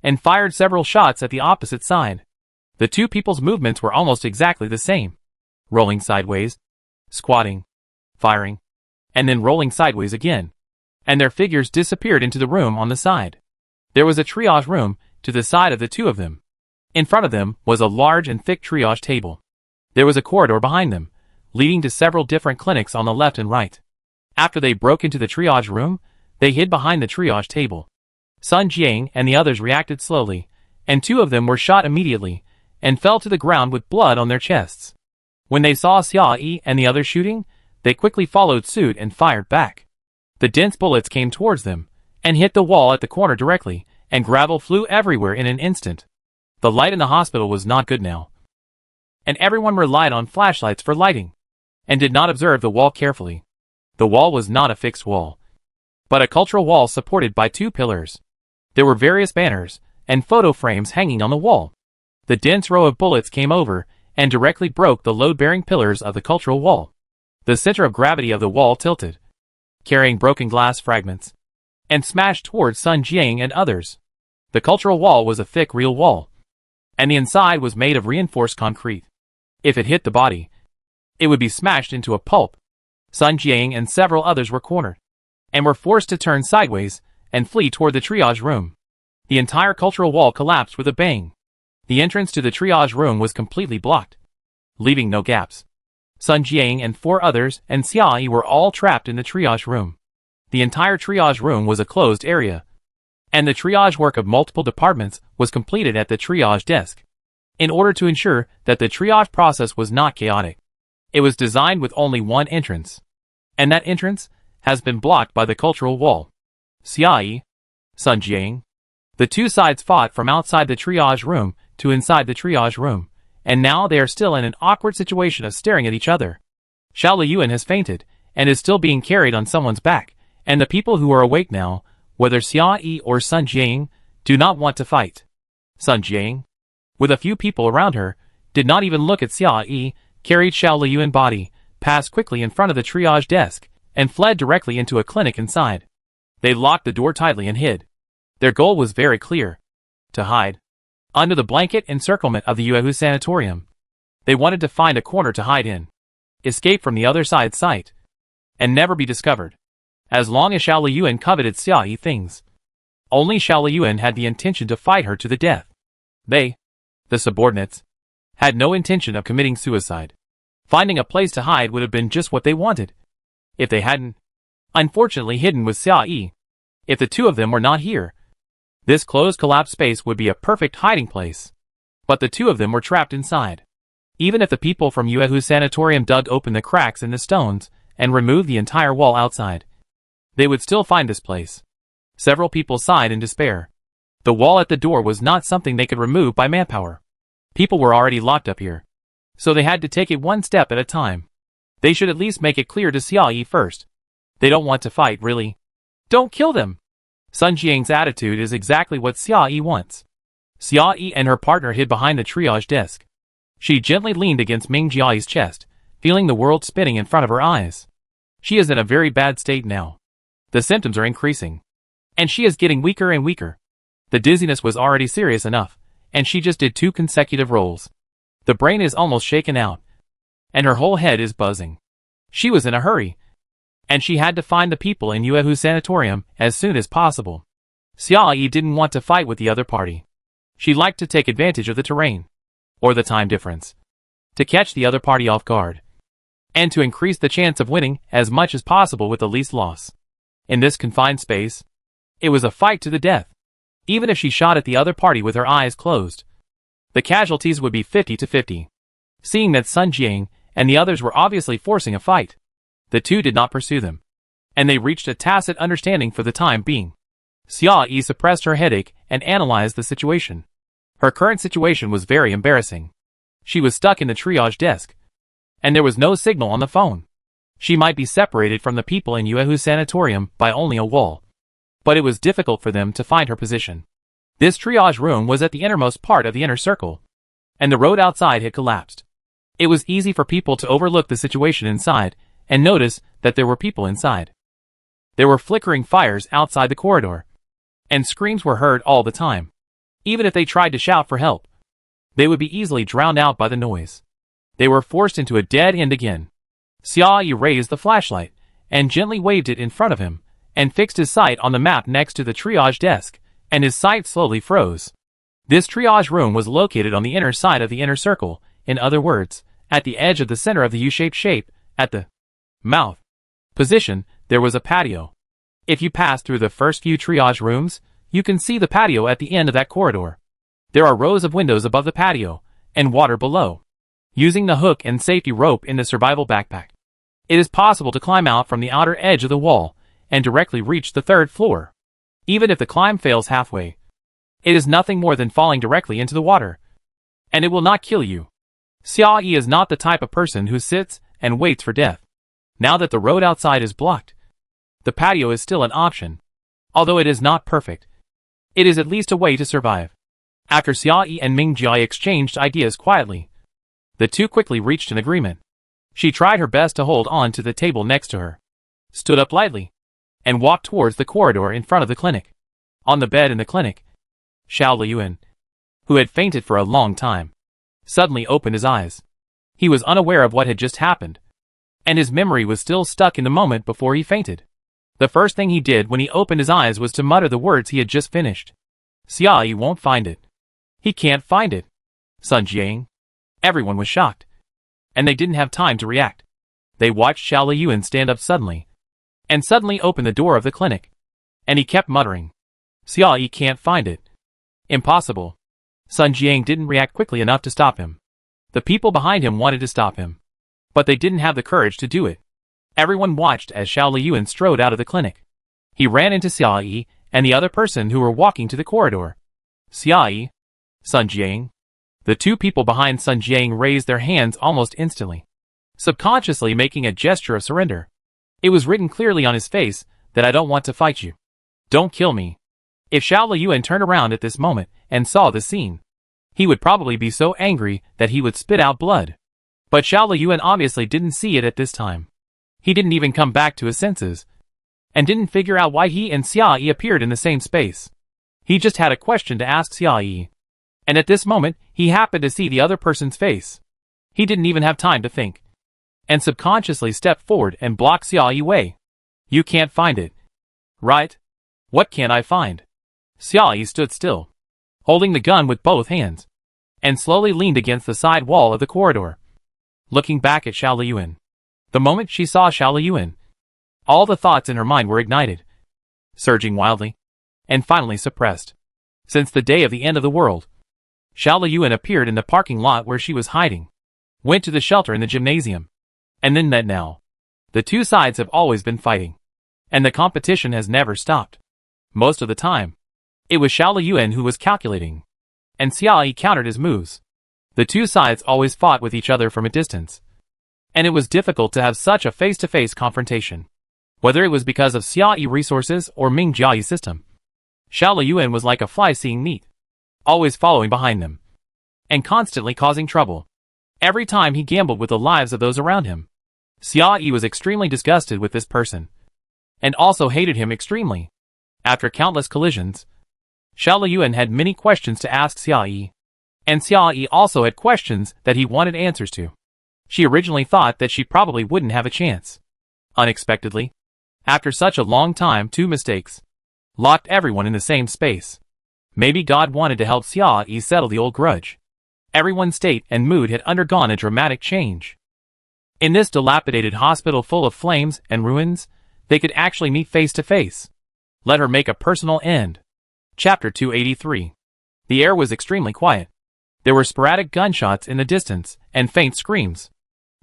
and fired several shots at the opposite side. The two people's movements were almost exactly the same, rolling sideways, squatting, firing, and then rolling sideways again, and their figures disappeared into the room on the side. There was a triage room to the side of the two of them. In front of them was a large and thick triage table. There was a corridor behind them, leading to several different clinics on the left and right. After they broke into the triage room, they hid behind the triage table. Sun Jiang and the others reacted slowly, and two of them were shot immediately, and fell to the ground with blood on their chests. When they saw Xia Yi and the others shooting, they quickly followed suit and fired back. The dense bullets came towards them, and hit the wall at the corner directly, and gravel flew everywhere in an instant. The light in the hospital was not good now, and everyone relied on flashlights for lighting, and did not observe the wall carefully. The wall was not a fixed wall, but a cultural wall supported by two pillars. There were various banners and photo frames hanging on the wall. The dense row of bullets came over and directly broke the load-bearing pillars of the cultural wall. The center of gravity of the wall tilted, carrying broken glass fragments, and smashed towards Sun Jiang and others. The cultural wall was a thick real wall, and the inside was made of reinforced concrete. If it hit the body, it would be smashed into a pulp. Sun Jiang and several others were cornered, and were forced to turn sideways and flee toward the triage room. The entire cultural wall collapsed with a bang. The entrance to the triage room was completely blocked, leaving no gaps. Sun Jiang and four others and Xia Yi were all trapped in the triage room. The entire triage room was a closed area, and the triage work of multiple departments was completed at the triage desk. In order to ensure that the triage process was not chaotic, it was designed with only one entrance, and that entrance has been blocked by the cultural wall. Xia Yi, Sun Jiang. The two sides fought from outside the triage room to inside the triage room, and now they are still in an awkward situation of staring at each other. Xiao Liyuan has fainted, and is still being carried on someone's back, and the people who are awake now, whether Xia Yi or Sun Jiang, do not want to fight. Sun Jiang, with a few people around her, did not even look at Xia Yi, carried Xiao Liyuan's body, passed quickly in front of the triage desk, and fled directly into a clinic inside. They locked the door tightly and hid. Their goal was very clear. To hide. Under the blanket encirclement of the Yuehu sanatorium. They wanted to find a corner to hide in. Escape from the other side's sight. And never be discovered. As long as Xiao Liyuan coveted Xia Yi things. Only Xiao Liyuan had the intention to fight her to the death. They, the subordinates, had no intention of committing suicide. Finding a place to hide would have been just what they wanted. If they hadn't, unfortunately, hidden with Xia Yi. If the two of them were not here, this closed collapsed space would be a perfect hiding place. But the two of them were trapped inside. Even if the people from Yuehu Sanatorium dug open the cracks in the stones and removed the entire wall outside, they would still find this place. Several people sighed in despair. The wall at the door was not something they could remove by manpower. People were already locked up here. So they had to take it one step at a time. They should at least make it clear to Xia Yi first. They don't want to fight, really. Don't kill them! Sun Jiang's attitude is exactly what Xia Yi wants. Xia Yi and her partner hid behind the triage desk. She gently leaned against Ming Jiayi's chest, feeling the world spinning in front of her eyes. She is in a very bad state now. The symptoms are increasing. And she is getting weaker and weaker. The dizziness was already serious enough, and she just did 2 consecutive rolls. The brain is almost shaken out, and her whole head is buzzing. She was in a hurry, and she had to find the people in Yuehu Sanatorium as soon as possible. Xia Yi didn't want to fight with the other party. She liked to take advantage of the terrain, or the time difference, to catch the other party off guard, and to increase the chance of winning as much as possible with the least loss. In this confined space, it was a fight to the death. Even if she shot at the other party with her eyes closed, the casualties would be 50-50. Seeing that Sun Jiang and the others were obviously forcing a fight, the two did not pursue them, and they reached a tacit understanding for the time being. Xia Yi suppressed her headache and analyzed the situation. Her current situation was very embarrassing. She was stuck in the triage desk, and there was no signal on the phone. She might be separated from the people in Yuehu Sanatorium by only a wall, but it was difficult for them to find her position. This triage room was at the innermost part of the inner circle, and the road outside had collapsed. It was easy for people to overlook the situation inside and notice that there were people inside. There were flickering fires outside the corridor, and screams were heard all the time. Even if they tried to shout for help, they would be easily drowned out by the noise. They were forced into a dead end again. Xia Yi raised the flashlight and gently waved it in front of him, and fixed his sight on the map next to the triage desk, and his sight slowly froze. This triage room was located on the inner side of the inner circle, in other words, at the edge of the center of the U-shaped shape, at the mouth position, there was a patio. If you pass through the first few triage rooms, you can see the patio at the end of that corridor. There are rows of windows above the patio, and water below. Using the hook and safety rope in the survival backpack, it is possible to climb out from the outer edge of the wall, and directly reach the 3rd floor. Even if the climb fails halfway, it is nothing more than falling directly into the water, and it will not kill you. Xia Yi is not the type of person who sits and waits for death. Now that the road outside is blocked, the patio is still an option. Although it is not perfect, it is at least a way to survive. After Xia Yi and Ming Jiai exchanged ideas quietly, the two quickly reached an agreement. She tried her best to hold on to the table next to her, stood up lightly, and walked towards the corridor in front of the clinic. On the bed in the clinic, Xiao Liyuan, who had fainted for a long time, suddenly opened his eyes. He was unaware of what had just happened, and his memory was still stuck in the moment before he fainted. The first thing he did when he opened his eyes was to mutter the words he had just finished. Xia Yi won't find it. He can't find it. Sun Jiang. Everyone was shocked, and they didn't have time to react. They watched Xiao Liyuan stand up suddenly, and suddenly open the door of the clinic, and he kept muttering, Xia Yi can't find it. Impossible. Sun Jiang didn't react quickly enough to stop him. The people behind him wanted to stop him, but they didn't have the courage to do it. Everyone watched as Xiao Liyuan strode out of the clinic. He ran into Xia Yi and the other person who were walking to the corridor. Xia Yi, Sun Jiang. The two people behind Sun Jiang raised their hands almost instantly. subconsciously making a gesture of surrender. It was written clearly on his face that I don't want to fight you. Don't kill me. If Xiao Liyuan turned around at this moment and saw the scene, he would probably be so angry that he would spit out blood. But Xiao Liyuan obviously didn't see it at this time. He didn't even come back to his senses, and didn't figure out why he and Xia Yi appeared in the same space. He just had a question to ask Xia Yi. And at this moment, he happened to see the other person's face. He didn't even have time to think, and subconsciously stepped forward and blocked Xia Yi way. You can't find it. Right? What can't I find? Xia Yi stood still, holding the gun with both hands, and slowly leaned against the side wall of the corridor, looking back at Xiao Liyuan. The moment she saw Xiao Liyuan, all the thoughts in her mind were ignited, surging wildly, and finally suppressed. Since the day of the end of the world, Xiao Liyuan appeared in the parking lot where she was hiding, went to the shelter in the gymnasium, and then met now. The two sides have always been fighting, and the competition has never stopped. Most of the time, it was Xiao Liyuan who was calculating, and Xia Yi countered his moves. The two sides always fought with each other from a distance, and it was difficult to have such a face-to-face confrontation. Whether it was because of Xia Yi resources or Ming Jiayi's system, Xiao Liyuan was like a fly seeing meat, always following behind them, and constantly causing trouble. Every time he gambled with the lives of those around him. Xia Yi was extremely disgusted with this person, and also hated him extremely. After countless collisions, Xiao Liyuan had many questions to ask Xia Yi, and Xia Yi also had questions that he wanted answers to. She originally thought that she probably wouldn't have a chance. Unexpectedly, after such a long time, two mistakes locked everyone in the same space. Maybe God wanted to help Xia Yi settle the old grudge. Everyone's state and mood had undergone a dramatic change. In this dilapidated hospital full of flames and ruins, they could actually meet face to face. Let her make a personal end. Chapter 283. The air was extremely quiet. There were sporadic gunshots in the distance and faint screams.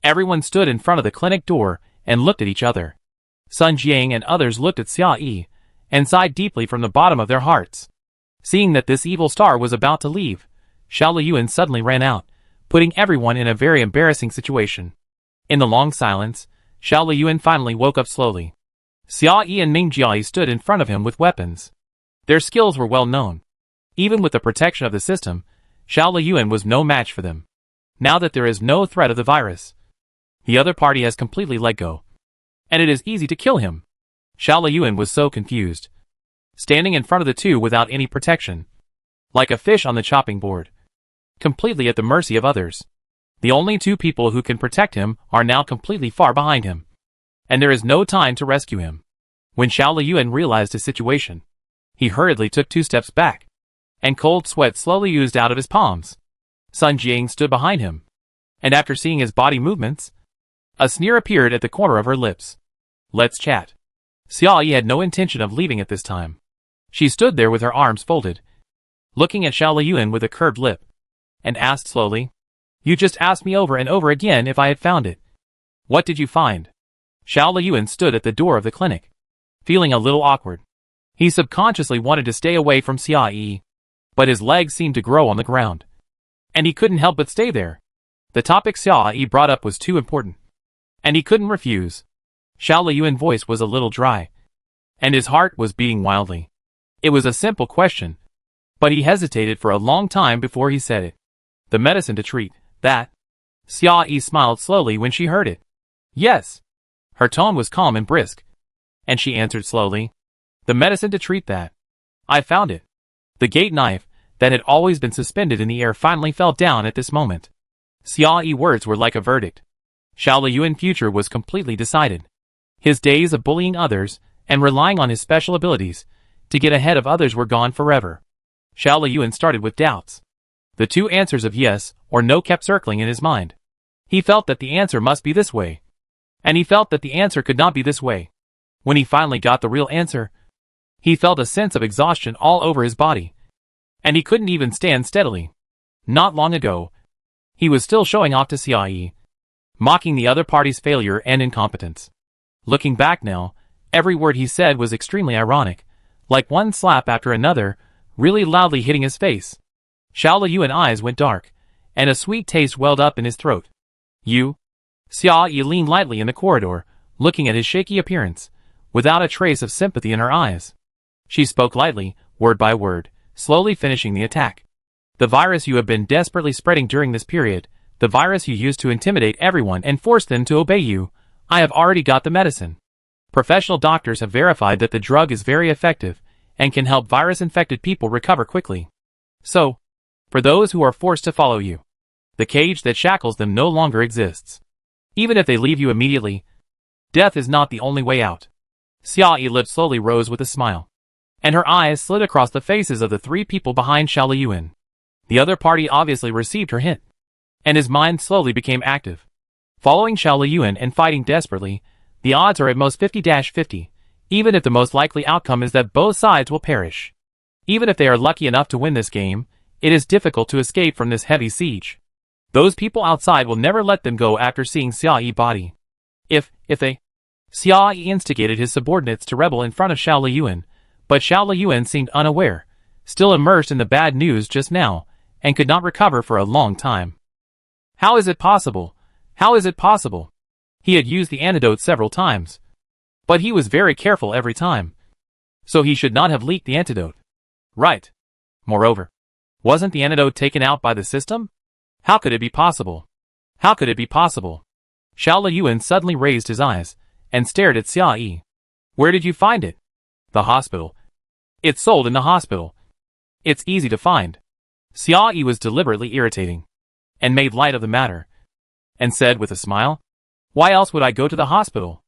Everyone stood in front of the clinic door and looked at each other. Sun Jiang and others looked at Xia Yi and sighed deeply from the bottom of their hearts. Seeing that this evil star was about to leave, Xiao Liyuan suddenly ran out, putting everyone in a very embarrassing situation. In the long silence, Xiao Liyuan finally woke up slowly. Xia Yi and Ming Jiayi stood in front of him with weapons. Their skills were well known. Even with the protection of the system, Xiao Liyuan was no match for them. Now that there is no threat of the virus, the other party has completely let go, and it is easy to kill him. Xiao Liyuan was so confused, standing in front of the two without any protection, like a fish on the chopping board, completely at the mercy of others. The only two people who can protect him are now completely far behind him, and there is no time to rescue him. When Xiao Liyuan realized his situation, he hurriedly took 2 steps back, and cold sweat slowly oozed out of his palms. Sun Jiang stood behind him, and after seeing his body movements, a sneer appeared at the corner of her lips. Let's chat. Xia Yi had no intention of leaving at this time. She stood there with her arms folded, looking at Xiao Liyuan with a curved lip, and asked slowly, You just asked me over and over again if I had found it. What did you find? Xiao Liyuan stood at the door of the clinic, feeling a little awkward. He subconsciously wanted to stay away from Xia Yi, but his legs seemed to grow on the ground, and he couldn't help but stay there. The topic Xia Yi brought up was too important, and he couldn't refuse. Xiao Liyuan's voice was a little dry, and his heart was beating wildly. It was a simple question, but he hesitated for a long time before he said it. The medicine to treat that. Xia Yi smiled slowly when she heard it. Yes. Her tone was calm and brisk, and she answered slowly. The medicine to treat that. I found it. The gate knife that had always been suspended in the air finally fell down at this moment. Xia Yi's words were like a verdict. Xiao Liyuan's future was completely decided. His days of bullying others and relying on his special abilities to get ahead of others were gone forever. Xiao Liyuan started with doubts. The two answers of yes or no kept circling in his mind. He felt that the answer must be this way, and he felt that the answer could not be this way. When he finally got the real answer, he felt a sense of exhaustion all over his body, and he couldn't even stand steadily. Not long ago, he was still showing off to Xia Yi, mocking the other party's failure and incompetence. Looking back now, every word he said was extremely ironic, like one slap after another, really loudly hitting his face. Xiao Liyuan's eyes went dark, and a sweet taste welled up in his throat. You? Xia Yi leaned lightly in the corridor, looking at his shaky appearance, without a trace of sympathy in her eyes. She spoke lightly, word by word, slowly finishing the attack. The virus you have been desperately spreading during this period, the virus you used to intimidate everyone and force them to obey you, I have already got the medicine. Professional doctors have verified that the drug is very effective and can help virus-infected people recover quickly. So, for those who are forced to follow you, the cage that shackles them no longer exists. Even if they leave you immediately, death is not the only way out. Xia Yi's lips slowly rose with a smile, and her eyes slid across the faces of the three people behind Xiao Liyuan. The other party obviously received her hint, and his mind slowly became active. Following Xiao Liyuan and fighting desperately, the odds are at most 50-50, even if the most likely outcome is that both sides will perish. Even if they are lucky enough to win this game, it is difficult to escape from this heavy siege. Those people outside will never let them go after seeing Xia Yi's body. If they... Xia Yi instigated his subordinates to rebel in front of Xiao Liyuan, but Xiao Liyuan seemed unaware, still immersed in the bad news just now, and could not recover for a long time. How is it possible? How is it possible? He had used the antidote several times, but he was very careful every time. So he should not have leaked the antidote. Right. Moreover, wasn't the antidote taken out by the system? How could it be possible? How could it be possible? Xiao Liyuan suddenly raised his eyes and stared at Xia Yi. Where did you find it? The hospital. It's sold in the hospital. It's easy to find. Xia Yi was deliberately irritating, and made light of the matter, and said with a smile, why else would I go to the hospital?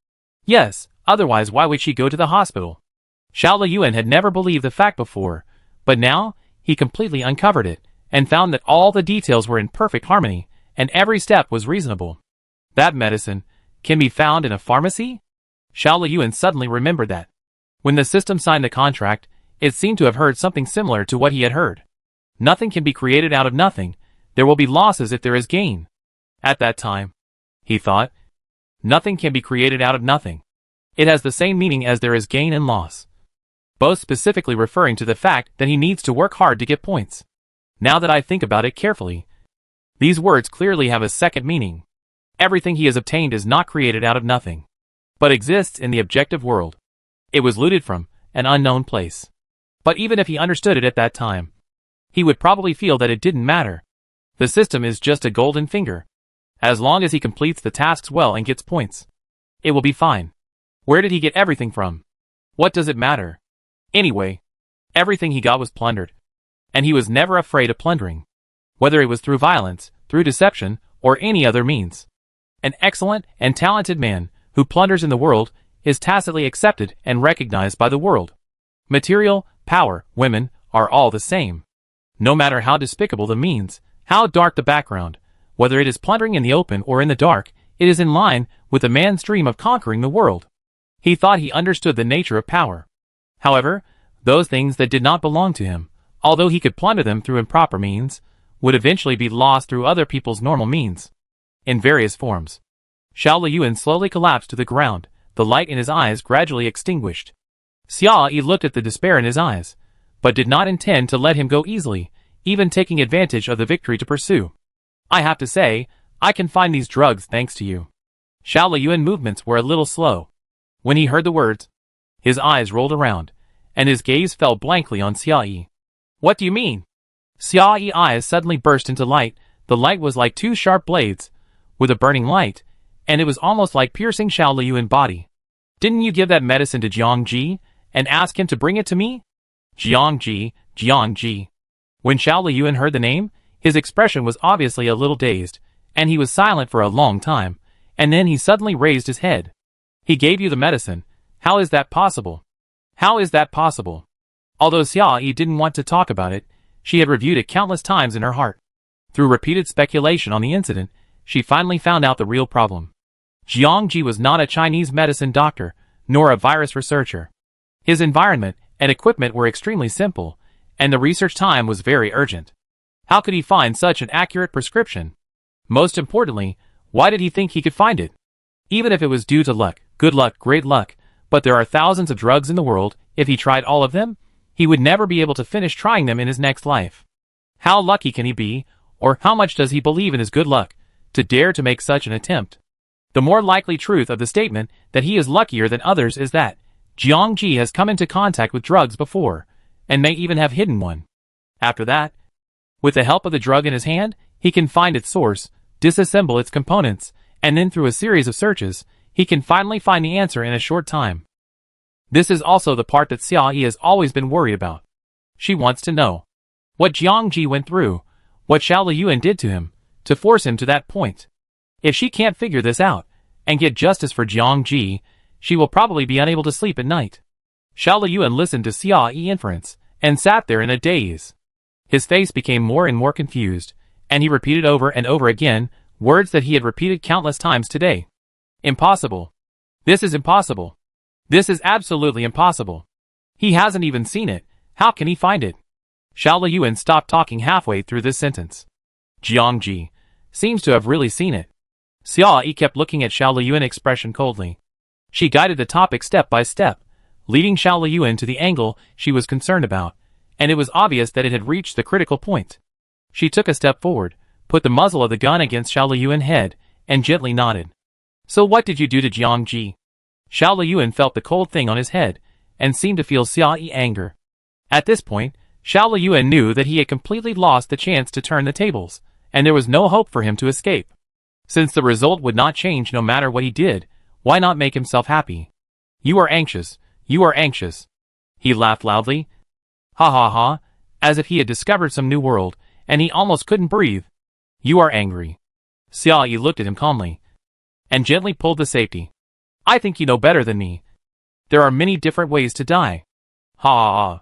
Yes, otherwise why would she go to the hospital? Xiao Liyuan had never believed the fact before, but now, he completely uncovered it, and found that all the details were in perfect harmony, and every step was reasonable. That medicine can be found in a pharmacy? Xiao Liyuan suddenly remembered that. When the system signed the contract, it seemed to have heard something similar to what he had heard. Nothing can be created out of nothing. There will be losses if there is gain. At that time, he thought, nothing can be created out of nothing. It has the same meaning as there is gain and loss, both specifically referring to the fact that he needs to work hard to get points. Now that I think about it carefully, these words clearly have a second meaning. Everything he has obtained is not created out of nothing, but exists in the objective world. It was looted from an unknown place. But even if he understood it at that time, he would probably feel that it didn't matter. The system is just a golden finger. As long as he completes the tasks well and gets points, it will be fine. Where did he get everything from? What does it matter? Anyway, everything he got was plundered, and he was never afraid of plundering, whether it was through violence, through deception, or any other means. An excellent and talented man who plunders in the world is tacitly accepted and recognized by the world. Material, power, women, are all the same. No matter how despicable the means, how dark the background, whether it is plundering in the open or in the dark, it is in line with the man's dream of conquering the world. He thought he understood the nature of power. However, those things that did not belong to him, although he could plunder them through improper means, would eventually be lost through other people's normal means, in various forms. Xiao Liyuan slowly collapsed to the ground, the light in his eyes gradually extinguished. Xia Yi looked at the despair in his eyes, but did not intend to let him go easily, even taking advantage of the victory to pursue. I have to say, I can find these drugs thanks to you. Xiao Liyuan's movements were a little slow. When he heard the words, his eyes rolled around, and his gaze fell blankly on Xia Yi. What do you mean? Xia Yi's eyes suddenly burst into light. The light was like two sharp blades, with a burning light, and it was almost like piercing Xiao Liyuan's body. Didn't you give that medicine to Jiangji, and ask him to bring it to me? Jiangji, Jiangji. When Xiao Liyuan heard the name, his expression was obviously a little dazed, and he was silent for a long time, and then he suddenly raised his head. He gave you the medicine. How is that possible? How is that possible? Although Xia Yi didn't want to talk about it, she had reviewed it countless times in her heart. Through repeated speculation on the incident, she finally found out the real problem. Jiangji was not a Chinese medicine doctor, nor a virus researcher. His environment and equipment were extremely simple, and the research time was very urgent. How could he find such an accurate prescription? Most importantly, why did he think he could find it? Even if it was due to luck, good luck, great luck, but there are thousands of drugs in the world, if he tried all of them, he would never be able to finish trying them in his next life. How lucky can he be, or how much does he believe in his good luck, to dare to make such an attempt? The more likely truth of the statement that he is luckier than others is that Jiangji has come into contact with drugs before, and may even have hidden one. After that, with the help of the drug in his hand, he can find its source, disassemble its components, and then through a series of searches, he can finally find the answer in a short time. This is also the part that Xia Yi has always been worried about. She wants to know what Jiangji went through, what Xiao Liyuan did to him, to force him to that point. If she can't figure this out, and get justice for Jiangji, she will probably be unable to sleep at night. Xiao Liyuan listened to Xia Yi's inference, and sat there in a daze. His face became more and more confused, and he repeated over and over again, words that he had repeated countless times today. Impossible. This is impossible. This is absolutely impossible. He hasn't even seen it. How can he find it? Xiao Liyuan stopped talking halfway through this sentence. Jiangji seems to have really seen it. Xia Yi kept looking at Xiao Liyuan's expression coldly. She guided the topic step by step, leading Xiao Liyuan to the angle she was concerned about, and it was obvious that it had reached the critical point. She took a step forward, put the muzzle of the gun against Xiao Liyuan's head, and gently nodded. So what did you do to Jiangji? Xiao Liyuan felt the cold thing on his head, and seemed to feel Xia Yi's anger. At this point, Xiao Liyuan knew that he had completely lost the chance to turn the tables, and there was no hope for him to escape. Since the result would not change no matter what he did, why not make himself happy? You are anxious. You are anxious. He laughed loudly. Ha ha ha, as if he had discovered some new world, and he almost couldn't breathe. You are angry. Xia Yi looked at him calmly, and gently pulled the safety. I think you know better than me. There are many different ways to die. Ha ha ha.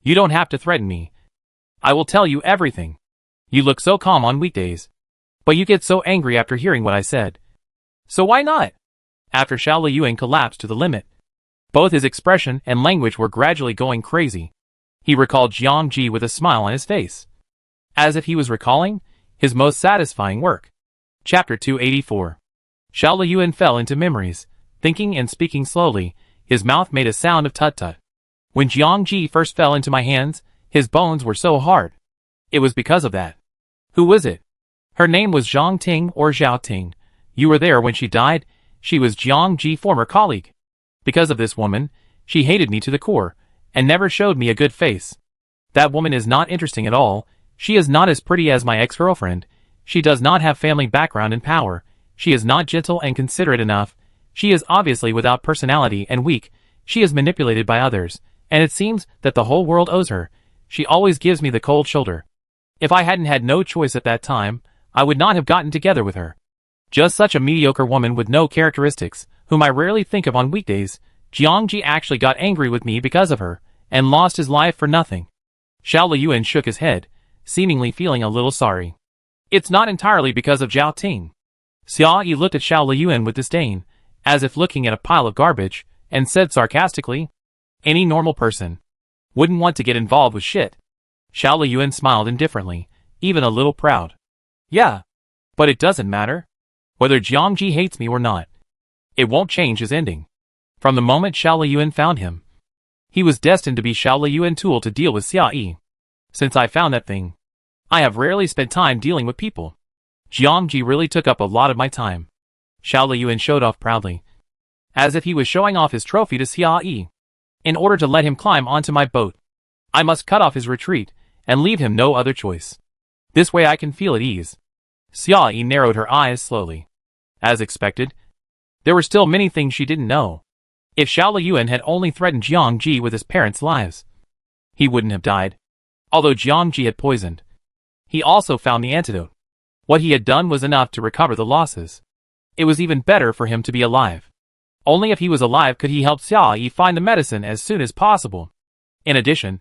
You don't have to threaten me. I will tell you everything. You look so calm on weekdays, but you get so angry after hearing what I said. So why not? After Xiao Liyuan collapsed to the limit, both his expression and language were gradually going crazy. He recalled Jiangji with a smile on his face, as if he was recalling his most satisfying work. Chapter 284. Xiao Liyuan fell into memories, thinking and speaking slowly. His mouth made a sound of tut-tut. When Jiangji first fell into my hands, his bones were so hard. It was because of that. Who was it? Her name was Zhang Ting or Zhao Ting. You were there when she died. She was Jiangji's former colleague. Because of this woman, she hated me to the core, and never showed me a good face. That woman is not interesting at all. She is not as pretty as my ex-girlfriend. She does not have family background and power. She is not gentle and considerate enough. She is obviously without personality and weak. She is manipulated by others, and it seems that the whole world owes her. She always gives me the cold shoulder. If I hadn't had no choice at that time, I would not have gotten together with her. Just such a mediocre woman with no characteristics, whom I rarely think of on weekdays. Jiangji actually got angry with me because of her, and lost his life for nothing. Xiao Liyuan shook his head, seemingly feeling a little sorry. It's not entirely because of Zhao Ting. Xia Yi looked at Xiao Liyuan with disdain, as if looking at a pile of garbage, and said sarcastically, any normal person wouldn't want to get involved with shit. Xiao Liyuan smiled indifferently, even a little proud. Yeah, but it doesn't matter. Whether Jiangji hates me or not, it won't change his ending. From the moment Xiao Liyuan found him, he was destined to be Xiao Liyuan's tool to deal with Xia Yi. Since I found that thing, I have rarely spent time dealing with people. Jiangji really took up a lot of my time. Xiao Liyuan showed off proudly, as if he was showing off his trophy to Xia Yi. In order to let him climb onto my boat, I must cut off his retreat, and leave him no other choice. This way I can feel at ease. Xia Yi narrowed her eyes slowly. As expected, there were still many things she didn't know. If Xiao Liyuan had only threatened Jiangji with his parents' lives, he wouldn't have died. Although Jiangji had poisoned, he also found the antidote. What he had done was enough to recover the losses. It was even better for him to be alive. Only if he was alive could he help Xia Yi find the medicine as soon as possible. In addition,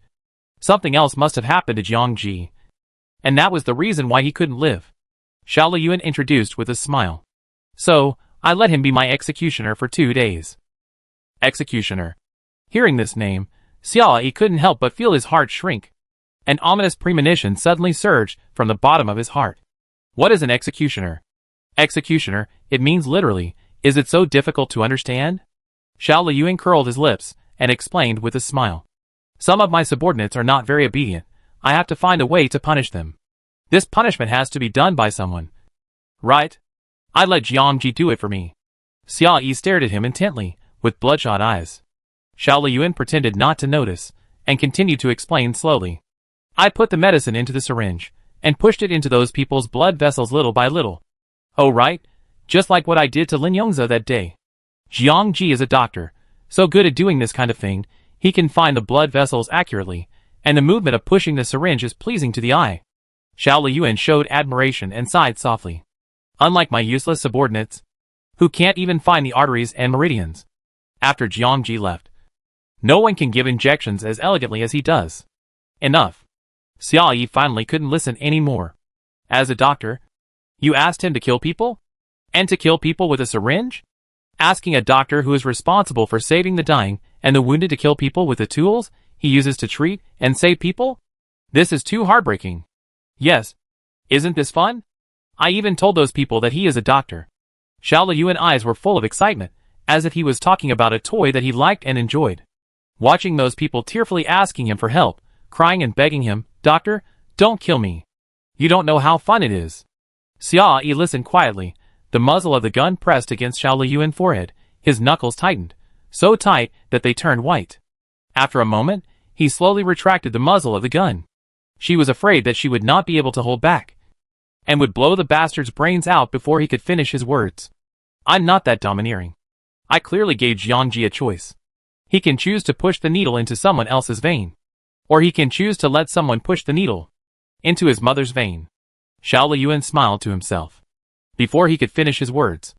something else must have happened to Jiangji, and that was the reason why he couldn't live. Xiao Liyuan introduced with a smile. So, I let him be my executioner for 2 days. Executioner. Hearing this name, Xia Yi couldn't help but feel his heart shrink. An ominous premonition suddenly surged from the bottom of his heart. What is an executioner? Executioner, it means literally, is it so difficult to understand? Xiao Liyuan curled his lips, and explained with a smile. Some of my subordinates are not very obedient. I have to find a way to punish them. This punishment has to be done by someone. Right? I let Jiangji do it for me. Xia Yi stared at him intently, with bloodshot eyes. Xiao Liyuan pretended not to notice, and continued to explain slowly. I put the medicine into the syringe, and pushed it into those people's blood vessels little by little. Oh right, just like what I did to Lin Yongzi that day. Jiang Ji is a doctor, so good at doing this kind of thing, he can find the blood vessels accurately, and the movement of pushing the syringe is pleasing to the eye. Xiao Liyuan showed admiration and sighed softly. Unlike my useless subordinates, who can't even find the arteries and meridians. After Jiang Ji left, no one can give injections as elegantly as he does. Enough. Xia Yi finally couldn't listen anymore. As a doctor, you asked him to kill people? And to kill people with a syringe? Asking a doctor who is responsible for saving the dying and the wounded to kill people with the tools he uses to treat and save people? This is too heartbreaking. Yes. Isn't this fun? I even told those people that he is a doctor. Xiao Liyuan's eyes were full of excitement, as if he was talking about a toy that he liked and enjoyed. Watching those people tearfully asking him for help, crying and begging him, "Doctor, don't kill me. You don't know how fun it is." Xia Yi listened quietly, the muzzle of the gun pressed against Xiao Liyuan's forehead, his knuckles tightened, so tight that they turned white. After a moment, he slowly retracted the muzzle of the gun. She was afraid that she would not be able to hold back, and would blow the bastard's brains out before he could finish his words. I'm not that domineering. I clearly gave Jiang Ji a choice. He can choose to push the needle into someone else's vein. Or he can choose to let someone push the needle into his mother's vein. Xiao Liyuan smiled to himself. Before he could finish his words,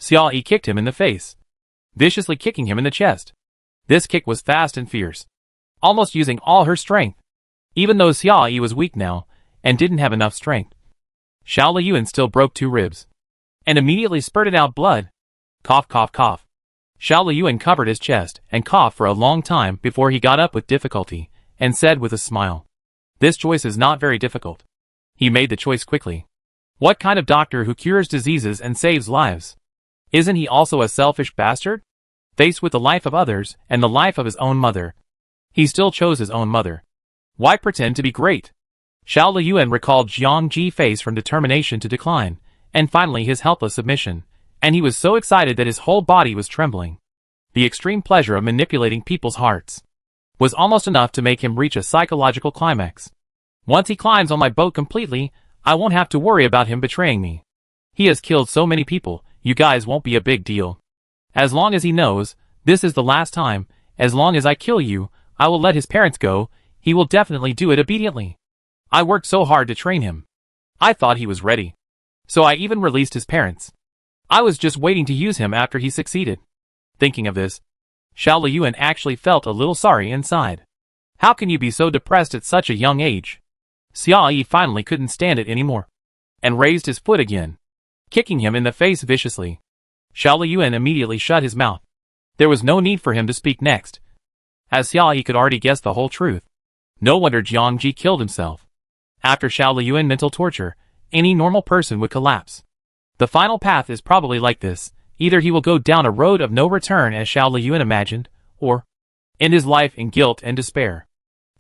Xia Yi kicked him in the face, viciously kicking him in the chest. This kick was fast and fierce, almost using all her strength. Even though Xia Yi was weak now, and didn't have enough strength, Xiao Liyuan still broke 2 ribs, and immediately spurted out blood. Cough, cough, cough. Xiao Liyuan covered his chest and coughed for a long time before he got up with difficulty, and said with a smile, "This choice is not very difficult." He made the choice quickly. What kind of doctor who cures diseases and saves lives? Isn't he also a selfish bastard? Faced with the life of others and the life of his own mother, he still chose his own mother. Why pretend to be great? Xiao Liyuan recalled Jiang Ji's face from determination to decline, and finally his helpless submission, and he was so excited that his whole body was trembling. The extreme pleasure of manipulating people's hearts was almost enough to make him reach a psychological climax. Once he climbs on my boat completely, I won't have to worry about him betraying me. He has killed so many people, you guys won't be a big deal. As long as he knows, this is the last time, as long as I kill you, I will let his parents go, he will definitely do it obediently. I worked so hard to train him. I thought he was ready. So I even released his parents. I was just waiting to use him after he succeeded. Thinking of this, Xiao Liyuan actually felt a little sorry inside. How can you be so depressed at such a young age? Xia Yi finally couldn't stand it anymore, and raised his foot again, kicking him in the face viciously. Xiao Liyuan immediately shut his mouth. There was no need for him to speak next, as Xia Yi could already guess the whole truth. No wonder Jiang Ji killed himself. After Xiao Liyuan mental torture, any normal person would collapse. The final path is probably like this. Either he will go down a road of no return as Xiao Liyuan imagined, or end his life in guilt and despair.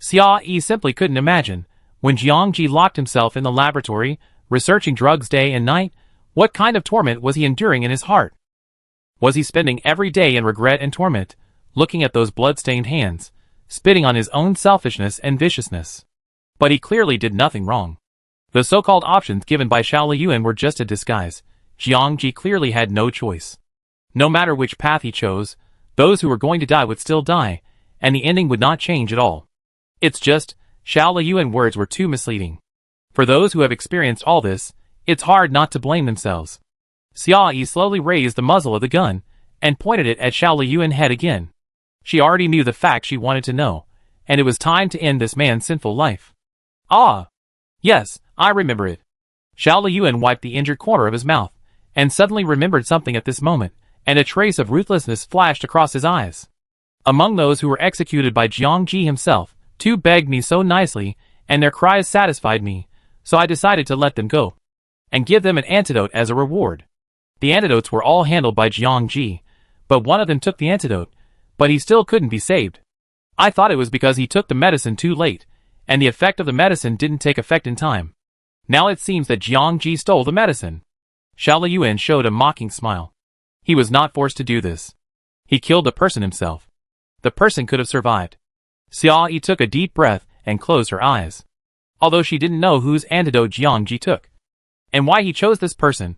Xia Yi simply couldn't imagine. When Jiang Ji locked himself in the laboratory, researching drugs day and night, what kind of torment was he enduring in his heart? Was he spending every day in regret and torment, looking at those blood-stained hands, spitting on his own selfishness and viciousness? But he clearly did nothing wrong. The so-called options given by Xiao Liyuan were just a disguise. Jiang Ji clearly had no choice. No matter which path he chose, those who were going to die would still die, and the ending would not change at all. It's just, Xiao Liyuan's words were too misleading. For those who have experienced all this, it's hard not to blame themselves. Xia Yi slowly raised the muzzle of the gun, and pointed it at Xiao Liyuan's head again. She already knew the fact she wanted to know, and it was time to end this man's sinful life. Ah! Yes, I remember it. Xiao Liyuan wiped the injured corner of his mouth, and suddenly remembered something at this moment, and a trace of ruthlessness flashed across his eyes. Among those who were executed by Jiang Ji himself, 2 begged me so nicely, and their cries satisfied me, so I decided to let them go, and give them an antidote as a reward. The antidotes were all handled by Jiang Ji, but one of them took the antidote, but he still couldn't be saved. I thought it was because he took the medicine too late, and the effect of the medicine didn't take effect in time. Now it seems that Jiang Ji stole the medicine. Xiao Liyuan showed a mocking smile. He was not forced to do this. He killed the person himself. The person could have survived. Xia Yi took a deep breath and closed her eyes. Although she didn't know whose antidote Jiang Ji took, and why he chose this person,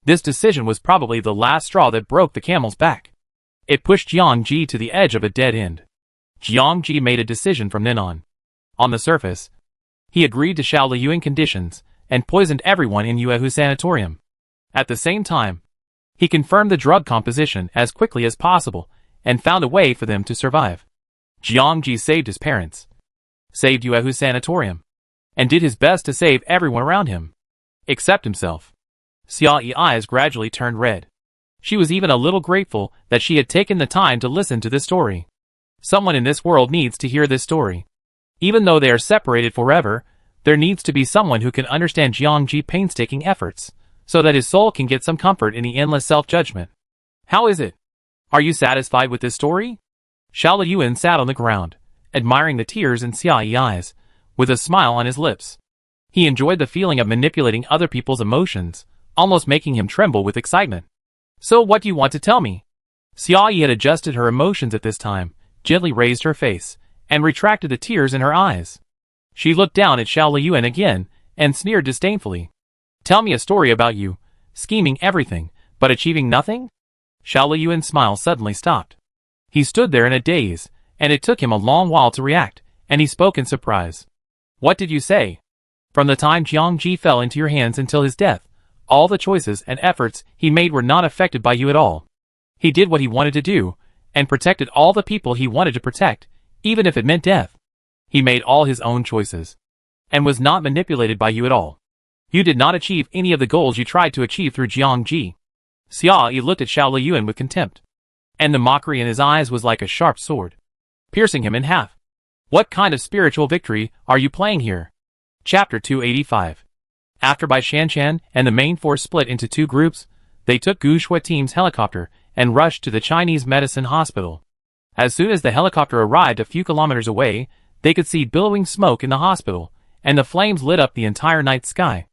this decision was probably the last straw that broke the camel's back. It pushed Jiang Ji to the edge of a dead end. Jiang Ji made a decision from then on. On the surface, he agreed to Xiao Liyuan conditions and poisoned everyone in Yuehu Sanatorium. At the same time, he confirmed the drug composition as quickly as possible and found a way for them to survive. Jiang Ji saved his parents, saved Yuehu Sanatorium, and did his best to save everyone around him, except himself. Xia Yi's eyes gradually turned red. She was even a little grateful that she had taken the time to listen to this story. Someone in this world needs to hear this story. Even though they are separated forever, there needs to be someone who can understand Jiang Ji's painstaking efforts, so that his soul can get some comfort in the endless self-judgment. How is it? Are you satisfied with this story? Xiao Liyuan sat on the ground, admiring the tears in Xia Yi's eyes, with a smile on his lips. He enjoyed the feeling of manipulating other people's emotions, almost making him tremble with excitement. So what do you want to tell me? Xia Yi had adjusted her emotions at this time, gently raised her face, and retracted the tears in her eyes. She looked down at Xiao Liyuan again, and sneered disdainfully. Tell me a story about you, scheming everything, but achieving nothing? Xiao Liyuan's smile suddenly stopped. He stood there in a daze, and it took him a long while to react, and he spoke in surprise. What did you say? From the time Jiang Ji fell into your hands until his death, all the choices and efforts he made were not affected by you at all. He did what he wanted to do, and protected all the people he wanted to protect, even if it meant death. He made all his own choices, and was not manipulated by you at all. You did not achieve any of the goals you tried to achieve through Jiang Ji. Xia Yi looked at Xiao Liyuan with contempt, and the mockery in his eyes was like a sharp sword, piercing him in half. What kind of spiritual victory are you playing here? Chapter 285. After Bai Shanshan and the main force split into two groups, they took Gu Shui team's helicopter and rushed to the Chinese medicine hospital. As soon as the helicopter arrived a few kilometers away, they could see billowing smoke in the hospital, and the flames lit up the entire night sky.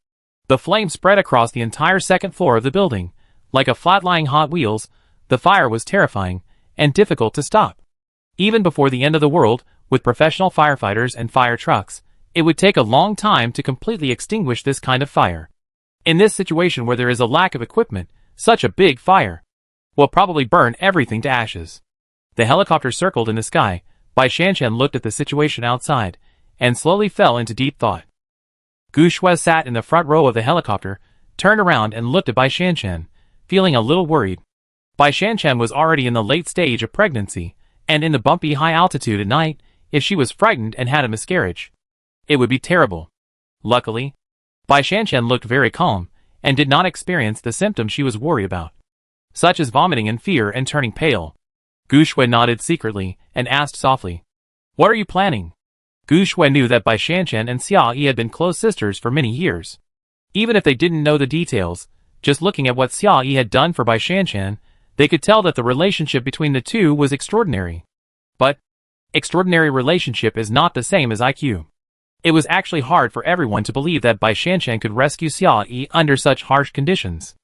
The flames spread across the entire second floor of the building. Like a flat-lying Hot Wheels, the fire was terrifying and difficult to stop. Even before the end of the world, with professional firefighters and fire trucks, it would take a long time to completely extinguish this kind of fire. In this situation where there is a lack of equipment, such a big fire will probably burn everything to ashes. The helicopter circled in the sky. Bai Shanshan looked at the situation outside, and slowly fell into deep thought. Gu Shui sat in the front row of the helicopter, turned around and looked at Bai Shanshan, feeling a little worried. Bai Shanshan was already in the late stage of pregnancy, and in the bumpy high altitude at night, if she was frightened and had a miscarriage, it would be terrible. Luckily, Bai Shanshan looked very calm, and did not experience the symptoms she was worried about, such as vomiting and fear and turning pale. Gu Shui nodded secretly, and asked softly, "What are you planning?" Gu Shui knew that Bai Shanshan and Xia Yi had been close sisters for many years. Even if they didn't know the details, just looking at what Xia Yi had done for Bai Shanshan, they could tell that the relationship between the two was extraordinary. But extraordinary relationship is not the same as IQ. It was actually hard for everyone to believe that Bai Shanshan could rescue Xia Yi under such harsh conditions.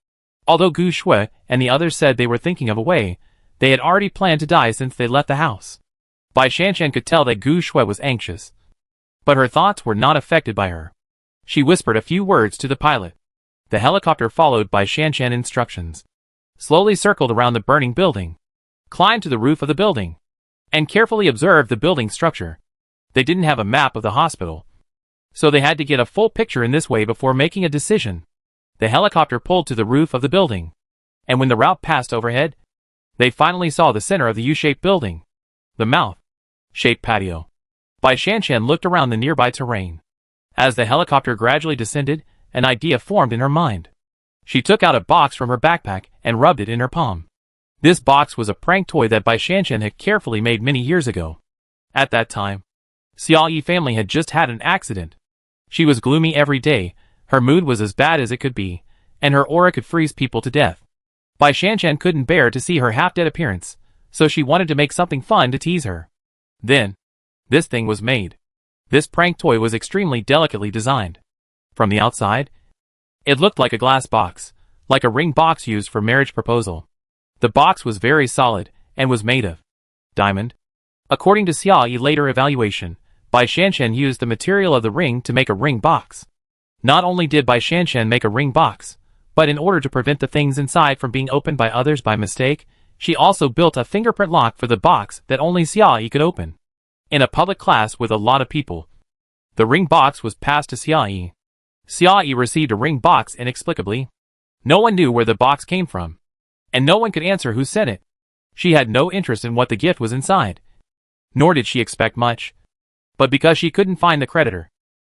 Although Gu Shui and the others said they were thinking of a way, they had already planned to die since they left the house. Bai Shanshan could tell that Gu Shui was anxious, but her thoughts were not affected by her. She whispered a few words to the pilot. The helicopter followed Bai Shanshan instructions, slowly circled around the burning building, climbed to the roof of the building, and carefully observed the building structure. They didn't have a map of the hospital, so they had to get a full picture in this way before making a decision. The helicopter pulled to the roof of the building, and when the route passed overhead, they finally saw the center of the U-shaped building, the mouth-shaped patio. Bai Shanshan looked around the nearby terrain. As the helicopter gradually descended, an idea formed in her mind. She took out a box from her backpack and rubbed it in her palm. This box was a prank toy that Bai Shanshan had carefully made many years ago. At that time, Xia Yi family had just had an accident. She was gloomy every day, her mood was as bad as it could be, and her aura could freeze people to death. Bai Shanshan couldn't bear to see her half-dead appearance, so she wanted to make something fun to tease her. Then, this thing was made. This prank toy was extremely delicately designed. From the outside, it looked like a glass box, like a ring box used for marriage proposal. The box was very solid, and was made of diamond. According to Xiaoyi's later evaluation, Bai Shanshan used the material of the ring to make a ring box. Not only did Bai Shanshan make a ring box, but in order to prevent the things inside from being opened by others by mistake, she also built a fingerprint lock for the box that only Xiaoyi could open. In a public class with a lot of people, the ring box was passed to Xiaoyi. Xiaoyi received a ring box inexplicably. No one knew where the box came from, and no one could answer who sent it. She had no interest in what the gift was inside, nor did she expect much. But because she couldn't find the creditor,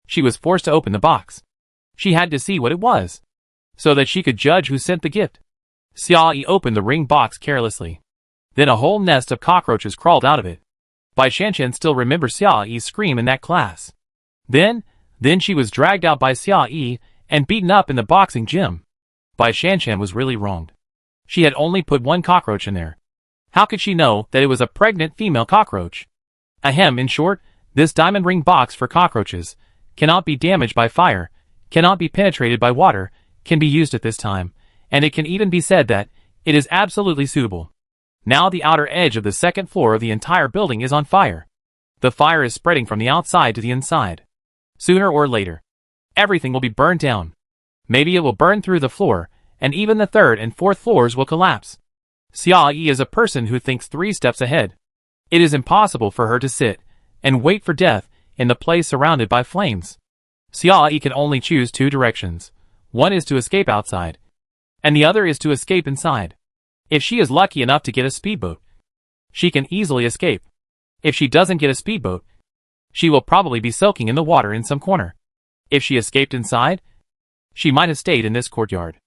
she was forced to open the box. She had to see what it was, so that she could judge who sent the gift. Xiaoyi opened the ring box carelessly. Then a whole nest of cockroaches crawled out of it. Bai Shanshan still remembers Xiaoyi's scream in that class. Then she was dragged out by Xiaoyi and beaten up in the boxing gym. Bai Shanshan was really wronged. She had only put one cockroach in there. How could she know that it was a pregnant female cockroach? Ahem, in short, this diamond ring box for cockroaches cannot be damaged by fire, cannot be penetrated by water, can be used at this time, and it can even be said that it is absolutely suitable. Now the outer edge of the second floor of the entire building is on fire. The fire is spreading from the outside to the inside. Sooner or later, everything will be burned down. Maybe it will burn through the floor, and even the third and fourth floors will collapse. Xiaoyi is a person who thinks 3 steps ahead. It is impossible for her to sit and wait for death in the place surrounded by flames. Xiaoyi can only choose 2 directions. One is to escape outside, and the other is to escape inside. If she is lucky enough to get a speedboat, she can easily escape. If she doesn't get a speedboat, she will probably be soaking in the water in some corner. If she escaped inside, she might have stayed in this courtyard.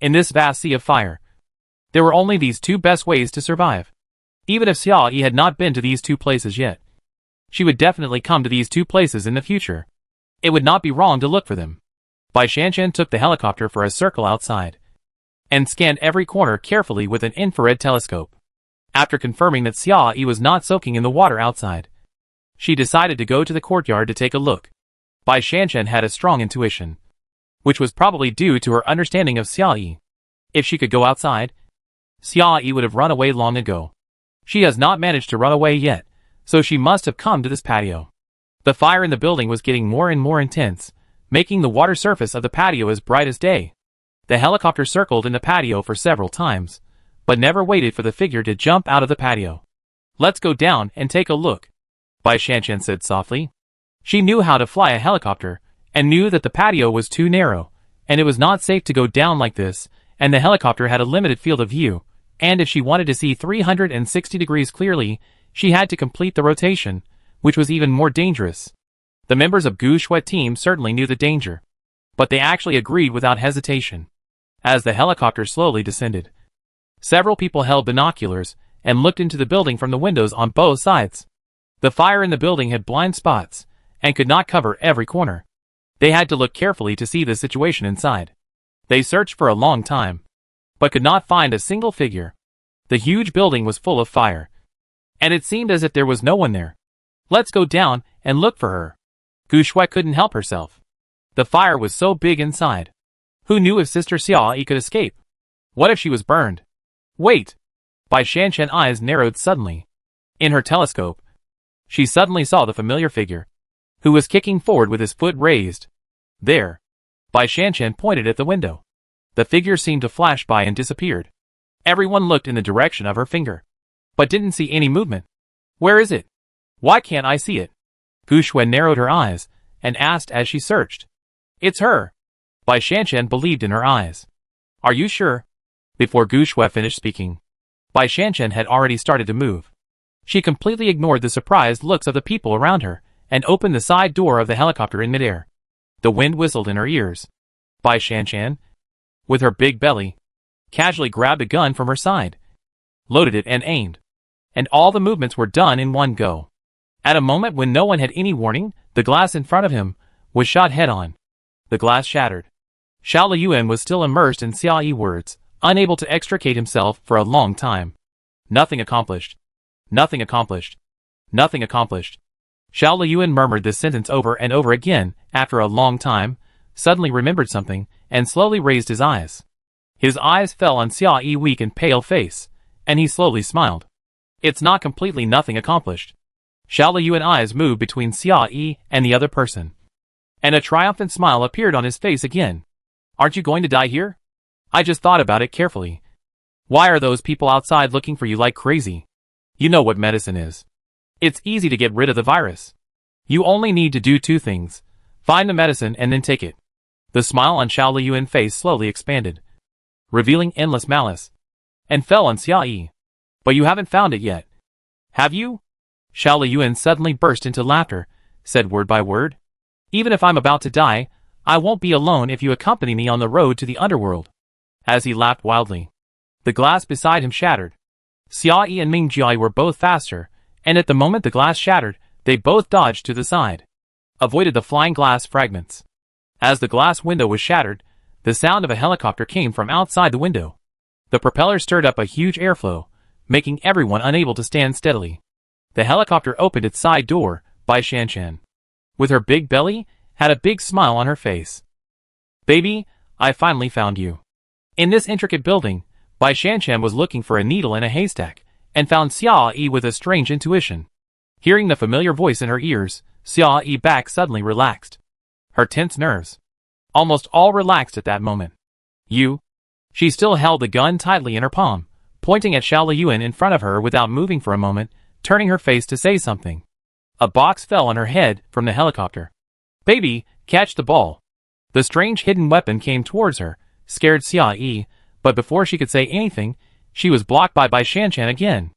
In this vast sea of fire, there were only these 2 best ways to survive. Even if Xiaoyi had not been to these 2 places yet, she would definitely come to these 2 places in the future. It would not be wrong to look for them. Bai Shanshan took the helicopter for a circle outside, and scanned every corner carefully with an infrared telescope. After confirming that Xiaoyi was not soaking in the water outside, she decided to go to the courtyard to take a look. Bai Shanshan had a strong intuition, which was probably due to her understanding of Xiaoyi. If she could go outside, Xiaoyi would have run away long ago. She has not managed to run away yet, so she must have come to this patio. The fire in the building was getting more and more intense, making the water surface of the patio as bright as day. The helicopter circled in the patio for several times, but never waited for the figure to jump out of the patio. "Let's go down and take a look," Bai Shanshan said softly. She knew how to fly a helicopter, and knew that the patio was too narrow, and it was not safe to go down like this, and the helicopter had a limited field of view, and if she wanted to see 360 degrees clearly, she had to complete the rotation, which was even more dangerous. The members of Gu Shue's team certainly knew the danger, but they actually agreed without hesitation. As the helicopter slowly descended, several people held binoculars and looked into the building from the windows on both sides. The fire in the building had blind spots and could not cover every corner. They had to look carefully to see the situation inside. They searched for a long time, but could not find a single figure. The huge building was full of fire, and it seemed as if there was no one there. "Let's go down and look for her." Gu Shui couldn't help herself. The fire was so big inside. Who knew if Sister Xiaoyi could escape? What if she was burned? Wait! Bai Shanshan's eyes narrowed suddenly. In her telescope, she suddenly saw the familiar figure, who was kicking forward with his foot raised. There! Bai Shanshan pointed at the window. The figure seemed to flash by and disappeared. Everyone looked in the direction of her finger, but didn't see any movement. "Where is it? Why can't I see it?" Gu Shui narrowed her eyes and asked as she searched. "It's her." Bai Shanshan believed in her eyes. "Are you sure?" Before Gu Shui finished speaking, Bai Shanshan had already started to move. She completely ignored the surprised looks of the people around her and opened the side door of the helicopter in midair. The wind whistled in her ears. Bai Shanshan, with her big belly, casually grabbed a gun from her side, loaded it and aimed. And all the movements were done in one go. At a moment when no one had any warning, the glass in front of him was shot head-on. The glass shattered. Xiao Liyuan was still immersed in Xiaoyi words, unable to extricate himself for a long time. Nothing accomplished. Nothing accomplished. Nothing accomplished. Xiao Liyuan murmured this sentence over and over again, after a long time, suddenly remembered something, and slowly raised his eyes. His eyes fell on Xia Yi's weak and pale face, and he slowly smiled. It's not completely nothing accomplished. Xiao Liyuan's eyes moved between Xia Yi and the other person, and a triumphant smile appeared on his face again. Aren't you going to die here? I just thought about it carefully. Why are those people outside looking for you like crazy? You know what medicine is. It's easy to get rid of the virus. You only need to do two things. Find the medicine and then take it. The smile on Xiao Liyuan's face slowly expanded, revealing endless malice, and fell on Xia Yi. But you haven't found it yet. Have you? Xiao Liyuan suddenly burst into laughter, said word by word. Even if I'm about to die, I won't be alone if you accompany me on the road to the underworld. As he laughed wildly, the glass beside him shattered. Xia Yi and Ming Jiai were both faster, and at the moment the glass shattered, they both dodged to the side, avoided the flying glass fragments. As the glass window was shattered, the sound of a helicopter came from outside the window. The propeller stirred up a huge airflow, making everyone unable to stand steadily. The helicopter opened its side door. Bai Shanshan, with her big belly, had a big smile on her face. Baby, I finally found you. In this intricate building, Bai Shanshan was looking for a needle in a haystack, and found Xia Yi with a strange intuition. Hearing the familiar voice in her ears, Xia Yi's back suddenly relaxed. Her tense nerves almost all relaxed at that moment. You? She still held the gun tightly in her palm, pointing at Xiao Liyuan in front of her without moving for a moment, turning her face to say something. A box fell on her head from the helicopter. Baby, catch the ball. The strange hidden weapon came towards her, scared Xia Yi, but before she could say anything, she was blocked by Bai Shanshan again.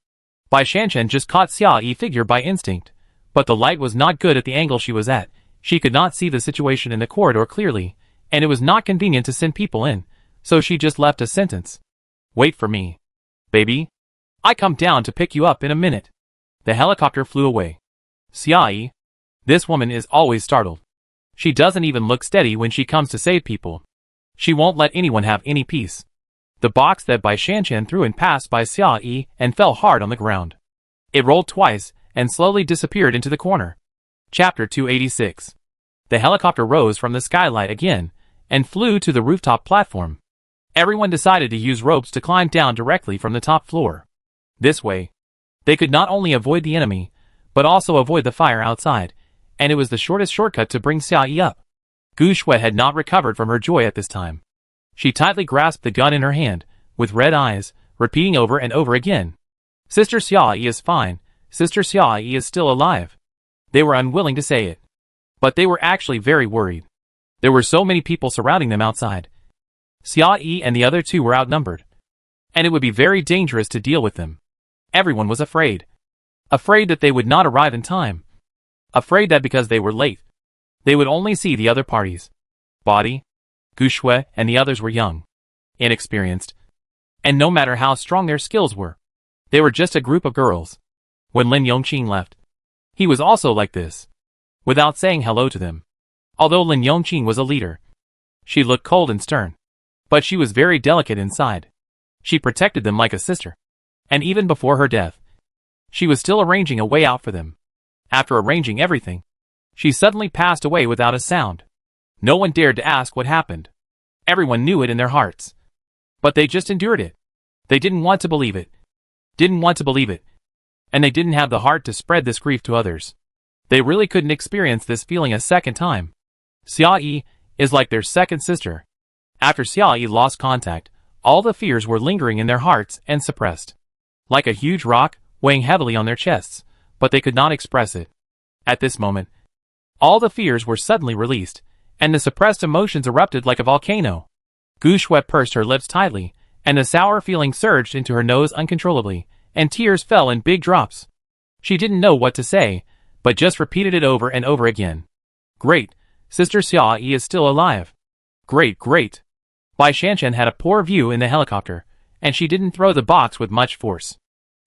Bai Shanshan just caught Xia Yi's figure by instinct, but the light was not good at the angle she was at. She could not see the situation in the corridor clearly, and it was not convenient to send people in, so she just left a sentence. Wait for me. Baby. I come down to pick you up in a minute. The helicopter flew away. Xia Yi. This woman is always startled. She doesn't even look steady when she comes to save people. She won't let anyone have any peace. The box that Bai Shanshan threw in passed by Xia Yi and fell hard on the ground. It rolled twice and slowly disappeared into the corner. Chapter 286. The helicopter rose from the skylight again and flew to the rooftop platform. Everyone decided to use ropes to climb down directly from the top floor. This way, they could not only avoid the enemy, but also avoid the fire outside, and it was the shortest shortcut to bring Xia Yi up. Gu Shui had not recovered from her joy at this time. She tightly grasped the gun in her hand, with red eyes, repeating over and over again. Sister Xia Yi is fine. Sister Xia Yi is still alive. They were unwilling to say it, but they were actually very worried. There were so many people surrounding them outside. Xia Yi and the other two were outnumbered, and it would be very dangerous to deal with them. Everyone was afraid. Afraid that they would not arrive in time. Afraid that because they were late, they would only see the other parties. Body, Gu Shui and the others were young, inexperienced, and no matter how strong their skills were, they were just a group of girls. When Lin Yongqing left, he was also like this, without saying hello to them. Although Lin Yongqing was a leader, she looked cold and stern, but she was very delicate inside. She protected them like a sister, and even before her death, she was still arranging a way out for them. After arranging everything, she suddenly passed away without a sound. No one dared to ask what happened. Everyone knew it in their hearts, but they just endured it. They didn't want to believe it. And they didn't have the heart to spread this grief to others. They really couldn't experience this feeling a second time. Xia Yi is like their second sister. After Xia Yi lost contact, all the fears were lingering in their hearts and suppressed, like a huge rock weighing heavily on their chests, but they could not express it. At this moment, all the fears were suddenly released, and the suppressed emotions erupted like a volcano. Gu Shui pursed her lips tightly, and the sour feeling surged into her nose uncontrollably, and tears fell in big drops. She didn't know what to say, but just repeated it over and over again. Great, Sister Xia Yi is still alive. Great. Bai Shanshan had a poor view in the helicopter, and she didn't throw the box with much force.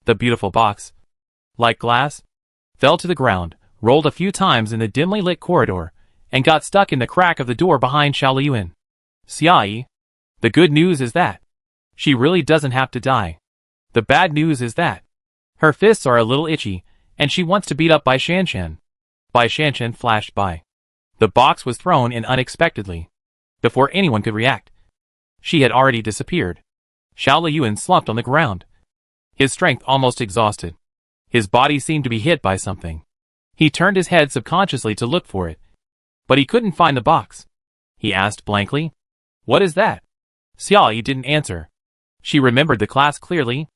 The beautiful box, like glass, fell to the ground, rolled a few times in the dimly lit corridor, and got stuck in the crack of the door behind Xiao Liyuan. Xia Yi, the good news is that she really doesn't have to die. The bad news is that her fists are a little itchy, and she wants to beat up Bai Shanshan. Bai Shanshan flashed by. The box was thrown in unexpectedly. Before anyone could react, She had already disappeared. Xiao Liyuan slumped on the ground, his strength almost exhausted. His body seemed to be hit by something. He turned his head subconsciously to look for it, but he couldn't find the box. He asked blankly, "What is that?" Xiao Yi didn't answer. She remembered the class clearly.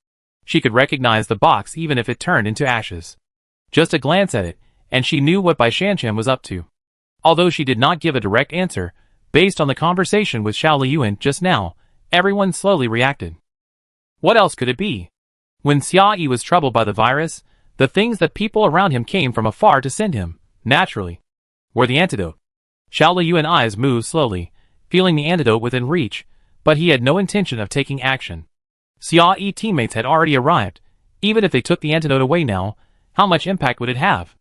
She could recognize the box even if it turned into ashes. Just a glance at it, and she knew what Bai Shanchen was up to. Although she did not give a direct answer, based on the conversation with Xiao Liyuan just now, everyone slowly reacted. What else could it be? When Xiao Yi was troubled by the virus, the things that people around him came from afar to send him, naturally, were the antidote. Xiao Liyuan's eyes moved slowly, feeling the antidote within reach, but he had no intention of taking action. Xiao Yi's teammates had already arrived. Even if they took the antidote away now, how much impact would it have?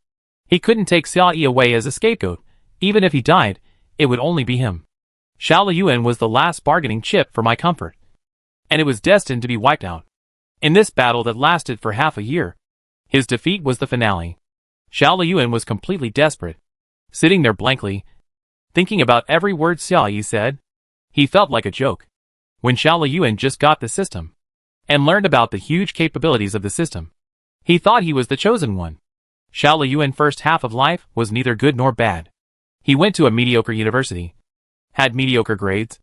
He couldn't take Xiao Yi away as a scapegoat. Even if he died, it would only be him. Xiao Liyuan was the last bargaining chip for my comfort, and it was destined to be wiped out. In this battle that lasted for half a year, his defeat was the finale. Xiao Liyuan was completely desperate, sitting there blankly, thinking about every word Xiao Yi said. He felt like a joke. When Xiao Liyuan just got the system, and learned about the huge capabilities of the system, he thought he was the chosen one. Xiao Liyuan's first half of life was neither good nor bad. He went to a mediocre university, had mediocre grades,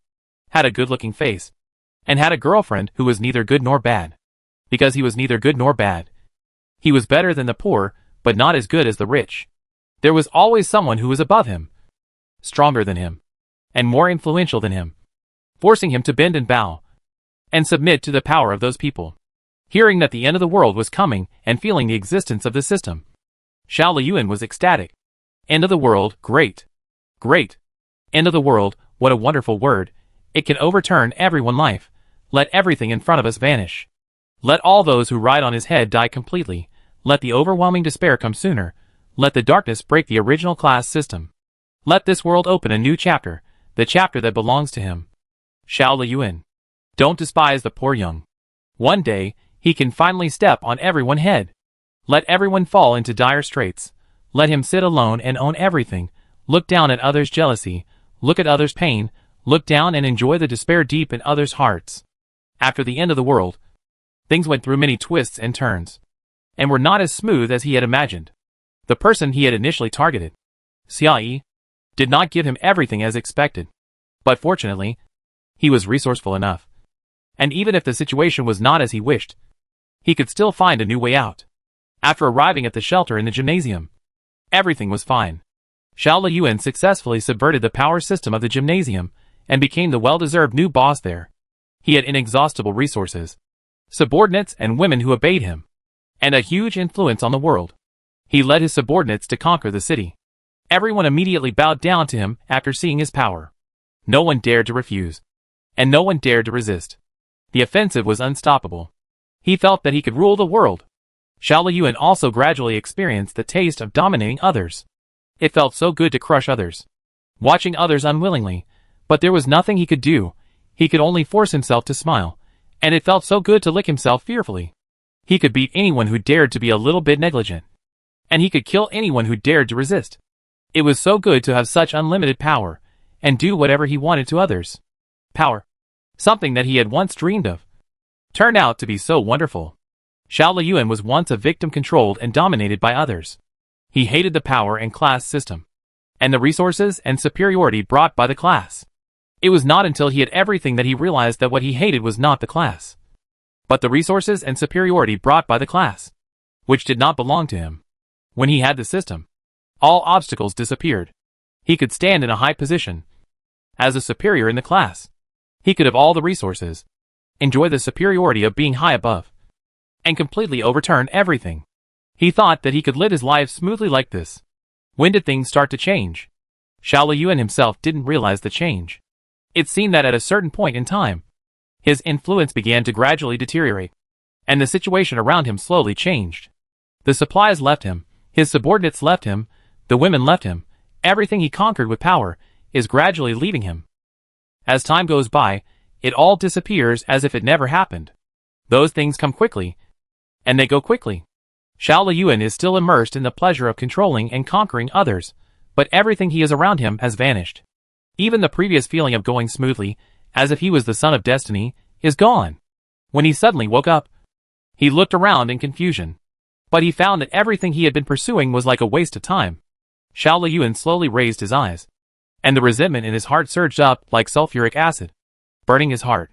had a good-looking face, and had a girlfriend who was neither good nor bad. Because he was neither good nor bad, he was better than the poor, but not as good as the rich. There was always someone who was above him, stronger than him, and more influential than him, forcing him to bend and bow, and submit to the power of those people. Hearing that the end of the world was coming and feeling the existence of the system, Xiao Liyuan was ecstatic. End of the world, great. Great. End of the world, what a wonderful word. It can overturn everyone's life. Let everything in front of us vanish. Let all those who ride on his head die completely. Let the overwhelming despair come sooner. Let the darkness break the original class system. Let this world open a new chapter, the chapter that belongs to him. Xiao Liyuan. Don't despise the poor young. One day, he can finally step on everyone's head. Let everyone fall into dire straits. Let him sit alone and own everything. Look down at others' jealousy. Look at others' pain. Look down and enjoy the despair deep in others' hearts. After the end of the world, things went through many twists and turns, and were not as smooth as he had imagined. The person he had initially targeted, Xiao Yi, did not give him everything as expected. But fortunately, he was resourceful enough. And even if the situation was not as he wished, he could still find a new way out. After arriving at the shelter in the gymnasium, everything was fine. Xiao Liyuan successfully subverted the power system of the gymnasium and became the well-deserved new boss there. He had inexhaustible resources, subordinates and women who obeyed him, and a huge influence on the world. He led his subordinates to conquer the city. Everyone immediately bowed down to him after seeing his power. No one dared to refuse, and no one dared to resist. The offensive was unstoppable. He felt that he could rule the world. Xiao Liyuan also gradually experienced the taste of dominating others. It felt so good to crush others, watching others unwillingly, but there was nothing he could do. He could only force himself to smile, and it felt so good to lick himself fearfully. He could beat anyone who dared to be a little bit negligent, and he could kill anyone who dared to resist. It was so good to have such unlimited power, and do whatever he wanted to others. Power, something that he had once dreamed of, turned out to be so wonderful. Xiao Liyuan was once a victim controlled and dominated by others. He hated the power and class system, and the resources and superiority brought by the class. It was not until he had everything that he realized that what he hated was not the class, but the resources and superiority brought by the class, which did not belong to him. When he had the system, all obstacles disappeared. He could stand in a high position as a superior in the class. He could have all the resources, enjoy the superiority of being high above, and completely overturn everything. He thought that he could live his life smoothly like this. When did things start to change? Xiao Liyuan himself didn't realize the change. It seemed that at a certain point in time, his influence began to gradually deteriorate, and the situation around him slowly changed. The supplies left him, his subordinates left him, the women left him, everything he conquered with power is gradually leaving him. As time goes by, it all disappears as if it never happened. Those things come quickly, and they go quickly. Xiao Liyuan is still immersed in the pleasure of controlling and conquering others, but everything he is around him has vanished. Even the previous feeling of going smoothly, as if he was the son of destiny, is gone. When he suddenly woke up, he looked around in confusion. But he found that everything he had been pursuing was like a waste of time. Xiao Liyuan slowly raised his eyes, and the resentment in his heart surged up like sulfuric acid, burning his heart.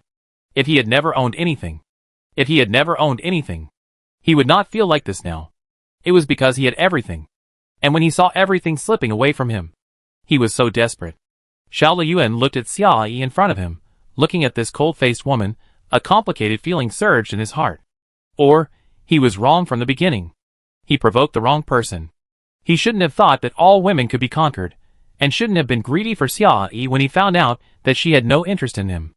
If he had never owned anything, he would not feel like this now. It was because he had everything. And when he saw everything slipping away from him, he was so desperate. Xiao Liyuan looked at Xia Yi in front of him. Looking at this cold-faced woman, a complicated feeling surged in his heart. Or, he was wrong from the beginning. He provoked the wrong person. He shouldn't have thought that all women could be conquered, and shouldn't have been greedy for Xia Yi when he found out that she had no interest in him.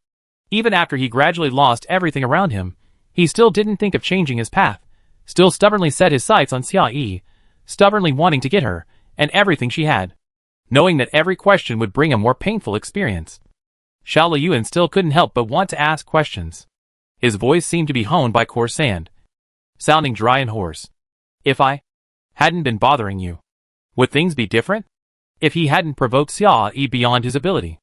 Even after he gradually lost everything around him, he still didn't think of changing his path, still stubbornly set his sights on Xia Yi, stubbornly wanting to get her, and everything she had, knowing that every question would bring a more painful experience. Xiao Liyuan still couldn't help but want to ask questions. His voice seemed to be honed by coarse sand, sounding dry and hoarse. If I hadn't been bothering you, would things be different? If he hadn't provoked Xia Yi beyond his ability,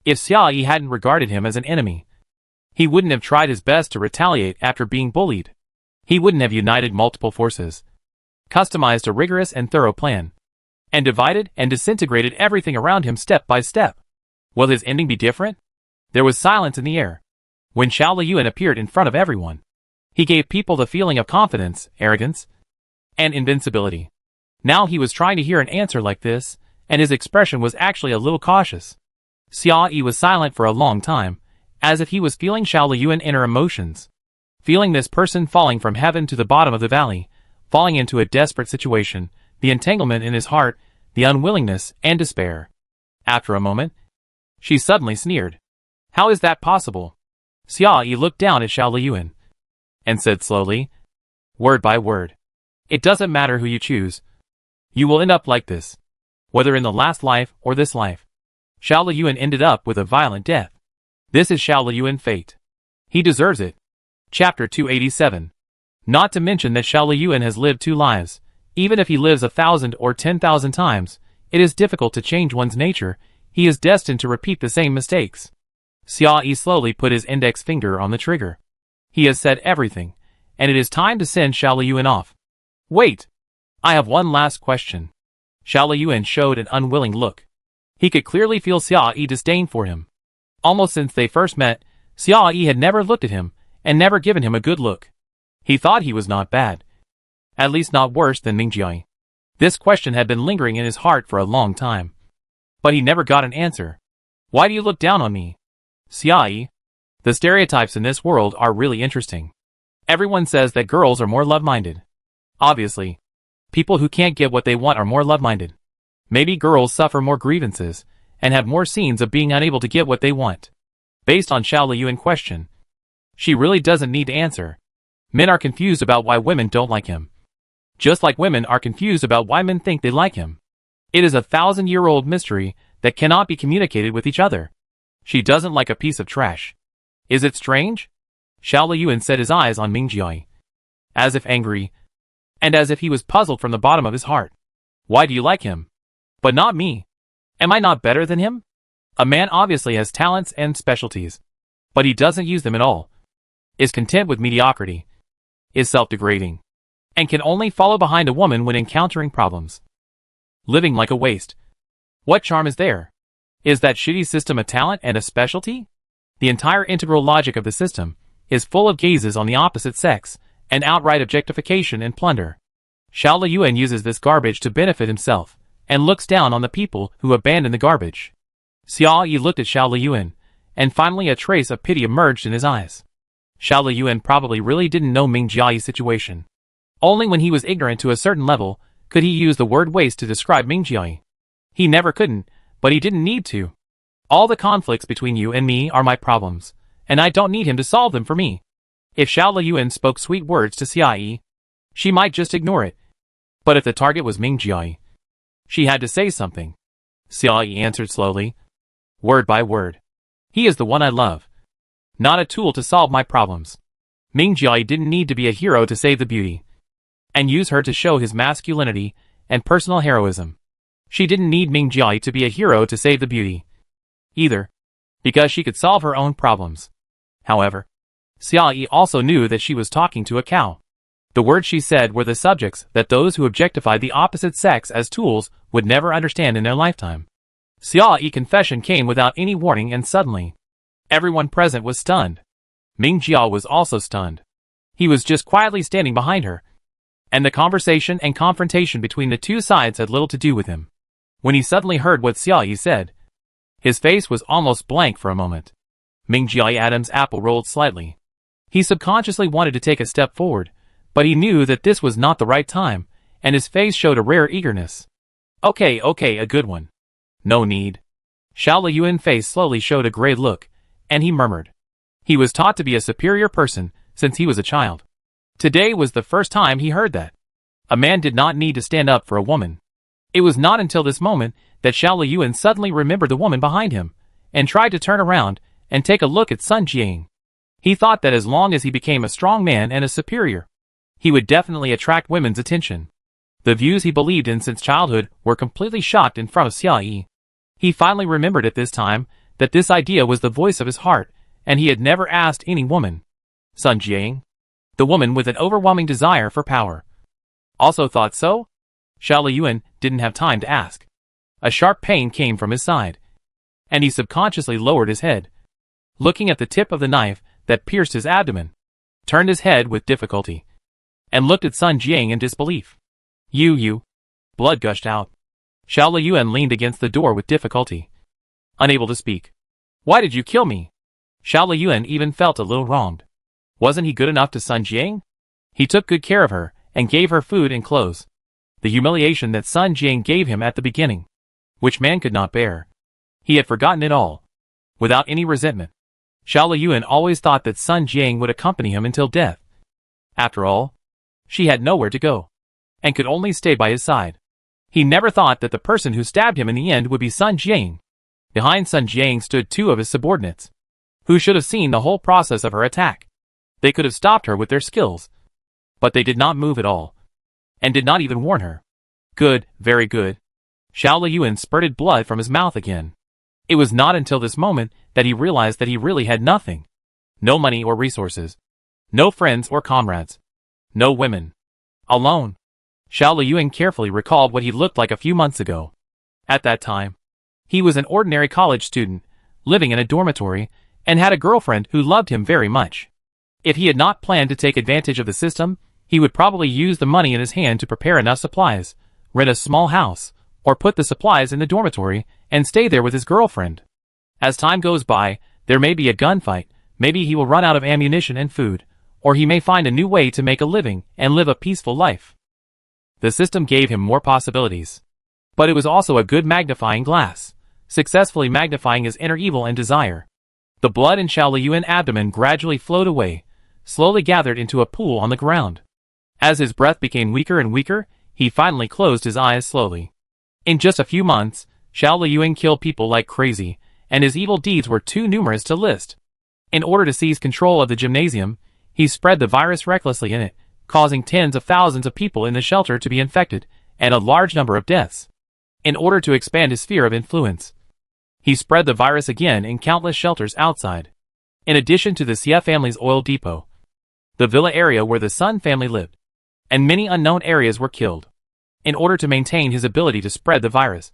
if Xia Yi hadn't regarded him as an enemy, he wouldn't have tried his best to retaliate after being bullied. He wouldn't have united multiple forces, customized a rigorous and thorough plan, and divided and disintegrated everything around him step by step. Will his ending be different? There was silence in the air. When Xiao Liyuan appeared in front of everyone, he gave people the feeling of confidence, arrogance, and invincibility. Now he was trying to hear an answer like this, and his expression was actually a little cautious. Xia Yi was silent for a long time, as if he was feeling Xiao Liyuan's inner emotions. Feeling this person falling from heaven to the bottom of the valley, falling into a desperate situation, the entanglement in his heart, the unwillingness and despair. After a moment, she suddenly sneered. How is that possible? Xia Yi looked down at Xiao Liyuan and said slowly, word by word, it doesn't matter who you choose. You will end up like this, whether in the last life or this life. Xiao Liyuan ended up with a violent death. This is Xiao Liyuan's fate. He deserves it. Chapter 287. Not to mention that Xiao Liyuan has lived 2 lives. Even if he lives 1,000 or 10,000 times, it is difficult to change one's nature. He is destined to repeat the same mistakes. Xia Yi slowly put his index finger on the trigger. He has said everything, and it is time to send Xiao Liyuan off. Wait! I have one last question. Xiao Liyuan showed an unwilling look. He could clearly feel Xia Yi's disdain for him. Almost since they first met, Xia Yi had never looked at him, and never given him a good look. He thought he was not bad. At least not worse than Ming Jiayi. This question had been lingering in his heart for a long time. But he never got an answer. Why do you look down on me? Xia Yi. The stereotypes in this world are really interesting. Everyone says that girls are more love-minded. Obviously, people who can't get what they want are more love-minded. Maybe girls suffer more grievances, and have more scenes of being unable to get what they want. Based on Xiao Liyuan's question, she really doesn't need to answer. Men are confused about why women don't like him, just like women are confused about why men think they like him. It is a 1,000-year-old mystery that cannot be communicated with each other. She doesn't like a piece of trash. Is it strange? Xiao Liyuan set his eyes on Ming Jiayi, as if angry, and as if he was puzzled from the bottom of his heart. Why do you like him? But not me. Am I not better than him? A man obviously has talents and specialties, but he doesn't use them at all. Is content with mediocrity. Is self-degrading. And can only follow behind a woman when encountering problems. Living like a waste. What charm is there? Is that shitty system a talent and a specialty? The entire integral logic of the system is full of gazes on the opposite sex, and outright objectification and plunder. Xiao Liyuan uses this garbage to benefit himself, and looks down on the people who abandon the garbage. Xia Yi looked at Xiao Liyuan, and finally a trace of pity emerged in his eyes. Xiao Liyuan probably really didn't know Ming Jiayi's situation. Only when he was ignorant to a certain level could he use the word waste to describe Ming Jiayi. He never couldn't, but he didn't need to. All the conflicts between you and me are my problems, and I don't need him to solve them for me. If Xiao Liyuan spoke sweet words to Xia Yi, she might just ignore it. But if the target was Ming Jiayi, she had to say something. Xia Yi answered slowly, word by word. He is the one I love. Not a tool to solve my problems. Ming Jiayi didn't need to be a hero to save the beauty, and use her to show his masculinity and personal heroism. She didn't need Ming Jiayi to be a hero to save the beauty, either, because she could solve her own problems. However, Xia Yi also knew that she was talking to a cow. The words she said were the subjects that those who objectified the opposite sex as tools would never understand in their lifetime. Xia Yi's confession came without any warning, and suddenly, everyone present was stunned. Ming Jiao was also stunned. He was just quietly standing behind her, and the conversation and confrontation between the two sides had little to do with him. When he suddenly heard what Xia Yi said, his face was almost blank for a moment. Ming Jiao Adam's apple rolled slightly. He subconsciously wanted to take a step forward, but he knew that this was not the right time, and his face showed a rare eagerness. Okay, a good one. No need. Xiao Liyuan's face slowly showed a grey look, and he murmured. He was taught to be a superior person since he was a child. Today was the first time he heard that. A man did not need to stand up for a woman. It was not until this moment that Xiao Liyuan suddenly remembered the woman behind him, and tried to turn around and take a look at Sun Jiang. He thought that as long as he became a strong man and a superior, he would definitely attract women's attention. The views he believed in since childhood were completely shocked in front of Xia Yi. He finally remembered at this time that this idea was the voice of his heart, and he had never asked any woman. Sun Jiang, the woman with an overwhelming desire for power, also thought so? Xiao Liyuan didn't have time to ask. A sharp pain came from his side, and he subconsciously lowered his head, looking at the tip of the knife that pierced his abdomen, turned his head with difficulty, and looked at Sun Jiang in disbelief. You. Blood gushed out. Xiao Liyuan leaned against the door with difficulty, unable to speak. Why did you kill me? Xiao Liyuan even felt a little wronged. Wasn't he good enough to Sun Jiang? He took good care of her, and gave her food and clothes. The humiliation that Sun Jiang gave him at the beginning, which man could not bear. He had forgotten it all, without any resentment. Xiao Liyuan always thought that Sun Jiang would accompany him until death. After all, she had nowhere to go, and could only stay by his side. He never thought that the person who stabbed him in the end would be Sun Jiang. Behind Sun Jiang stood two of his subordinates, who should have seen the whole process of her attack. They could have stopped her with their skills, but they did not move at all, and did not even warn her. Good, very good. Xiao Liyuan spurted blood from his mouth again. It was not until this moment that he realized that he really had nothing. No money or resources. No friends or comrades. No women. Alone. Xiao Liyuan carefully recalled what he looked like a few months ago. At that time, he was an ordinary college student, living in a dormitory, and had a girlfriend who loved him very much. If he had not planned to take advantage of the system, he would probably use the money in his hand to prepare enough supplies, rent a small house, or put the supplies in the dormitory, and stay there with his girlfriend. As time goes by, there may be a gunfight, maybe he will run out of ammunition and food, or he may find a new way to make a living and live a peaceful life. The system gave him more possibilities. But it was also a good magnifying glass, successfully magnifying his inner evil and desire. The blood in Xiao Liyuan's abdomen gradually flowed away, slowly gathered into a pool on the ground. As his breath became weaker and weaker, he finally closed his eyes slowly. In just a few months, Xiao Liyuan killed people like crazy, and his evil deeds were too numerous to list. In order to seize control of the gymnasium, he spread the virus recklessly in it, causing tens of thousands of people in the shelter to be infected, and a large number of deaths. In order to expand his sphere of influence, he spread the virus again in countless shelters outside. In addition to the Xie family's oil depot, the villa area where the Sun family lived, and many unknown areas were killed. In order to maintain his ability to spread the virus,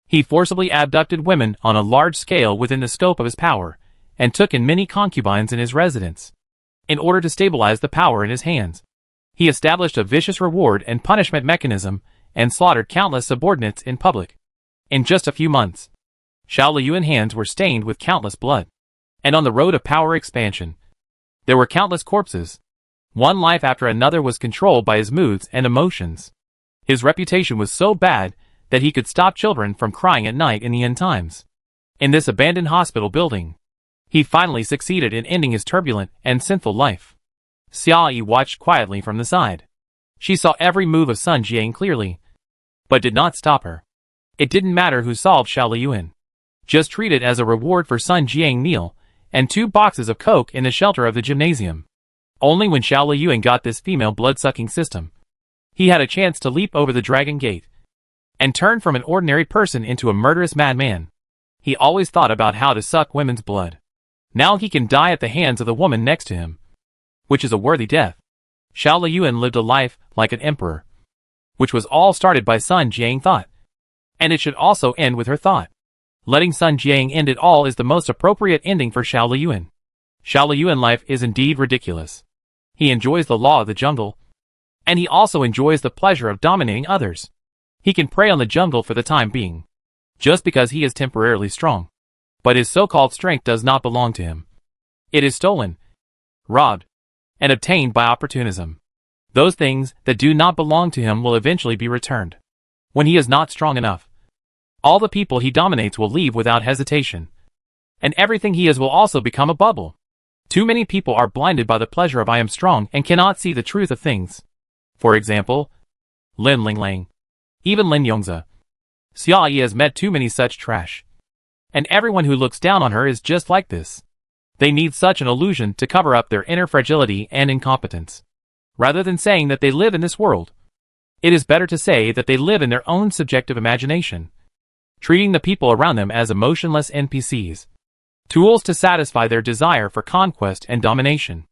he forcibly abducted women on a large scale within the scope of his power, and took in many concubines in his residence. In order to stabilize the power in his hands, he established a vicious reward and punishment mechanism, and slaughtered countless subordinates in public. In just a few months, Xiao Liyuan's hands were stained with countless blood. And on the road of power expansion, there were countless corpses. One life after another was controlled by his moods and emotions. His reputation was so bad that he could stop children from crying at night in the end times. In this abandoned hospital building, he finally succeeded in ending his turbulent and sinful life. Xia Yi watched quietly from the side. She saw every move of Sun Jiang clearly, but did not stop her. It didn't matter who solved Xiao Liyuan. Just treat it as a reward for Sun Jiang meal, and 2 boxes of coke in the shelter of the gymnasium. Only when Xiao Liyuan got this female blood-sucking system, he had a chance to leap over the dragon gate, and turn from an ordinary person into a murderous madman. He always thought about how to suck women's blood. Now he can die at the hands of the woman next to him, which is a worthy death. Xiao Liyuan lived a life like an emperor, which was all started by Sun Jiang thought. And it should also end with her thought. Letting Sun Jiang end it all is the most appropriate ending for Xiao Liyuan. Xiao Liyuan life is indeed ridiculous. He enjoys the law of the jungle, and he also enjoys the pleasure of dominating others. He can prey on the jungle for the time being, just because he is temporarily strong. But his so-called strength does not belong to him. It is stolen, robbed, and obtained by opportunism. Those things that do not belong to him will eventually be returned. When he is not strong enough, all the people he dominates will leave without hesitation. And everything he is will also become a bubble. Too many people are blinded by the pleasure of I am strong and cannot see the truth of things. For example, Lin Linglang, even Lin Yongzi. Xia Yi has met too many such trash. And everyone who looks down on her is just like this. They need such an illusion to cover up their inner fragility and incompetence. Rather than saying that they live in this world, it is better to say that they live in their own subjective imagination, treating the people around them as emotionless NPCs, tools to satisfy their desire for conquest and domination.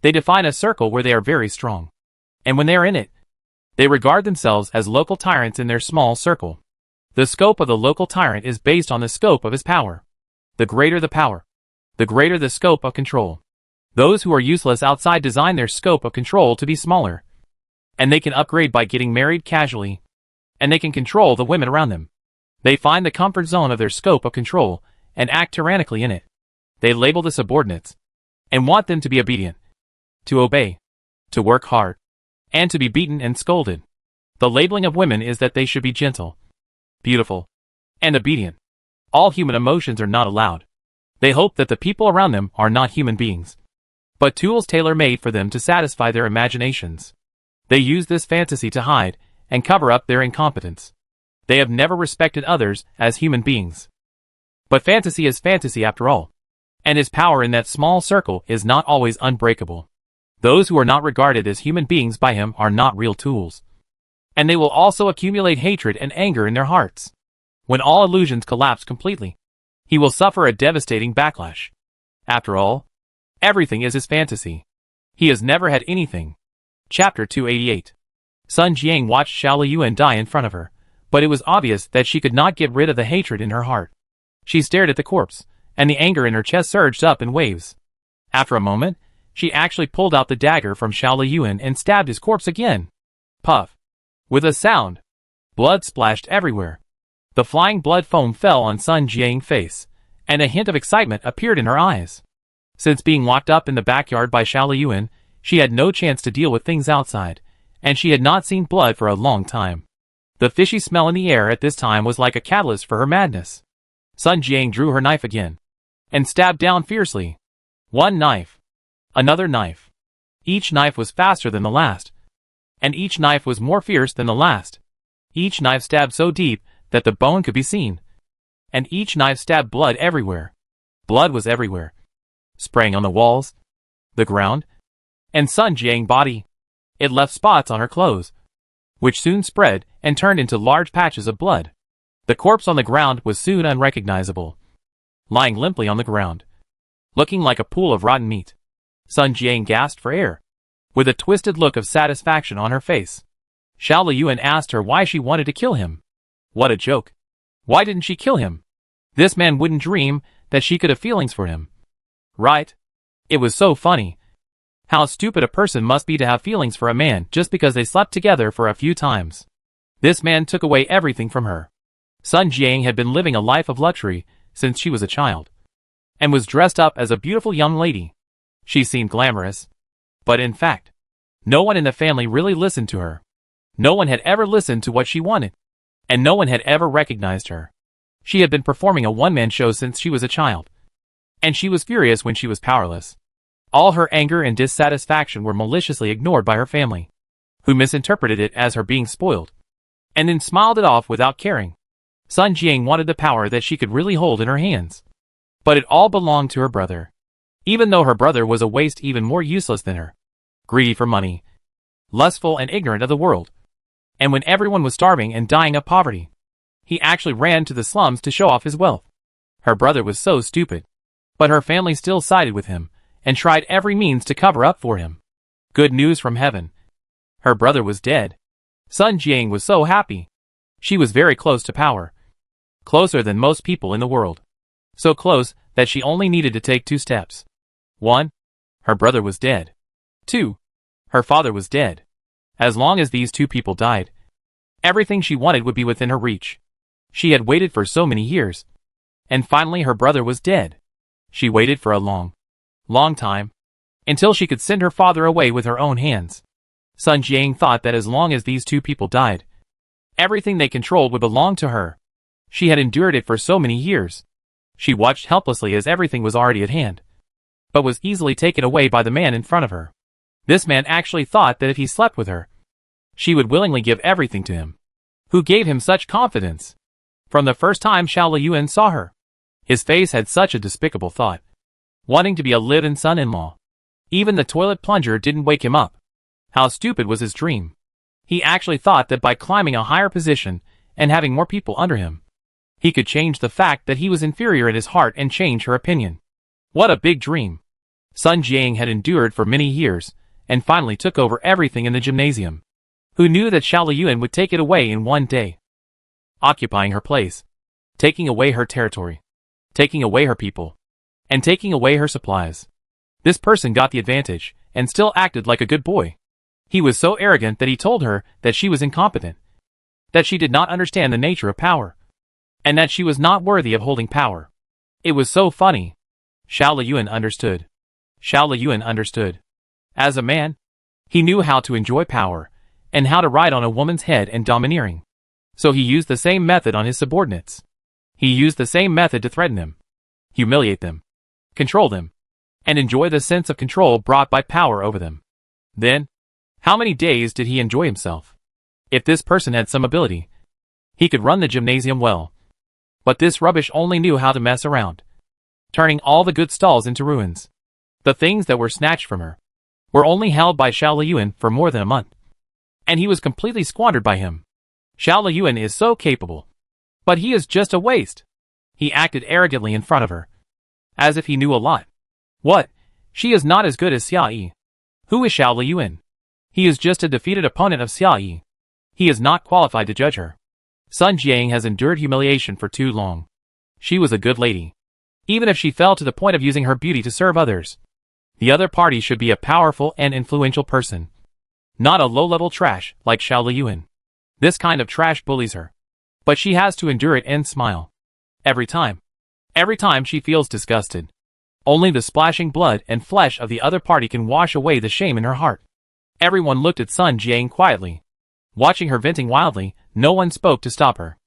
They define a circle where they are very strong, and when they are in it, they regard themselves as local tyrants in their small circle. The scope of the local tyrant is based on the scope of his power. The greater the power, the greater the scope of control. Those who are useless outside design their scope of control to be smaller, and they can upgrade by getting married casually, and they can control the women around them. They find the comfort zone of their scope of control and act tyrannically in it. They label the subordinates and want them to be obedient, to obey, to work hard, and to be beaten and scolded. The labeling of women is that they should be gentle, beautiful, and obedient. All human emotions are not allowed. They hope that the people around them are not human beings, but tools tailor-made for them to satisfy their imaginations. They use this fantasy to hide and cover up their incompetence. They have never respected others as human beings. But fantasy is fantasy after all, and his power in that small circle is not always unbreakable. Those who are not regarded as human beings by him are not real tools, and they will also accumulate hatred and anger in their hearts. When all illusions collapse completely, he will suffer a devastating backlash. After all, everything is his fantasy. He has never had anything. Chapter 288. Sun Jiang watched Xiao Liyuan die in front of her, but it was obvious that she could not get rid of the hatred in her heart. She stared at the corpse, and the anger in her chest surged up in waves. After a moment, she actually pulled out the dagger from Xiao Liyuan and stabbed his corpse again. Puff. With a sound, blood splashed everywhere. The flying blood foam fell on Sun Jiang's face, and a hint of excitement appeared in her eyes. Since being locked up in the backyard by Xiao Liyuan, she had no chance to deal with things outside, and she had not seen blood for a long time. The fishy smell in the air at this time was like a catalyst for her madness. Sun Jiang drew her knife again, and stabbed down fiercely. One knife. Another knife. Each knife was faster than the last, and each knife was more fierce than the last. Each knife stabbed so deep that the bone could be seen, and each knife stabbed blood everywhere. Blood was everywhere, spraying on the walls, the ground, and Sun Jiang's body. It left spots on her clothes, which soon spread and turned into large patches of blood. The corpse on the ground was soon unrecognizable, lying limply on the ground, looking like a pool of rotten meat. Sun Jiang gasped for air, with a twisted look of satisfaction on her face. Xiao Liyuan asked her why she wanted to kill him. What a joke. Why didn't she kill him? This man wouldn't dream that she could have feelings for him. Right? It was so funny. How stupid a person must be to have feelings for a man just because they slept together for a few times. This man took away everything from her. Sun Jiang had been living a life of luxury since she was a child, and was dressed up as a beautiful young lady. She seemed glamorous, but in fact, no one in the family really listened to her. No one had ever listened to what she wanted, and no one had ever recognized her. She had been performing a one-man show since she was a child, and she was furious when she was powerless. All her anger and dissatisfaction were maliciously ignored by her family, who misinterpreted it as her being spoiled, and then smiled it off without caring. Sun Jiang wanted the power that she could really hold in her hands, but it all belonged to her brother. Even though her brother was a waste even more useless than her, greedy for money, lustful and ignorant of the world, and when everyone was starving and dying of poverty, he actually ran to the slums to show off his wealth. Her brother was so stupid. But her family still sided with him, and tried every means to cover up for him. Good news from heaven. Her brother was dead. Sun Jiang was so happy. She was very close to power. Closer than most people in the world. So close that she only needed to take 2 steps. 1. Her brother was dead. 2. Her father was dead. As long as these 2 people died, everything she wanted would be within her reach. She had waited for so many years. And finally her brother was dead. She waited for a long time, until she could send her father away with her own hands. Sun Jiang thought that as long as these 2 people died, everything they controlled would belong to her. She had endured it for so many years. She watched helplessly as everything was already at hand, but was easily taken away by the man in front of her. This man actually thought that if he slept with her, she would willingly give everything to him. Who gave him such confidence? From the first time Xiao Liyuan saw her, his face had such a despicable thought. Wanting to be a live-in son-in-law. Even the toilet plunger didn't wake him up. How stupid was his dream. He actually thought that by climbing a higher position and having more people under him, he could change the fact that he was inferior in his heart and change her opinion. What a big dream. Sun Jiang had endured for many years, and finally took over everything in the gymnasium. Who knew that Xiao Liyuan would take it away in one day? Occupying her place. Taking away her territory. Taking away her people. And taking away her supplies. This person got the advantage, and still acted like a good boy. He was so arrogant that he told her that she was incompetent. That she did not understand the nature of power. And that she was not worthy of holding power. It was so funny. Xiao Liyuan understood. Xiao Liyuan understood. As a man, he knew how to enjoy power, and how to ride on a woman's head and domineering. So he used the same method on his subordinates. He used the same method to threaten them, humiliate them, control them, and enjoy the sense of control brought by power over them. Then, how many days did he enjoy himself? If this person had some ability, he could run the gymnasium well. But this rubbish only knew how to mess around, turning all the good stalls into ruins. The things that were snatched from her were only held by Xiao Liyuan for more than a month. And he was completely squandered by him. Xiao Liyuan is so capable. But he is just a waste. He acted arrogantly in front of her, as if he knew a lot. What? She is not as good as Xia Yi. Who is Xiao Liyuan? He is just a defeated opponent of Xia Yi. He is not qualified to judge her. Sun Jiang has endured humiliation for too long. She was a good lady. Even if she fell to the point of using her beauty to serve others, the other party should be a powerful and influential person. Not a low-level trash like Xiao Liyuan. This kind of trash bullies her. But she has to endure it and smile. Every time. Every time she feels disgusted. Only the splashing blood and flesh of the other party can wash away the shame in her heart. Everyone looked at Sun Jiang quietly. Watching her venting wildly, no one spoke to stop her.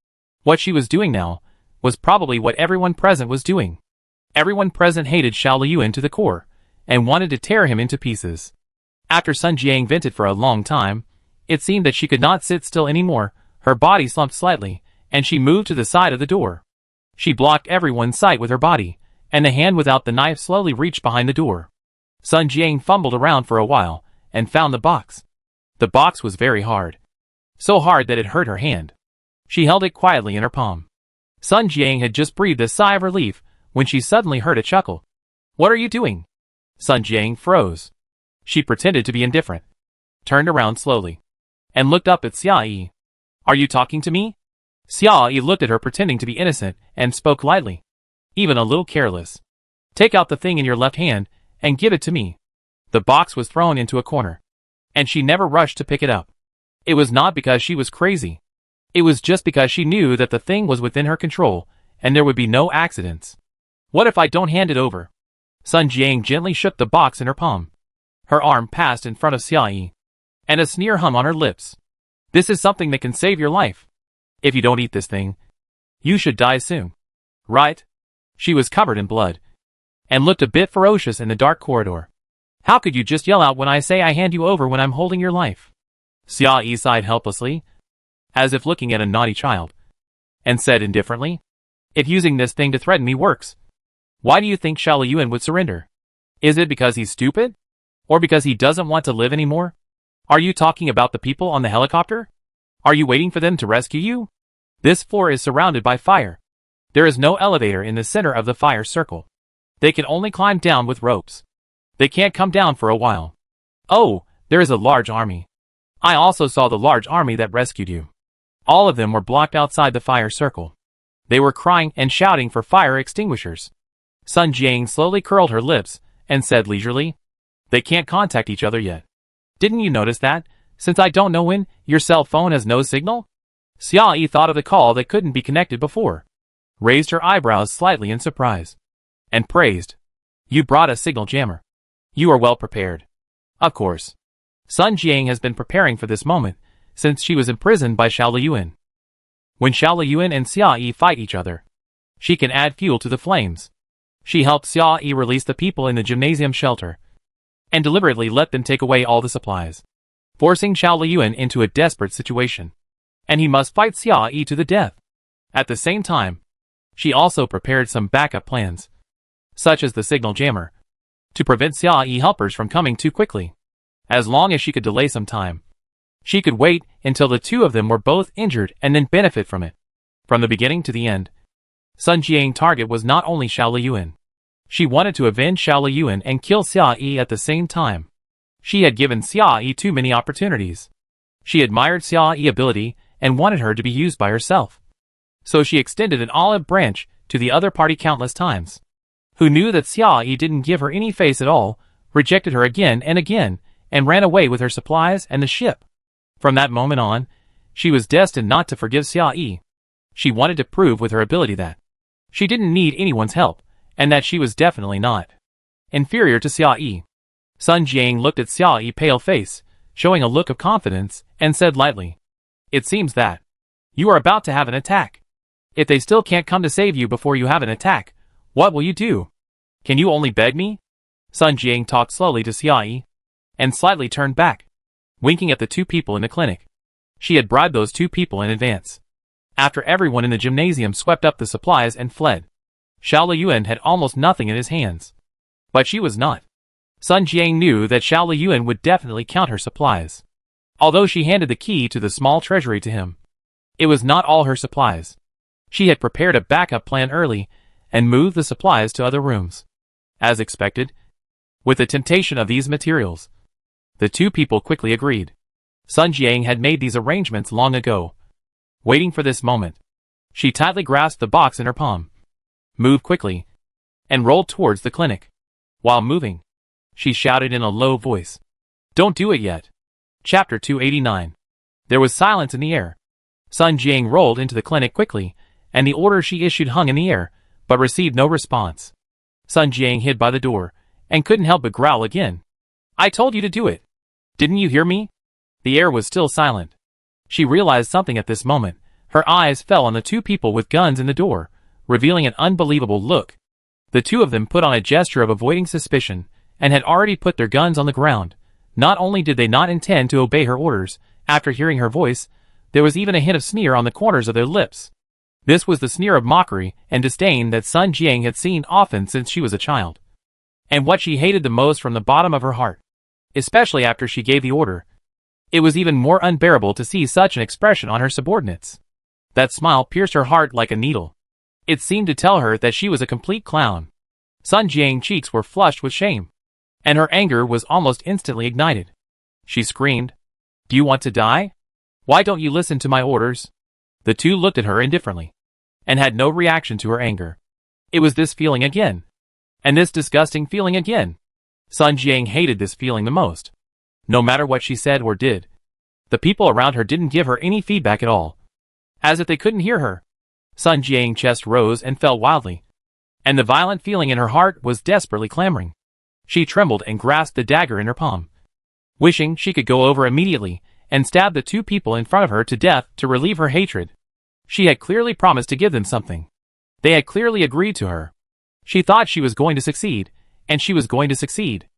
What she was doing now was probably what everyone present was doing. Everyone present hated Xiao Liyuan to the core, and wanted to tear him into pieces. After Sun Jiang vented for a long time, it seemed that she could not sit still anymore. Her body slumped slightly, and she moved to the side of the door. She blocked everyone's sight with her body, and the hand without the knife slowly reached behind the door. Sun Jiang fumbled around for a while, and found the box. The box was very hard. So hard that it hurt her hand. She held it quietly in her palm. Sun Jiang had just breathed a sigh of relief, when she suddenly heard a chuckle. What are you doing? Sun Jiang froze. She pretended to be indifferent, turned around slowly, and looked up at Xia Yi. Are you talking to me? Xia Yi looked at her pretending to be innocent, and spoke lightly, even a little careless. Take out the thing in your left hand, and give it to me. The box was thrown into a corner, and she never rushed to pick it up. It was not because she was crazy. It was just because she knew that the thing was within her control, and there would be no accidents. What if I don't hand it over? Sun Jiang gently shook the box in her palm. Her arm passed in front of Xia Yi, and a sneer hung on her lips. This is something that can save your life. If you don't eat this thing, you should die soon. Right? She was covered in blood, and looked a bit ferocious in the dark corridor. How could you just yell out when I say I hand you over when I'm holding your life? Xia Yi sighed helplessly, as if looking at a naughty child, and said indifferently, if using this thing to threaten me works, why do you think Xiao Liyuan would surrender? Is it because he's stupid? Or because he doesn't want to live anymore? Are you talking about the people on the helicopter? Are you waiting for them to rescue you? This floor is surrounded by fire. There is no elevator in the center of the fire circle. They can only climb down with ropes. They can't come down for a while. Oh, there is a large army. I also saw the large army that rescued you. All of them were blocked outside the fire circle. They were crying and shouting for fire extinguishers. Sun Jiang slowly curled her lips and said leisurely, "They can't contact each other yet. Didn't you notice that, since I don't know when, your cell phone has no signal?" Xia Yi thought of the call that couldn't be connected before, raised her eyebrows slightly in surprise, and praised, "You brought a signal jammer. You are well prepared." Of course. Sun Jiang has been preparing for this moment since she was imprisoned by Xiao Liyuan. When Xiao Liyuan and Xia Yi fight each other, she can add fuel to the flames. She helped Xia Yi release the people in the gymnasium shelter, and deliberately let them take away all the supplies, forcing Xiao Liyuan into a desperate situation. And he must fight Xia Yi to the death. At the same time, she also prepared some backup plans, such as the signal jammer, to prevent Xia Yi helpers from coming too quickly. As long as she could delay some time, she could wait until the two of them were both injured and then benefit from it. From the beginning to the end, Sun Jiang's target was not only Xiao Liyuan. She wanted to avenge Xiao Liyuan and kill Xia Yi at the same time. She had given Xia Yi too many opportunities. She admired Xia Yi's ability and wanted her to be used by herself. So she extended an olive branch to the other party countless times. Who knew that Xia Yi didn't give her any face at all, rejected her again, and ran away with her supplies and the ship. From that moment on, she was destined not to forgive Xia Yi. She wanted to prove with her ability that she didn't need anyone's help, and that she was definitely not inferior to Xia Yi. Sun Jiang looked at Xia Yi's pale face, showing a look of confidence, and said lightly, "It seems that you are about to have an attack. If they still can't come to save you before you have an attack, what will you do? Can you only beg me?" Sun Jiang talked slowly to Xia Yi, and slightly turned back, winking at the two people in the clinic. She had bribed those two people in advance. After everyone in the gymnasium swept up the supplies and fled, Xiao Liyuan had almost nothing in his hands. But she was not. Sun Jiang knew that Xiao Liyuan would definitely count her supplies. Although she handed the key to the small treasury to him, it was not all her supplies. She had prepared a backup plan early and moved the supplies to other rooms. As expected, with the temptation of these materials, the two people quickly agreed. Sun Jiang had made these arrangements long ago, waiting for this moment. She tightly grasped the box in her palm, moved quickly, and rolled towards the clinic. While moving, she shouted in a low voice, "Don't do it yet." Chapter 289. There was silence in the air. Sun Jiang rolled into the clinic quickly, and the order she issued hung in the air, but received no response. Sun Jiang hid by the door, and couldn't help but growl again. "I told you to do it. Didn't you hear me?" The air was still silent. She realized something at this moment. Her eyes fell on the two people with guns in the door, revealing an unbelievable look. The two of them put on a gesture of avoiding suspicion, and had already put their guns on the ground. Not only did they not intend to obey her orders, after hearing her voice, there was even a hint of sneer on the corners of their lips. This was the sneer of mockery and disdain that Sun Jiang had seen often since she was a child, and what she hated the most from the bottom of her heart, especially after she gave the order. It was even more unbearable to see such an expression on her subordinates. That smile pierced her heart like a needle. It seemed to tell her that she was a complete clown. Sun Jiang's cheeks were flushed with shame, and her anger was almost instantly ignited. She screamed, "Do you want to die? Why don't you listen to my orders?" The two looked at her indifferently, and had no reaction to her anger. It was this feeling again, and this disgusting feeling again. Sun Jiang hated this feeling the most. No matter what she said or did, the people around her didn't give her any feedback at all, as if they couldn't hear her. Sun Jiang's chest rose and fell wildly, and the violent feeling in her heart was desperately clamoring. She trembled and grasped the dagger in her palm, wishing she could go over immediately and stab the two people in front of her to death to relieve her hatred. She had clearly promised to give them something. They had clearly agreed to her. She thought she was going to succeed, and she was going to succeed.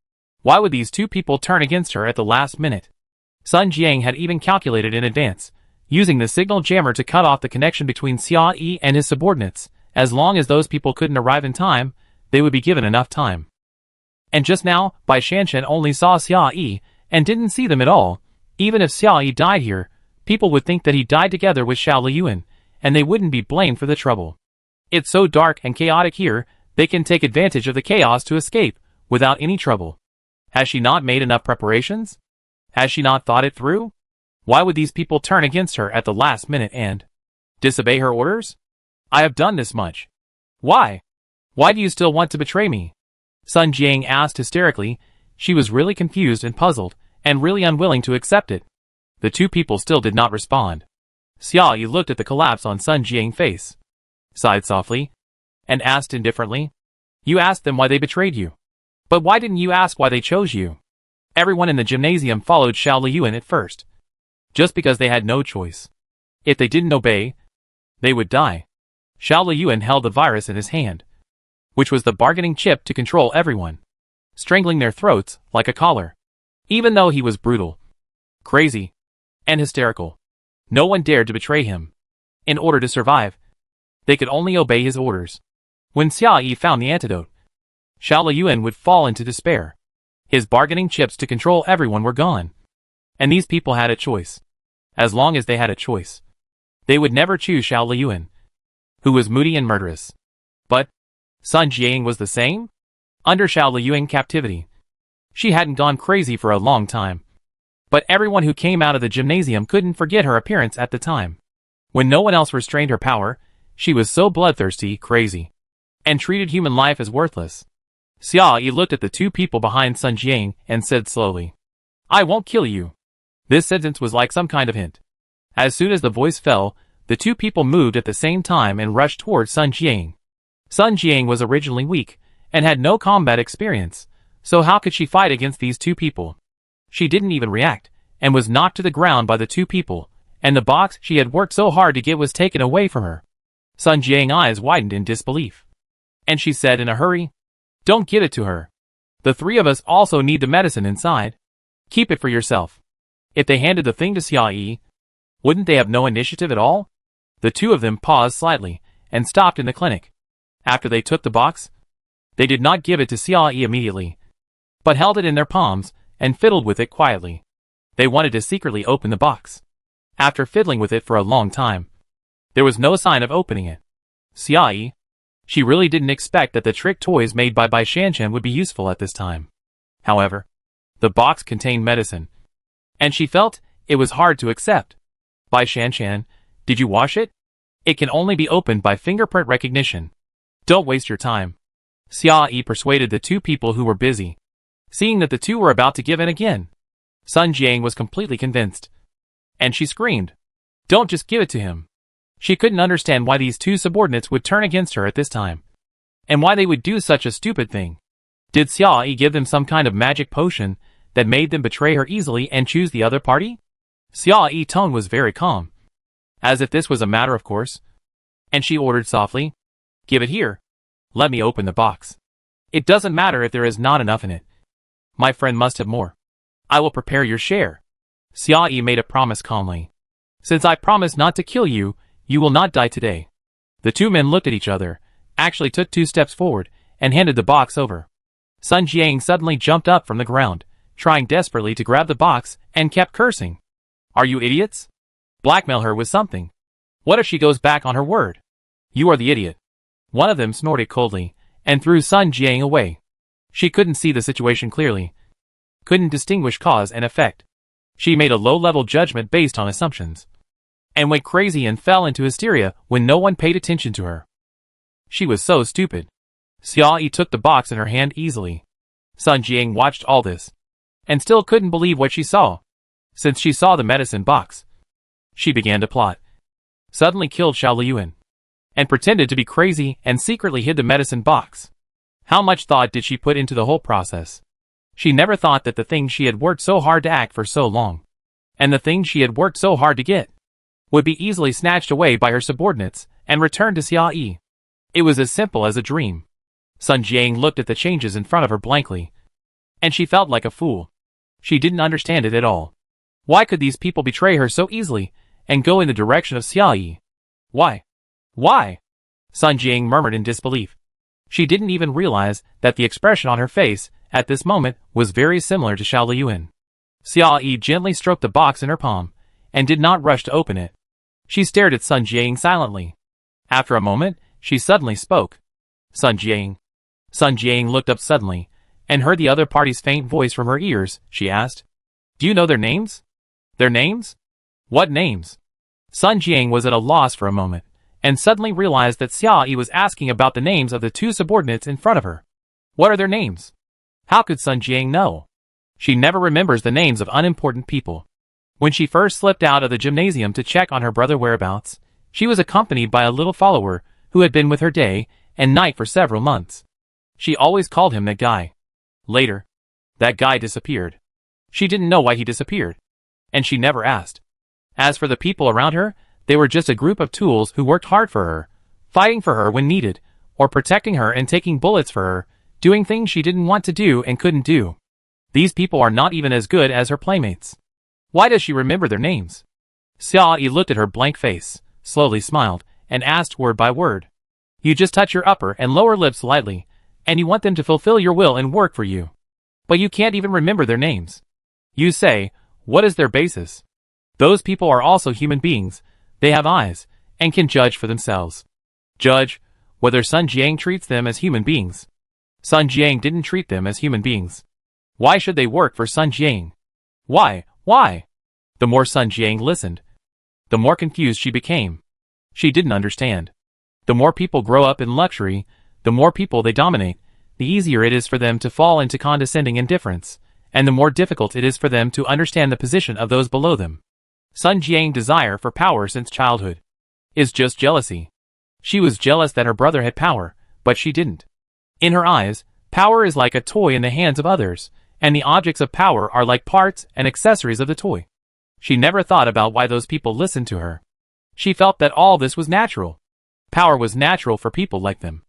Why would these two people turn against her at the last minute? Sun Jiang had even calculated in advance, using the signal jammer to cut off the connection between Xia Yi and his subordinates. As long as those people couldn't arrive in time, they would be given enough time. And just now, Bai Shanshan only saw Xia Yi, and didn't see them at all. Even if Xia Yi died here, people would think that he died together with Xiao Liyuan, and they wouldn't be blamed for the trouble. It's so dark and chaotic here, they can take advantage of the chaos to escape, without any trouble. Has she not made enough preparations? Has she not thought it through? Why would these people turn against her at the last minute and disobey her orders? I have done this much. Why? Why do you still want to betray me? Sun Jiang asked hysterically. She was really confused and puzzled, and really unwilling to accept it. The two people still did not respond. Xia Yi looked at the collapse on Sun Jiang's face, sighed softly, and asked indifferently, "You asked them why they betrayed you. But why didn't you ask why they chose you?" Everyone in the gymnasium followed Xiao Liyuan at first, just because they had no choice. If they didn't obey, they would die. Xiao Liyuan held the virus in his hand, which was the bargaining chip to control everyone, strangling their throats like a collar. Even though he was brutal, crazy, and hysterical, no one dared to betray him. In order to survive, they could only obey his orders. When Xia Yi found the antidote, Xiao Liyuan would fall into despair. His bargaining chips to control everyone were gone. And these people had a choice. As long as they had a choice, they would never choose Xiao Liyuan, who was moody and murderous. But Sun Jiang was the same? Under Xiao Liyuan's captivity, she hadn't gone crazy for a long time. But everyone who came out of the gymnasium couldn't forget her appearance at the time. When no one else restrained her power, she was so bloodthirsty, crazy, and treated human life as worthless. Xia Yi looked at the two people behind Sun Jiang and said slowly, "I won't kill you." This sentence was like some kind of hint. As soon as the voice fell, the two people moved at the same time and rushed towards Sun Jiang. Sun Jiang was originally weak, and had no combat experience, so how could she fight against these two people? She didn't even react, and was knocked to the ground by the two people, and the box she had worked so hard to get was taken away from her. Sun Jiang's eyes widened in disbelief, and she said in a hurry, "Don't give it to her. The three of us also need the medicine inside. Keep it for yourself." If they handed the thing to Xia Yi, wouldn't they have no initiative at all? The two of them paused slightly, and stopped in the clinic. After they took the box, they did not give it to Xia Yi immediately, but held it in their palms, and fiddled with it quietly. They wanted to secretly open the box. After fiddling with it for a long time, there was no sign of opening it. Xia Yi, she really didn't expect that the trick toys made by Bai Shanshan would be useful at this time. However, the box contained medicine, and she felt it was hard to accept. "Bai Shanshan, did you wash it? It can only be opened by fingerprint recognition. Don't waste your time." Xia Yi persuaded the two people who were busy. Seeing that the two were about to give in again, Sun Jiang was completely convinced, and she screamed, "Don't just give it to him." She couldn't understand why these two subordinates would turn against her at this time, and why they would do such a stupid thing. Did Xia Yi give them some kind of magic potion that made them betray her easily and choose the other party? Xia Yi's tone was very calm, as if this was a matter of course, and she ordered softly, "Give it here. Let me open the box. It doesn't matter if there is not enough in it. My friend must have more. I will prepare your share." Xia Yi made a promise calmly. "Since I promise not to kill you, you will not die today." The two men looked at each other, actually took 2 steps forward, and handed the box over. Sun Jiang suddenly jumped up from the ground, trying desperately to grab the box, and kept cursing. "Are you idiots? Blackmail her with something. What if she goes back on her word? You are the idiot." One of them snorted coldly, and threw Sun Jiang away. She couldn't see the situation clearly, couldn't distinguish cause and effect. She made a low-level judgment based on assumptions, and went crazy and fell into hysteria when no one paid attention to her. She was so stupid. Xia Yi took the box in her hand easily. Sun Jiang watched all this, and still couldn't believe what she saw. Since she saw the medicine box, she began to plot. Suddenly killed Xiao Liyuan, and pretended to be crazy and secretly hid the medicine box. How much thought did she put into the whole process? She never thought that the thing she had worked so hard to act for so long, and the thing she had worked so hard to get, would be easily snatched away by her subordinates and returned to Xia Yi. It was as simple as a dream. Sun Jiang looked at the changes in front of her blankly, and she felt like a fool. She didn't understand it at all. Why could these people betray her so easily and go in the direction of Xia Yi? Why? Why? Sun Jiang murmured in disbelief. She didn't even realize that the expression on her face at this moment was very similar to Xiao Liyuan. Xia Yi gently stroked the box in her palm, and did not rush to open it. She stared at Sun Jiang silently. After a moment, She suddenly spoke. Sun Jiang. Sun Jiang looked up suddenly, and heard the other party's faint voice from her ears. She asked, "Do you know their names?" "Their names? What names?" Sun Jiang was at a loss for a moment, and suddenly realized that Xia Yi was asking about the names of the two subordinates in front of her. What are their names? How could Sun Jiang know? She never remembers the names of unimportant people. When she first slipped out of the gymnasium to check on her brother's whereabouts, she was accompanied by a little follower who had been with her day and night for several months. She always called him that guy. Later, that guy disappeared. She didn't know why he disappeared, and she never asked. As for the people around her, they were just a group of tools who worked hard for her, fighting for her when needed, or protecting her and taking bullets for her, doing things she didn't want to do and couldn't do. These people are not even as good as her playmates. Why does she remember their names? Xia Yi looked at her blank face, slowly smiled, and asked word by word. You just touch your upper and lower lips lightly, and you want them to fulfill your will and work for you. But you can't even remember their names. You say, what is their basis? Those people are also human beings. They have eyes, and can judge for themselves. Judge whether Sun Jiang treats them as human beings. Sun Jiang didn't treat them as human beings. Why should they work for Sun Jiang? Why? The more Sun Jiang listened, the more confused she became. She didn't understand. The more people grow up in luxury, the more people they dominate, the easier it is for them to fall into condescending indifference, and the more difficult it is for them to understand the position of those below them. Sun Jiang's desire for power since childhood is just jealousy. She was jealous that her brother had power, but she didn't. In her eyes, power is like a toy in the hands of others, and the objects of power are like parts and accessories of the toy. She never thought about why those people listened to her. She felt that all this was natural. Power was natural for people like them.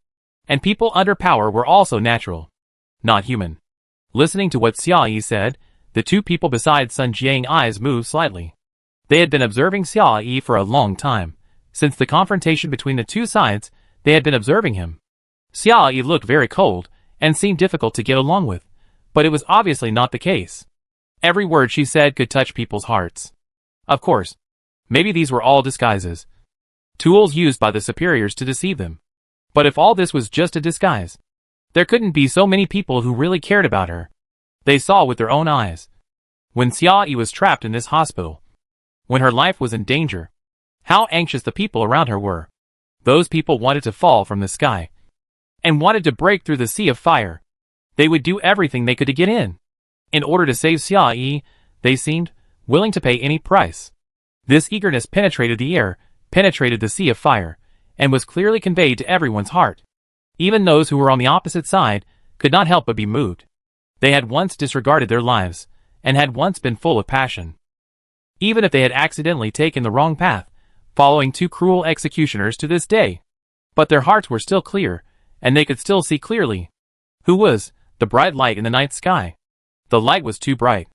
And people under power were also natural, not human. Listening to what Xia Yi said, the two people beside Sun Jiang's eyes moved slightly. They had been observing Xia Yi for a long time. Since the confrontation between the two sides, they had been observing him. Xia Yi looked very cold, and seemed difficult to get along with, but it was obviously not the case. Every word she said could touch people's hearts. Of course, maybe these were all disguises. Tools used by the superiors to deceive them. But if all this was just a disguise, there couldn't be so many people who really cared about her. They saw with their own eyes. When Xia Yi was trapped in this hospital, when her life was in danger, how anxious the people around her were. Those people wanted to fall from the sky, and wanted to break through the sea of fire. They would do everything they could to get in. In order to save Xia Yi, they seemed willing to pay any price. This eagerness penetrated the air, penetrated the sea of fire, and was clearly conveyed to everyone's heart. Even those who were on the opposite side could not help but be moved. They had once disregarded their lives, and had once been full of passion. Even if they had accidentally taken the wrong path, following two cruel executioners to this day. But their hearts were still clear, and they could still see clearly. Who was the bright light in the night sky? The light was too bright,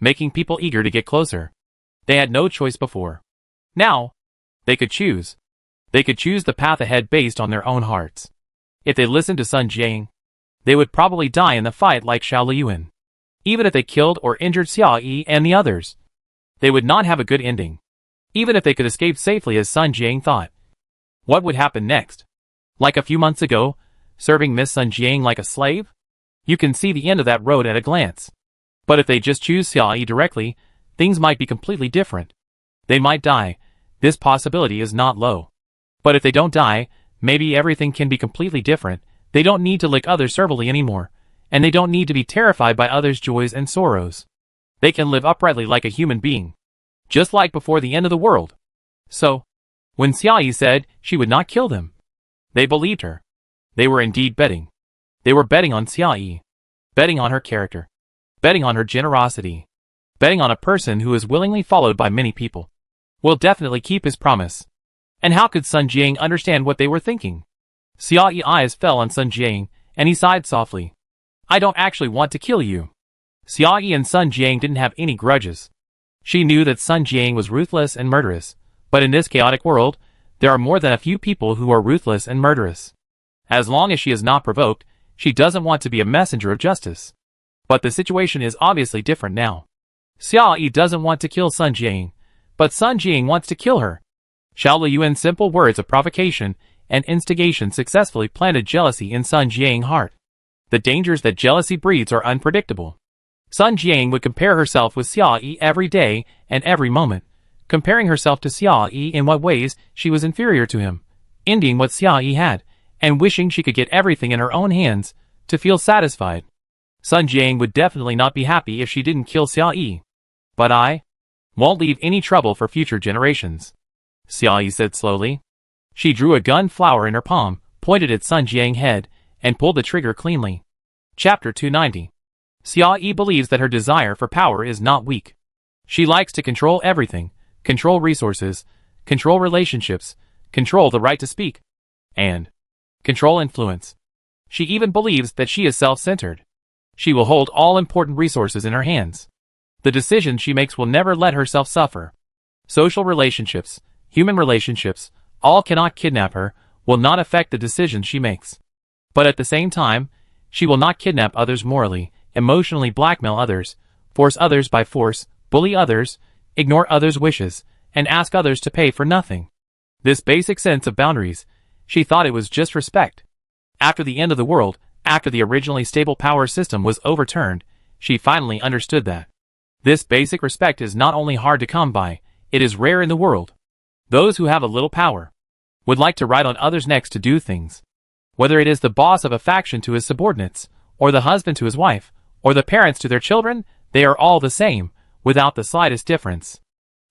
making people eager to get closer. They had no choice before. Now, they could choose. They could choose the path ahead based on their own hearts. If they listened to Sun Jiang, they would probably die in the fight like Xiao Liyuan. Even if they killed or injured Xia Yi and the others, they would not have a good ending. Even if they could escape safely as Sun Jiang thought. What would happen next? Like a few months ago, serving Miss Sun Jiang like a slave? You can see the end of that road at a glance. But if they just choose Xia Yi directly, things might be completely different. They might die. This possibility is not low. But if they don't die, maybe everything can be completely different. They don't need to lick others servilely anymore, and they don't need to be terrified by others' joys and sorrows. They can live uprightly like a human being, just like before the end of the world. So, when Xia Yi said she would not kill them, they believed her. They were indeed betting. They were betting on Xia Yi, betting on her character, betting on her generosity, betting on a person who is willingly followed by many people, will definitely keep his promise. And how could Sun Jiang understand what they were thinking? Xia Yi's eyes fell on Sun Jiang, and he sighed softly. I don't actually want to kill you. Xia Yi and Sun Jiang didn't have any grudges. She knew that Sun Jiang was ruthless and murderous, but in this chaotic world, there are more than a few people who are ruthless and murderous. As long as she is not provoked, she doesn't want to be a messenger of justice. But the situation is obviously different now. Xia Yi doesn't want to kill Sun Jiang, but Sun Jiang wants to kill her. Xiao Liyuan's simple words of provocation and instigation successfully planted jealousy in Sun Jiang's heart. The dangers that jealousy breeds are unpredictable. Sun Jiang would compare herself with Xia Yi every day and every moment, comparing herself to Xia Yi in what ways she was inferior to him, envying what Xia Yi had, and wishing she could get everything in her own hands to feel satisfied. Sun Jiang would definitely not be happy if she didn't kill Xia Yi. But I won't leave any trouble for future generations, Xia Yi said slowly. She drew a gun flower in her palm, pointed at Sun Jiang's head, and pulled the trigger cleanly. Chapter 290. Xia Yi believes that her desire for power is not weak. She likes to control everything, control resources, control relationships, control the right to speak, and control influence. She even believes that she is self-centered. She will hold all important resources in her hands. The decisions she makes will never let herself suffer. Social relationships, human relationships, all cannot kidnap her, will not affect the decisions she makes. But at the same time, she will not kidnap others morally, emotionally blackmail others, force others by force, bully others, ignore others' wishes, and ask others to pay for nothing. This basic sense of boundaries, she thought it was just respect. After the end of the world, after the originally stable power system was overturned, she finally understood that this basic respect is not only hard to come by, it is rare in the world. Those who have a little power would like to ride on others' necks to do things. Whether it is the boss of a faction to his subordinates, or the husband to his wife, or the parents to their children, they are all the same, without the slightest difference.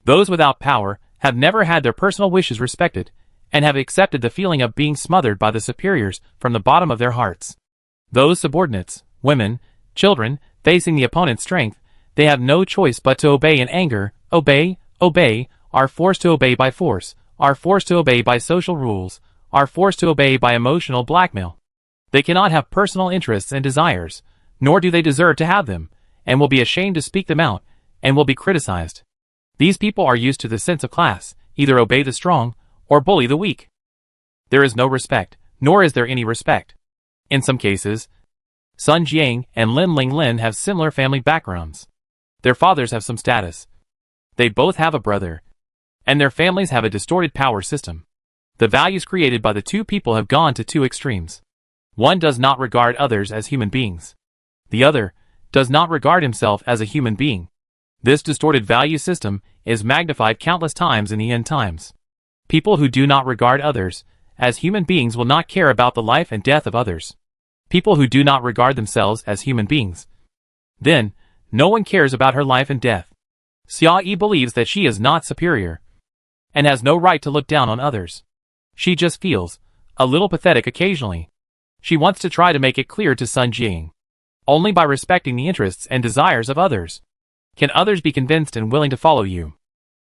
Those without power have never had their personal wishes respected, and have accepted the feeling of being smothered by the superiors from the bottom of their hearts. Those subordinates, women, children, facing the opponent's strength, they have no choice but to obey in anger, obey, are forced to obey by force, are forced to obey by social rules, are forced to obey by emotional blackmail. They cannot have personal interests and desires, nor do they deserve to have them, and will be ashamed to speak them out, and will be criticized. These people are used to the sense of class, either obey the strong, or bully the weak. There is no respect, nor is there any respect. In some cases, Sun Jiang and Lin Linglin have similar family backgrounds. Their fathers have some status. They both have a brother, and their families have a distorted power system. The values created by the two people have gone to two extremes. One does not regard others as human beings. The other does not regard himself as a human being. This distorted value system is magnified countless times in the end times. People who do not regard others as human beings will not care about the life and death of others. People who do not regard themselves as human beings, then no one cares about her life and death. Xia Yi believes that she is not superior, and has no right to look down on others. She just feels a little pathetic occasionally. She wants to try to make it clear to Sun Jiang. Only by respecting the interests and desires of others can others be convinced and willing to follow you.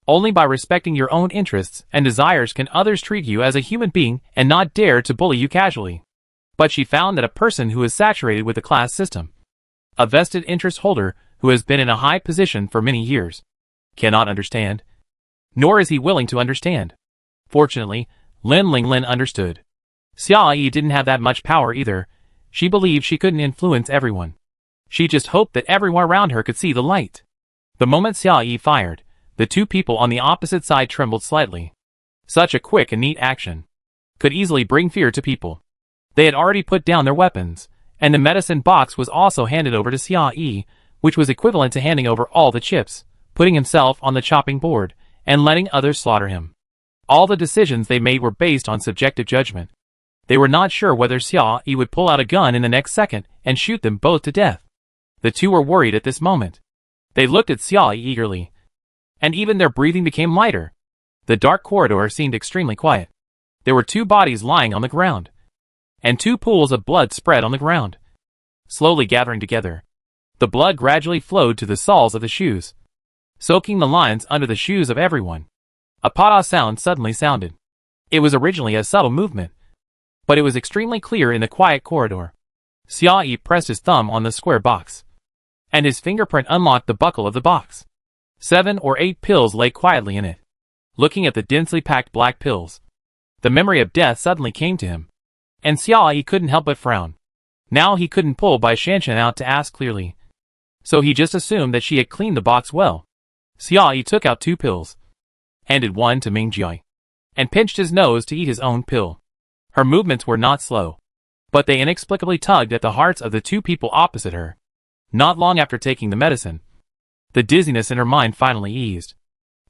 Only by respecting your own interests and desires can others treat you as a human being and not dare to bully you casually. But she found that a person who is saturated with the class system, a vested interest holder who has been in a high position for many years, cannot understand, nor is he willing to understand. Fortunately, Lin Linglin understood. Xia Yi didn't have that much power either. She believed she couldn't influence everyone. She just hoped that everyone around her could see the light. The moment Xia Yi fired, the two people on the opposite side trembled slightly. Such a quick and neat action could easily bring fear to people. They had already put down their weapons, and the medicine box was also handed over to Xia Yi, which was equivalent to handing over all the chips, putting himself on the chopping board, and letting others slaughter him. All the decisions they made were based on subjective judgment. They were not sure whether Xia Yi would pull out a gun in the next second and shoot them both to death. The two were worried at this moment. They looked at Xia Yi eagerly, and even their breathing became lighter. The dark corridor seemed extremely quiet. There were two bodies lying on the ground, and two pools of blood spread on the ground, slowly gathering together. The blood gradually flowed to the soles of the shoes, soaking the lines under the shoes of everyone. A pada sound suddenly sounded. It was originally a subtle movement, but it was extremely clear in the quiet corridor. Xia Yi pressed his thumb on the square box, and his fingerprint unlocked the buckle of the box. 7 or 8 pills lay quietly in it. Looking at the densely packed black pills, the memory of death suddenly came to him, and Xia Yi couldn't help but frown. Now he couldn't pull Bai Shanshan out to ask clearly, so he just assumed that she had cleaned the box well. Xia Yi took out 2 pills, handed one to Ming Jiai, and pinched his nose to eat his own pill. Her movements were not slow, but they inexplicably tugged at the hearts of the two people opposite her. Not long after taking the medicine, the dizziness in her mind finally eased,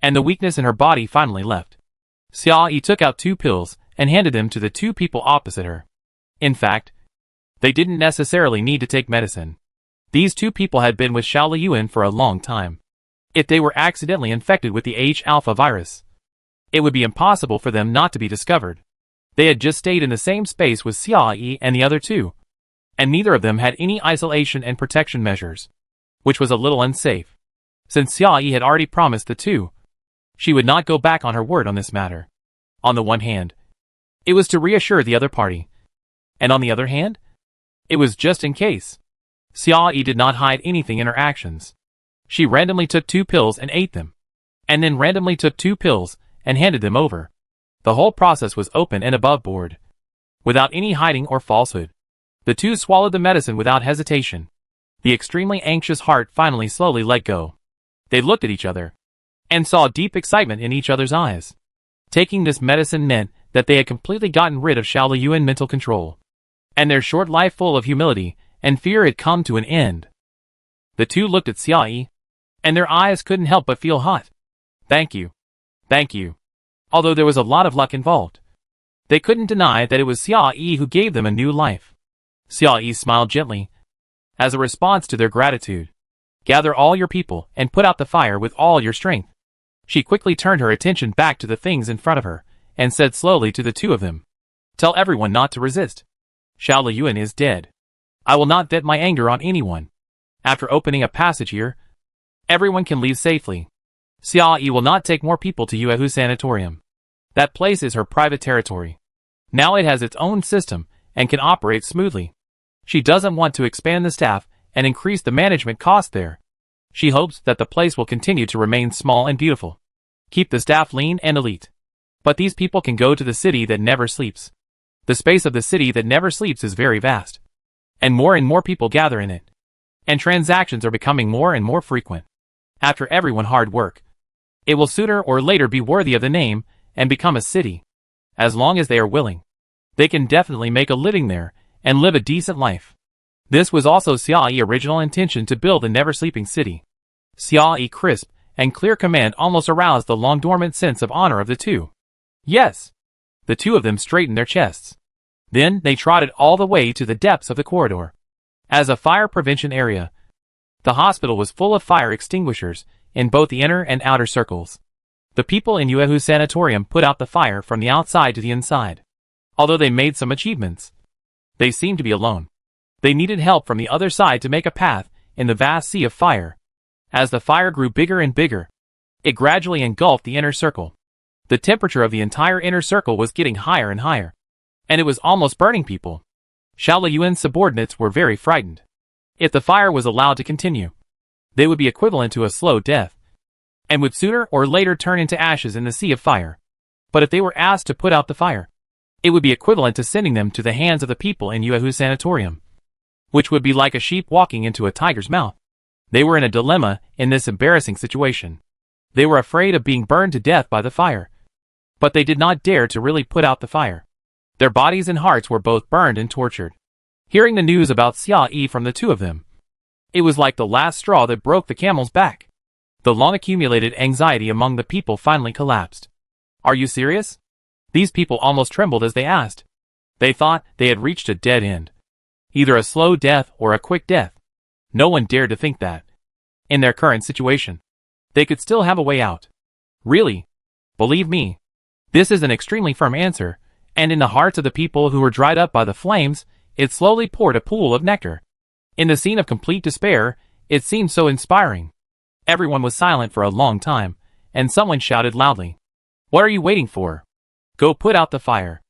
and the weakness in her body finally left. Xia Yi took out 2 pills and handed them to the 2 people opposite her. In fact, they didn't necessarily need to take medicine. These 2 people had been with Xiao Liyuan for a long time. If they were accidentally infected with the H-alpha virus, it would be impossible for them not to be discovered. They had just stayed in the same space with Xia Yi and the other 2, and neither of them had any isolation and protection measures, which was a little unsafe. Since Xia Yi had already promised the 2, she would not go back on her word on this matter. On the one hand, it was to reassure the other party, and on the other hand, it was just in case. Xia Yi did not hide anything in her actions. She randomly took 2 pills and ate them, and then randomly took 2 pills and handed them over. The whole process was open and above board, without any hiding or falsehood. The 2 swallowed the medicine without hesitation. The extremely anxious heart finally slowly let go. They looked at each other, and saw deep excitement in each other's eyes. Taking this medicine meant that they had completely gotten rid of Xiao Liyuan mental control, and their short life full of humility and fear had come to an end. The 2 looked at Xia Yi, and their eyes couldn't help but feel hot. Thank you. Thank you. Although there was a lot of luck involved, they couldn't deny that it was Xia Yi who gave them a new life. Xia Yi smiled gently, as a response to their gratitude. Gather all your people and put out the fire with all your strength. She quickly turned her attention back to the things in front of her, and said slowly to the 2 of them, tell everyone not to resist. Xiao Liyuan is dead. I will not vent my anger on anyone. After opening a passage here, everyone can leave safely. Xia Yi will not take more people to Yuehu Sanatorium. That place is her private territory. Now it has its own system and can operate smoothly. She doesn't want to expand the staff and increase the management cost there. She hopes that the place will continue to remain small and beautiful. Keep the staff lean and elite. But these people can go to the city that never sleeps. The space of the city that never sleeps is very vast, and more people gather in it, and transactions are becoming more and more frequent. After everyone hard work, it will sooner or later be worthy of the name and become a city. As long as they are willing, they can definitely make a living there and live a decent life. This was also Xia Yi's original intention to build a never-sleeping city. Xia Yi's crisp and clear command almost aroused the long-dormant sense of honor of the 2. Yes! The 2 of them straightened their chests. Then they trotted all the way to the depths of the corridor. As a fire prevention area, the hospital was full of fire extinguishers in both the inner and outer circles. The people in Yuehu Sanatorium put out the fire from the outside to the inside. Although they made some achievements, they seemed to be alone. They needed help from the other side to make a path in the vast sea of fire. As the fire grew bigger and bigger, it gradually engulfed the inner circle. The temperature of the entire inner circle was getting higher and higher, and it was almost burning people. Xiao Liyuan's subordinates were very frightened. If the fire was allowed to continue, they would be equivalent to a slow death, and would sooner or later turn into ashes in the sea of fire. But if they were asked to put out the fire, it would be equivalent to sending them to the hands of the people in Yuehu Sanatorium, which would be like a sheep walking into a tiger's mouth. They were in a dilemma in this embarrassing situation. They were afraid of being burned to death by the fire, but they did not dare to really put out the fire. Their bodies and hearts were both burned and tortured. Hearing the news about Xia Yi from the 2 of them, it was like the last straw that broke the camel's back. The long-accumulated anxiety among the people finally collapsed. Are you serious? These people almost trembled as they asked. They thought they had reached a dead end. Either a slow death or a quick death. No one dared to think that. In their current situation, they could still have a way out. Really? Believe me, this is an extremely firm answer, and in the hearts of the people who were dried up by the flames, it slowly poured a pool of nectar. In the scene of complete despair, it seemed so inspiring. Everyone was silent for a long time, and someone shouted loudly, "What are you waiting for? Go put out the fire."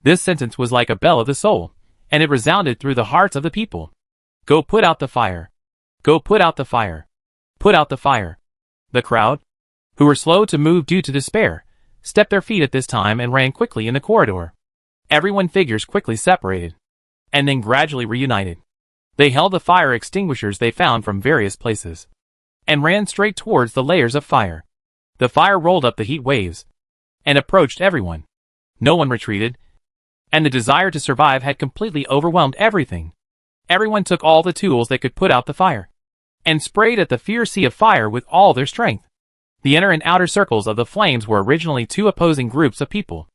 This sentence was like a bell of the soul, and it resounded through the hearts of the people. Go put out the fire. Go put out the fire. Put out the fire. The crowd, who were slow to move due to despair, stepped their feet at this time and ran quickly in the corridor. Everyone's figures quickly separated, and then gradually reunited. They held the fire extinguishers they found from various places, and ran straight towards the layers of fire. The fire rolled up the heat waves, and approached everyone. No one retreated, and the desire to survive had completely overwhelmed everything. Everyone took all the tools they could put out the fire, and sprayed at the fierce sea of fire with all their strength. The inner and outer circles of the flames were originally two opposing groups of people.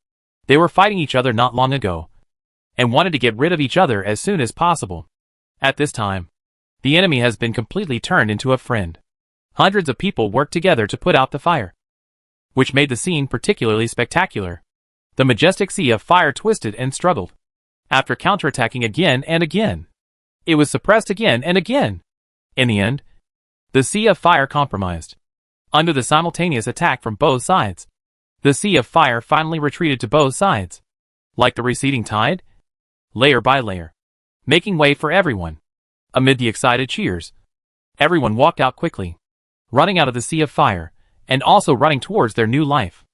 They were fighting each other not long ago, and wanted to get rid of each other as soon as possible. At this time, the enemy has been completely turned into a friend. Hundreds of people worked together to put out the fire, which made the scene particularly spectacular. The majestic sea of fire twisted and struggled. After counterattacking again and again, it was suppressed again and again. In the end, the sea of fire compromised. Under the simultaneous attack from both sides, the sea of fire finally retreated to both sides, like the receding tide, layer by layer, making way for everyone. Amid the excited cheers, everyone walked out quickly, running out of the sea of fire, and also running towards their new life.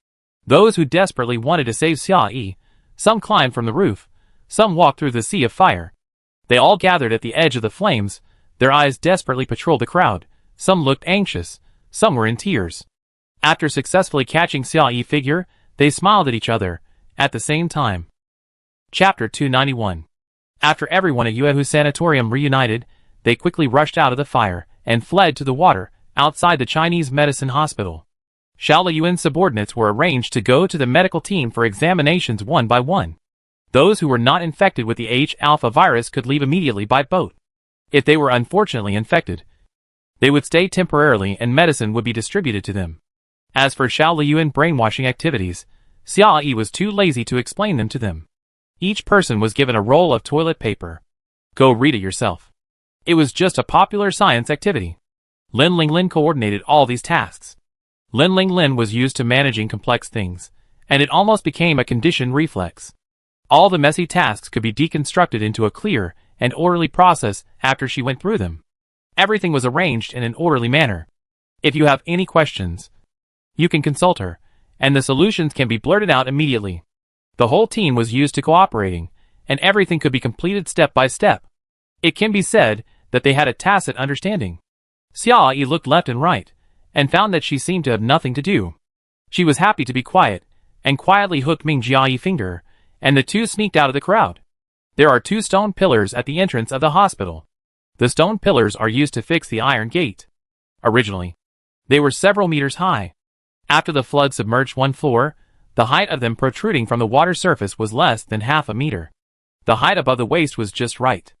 Those who desperately wanted to save Xiaoyi, some climbed from the roof, some walked through the sea of fire. They all gathered at the edge of the flames, their eyes desperately patrolled the crowd, some looked anxious, some were in tears. After successfully catching Xiaoyi's figure, they smiled at each other, at the same time. Chapter 291. After everyone at Yuehu Sanatorium reunited, they quickly rushed out of the fire, and fled to the water, outside the Chinese medicine hospital. Xiao Liyuan's subordinates were arranged to go to the medical team for examinations one by one. Those who were not infected with the H-alpha virus could leave immediately by boat. If they were unfortunately infected, they would stay temporarily and medicine would be distributed to them. As for Xiao Liyuan brainwashing activities, Xiaoyi was too lazy to explain them to them. Each person was given a roll of toilet paper. Go read it yourself. It was just a popular science activity. Lin Linglin coordinated all these tasks. Lin Linglin was used to managing complex things, and it almost became a conditioned reflex. All the messy tasks could be deconstructed into a clear and orderly process after she went through them. Everything was arranged in an orderly manner. If you have any questions, you can consult her, and the solutions can be blurted out immediately. The whole team was used to cooperating, and everything could be completed step by step. It can be said that they had a tacit understanding. Xiaoyi looked left and right, and found that she seemed to have nothing to do. She was happy to be quiet, and quietly hooked Ming Jiayi's finger, and the two sneaked out of the crowd. There are two stone pillars at the entrance of the hospital. The stone pillars are used to fix the iron gate. Originally, they were several meters high. After the flood submerged one floor, the height of them protruding from the water surface was less than half a meter. The height above the waist was just right.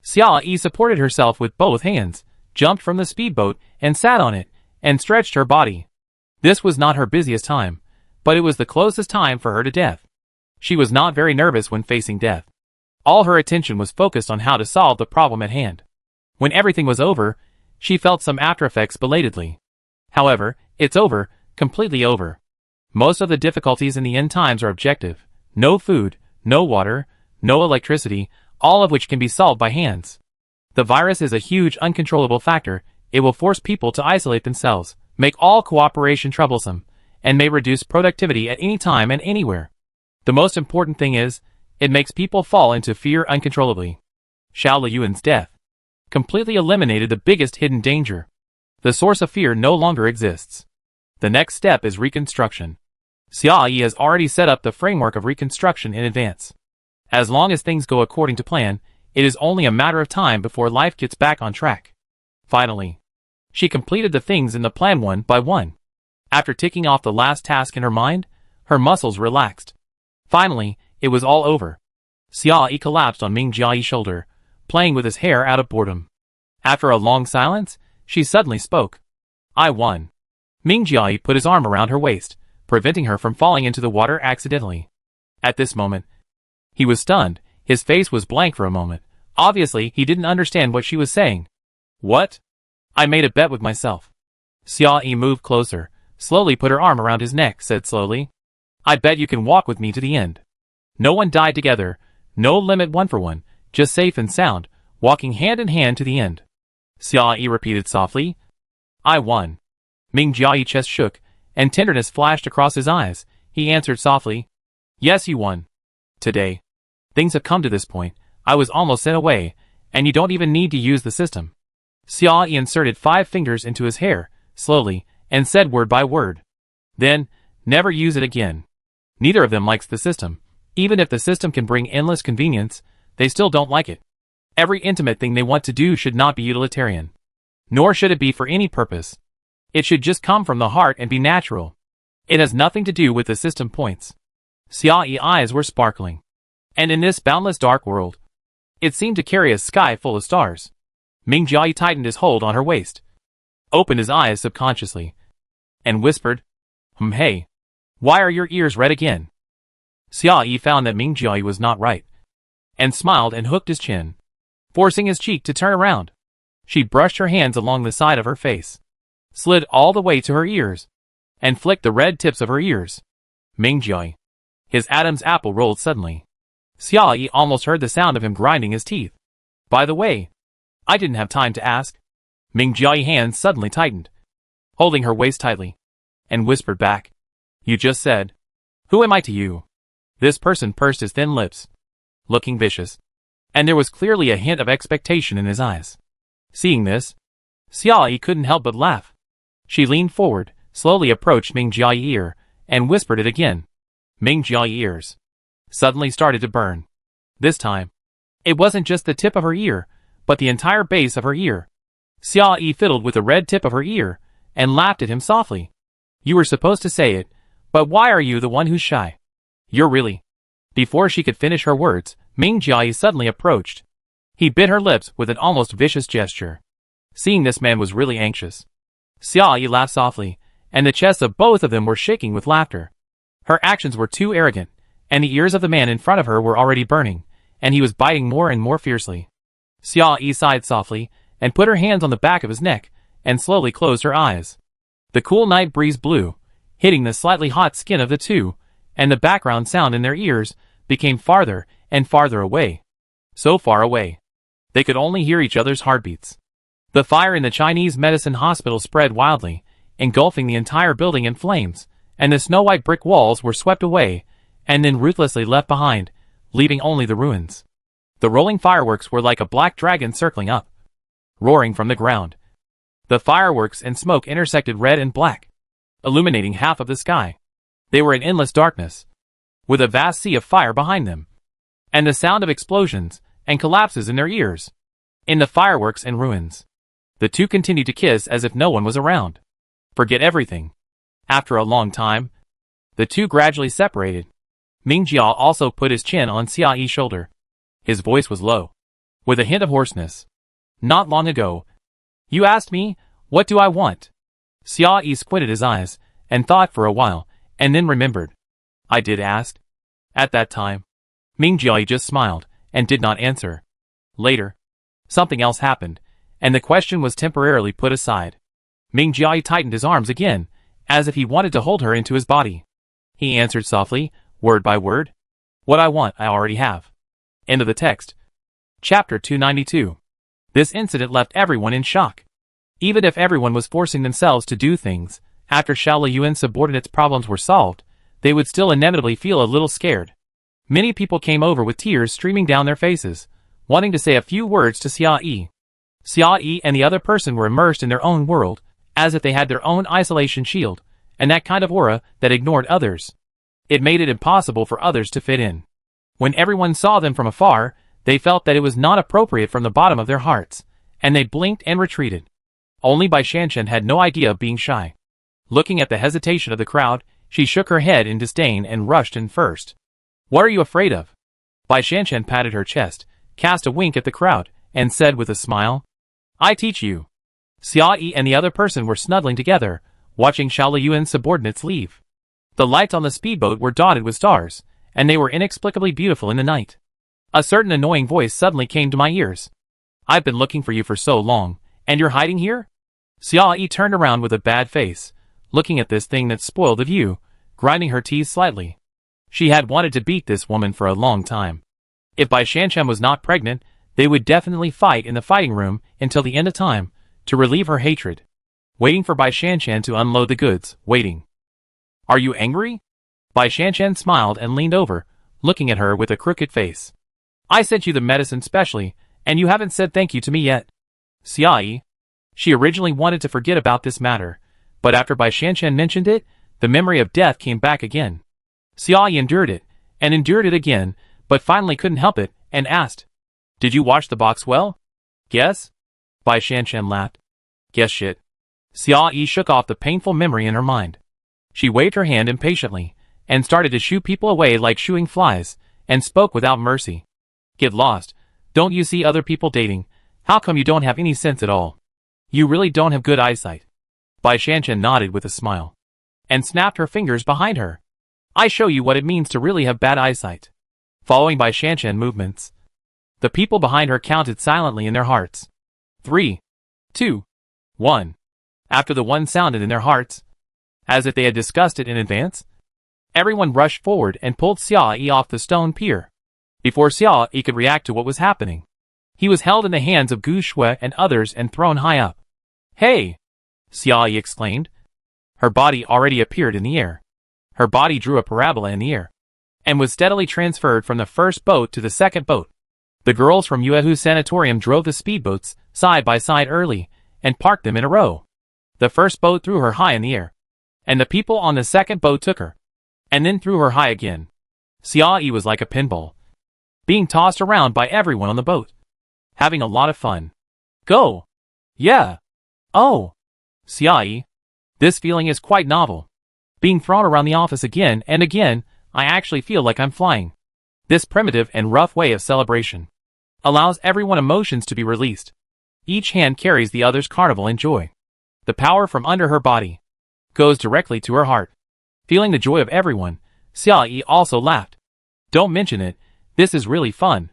Xiaoyi supported herself with both hands, jumped from the speedboat, and sat on it, and stretched her body. This was not her busiest time, but it was the closest time for her to death. She was not very nervous when facing death. All her attention was focused on how to solve the problem at hand. When everything was over, she felt some after-effects belatedly. However, it's over, completely over. Most of the difficulties in the end times are objective. No food, no water, no electricity, all of which can be solved by hands. The virus is a huge uncontrollable factor. It will force people to isolate themselves, make all cooperation troublesome, and may reduce productivity at any time and anywhere. The most important thing is, it makes people fall into fear uncontrollably. Xiao Liyuan's death completely eliminated the biggest hidden danger. The source of fear no longer exists. The next step is reconstruction. Xiaoyi has already set up the framework of reconstruction in advance. As long as things go according to plan, it is only a matter of time before life gets back on track. Finally, she completed the things in the plan one by one. After ticking off the last task in her mind, her muscles relaxed. Finally, it was all over. Xiaoyi collapsed on Ming Jiayi's shoulder, playing with his hair out of boredom. After a long silence, she suddenly spoke. I won. Ming Jiayi put his arm around her waist, preventing her from falling into the water accidentally. At this moment, he was stunned. His face was blank for a moment. Obviously, he didn't understand what she was saying. What? I made a bet with myself. Xiaoyi moved closer, slowly put her arm around his neck, said slowly. I bet you can walk with me to the end. No one died together, no limit 1-for-1, just safe and sound, walking hand in hand to the end. Xiaoyi repeated softly. I won. Ming Jiayi's chest shook, and tenderness flashed across his eyes. He answered softly. Yes, you won. Today. Things have come to this point. I was almost sent away, and you don't even need to use the system. Xiaoyi inserted 5 fingers into his hair, slowly, and said word by word. Then, never use it again. Neither of them likes the system. Even if the system can bring endless convenience, they still don't like it. Every intimate thing they want to do should not be utilitarian. Nor should it be for any purpose. It should just come from the heart and be natural. It has nothing to do with the system points. Xiaoyi's eyes were sparkling. And in this boundless dark world, it seemed to carry a sky full of stars. Ming Jiayi tightened his hold on her waist, opened his eyes subconsciously, and whispered, Hey, why are your ears red again? Xiaoyi found that Ming Jiayi was not right, and smiled and hooked his chin, forcing his cheek to turn around. She brushed her hands along the side of her face, slid all the way to her ears, and flicked the red tips of her ears. Ming Jiayi. His Adam's apple rolled suddenly. Xiaoyi almost heard the sound of him grinding his teeth. By the way, I didn't have time to ask. Ming Jiayi's hands suddenly tightened, holding her waist tightly, and whispered back, You just said, Who am I to you? This person pursed his thin lips, looking vicious, and there was clearly a hint of expectation in his eyes. Seeing this, Xiaoyi couldn't help but laugh. She leaned forward, slowly approached Ming Jiayi's ear, and whispered it again. Ming Jiayi's ears suddenly started to burn. This time, it wasn't just the tip of her ear, but the entire base of her ear. Xiaoyi fiddled with the red tip of her ear, and laughed at him softly. You were supposed to say it, but why are you the one who's shy? You're really... Before she could finish her words, Ming Jiayi suddenly approached. He bit her lips with an almost vicious gesture. Seeing this man was really anxious, Xiaoyi laughed softly, and the chests of both of them were shaking with laughter. Her actions were too arrogant, and the ears of the man in front of her were already burning, and he was biting more and more fiercely. Xiaoyi sighed softly, and put her hands on the back of his neck, and slowly closed her eyes. The cool night breeze blew, hitting the slightly hot skin of the two, and the background sound in their ears became farther and farther away. So far away, they could only hear each other's heartbeats. The fire in the Chinese medicine hospital spread wildly, engulfing the entire building in flames, and the snow-white brick walls were swept away, and then ruthlessly left behind, leaving only the ruins. The rolling fireworks were like a black dragon circling up, roaring from the ground. The fireworks and smoke intersected red and black, illuminating half of the sky. They were in endless darkness, with a vast sea of fire behind them, and the sound of explosions and collapses in their ears. In the fireworks and ruins, the two continued to kiss as if no one was around. Forget everything. After a long time, the two gradually separated. Ming Jia also put his chin on Xiaoyi's shoulder. His voice was low, with a hint of hoarseness. Not long ago, you asked me, what do I want? Xiaoyi squinted his eyes, and thought for a while, and then remembered. I did ask. At that time, Ming Jia just smiled, and did not answer. Later, something else happened, and the question was temporarily put aside. Ming Jia tightened his arms again, as if he wanted to hold her into his body. He answered softly, word by word. What I want, I already have. End of the text. Chapter 292. This incident left everyone in shock. Even if everyone was forcing themselves to do things, after Xiao Liyuan's subordinates' problems were solved, they would still inevitably feel a little scared. Many people came over with tears streaming down their faces, wanting to say a few words to Xiaoyi. Xiaoyi and the other person were immersed in their own world, as if they had their own isolation shield, and that kind of aura that ignored others. It made it impossible for others to fit in. When everyone saw them from afar, they felt that it was not appropriate from the bottom of their hearts, and they blinked and retreated. Only Bai Shanshan had no idea of being shy. Looking at the hesitation of the crowd, she shook her head in disdain and rushed in first. What are you afraid of? Bai Shanshan patted her chest, cast a wink at the crowd, and said with a smile, I teach you. Xiaoyi and the other person were snuggling together, watching Xiao Liyuan's subordinates leave. The lights on the speedboat were dotted with stars, and they were inexplicably beautiful in the night. A certain annoying voice suddenly came to my ears. I've been looking for you for so long, and you're hiding here? Xiaoyi turned around with a bad face, looking at this thing that spoiled the view, grinding her teeth slightly. She had wanted to beat this woman for a long time. If Bai Shanshan was not pregnant, they would definitely fight in the fighting room until the end of time, to relieve her hatred. Waiting for Bai Shanshan to unload the goods, waiting. Are you angry? Bai Shanshan smiled and leaned over, looking at her with a crooked face. I sent you the medicine specially, and you haven't said thank you to me yet. Xiaoyi. She originally wanted to forget about this matter, but after Bai Shanshan mentioned it, the memory of death came back again. Xiaoyi endured it, and endured it again, but finally couldn't help it, and asked, "Did you wash the box well?" "Guess?" Bai Shanshan laughed. "Guess shit." Xia Yi shook off the painful memory in her mind. She waved her hand impatiently, and started to shoo people away like shooing flies, and spoke without mercy. "Get lost. Don't you see other people dating? How come you don't have any sense at all? You really don't have good eyesight." Bai Shanshan nodded with a smile, and snapped her fingers behind her. "I show you what it means to really have bad eyesight." Following Bai Shanshan movements, the people behind her counted silently in their hearts. 3, 2, 1. After the one sounded in their hearts, as if they had discussed it in advance, everyone rushed forward and pulled Xia Yi off the stone pier. Before Xia Yi could react to what was happening, he was held in the hands of Gu Shui and others and thrown high up. "Hey!" Xia Yi exclaimed. Her body already appeared in the air. Her body drew a parabola in the air, and was steadily transferred from the first boat to the second boat. The girls from Yuehu Sanatorium drove the speedboats side by side early, and parked them in a row. The first boat threw her high in the air, and the people on the second boat took her, and then threw her high again. Xia Yi was like a pinball, being tossed around by everyone on the boat, having a lot of fun. "Go! Yeah! Oh! Xia Yi, this feeling is quite novel. Being thrown around the office again and again, I actually feel like I'm flying." This primitive and rough way of celebration allows everyone's emotions to be released. Each hand carries the other's carnival in joy. The power from under her body goes directly to her heart. Feeling the joy of everyone, Xia Yi also laughed. "Don't mention it, this is really fun.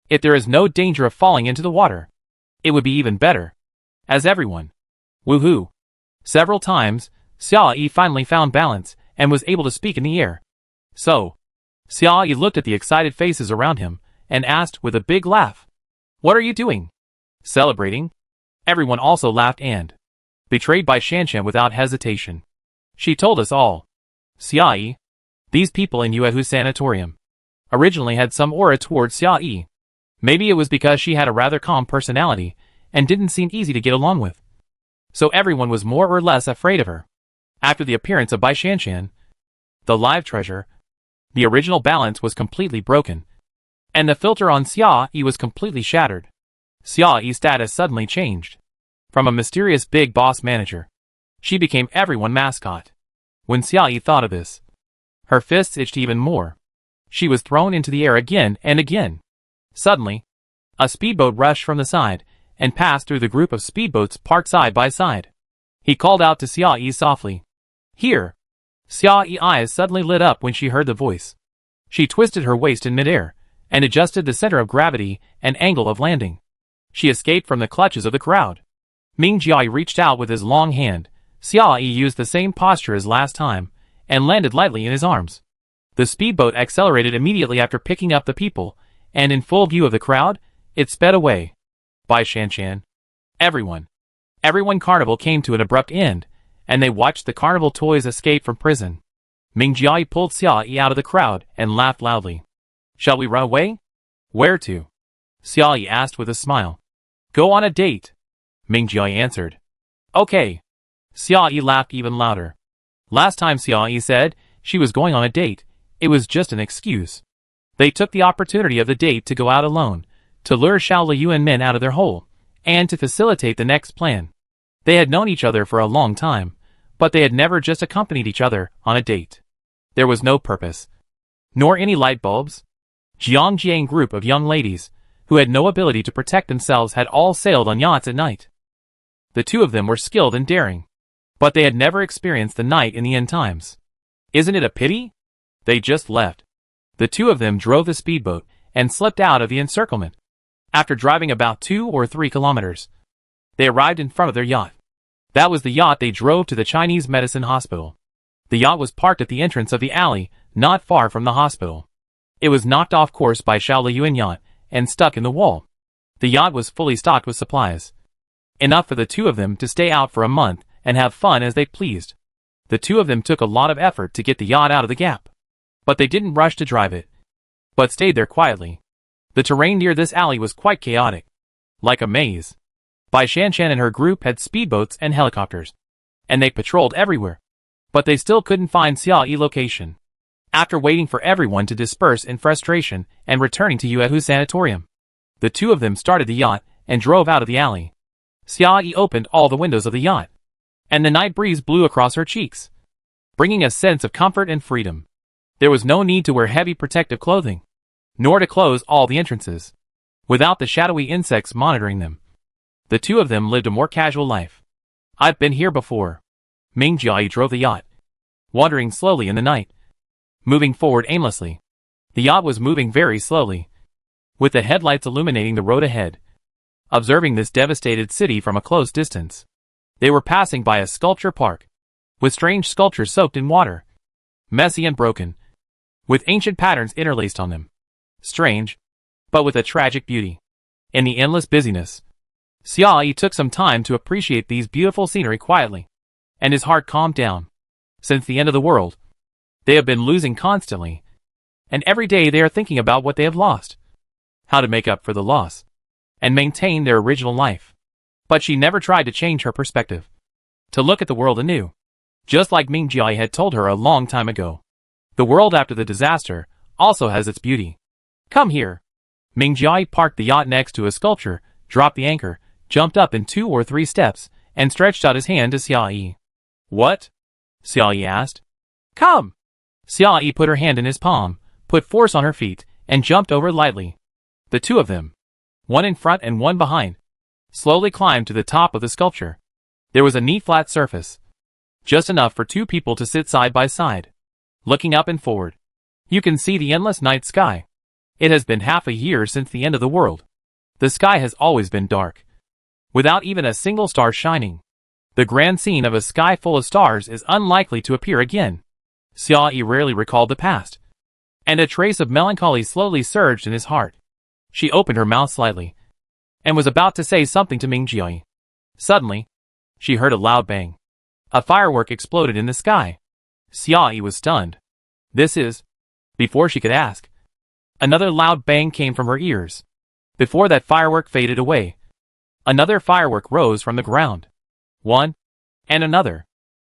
If there is no danger of falling into the water, it would be even better." As everyone woohoo several times, Xia Yi finally found balance and was able to speak in the air. "So," Xia Yi looked at the excited faces around him and asked with a big laugh, "What are you doing?" "Celebrating." Everyone also laughed and betrayed by Shanshan without hesitation. "She told us all." Xia Yi. These people in Yuehu Sanatorium originally had some aura towards Xia Yi. Maybe it was because she had a rather calm personality and didn't seem easy to get along with, so everyone was more or less afraid of her. After the appearance of Bai Shanshan, the live treasure, the original balance was completely broken, and the filter on Xia Yi was completely shattered. Xia Yi's status suddenly changed. From a mysterious big boss manager, she became everyone's mascot. When Xia Yi thought of this, her fists itched even more. She was thrown into the air again and again. Suddenly, a speedboat rushed from the side and passed through the group of speedboats parked side by side. He called out to Xia Yi softly, "Here!" Xia Yi's eyes suddenly lit up when she heard the voice. She twisted her waist in midair and adjusted the center of gravity and angle of landing. She escaped from the clutches of the crowd. Ming Jiai reached out with his long hand. Xia Yi used the same posture as last time and landed lightly in his arms. The speedboat accelerated immediately after picking up the people, and in full view of the crowd, it sped away. Bai Shanshan. Everyone carnival came to an abrupt end, and they watched the carnival toys escape from prison. Ming Jiai pulled Xia Yi out of the crowd and laughed loudly. "Shall we run away?" "Where to?" Xia Yi asked with a smile. "Go on a date," Ming Jiai answered. "Okay." Xia Yi laughed even louder. Last time Xia Yi said she was going on a date, it was just an excuse. They took the opportunity of the date to go out alone, to lure Xiao Liu and men out of their hole, and to facilitate the next plan. They had known each other for a long time, but they had never just accompanied each other on a date. There was no purpose, nor any light bulbs. Jiangjiang group of young ladies, who had no ability to protect themselves, had all sailed on yachts at night. The two of them were skilled and daring, but they had never experienced the night in the end times. Isn't it a pity? They just left. The two of them drove the speedboat and slipped out of the encirclement. After driving about 2 or 3 kilometers, they arrived in front of their yacht. That was the yacht they drove to the Chinese medicine hospital. The yacht was parked at the entrance of the alley, not far from the hospital. It was knocked off course by Xiao Liyuan yacht and stuck in the wall. The yacht was fully stocked with supplies, enough for the two of them to stay out for a month and have fun as they pleased. The two of them took a lot of effort to get the yacht out of the gap, but they didn't rush to drive it, but stayed there quietly. The terrain near this alley was quite chaotic, like a maze. Bai Shanshan and her group had speedboats and helicopters, and they patrolled everywhere, but they still couldn't find Xia Yi's location. After waiting for everyone to disperse in frustration and returning to Yuehu's sanatorium, the two of them started the yacht and drove out of the alley. Xiaoyi opened all the windows of the yacht, and the night breeze blew across her cheeks, bringing a sense of comfort and freedom. There was no need to wear heavy protective clothing, nor to close all the entrances, without the shadowy insects monitoring them. The two of them lived a more casual life. I've been here before. Ming Jiayi drove the yacht, wandering slowly in the night, moving forward aimlessly. The yacht was moving very slowly, with the headlights illuminating the road ahead. Observing this devastated city from a close distance, they were passing by a sculpture park, with strange sculptures soaked in water, messy and broken, with ancient patterns interlaced on them. Strange, but with a tragic beauty. In the endless busyness, Xiaoyi took some time to appreciate these beautiful scenery quietly, and his heart calmed down. Since the end of the world, they have been losing constantly, and every day they are thinking about what they have lost, how to make up for the loss, and maintain their original life. But she never tried to change her perspective, to look at the world anew, just like Ming Jiayi had told her a long time ago. The world after the disaster also has its beauty. Come here. Ming Jiayi parked the yacht next to a sculpture, dropped the anchor, jumped up in 2 or 3 steps, and stretched out his hand to Xiaoyi. What? Xiaoyi asked. Come. Xiaoyi put her hand in his palm, put force on her feet, and jumped over lightly. The two of them, one in front and one behind, slowly climbed to the top of the sculpture. There was a neat flat surface, just enough for 2 people to sit side by side. Looking up and forward, you can see the endless night sky. It has been half a year since the end of the world. The sky has always been dark, without even a single star shining. The grand scene of a sky full of stars is unlikely to appear again. Xiaoyi rarely recalled the past, and a trace of melancholy slowly surged in his heart. She opened her mouth slightly, and was about to say something to Ming Jiayi. Suddenly, she heard a loud bang. A firework exploded in the sky. Xiaoyi was stunned. This is... Before she could ask, another loud bang came from her ears. Before that firework faded away, another firework rose from the ground. One, and another.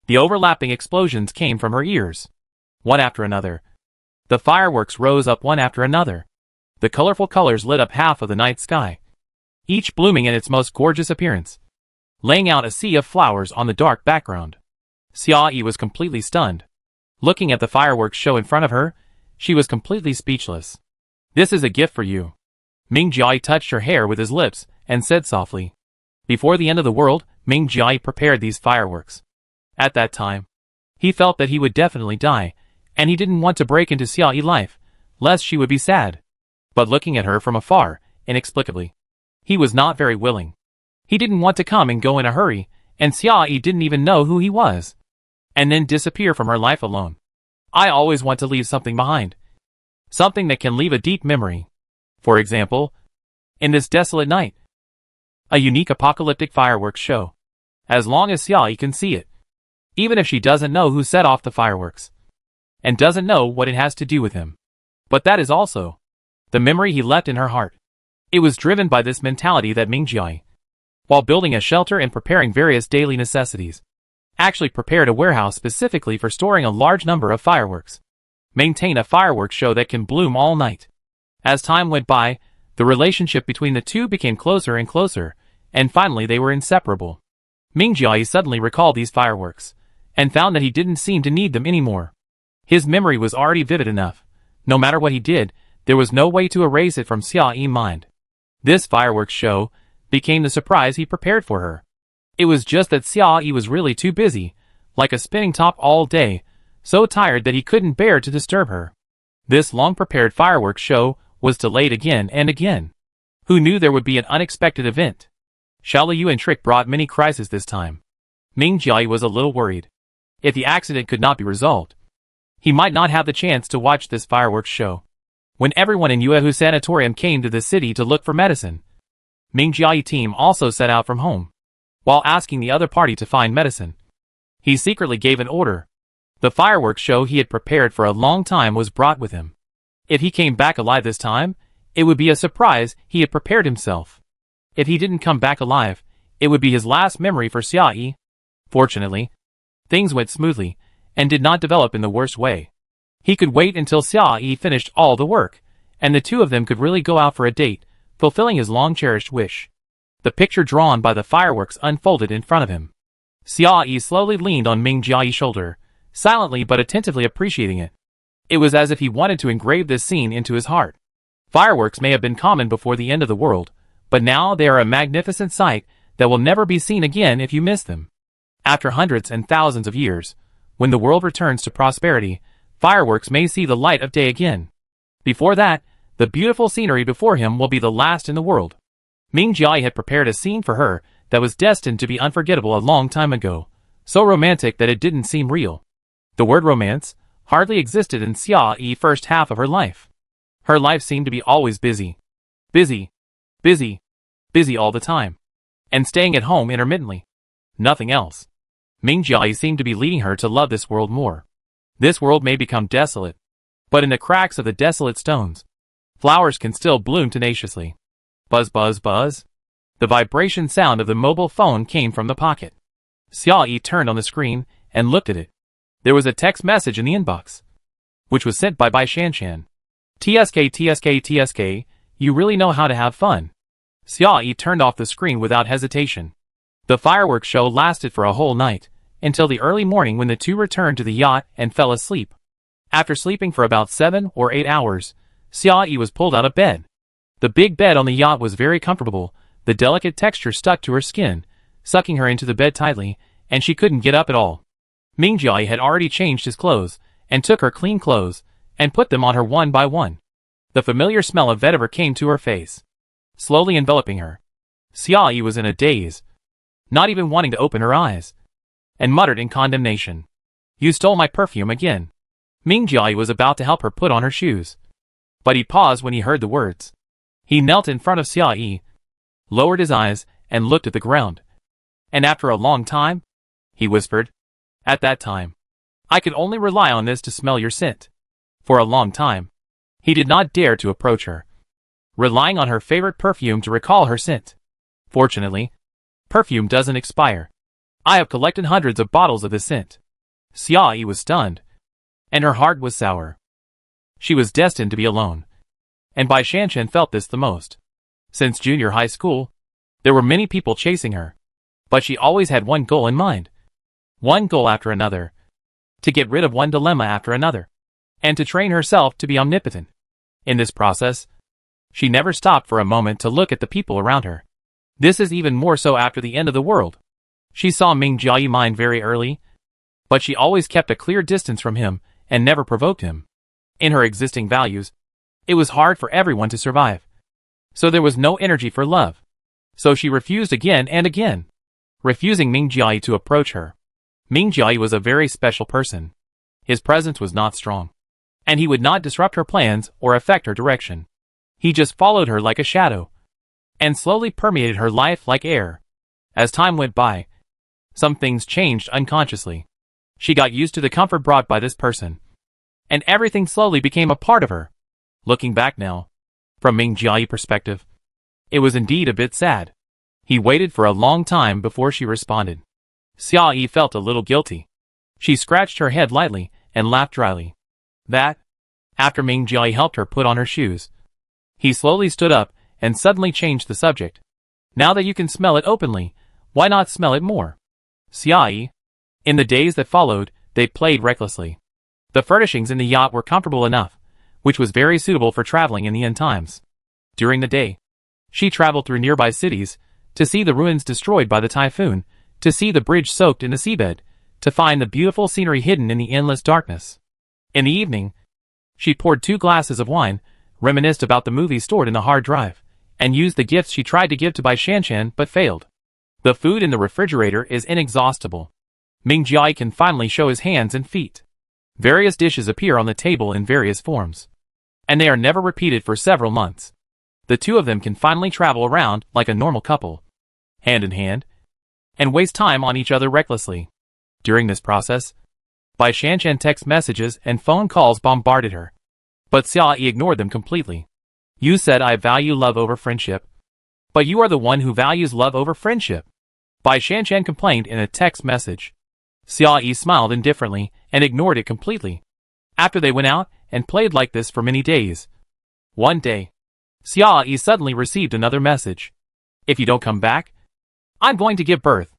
The overlapping explosions came from her ears, one after another. The fireworks rose up one after another. The colorful colors lit up half of the night sky, each blooming in its most gorgeous appearance, laying out a sea of flowers on the dark background. Xiaoyi was completely stunned. Looking at the fireworks show in front of her, she was completely speechless. This is a gift for you. Ming Jiayi touched her hair with his lips and said softly. Before the end of the world, Ming Jiayi prepared these fireworks. At that time, he felt that he would definitely die, and he didn't want to break into Xiaoyi's life, lest she would be sad. But looking at her from afar, inexplicably, he was not very willing. He didn't want to come and go in a hurry, and Xiaoyi didn't even know who he was, and then disappear from her life alone. I always want to leave something behind. Something that can leave a deep memory. For example, in this desolate night, a unique apocalyptic fireworks show. As long as Xiaoyi can see it, even if she doesn't know who set off the fireworks, and doesn't know what it has to do with him. But that is also the memory he left in her heart. It was driven by this mentality that Ming Jiayi, while building a shelter and preparing various daily necessities, actually prepared a warehouse specifically for storing a large number of fireworks. Maintain a fireworks show that can bloom all night. As time went by, the relationship between the two became closer and closer, and finally they were inseparable. Ming Jiayi suddenly recalled these fireworks, and found that he didn't seem to need them anymore. His memory was already vivid enough. No matter what he did, there was no way to erase it from Xiaoyi's mind. This fireworks show became the surprise he prepared for her. It was just that Xiaoyi was really too busy, like a spinning top all day, so tired that he couldn't bear to disturb her. This long-prepared fireworks show was delayed again and again. Who knew there would be an unexpected event? Xiao Liu and Trick brought many crises this time. Ming Jiayi was a little worried. If the accident could not be resolved, he might not have the chance to watch this fireworks show. When everyone in Yuehu Sanatorium came to the city to look for medicine, Ming Jiayi's team also set out from home. While asking the other party to find medicine, he secretly gave an order. The fireworks show he had prepared for a long time was brought with him. If he came back alive this time, it would be a surprise he had prepared himself. If he didn't come back alive, it would be his last memory for Xiaoyi. Fortunately, things went smoothly, and did not develop in the worst way. He could wait until Xia Yi finished all the work, and the two of them could really go out for a date, fulfilling his long-cherished wish. The picture drawn by the fireworks unfolded in front of him. Xia Yi slowly leaned on Ming Jiayi's shoulder, silently but attentively appreciating it. It was as if he wanted to engrave this scene into his heart. Fireworks may have been common before the end of the world, but now they are a magnificent sight that will never be seen again if you miss them. After hundreds and thousands of years, when the world returns to prosperity, fireworks may see the light of day again. Before that, the beautiful scenery before him will be the last in the world. Ming Jiayi had prepared a scene for her that was destined to be unforgettable a long time ago, so romantic that it didn't seem real. The word romance hardly existed in Xia Yi's first half of her life. Her life seemed to be always busy. Busy. Busy. Busy all the time. And staying at home intermittently. Nothing else. Ming Jiayi seemed to be leading her to love this world more. This world may become desolate, but in the cracks of the desolate stones, flowers can still bloom tenaciously. Buzz buzz buzz. The vibration sound of the mobile phone came from the pocket. Xia Yi turned on the screen and looked at it. There was a text message in the inbox, which was sent by Bai Shanshan. TSK TSK TSK, you really know how to have fun. Xia Yi turned off the screen without hesitation. The fireworks show lasted for a whole night, until the early morning when the two returned to the yacht and fell asleep. After sleeping for about 7 or 8 hours, Xia Yi was pulled out of bed. The big bed on the yacht was very comfortable, the delicate texture stuck to her skin, sucking her into the bed tightly, and she couldn't get up at all. Ming Jiayi had already changed his clothes, and took her clean clothes, and put them on her one by one. The familiar smell of vetiver came to her face, slowly enveloping her. Xia Yi was in a daze, not even wanting to open her eyes, and muttered in condemnation. You stole my perfume again. Ming Jiayi was about to help her put on her shoes, but he paused when he heard the words. He knelt in front of Xia Yi, lowered his eyes, and looked at the ground. And after a long time, he whispered, at that time, I could only rely on this to smell your scent. For a long time, he did not dare to approach her, relying on her favorite perfume to recall her scent. Fortunately, perfume doesn't expire. I have collected hundreds of bottles of this scent. Xia Yi was stunned, and her heart was sour. She was destined to be alone, and Bai Shanshan felt this the most. Since junior high school, there were many people chasing her, but she always had one goal in mind. One goal after another. To get rid of one dilemma after another, and to train herself to be omnipotent. In this process, she never stopped for a moment to look at the people around her. This is even more so after the end of the world. She saw Ming Jiayi mind very early, but she always kept a clear distance from him and never provoked him. In her existing values, it was hard for everyone to survive. So there was no energy for love. So she refused again and again, refusing Ming Jiayi to approach her. Ming Jiayi was a very special person. His presence was not strong, and he would not disrupt her plans or affect her direction. He just followed her like a shadow, and slowly permeated her life like air. As time went by, some things changed unconsciously. She got used to the comfort brought by this person, and everything slowly became a part of her. Looking back now, from Ming Jiayi's perspective, it was indeed a bit sad. He waited for a long time before she responded. Xia Yi felt a little guilty. She scratched her head lightly and laughed dryly. That, after Ming Jiayi helped her put on her shoes, he slowly stood up and suddenly changed the subject. Now that you can smell it openly, why not smell it more? Xia Yi. In the days that followed, they played recklessly. The furnishings in the yacht were comfortable enough, which was very suitable for traveling in the end times. During the day, she traveled through nearby cities, to see the ruins destroyed by the typhoon, to see the bridge soaked in the seabed, to find the beautiful scenery hidden in the endless darkness. In the evening, she poured 2 glasses of wine, reminisced about the movies stored in the hard drive, and used the gifts she tried to give to Bai Shanshan but failed. The food in the refrigerator is inexhaustible. Ming Jiayi can finally show his hands and feet. Various dishes appear on the table in various forms, and they are never repeated for several months. The two of them can finally travel around like a normal couple, hand in hand, and waste time on each other recklessly. During this process, Bai Shanshan text messages and phone calls bombarded her, but Xia Yi ignored them completely. You said I value love over friendship, but you are the one who values love over friendship, Bai Shanshan complained in a text message. Xia Yi smiled indifferently and ignored it completely. After they went out and played like this for many days. One day, Xiao Yi suddenly received another message. If you don't come back, I'm going to give birth.